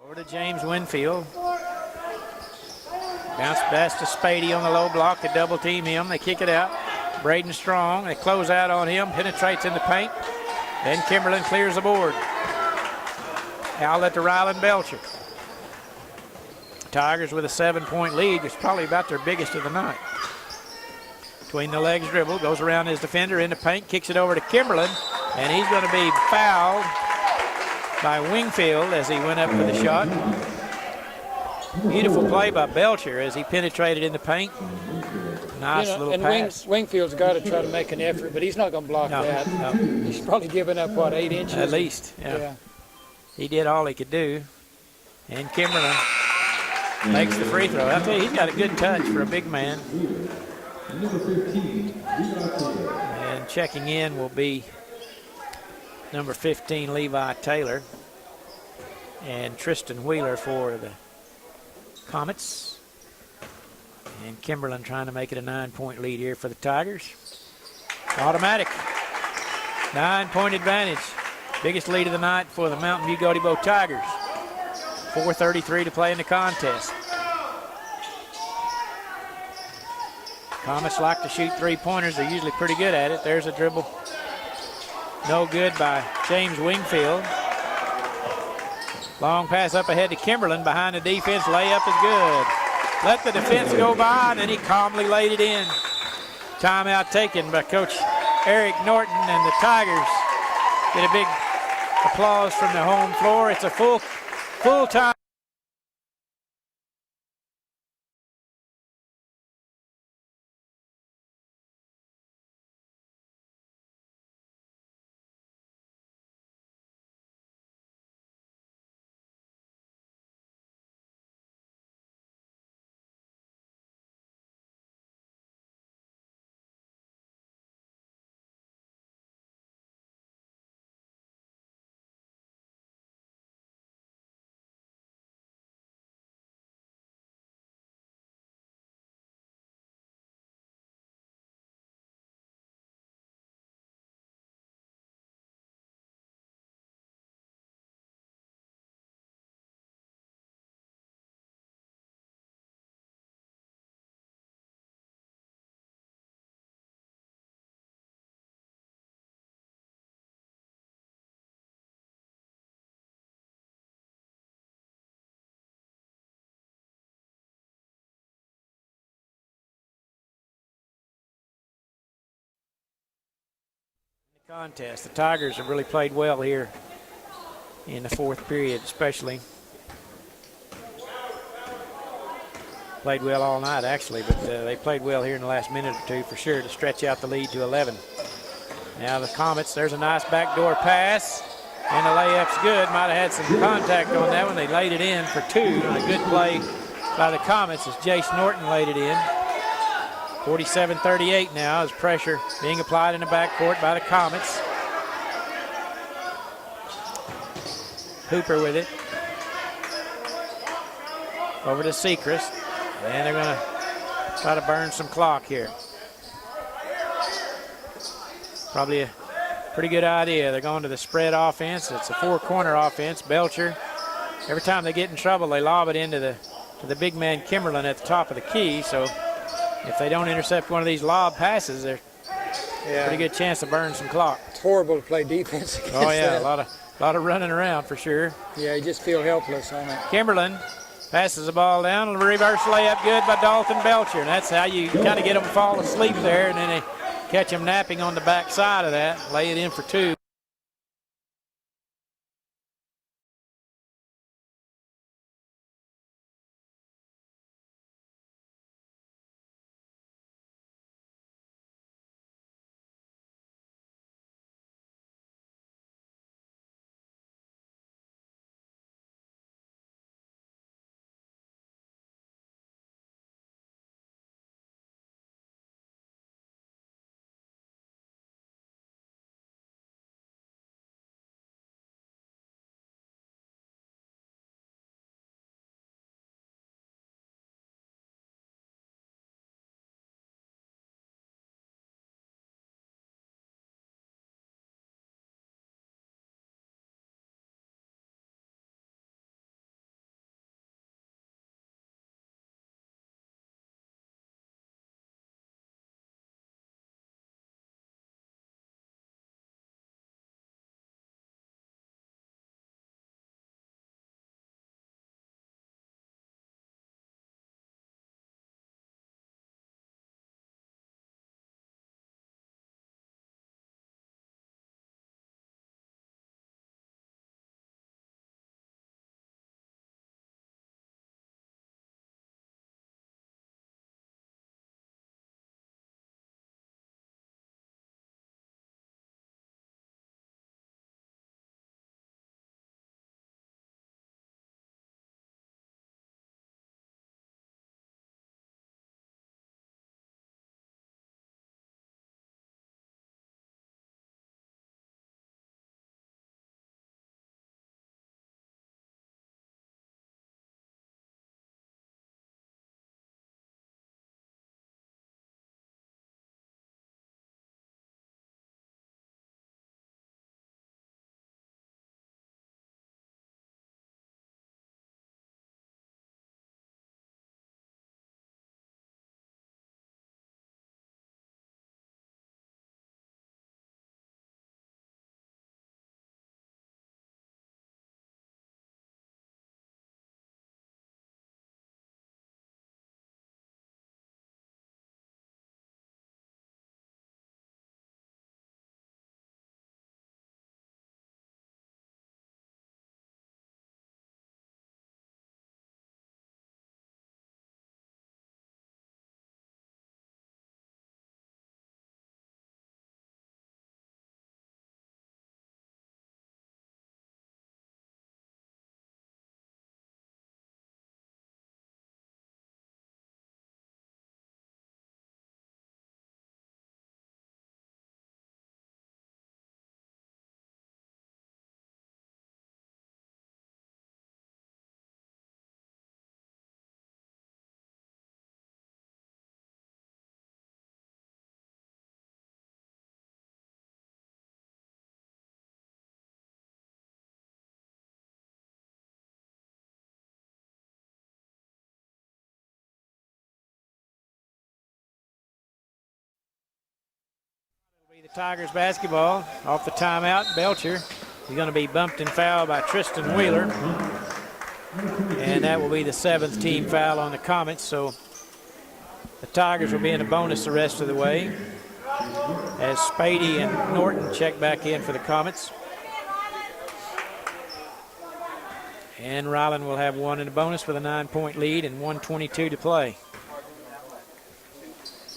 Over to James Winfield. Bounce pass to Spady on the low block. They double team him. They kick it out. Braden Strong. They close out on him. Penetrates in the paint. Then Kimberlin clears the board. Outlet to Ryland Belcher. Tigers with a 7-point lead. It's probably about their biggest of the night. Between the legs dribble. Goes around his defender in the paint. Kicks it over to Kimberlin. And he's going to be fouled by Wingfield as he went up for the shot. Beautiful play by Belcher as he penetrated in the paint. Nice little pass. Wingfield's got to try to make an effort, but he's not going to block that. No. He's probably given up, 8 inches? At least, yeah. He did all he could do. And Kimberlin makes the free throw. I'll tell you, he's got a good touch for a big man. And checking in will be number 15, Levi Taylor, and Tristan Wheeler for the Comets. And Kimberlin trying to make it a 9-point lead here for the Tigers. Automatic. 9-point advantage. Biggest lead of the night for the Mountain View-Gotebo Tigers. 4:33 to play in the contest. Comets like to shoot three-pointers. They're usually pretty good at it. There's a dribble. No good by James Wingfield. Long pass up ahead to Kimberlin behind the defense. Layup is good. Let the defense go by, and then he calmly laid it in. Timeout taken by Coach Eric Norton, and the Tigers get a big applause from the home floor. It's a full time. Contest. The Tigers have really played well here in the fourth period, especially. Played well all night, actually, but they played well here in the last minute or two for sure to stretch out the lead to 11. Now the Comets, there's a nice backdoor pass, and the layup's good. Might have had some contact on that one. They laid it in for two, and a good play by the Comets as Jace Norton laid it in. 47-38 now as pressure being applied in the backcourt by the Comets. Hooper with it. Over to Sechrist. And they're going to try to burn some clock here. Probably a pretty good idea. They're going to the spread offense. It's a four-corner offense. Belcher, every time they get in trouble, they lob it into the big man Kimberlin at the top of the key. So if they don't intercept one of these lob passes, there's a pretty good chance to burn some clock. It's horrible to play defense against Oh, yeah, that. a lot of running around for sure. Yeah, you just feel helpless on it. Kimberlin passes the ball down. A reverse layup good by Dalton Belcher. And that's how you kind of get them to fall asleep there, and then they catch them napping on the back side of that, lay it in for two. The Tigers basketball off the timeout. Belcher is going to be bumped and fouled by Tristan Wheeler. And that will be the 7th team foul on the Comets. So the Tigers will be in a bonus the rest of the way as Spady and Norton check back in for the Comets. And Ryland will have one in the bonus with a 9-point lead and 1:22 to play.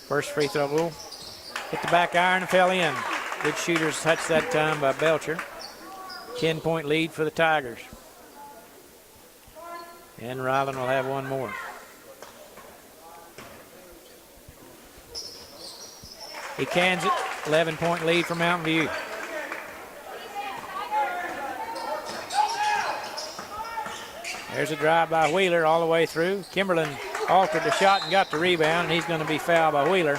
First free throw will hit the back iron and fell in. Good shooter's touch that time by Belcher. 10-point lead for the Tigers. And Ryland will have one more. He cans it. 11-point lead for Mountain View. There's a drive by Wheeler all the way through. Kimberlin altered the shot and got the rebound, and he's going to be fouled by Wheeler.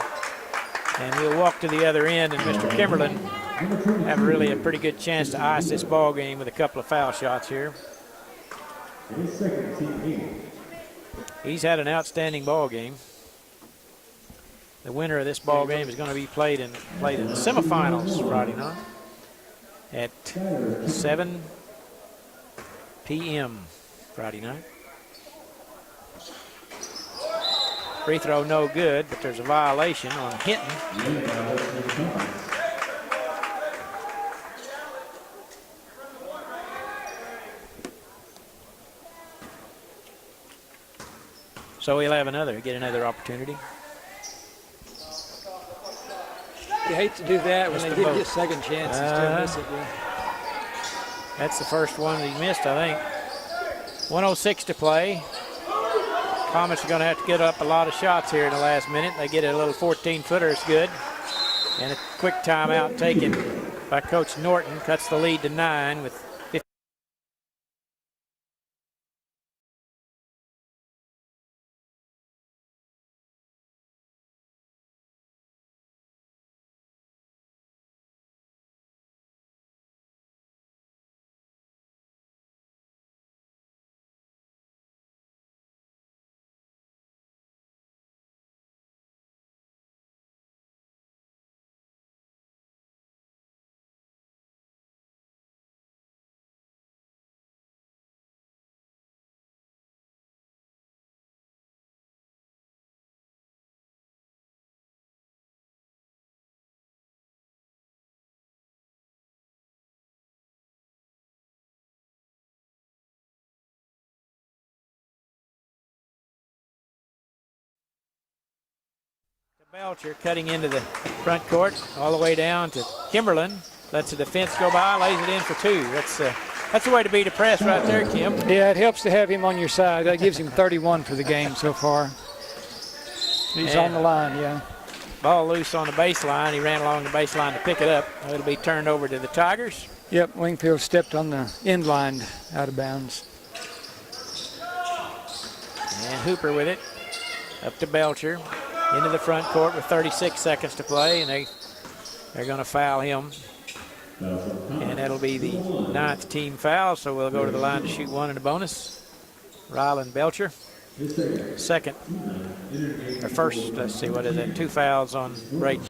And he'll walk to the other end, and Mr. Kimberlin have really a pretty good chance to ice this ball game with a couple of foul shots here. He's had an outstanding ball game. The winner of this ball game is going to be played in the semifinals Friday night at 7 p.m. Friday night. Free throw no good, but there's a violation on Hinton. So he'll have get another opportunity. You hate to do that when they give you second chances to miss it. Yeah. That's the first one that he missed, I think. 1:06 to play. Comets are going to have to get up a lot of shots here in the last minute. They get a little 14-footer, it's good. And a quick timeout taken by Coach Norton cuts the lead to 9 with 15. Belcher cutting into the front court all the way down to Kimberlin. Lets the defense go by, lays it in for 2. That's the way to beat a press right there, Kim. Yeah, it helps to have him on your side. That gives him 31 for the game so far. He's on the line, yeah. Ball loose on the baseline. He ran along the baseline to pick it up. It'll be turned over to the Tigers. Yep, Wingfield stepped on the end line out of bounds. And Hooper with it. Up to Belcher. Into the front court with 36 seconds to play, and they're going to foul him. And that'll be the 9th team foul, so we'll go to the line to shoot one in the bonus. Ryland Belcher. Second, or first, let's see, what is that? 2 fouls on Braden.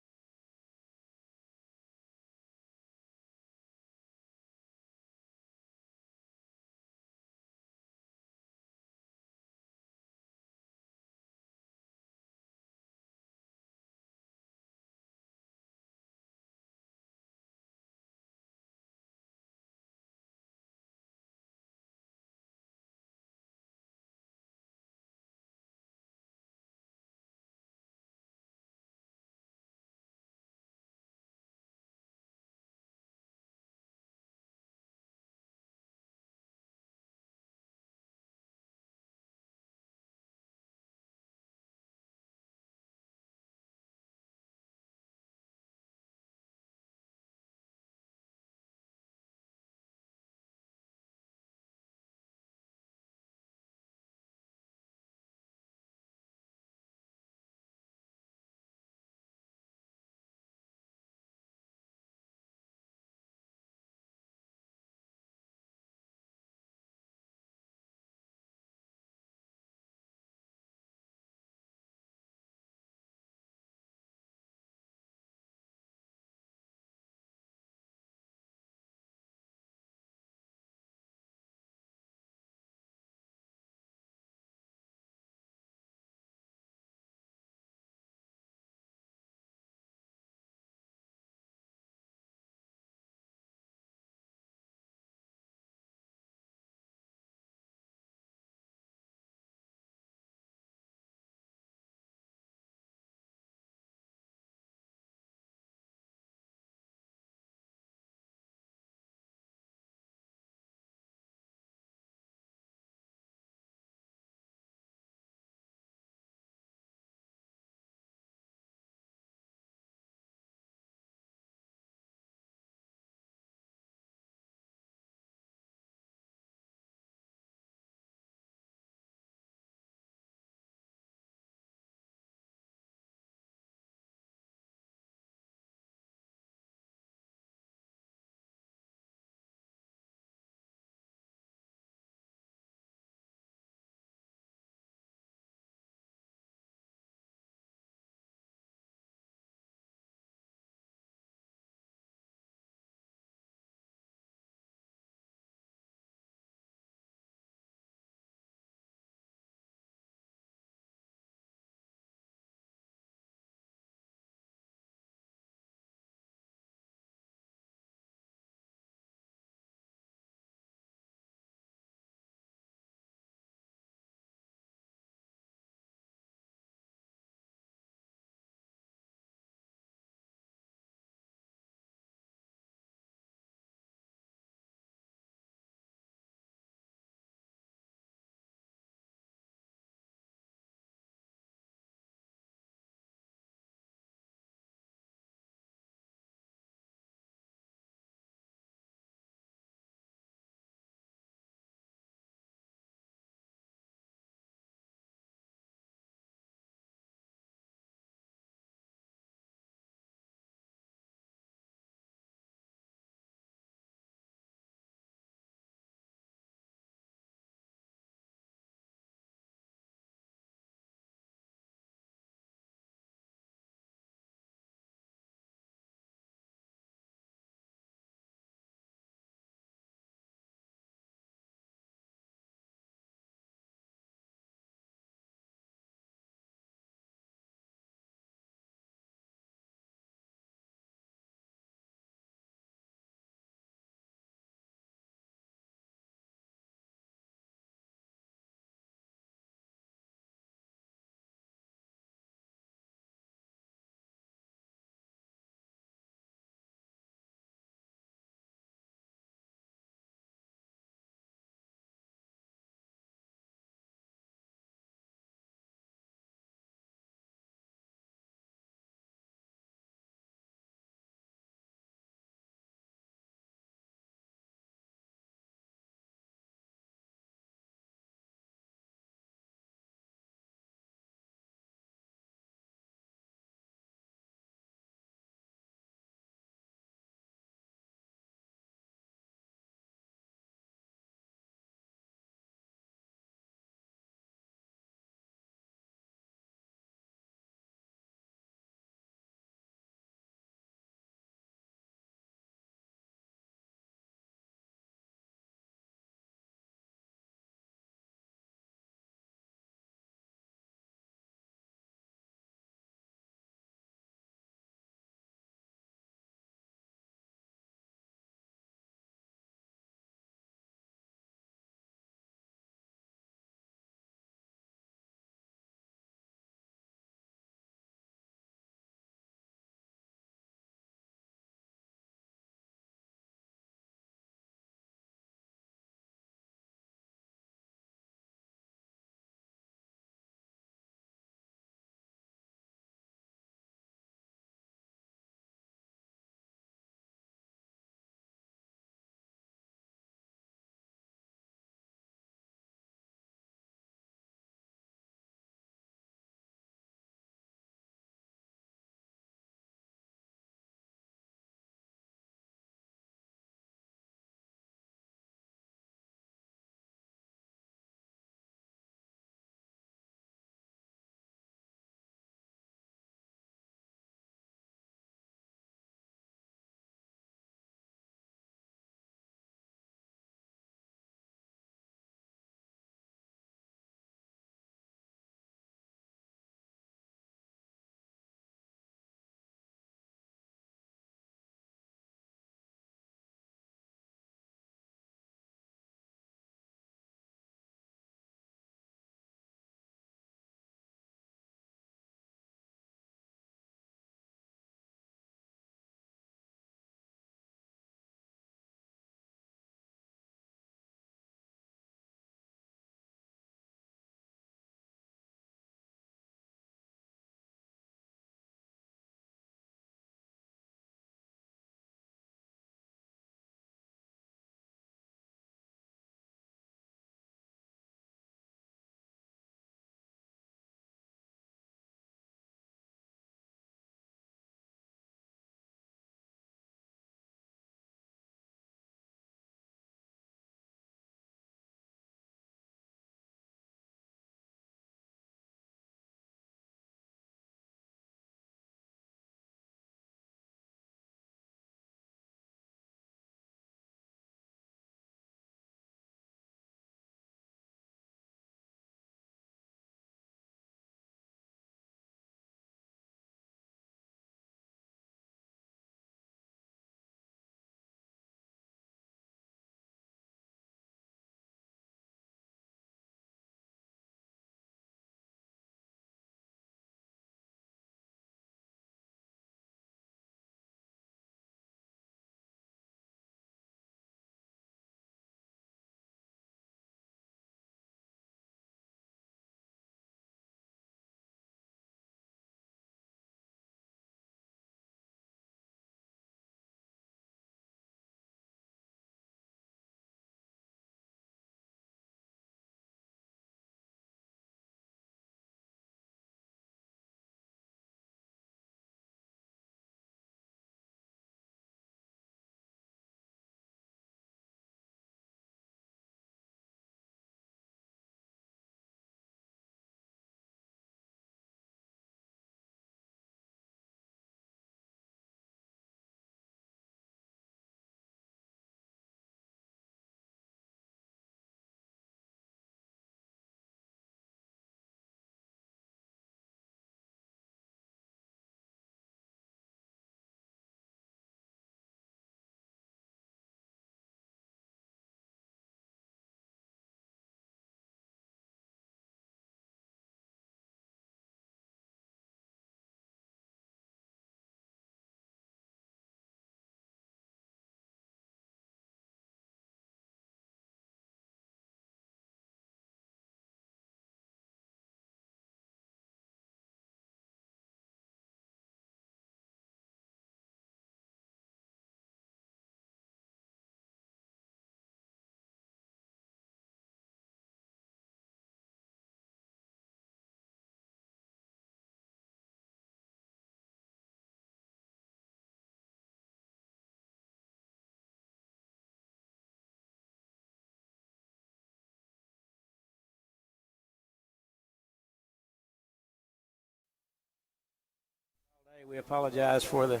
We apologize for the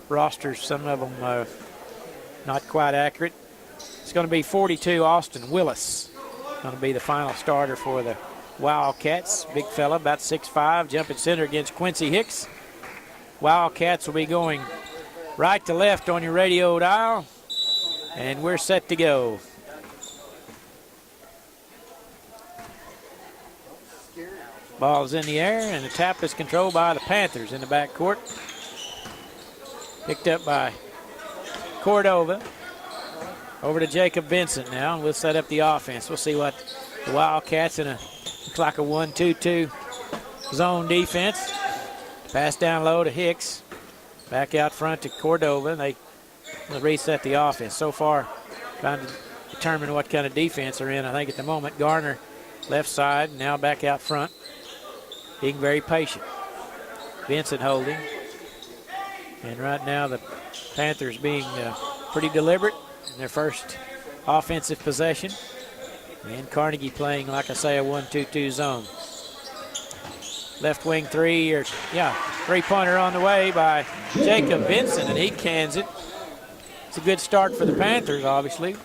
rosters. Some of them are not quite accurate. It's going to be 42 Austin Willis. Going to be the final starter for the Wildcats. Big fella, about 6'5", jumping center against Quincy Hicks. Wildcats will be going right to left on your radio dial. And we're set to go. Ball's in the air, and the tap is controlled by the Panthers in the backcourt. Picked up by Cordova. Over to Jacob Vincent now. We'll set up the offense. We'll see what the Wildcats in looks like a 1-2-2 zone defense. Pass down low to Hicks. Back out front to Cordova. And they will reset the offense. So far, trying to determine what kind of defense they're in. I think at the moment, Garner left side, now back out front. Being very patient. Vincent holding. And right now the Panthers being pretty deliberate in their first offensive possession. And Carnegie playing, like I say, a 1-2-2 zone. Left wing three-pointer on the way by Jacob Vincent, and he cans it. It's a good start for the Panthers, obviously.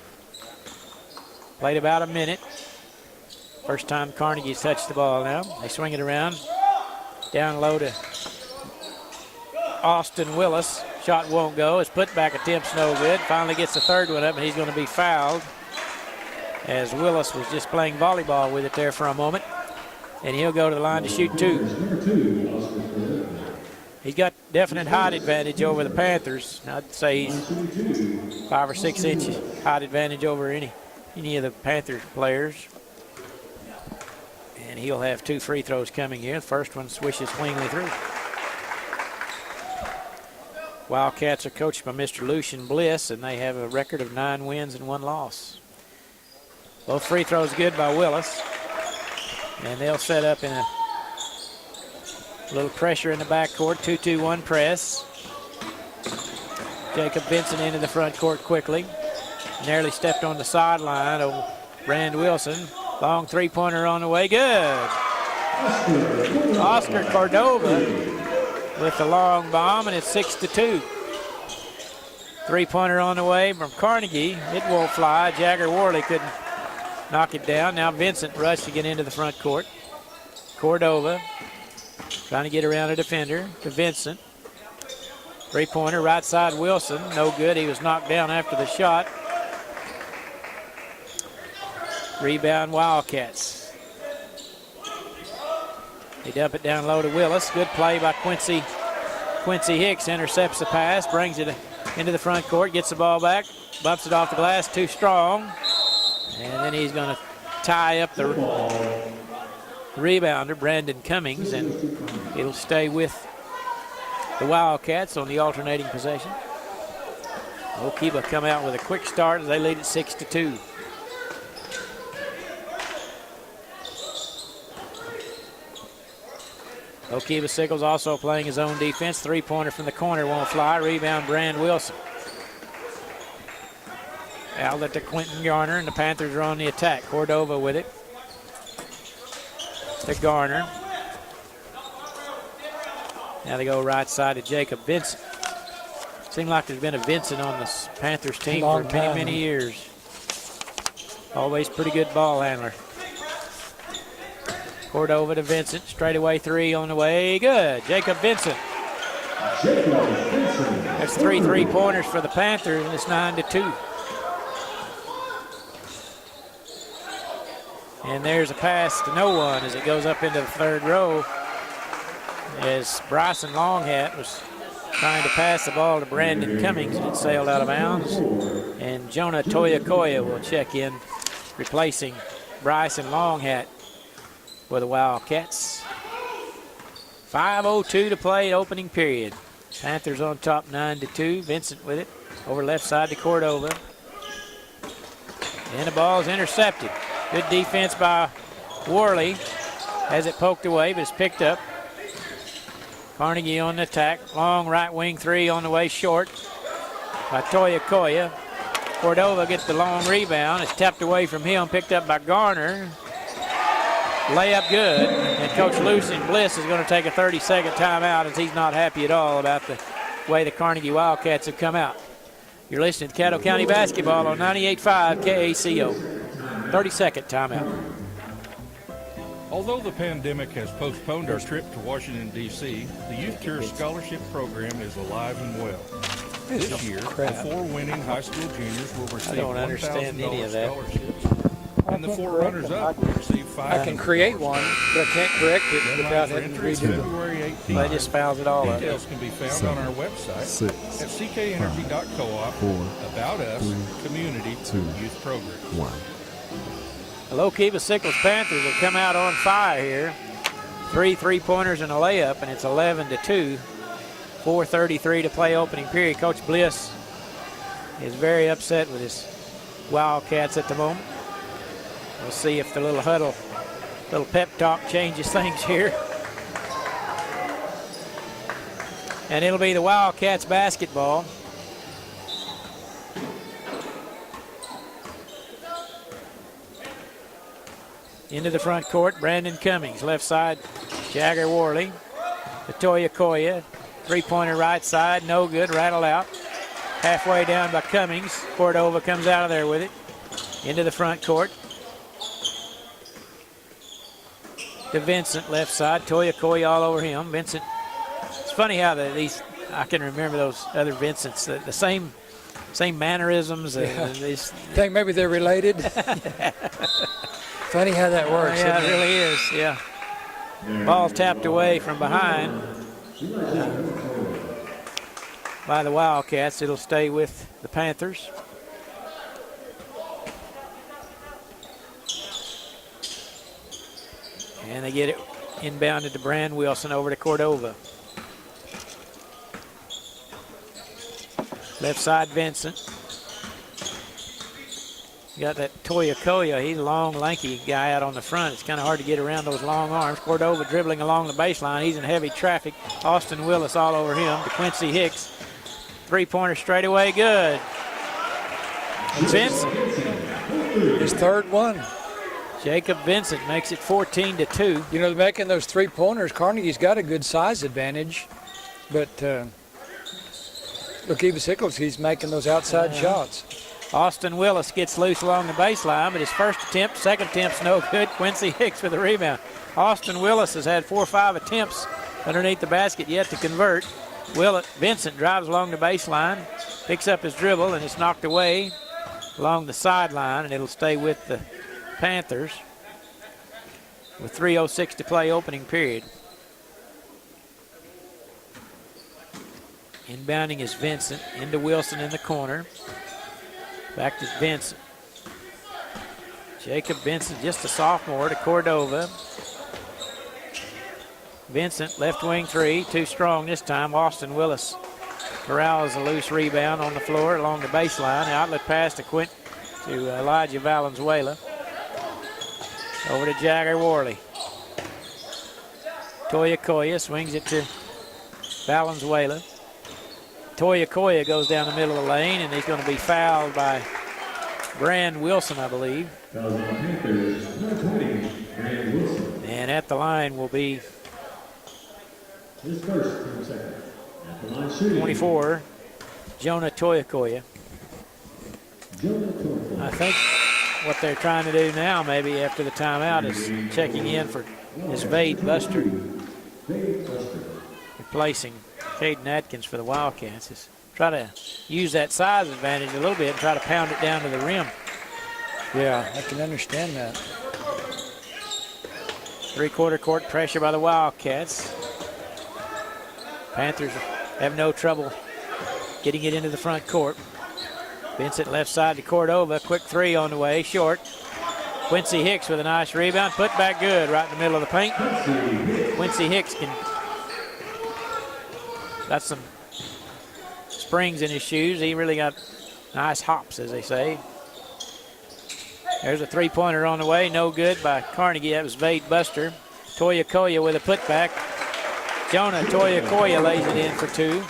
Played about a minute. First time Carnegie's touched the ball now. They swing it around. Down low to Austin Willis. Shot won't go. His putback attempt's no good. Finally gets the third one up, and he's going to be fouled as Willis was just playing volleyball with it there for a moment. And he'll go to the line to shoot two. He's got definite height advantage over the Panthers. I'd say he's 5 or 6 inches height advantage over any of the Panther players. And he'll have 2 free throws coming here. The first one swishes cleanly through. Wildcats are coached by Mr. Lucian Bliss, and they have a record of 9 wins and 1 loss. Both free throws good by Willis. And they'll set up in a little pressure in the backcourt. 2-2-1 press. Jacob Vincent into the front court quickly. Nearly stepped on the sideline. Oh, Brand Wilson. Long three-pointer on the way. Good. Oscar Cordova with the long bomb, and it's 6-2. Three-pointer on the way from Carnegie. It won't fly. Jagger Worley couldn't knock it down. Now Vincent rushed to get into the front court. Cordova trying to get around a defender to Vincent. Three-pointer, right side Wilson. No good. He was knocked down after the shot. Rebound Wildcats. They dump it down low to Willis. Good play by Quincy Hicks. Intercepts the pass, brings it into the front court, gets the ball back, bumps it off the glass, too strong. And then he's going to tie up the rebounder, Brandon Cummings, and it'll stay with the Wildcats on the alternating possession. Lookeba come out with a quick start as they lead at 6-2. Lookeba-Sickles also playing his own defense. Three-pointer from the corner won't fly. Rebound, Brand Wilson. Outlet to Quentin Garner, and the Panthers are on the attack. Cordova with it. To Garner. Now they go right side to Jacob Vincent. Seems like there's been a Vincent on this Panthers team for many years. Always pretty good ball handler. Cordova to Vincent. Straightaway three on the way. Good. Jacob Vincent. That's 3 3-pointers for the Panthers, and it's 9-2. And there's a pass to no one as it goes up into the third row. As Bryson Longhat was trying to pass the ball to Brandon Cummings, and it sailed out of bounds. And Jonah Toyakoya will check in, replacing Bryson Longhat for the Wildcats. 5:02 to play, opening period. Panthers on top 9-2. Vincent with it. Over left side to Cordova. And the ball is intercepted. Good defense by Worley. Has it poked away, but it's picked up. Carnegie on the attack. Long right wing three on the way short by Toyakoya. Cordova gets the long rebound. It's tapped away from him, picked up by Garner. Layup good. And Coach Lucian Bliss is going to take a 30-second timeout as he's not happy at all about the way the Carnegie Wildcats have come out. You're listening to Caddo County Basketball on 98.5 KACO. 30-second timeout. Although the pandemic has postponed our trip to Washington, D.C., the Youth Tour Scholarship Program is alive and well. This year, the 4 winning high school juniors will receive $1,000 scholarships, and the 4 runners-up will receive $500. I can create one, but I can't correct it without having to redo it. February 18th. They just fouls it all up. Details can be found on our website at ckenergy.coop, About Us, Community, Youth Program. The Lookeba-Sickles Panthers have come out on fire here. 3 3-pointers and a layup, and it's 11-2. 4:33 to play opening period. Coach Bliss is very upset with his Wildcats at the moment. We'll see if the little huddle, little pep talk changes things here. And it'll be the Wildcats basketball. Into the front court, Brandon Cummings. Left side, Jagger Worley. Latoya Koya. 3-pointer right side, no good, rattled out. Halfway down by Cummings. Cordova comes out of there with it. Into the front court. To Vincent, left side. Toya Koya all over him. Vincent, it's funny how these, I can remember those other Vincents, the same mannerisms. Yeah. And these, Think maybe they're related. Funny how that works. Yeah, it really is, yeah. Ball tapped away from behind by the Wildcats. It'll stay with the Panthers. And they get it inbounded to Brand Wilson over to Cordova. Left side, Vincent. You got that Toya Koya. He's a long, lanky guy out on the front. It's kind of hard to get around those long arms. Cordova dribbling along the baseline. He's in heavy traffic. Austin Willis all over him. To Quincy Hicks. 3-pointer straight away, good. Vincent. His third one. Jacob Vincent makes it 14-2. You know, making those 3-pointers, Carnegie's got a good size advantage, but Lookeba-Sickles, he's making those outside shots. Austin Willis gets loose along the baseline, but his first attempt, second attempt's no good. Quincy Hicks with the rebound. Austin Willis has had 4 or 5 attempts underneath the basket yet to convert. Vincent drives along the baseline, picks up his dribble, and it's knocked away along the sideline, and it'll stay with the Panthers with 3:06 to play opening period. Inbounding is Vincent into Wilson in the corner. Back to Vincent. Jacob Vincent, just a sophomore, to Cordova. Vincent, left wing 3, too strong this time. Austin Willis corrals a loose rebound on the floor along the baseline. Outlet pass to Elijah Valenzuela. Over to Jagger Worley. Toya Koya swings it to Valenzuela. Toya Koya goes down the middle of the lane, and he's going to be fouled by Brand Wilson, I believe. And at the line will be 24, Jonah Toya Koya. I think what they're trying to do now, maybe after the timeout, is checking in for this Vade Buster, replacing Caden Atkins for the Wildcats. Is try to use that size advantage a little bit and try to pound it down to the rim. Yeah, I can understand that. 3-quarter court pressure by the Wildcats. Panthers have no trouble getting it into the front court. Vincent left side to Cordova. Quick 3 on the way, short. Quincy Hicks with a nice rebound. Put back good right in the middle of the paint. Quincy Hicks got some springs in his shoes. He really got nice hops, as they say. There's a 3-pointer on the way. No good by Carnegie. That was Vade Buster. Toya Koya with a putback. Jonah Toya Koya lays it in for 2.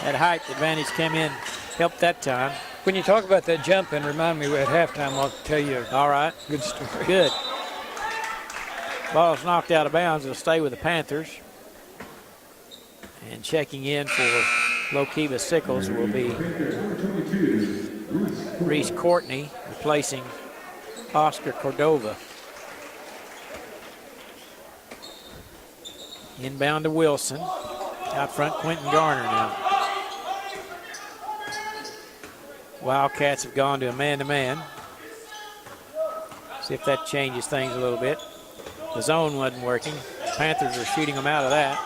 That height advantage came in, helped that time. When you talk about that jump and remind me at halftime, I'll tell you. All right. Good story. Good. Ball's knocked out of bounds. It'll stay with the Panthers. And checking in for Lookeba-Sickles will be Reese Courtney, replacing Oscar Cordova. Inbound to Wilson. Out front, Quentin Garner now. Wildcats have gone to a man-to-man. See if that changes things a little bit. The zone wasn't working. Panthers are shooting them out of that.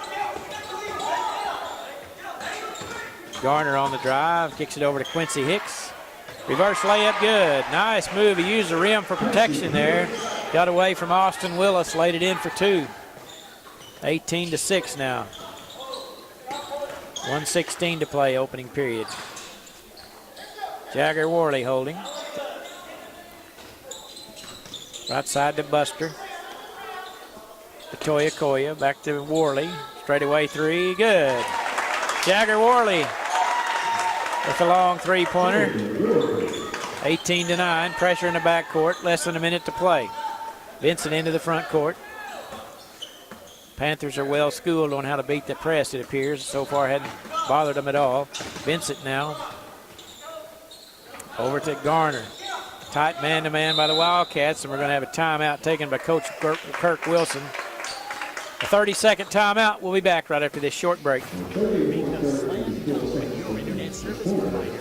Garner on the drive, kicks it over to Quincy Hicks. Reverse layup, good. Nice move. He used the rim for protection there. Got away from Austin Willis, laid it in for two. 18-6 now. 1:16 to play, opening period. Jagger Worley holding. Right side to Buster. Latoya Koya, back to Worley. Straightaway three, good. Jagger Worley with a long three-pointer. 18-9, pressure in the backcourt, less than a minute to play. Vincent into the front court. Panthers are well schooled on how to beat the press, it appears. So far hadn't bothered them at all. Vincent now over to Garner. Tight man-to-man by the Wildcats, and we're going to have a timeout taken by Coach Kirk Wilson. A 30-second timeout. We'll be back right after this short break. Make a slam dunk with your internet service provider.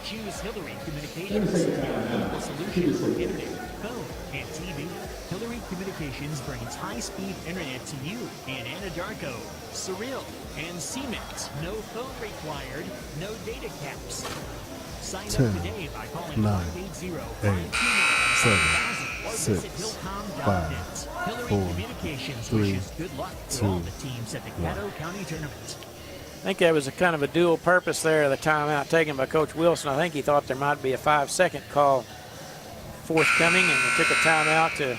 Choose Hillary Communications, the solution for internet, phone, and TV. Hillary Communications brings high-speed internet to you in Anadarko, Surreal, and CMAX. No phone required, no data caps. Sign up today by calling 580-529-7000 or visit Hillcom.net. Hillary Communications wishes good luck to all the teams at the Caddo County Tournament. I think there was a kind of a dual purpose there of the timeout taken by Coach Wilson. I think he thought there might be a 5-second call forthcoming, and he took a timeout to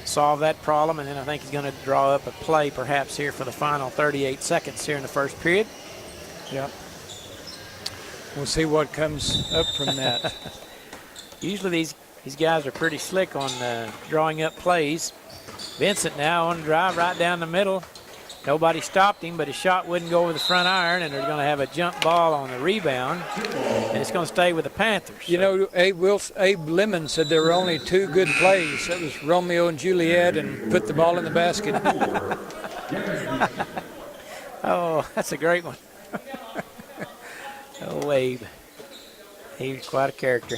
solve that problem, and then I think he's going to draw up a play perhaps here for the final 38 seconds here in the first period. Yep. We'll see what comes up from that. Usually these guys are pretty slick on drawing up plays. Vincent now on the drive right down the middle. Nobody stopped him, but his shot wouldn't go over the front iron, and they're going to have a jump ball on the rebound, and it's going to stay with the Panthers. You know, Abe Lemon said there were only two good plays. That was Romeo and Juliet and put the ball in the basket. Oh, that's a great one. Oh, Abe. He's quite a character.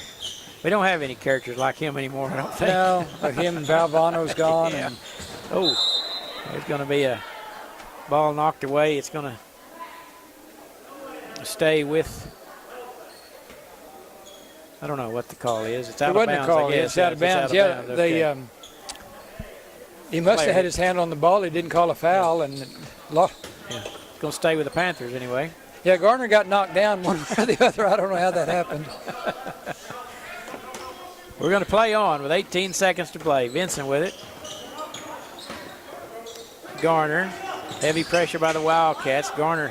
We don't have any characters like him anymore, I don't think. No, but him and Valvano's gone. Yeah. And oh, there's going to be a ball knocked away. It's going to stay with, I don't know what the call is. It's out of bounds, I guess. It's out of bounds. Yeah, okay. He must have had his hand on the ball. He didn't call a foul. And yeah, it's going to stay with the Panthers anyway. Yeah, Garner got knocked down one way or the other. I don't know how that happened. We're going to play on with 18 seconds to play. Vincent with it. Garner. Heavy pressure by the Wildcats. Garner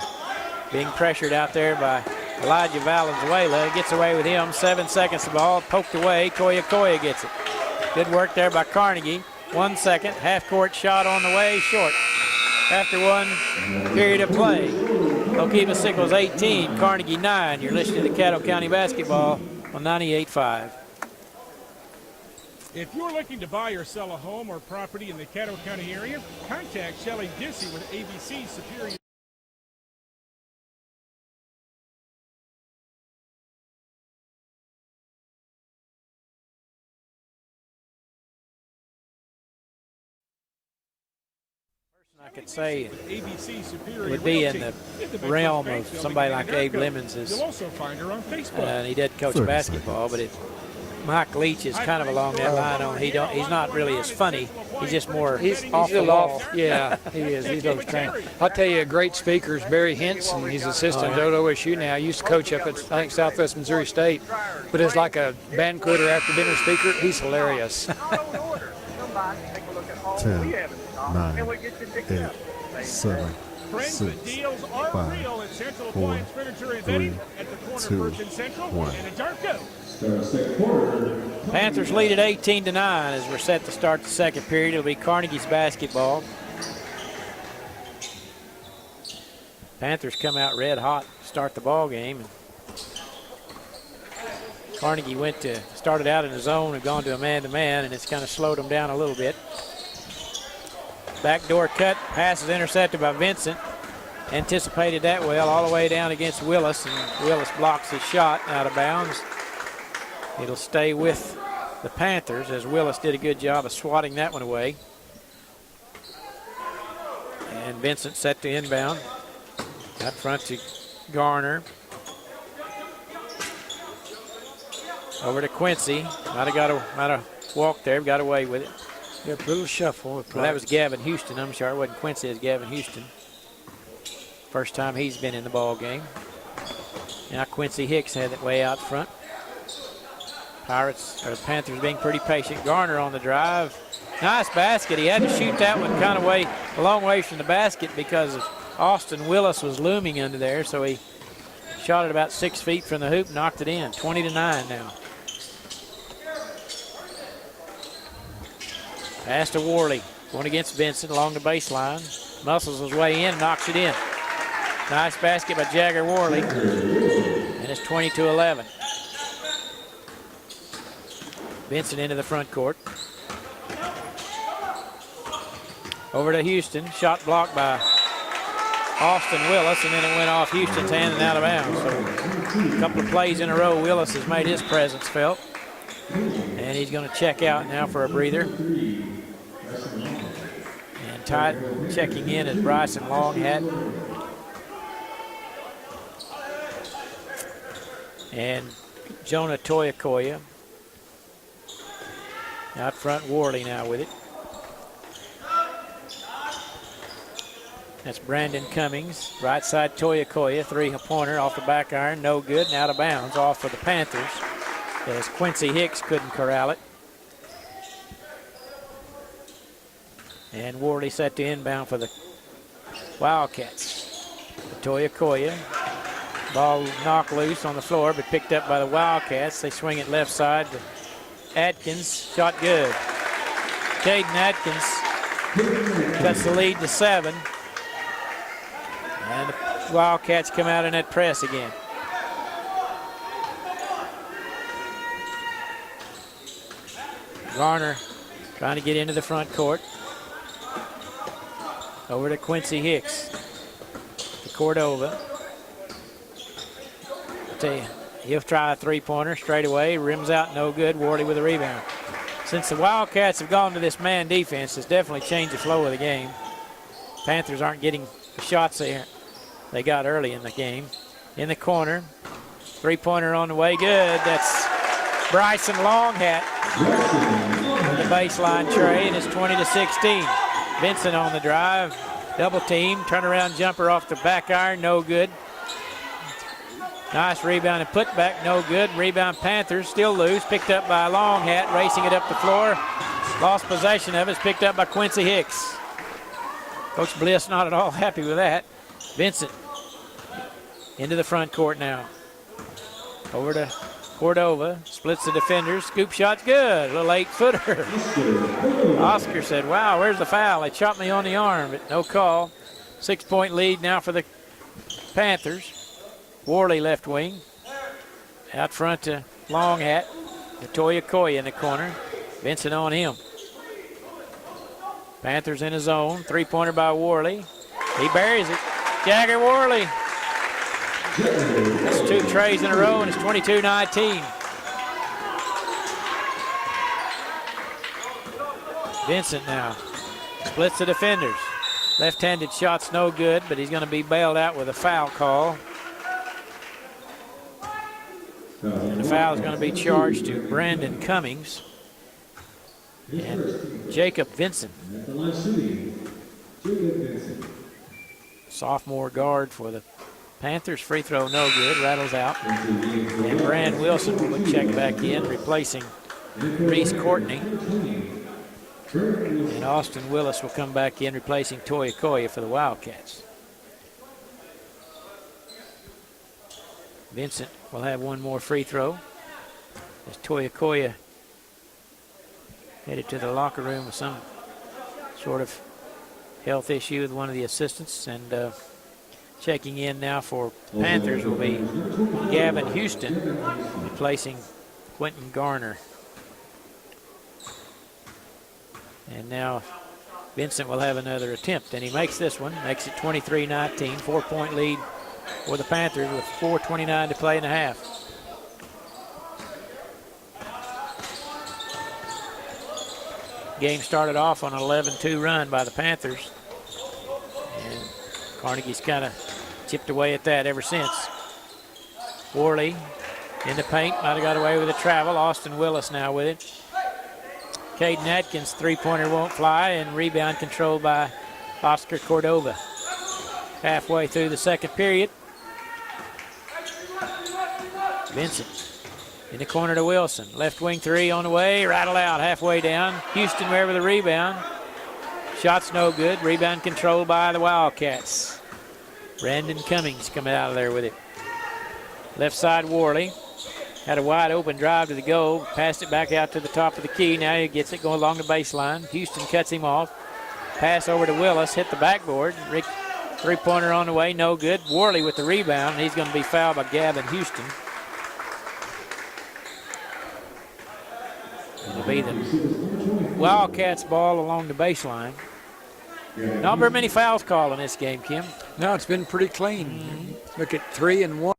being pressured out there by Elijah Valenzuela. Gets away with him. 7 seconds. The ball poked away. Koya gets it. Good work there by Carnegie. 1 second. Half-court shot on the way. Short. After one period of play. Lookeba-Sickles 18, Carnegie 9. You're listening to Caddo County Basketball on 98.5. If you're looking to buy or sell a home or property in the Caddo County area, contact Shelley Dissy with ABC Superior. I could say ABC Superior would be in Realty. the realm of somebody like Abe Lemons. You'll also find her on Facebook. And he did coach basketball, but Mike Leach is kind of along that line. He's not really as funny. He's just more off the ball. Yeah, he is. He loves training. I'll tell you, a great speaker is Barry Henson. He's assistant at OSU now. He used to coach up at, I think, Southwest Missouri State. But as like a banquet or after-dinner speaker, he's hilarious. 10, 9, 8, 7, friends, the deals are real at Central Appliance Furniture and Bedding at the corner of First and Central and Anadarko. Panthers lead at 18-9 as we're set to start the second period. It'll be Carnegie's basketball. Panthers come out red hot to start the ball game. Carnegie started out in the zone and gone to a man-to-man, and it's kind of slowed them down a little bit. Backdoor cut, pass is intercepted by Vincent. Anticipated that well, all the way down against Willis, and Willis blocks his shot out of bounds. It'll stay with the Panthers as Willis did a good job of swatting that one away. And Vincent set to inbound. Out front to Garner. Over to Quincy. Might have walked there, got away with it. Yep, a little shuffle. Well, that was Gavin Houston. I'm sorry, it wasn't Quincy, it was Gavin Houston. First time he's been in the ball game. Now Quincy Hicks had it way out front. Panthers being pretty patient. Garner on the drive. Nice basket. He had to shoot that one kind of a long way from the basket because Austin Willis was looming under there, so he shot it about 6 feet from the hoop, knocked it in. 20-9 now. Pass to Worley, going against Vincent along the baseline. Muscles his way in, knocks it in. Nice basket by Jagger Worley, and it's 20-11. Vincent into the front court. Over to Houston, shot blocked by Austin Willis, and then it went off Houston's hand and out of bounds. So a couple of plays in a row, Willis has made his presence felt. And he's going to check out now for a breather. And checking in is Bryson Longhat. And Jonah Toyakoya. Out front, Worley now with it. That's Brandon Cummings. Right side, Toyakoya. Three-pointer off the back iron. No good and out of bounds. Off for the Panthers. As Quincy Hicks couldn't corral it. And Worley set to inbound for the Wildcats. Toyakoya. Ball knocked loose on the floor, but picked up by the Wildcats. They swing it left side to Atkins. Shot good. Caden Atkins cuts the lead to 7. And the Wildcats come out in that press again. Garner trying to get into the front court. Over to Quincy Hicks. To Cordova. He'll try a three-pointer straight away. Rims out, no good. Worley with a rebound. Since the Wildcats have gone to this man defense, it's definitely changed the flow of the game. Panthers aren't getting the shots they got early in the game. In the corner. Three-pointer on the way. Good. That's Bryson Longhat. The baseline tray, and it's 20-16. Vincent on the drive, double team, turnaround jumper off the back iron, no good. Nice rebound and put back, no good. Rebound Panthers, still loose, picked up by Longhat, racing it up the floor. Lost possession of it, it's picked up by Quincy Hicks. Coach Bliss not at all happy with that. Vincent into the front court now. Over to Cordova, splits the defenders, scoop shot's good, a little 8-footer. Oscar said, wow, where's the foul? They chopped me on the arm, but no call. 6-point lead now for the Panthers. Worley left wing. Out front to Longhat. To Toyakoya in the corner. Vincent on him. Panthers in his zone. Three-pointer by Worley. He buries it. Jagger Worley. That's 2 trays in a row, and it's 22-19. Vincent now splits the defenders. Left-handed shot's no good, but he's going to be bailed out with a foul call. And the foul is going to be charged to Brandon Cummings and Jacob Vincent. Sophomore guard for the Panthers. Free throw no good, rattles out. And Brand Wilson will check back in, replacing Reese Courtney. And Austin Willis will come back in, replacing Toyakoya for the Wildcats. Vincent will have one more free throw. As Toyakoya headed to the locker room with some sort of health issue with one of the assistants. And checking in now for Panthers will be Gavin Houston, replacing Quentin Garner. And now Vincent will have another attempt, and he makes this one, makes it 23-19, 4-point lead for the Panthers with 4:29 to play in the half. Game started off on an 11-2 run by the Panthers, and Carnegie's kind of chipped away at that ever since. Worley in the paint, might have got away with a travel. Austin Willis now with it. Caden Atkins, three-pointer won't fly, and rebound controlled by Oscar Cordova. Halfway through the second period. Vincent in the corner to Wilson. Left wing three on the way, rattle out halfway down. Houston wherever the rebound. Shot's no good. Rebound controlled by the Wildcats. Brandon Cummings coming out of there with it. Left side Worley. Had a wide open drive to the goal. Passed it back out to the top of the key. Now he gets it going along the baseline. Houston cuts him off. Pass over to Willis. Hit the backboard. Rick, three-pointer on the way. No good. Worley with the rebound. He's going to be fouled by Gavin Houston. It'll be the Wildcats ball along the baseline. Not very many fouls called in this game, Kim. No, it's been pretty clean. Look at 3 and 1.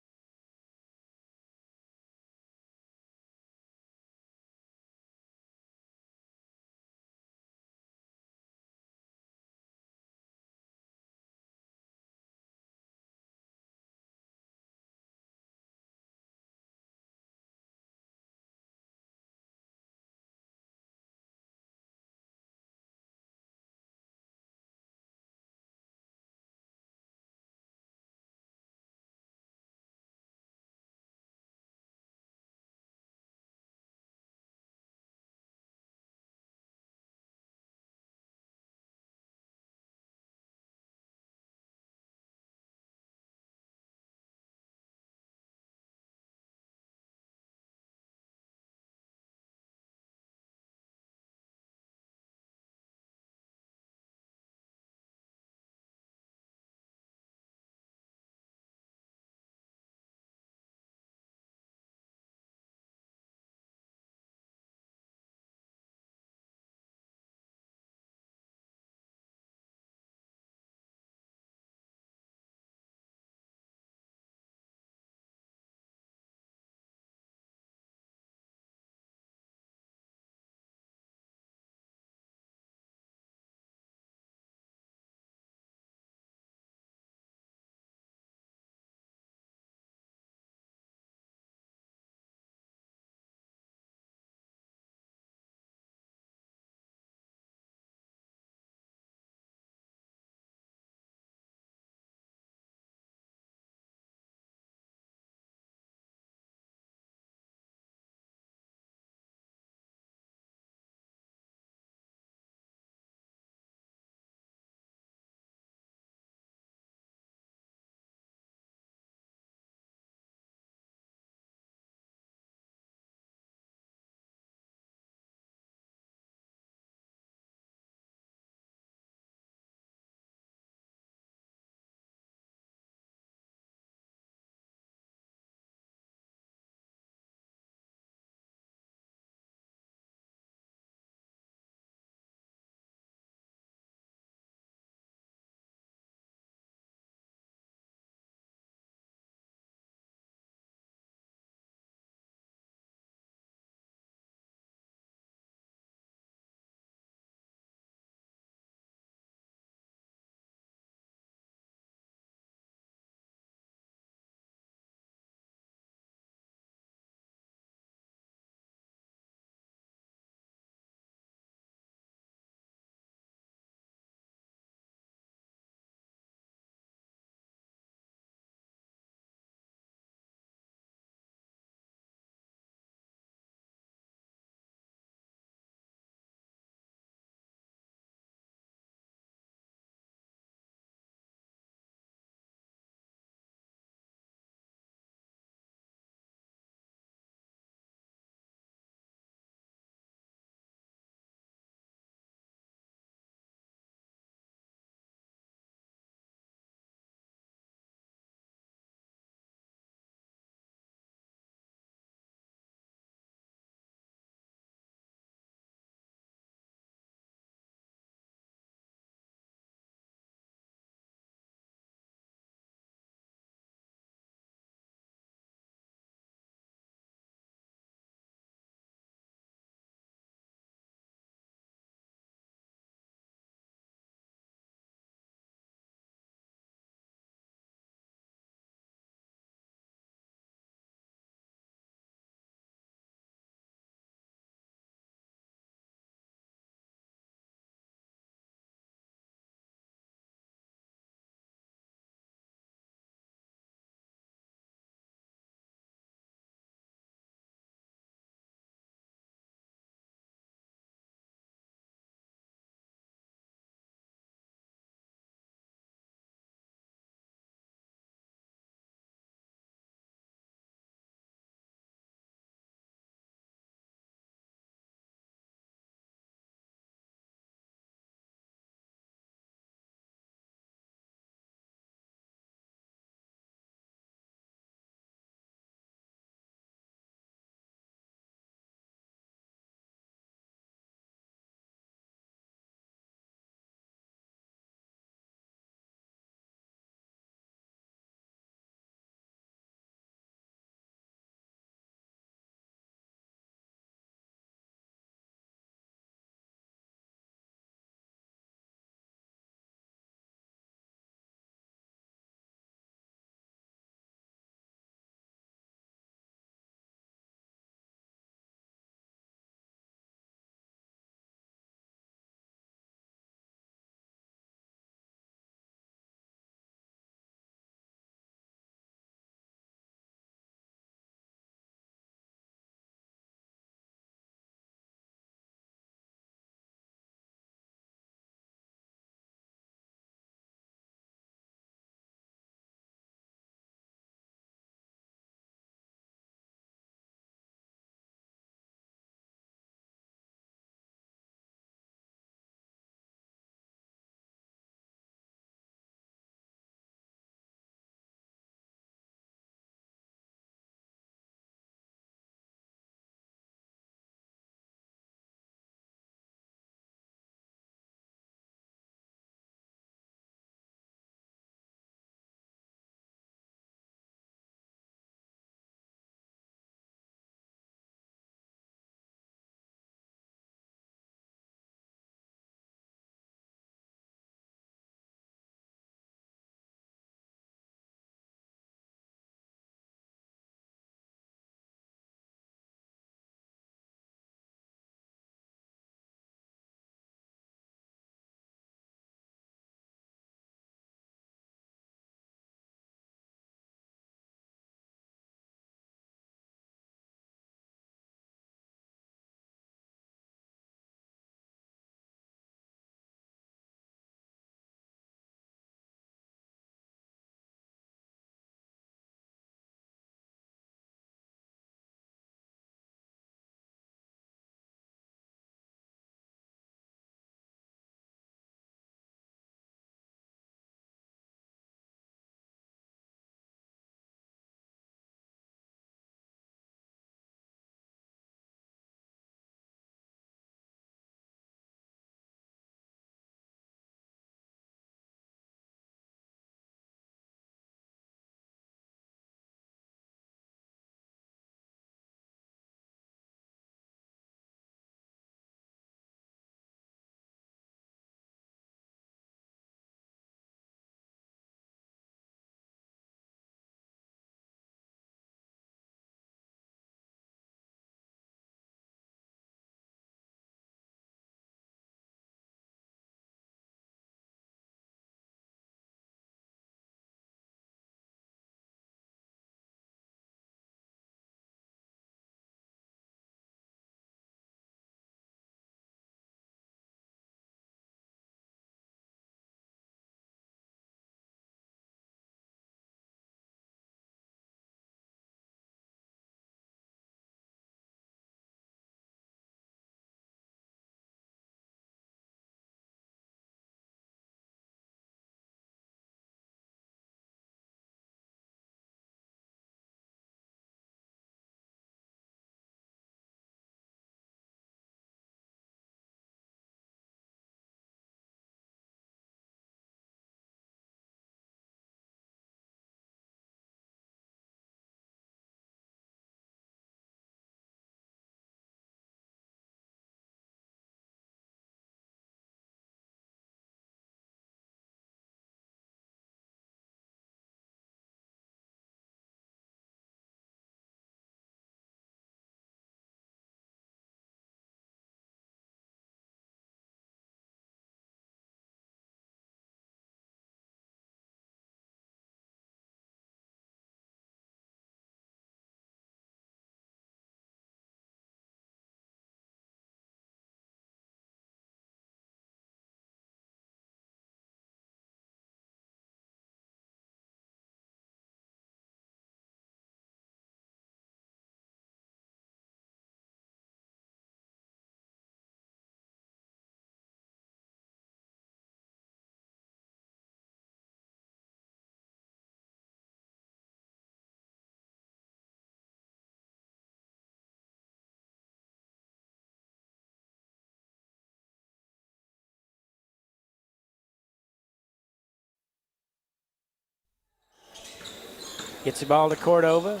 Gets the ball to Cordova.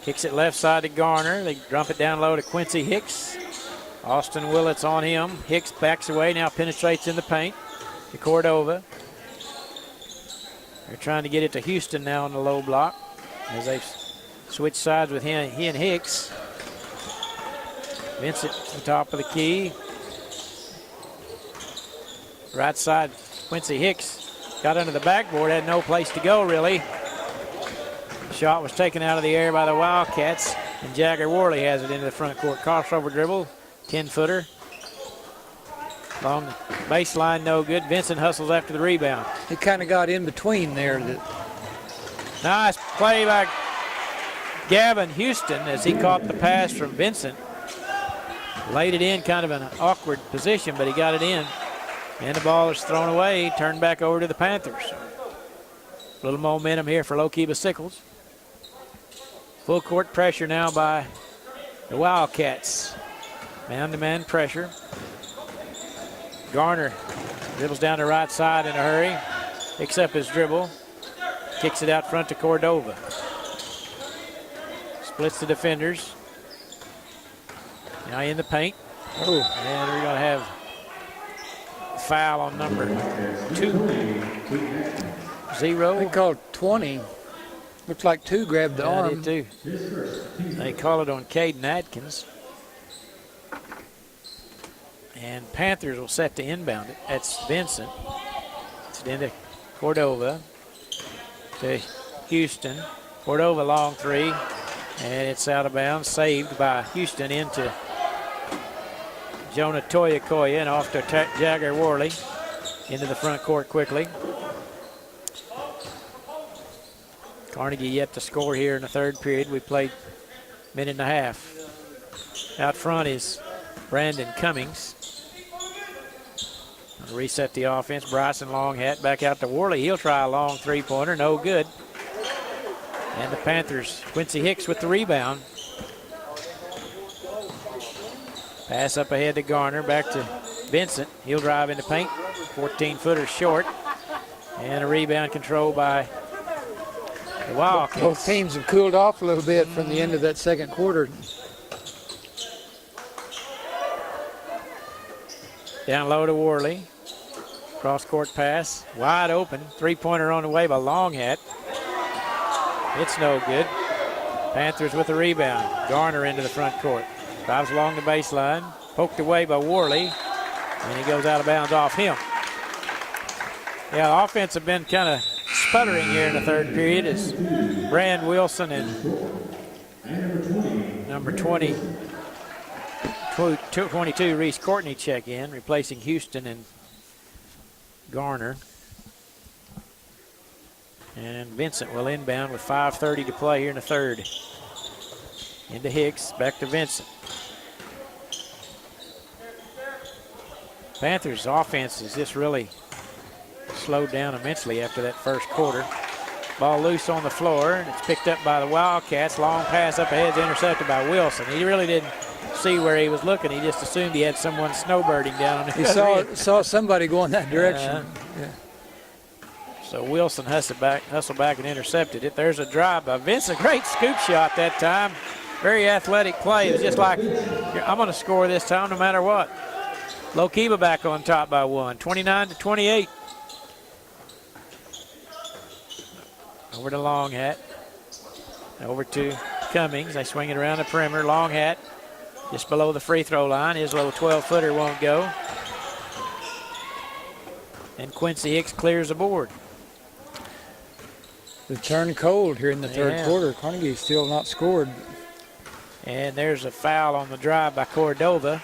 Kicks it left side to Garner. They dump it down low to Quincy Hicks. Austin Willits on him. Hicks backs away, now penetrates in the paint to Cordova. They're trying to get it to Houston now on the low block as they switch sides with he and Hicks. Vincent on top of the key. Right side, Quincy Hicks got under the backboard, had no place to go really. Shot was taken out of the air by the Wildcats, and Jagger Worley has it into the front court. Crossover dribble, 10-footer. Long baseline, no good. Vincent hustles after the rebound. He kind of got in between there. Nice play by Gavin Houston as he caught the pass from Vincent. Laid it in kind of an awkward position, but he got it in. And the ball is thrown away, turned back over to the Panthers. A little momentum here for Lookeba-Sickles. Full court pressure now by the Wildcats. Man-to-man pressure. Garner dribbles down the right side in a hurry. Picks up his dribble. Kicks it out front to Cordova. Splits the defenders. Now in the paint. Oh. And we're going to have a foul on number 2-0. They called 20. Looks like 2 grabbed the arm. Did too. They call it on Caden Atkins. And Panthers will set to inbound it. That's Vincent. It's into Cordova. To Houston. Cordova long three. And it's out of bounds. Saved by Houston into Jonah Toyakoya and off to Jagger Worley. Into the front court quickly. Carnegie yet to score here in the third period. We played a minute and a half. Out front is Brandon Cummings. Reset the offense. Bryson Longhat back out to Worley. He'll try a long three-pointer. No good. And the Panthers, Quincy Hicks with the rebound. Pass up ahead to Garner. Back to Vincent. He'll drive into paint. 14-footer short. And a rebound controlled by the Wildcats. Both teams have cooled off a little bit from the end of that second quarter. Down low to Worley. Cross-court pass. Wide open. Three-pointer on the way by Longhat. It's no good. Panthers with the rebound. Garner into the front court. Drives along the baseline. Poked away by Worley. And he goes out of bounds off him. Yeah, the offense have been kind of sputtering here in the third period as Brand Wilson and number 22 Reese Courtney check in, replacing Houston and Garner. And Vincent will inbound with 5:30 to play here in the third. Into Hicks, back to Vincent. Panthers' offense is just really slowed down immensely after that first quarter. Ball loose on the floor, and it's picked up by the Wildcats. Long pass up ahead is intercepted by Wilson. He really didn't see where he was looking. He just assumed he had someone snowbirding down on the other end. He saw somebody going that direction. Yeah. So Wilson hustled back and intercepted it. There's a drive by Vincent. Great scoop shot that time. Very athletic play. It was just like, I'm going to score this time no matter what. Lookeba back on top by 1, 29-28. Over to Longhat. Over to Cummings. They swing it around the perimeter. Longhat just below the free throw line. His little 12-footer won't go. And Quincy Hicks clears the board. It turned cold here in the third quarter. Carnegie still not scored. And there's a foul on the drive by Cordova.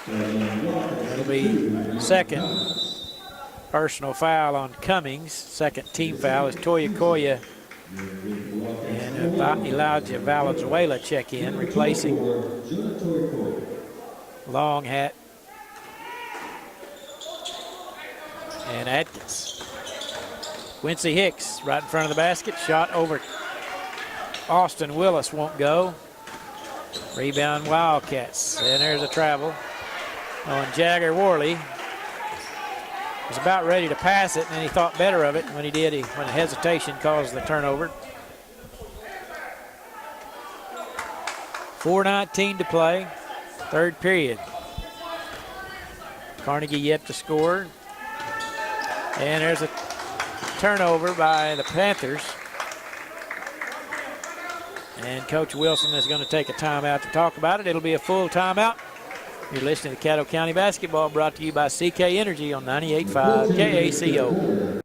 It'll be second personal foul on Cummings. Second team foul is Toyakoya and Elijah Valenzuela check in, replacing Longhat and Atkins. Quincy Hicks right in front of the basket. Shot over Austin Willis won't go. Rebound Wildcats. And there's a travel on Jagger Worley. Was about ready to pass it, and then he thought better of it. When he did, when the hesitation caused the turnover. 4:19 to play, third period. Carnegie yet to score. And there's a turnover by the Panthers. And Coach Wilson is going to take a timeout to talk about it. It'll be a full timeout. You're listening to Caddo County Basketball, brought to you by CK Energy on 98.5 KACO.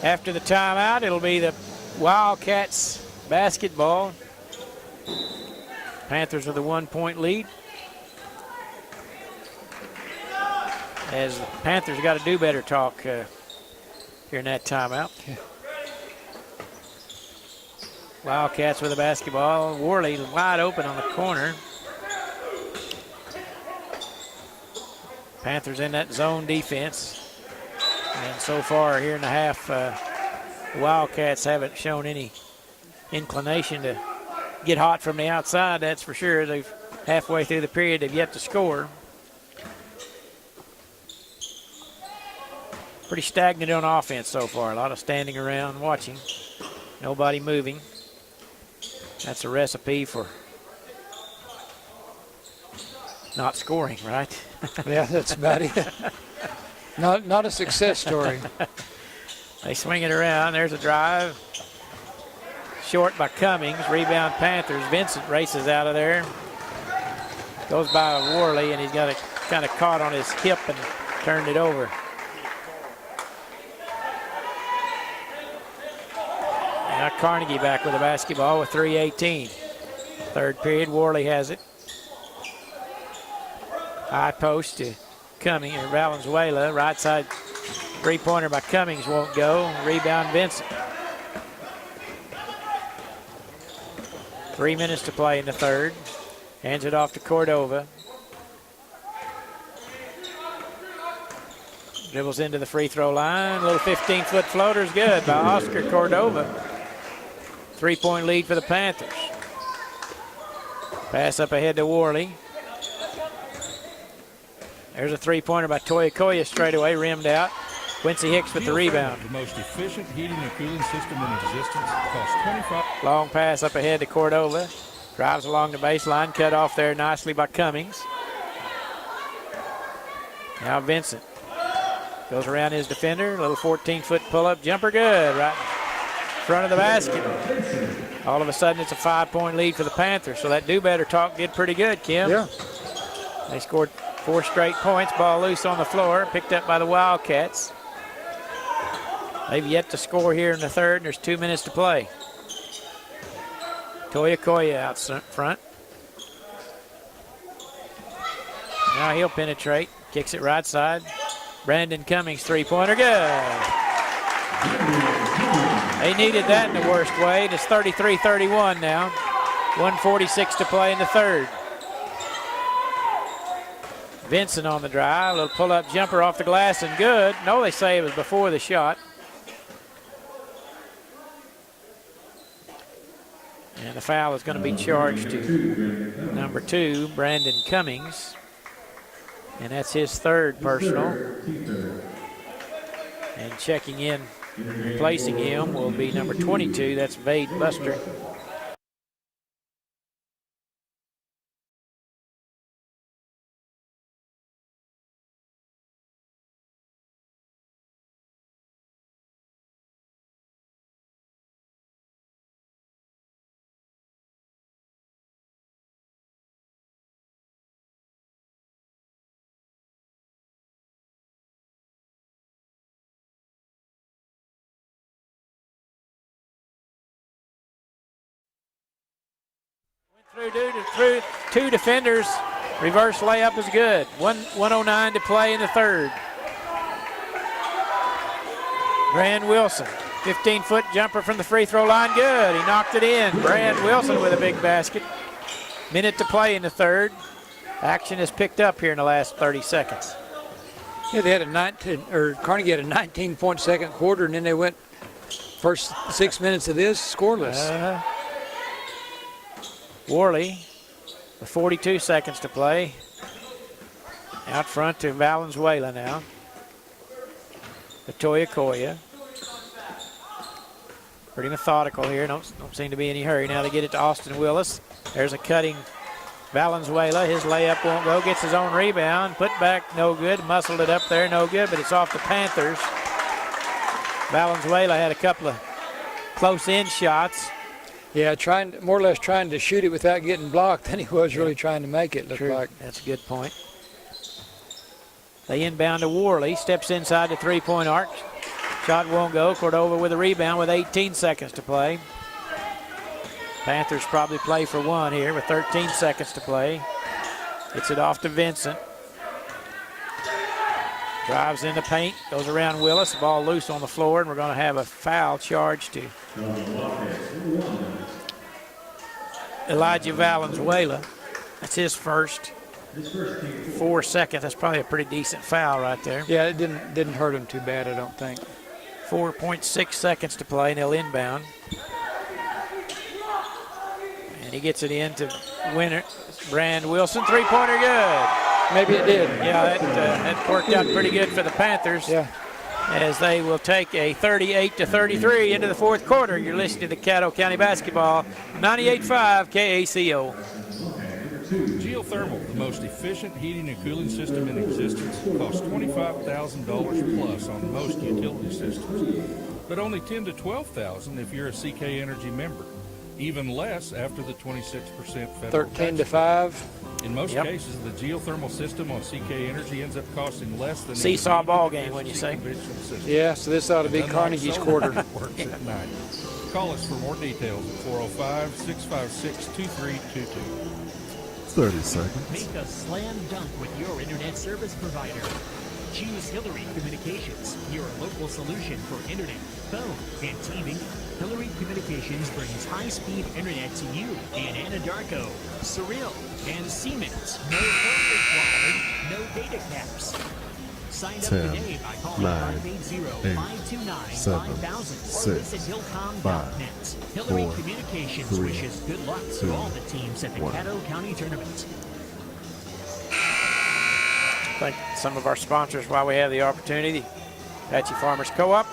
After the timeout, it'll be the Wildcats basketball. Panthers with a 1-point lead. As the Panthers got to do better talk here in that timeout. Yeah. Wildcats with the basketball. Worley wide open on the corner. Panthers in that zone defense. And so far here in the half, the Wildcats haven't shown any inclination to get hot from the outside, that's for sure. They've halfway through the period, they've yet to score. Pretty stagnant on offense so far. A lot of standing around watching. Nobody moving. That's a recipe for not scoring, right? Yeah, that's about it. Not a success story. They swing it around. There's a drive. Short by Cummings. Rebound Panthers. Vincent races out of there. Goes by Worley, and he's got it kind of caught on his hip and turned it over. Now Carnegie back with the basketball with 3:18. Third period, Worley has it. High post to Cummings, or Valenzuela. Right side three-pointer by Cummings won't go. Rebound Vincent. 3 minutes to play in the third. Hands it off to Cordova. Dribbles into the free throw line. A little 15-foot floater is good by Oscar Cordova. 3-point lead for the Panthers. Pass up ahead to Worley. There's a three-pointer by Toyokoya straight away, rimmed out. Quincy Hicks with the rebound. The most efficient heating and cooling system in existence. Costs $25. Long pass up ahead to Cordova. Drives along the baseline, cut off there nicely by Cummings. Now Vincent goes around his defender. A little 14-foot pull-up jumper, good, right in front of the basket. All of a sudden, it's a 5-point lead for the Panthers. So that do better talk did pretty good, Kim. Yeah. They scored 4 straight points. Ball loose on the floor, picked up by the Wildcats. They've yet to score here in the third, and there's 2 minutes to play. Toyokoya out front. Now he'll penetrate, kicks it right side. Brandon Cummings, three-pointer, good. They needed that in the worst way. It's 33-31 now. 1:46 to play in the third. Vincent on the drive, a little pull-up jumper off the glass and good. No, they say it was before the shot. And the foul is going to be charged to number 2, Brandon Cummings. And that's his third personal. And checking in, replacing him, will be number 22. That's Vade Buster. Through two defenders. Reverse layup is good. 1:09 to play in the third. Brand Wilson, 15-foot jumper from the free throw line, good. He knocked it in. Brand Wilson with a big basket. Minute to play in the third. Action is picked up here in the last 30 seconds. Yeah, they had Carnegie had a 19-point second quarter, and then they went first 6 minutes of this scoreless. Worley, with 42 seconds to play. Out front to Valenzuela now. Koya. Pretty methodical here. Don't seem to be any hurry. Now they get it to Austin Willis. There's a cutting Valenzuela. His layup won't go. Gets his own rebound. Put back, no good. Muscled it up there, no good, but it's off the Panthers. Valenzuela had a couple of close-in shots. Yeah, more or less trying to shoot it without getting blocked than he was really trying to make it look like. That's a good point. They inbound to Worley. Steps inside the three-point arc. Shot won't go. Cordova with a rebound with 18 seconds to play. Panthers probably play for one here with 13 seconds to play. Gets it off to Vincent. Drives in the paint. Goes around Willis. Ball loose on the floor, and we're going to have a foul charge to Elijah Valenzuela. That's his first. 4 seconds. That's probably a pretty decent foul right there. Yeah, it didn't hurt him too bad, I don't think. 4.6 seconds to play, and they'll inbound. And he gets it in to winner, Brand Wilson. Three-pointer good. Maybe it did. Yeah, that worked out pretty good for the Panthers. Yeah. As they will take a 38-33 into the fourth quarter. You're listening to Caddo County Basketball, 98.5 KACO. Geothermal, the most efficient heating and cooling system in existence, costs $25,000 plus on most utility systems, but only $10,000 to $12,000 if you're a CK Energy member. Even less after the 26% federal 13 to 5. In most cases, the geothermal system on CK Energy ends up costing less than seesaw ball game, when you say. Yeah, so this ought to be Carnegie's quarter. Works at night. Call us for more details at 405-656-2322. 30 seconds. Make a slam dunk with your internet service provider. Choose Hillary Communications, your local solution for internet, phone, and TV. Hillary Communications brings high-speed internet to you in Anadarko, Surreal, and Siemens. No phone required, no data caps. Sign up 10, today by calling 9, 580-529-5000 or visit hillcom.net. Hillary 4, Communications 3, wishes good luck 2, to all the teams at the 1. Caddo County Tournament. Thank some of our sponsors while we have the opportunity. Apache Farmers Co-op,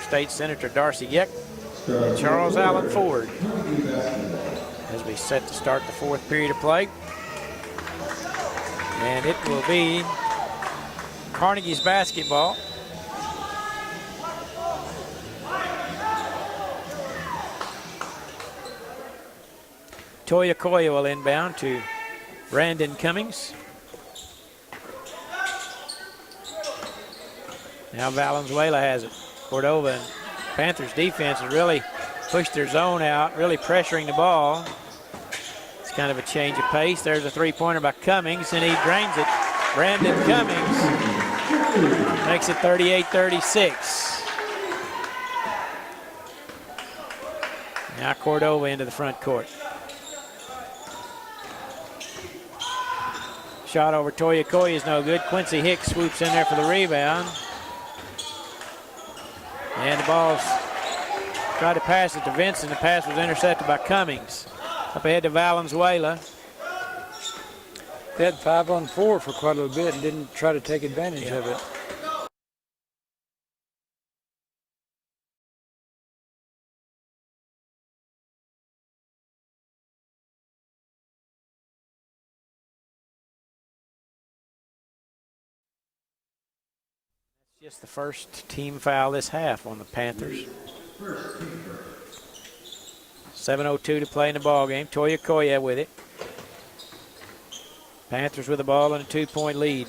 State Senator Darcy Yeck, and Charles Allen Ford. As we set to start the fourth period of play. And it will be Carnegie's basketball. Toya Koya will inbound to Brandon Cummings. Now Valenzuela has it. Cordova and Panthers defense has really pushed their zone out, really pressuring the ball. It's kind of a change of pace. There's a three-pointer by Cummings, and he drains it. Brandon Cummings makes it 38-36. Now Cordova into the front court. Shot over Toya Koya is no good. Quincy Hicks swoops in there for the rebound. And the ball's tried to pass it to Vincent. The pass was intercepted by Cummings. Up ahead to Valenzuela. They had 5-on-4 for quite a little bit and didn't try to take advantage of it. Just the first team foul this half on the Panthers. 7:02 to play in the ball game. Toya Koya with it. Panthers with the ball and a 2-point lead.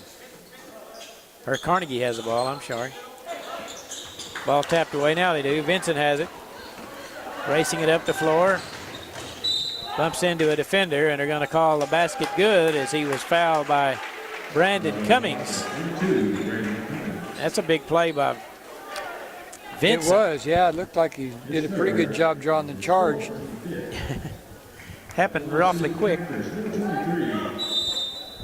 Or Carnegie has the ball, I'm sorry. Ball tapped away, now they do. Vincent has it. Racing it up the floor. bumps into a defender, and they're going to call the basket good as he was fouled by Brandon Cummings. That's a big play by Vincent. It was, yeah. It looked like he did a pretty good job drawing the charge. Happened roughly quick.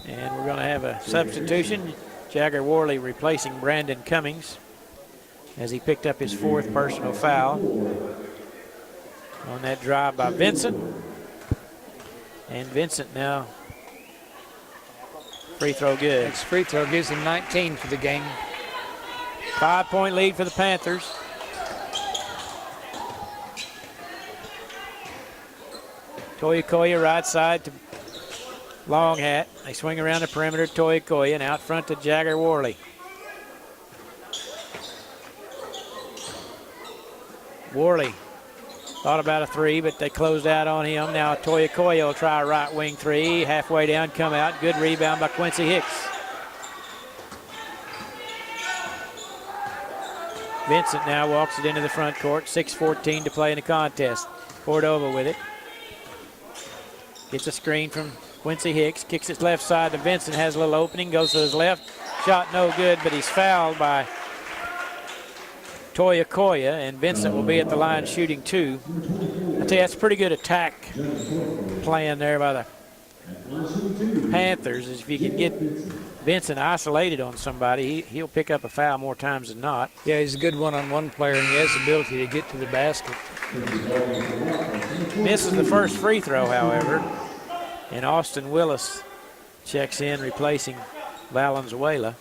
And we're going to have a substitution. Jagger Worley replacing Brandon Cummings as he picked up his 4th personal foul on that drive by Vincent. And Vincent now free throw good. Next free throw gives him 19 for the game. 5-point lead for the Panthers. Toyokoya right side to Long Hat. They swing around the perimeter, Toyokoya, and out front to Jagger Worley. Worley thought about a 3, but they closed out on him. Now Toyokoya will try a right wing 3. Halfway down, come out. Good rebound by Quincy Hicks. Vincent now walks it into the front court. 6:14 to play in the contest. Cordova with it. Gets a screen from Quincy Hicks. Kicks it left side to Vincent. Has a little opening. Goes to his left. Shot no good, but he's fouled by Toyokoya, and Vincent will be at the line shooting 2. I tell you, that's a pretty good attack plan there by the Panthers. Is if you can get Vincent isolated on somebody, he'll pick up a foul more times than not. Yeah, he's a good one-on-one player, and he has the ability to get to the basket. Misses the first free throw, however, and Austin Willis checks in, replacing Valenzuela.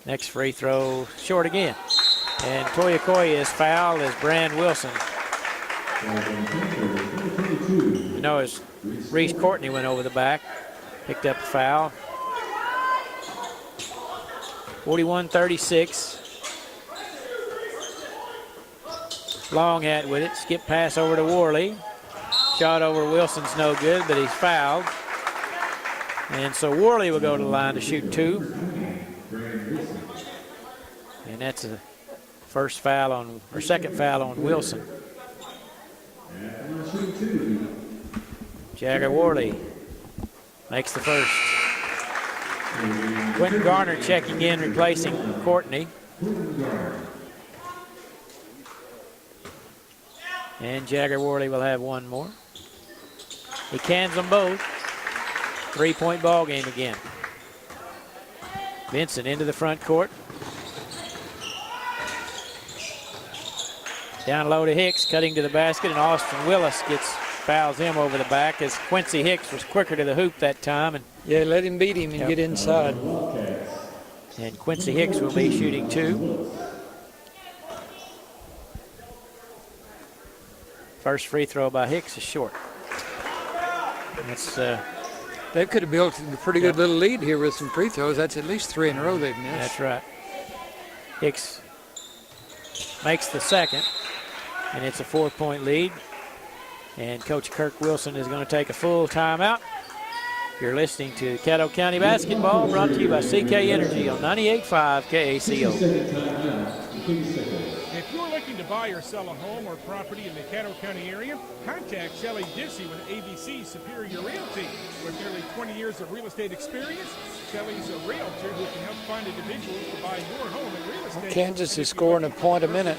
Next free throw, short again. And Toyokoya is fouled as Brand Wilson. You know, as Reese Courtney went over the back, picked up a foul. 41-36. Long Hat with it. Skip pass over to Worley. Shot over Wilson's no good, but he's fouled. And so Worley will go to the line to shoot 2. And that's a first foul on, or second foul on Wilson. Jagger Worley makes the first. Quentin Garner checking in, replacing Courtney. And Jagger Worley will have one more. He cans them both. 3-point ball game again. Vincent into the front court. Down low to Hicks, cutting to the basket, and Austin Willis fouls him over the back as Quincy Hicks was quicker to the hoop that time. And yeah, let him beat him and get inside. And Quincy Hicks will be shooting 2. First free throw by Hicks is short. That's they could have built a pretty good little lead here with some free throws. That's at least 3 in a row they've missed. That's right. Hicks makes the second, and it's a 4-point lead. And Coach Kirk Wilson is going to take a full timeout. You're listening to Caddo County Basketball, brought to you by CK Energy on 98.5 KACO. If you're looking to buy or sell a home or property in the Caddo County area, contact Shelley Dissy with ABC Superior Realty. With nearly 20 years of real estate experience, Shelley's a realtor who can help find individuals to buy your home in real estate. Kansas is scoring a point a minute.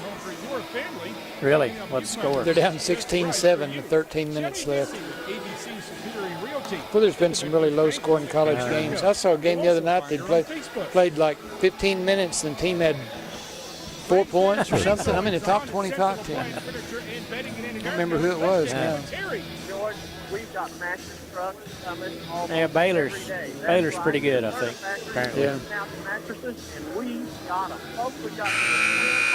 Really? What's the score? They're down 16-7 with 13 minutes left. Well, there's been some really low-scoring college games. I saw a game the other night. They played like 15 minutes, and the team had 4 points or something. I'm in the top 25 team. I don't remember who it was now. George, we've got mattress trucks coming all Yeah, Baylor's pretty good, I think, apparently. Yeah. mattresses, and we got them. Folks, we got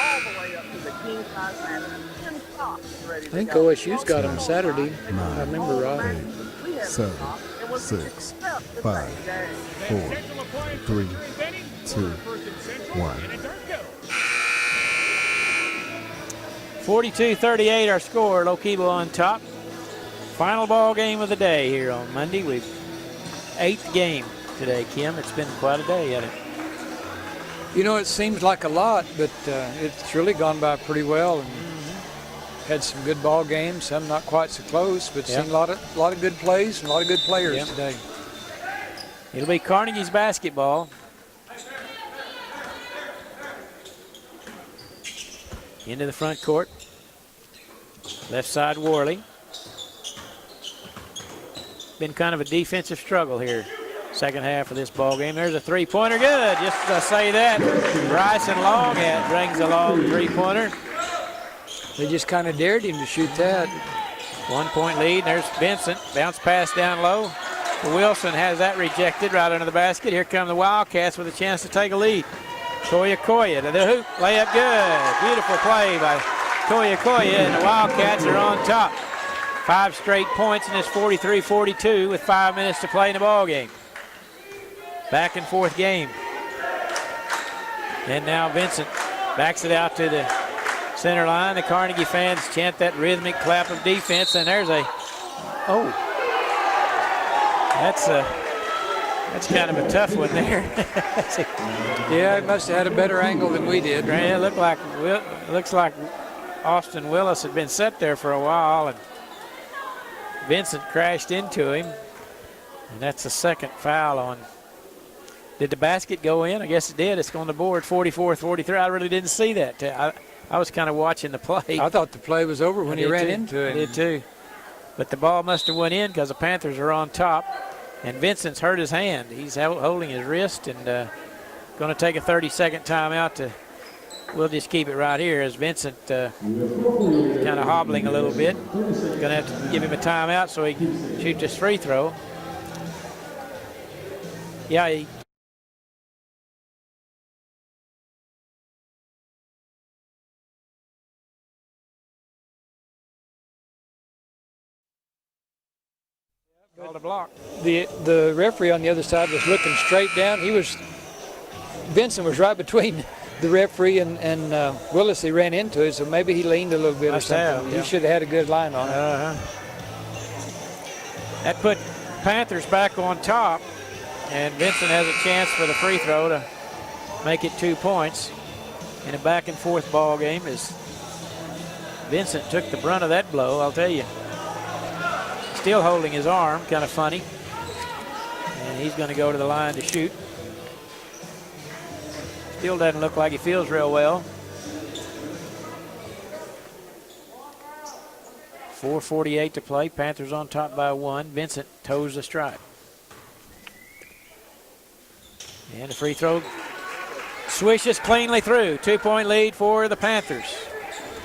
all the way up to the king size mattress in stock, ready to I think go. OSU's got them Saturday. I remember right. 7, 6, 5, 4, 3, 2, 1. 42-38 our score. Lookeba on top. Final ball game of the day here on Monday. We've 8th game today, Kim. It's been quite a day, hasn't it? You know, it seems like a lot, but it's really gone by pretty well. And had some good ball games, some not quite so close, but Yep. seen a lot of good plays and a lot of good players Yep. today. It'll be Carnegie's basketball. Into the front court. Left side, Worley. Been kind of a defensive struggle here. Second half of this ball game. There's a three-pointer, good. Just as I say that, Bryson Longhat brings a long three-pointer. They just kind of dared him to shoot that. 1 point lead. There's Vincent. Bounce pass down low. Wilson has that rejected right under the basket. Here come the Wildcats with a chance to take a lead. Toya Koya to the hoop. Layup good. Beautiful play by Toya Koya, and the Wildcats are on top. 5 straight points, and it's 43-42 with 5 minutes to play in the ball game. Back and forth game. And now Vincent backs it out to the center line. The Carnegie fans chant that rhythmic clap of defense, and there's a, that's kind of a tough one there. Yeah, it must have had a better angle than we did. Yeah, looks like Austin Willis had been set there for a while, and Vincent crashed into him, and that's the second foul on. Did the basket go in? I guess it did. It's on the board, 44-43. I really didn't see that. I was kind of watching the play. I thought the play was over when he ran into it. I did too. But the ball must have went in because the Panthers are on top. And Vincent's hurt his hand. He's holding his wrist and going to take a 30-second timeout. We'll just keep it right here as Vincent kind of hobbling a little bit. Going to have to give him a timeout so he can shoot this free throw. Yeah, called a block. The referee on the other side was looking straight down. Vincent was right between the referee and Willis. He ran into it, so maybe he leaned a little bit or something. He should have had a good line on it. That put Panthers back on top, and Vincent has a chance for the free throw to make it 2 points in a back and forth ball game as Vincent took the brunt of that blow, I'll tell you. Still holding his arm, kind of funny. And he's going to go to the line to shoot. Still doesn't look like he feels real well. 4:48 to play. Panthers on top by 1. Vincent toes the stripe. And the free throw swishes cleanly through. 2 point lead for the Panthers.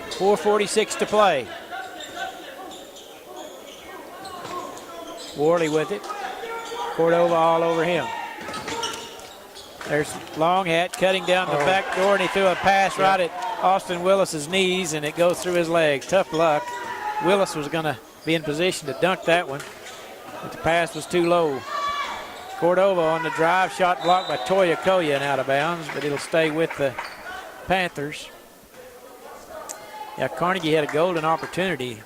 4:46 to play. Worley with it. Cordova all over him. There's Longhat cutting down the back door, and he threw a pass right at Austin Willis's knees, and it goes through his legs. Tough luck. Willis was going to be in position to dunk that one, but the pass was too low. Cordova on the drive, shot blocked by Toya Koya and out of bounds, but it'll stay with the Panthers. Yeah, Carnegie had a golden opportunity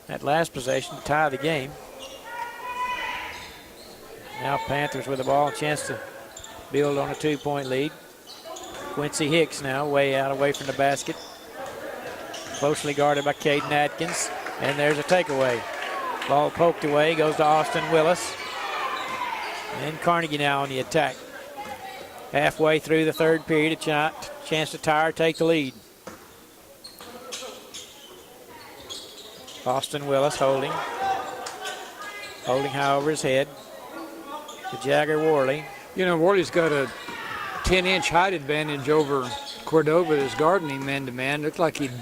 that last possession to tie the game. Now Panthers with the ball, a chance to build on a 2 point lead. Quincy Hicks now way out away from the basket. Closely guarded by Caden Atkins. And there's a takeaway. Ball poked away, goes to Austin Willis. And Carnegie now on the attack. Halfway through the third period, a chance to tie or take the lead. Austin Willis holding high over his head. To Jagger Worley. You know, Worley's got a 10-inch height advantage over Cordova that's guarding him man-to-man. Looked like he'd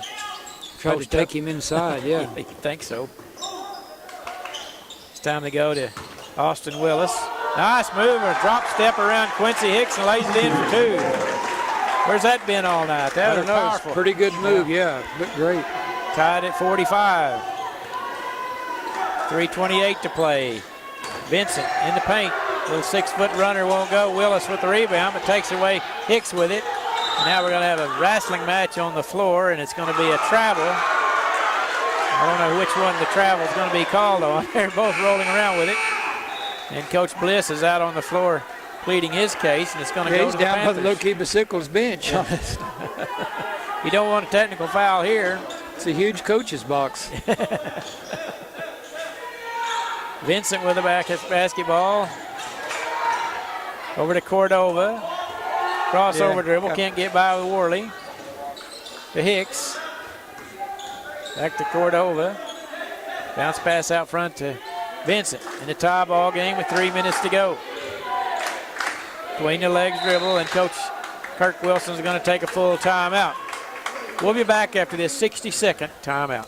tried to take him inside, yeah. You think so. It's time to go to Austin Willis. Nice move, a drop step around Quincy Hicks and lays it in for 2. Where's that been all night? That was powerful. Pretty good move, yeah. Looked great. Tied at 45. 3:28 to play. Vincent in the paint. Little 6-foot runner won't go. Willis with the rebound, but takes away Hicks with it. And now we're going to have a wrestling match on the floor, and it's going to be a travel. I don't know which one the travel is going to be called on. They're both rolling around with it. And Coach Bliss is out on the floor pleading his case, and it's going to go to the He's down by the Panthers. Lookeba-Sickles bench. You don't want a technical foul here. It's a huge coach's box. Vincent with the basketball. Over to Cordova. Crossover dribble. Can't get by with Worley. To Hicks. Back to Cordova. Bounce pass out front to Vincent. In the tie ball game with 3 minutes to go. Between the legs dribble, and Coach Kirk Wilson's going to take a full timeout. We'll be back after this 60-second timeout.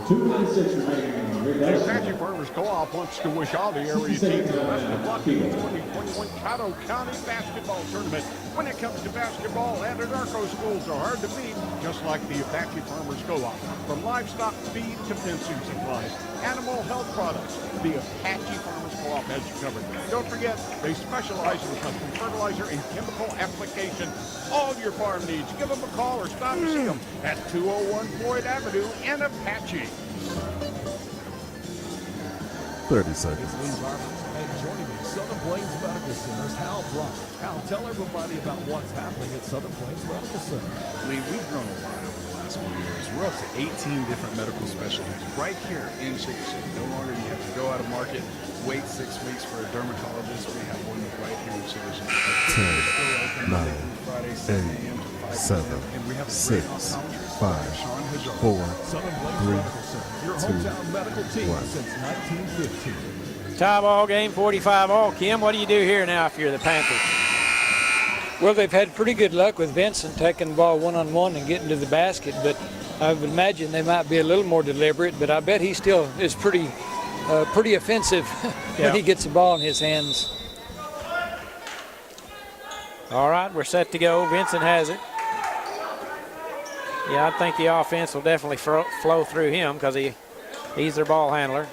2:06 remaining. The Apache Farmers Co-op wants to wish all the area teams the best of luck in the 2021 Caddo County Basketball Tournament. When it comes to basketball, Anadarko schools are hard to beat, just like the Apache Farmers Co-op. From livestock feed to fencing supplies, animal health products, the Apache Farmers Co-op has you covered. Don't forget, they specialize in custom fertilizer and chemical application. All your farm needs, give them a call or stop to see them at 201 Floyd Avenue in Apache. 30 seconds. And joining me, Southern Plains Medical Center's Hal Brock. Hal, tell everybody about what's happening at Southern Plains Medical Center. Lee, we've grown a lot over the last few years. We're up to 18 different medical specialties right here in Chickasha. No longer do you have to go out of market, wait 6 weeks for a dermatologist. We have one right here in Chickasha. 10, 9, 8, 7, 6, 5, 4, 3, Your hometown medical team since 1915. Tie ball game, 45 all. Kim, what do you do here now if you're the Panthers? Well, they've had pretty good luck with Vincent taking the ball one-on-one and getting to the basket, but I would imagine they might be a little more deliberate, but I bet he still is pretty offensive when he gets the ball in his hands. All right, we're set to go. Vincent has it. Yeah, I think the offense will definitely flow through him because he's their ball handler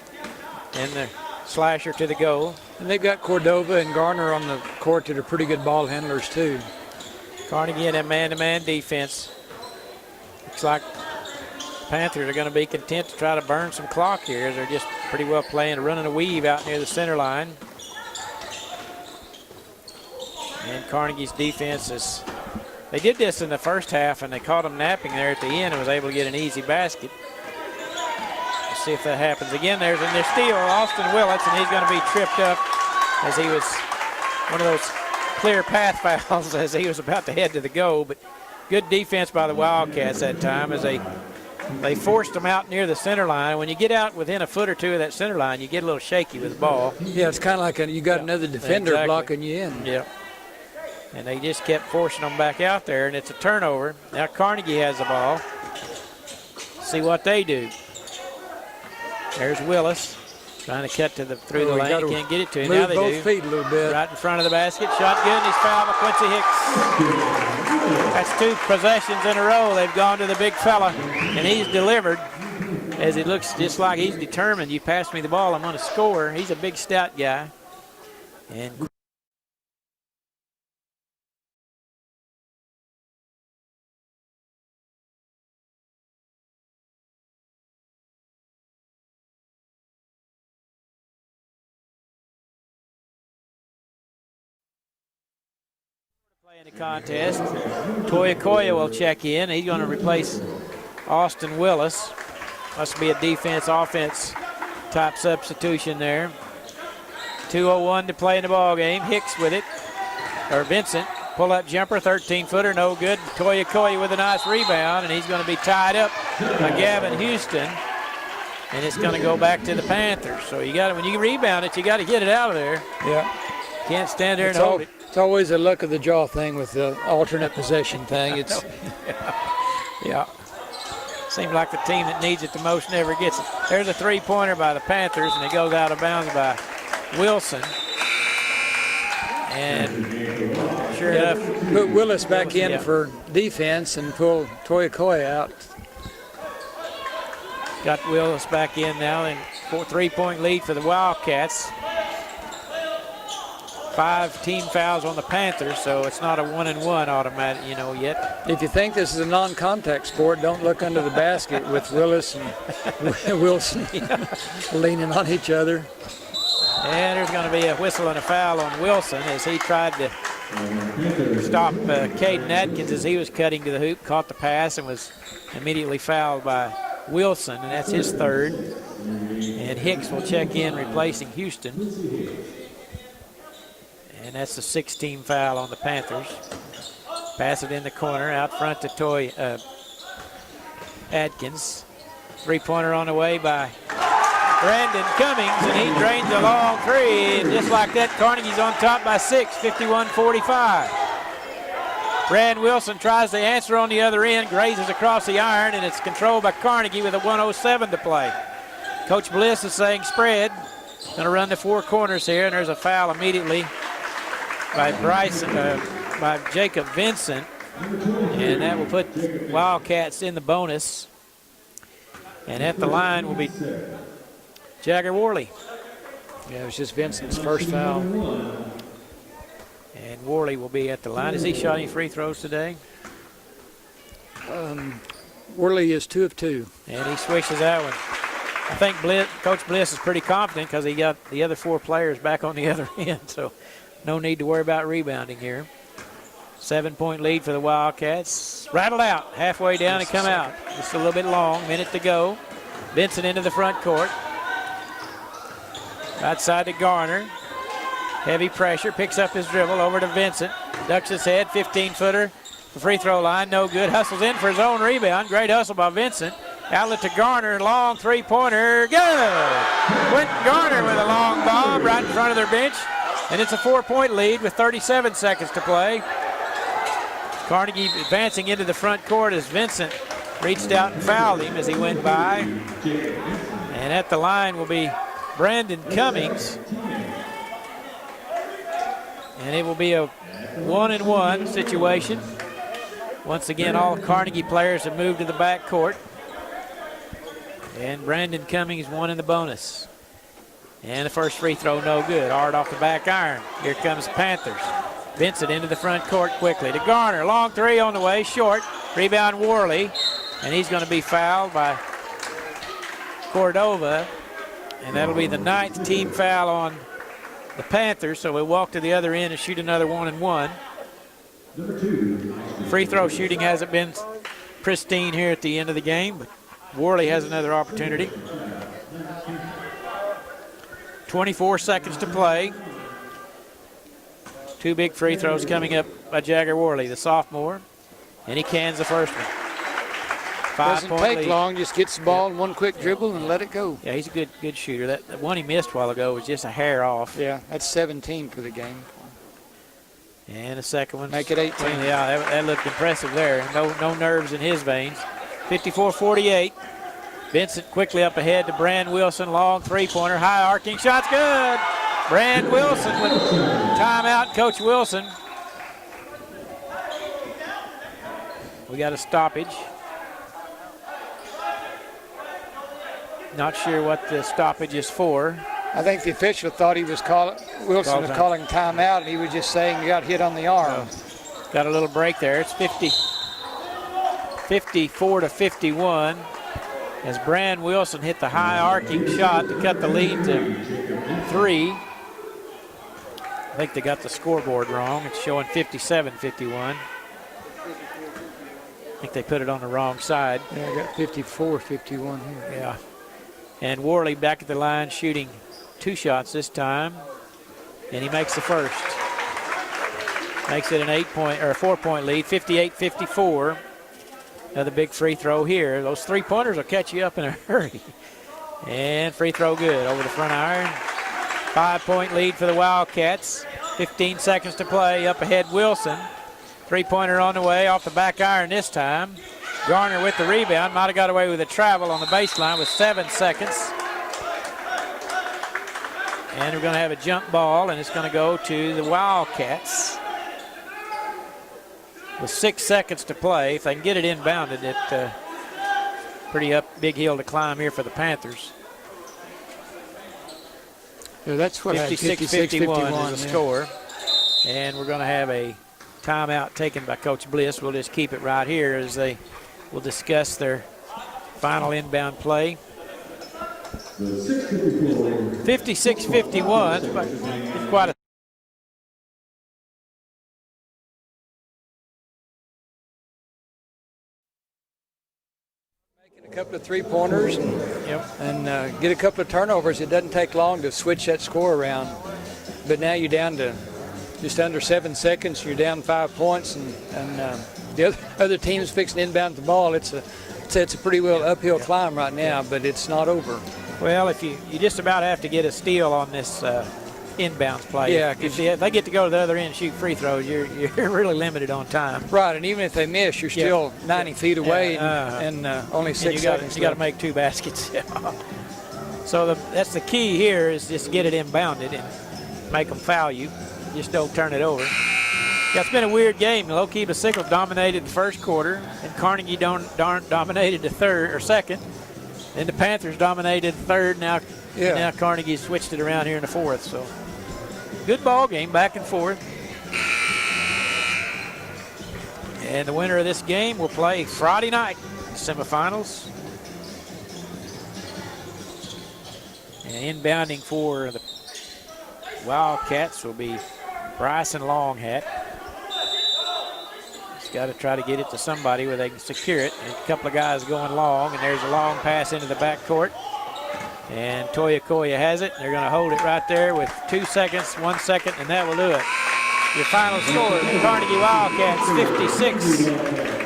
and the slasher to the goal. And they've got Cordova and Garner on the court that are pretty good ball handlers too. Carnegie in a man-to-man defense. Looks like Panthers are going to be content to try to burn some clock here. They're just pretty well playing, running a weave out near the center line. And Carnegie's defense is, they did this in the first half and they caught them napping there at the end and was able to get an easy basket. Let's see if that happens again. There's steal, Austin Willits, and he's going to be tripped up as he was one of those clear path fouls as he was about to head to the goal. But good defense by the Wildcats that time as they forced them out near the center line. When you get out within a foot or two of that center line, you get a little shaky with the ball. Yeah, it's kind of like you got another defender blocking you in. Yeah. And they just kept forcing them back out there, and it's a turnover. Now Carnegie has the ball. See what they do. There's Willis trying to cut through the lane. Can't get it to him. Now they both feet a little bit. Right in front of the basket. Shot good, and he's fouled by Quincy Hicks. That's 2 possessions in a row. They've gone to the big fella, and he's delivered as it looks just like he's determined. You pass me the ball, I'm going to score. He's a big, stout guy. And in the contest, Kiowa will check in. He's going to replace Austin Willis. Must be a defense-offense type substitution there. 2:01 to play in the ball game. Hicks with it, or Vincent. Pull-up jumper, 13-footer, no good. Kiowa with a nice rebound, and he's going to be tied up by Gavin Houston. And it's going to go back to the Panthers. So you got to, when you rebound it, you got to get it out of there. Yeah. Can't stand there and hold it. It's always a luck of the draw thing with the alternate possession thing. It's yeah. Seems like the team that needs it the most never gets it. There's a three-pointer by the Panthers, and it goes out of bounds by Wilson. And sure enough, put Willis back in for defense and pull Kiowa out. Got Willis back in now, and 3-point lead for the Wildcats. 5 team fouls on the Panthers, so it's not a 1-and-1 automatic, yet. If you think this is a non-contact sport, don't look under the basket with Willis and Wilson leaning on each other. And there's going to be a whistle and a foul on Wilson as he tried to stop Caden Atkins as he was cutting to the hoop, caught the pass and was Immediately fouled by Wilson, and that's his third. And Hicks will check in, replacing Houston. And that's the 6th-team foul on the Panthers. Pass it in the corner, out front to Adkins. Three-pointer on the way by Brandon Cummings, and he drains a long three. And just like that, Carnegie's on top by 6, 51-45. Brad Wilson tries to answer on the other end, grazes across the iron, and it's controlled by Carnegie with a 1:07 to play. Coach Bliss is saying spread. Going to run the 4 corners here, and there's a foul immediately by by Jacob Vincent, and that will put Wildcats in the bonus. And at the line will be Jagger Worley. Yeah, it was just Vincent's first foul. And Worley will be at the line. Has he shot any free throws today? Worley is 2 of 2. And he swishes that one. I think Coach Bliss is pretty confident because he got the other 4 players back on the other end, so no need to worry about rebounding here. 7-point lead for the Wildcats. Rattled out, halfway down and come out. Just a little bit long, minute to go. Vincent into the front court. Outside to Garner. Heavy pressure, picks up his dribble over to Vincent. Ducks his head, 15-footer. The free throw line, no good. Hustles in for his own rebound. Great hustle by Vincent. Outlet to Garner, long three-pointer, good! Quentin Garner with a long bomb right in front of their bench. And it's a 4-point lead with 37 seconds to play. Carnegie advancing into the front court as Vincent reached out and fouled him as he went by. And at the line will be Brandon Cummings. And it will be a 1-and-1 situation. Once again, all Carnegie players have moved to the back court. And Brandon Cummings won in the bonus. And the first free throw, no good. Hard off the back iron. Here comes Panthers. Vincent into the front court quickly to Garner. Long three on the way, short. Rebound Worley. And he's going to be fouled by Cordova. And that'll be the 9th team foul on the Panthers. So we'll walk to the other end and shoot another 1-and-1. Free throw shooting hasn't been pristine here at the end of the game, but Worley has another opportunity. 24 seconds to play. 2 big free throws coming up by Jagger Worley, the sophomore, and he cans the first one. 5-point Doesn't take lead. long, just gets the ball in one quick dribble and let it go. Yeah, he's a good shooter. That one he missed a while ago was just a hair off. Yeah, that's 17 for the game. And a second one. Make it 18. Yeah, that looked impressive there. No nerves in his veins. 54-48. Vincent quickly up ahead to Brand Wilson. Long three-pointer. High arcing. Shot's good. Brand Wilson with timeout. Coach Wilson. We got a stoppage. Not sure what the stoppage is for. I think the official thought he was Wilson was calling timeout, and he was just saying he got hit on the arm. Got a little break there. It's 54-51 as Brand Wilson hit the high arcing shot to cut the lead to 3. I think they got the scoreboard wrong. It's showing 57-51. I think they put it on the wrong side. Yeah, I got 54-51 here. Yeah. And Worley back at the line shooting 2 shots this time, and he makes the first. Makes it an 4-point lead, 58-54. Another big free throw here. Those three-pointers will catch you up in a hurry. And free throw good over the front iron. 5-point lead for the Wildcats. 15 seconds to play. Up ahead, Wilson. Three-pointer on the way off the back iron this time. Garner with the rebound. Might have got away with a travel on the baseline with 7 seconds. And we're going to have a jump ball, and it's going to go to the Wildcats. With 6 seconds to play, if they can get it inbounded, it's pretty big hill to climb here for the Panthers. Yeah, that's what 56-51 is the score. And we're going to have a timeout taken by Coach Bliss. We'll just keep it right here as they will discuss their final inbound play. 56-51, but it's quite a couple of three-pointers and get a couple of turnovers. It doesn't take long to switch that score around. But now you're down to just under 7 seconds. You're down 5 points, and the other team's fixing to inbound the ball. It's a pretty well uphill climb right now, but it's not over. Well, if you just about have to get a steal on this inbounds play. Yeah, if they get to go to the other end and shoot free throws, you're really limited on time. Right, and even if they miss, you're still 90 feet away and only 6 seconds. You got to make 2 baskets. So that's the key here, is just get it inbounded and make them foul you. Just don't turn it over. Yeah, it's been a weird game. Lookeba-Sickles dominated the first quarter, and Carnegie dominated the second. And the Panthers dominated third. Now Carnegie switched it around here in the fourth. So good ball game, back and forth. And the winner of this game will play Friday night in the semifinals. And inbounding for the Wildcats will be Bryson Longhat. He's got to try to get it to somebody where they can secure it. And a couple of guys going long, and there's a long pass into the backcourt. And Koya has it. They're going to hold it right there with 2 seconds, 1 second, and that will do it. Your final score, the Carnegie Wildcats 56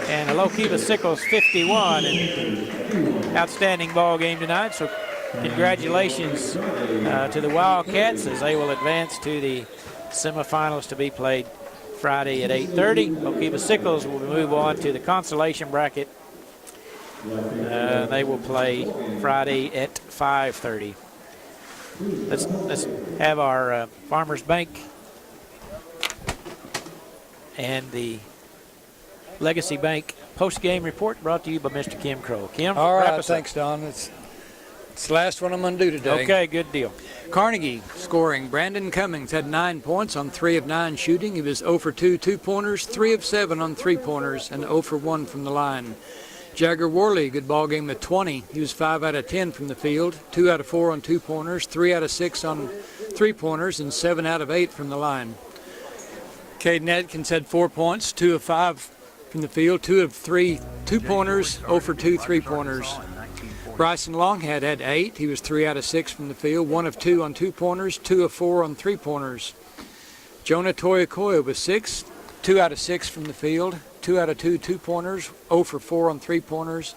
and the Lookeba-Sickles 51. And outstanding ball game tonight. So congratulations to the Wildcats as they will advance to the semifinals to be played Friday at 8:30. Lookeba-Sickles will move on to the consolation bracket. They will play Friday at 5:30. Let's have our Farmers Bank and the Legacy Bank post-game report brought to you by Mr. Kim Crow. Kim, all wrap right, us thanks, Don. It's the last one I'm going to do today. Okay, good deal. Carnegie scoring. Brandon Cummings had 9 points on 3 of 9 shooting. He was 0 for 2 two-pointers, 3 of 7 on three-pointers, and 0 for 1 from the line. Jagger Worley, good ball game at 20. He was 5 out of 10 from the field, 2 out of 4 on two-pointers, 3 out of 6 on three-pointers, and 7 out of 8 from the line. Caden Atkins had 4 points, 2 of 5 from the field, 2 of 3 two-pointers, 0 for 2 three-pointers. Bryson Longhat had 8. He was 3 out of 6 from the field, 1 of 2 on two-pointers, 2 of 4 on three-pointers. Jonah Toyakoya was 6, 2 out of 6 from the field, 2 out of 2 two-pointers, 0 for 4 on three-pointers,